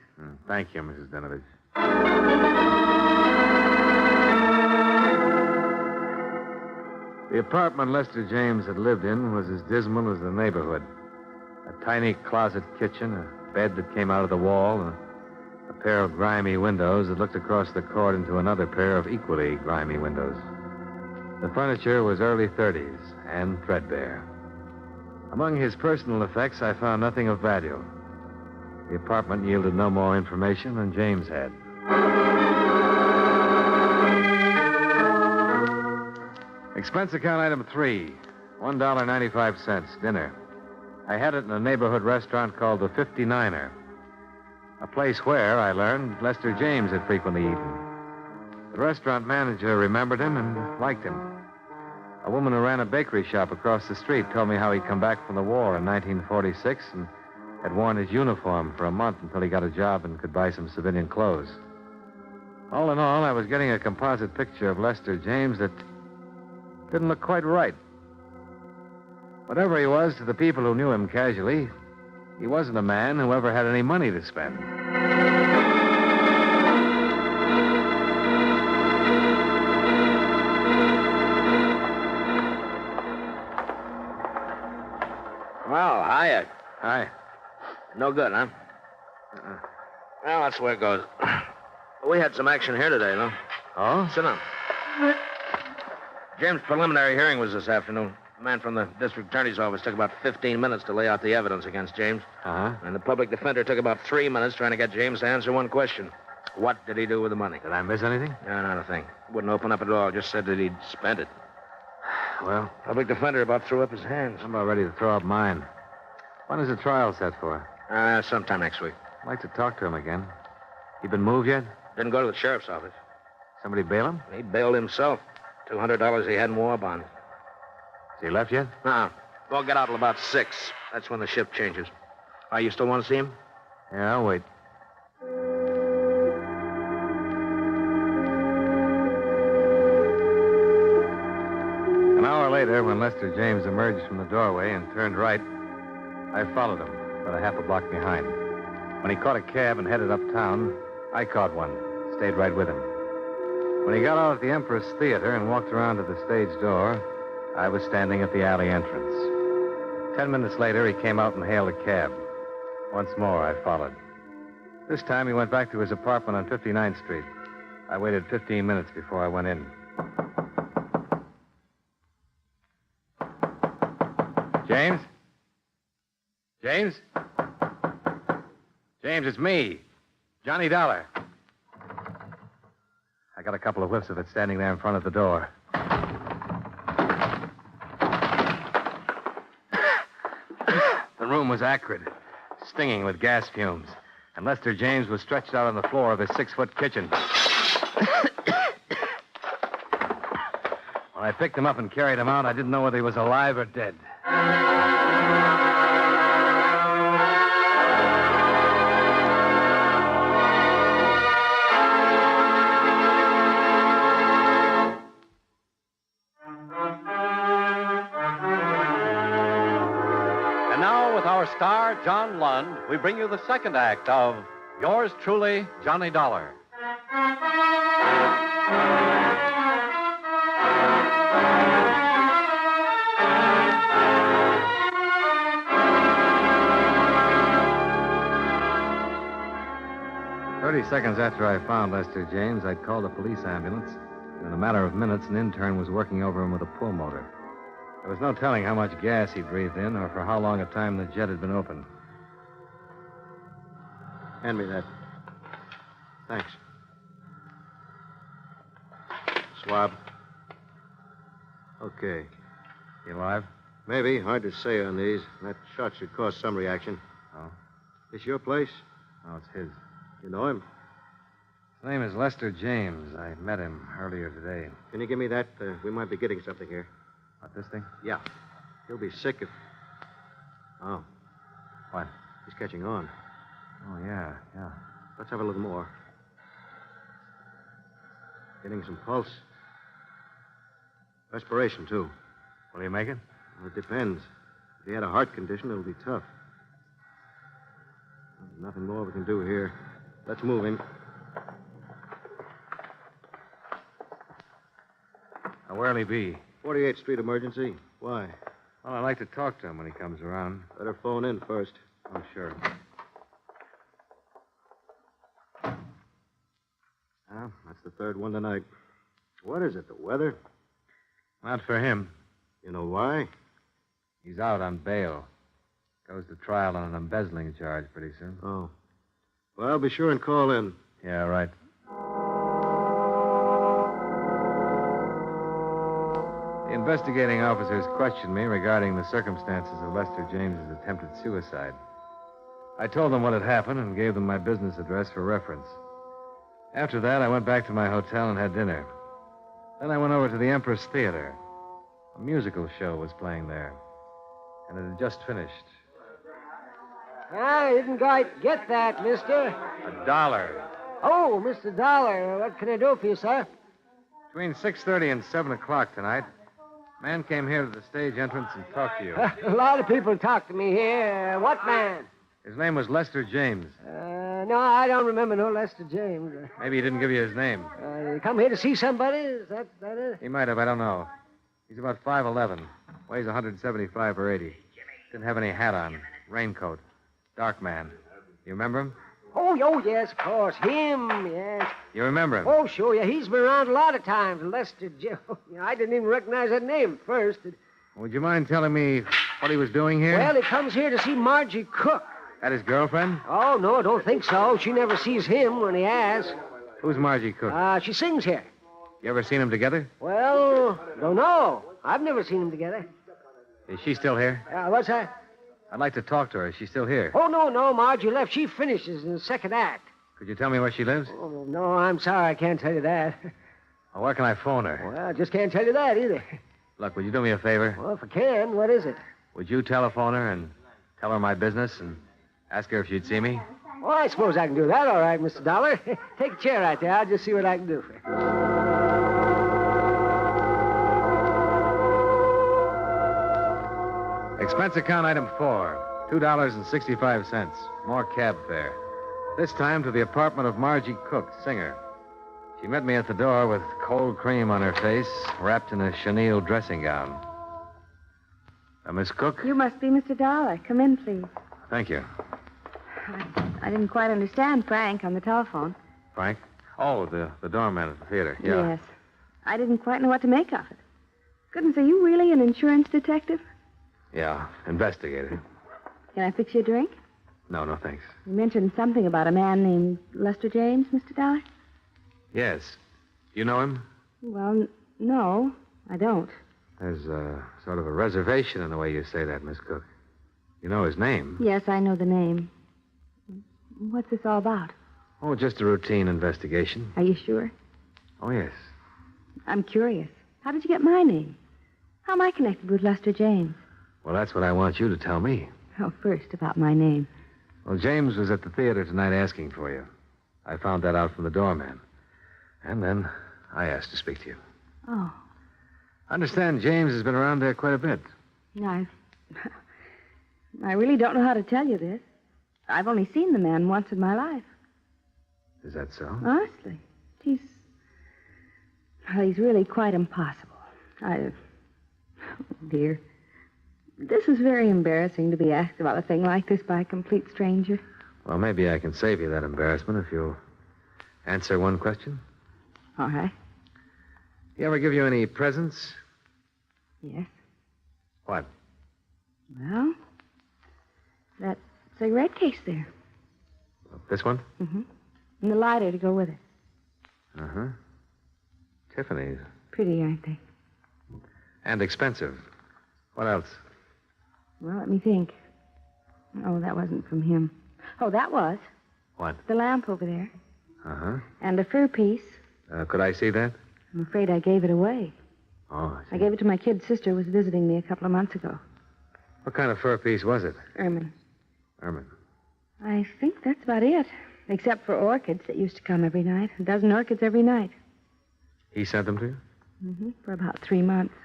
Thank you, Mrs. Denovich. The apartment Lester James had lived in was as dismal as the neighborhood. A tiny closet kitchen, a bed that came out of the wall, and a pair of grimy windows that looked across the court into another pair of equally grimy windows. The furniture was early 30s and threadbare. Among his personal effects, I found nothing of value. The apartment yielded no more information than James had. Expense account item 3, $1.95, dinner. I had it in a neighborhood restaurant called the 59er. A place where, I learned, Lester James had frequently eaten. The restaurant manager remembered him and liked him. A woman who ran a bakery shop across the street told me how he'd come back from the war in 1946 and had worn his uniform for a month until he got a job and could buy some civilian clothes. All in all, I was getting a composite picture of Lester James that didn't look quite right. Whatever he was to the people who knew him casually, he wasn't a man who ever had any money to spend. Well, hiya. Hi. No good, huh? Well, that's the way it goes. We had some action here today, no? Oh? Sit down. James' preliminary hearing was this afternoon. The man from the district attorney's office took about 15 minutes to lay out the evidence against James. Uh-huh. And the public defender took about 3 minutes trying to get James to answer one question. What did he do with the money? Did I miss anything? No, not a thing. Wouldn't open up at all. Just said that he'd spent it. Well, Public defender about threw up his hands. I'm about ready to throw up mine. When is the trial set for? Sometime next week. I'd like to talk to him again. He been moved yet? Didn't go to the sheriff's office. Somebody bail him? He bailed himself. $200 he had in war bond. Has he left yet? No. We'll get out till about 6. That's when the shift changes. Why, you still want to see him? Yeah, I'll wait. An hour later, when Lester James emerged from the doorway and turned right, I followed him, about a half a block behind. When he caught a cab and headed uptown, I caught one, stayed right with him. When he got out at the Empress Theater and walked around to the stage door, I was standing at the alley entrance. 10 minutes later, he came out and hailed a cab. Once more, I followed. This time, he went back to his apartment on 59th Street. I waited 15 minutes before I went in. James? James? James, it's me, Johnny Dollar. I got a couple of whiffs of it standing there in front of the door. The room was acrid, stinging with gas fumes, and Lester James was stretched out on the floor of his 6-foot kitchen. When I picked him up and carried him out, I didn't know whether he was alive or dead. And now, with our star, John Lund, we bring you the second act of Yours Truly, Johnny Dollar. 30 seconds after I found Lester James, I'd called a police ambulance. In a matter of minutes, an intern was working over him with a pulmotor. There was no telling how much gas he'd breathed in or for how long a time the jet had been open. Hand me that. Thanks. Swab. Okay. You alive? Maybe. Hard to say on these. That shot should cause some reaction. Oh? This your place? No, it's his. You know him? His name is Lester James. I met him earlier today. Can you give me that? We might be getting something here. What, this thing? Yeah. He'll be sick if... Oh. What? He's catching on. Oh, yeah. Let's have a little more. Getting some pulse. Respiration, too. Will he make it? Well, it depends. If he had a heart condition, it'll be tough. There's nothing more we can do here. Let's move him. Now, where'll he be? 48th Street Emergency. Why? Well, I'd like to talk to him when he comes around. Better phone in first. Oh, sure. Well, that's the third one tonight. What is it, the weather? Not for him. You know why? He's out on bail. Goes to trial on an embezzling charge pretty soon. Oh. Well, be sure and call in. Yeah, right. The investigating officers questioned me regarding the circumstances of Lester James's attempted suicide. I told them what had happened and gave them my business address for reference. After that, I went back to my hotel and had dinner. Then I went over to the Empress Theater. A musical show was playing there, and it had just finished. I didn't quite get that, mister. $1. Oh, Mr. Dollar, what can I do for you, sir? Between 6:30 and 7 o'clock tonight, a man came here to the stage entrance and talked to you. A lot of people talk to me here. What man? His name was Lester James. No, I don't remember no Lester James. Maybe he didn't give you his name. You come here to see somebody? Is that it? He might have, I don't know. He's about 5'11", weighs 175 or 80. Didn't have any hat on, raincoat, dark man. You remember him? Oh, yes, of course. Him, yes. You remember him? Oh, sure, yeah. He's been around a lot of times, Lester James. I didn't even recognize that name at first. Would you mind telling me what he was doing here? Well, he comes here to see Margie Cook. That his girlfriend? Oh, no, I don't think so. She never sees him when he asks. Who's Margie Cook? She sings here. You ever seen them together? Well, don't know. I've never seen them together. Is she still here? What's that? I'd like to talk to her. Is she still here? Oh, no, Margie left. She finishes in the second act. Could you tell me where she lives? Oh, no, I'm sorry. I can't tell you that. Well, where can I phone her? Well, I just can't tell you that either. Look, would you do me a favor? Well, if I can, what is it? Would you telephone her and tell her my business and ask her if she'd see me? Well, I suppose I can do that, all right, Mr. Dollar. Take a chair right there. I'll just see what I can do for you. Expense account item 4, $2.65. More cab fare. This time to the apartment of Margie Cook, singer. She met me at the door with cold cream on her face, wrapped in a chenille dressing gown. Miss Cook? You must be Mr. Dollar. Come in, please. Thank you. I didn't quite understand Frank on the telephone. Frank? Oh, the doorman at the theater. Yeah. Yes. I didn't quite know what to make of it. Goodness, are you really an insurance detective? Yeah, investigator. Can I fix you a drink? No, thanks. You mentioned something about a man named Lester James, Mr. Dollar? Yes. You know him? Well, no, I don't. There's sort of a reservation in the way you say that, Miss Cook. You know his name? Yes, I know the name. What's this all about? Oh, just a routine investigation. Are you sure? Oh, yes. I'm curious. How did you get my name? How am I connected with Lester James? Well, that's what I want you to tell me. Oh, first, about my name. Well, James was at the theater tonight asking for you. I found that out from the doorman. And then I asked to speak to you. Oh, I understand James has been around there quite a bit. I really don't know how to tell you this. I've only seen the man once in my life. Is that so? Honestly. He's really quite impossible. Oh, dear. This is very embarrassing to be asked about a thing like this by a complete stranger. Well, maybe I can save you that embarrassment if you'll answer one question. All right. He ever give you any presents? Yes. What? Well, that cigarette case there. This one? Mm-hmm. And the lighter to go with it. Uh-huh. Tiffany's. Pretty, aren't they? And expensive. What else? Well, let me think. Oh, that wasn't from him. Oh, that was. What? The lamp over there. Uh-huh. And a fur piece. Could I see that? I'm afraid I gave it away. Oh, I gave it to my kid sister who was visiting me a couple of months ago. What kind of fur piece was it? Ermine. Ermine. I think that's about it. Except for orchids that used to come every night. A dozen orchids every night. He sent them to you? Mm-hmm. For about 3 months.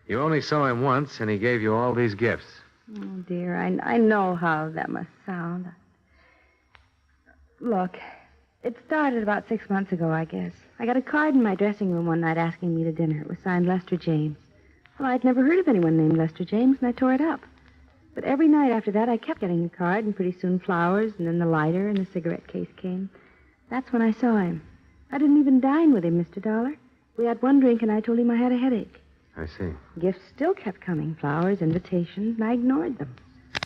You only saw him once, and he gave you all these gifts. Oh, dear. I know how that must sound. Look, it started about 6 months ago, I guess. I got a card in my dressing room one night asking me to dinner. It was signed Lester James. Well, I'd never heard of anyone named Lester James, and I tore it up. But every night after that, I kept getting the card, and pretty soon flowers, and then the lighter, and the cigarette case came. That's when I saw him. I didn't even dine with him, Mr. Dollar. We had one drink, and I told him I had a headache. I see. Gifts still kept coming, flowers, invitations, and I ignored them.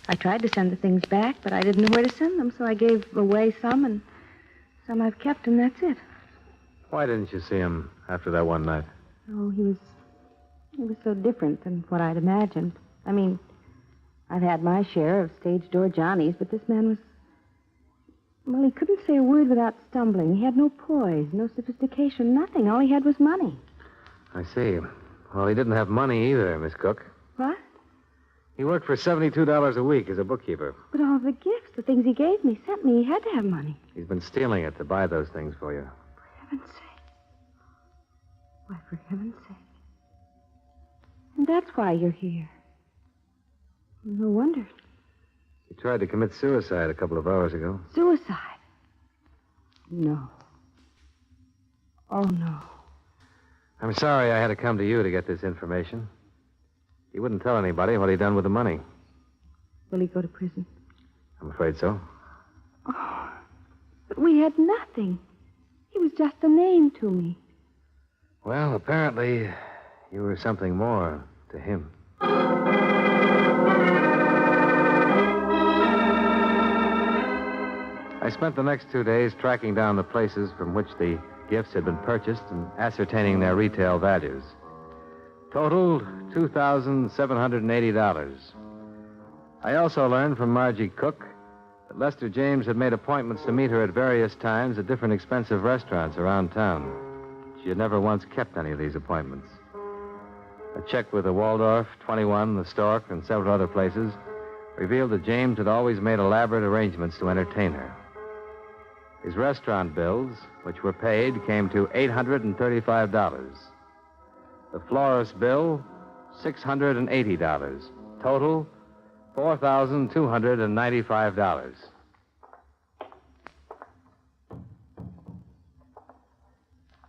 I tried to send the things back, but I didn't know where to send them, so I gave away some, and some I've kept, and that's it. Why didn't you see him after that one night? Oh, he was so different than what I'd imagined. I mean, I've had my share of stage door Johnnies, but this man was... Well, he couldn't say a word without stumbling. He had no poise, no sophistication, nothing. All he had was money. I see. Well, he didn't have money either, Miss Cook. What? He worked for $72 a week as a bookkeeper. But all the gifts, the things he gave me, sent me, he had to have money. He's been stealing it to buy those things for you. For heaven's sake. Why, for heaven's sake. And that's why you're here. No wonder. He tried to commit suicide a couple of hours ago. Suicide? No. Oh, no. I'm sorry I had to come to you to get this information. He wouldn't tell anybody what he'd done with the money. Will he go to prison? I'm afraid so. Oh, but we had nothing. He was just a name to me. Well, apparently, you were something more to him. I spent the next 2 days tracking down the places from which the gifts had been purchased and ascertaining their retail values. Totaled $2,780. I also learned from Margie Cook that Lester James had made appointments to meet her at various times at different expensive restaurants around town. She had never once kept any of these appointments. A check with the Waldorf, 21, the Stork, and several other places revealed that James had always made elaborate arrangements to entertain her. His restaurant bills, which were paid, came to $835. The florist's bill, $680. Total, $4,295.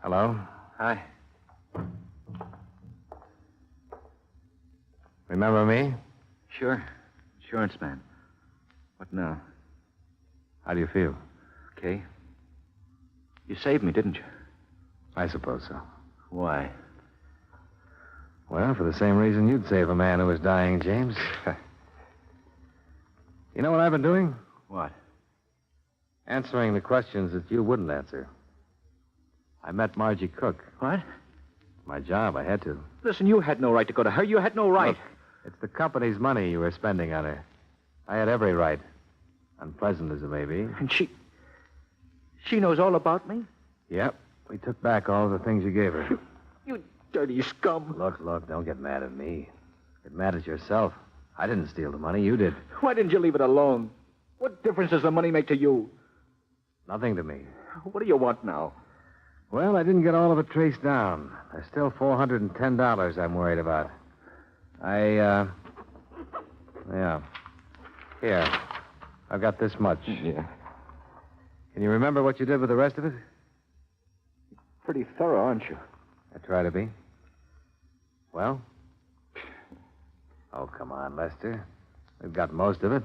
Hello? Hi. Remember me? Sure. Insurance man. What now? How do you feel? Okay. You saved me, didn't you? I suppose so. Why? Well, for the same reason you'd save a man who was dying, James. You know what I've been doing? What? Answering the questions that you wouldn't answer. I met Margie Cook. What? My job. I had to. Listen, you had no right to go to her. You had no right. Look, it's the company's money you were spending on her. I had every right. Unpleasant as it may be. And she knows all about me? Yep. We took back all the things you gave her. You dirty scum. Look, don't get mad at me. Get mad at yourself. I didn't steal the money. You did. Why didn't you leave it alone? What difference does the money make to you? Nothing to me. What do you want now? Well, I didn't get all of it traced down. There's still $410 I'm worried about. Yeah. Here. I've got this much. Yeah. Can you remember what you did with the rest of it? Pretty thorough, aren't you? I try to be. Well? Oh, come on, Lester. We've got most of it.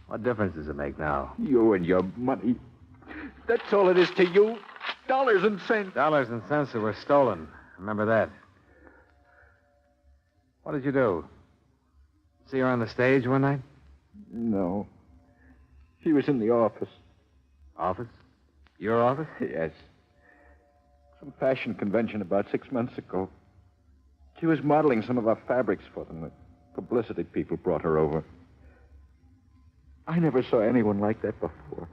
What difference does it make now? You and your money. That's all it is to you. Dollars and cents. Dollars and cents that were stolen. Remember that. What did you do? See her on the stage one night? No. She was in the office. Office? Your office? Yes. Some fashion convention about 6 months ago. She was modeling some of our fabrics for them. The publicity people brought her over. I never saw anyone like that before.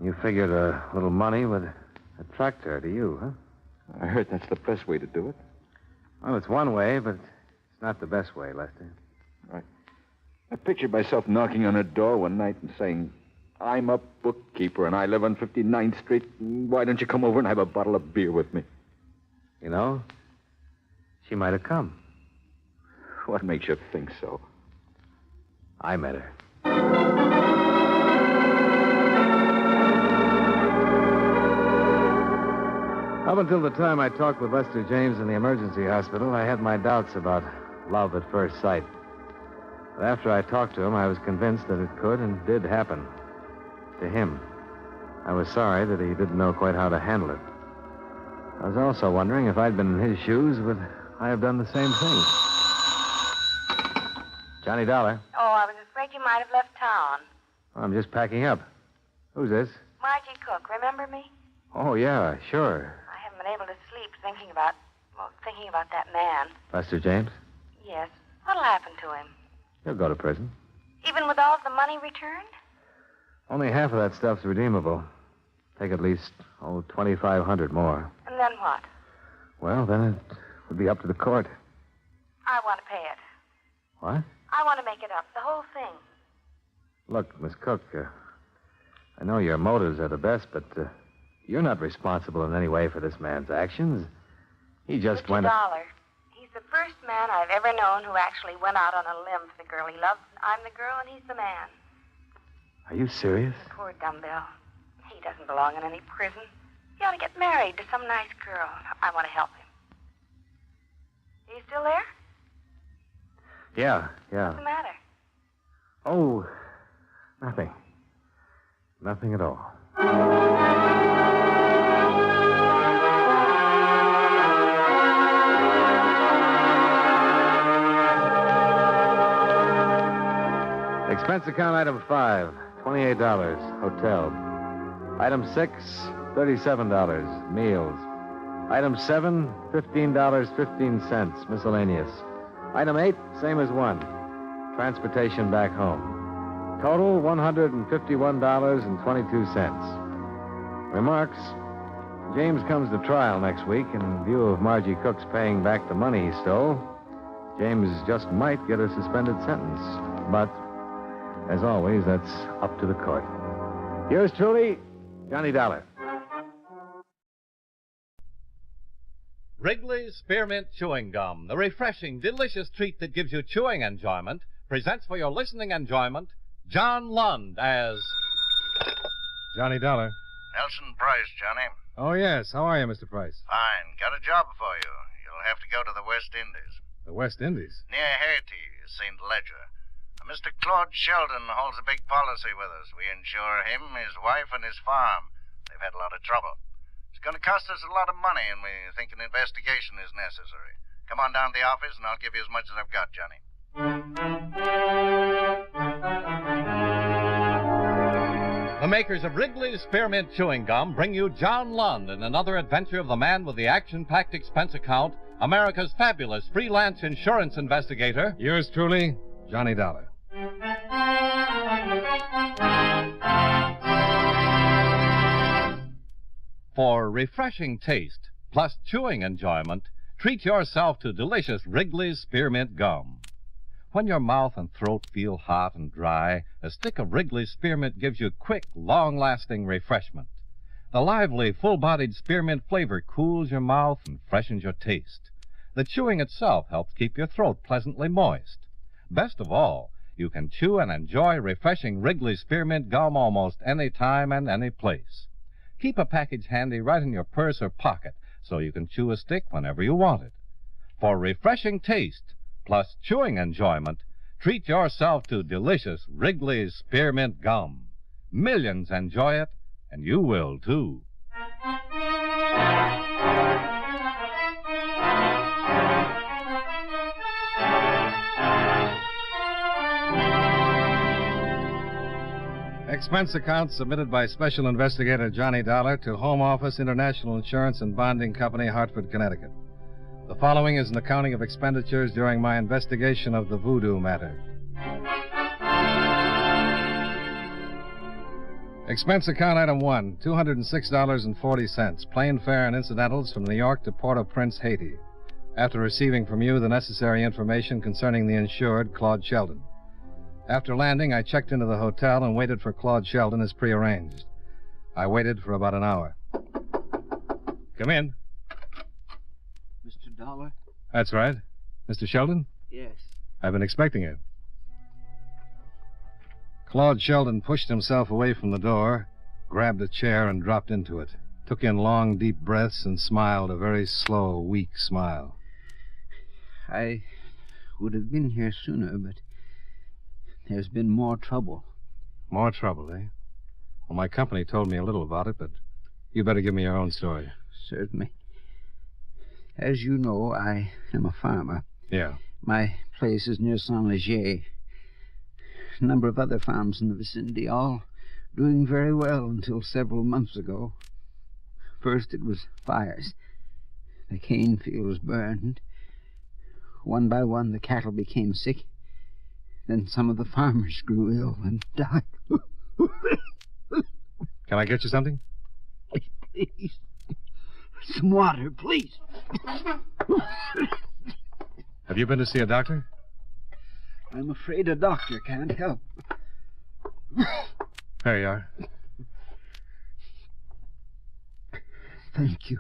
You figured a little money would attract her to you, huh? I heard that's the best way to do it. Well, it's one way, but it's not the best way, Lester. Right. I pictured myself knocking on her door one night and saying, I'm a bookkeeper and I live on 59th Street. Why don't you come over and have a bottle of beer with me? You know, she might have come. What makes you think so? I met her. Up until the time I talked with Lester James in the emergency hospital, I had my doubts about love at first sight. But after I talked to him, I was convinced that it could and did happen. To him. I was sorry that he didn't know quite how to handle it. I was also wondering if I'd been in his shoes, would I have done the same thing? Johnny Dollar. Oh, I was afraid you might have left town. I'm just packing up. Who's this? Margie Cook, remember me? Oh, yeah, sure. I haven't been able to sleep thinking about that man. Lester James? Yes. What'll happen to him? He'll go to prison. Even with all of the money returned? Only half of that stuff's redeemable. Take at least, $2,500 more. And then what? Well, then it would be up to the court. I want to pay it. What? I want to make it up, the whole thing. Look, Miss Cook, I know your motives are the best, but you're not responsible in any way for this man's actions. He just went... $50. He's the first man I've ever known who actually went out on a limb for the girl he loves. I'm the girl and he's the man. Are you serious? Poor dumbbell. He doesn't belong in any prison. He ought to get married to some nice girl. I want to help him. Are you still there? Yeah. What's the matter? Oh, nothing. Nothing at all. Expense account item 5, $28, hotel. Item 6, $37, meals. Item 7, $15.15, miscellaneous. Item 8, same as 1, transportation back home. Total, $151.22. Remarks, James comes to trial next week. In view of Margie Cook's paying back the money he stole, James just might get a suspended sentence. But, as always, that's up to the court. Yours truly, Johnny Dollar. Wrigley's Spearmint Chewing Gum, the refreshing, delicious treat that gives you chewing enjoyment, presents for your listening enjoyment John Lund as... Johnny Dollar. Nelson Price, Johnny. Oh, yes. How are you, Mr. Price? Fine. Got a job for you. You'll have to go to the West Indies. The West Indies? Near Haiti, St. Ledger. Mr. Claude Sheldon holds a big policy with us. We insure him, his wife, and his farm. They've had a lot of trouble. It's going to cost us a lot of money, and we think an investigation is necessary. Come on down to the office, and I'll give you as much as I've got, Johnny. The makers of Wrigley's Spearmint Chewing Gum bring you John Lund in another adventure of the man with the action-packed expense account, America's fabulous freelance insurance investigator. Yours truly, Johnny Dollar. For refreshing taste, plus chewing enjoyment, treat yourself to delicious Wrigley's Spearmint Gum. When your mouth and throat feel hot and dry, a stick of Wrigley's Spearmint gives you quick, long-lasting refreshment. The lively, full-bodied spearmint flavor cools your mouth and freshens your taste. The chewing itself helps keep your throat pleasantly moist. Best of all, you can chew and enjoy refreshing Wrigley's Spearmint Gum almost any time and any place. Keep a package handy right in your purse or pocket so you can chew a stick whenever you want it. For refreshing taste, plus chewing enjoyment, treat yourself to delicious Wrigley's Spearmint Gum. Millions enjoy it, and you will, too. Expense account submitted by Special Investigator Johnny Dollar to Home Office International Insurance and Bonding Company, Hartford, Connecticut. The following is an accounting of expenditures during my investigation of the Voodoo Matter. Expense account item 1, $206.40, plane fare and incidentals from New York to Port-au-Prince, Haiti, after receiving from you the necessary information concerning the insured, Claude Sheldon. After landing, I checked into the hotel and waited for Claude Sheldon as prearranged. I waited for about an hour. Come in. Mr. Dollar? That's right. Mr. Sheldon? Yes. I've been expecting you. Claude Sheldon pushed himself away from the door, grabbed a chair, and dropped into it. Took in long, deep breaths and smiled a very slow, weak smile. I would have been here sooner, but there's been more trouble. More trouble, eh? Well, my company told me a little about it, but you better give me your own story. Certainly. As you know, I am a farmer. Yeah. My place is near Saint-Léger. A number of other farms in the vicinity, all doing very well until several months ago. First it was fires. The cane fields burned. One by one, the cattle became sick. Then some of the farmers grew ill and died. Can I get you something? Please. Some water, please. Have you been to see a doctor? I'm afraid a doctor can't help. There you are. Thank you.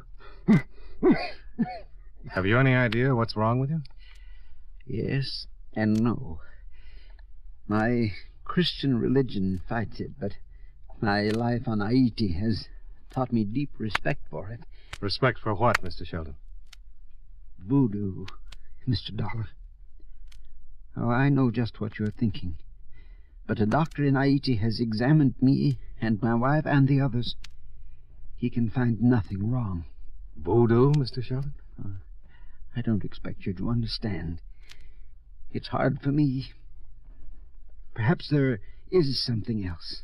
Have you any idea what's wrong with you? Yes and no. My Christian religion fights it, but my life on Haiti has taught me deep respect for it. Respect for what, Mr. Sheldon? Voodoo, Mr. Dollar. Oh, I know just what you're thinking. But a doctor in Haiti has examined me and my wife and the others. He can find nothing wrong. Voodoo, Mr. Sheldon? I don't expect you to understand. It's hard for me. Perhaps there is something else.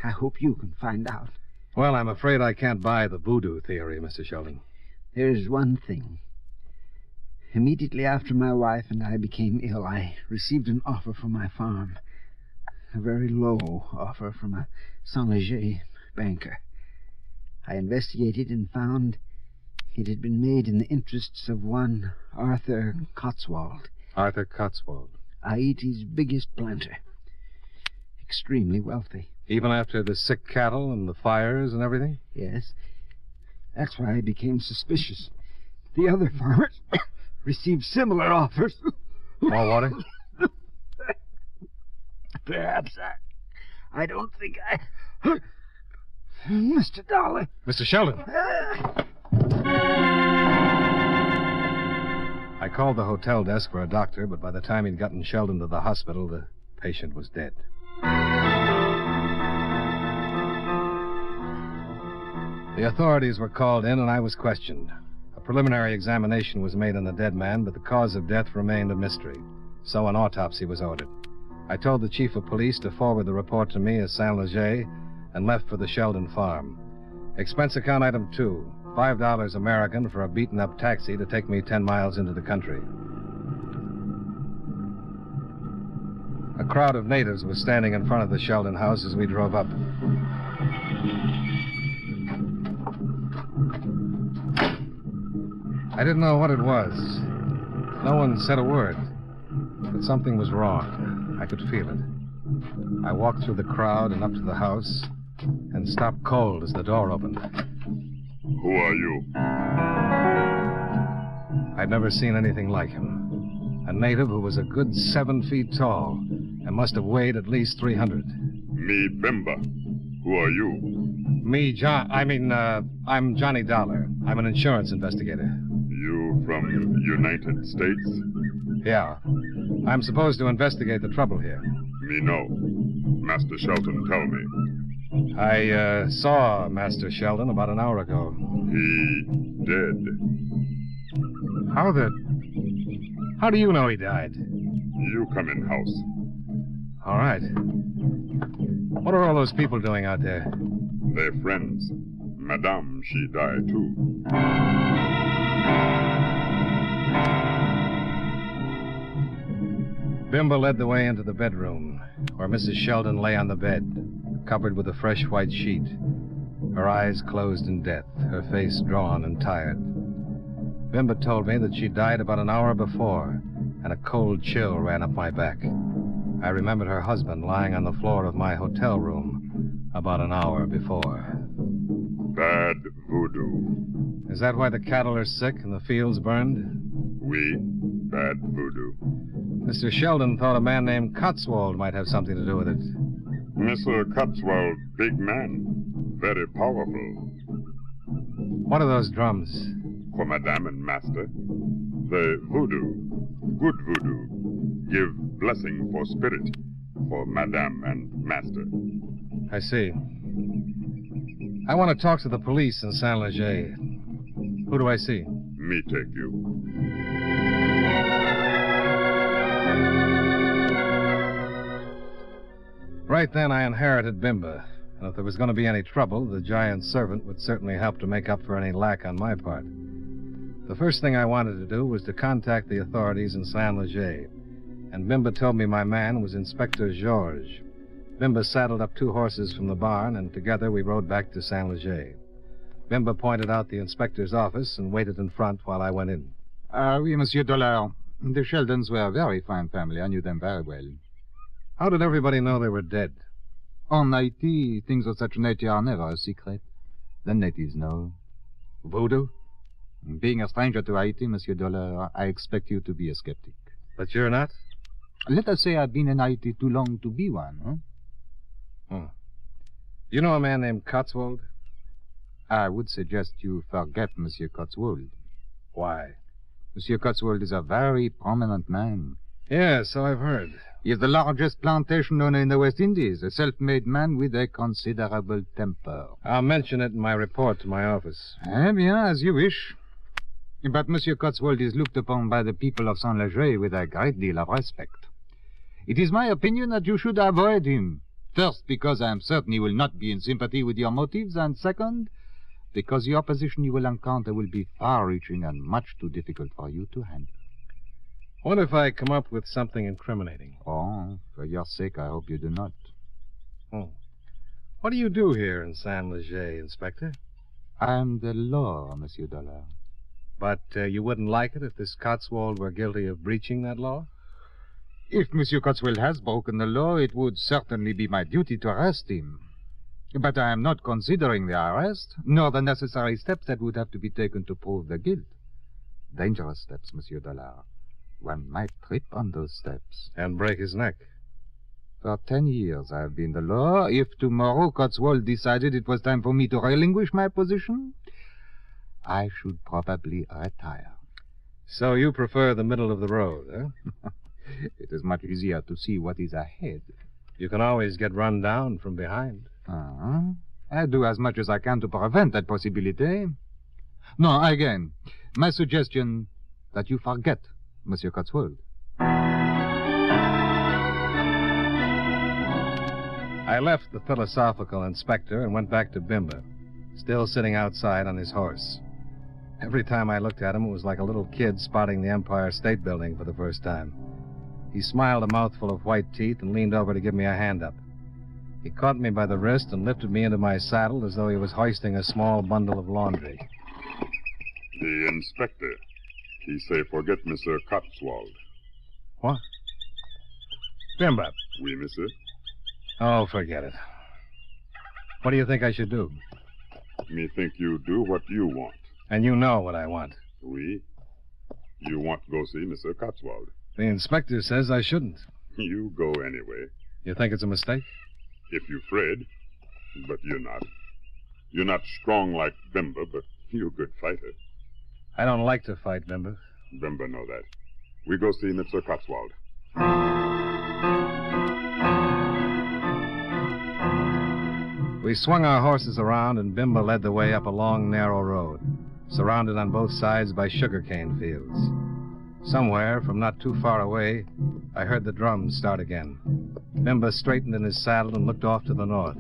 I hope you can find out. Well, I'm afraid I can't buy the voodoo theory, Mr. Sheldon. There's one thing. Immediately after my wife and I became ill, I received an offer from my farm. A very low offer from a Saint-Léger banker. I investigated and found it had been made in the interests of one Arthur Cotswold. Arthur Cotswold? Haiti's biggest planter. Extremely wealthy. Even after the sick cattle and the fires and everything? Yes. That's why I became suspicious. The other farmers received similar offers. More water? Perhaps I don't think I... Mr. Dollar. Mr. Sheldon. I called the hotel desk for a doctor, but by the time he'd gotten Sheldon to the hospital, the patient was dead. The authorities were called in, and I was questioned. A preliminary examination was made on the dead man, but the cause of death remained a mystery. So an autopsy was ordered. I told the chief of police to forward the report to me as Saint-Léger, and left for the Sheldon farm. Expense account item 2, $5 American for a beaten-up taxi to take me 10 miles into the country. A crowd of natives was standing in front of the Sheldon house as we drove up. I didn't know what it was. No one said a word. But something was wrong. I could feel it. I walked through the crowd and up to the house and stopped cold as the door opened. Who are you? I'd never seen anything like him. A native who was a good 7 feet tall and must have weighed at least 300. Me, Bimba. Who are you? Me, I'm Johnny Dollar. I'm an insurance investigator. You from United States? Yeah. I'm supposed to investigate the trouble here. Me know. Master Sheldon tell me. I saw Master Sheldon about an hour ago. He dead. How do you know he died? You come in house. All right. What are all those people doing out there? They're friends. Madame, she died too. Bimba led the way into the bedroom, where Mrs. Sheldon lay on the bed, covered with a fresh white sheet, her eyes closed in death, her face drawn and tired. Bimba told me that she died about an hour before, and a cold chill ran up my back. I remembered her husband lying on the floor of my hotel room about an hour before. Bad voodoo. Is that why the cattle are sick and the fields burned? We, bad voodoo. Mr. Sheldon thought a man named Cotswold might have something to do with it. Mr. Cotswold, big man. Very powerful. What are those drums? For Madame and Master. The voodoo, good voodoo, give blessing for spirit for Madame and Master. I see. I want to talk to the police in Saint Leger. Who do I see? Me take you. Right then, I inherited Bimba, and if there was going to be any trouble, the giant servant would certainly help to make up for any lack on my part. The first thing I wanted to do was to contact the authorities in Saint Leger, and Bimba told me my man was Inspector Georges. Bimba saddled up 2 horses from the barn, and together we rode back to Saint Leger. Bimba pointed out the inspector's office and waited in front while I went in. Oui, Monsieur Dollar. The Sheldons were a very fine family. I knew them very well. How did everybody know they were dead? On Haiti, things of such nature are never a secret. The natives know. Voodoo? Being a stranger to Haiti, Monsieur Dollar, I expect you to be a skeptic. But you're not? Let us say I've been in Haiti too long to be one, huh? You know a man named Cotswold? I would suggest you forget Monsieur Cotswold. Why? Monsieur Cotswold is a very prominent man. Yes, so I've heard. He is the largest plantation owner in the West Indies, a self-made man with a considerable temper. I'll mention it in my report to my office. Eh bien, as you wish. But Monsieur Cotswold is looked upon by the people of Saint Leger with a great deal of respect. It is my opinion that you should avoid him. First, because I am certain he will not be in sympathy with your motives, and second, because the opposition you will encounter will be far-reaching and much too difficult for you to handle. What if I come up with something incriminating? Oh, for your sake, I hope you do not. Oh. What do you do here in Saint Leger, Inspector? I am the law, Monsieur Dollar. But you wouldn't like it if this Cotswold were guilty of breaching that law? If Monsieur Cotswold has broken the law, it would certainly be my duty to arrest him. But I am not considering the arrest, nor the necessary steps that would have to be taken to prove the guilt. Dangerous steps, Monsieur Dollar. One might trip on those steps. And break his neck. For 10 years I have been the law. If tomorrow Cotswold decided it was time for me to relinquish my position, I should probably retire. So you prefer the middle of the road, huh? It is much easier to see what is ahead. You can always get run down from behind. I do as much as I can to prevent that possibility. No, again, my suggestion that you forget Monsieur I left the philosophical inspector and went back to Bimba, still sitting outside on his horse. Every time I looked at him, it was like a little kid spotting the Empire State Building for the first time. He smiled a mouthful of white teeth and leaned over to give me a hand up. He caught me by the wrist and lifted me into my saddle as though he was hoisting a small bundle of laundry. The inspector. He say forget Mr. Cotswold. What? Bimba. Oui, monsieur. Oh, forget it. What do you think I should do? Me think you do what you want. And you know what I want. Oui. You want to go see Mr. Cotswold. The inspector says I shouldn't. You go anyway. You think it's a mistake? If you afraid. But you're not. You're not strong like Bimba, but you're a good fighter. I don't like to fight, Bimba. Bimba know that. We go see Mr. Cotswold. We swung our horses around, and Bimba led the way up a long, narrow road, surrounded on both sides by sugarcane fields. Somewhere, from not too far away, I heard the drums start again. Bimba straightened in his saddle and looked off to the north.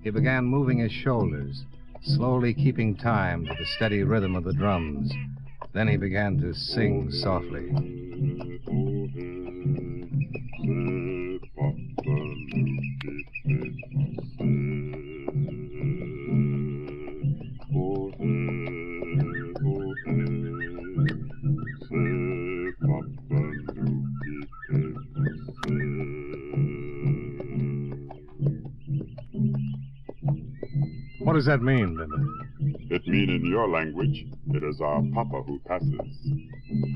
He began moving his shoulders, slowly keeping time to the steady rhythm of the drums. Then he began to sing softly. What does that mean, Bimba? It mean in your language, it is our Papa who passes.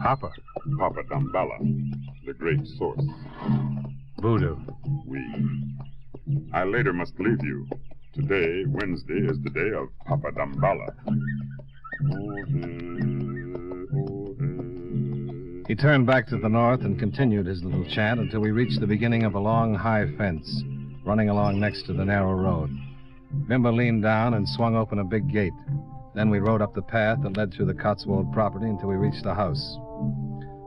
Papa? Papa Damballa, the great source. Voodoo. Oui. I later must leave you. Today, Wednesday, is the day of Papa Damballa. He turned back to the north and continued his little chant until we reached the beginning of a long, high fence running along next to the narrow road. Bimba leaned down and swung open a big gate. Then we rode up the path that led through the Cotswold property until we reached the house.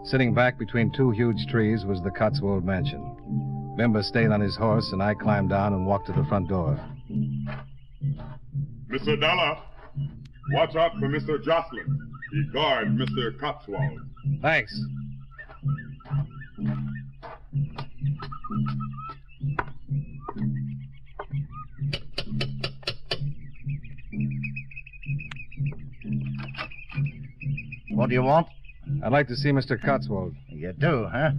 Sitting back between two huge trees was the Cotswold mansion. Bimba stayed on his horse, and I climbed down and walked to the front door. Mr. Dollar, watch out for Mr. Jocelyn. He guards Mr. Cotswold. Thanks. What do you want? I'd like to see Mr. Cotswold. You do, huh?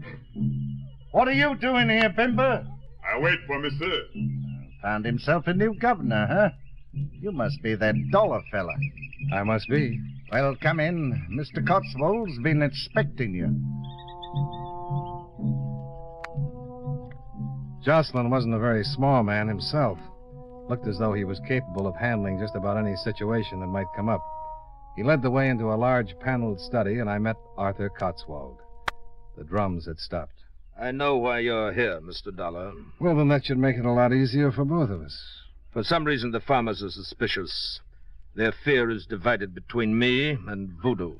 What are you doing here, Bimba? I wait for Monsieur. Found himself a new governor, huh? You must be that dollar fella. I must be. Well, come in. Mr. Cotswold's been expecting you. Jocelyn wasn't a very small man himself. Looked as though he was capable of handling just about any situation that might come up. He led the way into a large paneled study, and I met Arthur Cotswold. The drums had stopped. I know why you're here, Mr. Dollar. Well, then that should make it a lot easier for both of us. For some reason, the farmers are suspicious. Their fear is divided between me and Voodoo.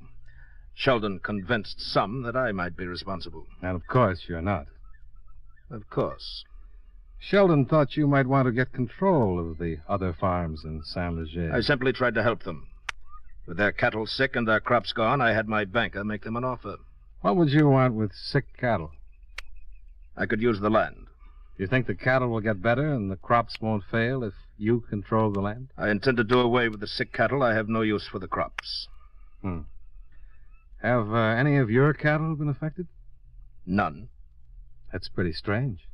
Sheldon convinced some that I might be responsible. And of course you're not. Of course. Sheldon thought you might want to get control of the other farms in Saint-Leger. I simply tried to help them. With their cattle sick and their crops gone, I had my banker make them an offer. What would you want with sick cattle? I could use the land. You think the cattle will get better and the crops won't fail if you control the land? I intend to do away with the sick cattle. I have no use for the crops. Have any of your cattle been affected? None. That's pretty strange.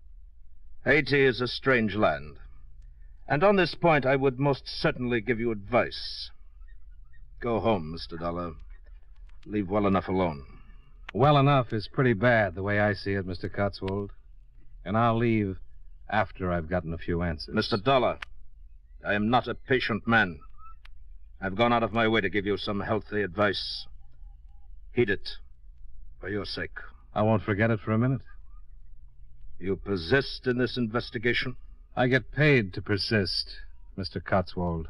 Haiti is a strange land. And on this point, I would most certainly give you advice. Go home, Mr. Dollar. Leave well enough alone. Well enough is pretty bad, the way I see it, Mr. Cotswold. And I'll leave after I've gotten a few answers. Mr. Dollar, I am not a patient man. I've gone out of my way to give you some healthy advice. Heed it, for your sake. I won't forget it for a minute. You persist in this investigation? I get paid to persist, Mr. Cotswold.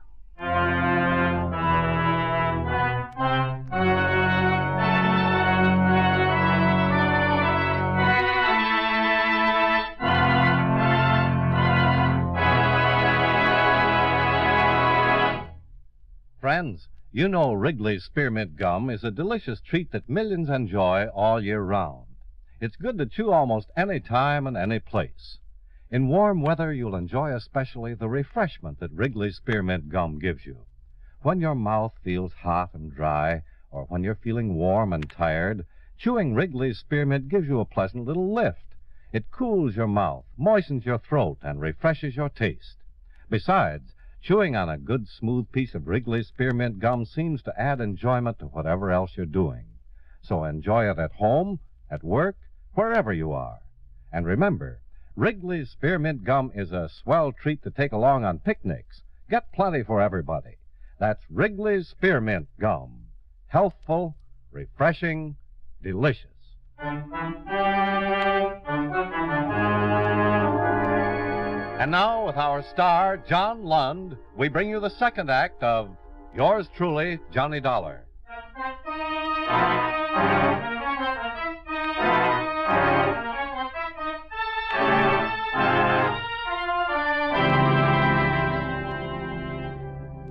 Friends, you know Wrigley's Spearmint Gum is a delicious treat that millions enjoy all year round. It's good to chew almost any time and any place. In warm weather, you'll enjoy especially the refreshment that Wrigley's Spearmint Gum gives you. When your mouth feels hot and dry, or when you're feeling warm and tired, chewing Wrigley's Spearmint gives you a pleasant little lift. It cools your mouth, moistens your throat, and refreshes your taste. Besides, chewing on a good, smooth piece of Wrigley's Spearmint Gum seems to add enjoyment to whatever else you're doing. So enjoy it at home, at work, wherever you are. And remember, Wrigley's Spearmint Gum is a swell treat to take along on picnics. Get plenty for everybody. That's Wrigley's Spearmint Gum. Healthful, refreshing, delicious. And now, with our star, John Lund, we bring you the second act of Yours Truly, Johnny Dollar.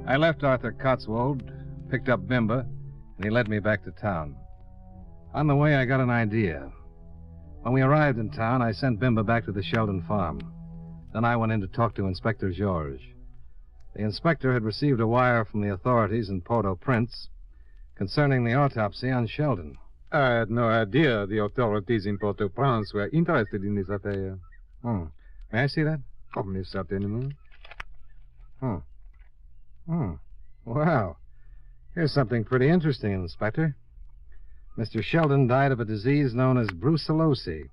I left Arthur Cotswold, picked up Bimba, and he led me back to town. On the way, I got an idea. When we arrived in town, I sent Bimba back to the Sheldon farm. Then I went in to talk to Inspector Georges. The inspector had received a wire from the authorities in Port-au-Prince concerning the autopsy on Sheldon. I had no idea the authorities in Port-au-Prince were interested in this affair. May I see that? Oh, mais certainement. Wow. Here's something pretty interesting, Inspector. Mr. Sheldon died of a disease known as brucellosis,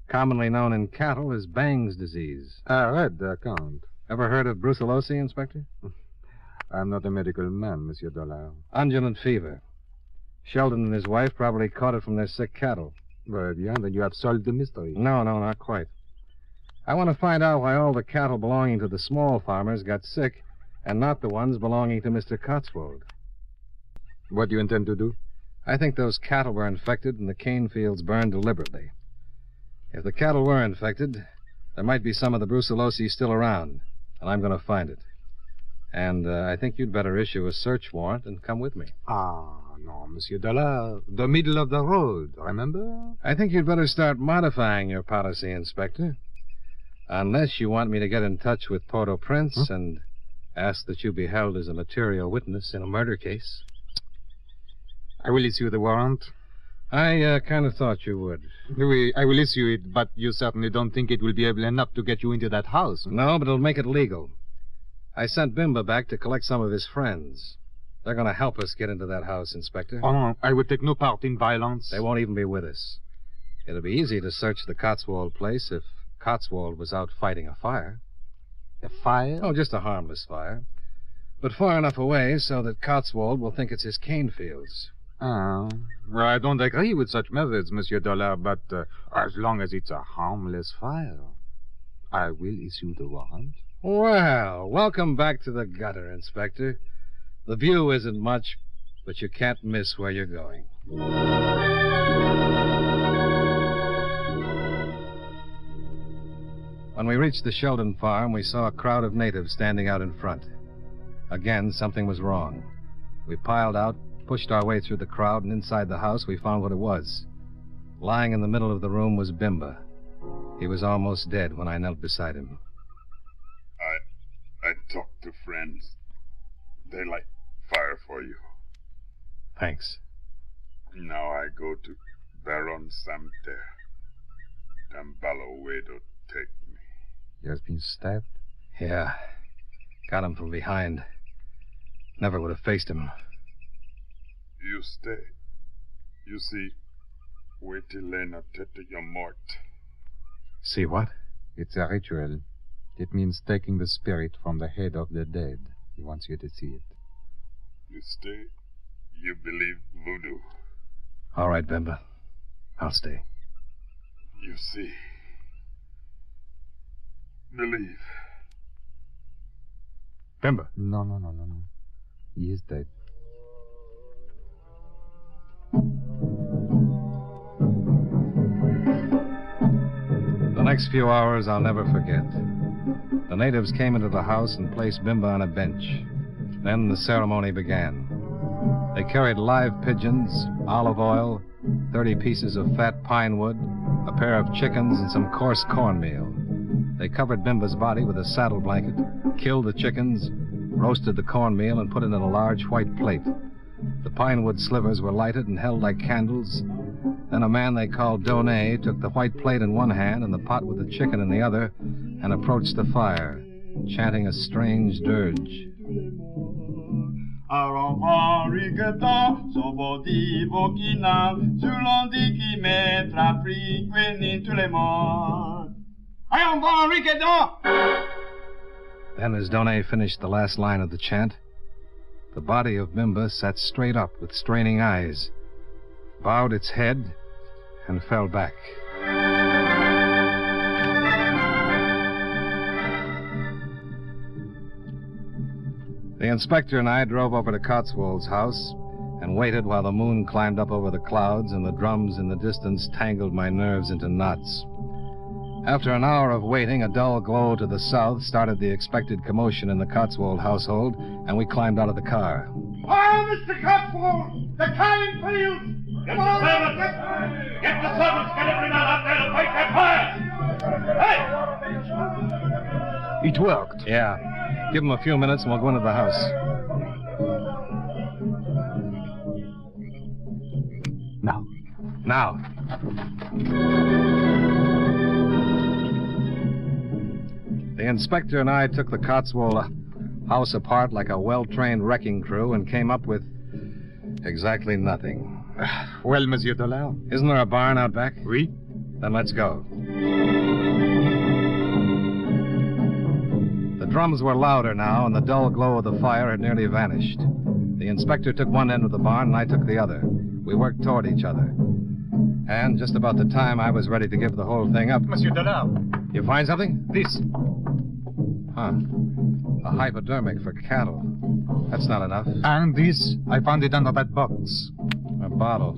commonly known in cattle as Bang's disease. I read the account. Ever heard of brucellosis, Inspector? I'm not a medical man, Monsieur Dollar. Undulant fever. Sheldon and his wife probably caught it from their sick cattle. Very bien, then you have solved the mystery. No, not quite. I want to find out why all the cattle belonging to the small farmers got sick and not the ones belonging to Mr. Cotswold. What do you intend to do? I think those cattle were infected and the cane fields burned deliberately. If the cattle were infected, there might be some of the brucellosis still around, and I'm going to find it. And I think you'd better issue a search warrant and come with me. No, Monsieur Dollar. The middle of the road, remember? I think you'd better start modifying your policy, Inspector. Unless you want me to get in touch with Port-au-Prince and ask that you be held as a material witness in a murder case. I will issue the warrant. I kind of thought you would. Oui, I will issue it, but you certainly don't think it will be able enough to get you into that house. No, but it'll make it legal. I sent Bimba back to collect some of his friends. They're going to help us get into that house, Inspector. Oh, no, I will take no part in violence. They won't even be with us. It'll be easy to search the Cotswold place if Cotswold was out fighting a fire. A fire? Oh, just a harmless fire. But far enough away so that Cotswold will think it's his cane fields. Well, I don't agree with such methods, Monsieur Dollar, but as long as it's a harmless fire, I will issue the warrant. Well, welcome back to the gutter, Inspector. The view isn't much, but you can't miss where you're going. When we reached the Sheldon farm, we saw a crowd of natives standing out in front. Again, something was wrong. We piled out, pushed our way through the crowd, and inside the house we found what it was. Lying in the middle of the room was Bimba. He was almost dead when I knelt beside him. I talked to friends. They light fire for you. Thanks. Now I go to Baron Samter. Dambalo way to take me. He has been stabbed? Yeah. Got him from behind. Never would have faced him. You stay. You see, wait till Lena tete your mort. See what? It's a ritual. It means taking the spirit from the head of the dead. He wants you to see it. You stay. You believe voodoo. All right, Bimba. I'll stay. You see. Believe. Bimba. No. He is dead. The next few hours I'll never forget. The natives came into the house and placed Bimba on a bench. Then the ceremony began. They carried live pigeons, olive oil, 30 pieces of fat pine wood, a pair of chickens, and some coarse cornmeal. They covered Bimba's body with a saddle blanket, killed the chickens, roasted the cornmeal, and put it in a large white plate. The pine wood slivers were lighted and held like candles. Then a man they called Donet took the white plate in one hand and the pot with the chicken in the other and approached the fire, chanting a strange dirge. Then as Donet finished the last line of the chant, the body of Bimba sat straight up with straining eyes, bowed its head, and fell back. The inspector and I drove over to Cotswold's house and waited while the moon climbed up over the clouds and the drums in the distance tangled my nerves into knots. After an hour of waiting, a dull glow to the south started the expected commotion in the Cotswold household, and we climbed out of the car. Fire, Mr. Cotswold! They're coming for you! Come on! Get the servants! Get every man out there to fight that fire! Hey! It worked. Yeah. Give them a few minutes and we'll go into the house. Now. The inspector and I took the Cotswold house apart like a well-trained wrecking crew and came up with exactly nothing. Well, Monsieur Dollar? Isn't there a barn out back? Oui. Then let's go. The drums were louder now, and the dull glow of the fire had nearly vanished. The inspector took one end of the barn, and I took the other. We worked toward each other. And just about the time I was ready to give the whole thing up... Monsieur Dollar. You find something? This. Huh. A hypodermic for cattle. That's not enough. And this, I found it under that box. A bottle.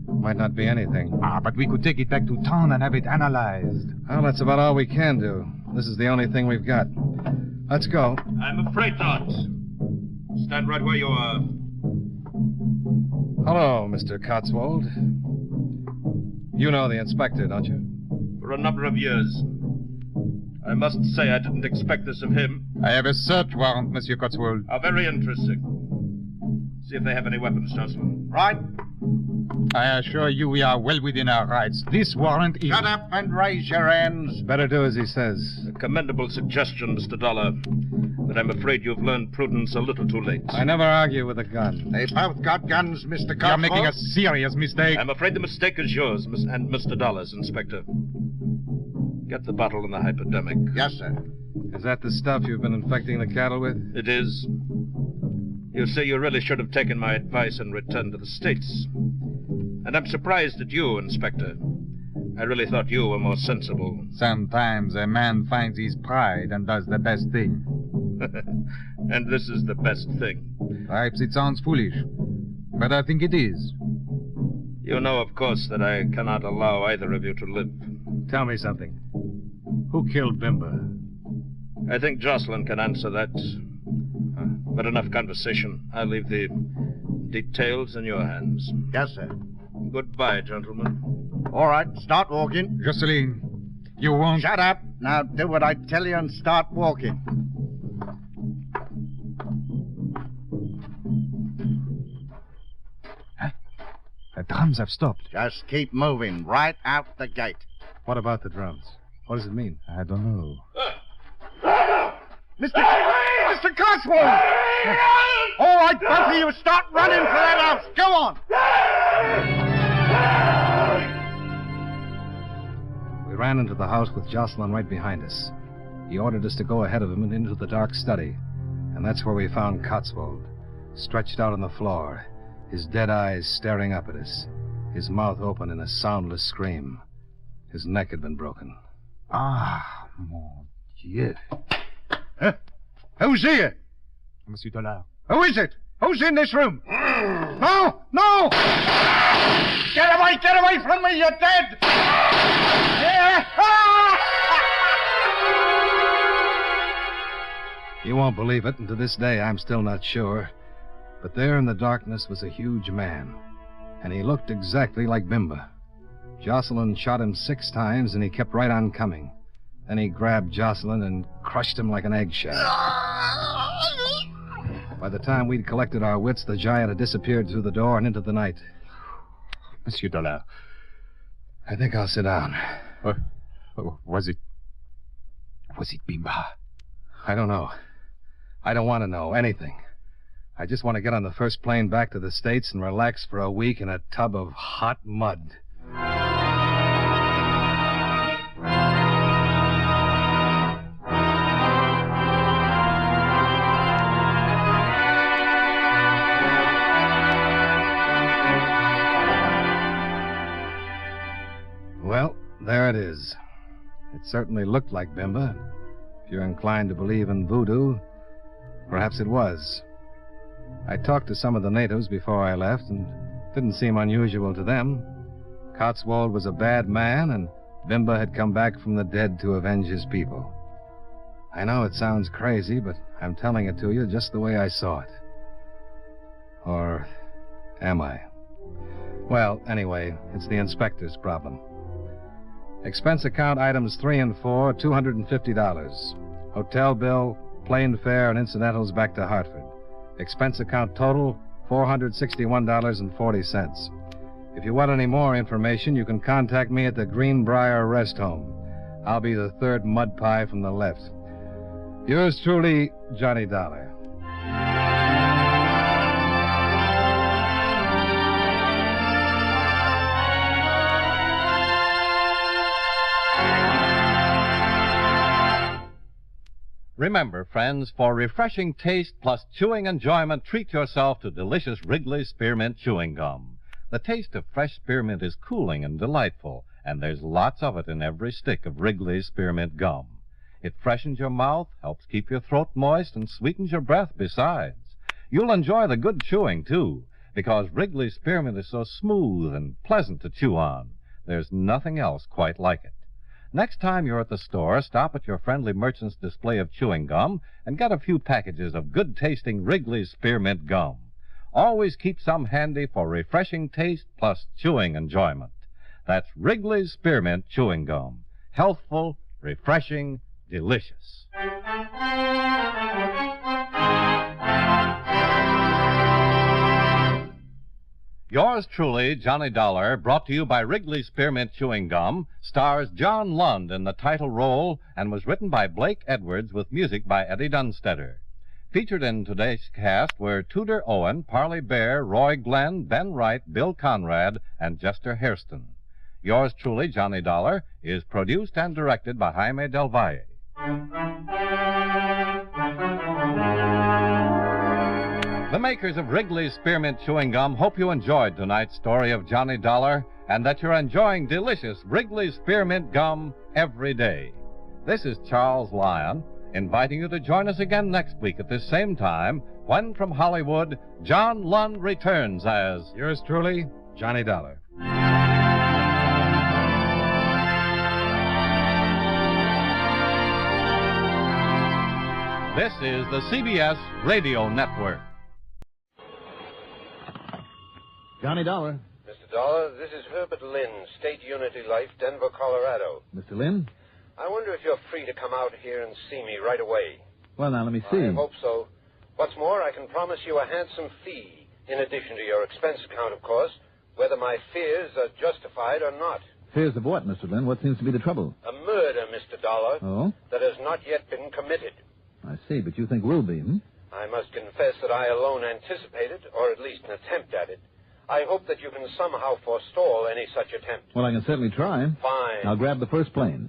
Might not be anything. But we could take it back to town and have it analyzed. Well, that's about all we can do. This is the only thing we've got. Let's go. I'm afraid not. Stand right where you are. Hello, Mr. Cotswold. You know the inspector, don't you? For a number of years. I must say I didn't expect this of him. I have a search warrant, Monsieur Cotswold. How very interesting. See if they have any weapons, Jocelyn. Right? I assure you we are well within our rights. This warrant is... Shut up and raise your hands. Better do as he says. A commendable suggestion, Mr. Dollar. But I'm afraid you've learned prudence a little too late. I never argue with a gun. They both got guns, Mr. Cotswold. You're making a serious mistake. I'm afraid the mistake is yours, and Mr. Dollar's, Inspector. Get the bottle and the hypodermic. Yes, sir. Is that the stuff you've been infecting the cattle with? It is. You see, you really should have taken my advice and returned to the States. And I'm surprised at you, Inspector. I really thought you were more sensible. Sometimes a man finds his pride and does the best thing. And this is the best thing. Perhaps it sounds foolish, but I think it is. You know, of course, that I cannot allow either of you to live. Tell me something. Who killed Bimba? I think Jocelyn can answer that. But enough conversation. I'll leave the details in your hands. Yes, sir. Goodbye, gentlemen. All right, start walking. Jocelyn, you won't... Shut up. Now do what I tell you and start walking. Huh? The drums have stopped. Just keep moving right out the gate. What about the drums? What does it mean? I don't know. Mr. Cotswold! All right, both of you, start running for that house. Go on. We ran into the house with Jocelyn right behind us. He ordered us to go ahead of him and into the dark study. And that's where we found Cotswold, stretched out on the floor, his dead eyes staring up at us, his mouth open in a soundless scream. His neck had been broken. Ah, mon Dieu. Huh? Who's here? Monsieur Dollar. Who is it? Who's in this room? No! No! Get away from me, you're dead! Yeah. You won't believe it, and to this day I'm still not sure. But there in the darkness was a huge man, and he looked exactly like Bimba. Jocelyn shot him 6 times, and he kept right on coming. Then he grabbed Jocelyn and crushed him like an eggshell. By the time we'd collected our wits, the giant had disappeared through the door and into the night. Monsieur Dollar. I think I'll sit down. Was it Bimba? I don't know. I don't want to know anything. I just want to get on the first plane back to the States and relax for a week in a tub of hot mud. Well, there it is. It certainly looked like Bimba. If you're inclined to believe in voodoo, perhaps it was. I talked to some of the natives before I left, and it didn't seem unusual to them. Cotswold was a bad man, and Bimba had come back from the dead to avenge his people. I know it sounds crazy, but I'm telling it to you just the way I saw it. Or am I? Well, anyway, it's the inspector's problem. Expense account items 3 and 4, $250. Hotel bill, plane fare, and incidentals back to Hartford. Expense account total, $461.40. If you want any more information, you can contact me at the Greenbrier Rest Home. I'll be the 3rd mud pie from the left. Yours truly, Johnny Dollar. Remember, friends, for refreshing taste plus chewing enjoyment, treat yourself to delicious Wrigley's Spearmint Chewing Gum. The taste of fresh spearmint is cooling and delightful, and there's lots of it in every stick of Wrigley's Spearmint Gum. It freshens your mouth, helps keep your throat moist, and sweetens your breath besides. You'll enjoy the good chewing, too, because Wrigley's Spearmint is so smooth and pleasant to chew on. There's nothing else quite like it. Next time you're at the store, stop at your friendly merchant's display of chewing gum and get a few packages of good-tasting Wrigley's Spearmint Gum. Always keep some handy for refreshing taste plus chewing enjoyment. That's Wrigley's Spearmint Chewing Gum. Healthful, refreshing, delicious. Yours truly, Johnny Dollar, brought to you by Wrigley's Spearmint Chewing Gum, stars John Lund in the title role and was written by Blake Edwards with music by Eddie Dunstetter. Featured in today's cast were Tudor Owen, Parley Bear, Roy Glen, Ben Wright, Bill Conrad, and Jester Hairston. Yours truly, Johnny Dollar, is produced and directed by Jaime Del Valle. The makers of Wrigley's Spearmint Chewing Gum hope you enjoyed tonight's story of Johnny Dollar and that you're enjoying delicious Wrigley's Spearmint Gum every day. This is Charles Lyon, inviting you to join us again next week at this same time when, from Hollywood, John Lund returns as... Yours truly, Johnny Dollar. This is the CBS Radio Network. Johnny Dollar. Mr. Dollar, this is Herbert Lynn, State Unity Life, Denver, Colorado. Mr. Lynn? I wonder if you're free to come out here and see me right away. Well, now, let me see. I hope so. What's more, I can promise you a handsome fee, in addition to your expense account, of course, whether my fears are justified or not. Fears of what, Mr. Lynn? What seems to be the trouble? A murder, Mr. Dollar. Oh? That has not yet been committed. I see, but you think will be, hmm? I must confess that I alone anticipate it, or at least an attempt at it. I hope that you can somehow forestall any such attempt. Well, I can certainly try. Fine. I'll grab the first plane.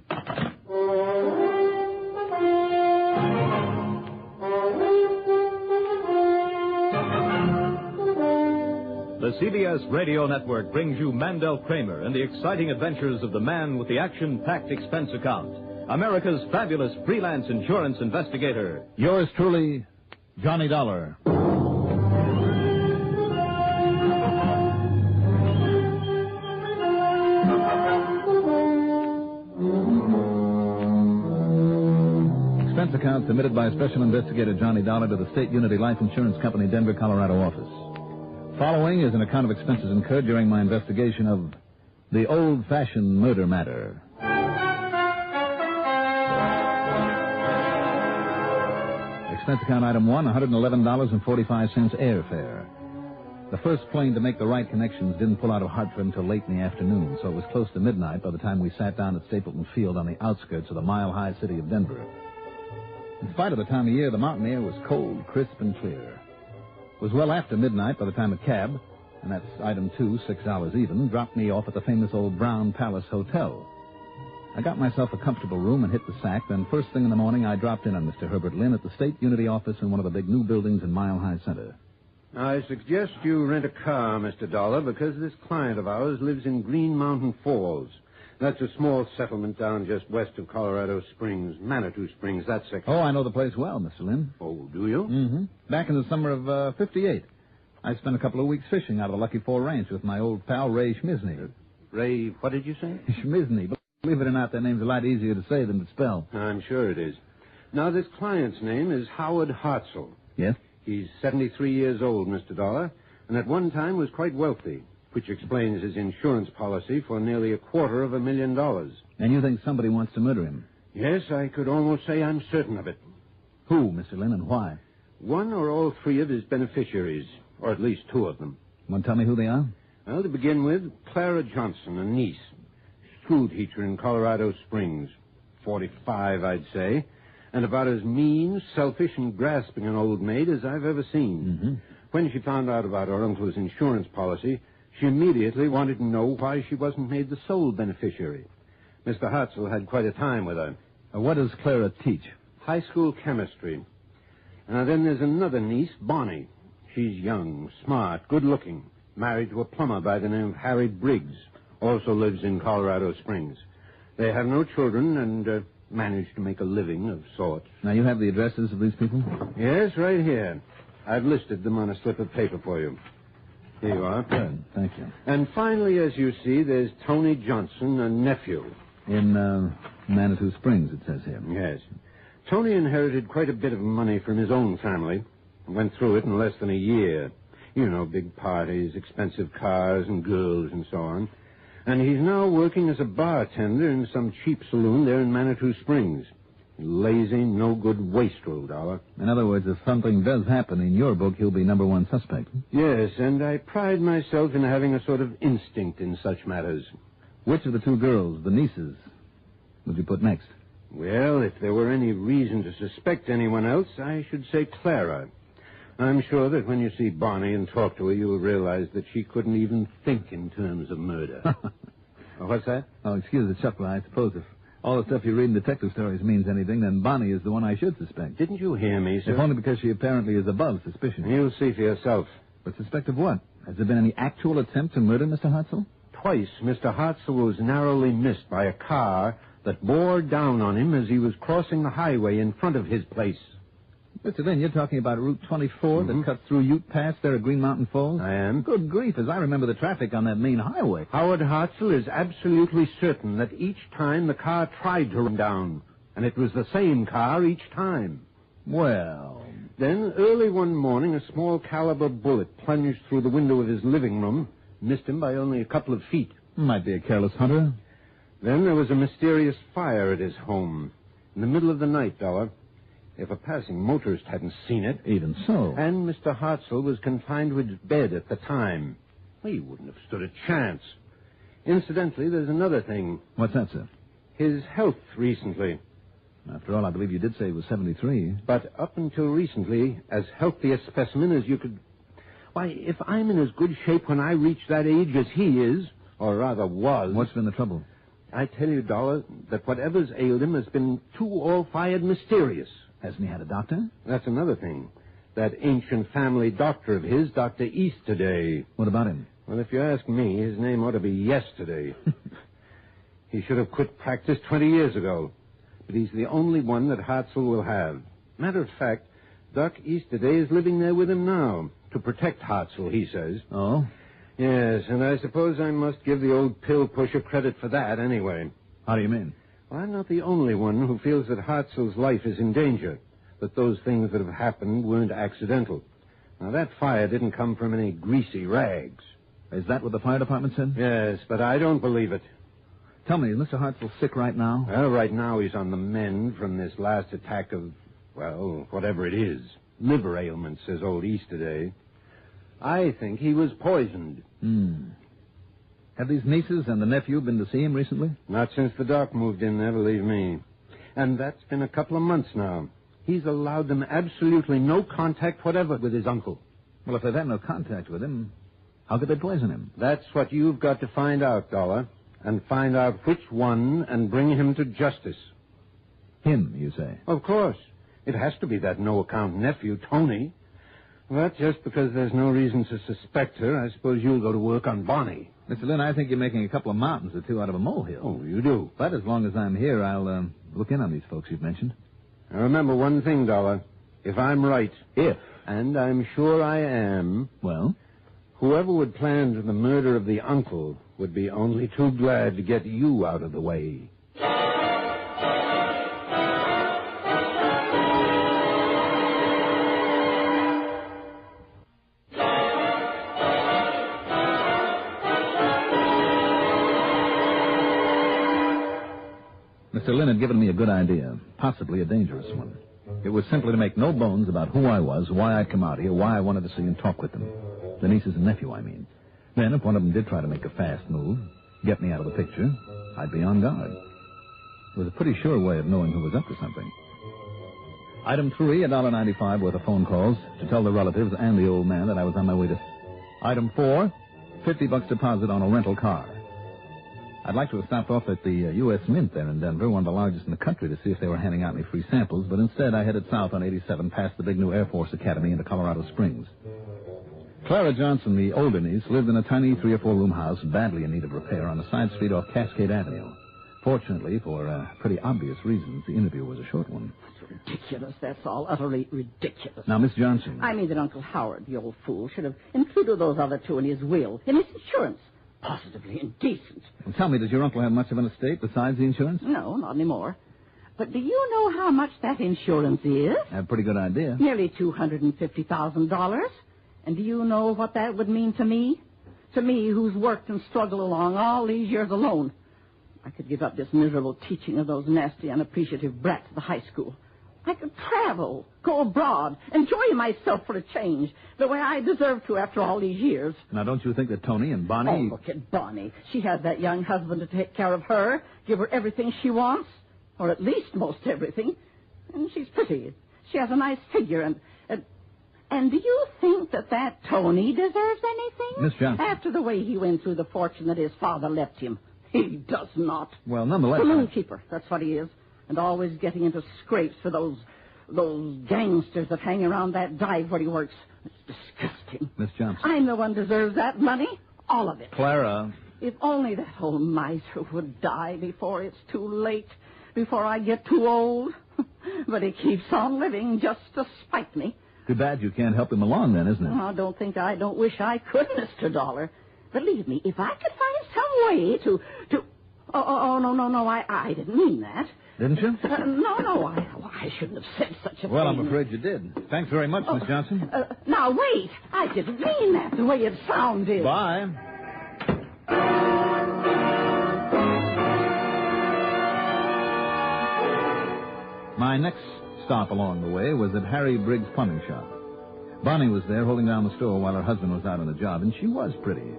The CBS Radio Network brings you Mandel Kramer and the exciting adventures of the man with the action-packed expense account, America's fabulous freelance insurance investigator. Yours truly, Johnny Dollar. Expense account submitted by Special Investigator Johnny Dollar to the State Unity Life Insurance Company, Denver, Colorado office. Following is an account of expenses incurred during my investigation of the old-fashioned murder matter. Expense account item 1, $111.45 airfare. The first plane to make the right connections didn't pull out of Hartford until late in the afternoon, so it was close to midnight by the time we sat down at Stapleton Field on the outskirts of the mile-high city of Denver. In spite of the time of year, the mountain air was cold, crisp, and clear. It was well after midnight by the time a cab, and that's item 2, $6 even, dropped me off at the famous old Brown Palace Hotel. I got myself a comfortable room and hit the sack, then first thing in the morning I dropped in on Mr. Herbert Lynn at the State Unity office in one of the big new buildings in Mile High Center. I suggest you rent a car, Mr. Dollar, because this client of ours lives in Green Mountain Falls. That's a small settlement down just west of Colorado Springs, Manitou Springs, that section. Oh, I know the place well, Mr. Lynn. Oh, do you? Mm-hmm. Back in the summer of 58. I spent a couple of weeks fishing out of the Lucky Four Ranch with my old pal, Ray Schmisney. Ray, what did you say? Schmisney. But believe it or not, that name's a lot easier to say than to spell. I'm sure it is. Now, this client's name is Howard Hartzell. Yes? He's 73 years old, Mr. Dollar, and at one time was quite wealthy, which explains his insurance policy for nearly $250,000. And you think somebody wants to murder him? Yes, I could almost say I'm certain of it. Who, Mr. Lynn, and why? One or all three of his beneficiaries, or at least two of them. Want to tell me who they are? Well, to begin with, Clara Johnson, a niece, school teacher in Colorado Springs, 45, I'd say, and about as mean, selfish, and grasping an old maid as I've ever seen. Mm-hmm. When she found out about her uncle's insurance policy, she immediately wanted to know why she wasn't made the sole beneficiary. Mr. Hartzell had quite a time with her. What does Clara teach? High school chemistry. Then there's another niece, Bonnie. She's young, smart, good-looking, married to a plumber by the name of Harry Briggs, also lives in Colorado Springs. They have no children and managed to make a living of sorts. Now, you have the addresses of these people? Yes, right here. I've listed them on a slip of paper for you. Here you are. Good, thank you. And finally, as you see, there's Tony Johnson, a nephew. In Manitou Springs, it says here. Yes. Tony inherited quite a bit of money from his own family and went through it in less than a year. You know, big parties, expensive cars and girls and so on. And he's now working as a bartender in some cheap saloon there in Manitou Springs. Lazy, no-good wastrel, Dollar. In other words, if something does happen in your book, he'll be number one suspect. Yes, and I pride myself in having a sort of instinct in such matters. Which of the two girls, the nieces, would you put next? Well, if there were any reason to suspect anyone else, I should say Clara. I'm sure that when you see Bonnie and talk to her, you'll realize that she couldn't even think in terms of murder. What's that? Oh, excuse the chuckle. I suppose if all the stuff you read in detective stories means anything, then Bonnie is the one I should suspect. Didn't you hear me, sir? If only because she apparently is above suspicion. You'll see for yourself. But suspect of what? Has there been any actual attempt to murder Mr. Hartzell? Twice, Mr. Hartzell was narrowly missed by a car that bore down on him as he was crossing the highway in front of his place. Mr. Lynn, you're talking about Route 24 that cuts through Ute Pass there at Green Mountain Falls? I am. Good grief, as I remember the traffic on that main highway. Howard Hartzell is absolutely certain that each time the car tried to run down, and it was the same car each time. Well... Then, early one morning, a small caliber bullet plunged through the window of his living room, missed him by only a couple of feet. Might be a careless hunter. Then there was a mysterious fire at his home, in the middle of the night, Dollar. If a passing motorist hadn't seen it... Even so. And Mr. Hartzell was confined to his bed at the time. Well, he wouldn't have stood a chance. Incidentally, there's another thing. What's that, sir? His health recently. After all, I believe you did say he was 73. But up until recently, as healthy a specimen as you could... Why, if I'm in as good shape when I reach that age as he is, or rather was... What's been the trouble? I tell you, Dollar, that whatever's ailed him has been too all-fired mysterious. Hasn't he had a doctor? That's another thing. That ancient family doctor of his, Dr. Easterday. What about him? Well, if you ask me, his name ought to be Yesterday. He should have quit practice 20 years ago. But he's the only one that Hartzell will have. Matter of fact, Doc Easterday is living there with him now, to protect Hartzell, he says. Oh? Yes, and I suppose I must give the old pill pusher credit for that anyway. How do you mean? Well, I'm not the only one who feels that Hartzell's life is in danger, that those things that have happened weren't accidental. Now, that fire didn't come from any greasy rags. Is that what the fire department said? Yes, but I don't believe it. Tell me, is Mr. Hartzell sick right now? Well, right now he's on the mend from this last attack of, well, whatever it is. Liver ailment, says old East today. I think he was poisoned. Have these nieces and the nephew been to see him recently? Not since the doc moved in there, believe me. And that's been a couple of months now. He's allowed them absolutely no contact whatever with his uncle. Well, if they've had no contact with him, how could they poison him? That's what you've got to find out, Dollar. And find out which one and bring him to justice. Him, you say? Of course. It has to be that no-account nephew, Tony. But just because there's no reason to suspect her, I suppose you'll go to work on Bonnie. Mr. Lynn, I think you're making a couple of mountains or two out of a molehill. Oh, you do? But as long as I'm here, I'll look in on these folks you've mentioned. Now remember one thing, Dollar. If I'm right, and I'm sure I am... Well? Whoever would plan the murder of the uncle would be only too glad to get you out of the way. Mr. Lynn had given me a good idea, possibly a dangerous one. It was simply to make no bones about who I was, why I'd come out here, why I wanted to see and talk with them. The nieces and nephew, I mean. Then, if one of them did try to make a fast move, get me out of the picture, I'd be on guard. It was a pretty sure way of knowing who was up to something. Item 3, $1.95 worth of phone calls to tell the relatives and the old man that I was on my way to... Item 4, $50 deposit on a rental car. I'd like to have stopped off at the U.S. Mint there in Denver, one of the largest in the country, to see if they were handing out any free samples, but instead I headed south on 87 past the big new Air Force Academy into Colorado Springs. Clara Johnson, the older niece, lived in a tiny 3 or 4 room house badly in need of repair on a side street off Cascade Avenue. Fortunately, for pretty obvious reasons, the interview was a short one. It's ridiculous, that's all. Utterly ridiculous. Now, Miss Johnson... I mean that Uncle Howard, the old fool, should have included those other two in his will, in his insurance. Positively indecent. Well, tell me, does your uncle have much of an estate besides the insurance? No, not anymore. But do you know how much that insurance is? I have a pretty good idea. Nearly $250,000. And do you know what that would mean to me? To me, who's worked and struggled along all these years alone. I could give up this miserable teaching of those nasty, unappreciative brats at the high school. I could travel, go abroad, enjoy myself for a change, the way I deserve to after all these years. Now, don't you think that Tony and Bonnie... Oh, look at Bonnie. She has that young husband to take care of her, give her everything she wants, or at least most everything. And she's pretty. She has a nice figure, and do you think that Tony deserves anything? Miss Johnson. After the way he went through the fortune that his father left him. He does not. Well, nonetheless... Saloon keeper, that's what he is. And always getting into scrapes for those gangsters that hang around that dive where he works. It's disgusting. Miss Johnson. I'm the one who deserves that money. All of it. Clara. If only that old miser would die before it's too late, before I get too old. But he keeps on living just to spite me. Too bad you can't help him along then, isn't it? I don't wish I could, Mr. Dollar. Believe me, if I could find some way to... Oh, no, I didn't mean that. Didn't you? No, I shouldn't have said such a thing. Well, I'm afraid you did. Thanks very much, Miss Johnson. Now, wait. I didn't mean that the way it sounded. Bye. My next stop along the way was at Harry Briggs' plumbing shop. Bonnie was there holding down the store while her husband was out on the job, and she was pretty.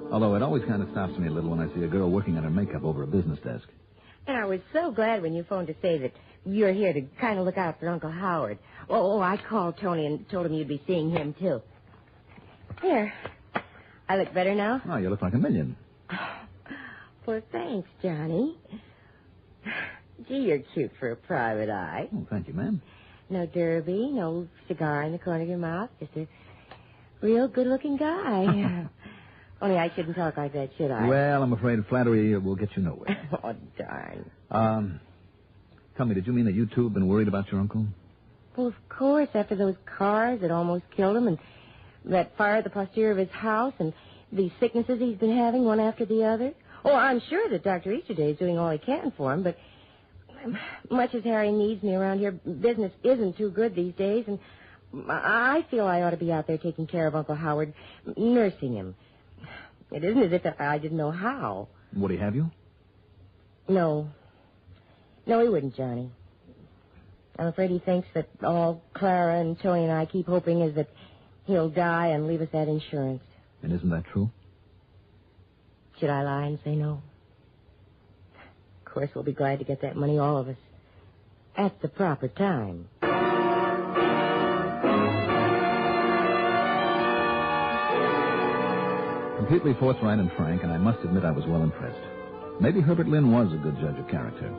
Although it always kind of stops me a little when I see a girl working on her makeup over a business desk. And I was so glad when you phoned to say that you're here to kind of look out for Uncle Howard. Oh, I called Tony and told him you'd be seeing him, too. Here. I look better now? Oh, you look like a million. Well, thanks, Johnny. Gee, you're cute for a private eye. Oh, thank you, ma'am. No derby, no cigar in the corner of your mouth. Just a real good-looking guy. Only I shouldn't talk like that, should I? Well, I'm afraid flattery will get you nowhere. Oh, darn. Tell me, did you mean that you two have been worried about your uncle? Well, of course, after those cars that almost killed him and that fire at the posterior of his house and these sicknesses he's been having one after the other. Oh, I'm sure that Dr. Easterday is doing all he can for him, but Much as Harry needs me around here, business isn't too good these days, and I feel I ought to be out there taking care of Uncle Howard, nursing him. It isn't as if I didn't know how. Would he have you? No. No, he wouldn't, Johnny. I'm afraid he thinks that all Clara and Tony and I keep hoping is that he'll die and leave us that insurance. And isn't that true? Should I lie and say no? Of course, we'll be glad to get that money, all of us, at the proper time. Completely forthright and frank, and I must admit I was well impressed. Maybe Herbert Lynn was a good judge of character.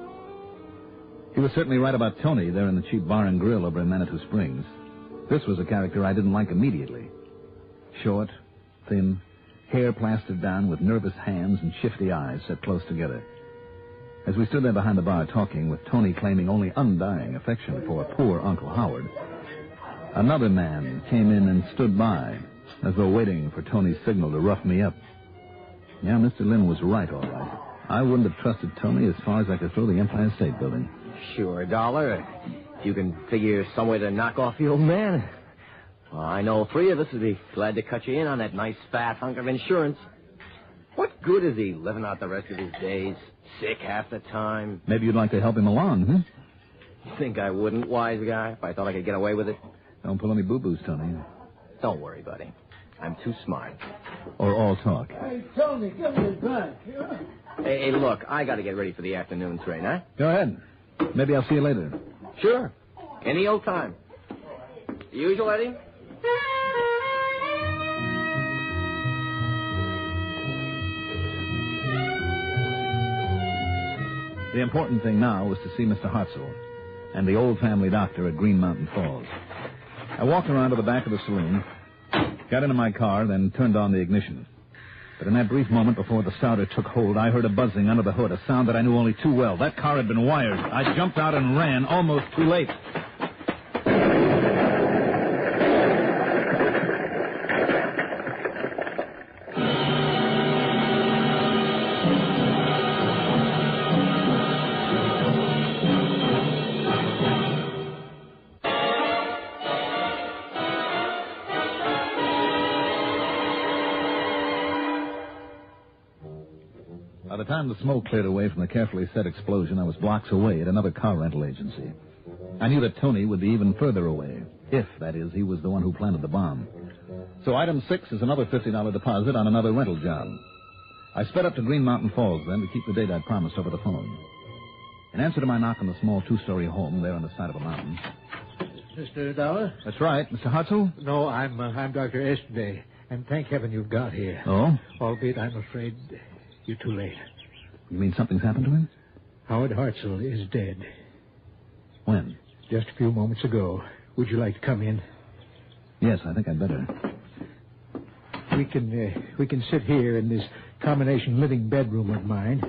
He was certainly right about Tony there in the cheap bar and grill over in Manitou Springs. This was a character I didn't like immediately. Short, thin, hair plastered down with nervous hands and shifty eyes set close together. As we stood there behind the bar talking, with Tony claiming only undying affection for poor Uncle Howard, another man came in and stood by, as though waiting for Tony's signal to rough me up. Yeah, Mr. Lynn was right, all right. I wouldn't have trusted Tony as far as I could throw the Empire State Building. Sure, Dollar. If you can figure some way to knock off the old man. Well, I know 3 of us would be glad to cut you in on that nice fat hunk of insurance. What good is he living out the rest of his days? Sick half the time. Maybe you'd like to help him along, huh? You think I wouldn't, wise guy, if I thought I could get away with it? Don't pull any boo-boos, Tony. Don't worry, buddy. I'm too smart. Or all talk. Hey, Tony, give me a drink. Hey, look, I got to get ready for the afternoon train, huh? Go ahead. Maybe I'll see you later. Sure. Any old time. Usual, Eddie? The important thing now was to see Mr. Hartzell and the old family doctor at Green Mountain Falls. I walked around to the back of the saloon, got into my car, then turned on the ignition. But in that brief moment before the starter took hold, I heard a buzzing under the hood, a sound that I knew only too well. That car had been wired. I jumped out and ran, almost too late. By the time the smoke cleared away from the carefully set explosion, I was blocks away at another car rental agency. I knew that Tony would be even further away, if, that is, he was the one who planted the bomb. So item 6 is another $50 deposit on another rental job. I sped up to Green Mountain Falls, then, to keep the date I'd promised over the phone. In answer to my knock on the small 2-story home there on the side of a mountain... Mr. Dollar? That's right. Mr. Hartzell? No, I'm Dr. Estee, and thank heaven you've got here. Oh? Albeit I'm afraid you're too late. You mean something's happened to him? Howard Hartzell is dead. When? Just a few moments ago. Would you like to come in? Yes, I think I'd better. We can sit here in this combination living bedroom of mine,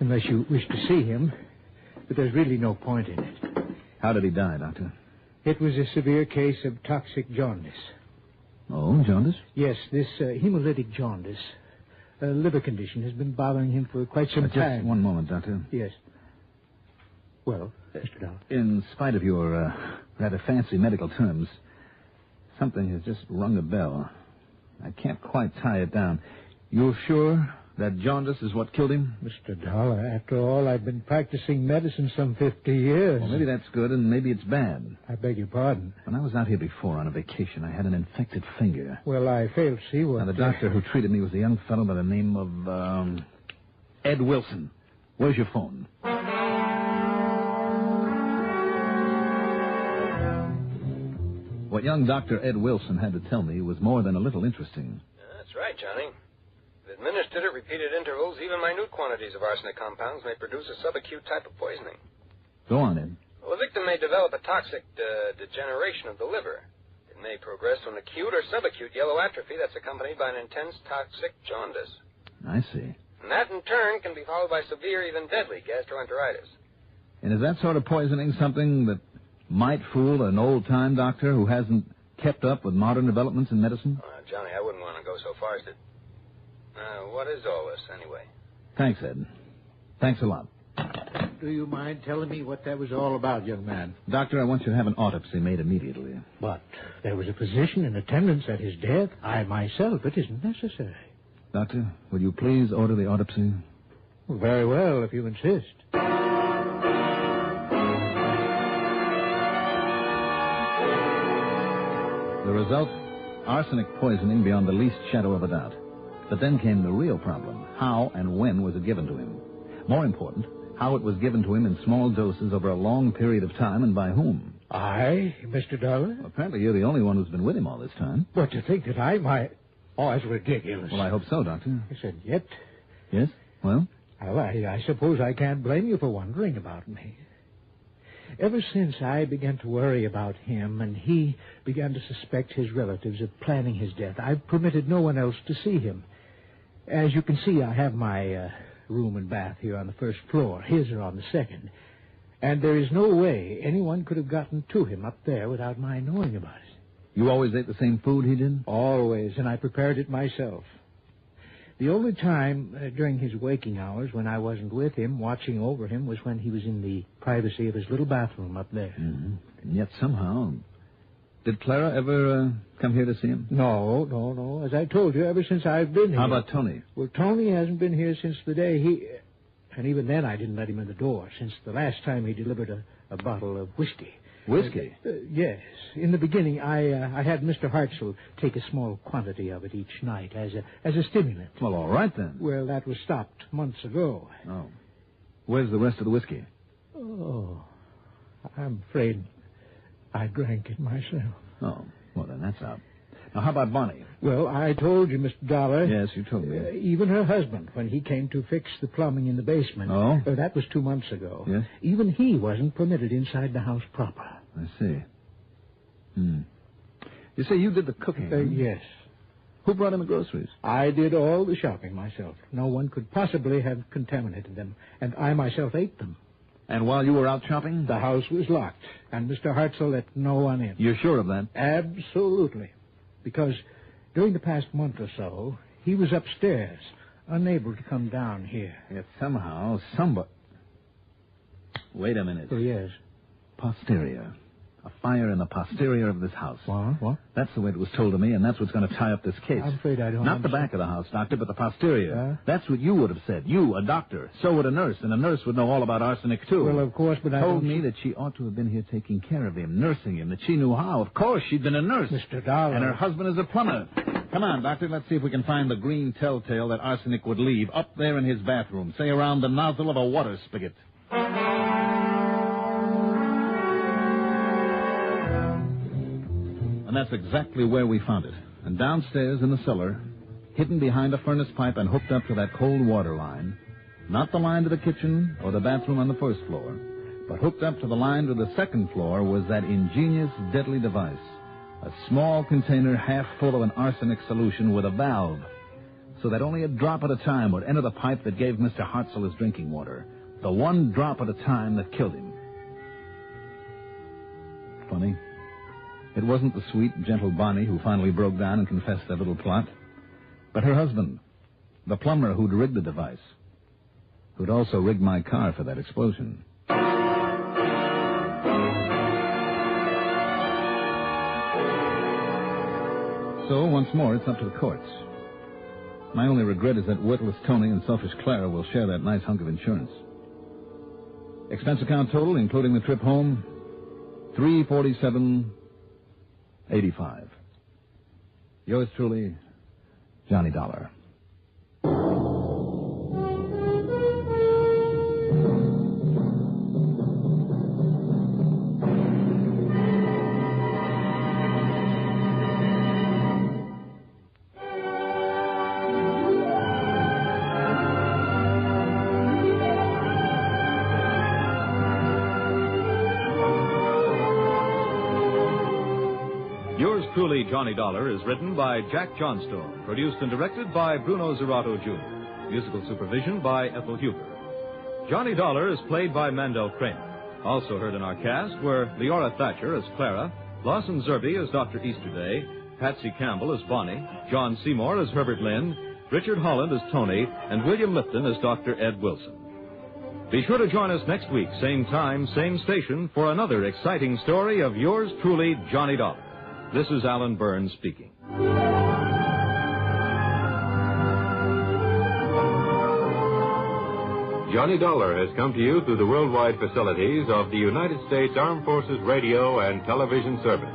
unless you wish to see him. But there's really no point in it. How did he die, Doctor? It was a severe case of toxic jaundice. Oh, jaundice? Yes, this hemolytic jaundice. A liver condition has been bothering him for quite some time. Just one moment, Doctor. Yes. Well, Mr. Dollar. In spite of your rather fancy medical terms, something has just rung a bell. I can't quite tie it down. You're sure that jaundice is what killed him? Mr. Dollar, after all, I've been practicing medicine some 50 years. Well, maybe that's good, and maybe it's bad. I beg your pardon. When I was out here before on a vacation, I had an infected finger. Well, I failed to see what... Now, the doctor who treated me was a young fellow by the name of, Ed Wilson. Where's your phone? What young Dr. Ed Wilson had to tell me was more than a little interesting. That's right, Johnny. If administered at repeated intervals, even minute quantities of arsenic compounds may produce a subacute type of poisoning. Go on, Ed. Well, the victim may develop a toxic degeneration of the liver. It may progress to an acute or subacute yellow atrophy that's accompanied by an intense toxic jaundice. I see. And that, in turn, can be followed by severe, even deadly gastroenteritis. And is that sort of poisoning something that might fool an old-time doctor who hasn't kept up with modern developments in medicine? Johnny, I wouldn't want to go so far as to... what is all this, anyway? Thanks, Ed. Thanks a lot. do you mind telling me what that was all about, young man? Doctor, I want you to have an autopsy made immediately. But there was a physician in attendance at his death. I myself, it isn't necessary. Doctor, will you please order the autopsy? Well, very well, if you insist. The result? Arsenic poisoning beyond the least shadow of a doubt. But then came the real problem. How and when was it given to him? More important, how it was given to him in small doses over a long period of time and by whom. I, Mr. Dollar? Apparently you're the only one who's been with him all this time. But to think that I might... Oh, that's ridiculous. Well, I hope so, Doctor. I said, yet... Yes? Well? Well, I suppose I can't blame you for wondering about me. Ever since I began to worry about him and he began to suspect his relatives of planning his death, I've permitted no one else to see him. As you can see, I have my room and bath here on the first floor. His are on the second. And there is no way anyone could have gotten to him up there without my knowing about it. You always ate the same food he did? Always, and I prepared it myself. The only time during his waking hours when I wasn't with him, watching over him, was when he was in the privacy of his little bathroom up there. Mm-hmm. And yet somehow... Did Clara ever come here to see him? No. As I told you, ever since I've been here... How about Tony? Well, Tony hasn't been here since the day he... And even then I didn't let him in the door, since the last time he delivered a bottle of whiskey. Whiskey? Yes. In the beginning, I had Mr. Hartzell take a small quantity of it each night as a stimulant. Well, all right, then. Well, that was stopped months ago. Oh. Where's the rest of the whiskey? Oh, I'm afraid I drank it myself. Oh, well, then that's out. Now, how about Bonnie? Well, I told you, Mr. Dollar. Yes, you told me. Even her husband, when he came to fix the plumbing in the basement. Oh? That was 2 months ago. Yes? Even he wasn't permitted inside the house proper. I see. You say you did the cooking? Yes. Who brought in the groceries? I did all the shopping myself. No one could possibly have contaminated them, and I myself ate them. And while you were out shopping? The house was locked, and Mr. Hartzell let no one in. You're sure of that? Absolutely. Because during the past month or so, he was upstairs, unable to come down here. Yet somehow, somebody... Wait a minute. Oh, yes. Posterior. A fire in the posterior of this house. What? That's the way it was told to me, and that's what's going to tie up this case. I'm afraid I don't Not the back of the house, Doctor, but the posterior. That's what you would have said. You, a doctor. So would a nurse, and a nurse would know all about arsenic, too. Well, of course, but I told me that she ought to have been here taking care of him, nursing him, that she knew how. Of course, she'd been a nurse. Mr. Dollar. And her husband is a plumber. Come on, Doctor, let's see if we can find the green telltale that arsenic would leave up there in his bathroom, say around the nozzle of a water spigot. And that's exactly where we found it. And downstairs in the cellar, hidden behind a furnace pipe and hooked up to that cold water line, not the line to the kitchen or the bathroom on the first floor, but hooked up to the line to the second floor was that ingenious, deadly device, a small container half full of an arsenic solution with a valve, so that only a drop at a time would enter the pipe that gave Mr. Hartzell his drinking water, the one drop at a time that killed him. Funny. It wasn't the sweet, gentle Bonnie who finally broke down and confessed that little plot, but her husband, the plumber who'd rigged the device, who'd also rigged my car for that explosion. So, once more, it's up to the courts. My only regret is that worthless Tony and selfish Clara will share that nice hunk of insurance. Expense account total, including the trip home, $347.85. Yours truly, Johnny Dollar. Truly, Johnny Dollar is written by Jack Johnstone, produced and directed by Bruno Zerato Jr., musical supervision by Ethel Huber. Johnny Dollar is played by Mandel Kramer. Also heard in our cast were Leora Thatcher as Clara, Lawson Zerbe as Dr. Easterday, Patsy Campbell as Bonnie, John Seymour as Herbert Lynn, Richard Holland as Tony, and William Lipton as Dr. Ed Wilson. Be sure to join us next week, same time, same station, for another exciting story of yours truly, Johnny Dollar. This is Alan Burns speaking. Johnny Dollar has come to you through the worldwide facilities of the United States Armed Forces Radio and Television Service.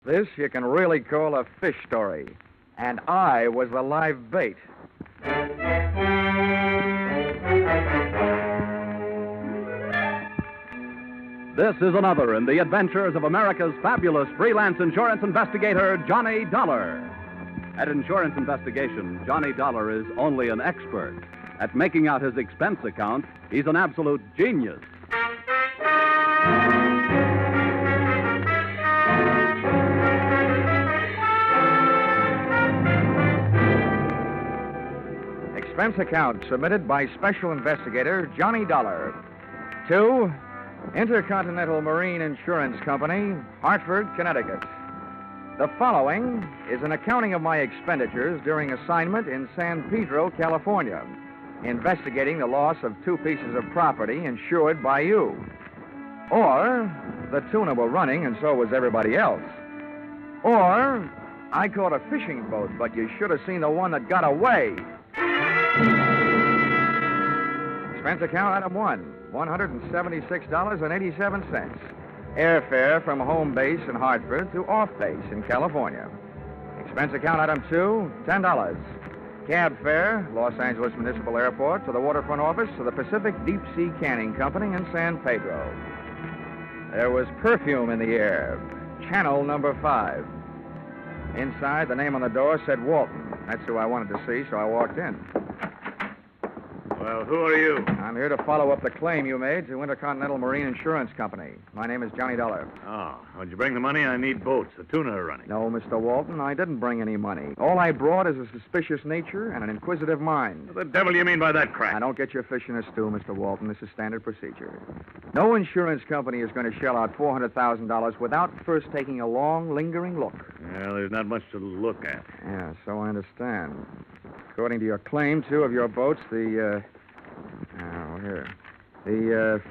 This you can really call a fish story. And I was the live bait. This is another in the adventures of America's fabulous freelance insurance investigator, Johnny Dollar. At insurance investigation, Johnny Dollar is only an expert. At making out his expense account, he's an absolute genius. Expense account submitted by Special Investigator Johnny Dollar to Intercontinental Marine Insurance Company, Hartford, Connecticut. The following is an accounting of my expenditures during assignment in San Pedro, California, investigating the loss of 2 pieces of property insured by you. Or, the tuna were running and so was everybody else. Or, I caught a fishing boat, but you should have seen the one that got away. Expense account item 1, $176.87. Airfare from home base in Hartford to off base in California. Expense account item 2, $10. Cab fare, Los Angeles Municipal Airport to the waterfront office of the Pacific Deep Sea Canning Company in San Pedro. There was perfume in the air, channel number 5. Inside, the name on the door said Walton. That's who I wanted to see, so I walked in. Well, who are you? I'm here to follow up the claim you made to Intercontinental Marine Insurance Company. My name is Johnny Dollar. Oh, when you bring the money, I need boats. The tuna are running. No, Mr. Walton, I didn't bring any money. All I brought is a suspicious nature and an inquisitive mind. What the devil do you mean by that crap? Now, don't get your fish in a stew, Mr. Walton. This is standard procedure. No insurance company is going to shell out $400,000 without first taking a long, lingering look. Well, there's not much to look at. Yeah, so I understand. According to your claim, 2 of your boats, the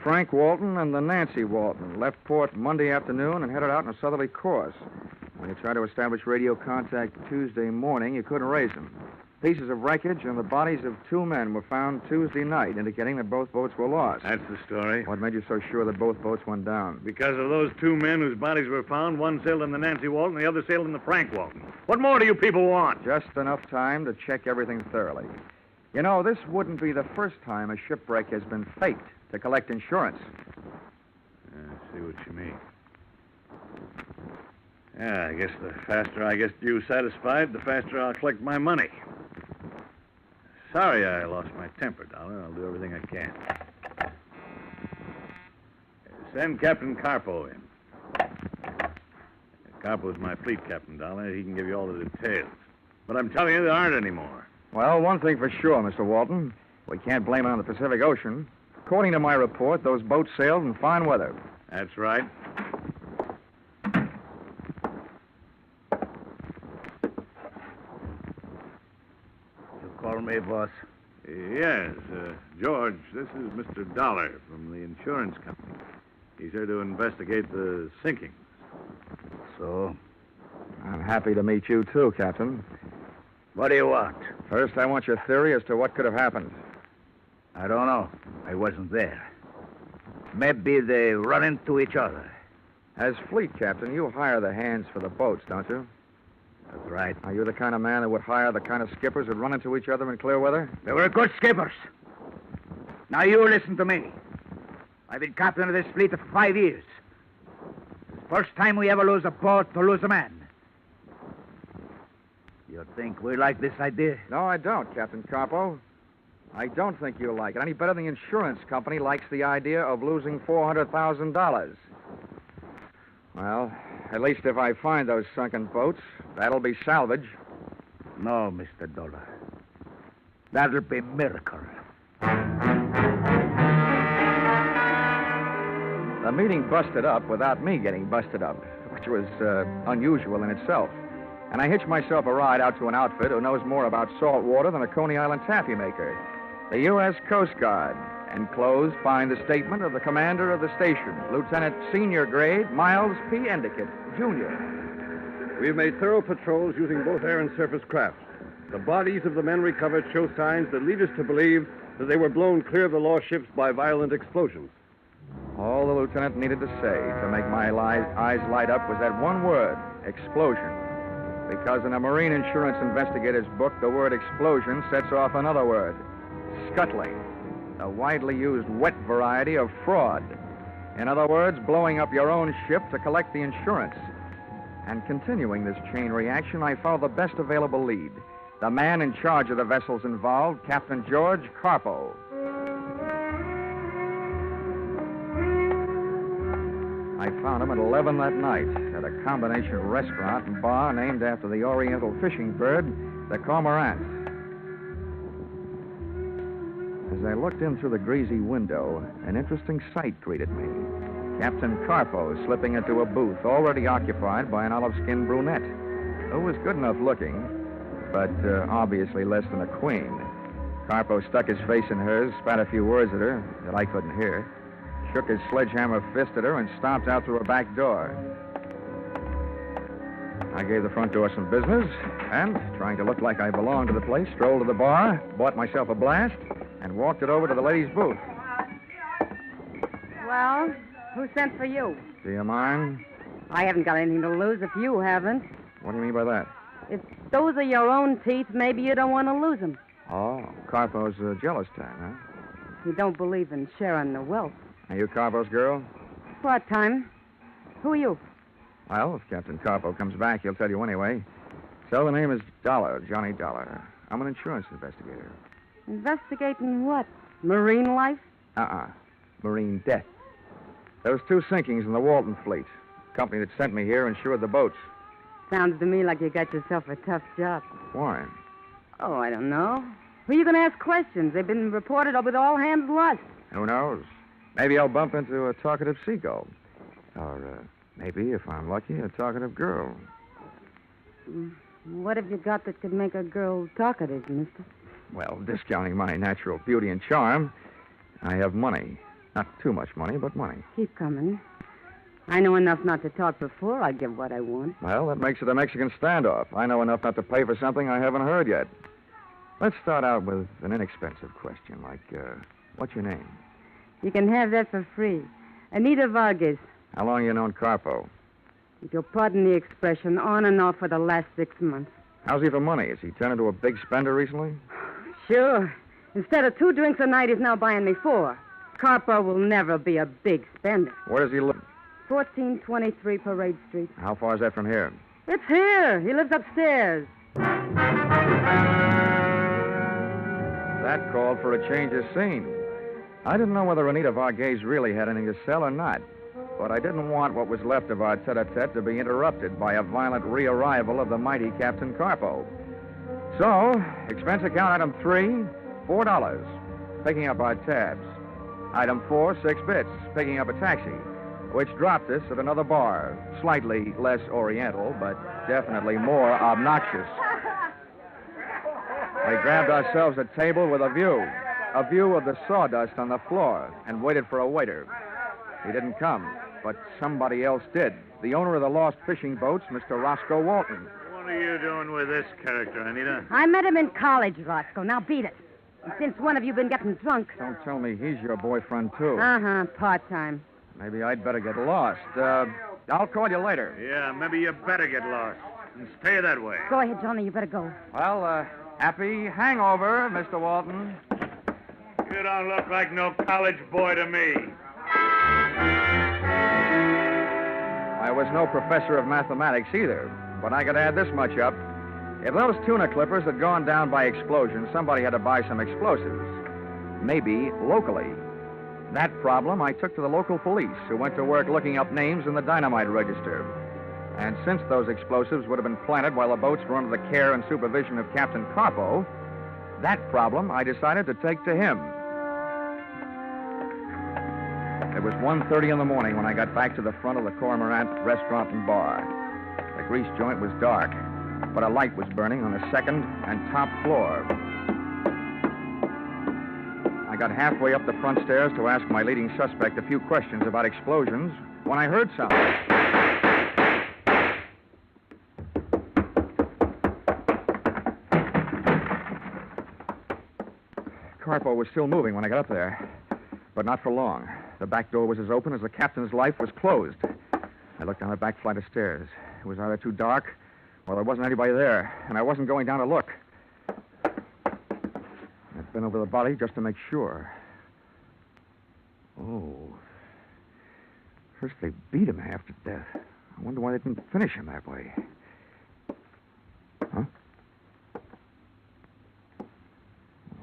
Frank Walton and the Nancy Walton left port Monday afternoon and headed out on a southerly course. When you tried to establish radio contact Tuesday morning, you couldn't raise them. Pieces of wreckage and the bodies of 2 men were found Tuesday night, indicating that both boats were lost. That's the story. What made you so sure that both boats went down? Because of those 2 men whose bodies were found, one sailed in the Nancy Walton, the other sailed in the Frank Walton. What more do you people want? Just enough time to check everything thoroughly. You know, this wouldn't be the first time a shipwreck has been faked to collect insurance. I see what you mean. Yeah, I guess the faster I get you satisfied, the faster I'll collect my money. Sorry I lost my temper, Dollar. I'll do everything I can. Send Captain Carpo in. Carpo's my fleet captain, Dollar. He can give you all the details. But I'm telling you, there aren't any more. Well, one thing for sure, Mr. Walton. We can't blame it on the Pacific Ocean. According to my report, those boats sailed in fine weather. That's right. me, boss? Yes, George, this is Mr. Dollar from the insurance company. He's here to investigate the sinking. So? I'm happy to meet you, too, Captain. What do you want? First, I want your theory as to what could have happened. I don't know. I wasn't there. Maybe they run into each other. As fleet captain, you hire the hands for the boats, don't you? That's right. Are you the kind of man that would hire the kind of skippers that run into each other in clear weather? They were good skippers. Now you listen to me. I've been captain of this fleet for 5 years. It's the first time we ever lose a boat to lose a man. You think we like this idea? No, I don't, Captain Carpo. I don't think you like it any better than the insurance company likes the idea of losing $400,000. Well, at least if I find those sunken boats, that'll be salvage. No, Mr. Dollar. That'll be a miracle. The meeting busted up without me getting busted up, which was unusual in itself. And I hitched myself a ride out to an outfit who knows more about salt water than a Coney Island taffy maker. The U.S. Coast Guard. Enclosed find the statement of the commander of the station, Lieutenant Senior Grade Miles P. Endicott, Jr. We've made thorough patrols using both air and surface craft. The bodies of the men recovered show signs that lead us to believe that they were blown clear of the lost ships by violent explosions. All the lieutenant needed to say to make my eyes light up was that one word, explosion. Because in a marine insurance investigator's book, the word explosion sets off another word, scuttling, a widely used wet variety of fraud. In other words, blowing up your own ship to collect the insurance. And continuing this chain reaction, I followed the best available lead, the man in charge of the vessels involved, Captain George Carpo. I found him at 11 that night at a combination restaurant and bar named after the oriental fishing bird, the cormorant. As I looked in through the greasy window, an interesting sight greeted me. Captain Carpo slipping into a booth already occupied by an olive-skinned brunette, who was good enough looking, but obviously less than a queen. Carpo stuck his face in hers, spat a few words at her that I couldn't hear, shook his sledgehammer fist at her, and stomped out through a back door. I gave the front door some business, and, trying to look like I belonged to the place, strolled to the bar, bought myself a blast, and walked it over to the ladies' booth. Well, who sent for you? Do you mind? I haven't got anything to lose if you haven't. What do you mean by that? If those are your own teeth, maybe you don't want to lose them. Oh, Carpo's a jealous type, huh? You don't believe in sharing the wealth. Are you Carpo's girl? Part time. Who are you? Well, if Captain Carpo comes back, he'll tell you anyway. So the name is Dollar, Johnny Dollar. I'm an insurance investigator. Investigating what? Marine life? Marine death. There was 2 sinkings in the Walton fleet. The company that sent me here insured the boats. Sounds to me like you got yourself a tough job. Why? Oh, I don't know. Who are you going to ask questions? They've been reported with all hands lost. Who knows? Maybe I'll bump into a talkative seagull. Or maybe, if I'm lucky, a talkative girl. What have you got that could make a girl talkative, mister? Well, discounting my natural beauty and charm, I have money. Not too much money, but money. Keep coming. I know enough not to talk before I give what I want. Well, that makes it a Mexican standoff. I know enough not to pay for something I haven't heard yet. Let's start out with an inexpensive question, like, what's your name? You can have that for free. Anita Vargas. How long you known Carpo? If you'll pardon the expression, on and off for the last 6 months. How's he for money? Has he turned into a big spender recently? Sure. Instead of 2 drinks a night, he's now buying me 4. Carpo will never be a big spender. Where does he live? 1423 Parade Street. How far is that from here? It's here. He lives upstairs. That called for a change of scene. I didn't know whether Anita Vargas really had anything to sell or not, but I didn't want what was left of our tete-a-tete to be interrupted by a violent rearrival of the mighty Captain Carpo. So, expense account item 3, $4, picking up our tabs. Item 4, 6 bits, picking up a taxi, which dropped us at another bar, slightly less oriental, but definitely more obnoxious. We grabbed ourselves a table with a view of the sawdust on the floor, and waited for a waiter. He didn't come, but somebody else did. The owner of the lost fishing boats, Mr. Roscoe Walton. What are you doing with this character, Anita? I met him in college, Roscoe. Now beat it. And since when have you been getting drunk? Don't tell me he's your boyfriend, too. Uh-huh, part-time. Maybe I'd better get lost. I'll call you later. Yeah, maybe you better get lost. And stay that way. Go ahead, Johnny. You better go. Well, happy hangover, Mr. Walton. You don't look like no college boy to me. I was no professor of mathematics either, but I could add this much up. If those tuna clippers had gone down by explosion, somebody had to buy some explosives. Maybe locally. That problem I took to the local police, who went to work looking up names in the dynamite register. And since those explosives would have been planted while the boats were under the care and supervision of Captain Carpo, that problem I decided to take to him. It was 1:30 in the morning when I got back to the front of the Cormorant restaurant and bar. The grease joint was dark, but a light was burning on the second and top floor. I got halfway up the front stairs to ask my leading suspect a few questions about explosions when I heard something. Carpo was still moving when I got up there, but not for long. The back door was as open as the captain's life was closed. I looked down the back flight of stairs. It was either too dark or there wasn't anybody there, and I wasn't going down to look. I'd been over the body just to make sure. Oh. First they beat him half to death. I wonder why they didn't finish him that way. Huh?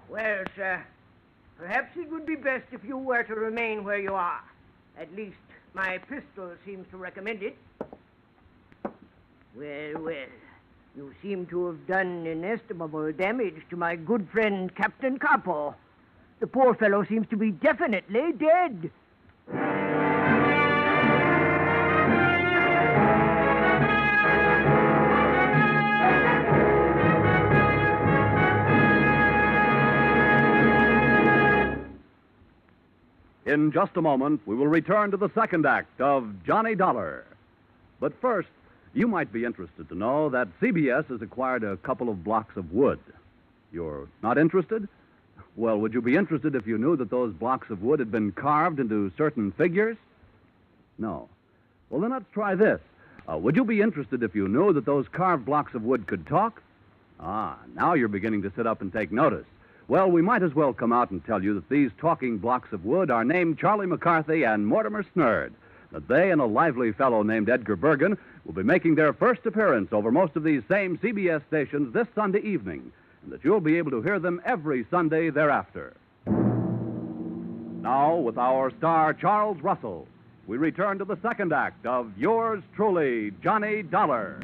Well, sir, perhaps it would be best if you were to remain where you are. At least my pistol seems to recommend it. Well, you seem to have done inestimable damage to my good friend Captain Carpo. The poor fellow seems to be definitely dead. In just a moment, we will return to the second act of Johnny Dollar. But first, you might be interested to know that CBS has acquired a couple of blocks of wood. You're not interested? Well, would you be interested if you knew that those blocks of wood had been carved into certain figures? No. Well, then let's try this. Would you be interested if you knew that those carved blocks of wood could talk? Ah, now you're beginning to sit up and take notice. Well, we might as well come out and tell you that these talking blocks of wood are named Charlie McCarthy and Mortimer Snerd, that they and a lively fellow named Edgar Bergen will be making their first appearance over most of these same CBS stations this Sunday evening, and that you'll be able to hear them every Sunday thereafter. Now, with our star, Charles Russell, we return to the second act of yours truly, Johnny Dollar.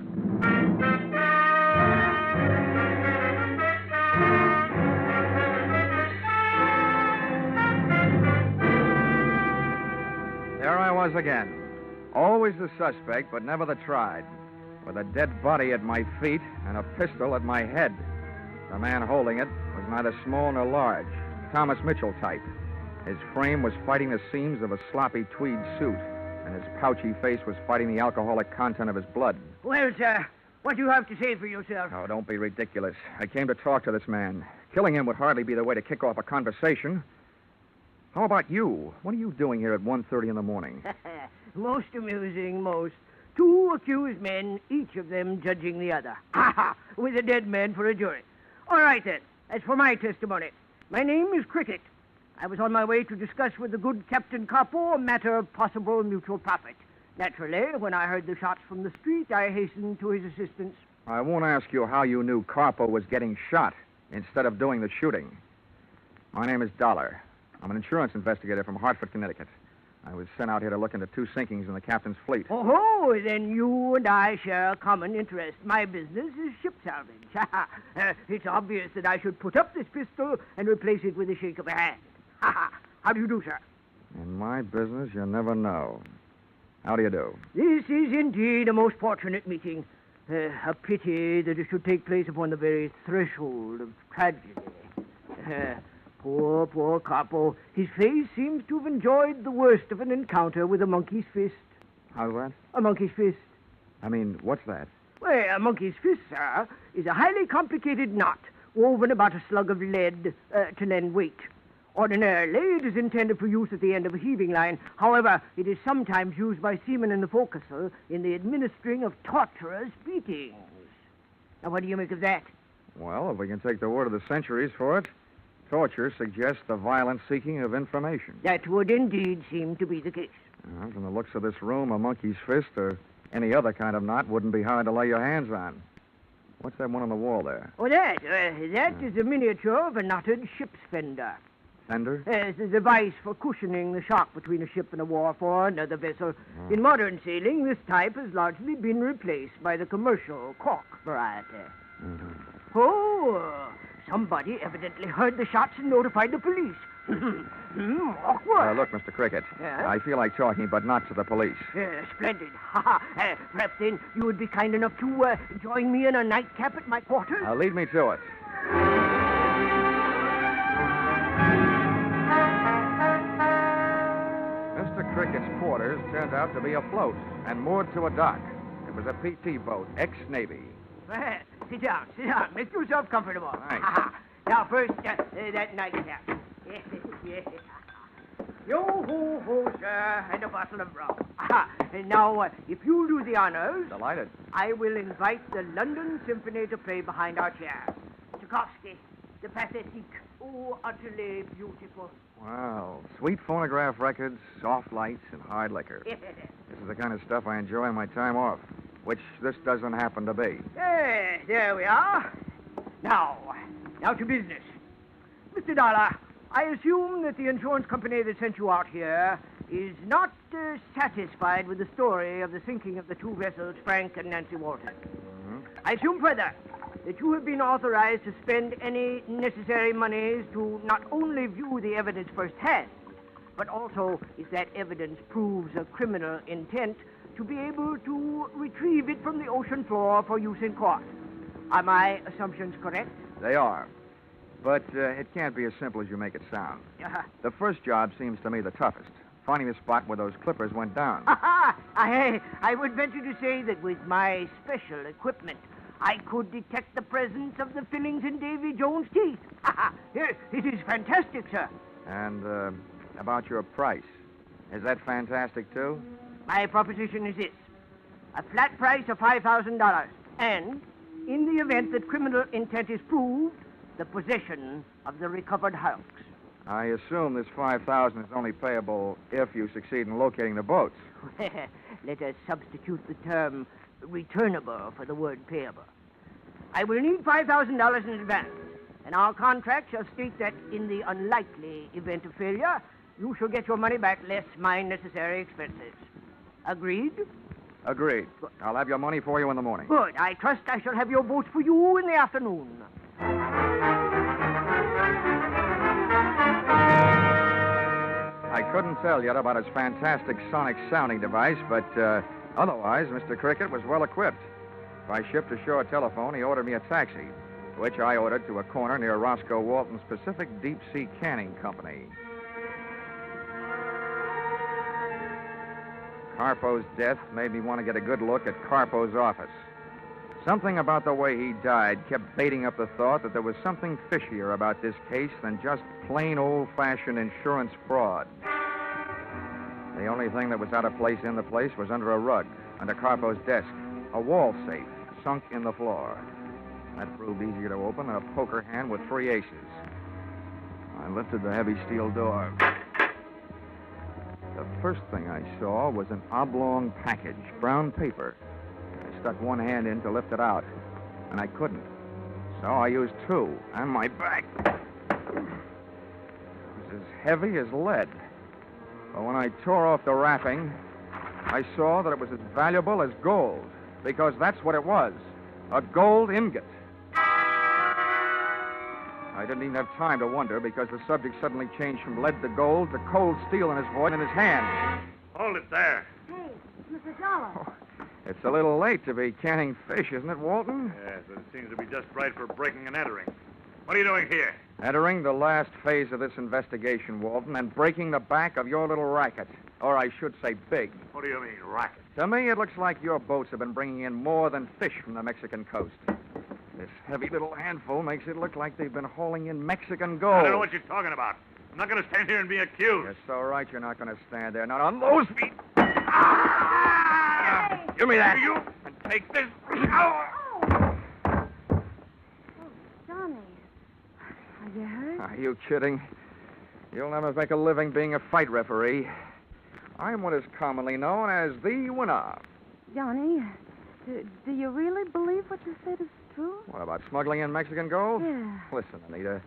There I was again. Always the suspect, but never the tried. With a dead body at my feet and a pistol at my head. The man holding it was neither small nor large. Thomas Mitchell type. His frame was fighting the seams of a sloppy tweed suit, and his pouchy face was fighting the alcoholic content of his blood. Well, sir, what do you have to say for yourself? Oh, don't be ridiculous. I came to talk to this man. Killing him would hardly be the way to kick off a conversation. How about you? What are you doing here at 1:30 in the morning? Most amusing, most. Two accused men, each of them judging the other. Ha ha! With a dead man for a jury. All right, then. As for my testimony, my name is Cricket. I was on my way to discuss with the good Captain Carpo a matter of possible mutual profit. Naturally, when I heard the shots from the street, I hastened to his assistance. I won't ask you how you knew Carpo was getting shot instead of doing the shooting. My name is Dollar. I'm an insurance investigator from Hartford, Connecticut. I was sent out here to look into two sinkings in the captain's fleet. Oh, then you and I share a common interest. My business is ship salvage. It's obvious that I should put up this pistol and replace it with a shake of a hand. How do you do, sir? In my business, you never know. How do you do? This is indeed a most fortunate meeting. A pity that it should take place upon the very threshold of tragedy. Poor Capo. His face seems to have enjoyed the worst of an encounter with a monkey's fist. How's that? A monkey's fist. I mean, what's that? Well, a monkey's fist, sir, is a highly complicated knot woven about a slug of lead to lend weight. Ordinarily, it is intended for use at the end of a heaving line. However, it is sometimes used by seamen in the forecastle in the administering of torturous beatings. Now, what do you make of that? Well, if we can take the word of the centuries for it, torture suggests the violent seeking of information. That would indeed seem to be the case. From the looks of this room, a monkey's fist or any other kind of knot wouldn't be hard to lay your hands on. What's that one on the wall there? Oh, that is a miniature of a knotted ship's fender. Fender? It's a device for cushioning the shock between a ship and a wharf or another vessel. In modern sailing, this type has largely been replaced by the commercial cork variety. Oh, somebody evidently heard the shots and notified the police. Awkward. Look, Mr. Cricket. Yeah? I feel like talking, but not to the police. Splendid. Perhaps then you would be kind enough to join me in a nightcap at my quarters? Lead me to it. Mr. Cricket's quarters turned out to be afloat and moored to a dock. It was a PT boat, ex-Navy. Sit down. Make yourself comfortable. Thanks. Now, first, that nightcap. Yes. Yo-ho-ho, sir, and a bottle of rum. And now, if you'll do the honors... Delighted. I will invite the London Symphony to play behind our chairs. Tchaikovsky, the Pathétique. Oh, utterly beautiful. Wow. Sweet phonograph records, soft lights, and hard liquor. This is the kind of stuff I enjoy on my time off, which this doesn't happen to be. There we are. Now to business. Mr. Dollar, I assume that the insurance company that sent you out here is not satisfied with the story of the sinking of the two vessels, Frank and Nancy Walton. I assume further that you have been authorized to spend any necessary monies to not only view the evidence firsthand, but also, if that evidence proves a criminal intent, to be able to retrieve it from the ocean floor for use in court. Are my assumptions correct? They are. But it can't be as simple as you make it sound. The first job seems to me the toughest, finding the spot where those clippers went down. I would venture to say that with my special equipment, I could detect the presence of the fillings in Davy Jones' teeth. It is fantastic, sir. And about your price, is that fantastic, too? My proposition is this. A flat price of $5,000. And, in the event that criminal intent is proved, the possession of the recovered hulks. I assume this $5,000 is only payable if you succeed in locating the boats. Let us substitute the term returnable for the word payable. I will need $5,000 in advance, and our contract shall state that in the unlikely event of failure, you shall get your money back less my necessary expenses. Agreed? Agreed. I'll have your money for you in the morning. Good. I trust I shall have your boats for you in the afternoon. I couldn't tell yet about his fantastic sonic sounding device, but otherwise, Mr. Cricket was well equipped. By ship-to-shore telephone, he ordered me a taxi, which I ordered to a corner near Roscoe Walton's Pacific Deep Sea Canning Company. Carpo's death made me want to get a good look at Carpo's office. Something about the way he died kept baiting up the thought that there was something fishier about this case than just plain old-fashioned insurance fraud. The only thing that was out of place in the place was under a rug, under Carpo's desk, a wall safe sunk in the floor. That proved easier to open than a poker hand with 3 aces. I lifted the heavy steel door. The first thing I saw was an oblong package, brown paper. I stuck one hand in to lift it out, and I couldn't. So I used 2, and my back was as heavy as lead. But when I tore off the wrapping, I saw that it was as valuable as gold, because that's what it was, a gold ingot. I didn't even have time to wonder because the subject suddenly changed from lead to gold to cold steel in his voice and in his hand. Hold it there. Hey, Mr. Dollar. It's a little late to be canning fish, isn't it, Walton? Yes, but it seems to be just right for breaking and entering. What are you doing here? Entering the last phase of this investigation, Walton, and breaking the back of your little racket. Or I should say big. What do you mean, racket? To me, it looks like your boats have been bringing in more than fish from the Mexican coast. This heavy little handful makes it look like they've been hauling in Mexican gold. I don't know what you're talking about. I'm not going to stand here and be accused. You're so right you're not going to stand there. Not on those feet. Give me that. You and take this. Johnny, are you hurt? Are you kidding? You'll never make a living being a fight referee. I'm what is commonly known as the winner. Johnny, do you really believe what you said is true? What about smuggling in Mexican gold? Yeah. Listen, Anita,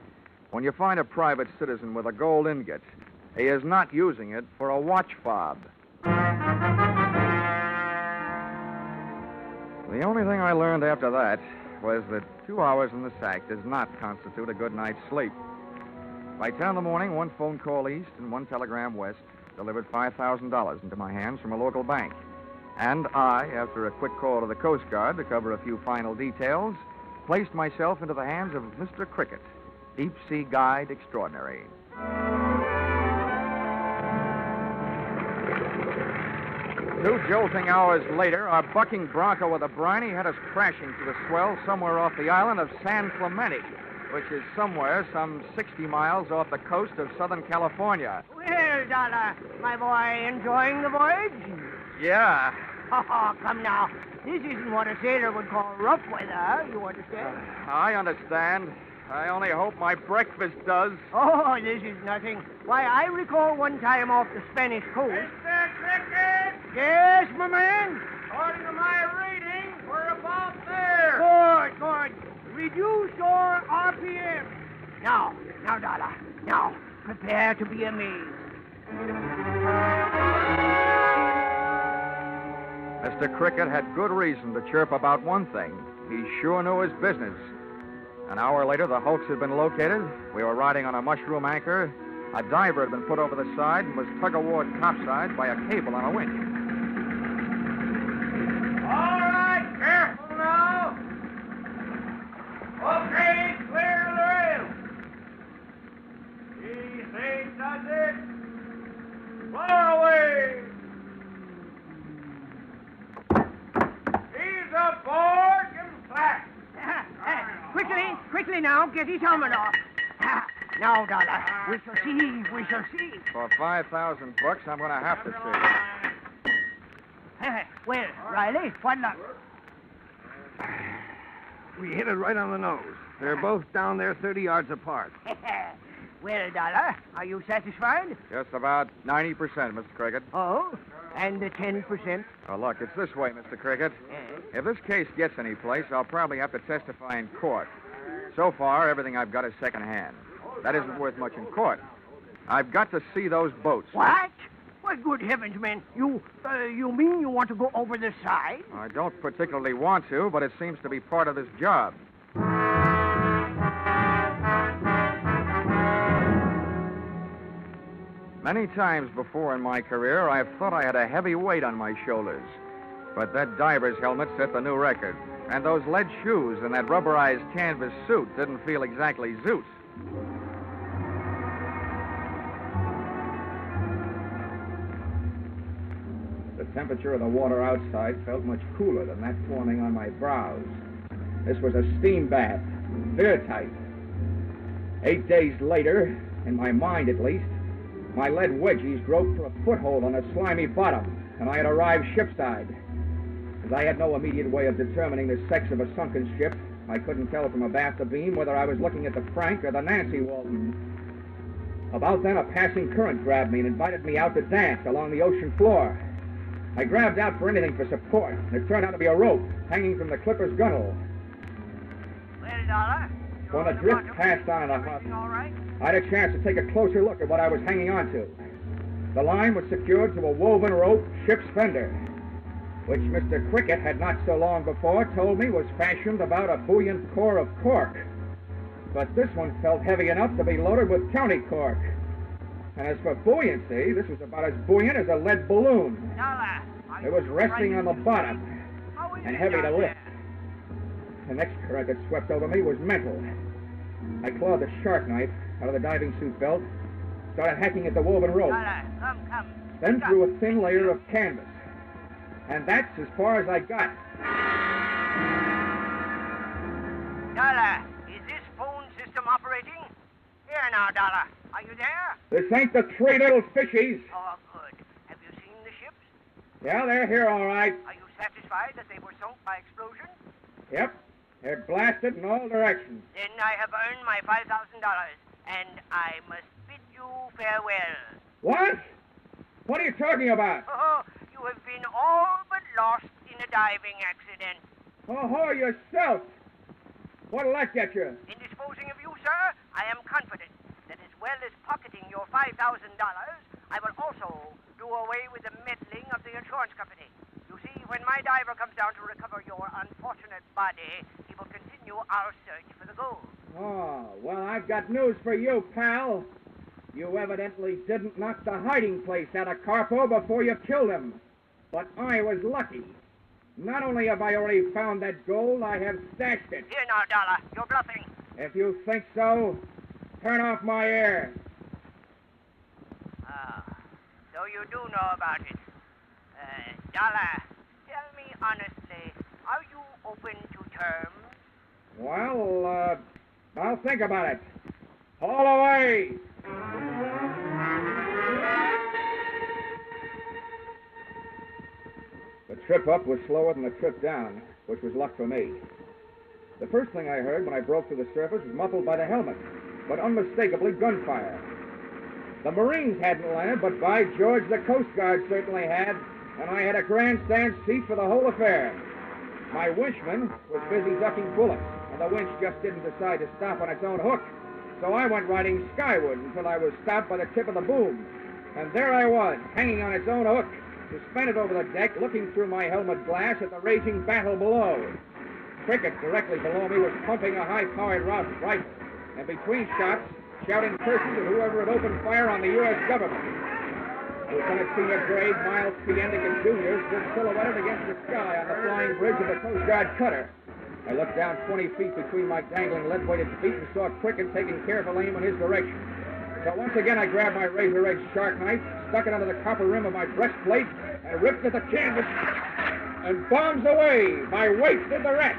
when you find a private citizen with a gold ingot, he is not using it for a watch fob. The only thing I learned after that was that 2 hours in the sack does not constitute a good night's sleep. By 10 in the morning, one phone call east and one telegram west delivered $5,000 into my hands from a local bank. And I, after a quick call to the Coast Guard to cover a few final details, placed myself into the hands of Mr. Cricket, deep sea guide extraordinary. 2 jolting hours later, our bucking bronco with a briny had us crashing to the swell somewhere off the island of San Clemente, which is somewhere some 60 miles off the coast of Southern California. Well, Dollar, my boy, enjoying the voyage? Yeah. Oh, come now. This isn't what a sailor would call rough weather, you understand? I understand. I only hope my breakfast does. Oh, this is nothing. Why, I recall one time off the Spanish coast. Mr. Cricket! Yes, my man? According to my reading, we're about there. Good. Reduce your RPM. Now, Dollar. Now, prepare to be amazed. Mr. Cricket had good reason to chirp about one thing. He sure knew his business. An hour later, the hulks had been located. We were riding on a mushroom anchor. A diver had been put over the side and was tug-of-war topside by a cable on a winch. All right, careful now. Okay, clear the rail. Easy does it. Far away. He's aboard. Give him slack. Quickly now, get his helmet off. Now, Dollar, we shall see. For $5,000, I'm going to have to see. Well, Riley, what luck? We hit it right on the nose. They're both down there 30 yards apart. Well, Dollar, are you satisfied? Just about 90%, Mr. Cricket. Oh, and the 10%? Oh, look, it's this way, Mr. Cricket. If this case gets any place, I'll probably have to testify in court. So far, everything I've got is secondhand. That isn't worth much in court. I've got to see those boats. What? Why, good heavens, man. You mean you want to go over the side? I don't particularly want to, but it seems to be part of this job. Many times before in my career, I've thought I had a heavy weight on my shoulders. But that diver's helmet set the new record. And those lead shoes and that rubberized canvas suit didn't feel exactly zoot. The temperature of the water outside felt much cooler than that forming on my brows. This was a steam bath, airtight. 8 days later, in my mind at least, my lead wedgies groped for a foothold on a slimy bottom, and I had arrived shipside. As I had no immediate way of determining the sex of a sunken ship, I couldn't tell from abaft abeam whether I was looking at the Frank or the Nancy Walton. About then, a passing current grabbed me and invited me out to dance along the ocean floor. I grabbed out for anything for support, and it turned out to be a rope hanging from the clipper's gunwale. Well, Dollar, When the drift passed on in a huff, all right? I had a chance to take a closer look at what I was hanging on to. The line was secured to a woven rope ship's fender, which Mr. Cricket had not so long before told me was fashioned about a buoyant core of cork. But this one felt heavy enough to be loaded with county cork. And as for buoyancy, this was about as buoyant as a lead balloon. Dollar, It was resting on the bottom, and heavy to lift. The next current that swept over me was mental. I clawed the shark knife out of the diving suit belt, started hacking at the woven rope, Come. then through a thin layer of canvas. And that's as far as I got. Dollar, is this phone system operating? Here now, Dollar. Are you there? This ain't the three little fishies. Oh, good. Have you seen the ships? Yeah, they're here all right. Are you satisfied that they were sunk by explosion? Yep, they're blasted in all directions. Then I have earned my $5,000, and I must bid you farewell. What? What are you talking about? Oh, you have been all but lost in a diving accident. Oh, yourself. What'll that get you? In disposing of you, sir, I am confident that as well as pocketing your $5,000, I will also do away with the meddling of the insurance company. You see, when my diver comes down to recover your unfortunate body, he will continue our search for the gold. Oh, well, I've got news for you, pal. You evidently didn't knock the hiding place out of Carpo before you killed him. But I was lucky. Not only have I already found that gold, I have stashed it. Here now, Dollar. You're bluffing. If you think so, turn off my air. So you do know about it. Dollar, tell me honestly, are you open to terms? Well, I'll think about it. Haul away! The trip up was slower than the trip down, which was luck for me. The first thing I heard when I broke to the surface was muffled by the helmet, but unmistakably gunfire. The Marines hadn't landed, but by George, the Coast Guard certainly had, and I had a grandstand seat for the whole affair. My winchman was busy ducking bullets, and the winch just didn't decide to stop on its own hook. So I went riding skyward until I was stopped by the tip of the boom. And there I was, hanging on its own hook, suspended over the deck, looking through my helmet glass at the raging battle below. Cricket, directly below me, was pumping a high-powered rifle, and between shots, shouting curses at whoever had opened fire on the U.S. government. Lieutenant Senior Grade Miles P. Endigan Jr. stood silhouetted against the sky on the flying bridge of the Coast Guard cutter. I looked down 20 feet between my dangling lead-weighted feet and saw Cricket taking careful aim in his direction. So once again I grabbed my razor-edged shark knife, stuck it under the copper rim of my breastplate, and ripped at the canvas, and bombs away! My weight did the rest!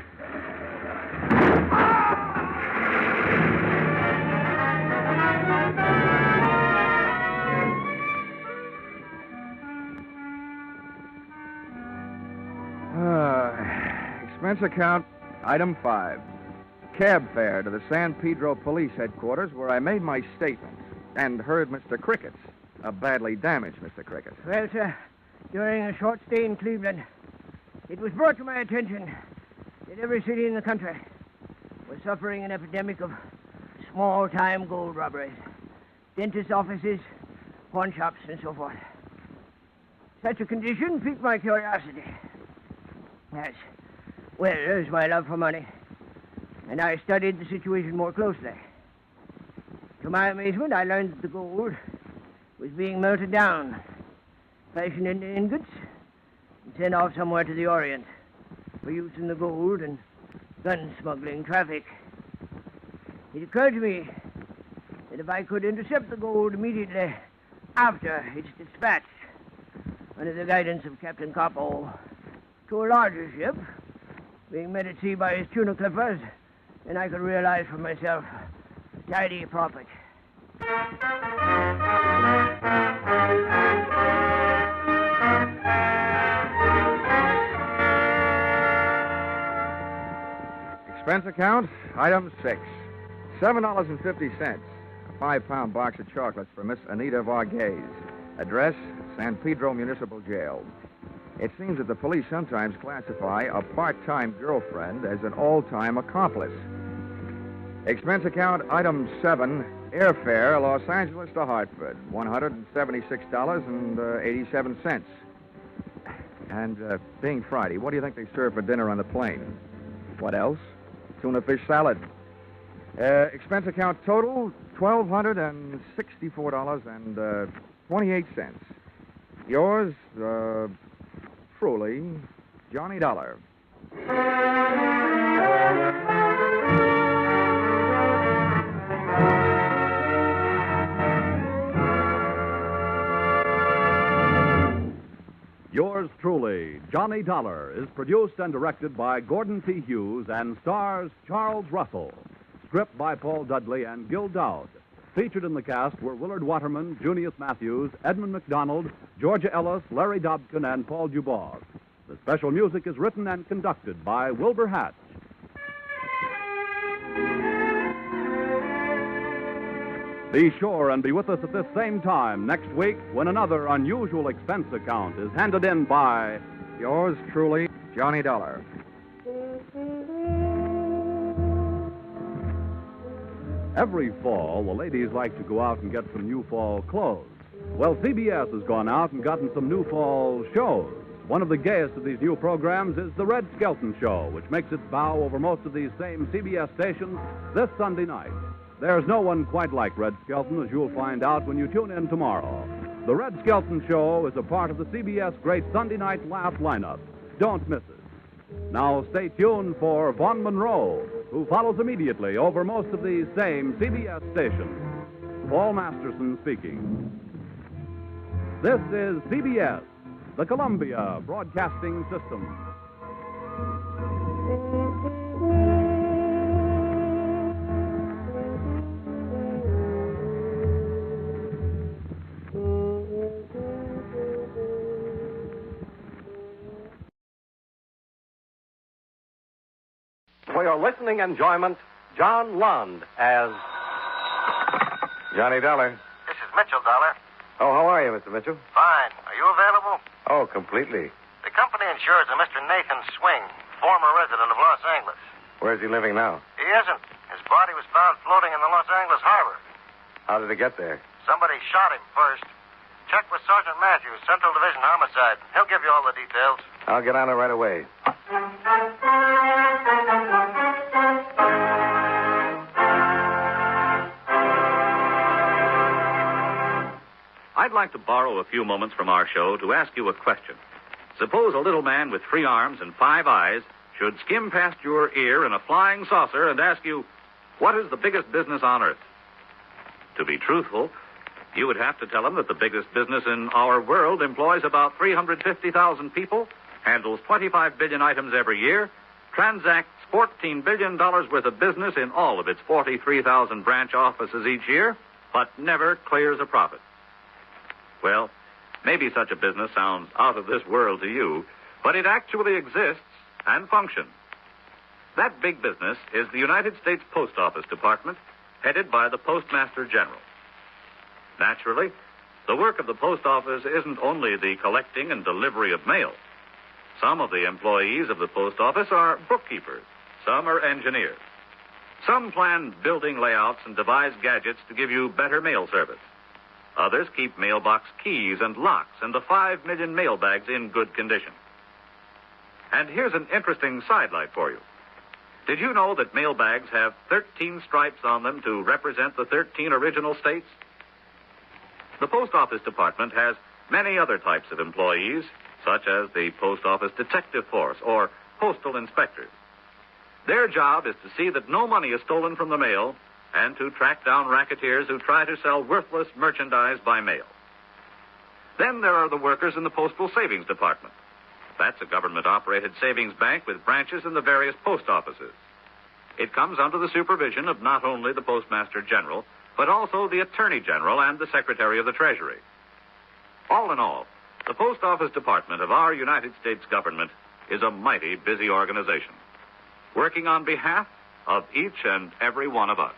Expense account, item 5. Cab fare to the San Pedro Police Headquarters, where I made my statement and heard Mr. Crickett's. A badly damaged Mr. Cricket. Well, sir, during a short stay in Cleveland, it was brought to my attention that every city in the country was suffering an epidemic of small-time gold robberies. Dentist offices, pawn shops, and so forth. Such a condition piqued my curiosity. Yes. Well, there's my love for money. And I studied the situation more closely. To my amazement, I learned that the gold was being melted down, fashioned into ingots, and sent off somewhere to the Orient for use in the gold and gun smuggling traffic. It occurred to me that if I could intercept the gold immediately after its dispatch, under the guidance of Captain Carpo, to a larger ship, being met at sea by his tuna clippers, then I could realize for myself a tidy profit. Expense account, item 6. $7.50. A 5-pound box of chocolates for Miss Anita Varghese. Address, San Pedro Municipal Jail. It seems that the police sometimes classify a part-time girlfriend as an all-time accomplice. Expense account, item 7. Airfare, Los Angeles to Hartford, $176.87. And being Friday, what do you think they serve for dinner on the plane? What else? Tuna fish salad. Expense account total, $1,264.28. Yours, truly, Johnny Dollar. Yours truly, Johnny Dollar, is produced and directed by Gordon T. Hughes and stars Charles Russell. Script by Paul Dudley and Gil Dowd. Featured in the cast were Willard Waterman, Junius Matthews, Edmund McDonald, Georgia Ellis, Larry Dobkin, and Paul Dubois. The special music is written and conducted by Wilbur Hatch. Be sure and be with us at this same time next week when another unusual expense account is handed in by yours truly, Johnny Dollar. Every fall, the ladies like to go out and get some new fall clothes. Well, CBS has gone out and gotten some new fall shows. One of the gayest of these new programs is the Red Skelton Show, which makes its bow over most of these same CBS stations this Sunday night. There's no one quite like Red Skelton, as you'll find out when you tune in tomorrow. The Red Skelton Show is a part of the CBS Great Sunday Night Laugh lineup. Don't miss it. Now stay tuned for Vaughn Monroe, who follows immediately over most of these same CBS stations. Paul Masterson speaking. This is CBS, the Columbia Broadcasting System. For your listening enjoyment, John Lund as Johnny Dollar. This is Mitchell Dollar. Oh, how are you, Mr. Mitchell? Fine. Are you available? Oh, completely. The company insures a Mr. Nathan Swing, former resident of Los Angeles. Where's he living now? He isn't. His body was found floating in the Los Angeles harbor. How did it get there? Somebody shot him first. Check with Sergeant Matthews, Central Division Homicide. He'll give you all the details. I'll get on it right away. I'd like to borrow a few moments from our show to ask you a question. Suppose a little man with 3 arms and 5 eyes should skim past your ear in a flying saucer and ask you, what is the biggest business on earth? To be truthful, you would have to tell him that the biggest business in our world employs about 350,000 people, handles 25 billion items every year, transacts $14 billion worth of business in all of its 43,000 branch offices each year, but never clears a profit. Well, maybe such a business sounds out of this world to you, but it actually exists and functions. That big business is the United States Post Office Department, headed by the Postmaster General. Naturally, the work of the post office isn't only the collecting and delivery of mail. Some of the employees of the post office are bookkeepers. Some are engineers. Some plan building layouts and devise gadgets to give you better mail service. Others keep mailbox keys and locks and the 5 million mail bags in good condition. And here's an interesting sidelight for you. Did you know that mail bags have 13 stripes on them to represent the 13 original states? The Post Office Department has many other types of employees, such as the Post Office Detective Force or postal inspectors. Their job is to see that no money is stolen from the mail and to track down racketeers who try to sell worthless merchandise by mail. Then there are the workers in the Postal Savings Department. That's a government-operated savings bank with branches in the various post offices. It comes under the supervision of not only the Postmaster General, but also the Attorney General and the Secretary of the Treasury. All in all, the Post Office Department of our United States government is a mighty busy organization, working on behalf of each and every one of us.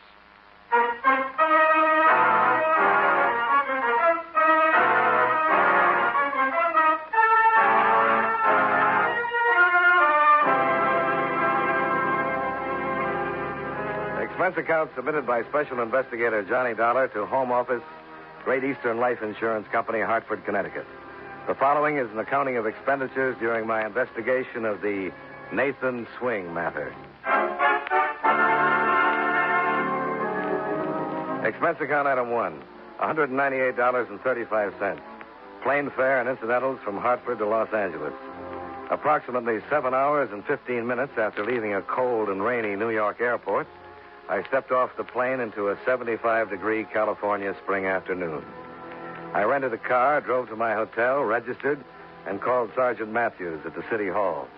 Expense account submitted by Special Investigator Johnny Dollar to Home Office, Great Eastern Life Insurance Company, Hartford, Connecticut. The following is an accounting of expenditures during my investigation of the Nathan Swing matter. Expense account item 1, $198.35. Plane fare and incidentals from Hartford to Los Angeles. Approximately 7 hours and 15 minutes after leaving a cold and rainy New York airport, I stepped off the plane into a 75-degree California spring afternoon. I rented a car, drove to my hotel, registered, and called Sergeant Matthews at the City Hall.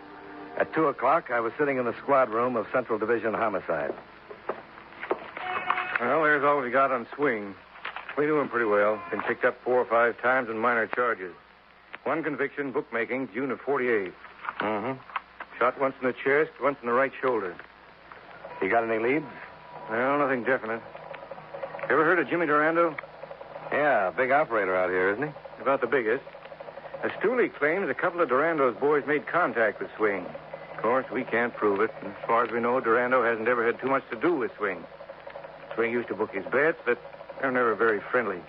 At 2 o'clock, I was sitting in the squad room of Central Division Homicide. Well, there's all we got on Swing. We knew him pretty well. Been picked up 4 or 5 times in minor charges. 1 conviction, bookmaking, June of 48. Mm-hmm. Shot once in the chest, once in the right shoulder. You got any leads? Well, nothing definite. You ever heard of Jimmy Durando? Yeah, big operator out here, isn't he? About the biggest. Stooley claims a couple of Durando's boys made contact with Swing. Of course, we can't prove it. As far as we know, Durando hasn't ever had too much to do with Swing. Swing used to book his bets, but they're never very friendly.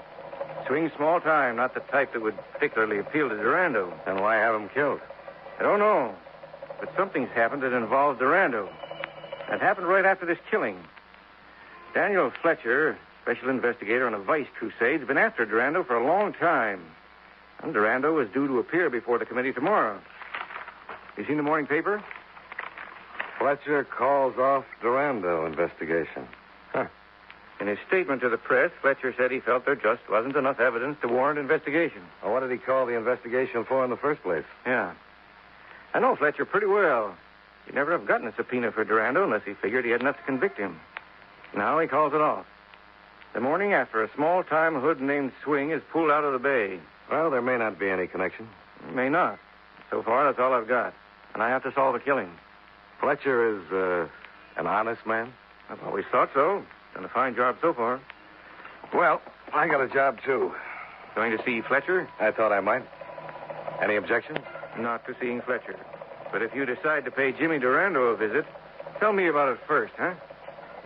Swing's small time, not the type that would particularly appeal to Durando. Then why have him killed? I don't know. But something's happened that involves Durando. It happened right after this killing. Daniel Fletcher, special investigator on a vice crusade, has been after Durando for a long time. And Durando is due to appear before the committee tomorrow. You seen the morning paper? Fletcher calls off Durando investigation. Huh. In his statement to the press, Fletcher said he felt there just wasn't enough evidence to warrant investigation. Well, what did he call the investigation for in the first place? Yeah. I know Fletcher pretty well. He'd never have gotten a subpoena for Durando unless he figured he had enough to convict him. Now he calls it off. The morning after, a small-time hood named Swing is pulled out of the bay. Well, there may not be any connection. May not. So far, that's all I've got. And I have to solve a killing. Fletcher is, an honest man? I've always thought so. Done a fine job so far. Well, I got a job, too. Going to see Fletcher? I thought I might. Any objections? Not to seeing Fletcher. But if you decide to pay Jimmy Durando a visit, tell me about it first, huh?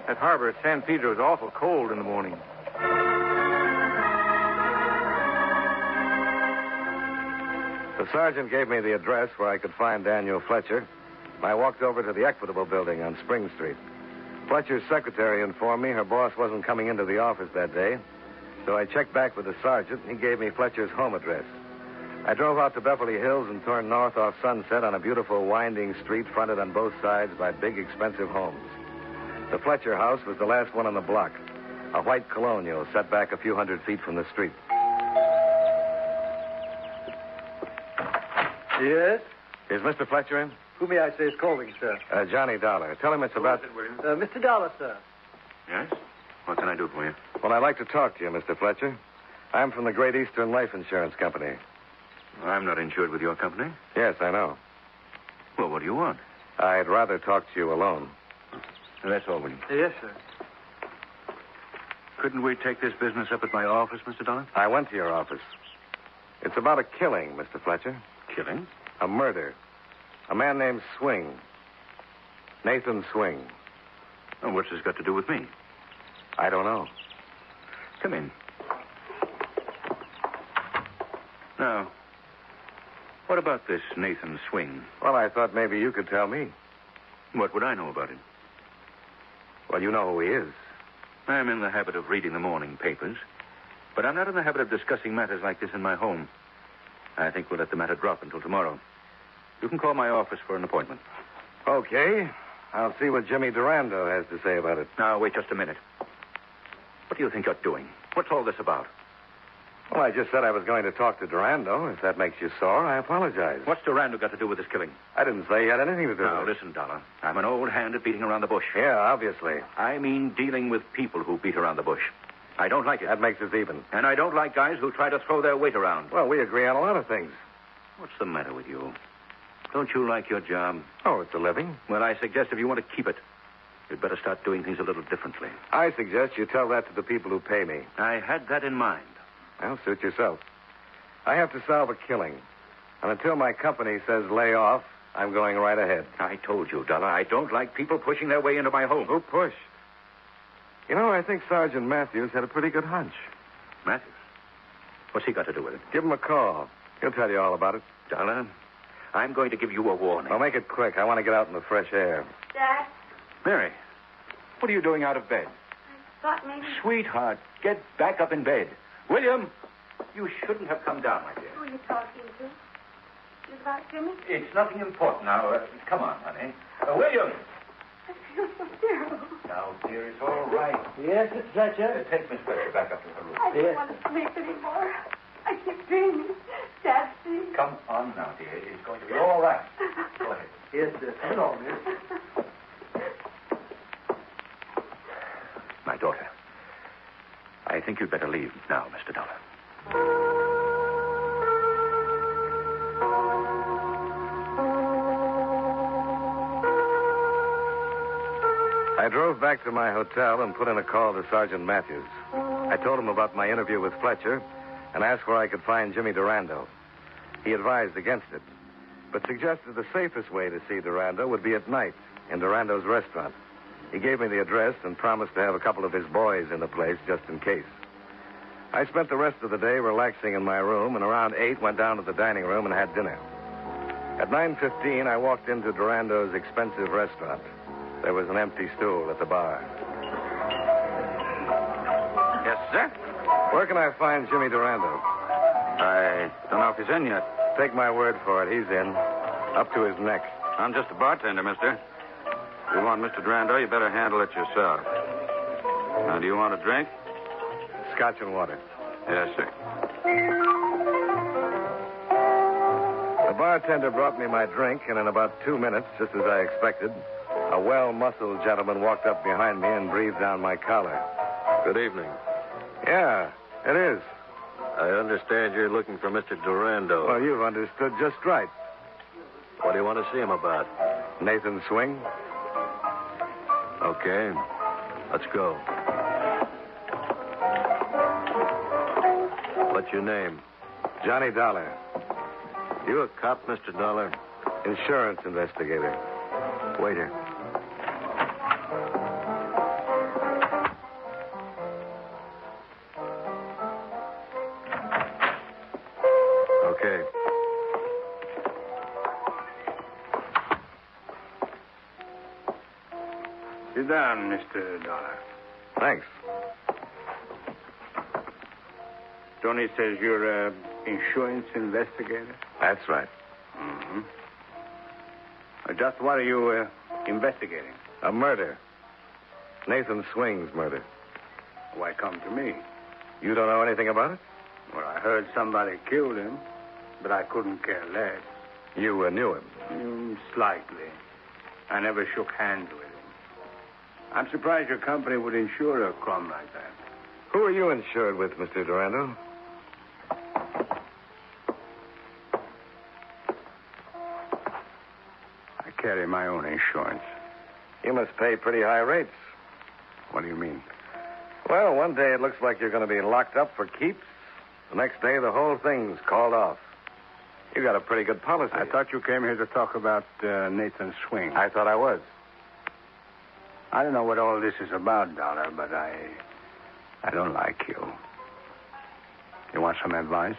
That harbor at San Pedro is awful cold in the morning. The sergeant gave me the address where I could find Daniel Fletcher. I walked over to the Equitable Building on Spring Street. Fletcher's secretary informed me her boss wasn't coming into the office that day, so I checked back with the sergeant, and he gave me Fletcher's home address. I drove out to Beverly Hills and turned north off Sunset on a beautiful winding street fronted on both sides by big, expensive homes. The Fletcher house was the last one on the block, a white colonial set back a few hundred feet from the street. Yes? Is Mr. Fletcher in? Who may I say is calling, sir? Johnny Dollar. Tell him it's about... Mr. Dollar, sir. Yes? What can I do for you? Well, I'd like to talk to you, Mr. Fletcher. I'm from the Great Eastern Life Insurance Company. I'm not insured with your company. Yes, I know. Well, what do you want? I'd rather talk to you alone. That's all, William. Yes, sir. Couldn't we take this business up at my office, Mr. Dollar? I went to your office. It's about a killing, Mr. Fletcher. Killing? A murder. A man named Swing. Nathan Swing. Oh, what's this got to do with me? I don't know. Come in. Now, what about this Nathan Swing? Well, I thought maybe you could tell me. What would I know about him? Well, you know who he is. I'm in the habit of reading the morning papers, but I'm not in the habit of discussing matters like this in my home. I think we'll let the matter drop until tomorrow. You can call my office for an appointment. Okay. I'll see what Jimmy Durando has to say about it. Now, wait just a minute. What do you think you're doing? What's all this about? Well, I just said I was going to talk to Durando. If that makes you sore, I apologize. What's Durando got to do with this killing? I didn't say he had anything to do Now, with it. listen, Dollar. I'm an old hand at beating around the bush. Yeah, obviously. I mean dealing with people who beat around the bush. I don't like it. That makes us even. And I don't like guys who try to throw their weight around. Well, we agree on a lot of things. What's the matter with you? Don't you like your job? Oh, it's a living. Well, I suggest if you want to keep it, you'd better start doing things a little differently. I suggest you tell that to the people who pay me. I had that in mind. Well, suit yourself. I have to solve a killing. And until my company says lay off, I'm going right ahead. I told you, Dollar, I don't like people pushing their way into my home. Who pushed? You know, I think Sergeant Matthews had a pretty good hunch. Matthews? What's he got to do with it? Give him a call. He'll tell you all about it. Dollar, I'm going to give you a warning. Well, make it quick. I want to get out in the fresh air. Dad? Mary, what are you doing out of bed? I thought maybe... Sweetheart, get back up in bed. William, you shouldn't have come down, my dear. Who are you talking to? questions about Jimmy? It's nothing important now. Come on, honey. William! I feel so terrible. Now, dear, it's all right. Yes, Miss Fletcher? Take Miss Fletcher back up to her room. I don't want to sleep anymore. I keep dreaming. Dad, see? Come on now, dear. It's going to be all right. Go ahead. Yes, sir. Hello, miss. My daughter. I think you'd better leave now, Mr. Dollar. I drove back to my hotel and put in a call to Sergeant Matthews. I told him about my interview with Fletcher and asked where I could find Jimmy Durando. He advised against it, but suggested the safest way to see Durando would be at night in Durando's restaurant. He gave me the address and promised to have a couple of his boys in the place just in case. I spent the rest of the day relaxing in my room, and around 8 went down to the dining room and had dinner. At 9:15, I walked into Durando's expensive restaurant. There was an empty stool at the bar. Yes, sir? Where can I find Jimmy Durando? I don't know if he's in yet. Take my word for it, he's in. Up to his neck. I'm just a bartender, mister. If you want Mr. Durando, you better handle it yourself. Now, do you want a drink? Scotch and water. Yes, sir. The bartender brought me my drink, and in about 2 minutes, just as I expected, a well-muscled gentleman walked up behind me and breathed down my collar. Good evening. Yeah, it is. I understand you're looking for Mr. Durando. Well, you've understood just right. What do you want to see him about? Nathan Swing. Okay. Let's go. What's your name? Johnny Dollar. You a cop, Mr. Dollar? Insurance investigator. Waiter. Okay. Sit down, Mr. Dollar. Thanks. Tony says you're an insurance investigator? That's right. Mm-hmm. Just what are you investigating? A murder. Nathan Swing's murder. Why come to me? You don't know anything about it? Well, I heard somebody killed him, but I couldn't care less. You knew him? Slightly. I never shook hands with him. I'm surprised your company would insure a crime like that. Who are you insured with, Mr. Durando? I carry my own insurance. You must pay pretty high rates. What do you mean? Well, one day it looks like you're going to be locked up for keeps. The next day, the whole thing's called off. You got a pretty good policy. I thought you came here to talk about Nathan Swing. I thought I was. I don't know what all this is about, Dollar, but I don't like you. You want some advice?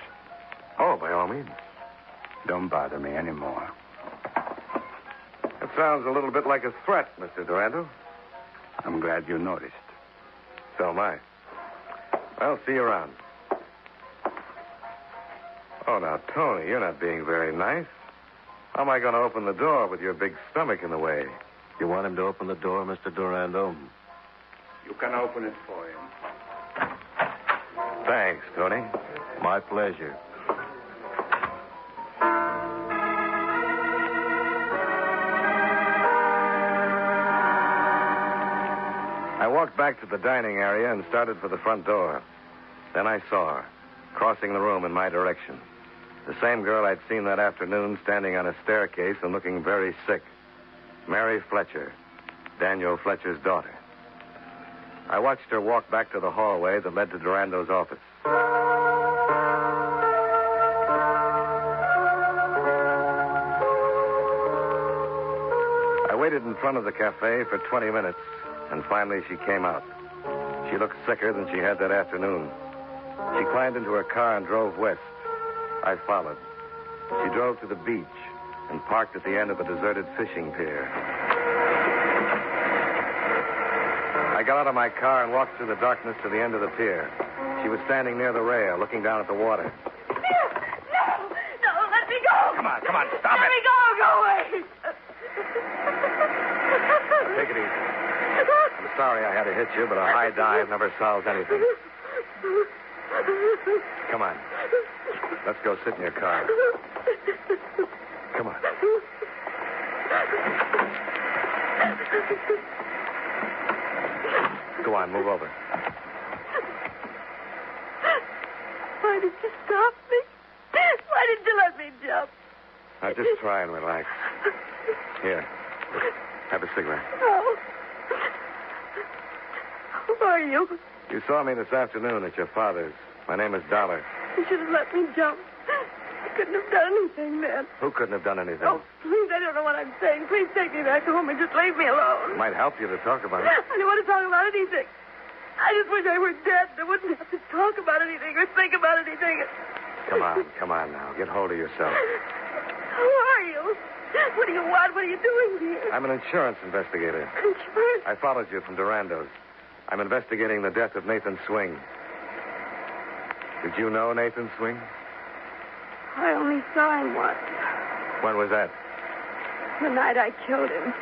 Oh, by all means. Don't bother me anymore. It sounds a little bit like a threat, Mr. Durando. I'm glad you noticed. So am I. Well, see you around. Oh, now, Tony, you're not being very nice. How am I going to open the door with your big stomach in the way? You want him to open the door, Mr. Durando? You can open it for him. Thanks, Tony. My pleasure. I walked back to the dining area and started for the front door. Then I saw her, crossing the room in my direction. The same girl I'd seen that afternoon standing on a staircase and looking very sick. Mary Fletcher, Daniel Fletcher's daughter. I watched her walk back to the hallway that led to Durando's office. I waited in front of the cafe for 20 minutes, and finally she came out. She looked sicker than she had that afternoon. She climbed into her car and drove west. I followed. She drove to the beach and parked at the end of a deserted fishing pier. I got out of my car and walked through the darkness to the end of the pier. She was standing near the rail, looking down at the water. No, let me go. Come on, stop Let it. me go away. Take it easy. I'm sorry I had to hit you, but a high dive never solves anything. Come on. Let's go sit in your car. Come on. Go on, move over. Why did you stop me? Why did you let me jump? Now, just try and relax. Here. Have a cigarette. Oh. Who are you? You saw me this afternoon at your father's. My name is Dollar. You should have let me jump. I couldn't have done anything then. Who couldn't have done anything? Oh, please, I don't know what I'm saying. Please take me back home and just leave me alone. Might help you to talk about it. I don't want to talk about anything. I just wish I were dead. I wouldn't have to talk about anything or think about anything. Come on now. Get hold of yourself. Who are you? What do you want? What are you doing here? I'm an insurance investigator. Insurance? I followed you from Durando's. I'm investigating the death of Nathan Swing. Did you know Nathan Swing? I only saw him once. When was that? The night I killed him.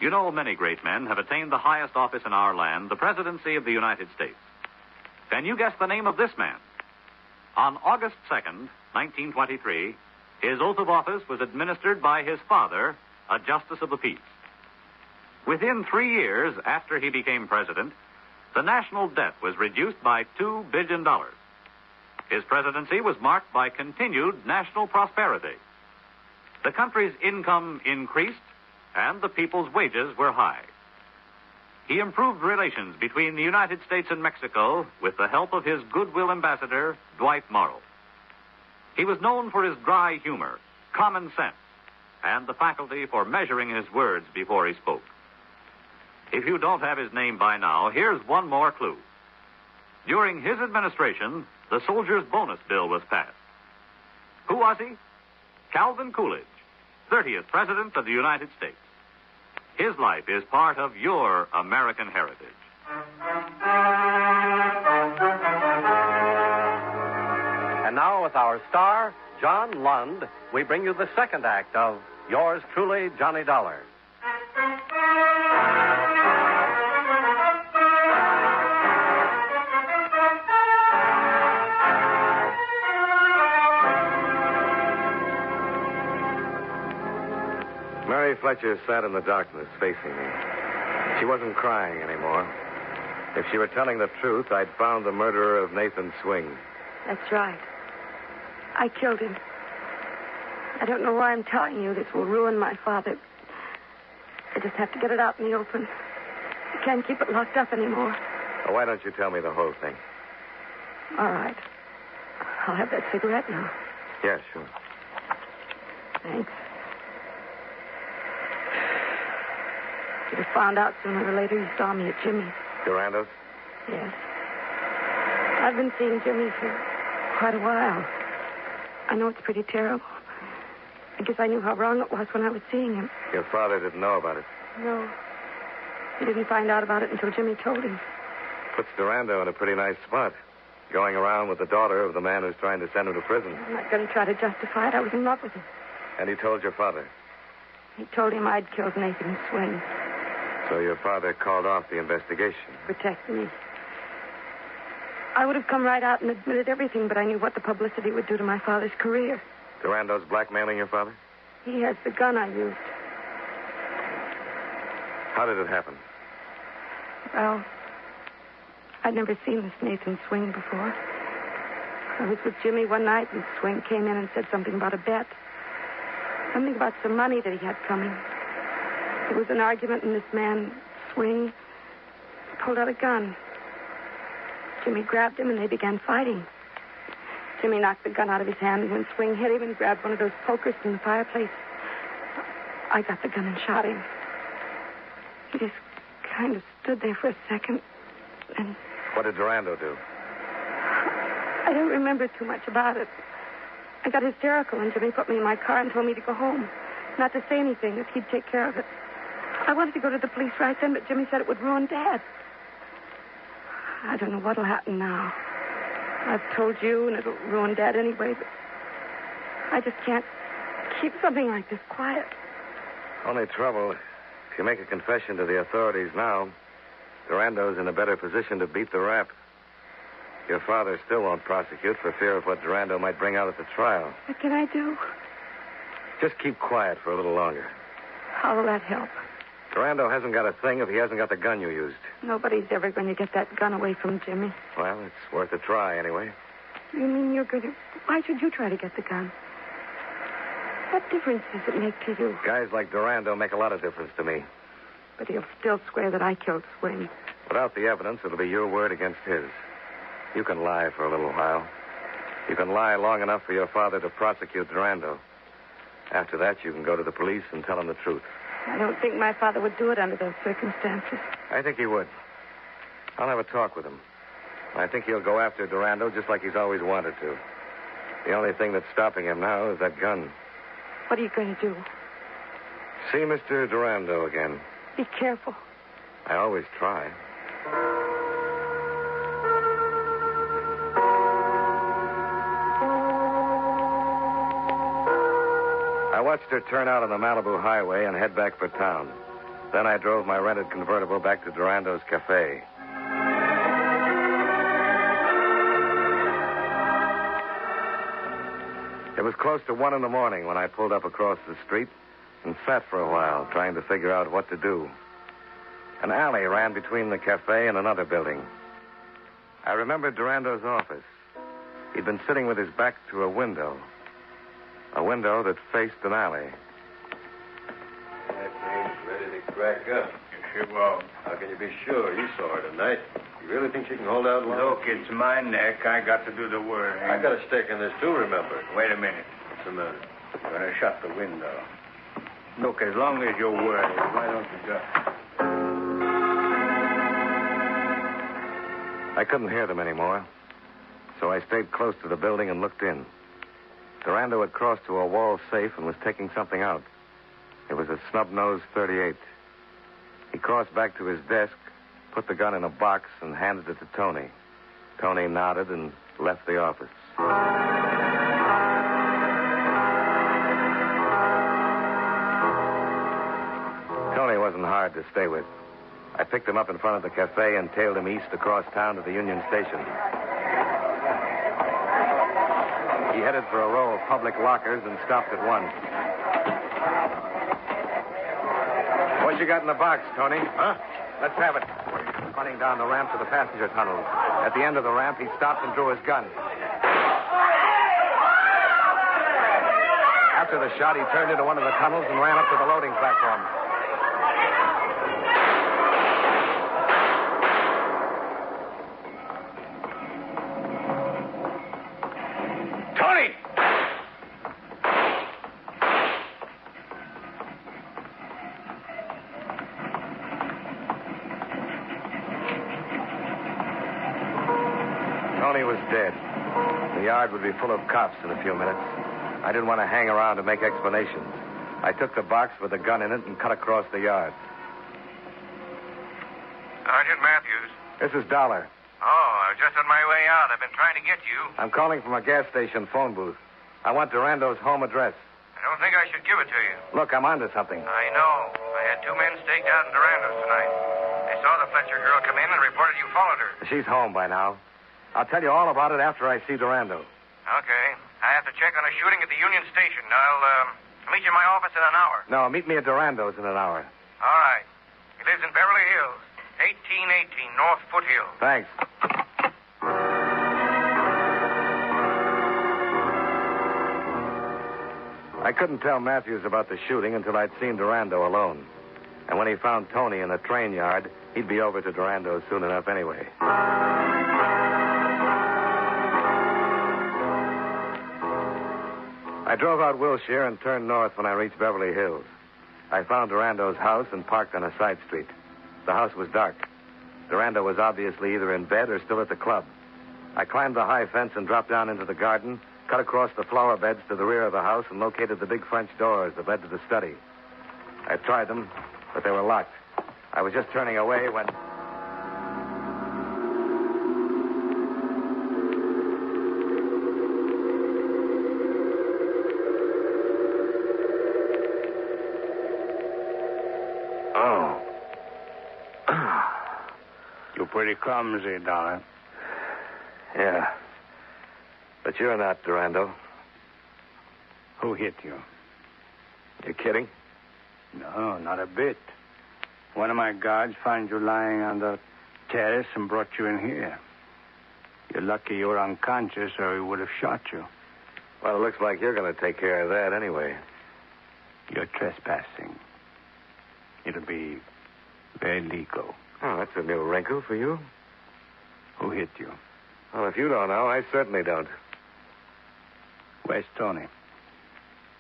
You know, many great men have attained the highest office in our land, the presidency of the United States. Can you guess the name of this man? On August 2nd, 1923, his oath of office was administered by his father, a justice of the peace. Within 3 years after he became president, the national debt was reduced by $2 billion. His presidency was marked by continued national prosperity. The country's income increased, and the people's wages were high. He improved relations between the United States and Mexico with the help of his goodwill ambassador, Dwight Morrow. He was known for his dry humor, common sense, and the faculty for measuring his words before he spoke. If you don't have his name by now, here's one more clue. During his administration, the Soldiers' Bonus Bill was passed. Who was he? Calvin Coolidge, 30th President of the United States. His life is part of your American heritage. And now, with our star, John Lund, we bring you the second act of Yours Truly, Johnny Dollar. Mary Fletcher sat in the darkness facing me. She wasn't crying anymore. If she were telling the truth, I'd found the murderer of Nathan Swing. That's right. I killed him. I don't know why I'm telling you. This will ruin my father. I just have to get it out in the open. I can't keep it locked up anymore. Well, why don't you tell me the whole thing? All right. I'll have that cigarette now. Yeah, sure. Thanks. You'd have found out sooner or later you saw me at Jimmy's. Durando's? Yes. I've been seeing Jimmy for quite a while. I know it's pretty terrible. I guess I knew how wrong it was when I was seeing him. Your father didn't know about it. No. He didn't find out about it until Jimmy told him. Puts Durando in a pretty nice spot. Going around with the daughter of the man who's trying to send him to prison. I'm not going to try to justify it. I was in love with him. And he told your father? He told him I'd killed Nathan Swing. So your father called off the investigation. Protect me. I would have come right out and admitted everything, but I knew what the publicity would do to my father's career. Durando's blackmailing your father? He has the gun I used. How did it happen? Well, I'd never seen this Nathan Swing before. I was with Jimmy one night, and Swing came in and said something about a bet. Something about some money that he had coming. There was an argument, and this man, Swing, pulled out a gun. Jimmy grabbed him, and they began fighting. Jimmy knocked the gun out of his hand, and when Swing hit him and grabbed one of those pokers from the fireplace, I got the gun and shot him. He just kind of stood there for a second, and... What did Durando do? I don't remember too much about it. I got hysterical when Jimmy put me in my car and told me to go home. Not to say anything, that he'd take care of it. I wanted to go to the police right then, but Jimmy said it would ruin Dad. I don't know what'll happen now. I've told you, and it'll ruin Dad anyway, but I just can't keep something like this quiet. Only trouble, if you make a confession to the authorities now, Durando's in a better position to beat the rap. Your father still won't prosecute for fear of what Durando might bring out at the trial. What can I do? Just keep quiet for a little longer. How will that help? Durando hasn't got a thing if he hasn't got the gun you used. Nobody's ever going to get that gun away from Jimmy. Well, it's worth a try anyway. You mean you're going to... Why should you try to get the gun? What difference does it make to you? Guys like Durando make a lot of difference to me. But he'll still swear that I killed Swing. Without the evidence, it'll be your word against his. You can lie for a little while. You can lie long enough for your father to prosecute Durando. After that, you can go to the police and tell them the truth. I don't think my father would do it under those circumstances. I think he would. I'll have a talk with him. I think he'll go after Durando just like he's always wanted to. The only thing that's stopping him now is that gun. What are you going to do? See Mr. Durando again. Be careful. I always try. I watched her turn out on the Malibu highway and head back for town. Then I drove my rented convertible back to Durando's cafe. It was close to 1 a.m. when I pulled up across the street and sat for a while trying to figure out what to do. An alley ran between the cafe and another building. I remembered Durando's office. He'd been sitting with his back to a window that faced an alley. That name's ready to crack up. You sure will. How can you be sure? You saw her tonight. You really think she can hold out long? Look, it's my neck. I got to do the work. I got a stake in this, too, remember. Wait a minute. What's the matter? I'm going to shut the window. Look, as long as you're worried, why don't you go? I couldn't hear them anymore, so I stayed close to the building and looked in. Durando had crossed to a wall safe and was taking something out. It was a snub-nosed .38. He crossed back to his desk, put the gun in a box, and handed it to Tony. Tony nodded and left the office. Tony wasn't hard to stay with. I picked him up in front of the cafe and tailed him east across town to the Union Station. He headed for a row of public lockers and stopped at one. What you got in the box, Tony? Huh? Let's have it. Running down the ramp to the passenger tunnel. At the end of the ramp, he stopped and drew his gun. After the shot, he turned into one of the tunnels and ran up to the loading platform. Tony was dead. The yard would be full of cops in a few minutes. I didn't want to hang around to make explanations. I took the box with the gun in it and cut across the yard. Sergeant Matthews. This is Dollar. Oh, I was just on my way out. I've been trying to get you. I'm calling from a gas station phone booth. I want Durando's home address. I don't think I should give it to you. Look, I'm onto something. I know. I had 2 men staked out in Durando's tonight. They saw the Fletcher girl come in and reported you followed her. She's home by now. I'll tell you all about it after I see Durando. Okay. I have to check on a shooting at the Union Station. I'll meet you in my office in an hour. No, meet me at Durando's in an hour. All right. He lives in Beverly Hills, 1818 North Foothill. Thanks. I couldn't tell Matthews about the shooting until I'd seen Durando alone. And when he found Tony in the train yard, he'd be over to Durando's soon enough anyway. I drove out Wilshire and turned north when I reached Beverly Hills. I found Durando's house and parked on a side street. The house was dark. Durando was obviously either in bed or still at the club. I climbed the high fence and dropped down into the garden, cut across the flower beds to the rear of the house, and located the big French doors that led to the study. I tried them, but they were locked. I was just turning away when... Oh. You're pretty clumsy, Dollar. Yeah. But you're not, Durando. Who hit you? You're kidding? No, not a bit. One of my guards found you lying on the terrace and brought you in here. You're lucky you were unconscious, or he would have shot you. Well, it looks like you're going to take care of that anyway. You're trespassing. It'll be very legal. Oh, that's a new wrinkle for you. Who hit you? Well, if you don't know, I certainly don't. Where's Tony?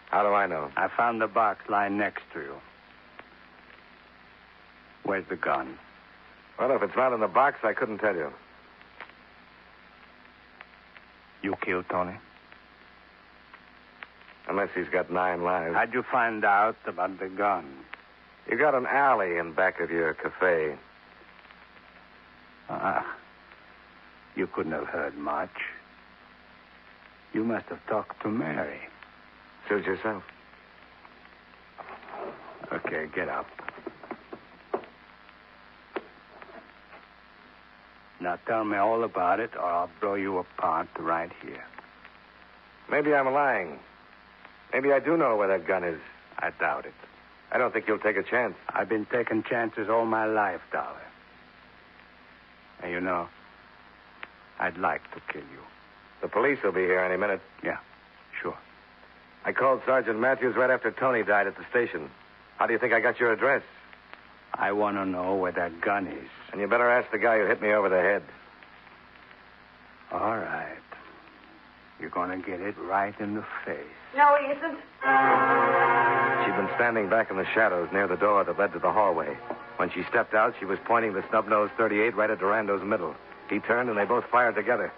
How do I know? I found the box lying next to you. Where's the gun? Well, if it's not in the box, I couldn't tell you. You killed Tony? Unless he's got 9 lives. How'd you find out about the gun? You got an alley in back of your cafe. You couldn't have heard much. You must have talked to Mary. Suit yourself. Okay, get up. Now tell me all about it, or I'll blow you apart right here. Maybe I'm lying. Maybe I do know where that gun is. I doubt it. I don't think you'll take a chance. I've been taking chances all my life, Dollar. And you know, I'd like to kill you. The police will be here any minute. Yeah, sure. I called Sergeant Matthews right after Tony died at the station. How do you think I got your address? I want to know where that gun is. And you better ask the guy who hit me over the head. All right. You're going to get it right in the face. No, he isn't. She'd been standing back in the shadows near the door that led to the hallway. When she stepped out, she was pointing the snub-nosed .38 right at Durando's middle. He turned, and they both fired together.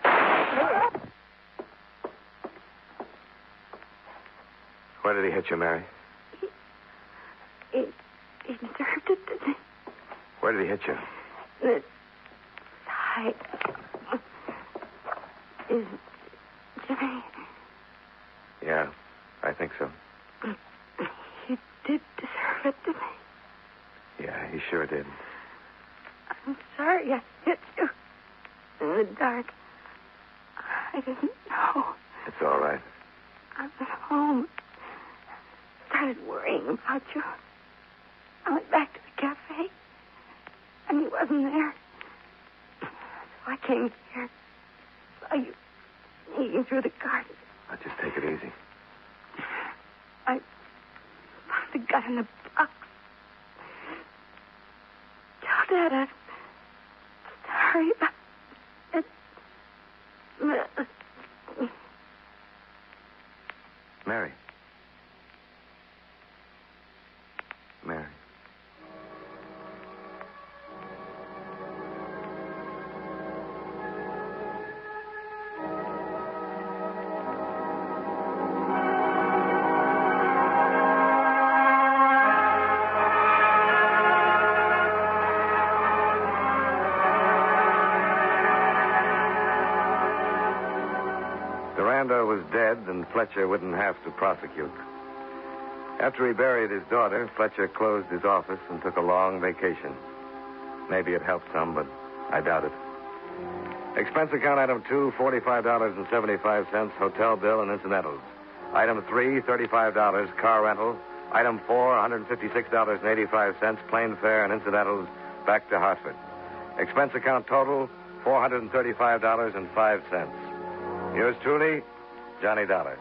Where did he hit you, Mary? He deserved it, didn't he? Where did he hit you? The side. Is Jimmy? Yeah, I think so. He did deserve it, didn't he? Yeah, he sure did. I'm sorry I hit you in the dark. I didn't know. It's all right. I went home. Started worrying about you. I went back to the cafe, and he wasn't there. So I came here. Saw you sneaking through the garden. Now, just take it easy. I found the gun in the box. Tell Dad I'm sorry about it. Mary. Mary. Durando was dead, and Fletcher wouldn't have to prosecute. After he buried his daughter, Fletcher closed his office and took a long vacation. Maybe it helped some, but I doubt it. Expense account item 2, $45.75, hotel bill and incidentals. Item 3, $35, car rental. Item 4, $156.85, plane fare and incidentals back to Hartford. Expense account total, $435.05. Yours truly, Johnny Dollar.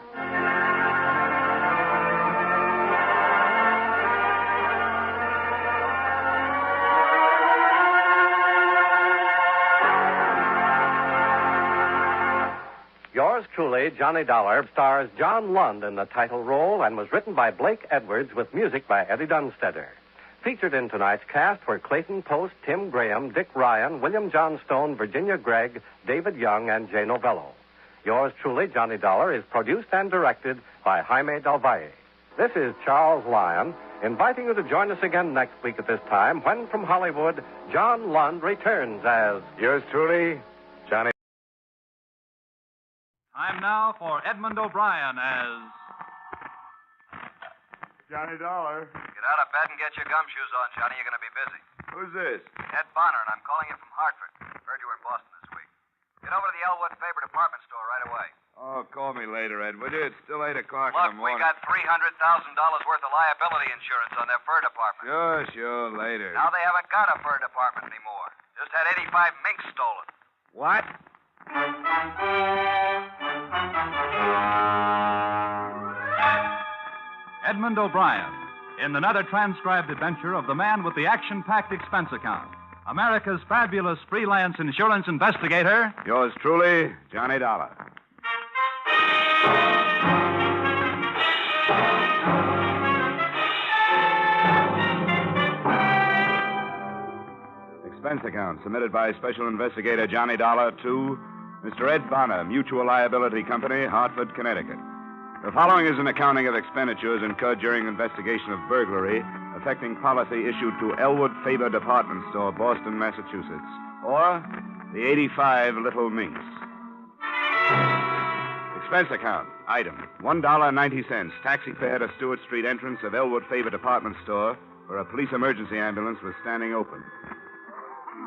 Yours truly, Johnny Dollar, stars John Lund in the title role and was written by Blake Edwards with music by Eddie Dunstedter. Featured in tonight's cast were Clayton Post, Tim Graham, Dick Ryan, William John Stone, Virginia Gregg, David Young, and Jay Novello. Yours truly, Johnny Dollar, is produced and directed by Jaime Del Valle. This is Charles Lyon, inviting you to join us again next week at this time when, from Hollywood, John Lund returns as... Yours truly, Johnny. Time now for Edmund O'Brien as... Johnny Dollar. Get out of bed and get your gumshoes on, Johnny. You're going to be busy. Who's this? Ed Bonner, and I'm calling you from Hartford. Heard you were in Boston this week. Get over to the Elwood Faber department store right away. Oh, call me later, Ed, would you? It's still 8 o'clock in Look, the we morning. got $300,000 worth of liability insurance on their fur department. Sure, later. Now they haven't got a fur department anymore. Just had 85 minks stolen. What? Edmund O'Brien, in another transcribed adventure of the man with the action-packed expense account, America's fabulous freelance insurance investigator. Yours truly, Johnny Dollar. Expense account submitted by Special Investigator Johnny Dollar to Mr. Ed Bonner, Mutual Liability Company, Hartford, Connecticut. The following is an accounting of expenditures incurred during investigation of burglary affecting policy issued to Elwood Faber Department Store, Boston, Massachusetts, or the 85 Little Minks. Expense account. Item, $1.90. Taxi fare to Stewart Street entrance of Elwood Faber Department Store, where a police emergency ambulance was standing open.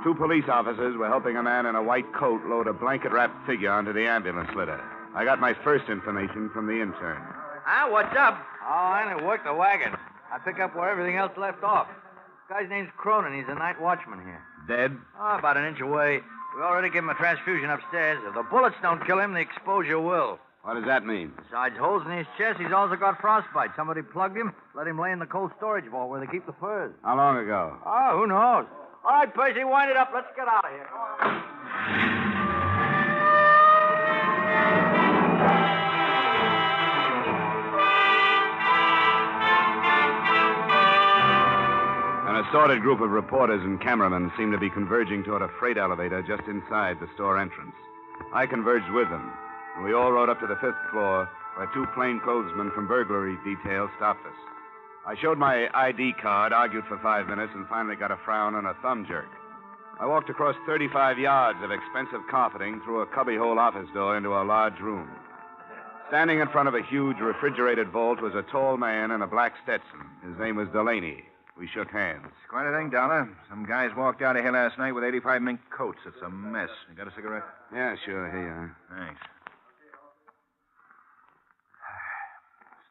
2 police officers were helping a man in a white coat load a blanket-wrapped figure onto the ambulance litter. I got my first information from the intern. Ah, what's up? Oh, I didn't work the wagon. I pick up where everything else left off. This guy's name's Cronin. He's a night watchman here. Dead? Oh, about an inch away. We already gave him a transfusion upstairs. If the bullets don't kill him, the exposure will. What does that mean? Besides holes in his chest, he's also got frostbite. Somebody plugged him, let him lay in the cold storage vault where they keep the furs. How long ago? Oh, who knows? All right, Percy, wind it up. Let's get out of here. An assorted group of reporters and cameramen seemed to be converging toward a freight elevator just inside the store entrance. I converged with them, and we all rode up to the 5th floor, where 2 plainclothesmen from burglary detail stopped us. I showed my ID card, argued for 5 minutes, and finally got a frown and a thumb jerk. I walked across 35 yards of expensive carpeting through a cubbyhole office door into a large room. Standing in front of a huge refrigerated vault was a tall man in a black Stetson. His name was Delaney. We shook hands. Quite a thing, Dollar. Some guys walked out of here last night with 85 mink coats. It's a mess. You got a cigarette? Yeah, sure. Here you are. Thanks.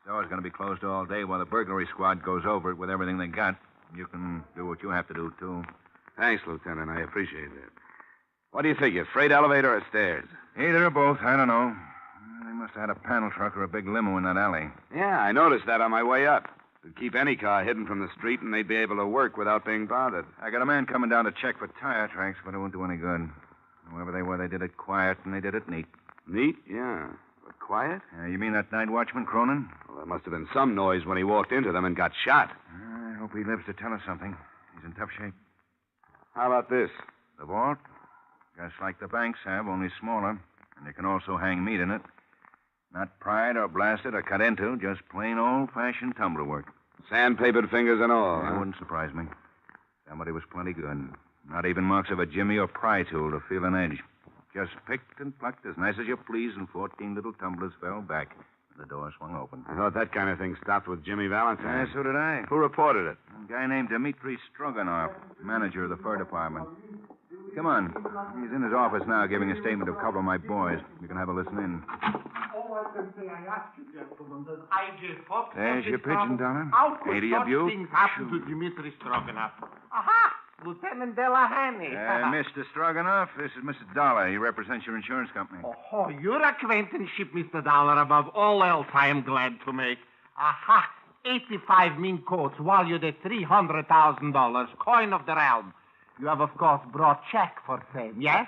Store's going to be closed all day while the burglary squad goes over it with everything they got. You can do what you have to do, too. Thanks, Lieutenant. I appreciate it. What do you figure, freight elevator or stairs? Either or both. I don't know. They must have had a panel truck or a big limo in that alley. Yeah, I noticed that on my way up. It'd keep any car hidden from the street, and they'd be able to work without being bothered. I got a man coming down to check for tire tracks, but it won't do any good. Whoever they were, they did it quiet, and they did it neat. Neat? Yeah. But quiet? You mean that night watchman, Cronin? Well, there must have been some noise when he walked into them and got shot. I hope he lives to tell us something. He's in tough shape. How about this? The vault? Just like the banks have, only smaller. And you can also hang meat in it. Not pried or blasted or cut into, just plain old-fashioned tumbler work. Sandpapered fingers and all. That wouldn't surprise me. Somebody was plenty good. Not even marks of a jimmy or pry tool to feel an edge. Just picked and plucked as nice as you please, and 14 little tumblers fell back. The door swung open. I thought that kind of thing stopped with Jimmy Valentine. Yeah, so did I. Who reported it? A guy named Dmitri Stroganoff, manager of the fur department. Come on. He's in his office now giving a statement of a couple of my boys. You can have a listen in. All I can say, I ask you, gentlemen, that I just hope... There's your pigeon, Dollar. How could 80 of such you? things happen to Dmitri Stroganoff? Aha! Lieutenant Delahanty. Mr. Stroganoff, this is Mr. Dollar. He represents your insurance company. Oh, your acquaintanceship, Mr. Dollar, above all else, I am glad to make. Aha! 85 mink coats, valued at $300,000, coin of the realm. You have, of course, brought check for same, yes?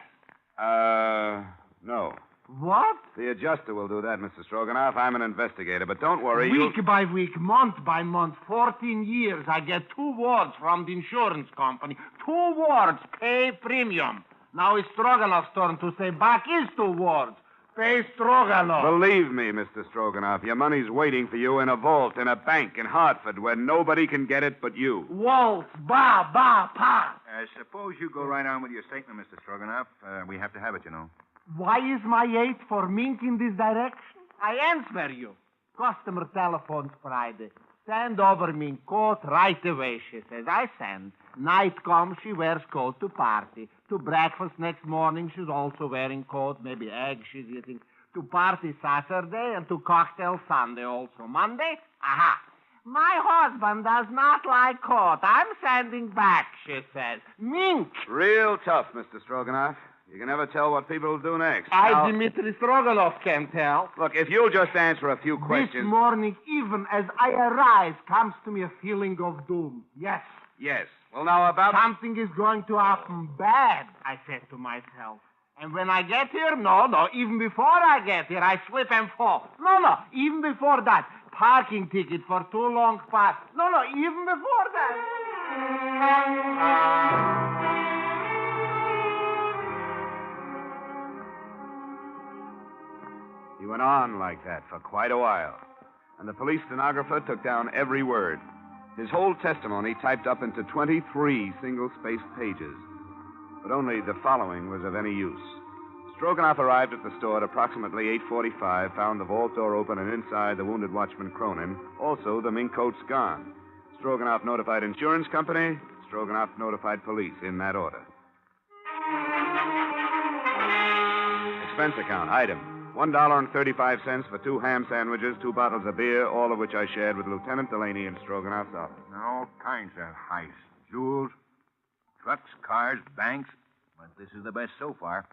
No. What? The adjuster will do that, Mr. Stroganoff. I'm an investigator, but don't worry. Week by week, month by month, 14 years, I get 2 wards from the insurance company. 2 wards, pay premium. Now it's Stroganoff's turn to say back is 2 wards. Pay Stroganoff. Believe me, Mr. Stroganoff, your money's waiting for you in a vault in a bank in Hartford where nobody can get it but you. Waltz, ba, ba, pa. Suppose you go right on with your statement, Mr. Stroganoff. We have to have it, you know. Why is my 8 for Mink in this direction? I answer you. Customer telephones Friday. Send over Mink coat right away, she says. I send. Night comes, she wears coat to party. To breakfast next morning, she's also wearing coat. Maybe eggs she's eating. To party Saturday and to cocktail Sunday also. Monday, aha. My husband does not like coat. I'm sending back, she says. Mink. Real tough, Mr. Stroganoff. You can never tell what people will do next. Dmitri Stroganoff can tell. Look, if you'll just answer a few questions... This morning, even as I arise, comes to me a feeling of doom. Yes. Yes. Well, now about... Something is going to happen bad, I said to myself. And when I get here, no, even before I get here, I slip and fall. No, even before that. Parking ticket for too long park. No, even before that. He went on like that for quite a while, and the police stenographer took down every word. His whole testimony typed up into 23 single-spaced pages. But only the following was of any use. Stroganoff arrived at the store at approximately 8:45, found the vault door open, and inside the wounded watchman Cronin. Also, the mink coats gone. Stroganoff notified insurance company. Stroganoff notified police, in that order. Expense account, item. $1.35 for 2 ham sandwiches, 2 bottles of beer, all of which I shared with Lieutenant Delaney in Stroganoff's office. All kinds of heists. Jewels, trucks, cars, banks. But this is the best so far.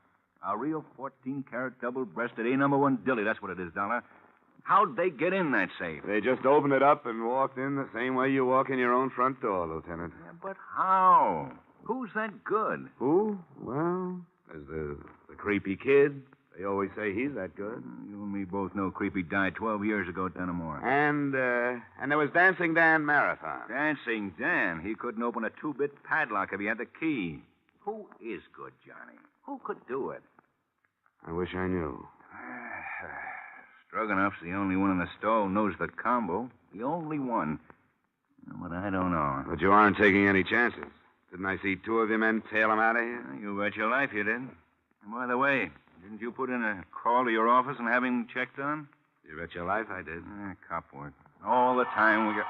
A real 14-carat double-breasted A-1 dilly. That's what it is, Dollar. How'd they get in that safe? They just opened it up and walked in the same way you walk in your own front door, Lieutenant. Yeah, but how? Who's that good? Who? Well, there's the creepy kid. They always say he's that good. You and me both know Creepy died 12 years ago at Dunamore. And there was Dancing Dan Marathon. Dancing Dan? He couldn't open a 2-bit padlock if he had the key. Who is good, Johnny? Who could do it? I wish I knew. Stroganoff's the only one in the store who knows the combo. The only one. But I don't know. But you aren't taking any chances. Didn't I see 2 of your men tail him out of here? You bet your life you did. And by the way, didn't you put in a call to your office and have him checked on? You bet your life I did. Cop work. All the time we got...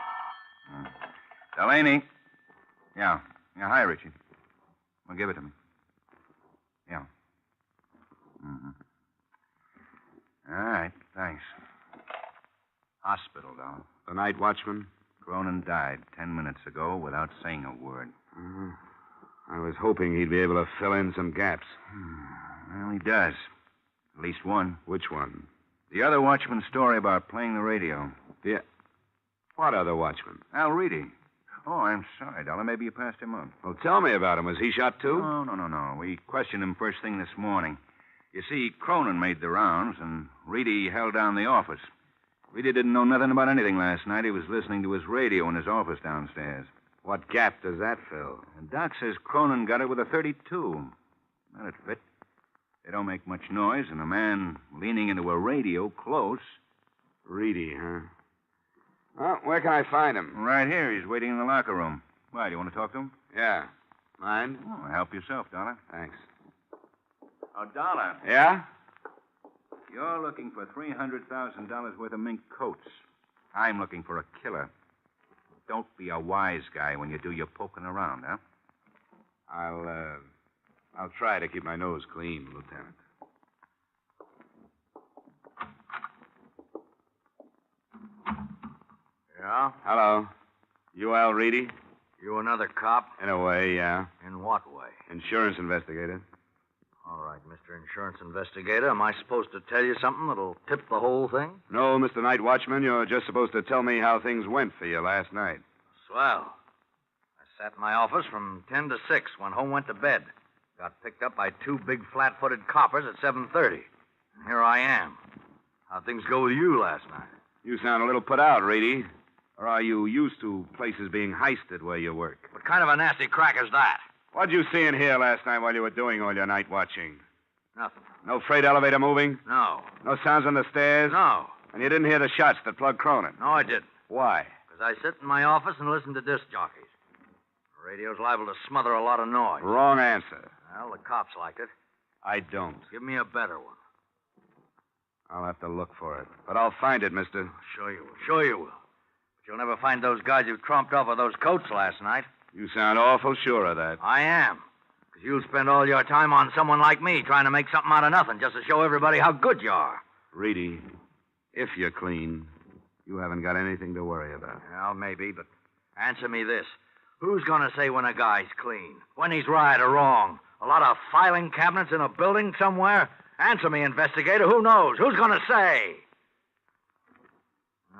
Delaney. Yeah, hi, Richie. Well, give it to me. Yeah. Mm-hmm. All right, thanks. Hospital, Dollar. The night watchman? Cronin died 10 minutes ago without saying a word. Mm-hmm. I was hoping he'd be able to fill in some gaps. Well, he does. At least one. Which one? The other watchman's story about playing the radio. Yeah. What other watchman? Al Reedy. Oh, I'm sorry, Dollar. Maybe you passed him on. Well, tell me about him. Was he shot, too? No. We questioned him first thing this morning. You see, Cronin made the rounds, and Reedy held down the office. Reedy didn't know nothing about anything last night. He was listening to his radio in his office downstairs. What gap does that fill? And Doc says Cronin got it with a .32. That'd fit. They don't make much noise, and a man leaning into a radio close. Reedy, huh? Well, where can I find him? Right here. He's waiting in the locker room. Why, do you want to talk to him? Yeah. Mind? Oh, help yourself, Dollar. Thanks. Oh, Dollar. Yeah? You're looking for $300,000 worth of mink coats. I'm looking for a killer. Don't be a wise guy when you do your poking around, huh? I'll try to keep my nose clean, Lieutenant. Yeah? Hello. You Al Reedy? You another cop? In a way, yeah. In what way? Insurance investigator. All right, Mr. Insurance Investigator. Am I supposed to tell you something that'll tip the whole thing? No, Mr. Night Watchman. You're just supposed to tell me how things went for you last night. Swell. I sat in my office from 10 to 6, went home, went to bed. Got picked up by 2 big flat-footed coppers at 7:30. Here I am. How'd things go with you last night? You sound a little put out, Reedy. Or are you used to places being heisted where you work? What kind of a nasty crack is that? What'd you see in here last night while you were doing all your night watching? Nothing. No freight elevator moving? No. No sounds on the stairs? No. And you didn't hear the shots that plugged Cronin? No, I didn't. Why? Because I sit in my office and listen to disc jockeys. The radio's liable to smother a lot of noise. Wrong answer. Well, the cops like it. I don't. Give me a better one. I'll have to look for it. But I'll find it, mister. Sure you will. Sure you will. But you'll never find those guys who tromped off with those coats last night. You sound awful sure of that. I am. Because you'll spend all your time on someone like me trying to make something out of nothing just to show everybody how good you are. Reedy, if you're clean, you haven't got anything to worry about. Well, maybe, but answer me this. Who's going to say when a guy's clean? When he's right or wrong? A lot of filing cabinets in a building somewhere? Answer me, investigator. Who knows? Who's going to say?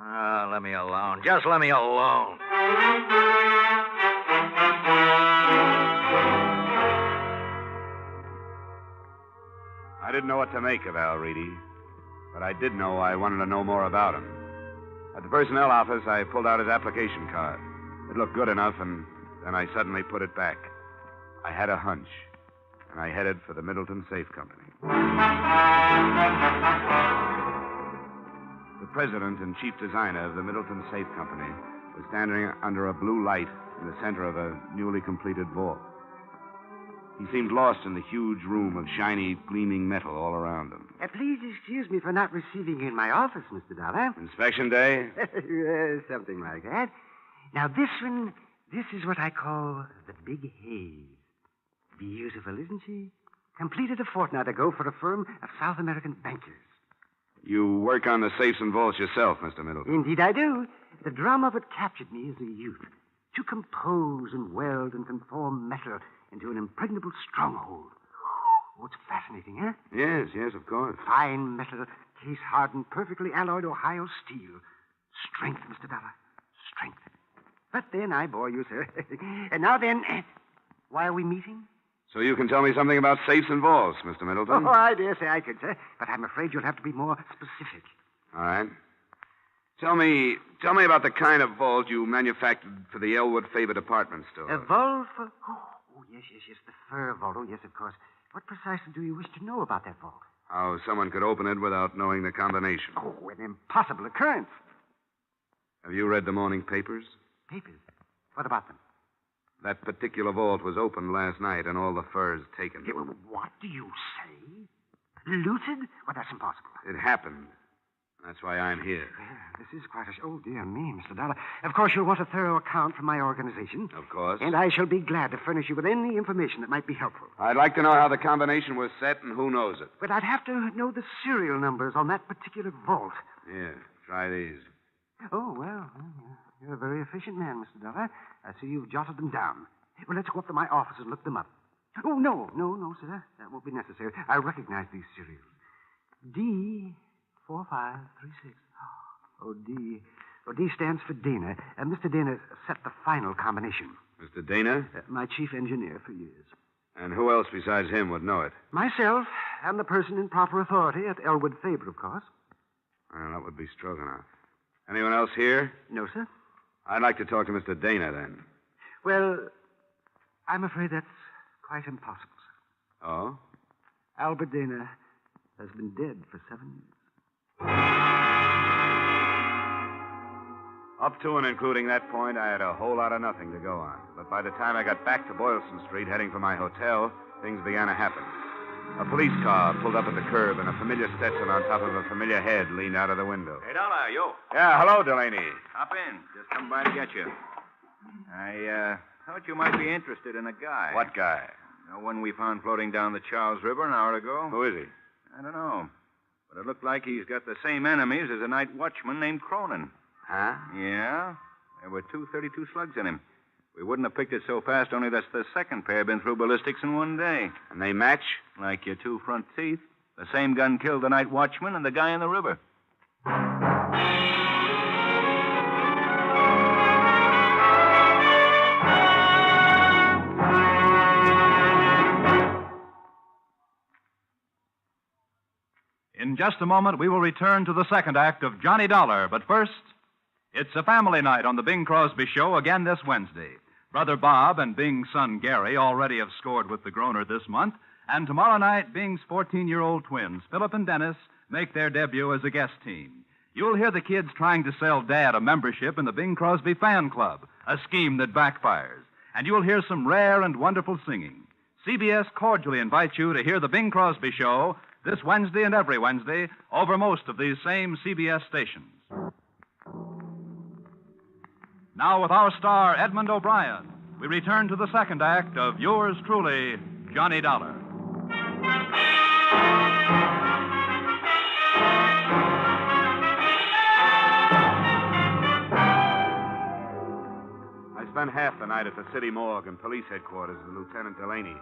Let me alone. Just let me alone. I didn't know what to make of Al Reedy, but I did know I wanted to know more about him. At the personnel office, I pulled out his application card. It looked good enough, and then I suddenly put it back. I had a hunch, and I headed for the Middleton Safe Company. The president and chief designer of the Middleton Safe Company was standing under a blue light in the center of a newly completed vault. He seemed lost in the huge room of shiny, gleaming metal all around him. Please excuse me for not receiving you in my office, Mr. Dollar. Inspection day? Something like that. Now, this is what I call the Big Haze. Beautiful, isn't she? Completed a fortnight ago for a firm of South American bankers. You work on the safes and vaults yourself, Mr. Middleton. Indeed, I do. The drama of it captured me as a youth. To compose and weld and conform metal into an impregnable stronghold. Oh, it's fascinating, huh? Yes, of course. Fine metal, case-hardened, perfectly alloyed Ohio steel. Strength, Mr. Dollar. Strength. But then I bore you, sir. And now then, why are we meeting? So you can tell me something about safes and vaults, Mr. Middleton? Oh, I dare say I could, sir. But I'm afraid you'll have to be more specific. All right. Tell me about the kind of vault you manufactured for the Elwood Favor department store. A vault for... Oh, yes, the fur vault. Oh, yes, of course. What precisely do you wish to know about that vault? How someone could open it without knowing the combination. Oh, an impossible occurrence. Have you read the morning papers? Papers? What about them? That particular vault was opened last night and all the furs taken. Yeah, well, what do you say? Looted? Well, that's impossible. It happened. That's why I'm here. This is quite a... Oh, dear me, Mr. Dollar. Of course, you'll want a thorough account from my organization. Of course. And I shall be glad to furnish you with any information that might be helpful. I'd like to know how the combination was set and who knows it. But I'd have to know the serial numbers on that particular vault. Yeah, try these. Oh, well, you're a very efficient man, Mr. Dollar. I see you've jotted them down. Well, let's go up to my office and look them up. Oh, no, sir. That won't be necessary. I recognize these serials. D4536. Oh, D. Oh, D stands for Dana. Mr. Dana set the final combination. Mr. Dana? My chief engineer for years. And who else besides him would know it? Myself and the person in proper authority at Elwood Faber, of course. Well, that would be Stroganoff. Anyone else here? No, sir. I'd like to talk to Mr. Dana, then. Well, I'm afraid that's quite impossible, sir. Oh? Albert Dana has been dead for 7 years. Up to and including that point, I had a whole lot of nothing to go on. But by the time I got back to Boylston Street, heading for my hotel, things began to happen. A police car pulled up at the curb, and a familiar Stetson on top of a familiar head leaned out of the window. Hey, Dollar, yo. Yeah, hello, Delaney. Hop in. Just come by to get you. I thought you might be interested in a guy. What guy? The one we found floating down the Charles River an hour ago. Who is he? I don't know. But it looked like he's got the same enemies as a night watchman named Cronin. Huh? Yeah. There were 232 slugs in him. We wouldn't have picked it so fast, only that's the second pair been through ballistics in one day. And they match? Like your two front teeth. The same gun killed the night watchman and the guy in the river. In just a moment, we will return to the second act of Johnny Dollar. But first, it's a family night on the Bing Crosby Show again this Wednesday. Brother Bob and Bing's son Gary already have scored with the Groner this month, and tomorrow night, Bing's 14-year-old twins, Philip and Dennis, make their debut as a guest team. You'll hear the kids trying to sell Dad a membership in the Bing Crosby Fan Club, a scheme that backfires. And you'll hear some rare and wonderful singing. CBS cordially invites you to hear the Bing Crosby Show this Wednesday and every Wednesday over most of these same CBS stations. Now, with our star, Edmund O'Brien, we return to the second act of yours truly, Johnny Dollar. I spent half the night at the city morgue and police headquarters with Lieutenant Delaney,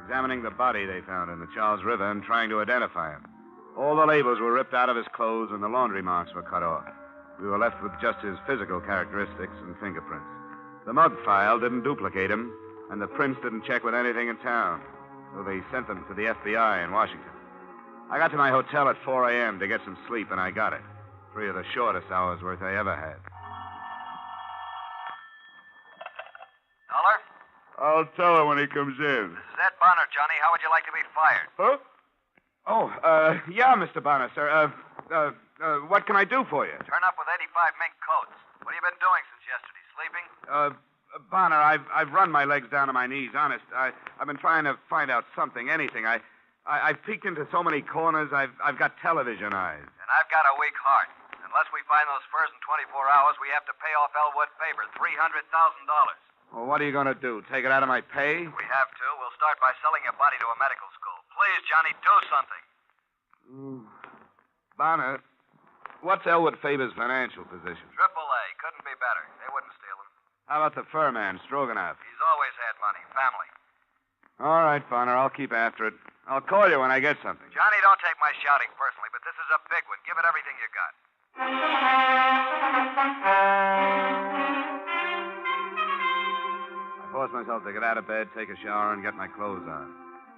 examining the body they found in the Charles River and trying to identify him. All the labels were ripped out of his clothes and the laundry marks were cut off. We were left with just his physical characteristics and fingerprints. The mug file didn't duplicate him, and the prints didn't check with anything in town, so they sent them to the FBI in Washington. I got to my hotel at 4 a.m. to get some sleep, and I got it. 3 of the shortest hours worth I ever had. Dollar? I'll tell her when he comes in. This is Ed Bonner, Johnny. How would you like to be fired? Huh? Oh, yeah, Mr. Bonner, sir. What can I do for you? Turn up with 85 mink coats. What have you been doing since yesterday? Sleeping? Bonner, I've run my legs down to my knees, honest. I've been trying to find out something, anything. I've peeked into so many corners, I've got television eyes. And I've got a weak heart. Unless we find those furs in 24 hours, we have to pay off Elwood Faber $300,000. Well, what are you going to do? Take it out of my pay? We have to. We'll start by selling your body to a medical school. Please, Johnny, do something. Bonner, what's Elwood Faber's financial position? AAA. Couldn't be better. They wouldn't steal him. How about the fur man, Stroganoff? He's always had money. Family. All right, Bonner, I'll keep after it. I'll call you when I get something. Johnny, don't take my shouting personally, but this is a big one. Give it everything you got. I forced myself to get out of bed, take a shower, and get my clothes on.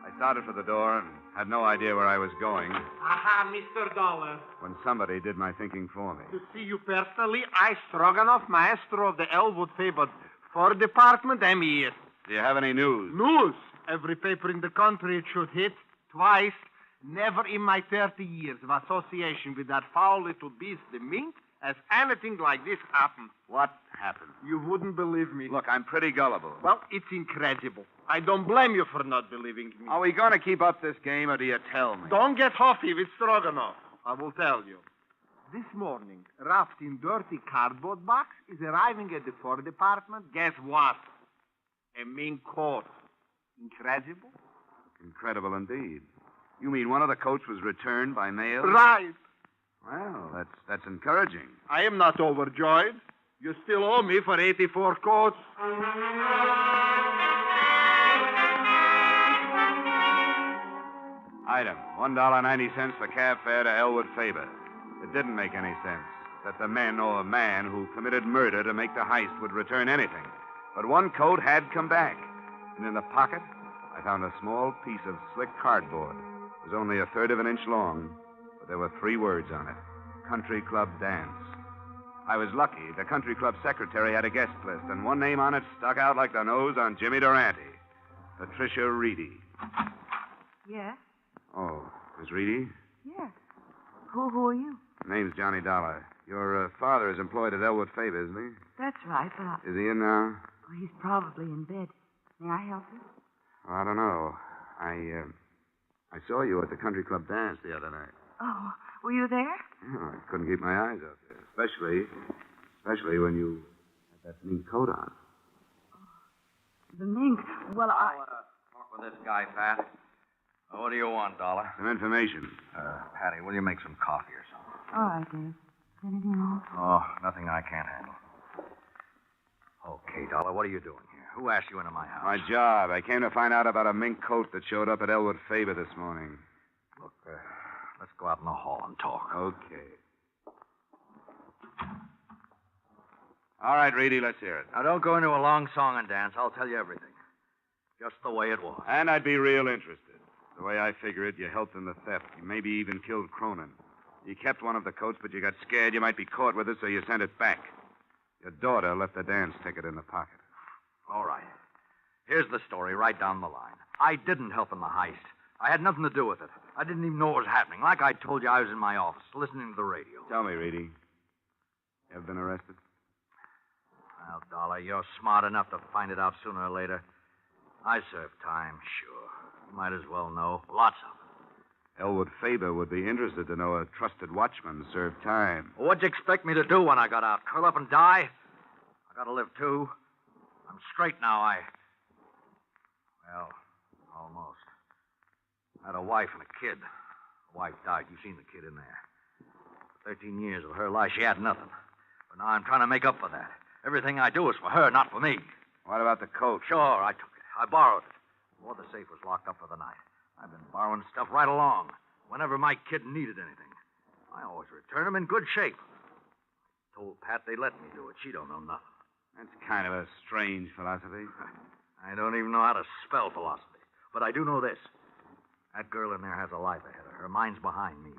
I started for the door and had no idea where I was going Aha, Mr. Dollar. when somebody did my thinking for me. To see you personally, I, Stroganoff, maestro of the Elwood Faber Fur Department, am here. Do you have any news? News? Every paper in the country it should hit twice. Never in my 30 years of association with that foul little beast, the mink, has anything like this happened. What happened? You wouldn't believe me. Look, I'm pretty gullible. Well, it's incredible. I don't blame you for not believing me. Are we going to keep up this game, or do you tell me? Don't get huffy with Stroganoff. I will tell you. This morning, wrapped in dirty cardboard box, is arriving at the Fur Department. Guess what? A mink coat. Incredible? Incredible indeed. You mean one of the coats was returned by mail? Right. Well, that's encouraging. I am not overjoyed. You still owe me for 84 coats. Item, $1.90 for cab fare to Elwood Faber. It didn't make any sense that the men or man who committed murder to make the heist would return anything. But one coat had come back. And in the pocket, I found a small piece of slick cardboard. It was only 1/3 of an inch long, but there were 3 words on it. Country Club Dance. I was lucky. The country club secretary had a guest list, and one name on it stuck out like the nose on Jimmy Durante. Patricia Reedy. Yes? Oh, Miss Reedy? Yes. Who are you? Name's Johnny Dollar. Your father is employed at Elwood Faber, isn't he? That's right, but Is he in now? he's probably in bed. May I help you? I don't know. I saw you at the country club dance the other night. Oh, were you there? Oh, I couldn't keep my eyes off you, especially when you had that mink coat on. The mink. Well, Talk with this guy, Pat. What do you want, Dollar? Some information. Patty, will you make some coffee or something? all right, Dave. Anything else? Oh, nothing I can't handle. Okay, Dollar, what are you doing here? Who asked you into my house? My job. I came to find out about a mink coat that showed up at Elwood Faber this morning. Look, let's go out in the hall and talk. Okay. All right, Reedy, let's hear it. Now, don't go into a long song and dance. I'll tell you everything. Just the way it was. And I'd be real interested. The way I figure it, you helped in the theft. You maybe even killed Cronin. You kept one of the coats, but you got scared you might be caught with it, so you sent it back. Your daughter left the dance ticket in the pocket. All right. Here's the story right down the line. I didn't help in the heist. I had nothing to do with it. I didn't even know what was happening. Like I told you, I was in my office, listening to the radio. Tell me, Reedy. You ever been arrested? Well, Dollar, you're smart enough to find it out sooner or later. I served time, sure. You might as well know. Lots of it. Elwood Faber would be interested to know a trusted watchman served time. Well, what'd you expect me to do when I got out? Curl up and die? I gotta live, too. I'm straight now, Well, almost. I had a wife and a kid. The wife died. You've seen the kid in there. 13 years of her life, she had nothing. But now I'm trying to make up for that. Everything I do is for her, not for me. What about the coat? Sure, I took it. I borrowed it. Before the safe was locked up for the night. I've been borrowing stuff right along. Whenever my kid needed anything, I always return them in good shape. Told Pat they let me do it. She don't know nothing. That's kind of a strange philosophy. I don't even know how to spell philosophy. But I do know this. That girl in there has a life ahead of her. Mine's behind me.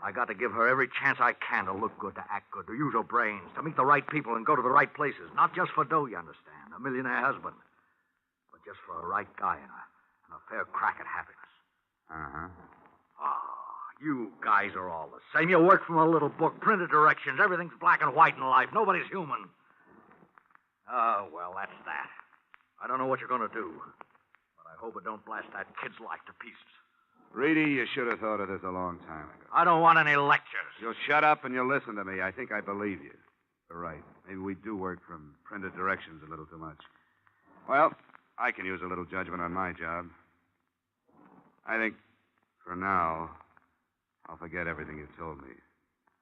I got to give her every chance I can to look good, to act good, to use her brains, to meet the right people and go to the right places. Not just for dough, you understand, a millionaire husband, but just for a right guy and a fair crack at happiness. Uh-huh. You guys are all the same. You work from a little book, printed directions. Everything's black and white in life. Nobody's human. Oh, well, that's that. I don't know what you're going to do, but I hope it don't blast that kid's life to pieces. Reedy, you should have thought of this a long time ago. I don't want any lectures. You'll shut up and you'll listen to me. I think I believe you. You're right. Maybe we do work from printed directions a little too much. Well, I can use a little judgment on my job. I think, for now, I'll forget everything you told me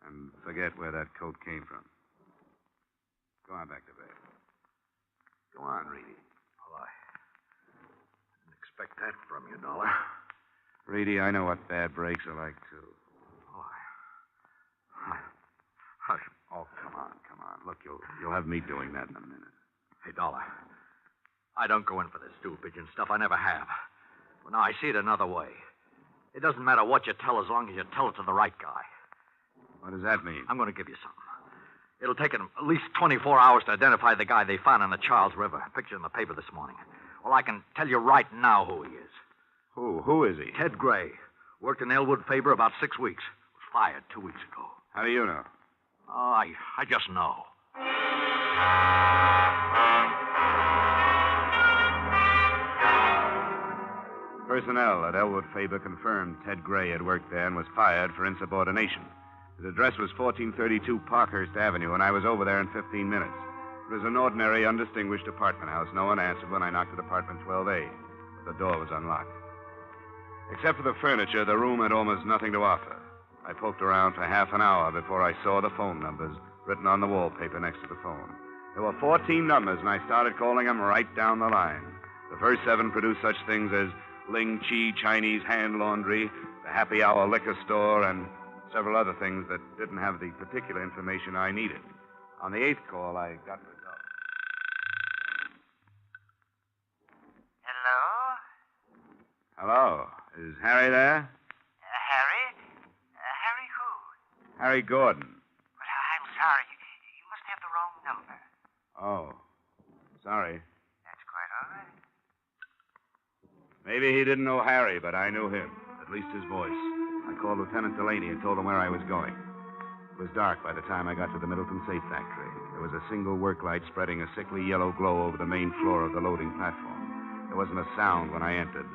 and forget where that coat came from. Go on back to bed. Go on, Reedy. Well, I didn't expect that from you, Dollar. Reedy, I know what bad breaks are like, too. Hush. Oh, come on. Look, you'll have me doing that in a minute. Hey, Dollar, I don't go in for this stool pigeon stuff. I never have. Well, now, I see it another way. It doesn't matter what you tell as long as you tell it to the right guy. What does that mean? I'm going to give you something. It'll take them at least 24 hours to identify the guy they found in the Charles River. Picture in the paper this morning. Well, I can tell you right now who he is. Who? Who is he? Ted Gray. Worked in Elwood Faber about 6 weeks. Was fired 2 weeks ago. How do you know? Oh, I just know. Personnel at Elwood Faber confirmed Ted Gray had worked there and was fired for insubordination. His address was 1432 Parkhurst Avenue, and I was over there in 15 minutes. It was an ordinary, undistinguished apartment house. No one answered when I knocked at apartment 12A. But the door was unlocked. Except for the furniture, the room had almost nothing to offer. I poked around for half an hour before I saw the phone numbers written on the wallpaper next to the phone. There were 14 numbers, and I started calling them right down the line. The first 7 produced such things as Ling Chi Chinese Hand Laundry, the Happy Hour Liquor Store, and several other things that didn't have the particular information I needed. On the 8th call, I got results. Hello? Hello. Is Harry there? Harry? Harry who? Harry Gordon. But I'm sorry. You must have the wrong number. Oh. Sorry. That's quite all right. Maybe he didn't know Harry, but I knew him. At least his voice. I called Lieutenant Delaney and told him where I was going. It was dark by the time I got to the Middleton Safe Factory. There was a single work light spreading a sickly yellow glow over the main floor of the loading platform. There wasn't a sound when I entered.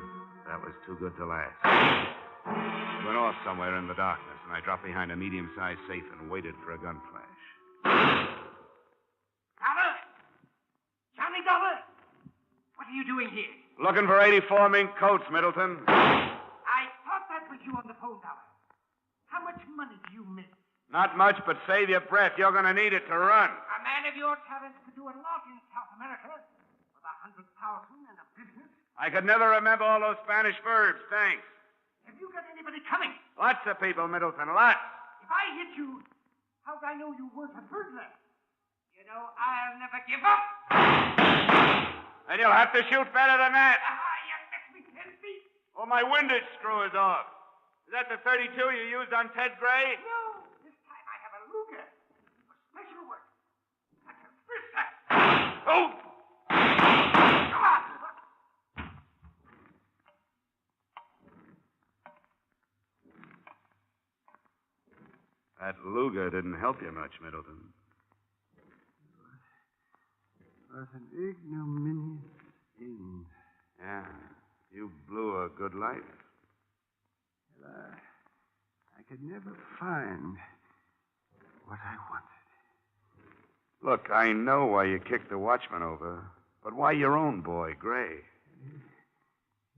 That was too good to last. It went off somewhere in the darkness, and I dropped behind a medium-sized safe and waited for a gun flash. Dollar! Johnny Dollar! What are you doing here? Looking for 84 mink coats, Middleton. I thought that was you on the phone, Dollar. How much money do you make? Not much, but save your breath. You're going to need it to run. A man of your talents could do a lot in South America. With 100,000 and a business. I could never remember all those Spanish verbs. Thanks. Have you got anybody coming? Lots of people, Middleton. Lots. If I hit you, how'd I know you weren't a burglar? You know, I'll never give up. And you'll have to shoot better than that. You missed me 10 feet. Or my windage screw is off. Is that the 32 you used on Ted Gray? No, this time I have a Luger. For special work. That's a first time. Oh! Come on! That Luger didn't help you much, Middleton. What an ignominious end. Yeah, you blew a good life. Well, I could never find what I wanted. Look, I know why you kicked the watchman over, but why your own boy, Gray?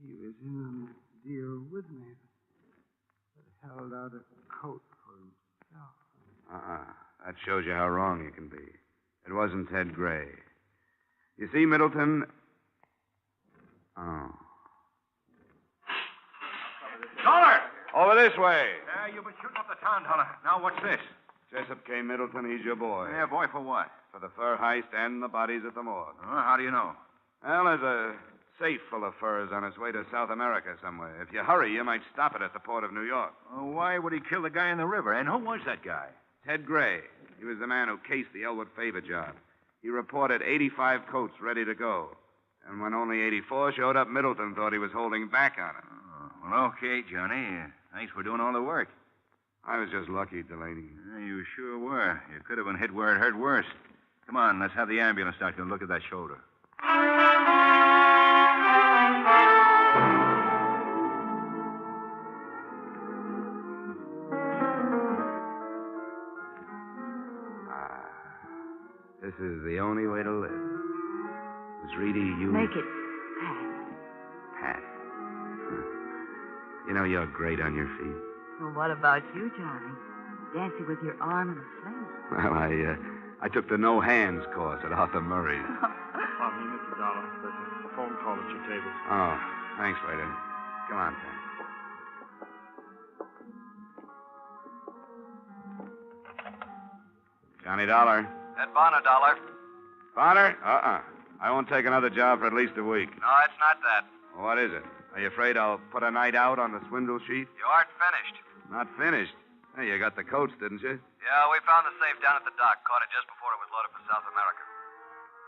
He was in on the deal with me, but held out a coat for himself. That shows you how wrong you can be. It wasn't Ted Gray. You see, Middleton... Oh. Dollar! Over this way. You've been shooting up the town, Dollar. Now, what's this? Jessup K. Middleton, he's your boy. Yeah, boy, for what? For the fur heist and the bodies at the morgue. How do you know? Well, there's a safe full of furs on its way to South America somewhere. If you hurry, you might stop it at the port of New York. Why would he kill the guy in the river? And who was that guy? Ted Gray. He was the man who cased the Elwood Favor job. He reported 85 coats ready to go. And when only 84 showed up, Middleton thought he was holding back on it. Well, okay, Johnny. Thanks for doing all the work. I was just lucky, Delaney. You sure were. You could have been hit where it hurt worse. Come on, let's have the ambulance doctor look at that shoulder. This is the only way to live. Miss Reedy, you... Make it Pat. You know, you're great on your feet. Well, what about you, Johnny? Dancing with your arm in a sling. Well, I took the no-hands course at Arthur Murray's. Pardon me, Mr. Dollar. There's a phone call at your table. Oh, thanks, waiter. Come on, Pat. Johnny Dollar. Ed Bonner, Dollar. Bonner? I won't take another job for at least a week. No, it's not that. What is it? Are you afraid I'll put a night out on the swindle sheet? You aren't finished. Not finished. Hey, you got the coats, didn't you? Yeah, we found the safe down at the dock. Caught it just before it was loaded for South America.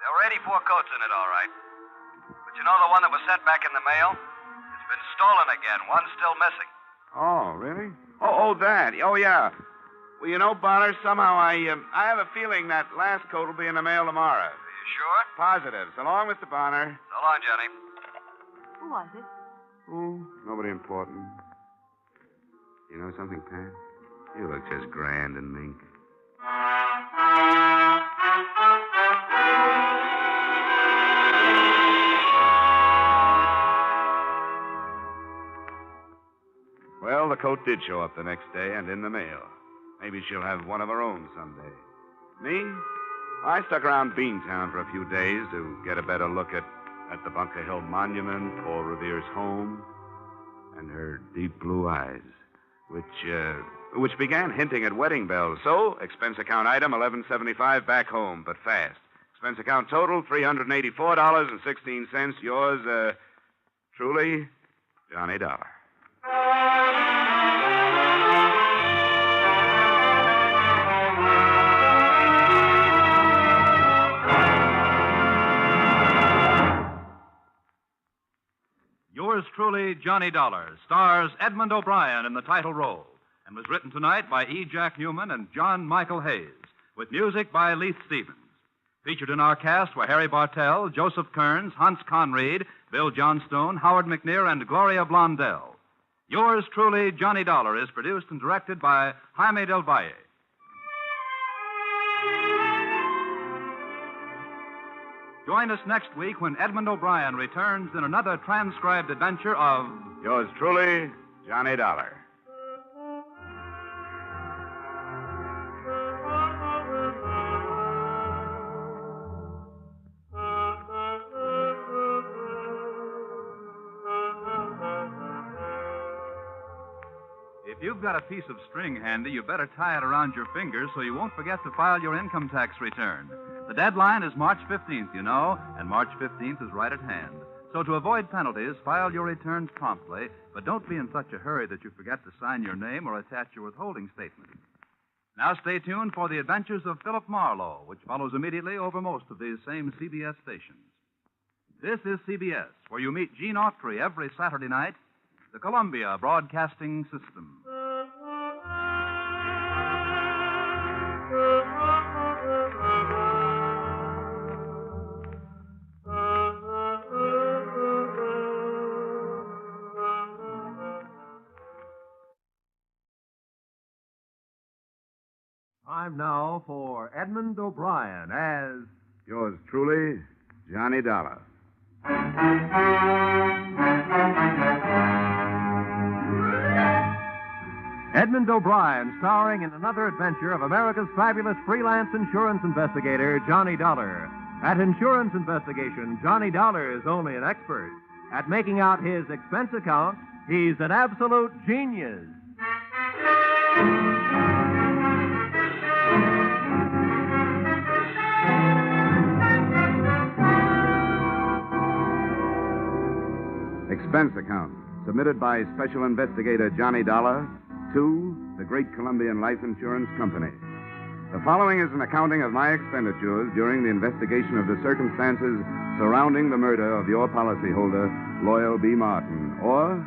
There were 84 coats in it, all right. But you know the one that was sent back in the mail? It's been stolen again. One's still missing. Oh, really? Oh, that. Oh, yeah. Well, you know, Bonner, somehow I have a feeling that last coat will be in the mail tomorrow. Are you sure? Positive. So long, Mr. Bonner. So long, Johnny. Who was it? Oh, nobody important. You know something, Pat? You look just grand and mink. Well, the coat did show up the next day and in the mail. Maybe she'll have one of her own someday. Me? I stuck around Beantown for a few days to get a better look at the Bunker Hill Monument, Paul Revere's home, and her deep blue eyes, which began hinting at wedding bells. So, expense account item, $11.75 back home, but fast. Expense account total, $384.16. Yours, truly, Johnny Dollar. Yours truly, Johnny Dollar, stars Edmund O'Brien in the title role and was written tonight by E. Jack Newman and John Michael Hayes, with music by Leith Stevens. Featured in our cast were Harry Bartell, Joseph Kearns, Hans Conried, Bill Johnstone, Howard McNear, and Gloria Blondell. Yours truly, Johnny Dollar, is produced and directed by Jaime Del Valle. Join us next week when Edmund O'Brien returns in another transcribed adventure of... Yours truly, Johnny Dollar. If you've got a piece of string handy, you better tie it around your fingers so you won't forget to file your income tax return. The deadline is March 15th, you know, and March 15th is right at hand. So So to avoid penalties, file your returns promptly, but don't be in such a hurry that you forget to sign your name or attach your withholding statement. Now stay tuned for the adventures of Philip Marlowe, which follows immediately over most of these same CBS stations. This is CBS, where you meet Gene Autry every Saturday night, the Columbia Broadcasting System. Time now for Edmund O'Brien as... Yours truly, Johnny Dollar. Edmund O'Brien, starring in another adventure of America's fabulous freelance insurance investigator, Johnny Dollar. At insurance investigation, Johnny Dollar is only an expert. At making out his expense account, he's an absolute genius. Expense account, submitted by Special Investigator Johnny Dollar to the Great Columbian Life Insurance Company. The following is an accounting of my expenditures during the investigation of the circumstances surrounding the murder of your policyholder, Loyal B. Martin, or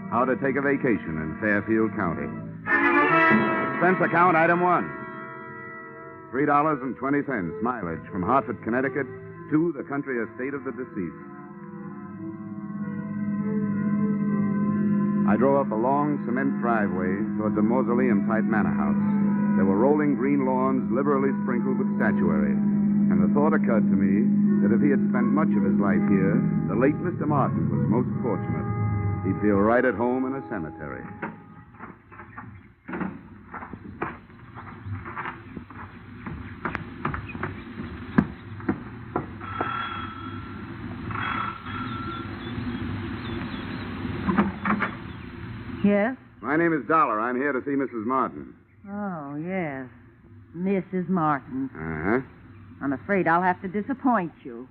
how to take a vacation in Fairfield County. Expense account, item 1. $3.20 mileage from Hartford, Connecticut to the country estate of the deceased. I drove up a long cement driveway toward the mausoleum-type manor house. There were rolling green lawns liberally sprinkled with statuary. And the thought occurred to me that if he had spent much of his life here, the late Mr. Martin was most fortunate. He'd feel right at home in a cemetery. Yes? My name is Dollar. I'm here to see Mrs. Martin. Oh, yes. Mrs. Martin. Uh-huh. I'm afraid I'll have to disappoint you.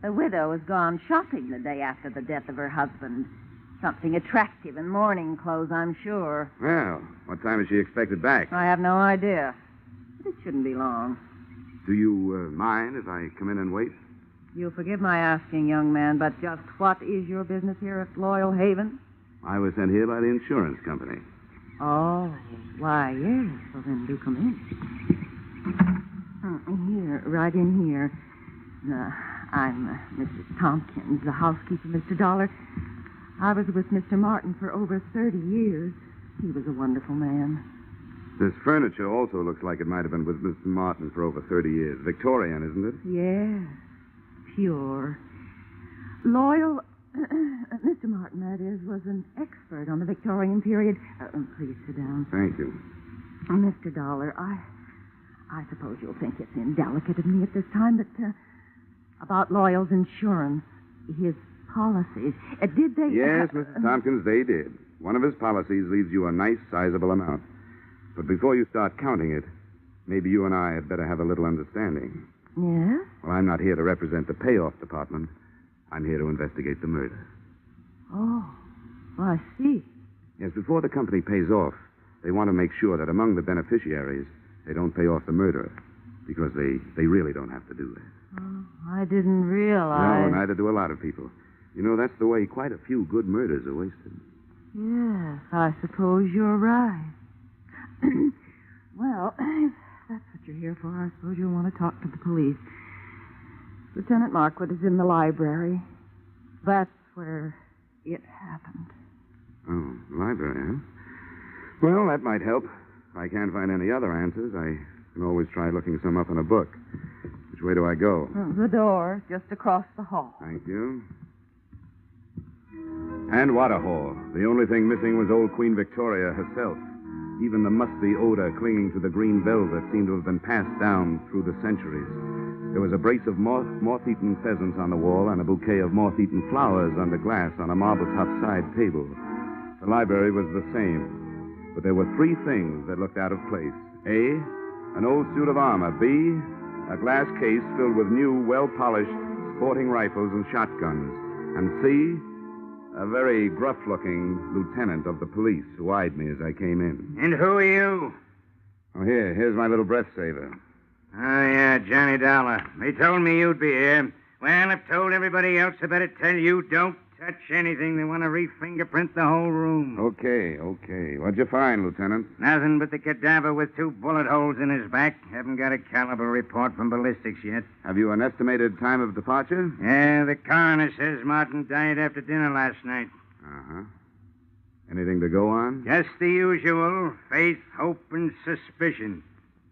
The widow has gone shopping the day after the death of her husband. Something attractive in mourning clothes, I'm sure. Well, what time is she expected back? I have no idea. But it shouldn't be long. Do you mind if I come in and wait? You'll forgive my asking, young man, but just what is your business here at Loyal Haven? I was sent here by the insurance company. Oh, why, yes. Well, then do come in. Here, right in here. I'm Mrs. Tompkins, the housekeeper, Mr. Dollar. I was with Mr. Martin for over 30 years. He was a wonderful man. This furniture also looks like it might have been with Mr. Martin for over 30 years. Victorian, isn't it? Yes, pure. Loyal... Mr. Martin, that is, was an expert on the Victorian period. Please sit down. Thank you. Mr. Dollar, I suppose you'll think it's indelicate of me at this time, but about Loyal's insurance, his policies, did they... Yes, Mrs. Tompkins, they did. One of his policies leaves you a nice, sizable amount. But before you start counting it, maybe you and I had better have a little understanding. Yes? Well, I'm not here to represent the payoff department. I'm here to investigate the murder. Oh, I see. Yes, before the company pays off, they want to make sure that among the beneficiaries, they don't pay off the murderer, because they really don't have to do that. Oh, I didn't realize... No, neither do a lot of people. You know, that's the way quite a few good murders are wasted. Yes, I suppose you're right. Well, if that's what you're here for, I suppose you'll want to talk to the police. Lieutenant Markwood is in the library. That's where it happened. Oh, library, huh? Well, that might help. If I can't find any other answers, I can always try looking some up in a book. Which way do I go? The door, just across the hall. Thank you. And what a hall. The only thing missing was old Queen Victoria herself. Even the musty odor clinging to the green velvet seemed to have been passed down through the centuries. There was a brace of moth-eaten pheasants on the wall and a bouquet of moth-eaten flowers under glass on a marble-top side table. The library was the same, but there were three things that looked out of place. A, an old suit of armor. B, a glass case filled with new, well-polished sporting rifles and shotguns. And C, a very gruff-looking lieutenant of the police who eyed me as I came in. And who are you? Oh, here's my little breath saver. Oh, yeah, Johnny Dollar. They told me you'd be here. Well, I've told everybody else I better tell you don't touch anything. They want to re-fingerprint the whole room. Okay. What'd you find, Lieutenant? Nothing but the cadaver with 2 bullet holes in his back. Haven't got a caliber report from ballistics yet. Have you an estimated time of departure? Yeah, the coroner says Martin died after dinner last night. Uh-huh. Anything to go on? Just the usual. Faith, hope, and suspicion.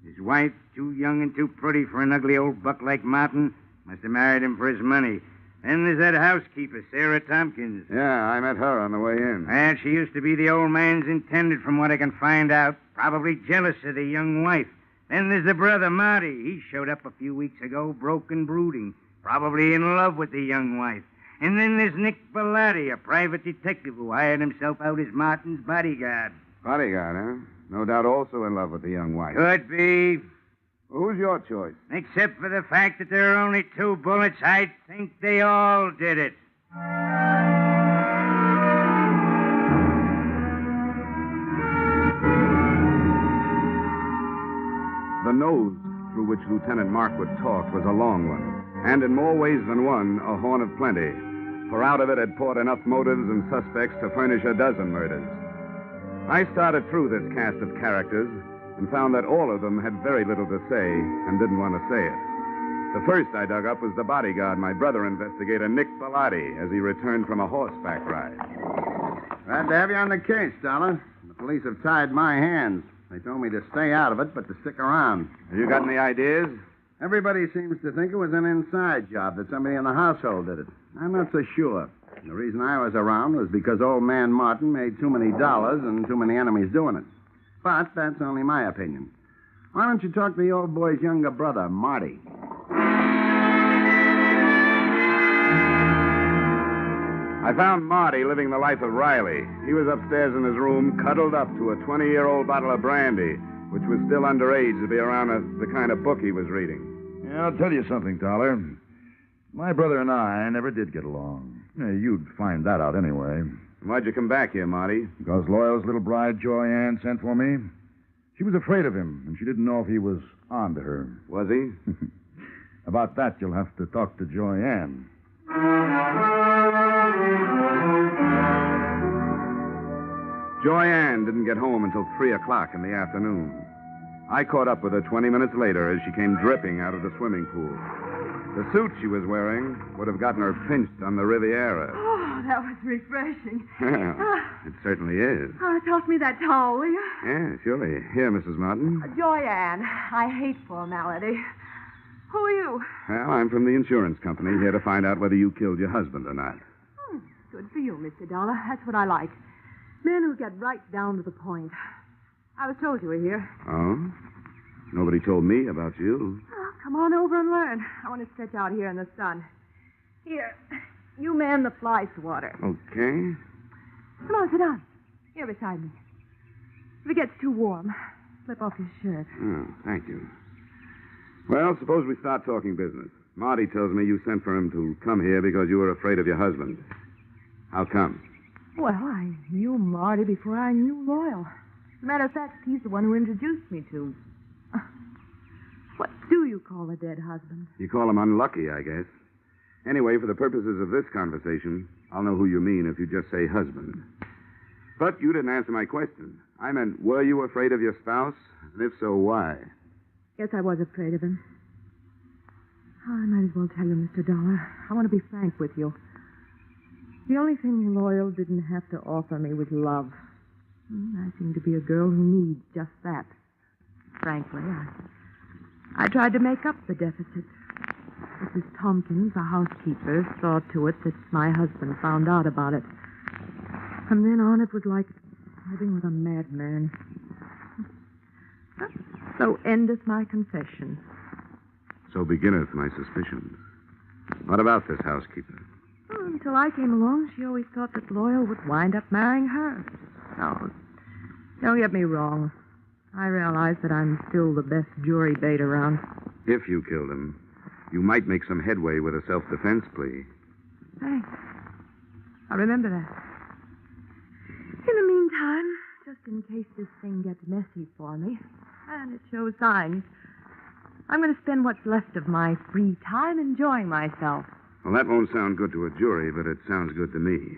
His wife, too young and too pretty for an ugly old buck like Martin, must have married him for his money. Then there's that housekeeper, Sarah Tompkins. Yeah, I met her on the way in. And she used to be the old man's intended, from what I can find out. Probably jealous of the young wife. Then there's the brother, Marty. He showed up a few weeks ago, broke and brooding. Probably in love with the young wife. And then there's Nick Bellotti, a private detective who hired himself out as Martin's bodyguard. Bodyguard, huh? No doubt also in love with the young wife. Could be. Who's your choice? Except for the fact that there are only 2 bullets, I think they all did it. The nose through which Lieutenant Markwood talked was a long one, and in more ways than one, a horn of plenty, for out of it had poured enough motives and suspects to furnish a dozen murders. I started through this cast of characters and found that all of them had very little to say and didn't want to say it. The first I dug up was the bodyguard, my brother investigator, Nick Bellotti, as he returned from a horseback ride. Glad to have you on the case, Dollar. The police have tied my hands. They told me to stay out of it, but to stick around. Have you got any ideas? Everybody seems to think it was an inside job, that somebody in the household did it. I'm not so sure. The reason I was around was because old man Martin made too many dollars and too many enemies doing it. But that's only my opinion. Why don't you talk to the old boy's younger brother, Marty? I found Marty living the life of Riley. He was upstairs in his room, cuddled up to a 20-year-old bottle of brandy, which was still underage to be around the kind of book he was reading. Yeah, I'll tell you something, Dollar. My brother and I never did get along. Yeah, you'd find that out anyway. Why'd you come back here, Marty? Because Loyal's little bride, Joy Ann, sent for me. She was afraid of him, and she didn't know if he was on to her. Was he? About that, you'll have to talk to Joy Ann. Joy Ann didn't get home until 3 o'clock in the afternoon. I caught up with her 20 minutes later as she came dripping out of the swimming pool. The suit she was wearing would have gotten her pinched on the Riviera. Oh, that was refreshing. Well, it certainly is. Toss me that towel, will you? Yeah, surely. Here, Mrs. Martin. Joyanne, I hate formality. Who are you? Well, I'm from the insurance company, here to find out whether you killed your husband or not. Good for you, Mr. Dollar. That's what I like. Men who get right down to the point. I was told you were here. Oh? Nobody told me about you. Oh, come on over and learn. I want to stretch out here in the sun. Here, you man the fly swatter. Okay. Come on, sit down. Here beside me. If it gets too warm, slip off your shirt. Oh, thank you. Well, suppose we start talking business. Marty tells me you sent for him to come here because you were afraid of your husband. How come? Well, I knew Marty before I knew Loyal. As a matter of fact, he's the one who introduced me to... What do you call a dead husband? You call him unlucky, I guess. Anyway, for the purposes of this conversation, I'll know who you mean if you just say husband. But you didn't answer my question. I meant, were you afraid of your spouse? And if so, why? Yes, I was afraid of him. Oh, I might as well tell you, Mr. Dollar. I want to be frank with you. The only thing Loyal didn't have to offer me was love. I seem to be a girl who needs just that. Frankly, I tried to make up the deficit. Mrs. Tompkins, the housekeeper, saw to it that my husband found out about it. From then on, it was like living with a madman. So endeth my confession. So beginneth my suspicions. What about this housekeeper? Well, until I came along, she always thought that Loyal would wind up marrying her. No, don't get me wrong. I realize that I'm still the best jury bait around. If you killed him, you might make some headway with a self-defense plea. Thanks. I'll remember that. In the meantime, just in case this thing gets messy for me, and it shows signs, I'm going to spend what's left of my free time enjoying myself. Well, that won't sound good to a jury, but it sounds good to me.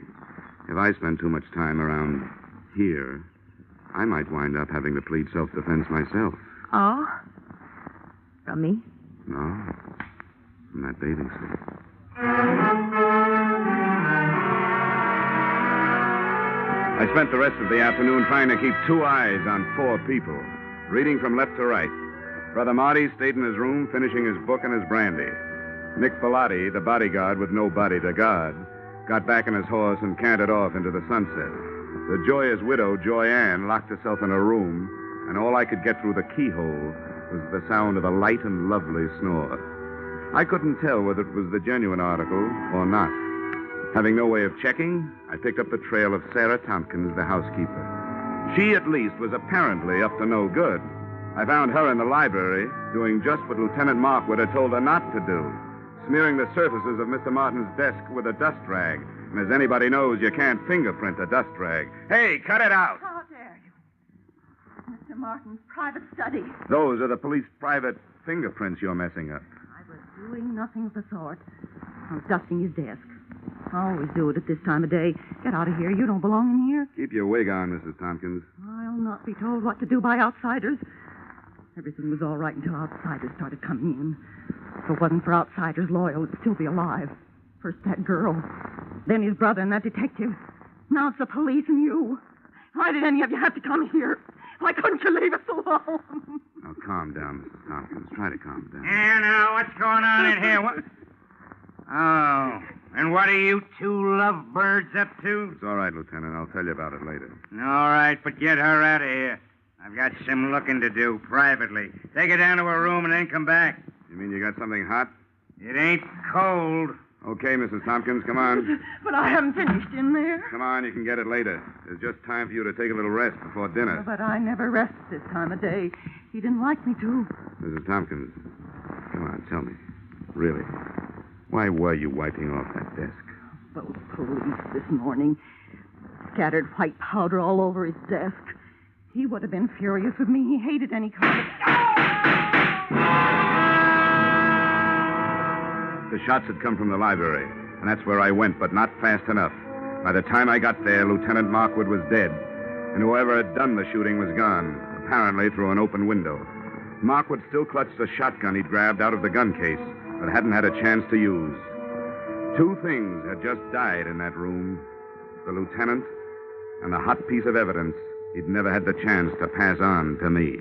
If I spend too much time around here, I might wind up having to plead self-defense myself. Oh? From me? No, from that bathing suit. I spent the rest of the afternoon trying to keep two eyes on four people, reading from left to right. Brother Marty stayed in his room, finishing his book and his brandy. Nick Bellotti, the bodyguard with no body to guard, got back on his horse and cantered off into the sunset. The joyous widow, Joy Ann, locked herself in her room, and all I could get through the keyhole was the sound of a light and lovely snore. I couldn't tell whether it was the genuine article or not. Having no way of checking, I picked up the trail of Sarah Tompkins, the housekeeper. She, at least, was apparently up to no good. I found her in the library doing just what Lieutenant Markwood had told her not to do, smearing the surfaces of Mr. Martin's desk with a dust rag. And as anybody knows, you can't fingerprint a dust rag. Hey, cut it out! How dare you? Mr. Martin's private study. Those are the police private fingerprints you're messing up. I was doing nothing of the sort. I was dusting his desk. I always do it at this time of day. Get out of here. You don't belong in here. Keep your wig on, Mrs. Tompkins. I'll not be told what to do by outsiders. Everything was all right until outsiders started coming in. If it wasn't for outsiders, Loyal would still be alive. First that girl, then his brother and that detective. Now it's the police and you. Why did any of you have to come here? Why couldn't you leave us alone? Now, calm down, Mrs. Tompkins. Try to calm down. Yeah, now, what's going on in here? What? Oh, and what are you two lovebirds up to? It's all right, Lieutenant. I'll tell you about it later. All right, but get her out of here. I've got some looking to do privately. Take her down to her room and then come back. You mean you got something hot? It ain't cold. Okay, Mrs. Tompkins, come on. But I haven't finished in there. Come on, you can get it later. There's just time for you to take a little rest before dinner. But I never rest this time of day. He didn't like me to. Mrs. Tompkins, come on, tell me. Really, why were you wiping off that desk? Those police this morning scattered white powder all over his desk. He would have been furious with me. He hated any kind of... The shots had come from the library, and that's where I went, but not fast enough. By the time I got there, Lieutenant Markwood was dead, and whoever had done the shooting was gone, apparently through an open window. Markwood still clutched a shotgun he'd grabbed out of the gun case, but hadn't had a chance to use. Two things had just died in that room, the lieutenant and a hot piece of evidence he'd never had the chance to pass on to me.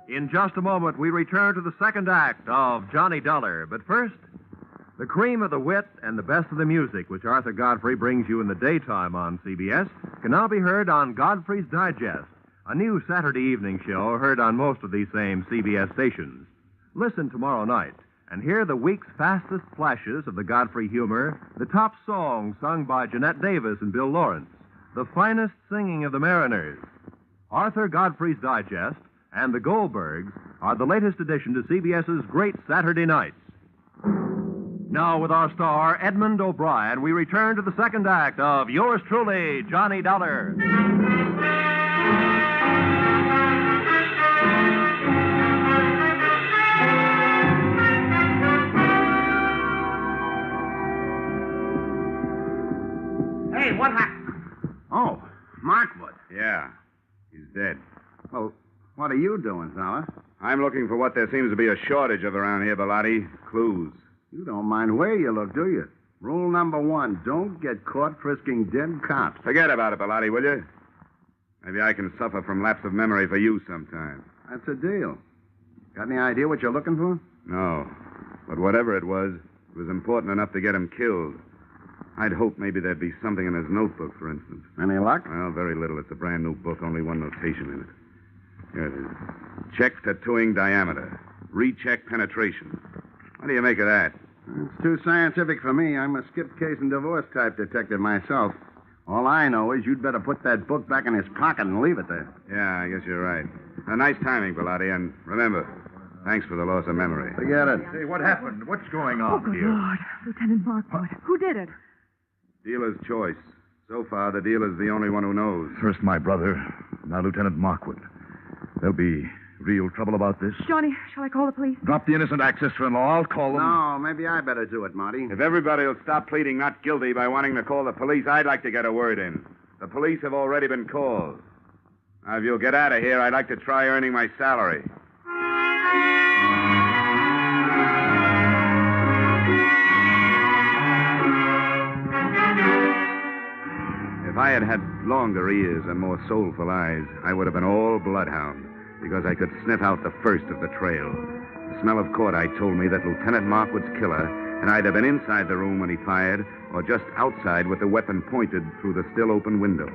In just a moment, we return to the second act of Johnny Dollar. But first, the cream of the wit and the best of the music, which Arthur Godfrey brings you in the daytime on CBS, can now be heard on Godfrey's Digest, a new Saturday evening show heard on most of these same CBS stations. Listen tomorrow night and hear the week's fastest flashes of the Godfrey humor, the top songs sung by Jeanette Davis and Bill Lawrence, the finest singing of the Mariners. Arthur Godfrey's Digest and the Goldbergs are the latest addition to CBS's Great Saturday Nights. Now, with our star, Edmund O'Brien, we return to the second act of yours truly, Johnny Dollar. Hey, what happened? Oh, Markwood. Yeah, he's dead. Well, what are you doing, fella? I'm looking for what there seems to be a shortage of around here, Bellotti. Clues. You don't mind where you look, do you? Rule number 1, don't get caught frisking dead cops. Forget about it, Bellotti, will you? Maybe I can suffer from lapse of memory for you sometime. That's a deal. Got any idea what you're looking for? No. But whatever it was important enough to get him killed. I'd hoped maybe there'd be something in his notebook, for instance. Any luck? Well, very little. It's a brand new book, only one notation in it. Here it is. Check tattooing diameter. Recheck penetration. What do you make of that? It's too scientific for me. I'm a skip case and divorce type detective myself. All I know is you'd better put that book back in his pocket and leave it there. Yeah, I guess you're right. Nice timing, Bellotti, and remember, thanks for the loss of memory. Forget it. Say, what happened? What's going Oh, on good here? Lord. Lieutenant Markwood. Who did it? Dealer's choice. So far, the dealer's the only one who knows. First my brother, now Lieutenant Markwood. There'll be real trouble about this. Johnny, shall I call the police? Drop the innocent act, sister-in-law. I'll call them. No, maybe I better do it, Marty. If everybody will stop pleading not guilty by wanting to call the police, I'd like to get a word in. The police have already been called. Now, if you'll get out of here, I'd like to try earning my salary. If I had had longer ears and more soulful eyes, I would have been all bloodhound, because I could sniff out the first of the trail. The smell of cordite told me that Lieutenant Markwood's killer had either been inside the room when he fired or just outside with the weapon pointed through the still-open window.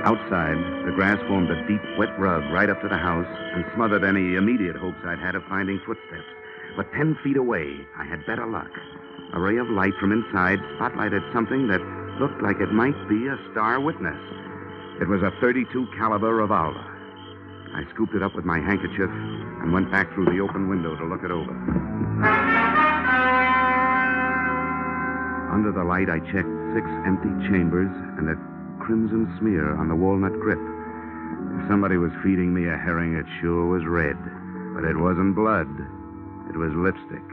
Outside, the grass formed a deep, wet rug right up to the house and smothered any immediate hopes I'd had of finding footsteps. But 10 feet away, I had better luck. A ray of light from inside spotlighted something that looked like it might be a star witness. It was a .32 caliber revolver. I scooped it up with my handkerchief and went back through the open window to look it over. Under the light, I checked 6 empty chambers and a crimson smear on the walnut grip. If somebody was feeding me a herring, it sure was red. But it wasn't blood. It was lipstick.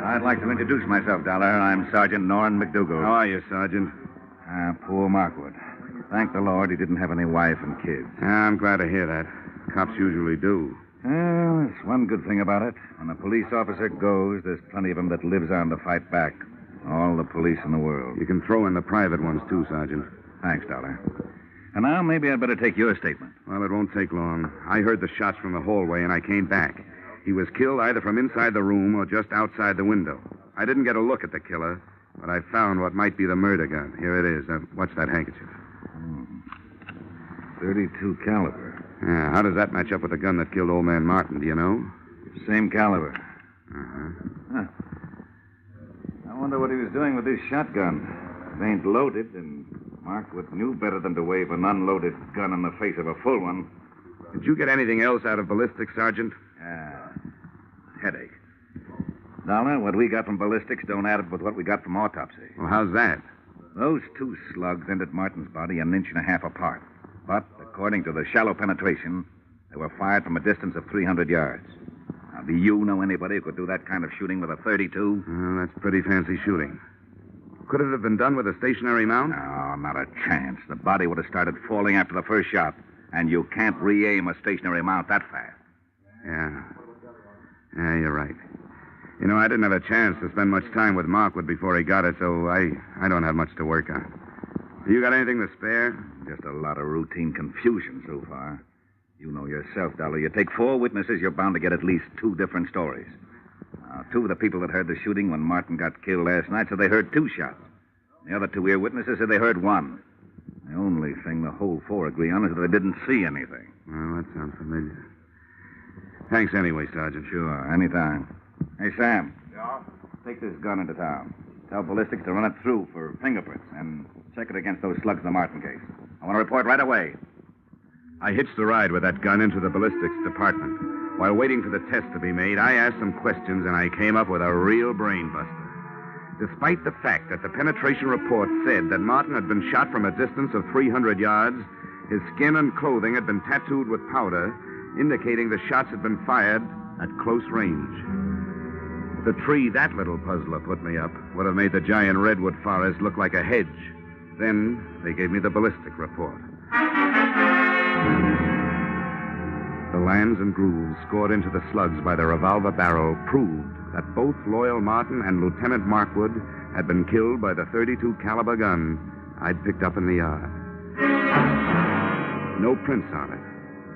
I'd like to introduce myself, Dollar. I'm Sergeant Norrin McDougal. How are you, Sergeant? Poor Markwood. Thank the Lord he didn't have any wife and kids. I'm glad to hear that. Cops usually do. Well, there's one good thing about it. When a police officer goes, there's plenty of them that lives on to fight back. All the police in the world. You can throw in the private ones, too, Sergeant. Thanks, Dollar. And now maybe I'd better take your statement. Well, it won't take long. I heard the shots from the hallway, and I came back. He was killed either from inside the room or just outside the window. I didn't get a look at the killer, but I found what might be the murder gun. Here it is. Watch that handkerchief. 32 caliber. Yeah, how does that match up with the gun that killed old man Martin, do you know? Same caliber. Uh-huh. I wonder what he was doing with this shotgun. It ain't loaded, and Markwood knew better than to wave an unloaded gun in the face of a full one. Did you get anything else out of ballistics, Sergeant? Headache. Dollar, what we got from ballistics don't add up with what we got from autopsy. Well, how's that? Those 2 slugs entered Martin's body an inch and a half apart. But, according to the shallow penetration, they were fired from a distance of 300 yards. Now, do you know anybody who could do that kind of shooting with a .32? Well, that's pretty fancy shooting. Could it have been done with a stationary mount? No, not a chance. The body would have started falling after the first shot, and you can't re-aim a stationary mount that fast. Yeah, you're right. You know, I didn't have a chance to spend much time with Markwood before he got it, so I don't have much to work on. You got anything to spare? Just a lot of routine confusion so far. You know yourself, Dollar. You take 4 witnesses, you're bound to get at least 2 different stories. Now, 2 of the people that heard the shooting when Martin got killed last night said they heard 2 shots. The other 2 ear-witnesses said they heard 1. The only thing the whole 4 agree on is that they didn't see anything. Well, that sounds familiar. Thanks anyway, Sergeant. Sure, anytime. Hey, Sam. Yeah? Take this gun into town. Tell ballistics to run it through for fingerprints and check it against those slugs in the Martin case. I want to report right away. I hitched the ride with that gun into the ballistics department. While waiting for the test to be made, I asked some questions, and I came up with a real brain buster. Despite the fact that the penetration report said that Martin had been shot from a distance of 300 yards, his skin and clothing had been tattooed with powder, indicating the shots had been fired at close range. The tree that little puzzler put me up would have made the giant redwood forest look like a hedge. Then they gave me the ballistic report. The lands and grooves scored into the slugs by the revolver barrel proved that both Loyal Martin and Lieutenant Markwood had been killed by the .32 caliber gun I'd picked up in the yard. No prints on it.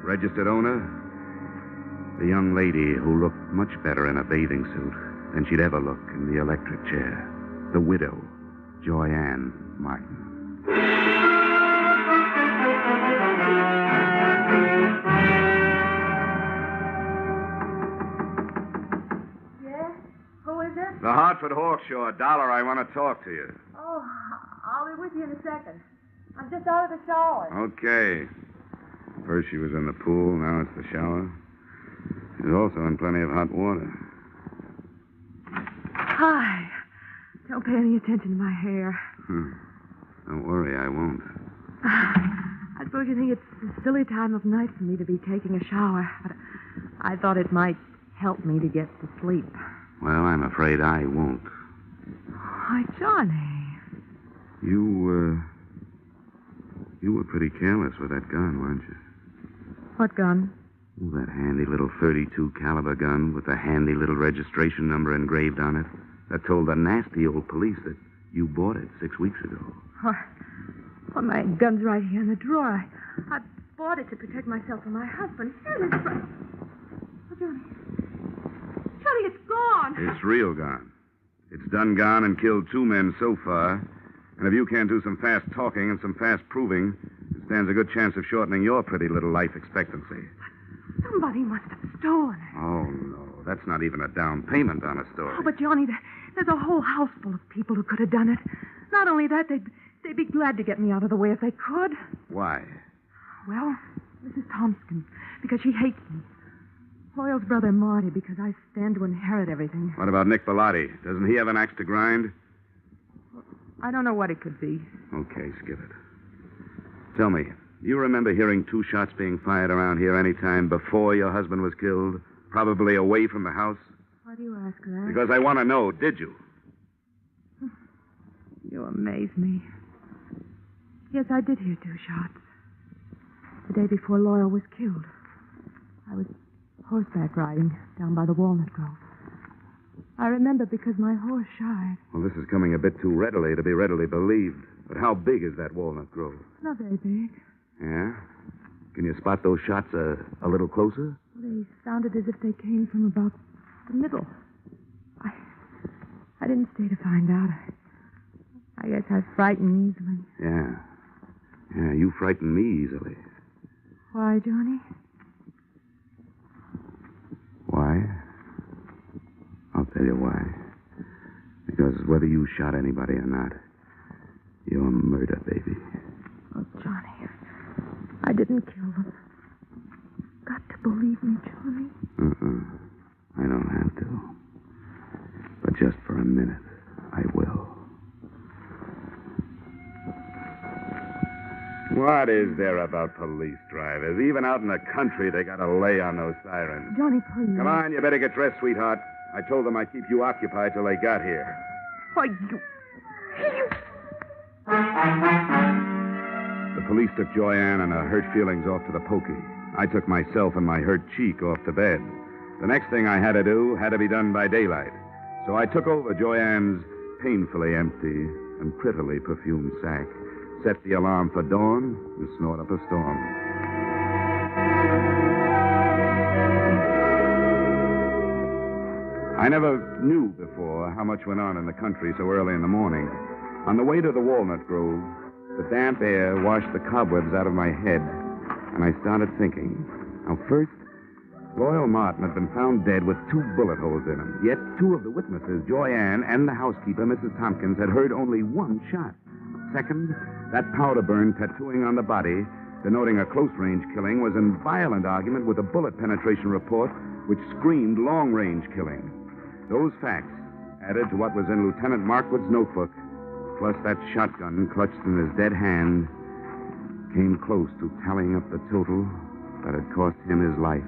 Registered owner, the young lady who looked much better in a bathing suit than she'd ever look in the electric chair. The widow, Joy Ann Martin. Hartford Hawkshaw. Dollar, I want to talk to you. Oh, I'll be with you in a second. I'm just out of the shower. Okay. First she was in the pool, now it's the shower. She's also in plenty of hot water. Hi. Don't pay any attention to my hair. Don't worry, I won't. I suppose you think it's a silly time of night for me to be taking a shower, but I thought it might help me to get to sleep. Well, I'm afraid I won't. Why, Johnny. You were pretty careless with that gun, weren't you? What gun? Oh, that handy little .32 caliber gun with a handy little registration number engraved on it that told the nasty old police that you bought it 6 weeks ago. Well, my gun's right here in the drawer. I bought it to protect myself from my husband. Here it is. Oh, Johnny. Johnny, it's gone. It's real gone. It's done gone and killed 2 men so far. And if you can't do some fast talking and some fast proving, it stands a good chance of shortening your pretty little life expectancy. Somebody must have stolen it. Oh, no. That's not even a down payment on a story. Oh, but Johnny, there's a whole house full of people who could have done it. Not only that, they'd be glad to get me out of the way if they could. Why? Well, Mrs. Thompson, because she hates me. Loyal's brother, Marty, because I stand to inherit everything. What about Nick Bellotti? Doesn't he have an axe to grind? I don't know what it could be. Okay, skip it. Tell me, you remember hearing 2 shots being fired around here any time before your husband was killed? Probably away from the house? Why do you ask that? Because I want to know, did you? You amaze me. Yes, I did hear 2 shots. The day before Loyal was killed. I was horseback riding down by the walnut grove. I remember because my horse shied. Well, this is coming a bit too readily to be readily believed. But how big is that walnut grove? Not very big. Yeah? Can you spot those shots a little closer? They sounded as if they came from about the middle. I didn't stay to find out. I guess I frighten easily. Yeah. Yeah, you frighten me easily. Why, Johnny? Why? I'll tell you why. Because whether you shot anybody or not, you're murder, baby. Oh, Johnny, I didn't kill them. Got to believe me, Johnny. I don't have to. But just for a minute, I will. What is there about police drivers? Even out in the country, they got to lay on those sirens. Johnny, please. Come on, you better get dressed, sweetheart. I told them I'd keep you occupied till they got here. Why, you... The police took Joyanne and her hurt feelings off to the pokey. I took myself and my hurt cheek off to bed. The next thing I had to do had to be done by daylight. So I took over Joyanne's painfully empty and prettily perfumed sack, set the alarm for dawn, and snort up a storm. I never knew before how much went on in the country so early in the morning. On the way to the walnut grove, the damp air washed the cobwebs out of my head, and I started thinking. Now, first, Loyal Martin had been found dead with 2 bullet holes in him. Yet 2 of the witnesses, Joyanne and the housekeeper, Mrs. Tompkins, had heard only 1 shot. Second, that powder burn tattooing on the body, denoting a close-range killing, was in violent argument with a bullet penetration report which screamed long-range killing. Those facts, added to what was in Lieutenant Markwood's notebook, plus that shotgun clutched in his dead hand, came close to tallying up the total that had cost him his life.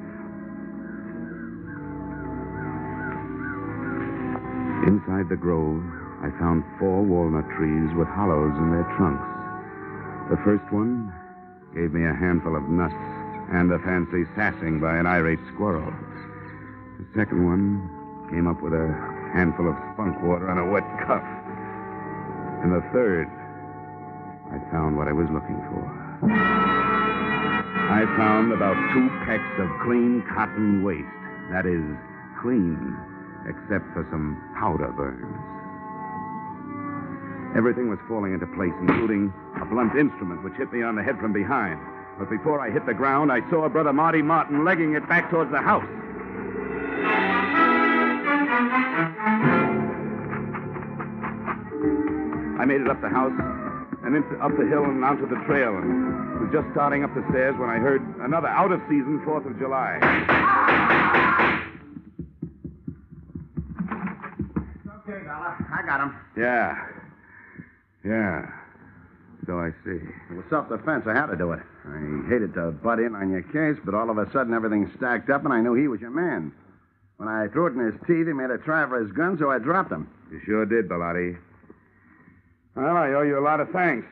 Inside the grove, I found 4 walnut trees with hollows in their trunks. The first one gave me a handful of nuts and a fancy sassing by an irate squirrel. The second one came up with a handful of spunk water and a wet cuff. And the third, I found what I was looking for. I found about 2 pecks of clean cotton waste. That is, clean, except for some powder burns. Everything was falling into place, including a blunt instrument which hit me on the head from behind. But before I hit the ground, I saw Brother Marty Martin legging it back towards the house. made it up the house and up the hill and onto the trail, and was just starting up the stairs when I heard another out-of-season 4th of July. Okay, Dollar. I got him. Yeah. So I see. It was self-defense. I had to do it. I hated to butt in on your case, but all of a sudden everything stacked up, and I knew he was your man. When I threw it in his teeth, he made a try for his gun, so I dropped him. You sure did, Bellotti. Well, I owe you a lot of thanks.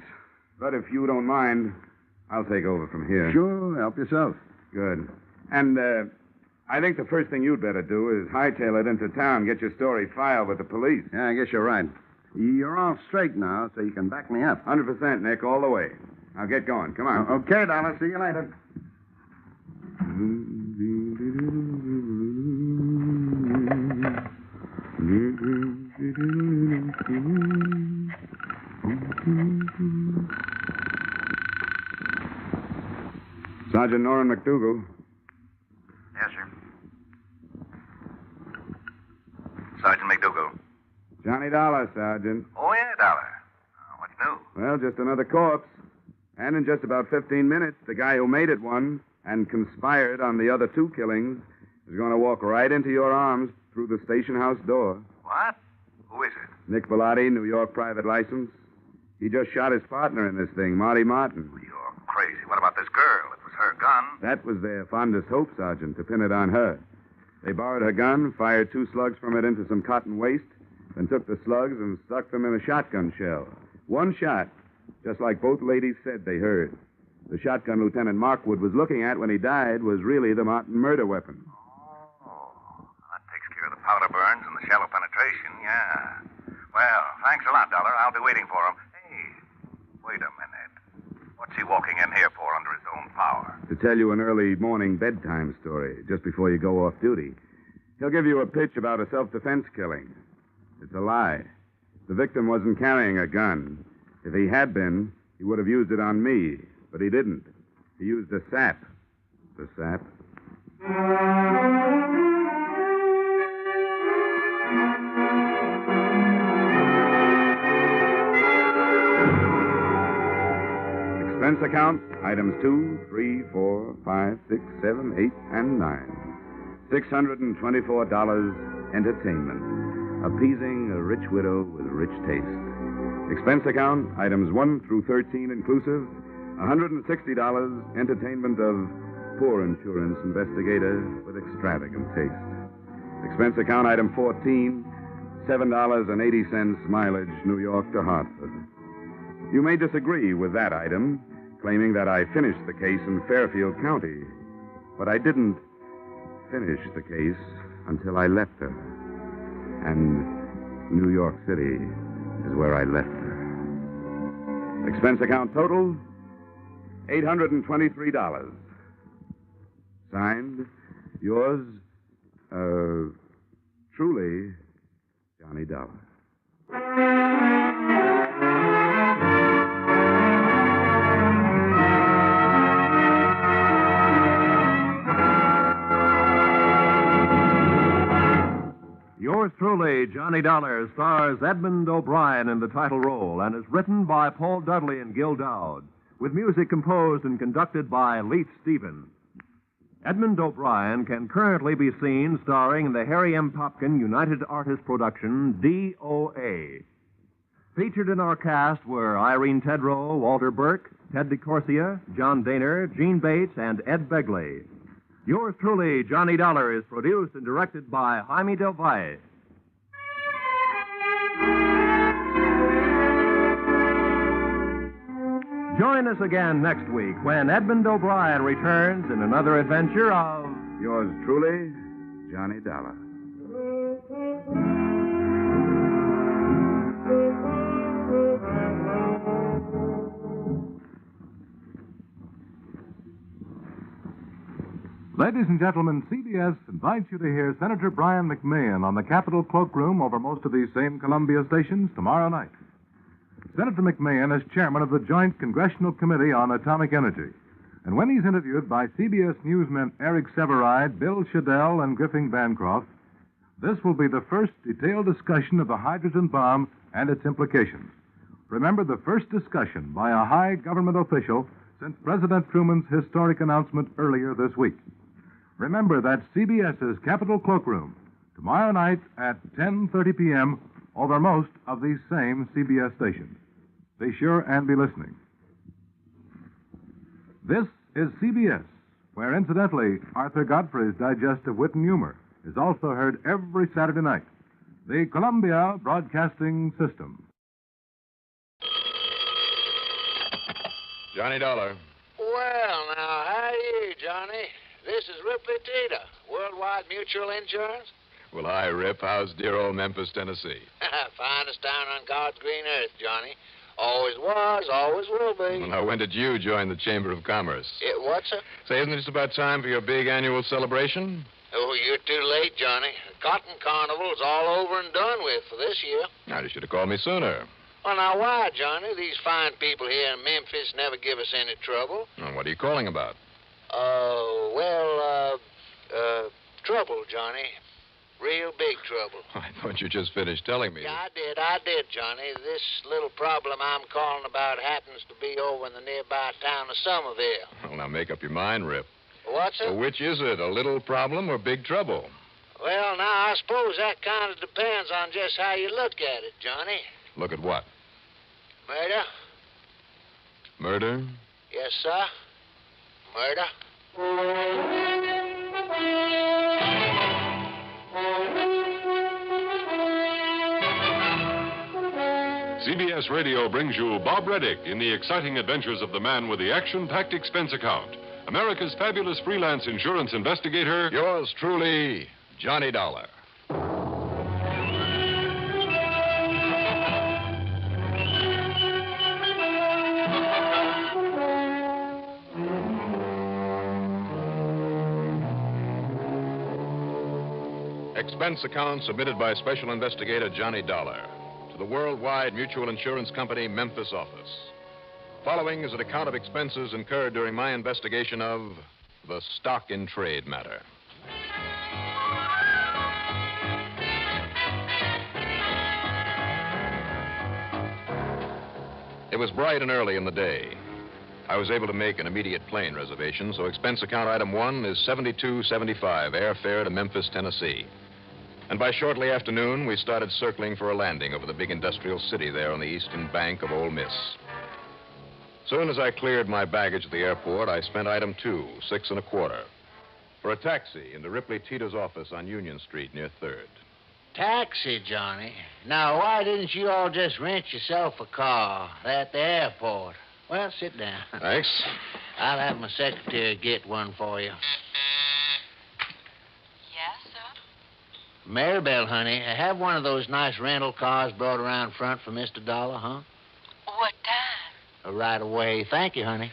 But if you don't mind, I'll take over from here. Sure, help yourself. Good. And I think the first thing you'd better do is hightail it into town, get your story filed with the police. Yeah, I guess you're right. You're all straight now, so you can back me up. 100%, Nick, all the way. Now get going. Come on. Okay, Dollar. See you later. Sergeant Norman McDougal. Yes, sir. Sergeant McDougal. Johnny Dollar, Sergeant. Oh, yeah, Dollar. What's new? Well, just another corpse. And in just about 15 minutes, the guy who made it one and conspired on the other 2 killings is going to walk right into your arms through the station house door. What? Who is it? Nick Bellotti, New York private license. He just shot his partner in this thing, Marty Martin. You're crazy. What about this girl? It was her gun. That was their fondest hope, Sergeant, to pin it on her. They borrowed her gun, fired 2 slugs from it into some cotton waste, then took the slugs and stuck them in a shotgun shell. 1 shot, just like both ladies said they heard. The shotgun Lieutenant Markwood was looking at when he died was really the Martin murder weapon. Oh, that takes care of the powder burns and the shallow penetration, yeah. Well, thanks a lot, Dollar. I'll be waiting for him. Hey, wait a minute. What's he walking in here for under his own power? To tell you an early morning bedtime story, just before you go off duty. He'll give you a pitch about a self-defense killing. It's a lie. The victim wasn't carrying a gun. If he had been, he would have used it on me. But he didn't. He used a sap. The sap. Expense account, items 2, 3, 4, 5, 6, 7, 8, and 9. $624 entertainment. Appeasing a rich widow with rich taste. Expense account, items 1 through 13 inclusive, $160 entertainment of poor insurance investigator with extravagant taste. Expense account, item 14, $7.80 mileage New York to Hartford. You may disagree with that item, claiming that I finished the case in Fairfield County. But I didn't finish the case until I left her. And New York City is where I left her. Expense account total, $823. Signed, yours, truly, Johnny Dollar. Yours truly, Johnny Dollar, stars Edmund O'Brien in the title role and is written by Paul Dudley and Gil Dowd, with music composed and conducted by Leith Stevens. Edmund O'Brien can currently be seen starring in the Harry M. Popkin United Artists production, DOA. Featured in our cast were Irene Tedrow, Walter Burke, Ted DeCorsia, John Daner, Gene Bates, and Ed Begley. Yours truly, Johnny Dollar, is produced and directed by Jaime Del Valle. Join us again next week when Edmund O'Brien returns in another adventure of... Yours truly, Johnny Dollar. Ladies and gentlemen, CBS invites you to hear Senator Brian McMahon on the Capitol Cloakroom over most of these same Columbia stations tomorrow night. Senator McMahon is chairman of the Joint Congressional Committee on Atomic Energy. And when he's interviewed by CBS newsmen Eric Severide, Bill Shadell, and Griffin Bancroft, this will be the first detailed discussion of the hydrogen bomb and its implications. Remember the first discussion by a high government official since President Truman's historic announcement earlier this week. Remember that CBS's Capitol Cloakroom, tomorrow night at 10:30 p.m. over most of these same CBS stations. Be sure and be listening. This is CBS, where, incidentally, Arthur Godfrey's digestive wit and humor is also heard every Saturday night. The Columbia Broadcasting System. Johnny Dollar. Well, now, how are you, Johnny? This is Ripley Tita, Worldwide Mutual Insurance. Well, hi, Rip. How's dear old Memphis, Tennessee? Finest town on God's green earth, Johnny. Always was, always will be. Well, now, when did you join the Chamber of Commerce? What, sir? Say, isn't it just about time for your big annual celebration? Oh, you're too late, Johnny. The Cotton Carnival's all over and done with for this year. Now, you should have called me sooner. Well, now, why, Johnny? These fine people here in Memphis never give us any trouble. Well, what are you calling about? Trouble, Johnny. Real big trouble. I thought you just finished telling me. Yeah, I did, Johnny. This little problem I'm calling about happens to be over in the nearby town of Somerville. Well, now, make up your mind, Rip. What's it? Well, which is it, a little problem or big trouble? Well, now, I suppose that kind of depends on just how you look at it, Johnny. Look at what? Murder? Murder? Yes, sir. Murder. CBS Radio brings you Bob Reddick in the exciting adventures of the man with the action-packed expense account. America's fabulous freelance insurance investigator. Yours truly, Johnny Dollar. Expense account submitted by Special Investigator Johnny Dollar to the Worldwide Mutual Insurance Company, Memphis office. Following is an account of expenses incurred during my investigation of the stock in trade matter. It was bright and early in the day. I was able to make an immediate plane reservation, so expense account item 1 is $72.75 airfare to Memphis, Tennessee. And by shortly afternoon, we started circling for a landing over the big industrial city there on the eastern bank of Ole Miss. Soon as I cleared my baggage at the airport, I spent item 2, $6.25, for a taxi into Ripley Tita's office on Union Street near 3rd. Taxi, Johnny. Now, why didn't you all just rent yourself a car at the airport? Well, sit down. Thanks. I'll have my secretary get one for you. Yes, sir? Maribel, honey, have one of those nice rental cars brought around front for Mr. Dollar, huh? What time? Right away. Thank you, honey.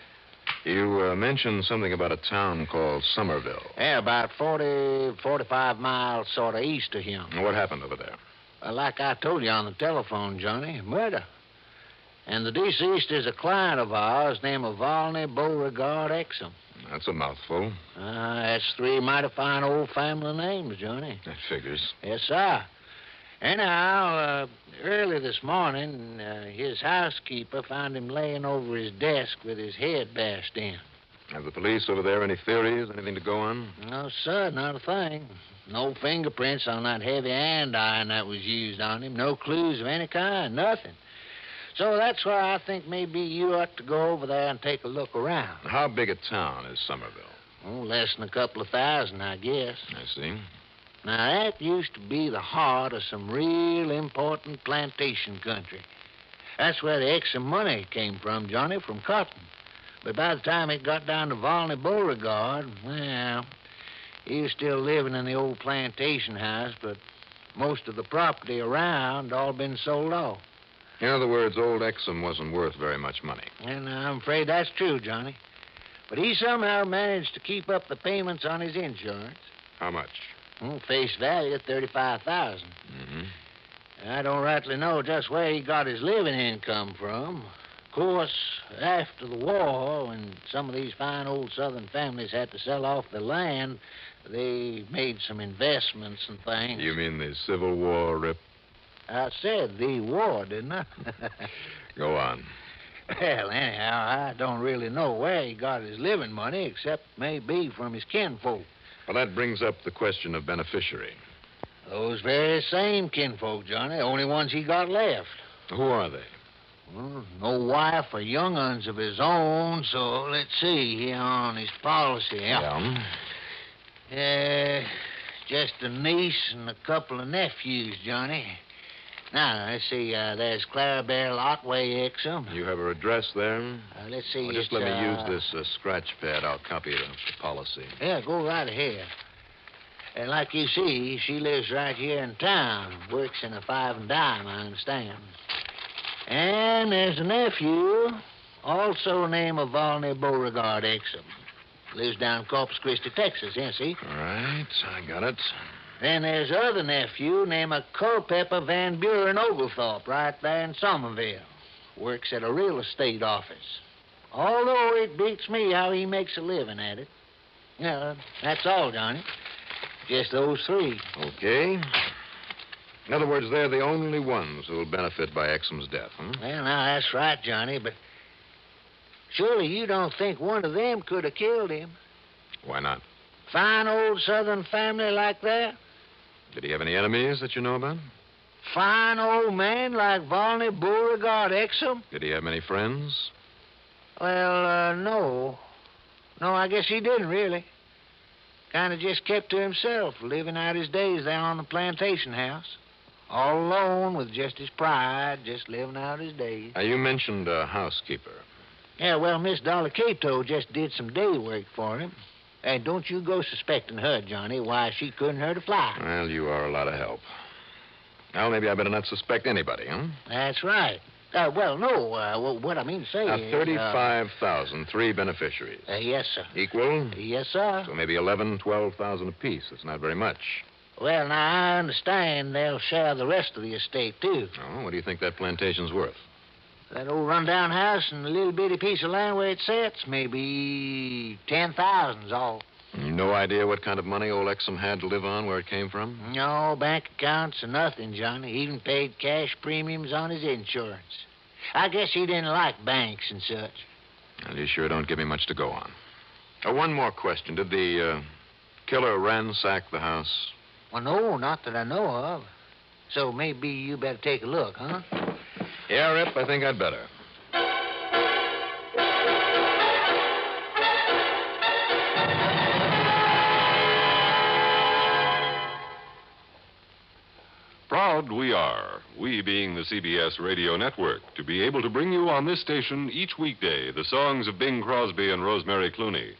You mentioned something about a town called Somerville. Yeah, about 45 miles sort of east of him. What happened over there? Well, like I told you on the telephone, Johnny, murder. And the deceased is a client of ours named Volney Beauregard Exum. That's a mouthful. That's 3 mighty fine old family names, Johnny. That figures. Yes, sir. Anyhow, early this morning, his housekeeper found him laying over his desk with his head bashed in. Have the police over there any theories, anything to go on? No, sir, not a thing. No fingerprints on that heavy iron that was used on him. No clues of any kind, nothing. So that's why I think maybe you ought to go over there and take a look around. How big a town is Somerville? Oh, less than a couple of thousand, I guess. I see. Now, that used to be the heart of some real important plantation country. That's where the Exum money came from, Johnny, from cotton. But by the time it got down to Volney Beauregard, well, he was still living in the old plantation house, but most of the property around all been sold off. In other words, old Exum wasn't worth very much money. And I'm afraid that's true, Johnny. But he somehow managed to keep up the payments on his insurance. How much? Well, face value, $35,000. Mm-hmm. I don't rightly know just where he got his living income from. Of course, after the war, when some of these fine old Southern families had to sell off their land, they made some investments and things. You mean the Civil War, Rip? I said the war, didn't I? Go on. Well, anyhow, I don't really know where he got his living money, except maybe from his kinfolk. Well, that brings up the question of beneficiary. Those very same kinfolk, Johnny, the only ones he got left. Who are they? Well, no wife or young uns of his own, so let's see here on his policy. Just a niece and a couple of nephews, Johnny. Now, let's see, there's Clarabelle Otway Exum. You have her address there? Let's see. Well, just let me use this scratch pad. I'll copy the policy. Yeah, go right ahead. And like you see, she lives right here in town. Works in a 5 and dime, I understand. And there's a nephew, also named of Volney Beauregard Exum. Lives down in Corpus Christi, Texas, yeah, see? All right, I got it. Then there's other nephew named Culpepper Van Buren Oglethorpe right there in Somerville. Works at a real estate office. Although it beats me how he makes a living at it. Yeah, that's all, Johnny. Just those 3. Okay. In other words, they're the only ones who will benefit by Exum's death, huh? Well, now, that's right, Johnny, but surely you don't think one of them could have killed him? Why not? Fine old Southern family like that? Did he have any enemies that you know about? Fine old man like Volney Beauregard Exum? Did he have many friends? Well, no. No, I guess he didn't, really. Kind of just kept to himself, living out his days there on the plantation house. All alone with just his pride, just living out his days. You mentioned a housekeeper. Yeah, well, Miss Dollar Cato just did some day work for him. And don't you go suspecting her, Johnny. Why, she couldn't hurt a fly. Well, you are a lot of help. Well, maybe I better not suspect anybody, huh? That's right. Well, no. What I mean to say now, is... 35,000, 3 beneficiaries. Yes, sir. Equal? Yes, sir. So maybe 11, 12,000 apiece. That's not very much. Well, now, I understand they'll share the rest of the estate, too. Oh, what do you think that plantation's worth? That old rundown house and a little bitty piece of land where it sits, maybe 10,000's all. No idea what kind of money old Exum had to live on, where it came from? No, bank accounts or nothing, Johnny. Even paid cash premiums on his insurance. I guess he didn't like banks and such. Well, you sure don't give me much to go on. One more question. Did the killer ransack the house? Well, no, not that I know of. So maybe you better take a look, huh? Yeah, Rip, I think I'd better. Proud we are, we being the CBS Radio Network, to be able to bring you on this station each weekday the songs of Bing Crosby and Rosemary Clooney.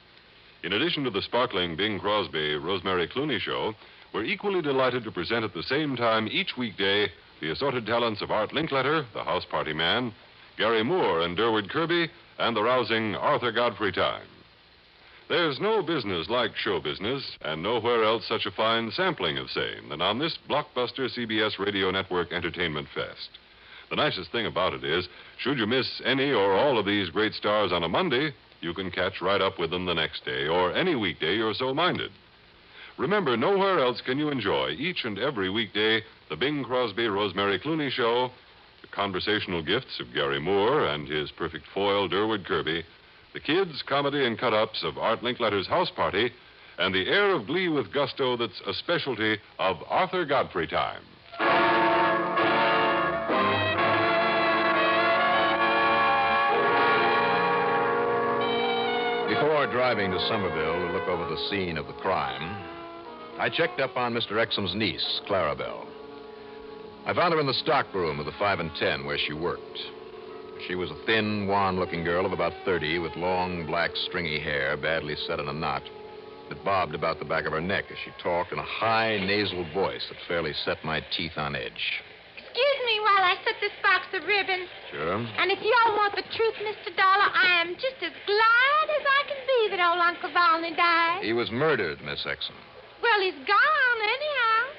In addition to the sparkling Bing Crosby, Rosemary Clooney show, we're equally delighted to present at the same time each weekday the assorted talents of Art Linkletter, the house party man, Gary Moore and Durward Kirby, and the rousing Arthur Godfrey Time. There's no business like show business, and nowhere else such a fine sampling of same than on this blockbuster CBS Radio Network Entertainment Fest. The nicest thing about it is, should you miss any or all of these great stars on a Monday, you can catch right up with them the next day, or any weekday you're so minded. Remember, nowhere else can you enjoy each and every weekday the Bing Crosby Rosemary Clooney show, the conversational gifts of Gary Moore and his perfect foil Durward Kirby, the kids, comedy, and cut-ups of Art Linkletter's House Party, and the air of glee with gusto that's a specialty of Arthur Godfrey Time. Before driving to Somerville to look over the scene of the crime, I checked up on Mr. Exum's niece, Clarabelle. I found her in the stockroom of the 5 and 10 where she worked. She was a thin, wan-looking girl of about 30 with long, black, stringy hair badly set in a knot that bobbed about the back of her neck as she talked in a high, nasal voice that fairly set my teeth on edge. Excuse me while I set this box of ribbons. Sure. And if you all want the truth, Mr. Dollar, I am just as glad as I can be that old Uncle Volney died. He was murdered, Miss Exum. Well, he's gone anyhow.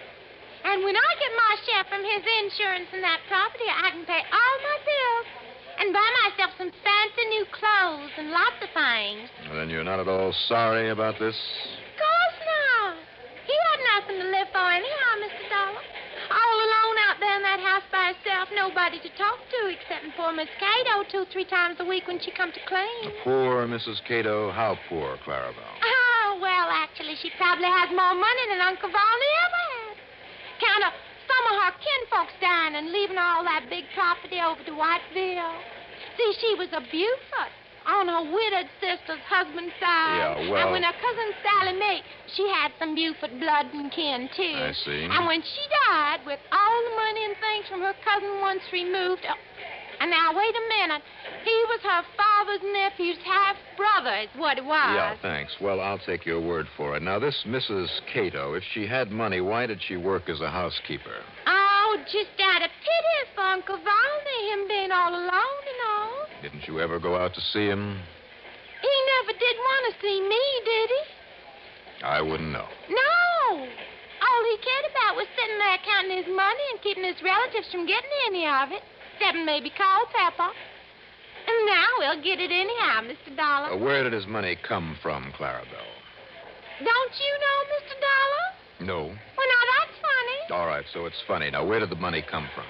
And when I get my share from his insurance and that property, I can pay all my bills and buy myself some fancy new clothes and lots of things. Well, then you're not at all sorry about this? Of course not. He had nothing to live for anyhow, Mr. Dollar. All alone out there in that house by himself, nobody to talk to except poor Miss Cato 2-3 times a week when she come to clean. Poor Mrs. Cato. How poor, Clarabelle? Oh, well, actually, she probably has more money than Uncle Volney ever had. Kind of some of her kinfolks dying and leaving all that big property over to Whiteville. See, she was a Buford on her widowed sister's husband's side. Yeah, well... And when her cousin Sally Mae, she had some Buford blood and kin, too. I see. And when she died, with all the money and things from her cousin once removed... Oh, and now, wait a minute. He was her father's nephew's half-brother, is what it was. Yeah, thanks. Well, I'll take your word for it. Now, this Mrs. Cato, if she had money, why did she work as a housekeeper? Oh, just out of pity for Uncle Volney, him being all alone and all. Didn't you ever go out to see him? He never did want to see me, did he? I wouldn't know. No. All he cared about was sitting there counting his money and keeping his relatives from getting any of it, except maybe Culpepper. And now we'll get it anyhow, Mr. Dollar. Where did his money come from, Clarabelle? Don't you know, Mr. Dollar? No. Well, now that's funny. All right, so it's funny. Now, where did the money come from?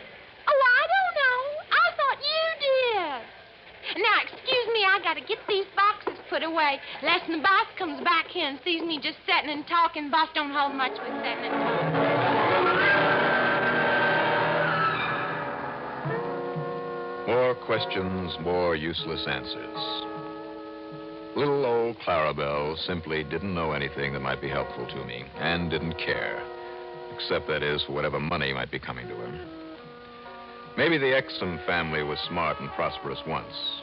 Oh, I don't know. I thought you did. Now, excuse me, I gotta get these boxes put away. Lest the boss comes back here and sees me just sitting and talking. Boss don't hold much with sitting and talking. More questions, more useless answers. Little old Clarabelle simply didn't know anything that might be helpful to me, and didn't care. Except, that is, for whatever money might be coming to her. Maybe the Exum family was smart and prosperous once.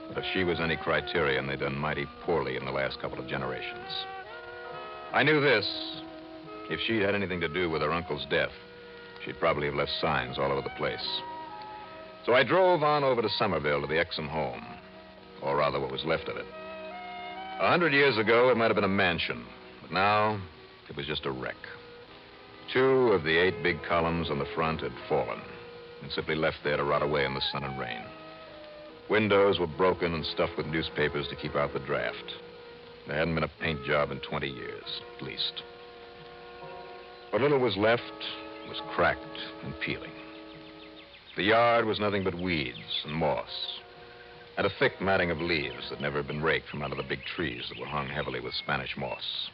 But if she was any criterion, they'd done mighty poorly in the last couple of generations. I knew this. If she'd had anything to do with her uncle's death, she'd probably have left signs all over the place. So I drove on over to Somerville to the Exum home. Or rather, what was left of it. 100 years ago, it might have been a mansion. But now, it was just a wreck. 2 of the 8 big columns on the front had fallen and simply left there to rot away in the sun and rain. Windows were broken and stuffed with newspapers to keep out the draft. There hadn't been a paint job in 20 years, at least. What little was left was cracked and peeling. The yard was nothing but weeds and moss, and a thick matting of leaves that never had been raked from under the big trees that were hung heavily with Spanish moss.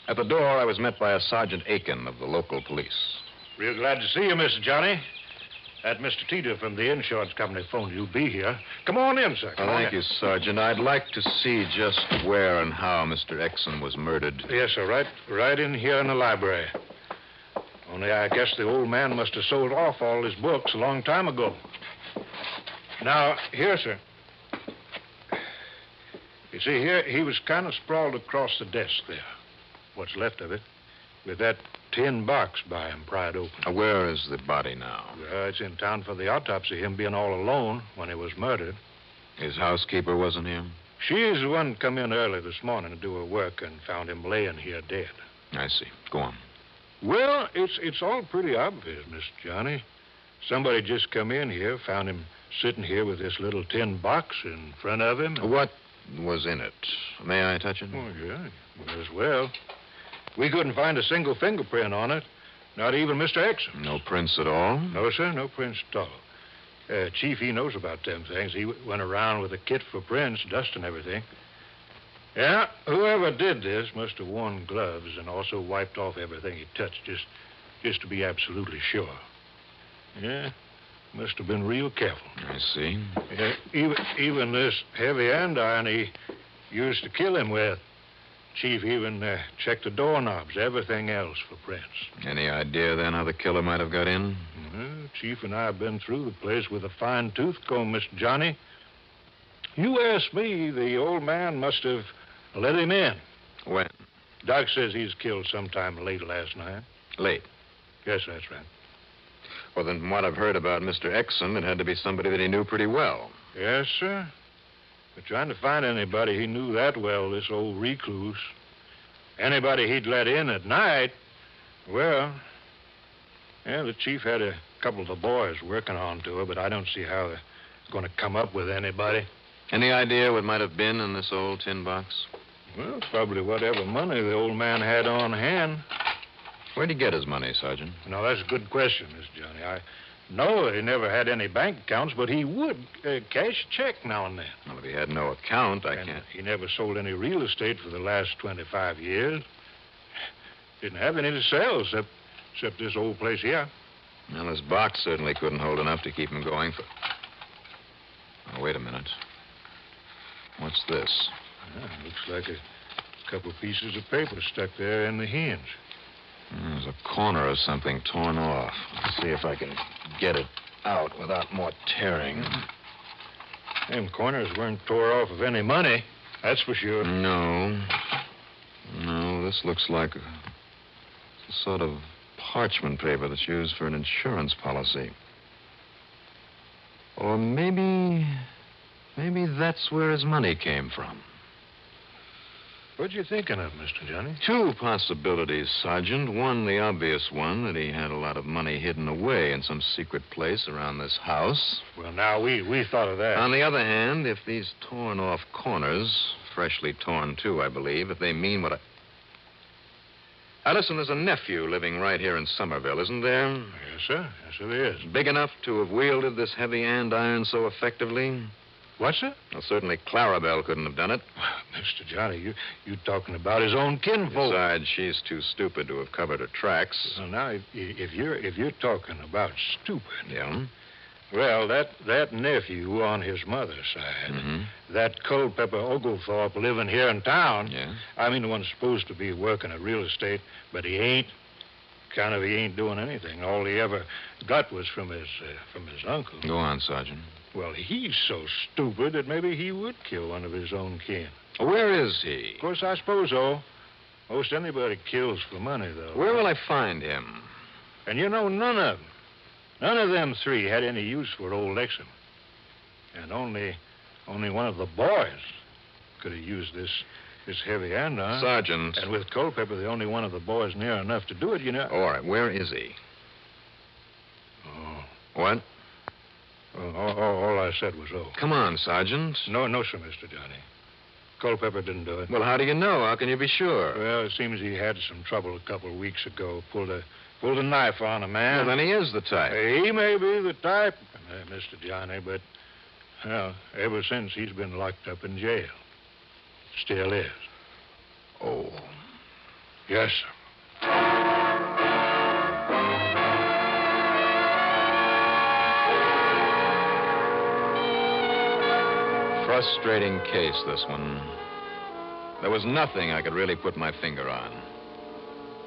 At the door, I was met by a Sergeant Aiken of the local police. Real glad to see you, Mr. Johnny. That Mr. Teeter from the insurance company phoned you'd be here. Come on in, sir. Thank you, Sergeant. I'd like to see just where and how Mr. Exum was murdered. Yes, sir. Right in here in the library. Only I guess the old man must have sold off all his books a long time ago. Now, here, sir. You see, here, he was kind of sprawled across the desk there. What's left of it. With that tin box by him pried open. Where is the body now? It's in town for the autopsy, him being all alone when he was murdered. His housekeeper wasn't here? She's the one come in early this morning to do her work and found him laying here dead. I see. Go on. Well, it's all pretty obvious, Mr. Johnny. Somebody just come in here, found him sitting here with this little tin box in front of him. What was in it? May I touch it? Oh, yeah, as well. We couldn't find a single fingerprint on it. Not even Mr. Exum. No prints at all? No, sir, no prints at all. Chief, he knows about them things. He went around with a kit for prints, dust and everything. Yeah, whoever did this must have worn gloves and also wiped off everything he touched, just to be absolutely sure. Yeah, must have been real careful. I see. Even this heavy andiron he used to kill him with. Chief even checked the doorknobs, everything else for prints. Any idea, then, how the killer might have got in? Chief and I have been through the place with a fine-tooth comb, Mr. Johnny. You ask me, the old man must have let him in. When? Doc says he's killed sometime late last night. Late? Yes, that's right. Well, then, from what I've heard about Mr. Exum, it had to be somebody that he knew pretty well. Yes, sir. But trying to find anybody he knew that well, this old recluse. Anybody he'd let in at night, well, yeah, the chief had a couple of the boys working on to her, but I don't see how they're going to come up with anybody. Any idea what might have been in this old tin box? Well, probably whatever money the old man had on hand. Where'd he get his money, Sergeant? No, that's a good question, Miss Johnny. No, he never had any bank accounts, but he would cash a check now and then. Well, if he had no account, I can't. He never sold any real estate for the last 25 years. Didn't have any to sell except this old place here. Well, his box certainly couldn't hold enough to keep him going for... Oh, wait a minute. What's this? Looks like a couple pieces of paper stuck there in the hinge. There's a corner of something torn off. Let's see if I can get it out without more tearing. Them corners weren't tore off of any money, that's for sure. No. No, this looks like a sort of parchment paper that's used for an insurance policy. Or maybe that's where his money came from. What you thinking of, Mr. Johnny? Two possibilities, Sergeant. One, the obvious one, that he had a lot of money hidden away in some secret place around this house. Well, now, we thought of that. On the other hand, if these torn-off corners, freshly torn, too, I believe, if they mean what I... Now, listen, there's a nephew living right here in Somerville, isn't there? Yes, sir. Yes, sir, there is. Big enough to have wielded this heavy andiron so effectively? What, sir? Well, certainly Clarabelle couldn't have done it. Mr. Johnny, you talking about his own kinfolk. Besides, she's too stupid to have covered her tracks. Well, now, if you're talking about stupid... Yeah? Well, that nephew on his mother's side, that Culpepper Oglethorpe living here in town, yeah? I mean the one supposed to be working at real estate, but he ain't. He ain't doing anything. All he ever got was from his uncle. Go on, Sergeant. Well, he's so stupid that maybe he would kill one of his own kin. Where is he? Of course, I suppose so. Most anybody kills for money, though. Where will I find him? And you know, none of them three had any use for old Exum. And only one of the boys could have used this heavy andiron. Sergeant. And with Culpepper, the only one of the boys near enough to do it, you know. All right, where is he? Oh. What? All I said was, oh. Come on, Sergeant. No, sir, Mr. Johnny. Culpepper didn't do it. Well, how do you know? How can you be sure? Well, it seems he had some trouble a couple of weeks ago. Pulled a knife on a man. Well, then he is the type. He may be the type, Mr. Johnny, but, well, ever since he's been locked up in jail. Still is. Oh. Yes, sir. Frustrating case, this one. There was nothing I could really put my finger on.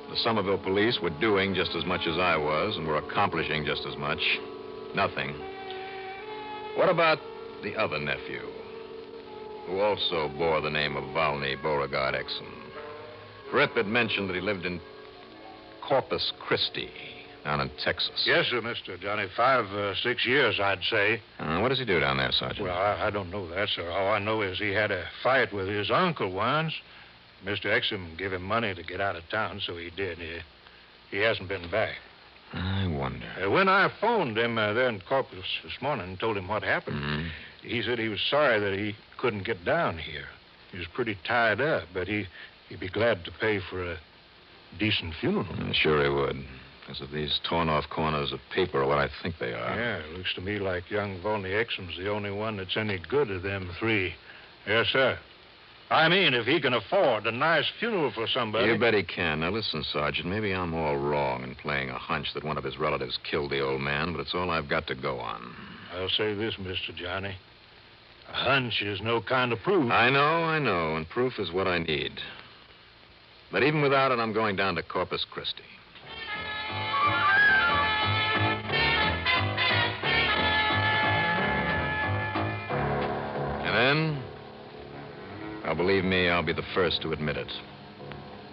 The Somerville police were doing just as much as I was and were accomplishing just as much. Nothing. What about the other nephew, who also bore the name of Volney Beauregard Exum? Rip had mentioned that he lived in Corpus Christi, down in Texas. Yes, sir, Mr. Johnny. 5, 6 years, I'd say. What does he do down there, Sergeant? Well, I don't know that, sir. All I know is he had a fight with his uncle once. Mr. Exum gave him money to get out of town, so he did. He hasn't been back. I wonder. When I phoned him there in Corpus this morning and told him what happened, he said he was sorry that he couldn't get down here. He was pretty tied up, but he'd be glad to pay for a decent funeral. Sure he would. Because of these torn-off corners of paper are what I think they are. Yeah, it looks to me like young Volney Exum's the only one that's any good of them three. Yes, sir. I mean, if he can afford a nice funeral for somebody... You bet he can. Now, listen, Sergeant, maybe I'm all wrong in playing a hunch that one of his relatives killed the old man, but it's all I've got to go on. I'll say this, Mr. Johnny. A hunch is no kind of proof. I know, and proof is what I need. But even without it, I'm going down to Corpus Christi. And then, well, believe me, I'll be the first to admit it.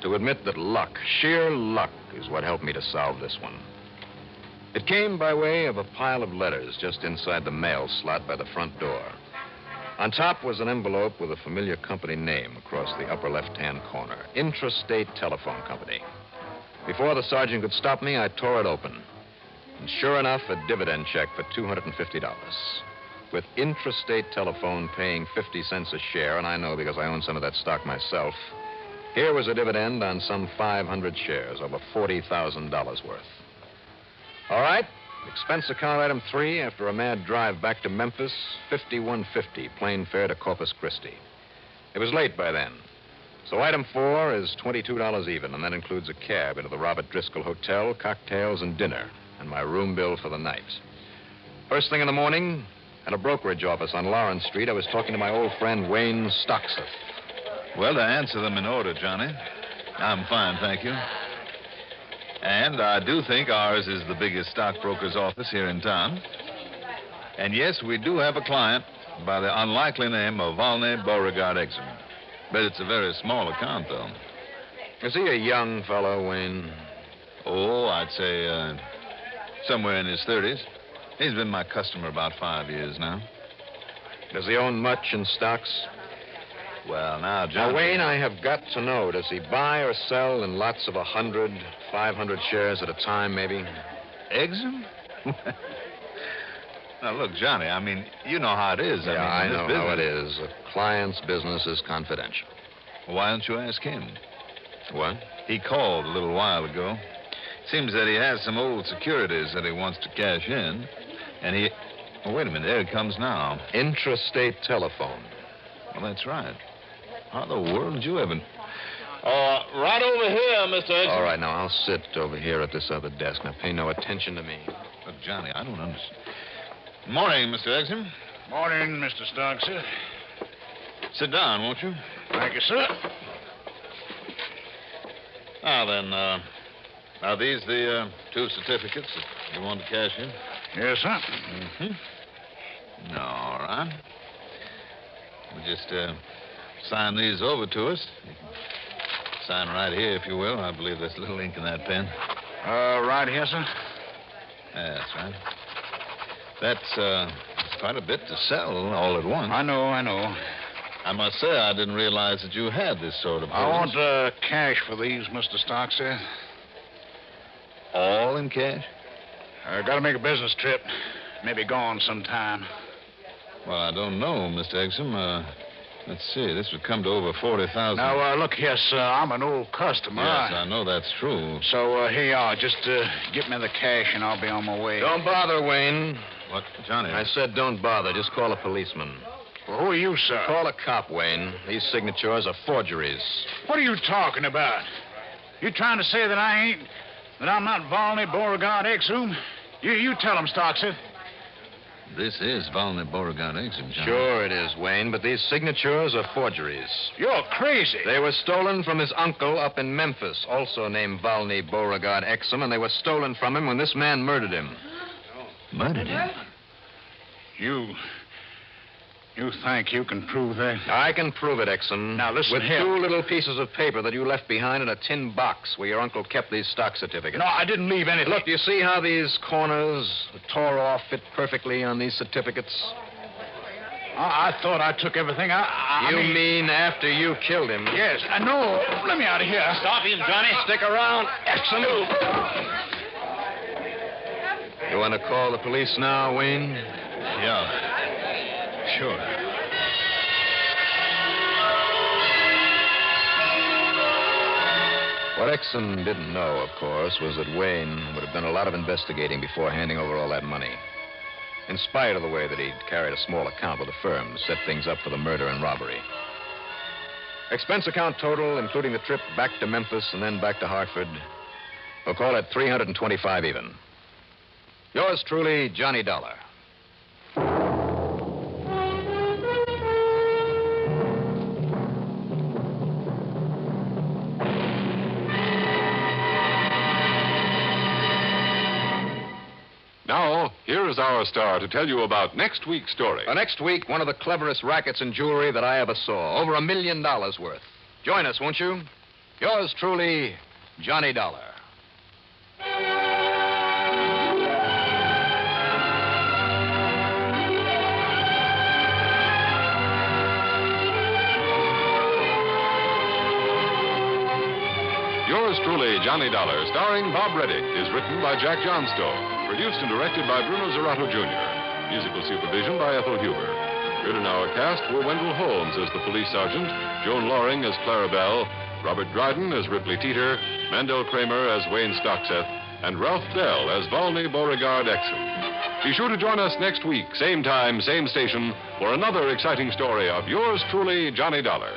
To admit that luck, sheer luck, is what helped me to solve this one. It came by way of a pile of letters just inside the mail slot by the front door. On top was an envelope with a familiar company name across the upper left-hand corner. Intrastate Telephone Company. Before the sergeant could stop me, I tore it open. And sure enough, a dividend check for $250. With Intrastate Telephone paying 50 cents a share, and I know because I own some of that stock myself, here was a dividend on some 500 shares, over $40,000 worth. All right, Expense account item 3, after a mad drive back to Memphis, $51.50, plane fare to Corpus Christi. It was late by then. So item 4 is $22 even, and that includes a cab into the Robert Driscoll Hotel, cocktails, and dinner, and my room bill for the night. First thing in the morning, at a brokerage office on Lawrence Street, I was talking to my old friend Wayne Stockser. Well, to answer them in order, Johnny, I'm fine, thank you. And I do think ours is the biggest stockbroker's office here in town. And yes, we do have a client by the unlikely name of Volney Beauregard Exum. But it's a very small account, though. Is he a young fellow, Wayne? Oh, I'd say somewhere in his 30s. He's been my customer about 5 years now. Does he own much in stocks? Well, now, John... Now, Wayne, I have got to know, does he buy or sell in lots of 100, 500 shares at a time, maybe? Exum? Now, look, Johnny, I mean, you know how it is. I mean, know how it is. A client's business is confidential. Well, why don't you ask him? What? He called a little while ago. Seems that he has some old securities that he wants to cash in. And he... Oh, wait a minute. There it comes now. Intrastate telephone. Well, that's right. How in the world did you ever... Right over here, Mr. Exum. All right, now, I'll sit over here at this other desk. Now, pay no attention to me. Look, Johnny, I don't understand. Morning, Mr. Exum. Morning, Mr. Stockser. Sit down, won't you? Thank you, sir. Now, then, are these the 2 certificates that you want to cash in? Yes, sir. Mm-hmm. All right. We'll just sign these over to us. You can sign right here, if you will. I believe there's a little ink in that pen. Right here, sir. That's right. That's quite a bit to sell all at once. I know. I must say, I didn't realize that you had this sort of business. I want cash for these, Mr. Stockser. All in cash? I got to make a business trip. Maybe gone sometime. Well, I don't know, Mr. Exum. Let's see. This would come to over 40,000. Now, look here, sir. I'm an old customer. Yes, I know that's true. So, here you are. Just get me the cash, and I'll be on my way. Don't bother, Wayne. What, Johnny? I said don't bother. Just call a policeman. Well, who are you, sir? Call a cop, Wayne. These signatures are forgeries. What are you talking about? You trying to say that I'm not Volney Beauregard Exum? You tell him, Stockser. This is Volney Beauregard Exum, Johnny. Sure it is, Wayne, but these signatures are forgeries. You're crazy. They were stolen from his uncle up in Memphis, also named Volney Beauregard Exum, and they were stolen from him when this man murdered him. Murdered him? You think you can prove that? I can prove it, Exum. Now, listen with here. 2 little pieces of paper that you left behind in a tin box where your uncle kept these stock certificates. No, I didn't leave anything. Look, do you see how these corners tore off fit perfectly on these certificates? I thought I took everything. I mean after you killed him? Yes. No, let me out of here. Stop him, Johnny. Stick around. Exum. You want to call the police now, Wayne? Yeah. Sure. What Exum didn't know, of course, was that Wayne would have done a lot of investigating before handing over all that money. In spite of the way that he'd carried a small account with the firm, set things up for the murder and robbery. Expense account total, including the trip back to Memphis and then back to Hartford, we'll call it $325 even. Yours truly, Johnny Dollar. Now, here is our star to tell you about next week's story. Next week, one of the cleverest rackets in jewelry that I ever saw. Over $1 million worth. Join us, won't you? Yours truly, Johnny Dollar. Yours truly, Johnny Dollar, starring Bob Reddick, is written by Jack Johnstone. Produced and directed by Bruno Zerato, Jr. Musical supervision by Ethel Huber. Heard in our cast were Wendell Holmes as the police sergeant, Joan Loring as Clara Bell, Robert Dryden as Ripley Teeter, Mandel Kramer as Wayne Stockseth, and Ralph Dell as Volney Beauregard Exum. Be sure to join us next week, same time, same station, for another exciting story of yours truly, Johnny Dollar.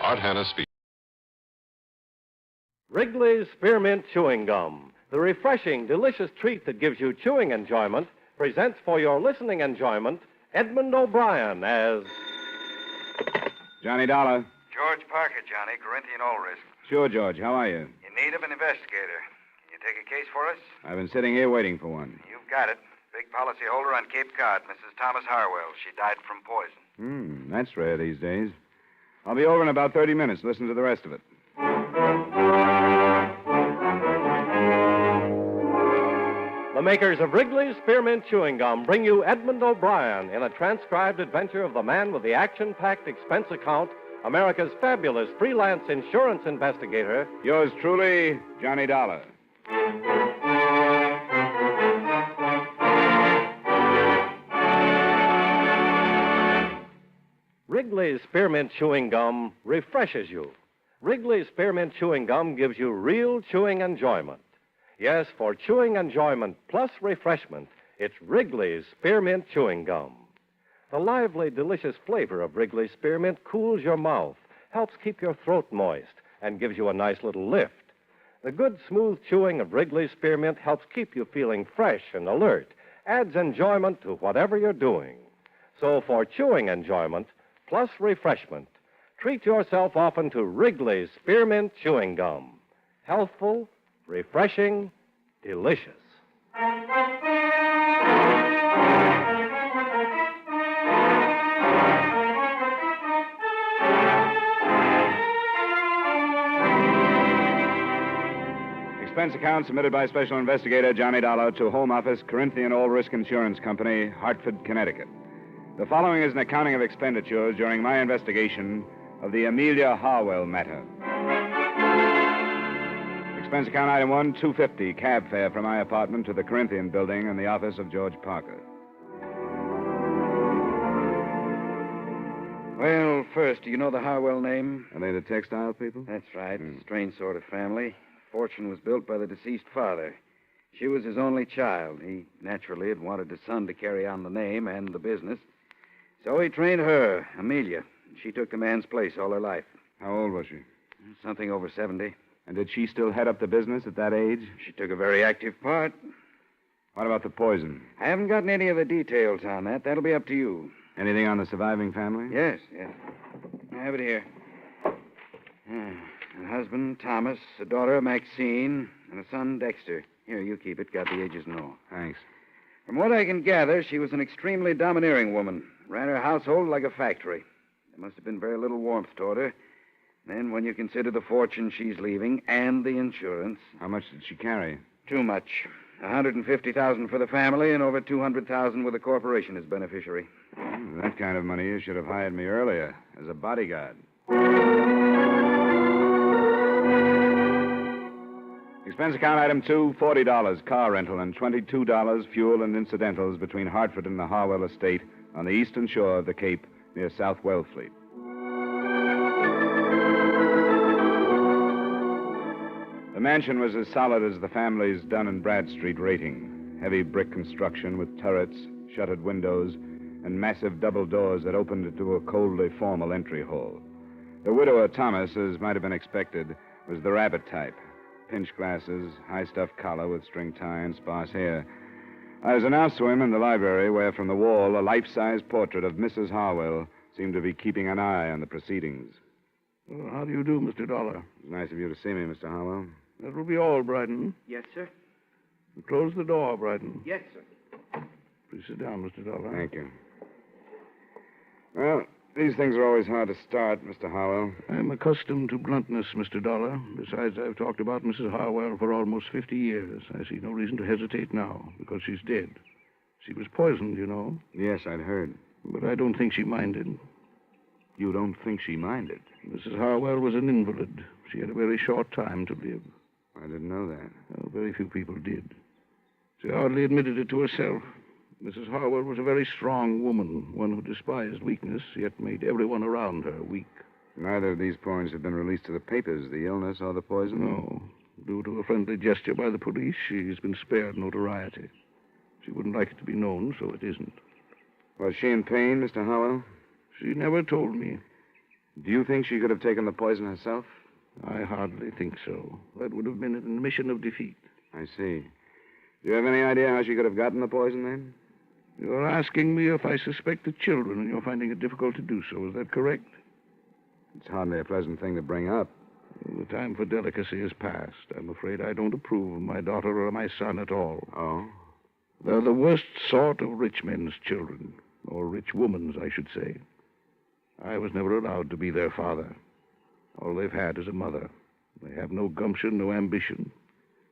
Art Hanna speaks. Wrigley's Spearmint Chewing Gum, the refreshing, delicious treat that gives you chewing enjoyment, presents for your listening enjoyment Edmund O'Brien as Johnny Dollar. George Parker, Johnny, Corinthian Ulrich. Sure, George. How are you? In need of an investigator. Can you take a case for us? I've been sitting here waiting for one. You've got it. Big policyholder on Cape Cod, Mrs. Thomas Harwell. She died from poison. That's rare these days. I'll be over in about 30 minutes. Listen to the rest of it. the makers of Wrigley's Spearmint Chewing Gum bring you Edmund O'Brien in a transcribed adventure of the man with the action-packed expense account, America's fabulous freelance insurance investigator. Yours truly, Johnny Dollar. Wrigley's Spearmint Chewing Gum refreshes you. Wrigley's Spearmint Chewing Gum gives you real chewing enjoyment. Yes, for chewing enjoyment plus refreshment, it's Wrigley's Spearmint Chewing Gum. The lively, delicious flavor of Wrigley's Spearmint cools your mouth, helps keep your throat moist, and gives you a nice little lift. The good, smooth chewing of Wrigley's Spearmint helps keep you feeling fresh and alert, adds enjoyment to whatever you're doing. So for chewing enjoyment plus refreshment, treat yourself often to Wrigley's Spearmint Chewing Gum. Healthful, refreshing, delicious. Expense account submitted by Special Investigator Johnny Dollar to Home Office, Corinthian All Risk Insurance Company, Hartford, Connecticut. The following is an accounting of expenditures during my investigation of the Amelia Harwell matter. Expense account item 1, $250, cab fare from my apartment to the Corinthian building and the office of George Parker. Well, first, do you know the Harwell name? Are they the textile people? That's right. Strange sort of family. Fortune was built by the deceased father. She was his only child. He naturally had wanted a son to carry on the name and the business. So he trained her, Amelia. She took the man's place all her life. How old was she? Something over 70. And did she still head up the business at that age? She took a very active part. What about the poison? I haven't gotten any of the details on that. That'll be up to you. Anything on the surviving family? Yes. I have it here. A husband, Thomas, a daughter, Maxine, and a son, Dexter. Here, you keep it. Got the ages and all. Thanks. From what I can gather, she was an extremely domineering woman. Ran her household like a factory. There must have been very little warmth toward her. Then, when you consider the fortune she's leaving and the insurance... How much did she carry? Too much. $150,000 for the family and over $200,000 with the corporation as beneficiary. That kind of money, you should have hired me earlier as a bodyguard. Expense account item 2, $40, car rental, and $22 fuel and incidentals between Hartford and the Harwell estate on the eastern shore of the Cape near South Wellfleet. The mansion was as solid as the family's Dun and Bradstreet rating. Heavy brick construction with turrets, shuttered windows, and massive double doors that opened into a coldly formal entry hall. The widower, Thomas, as might have been expected, was the rabbit type. Pinch glasses, high-stuffed collar with string tie and sparse hair. I was announced to him in the library where, from the wall, a life-size portrait of Mrs. Harwell seemed to be keeping an eye on the proceedings. Well, how do you do, Mr. Dollar? It's nice of you to see me, Mr. Harwell. That will be all, Bryden. Yes, sir. Close the door, Bryden. Yes, sir. Please sit down, Mr. Dollar. Thank you. Well, these things are always hard to start, Mr. Harwell. I'm accustomed to bluntness, Mr. Dollar. Besides, I've talked about Mrs. Harwell for almost 50 years. I see no reason to hesitate now, because she's dead. She was poisoned, you know. Yes, I'd heard. But I don't think she minded. You don't think she minded? Mrs. Harwell was an invalid. She had a very short time to live. I didn't know that. Well, very few people did. She hardly admitted it to herself. Mrs. Harwell was a very strong woman, one who despised weakness, yet made everyone around her weak. Neither of these points have been released to the papers, the illness or the poison? No. Due to a friendly gesture by the police, she's been spared notoriety. She wouldn't like it to be known, so it isn't. Was she in pain, Mr. Harwell? She never told me. Do you think she could have taken the poison herself? I hardly think so. That would have been an admission of defeat. I see. Do you have any idea how she could have gotten the poison, then? You're asking me if I suspect the children, and you're finding it difficult to do so. Is that correct? It's hardly a pleasant thing to bring up. The time for delicacy is past. I'm afraid I don't approve of my daughter or my son at all. Oh? They're the worst sort of rich men's children. Or rich woman's, I should say. I was never allowed to be their father. All they've had is a mother. They have no gumption, no ambition.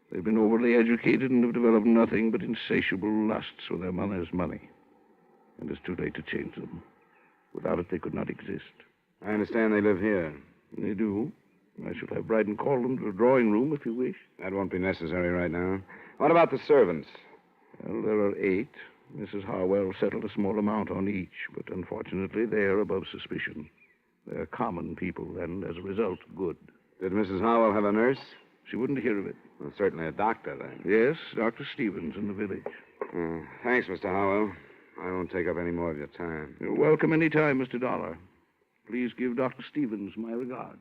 They've been overly educated and have developed nothing but insatiable lusts for their mother's money. And it's too late to change them. Without it, they could not exist. I understand they live here. They do. I shall have Bryden call them to the drawing room if you wish. That won't be necessary right now. What about the servants? Well, there are 8. Mrs. Harwell settled a small amount on each, but unfortunately they are above suspicion. They're common people, and as a result, good. Did Mrs. Harwell have a nurse? She wouldn't hear of it. Well, certainly a doctor, then. Yes, Dr. Stevens in the village. Thanks, Mr. Harwell. I won't take up any more of your time. You're welcome any time, Mr. Dollar. Please give Dr. Stevens my regards.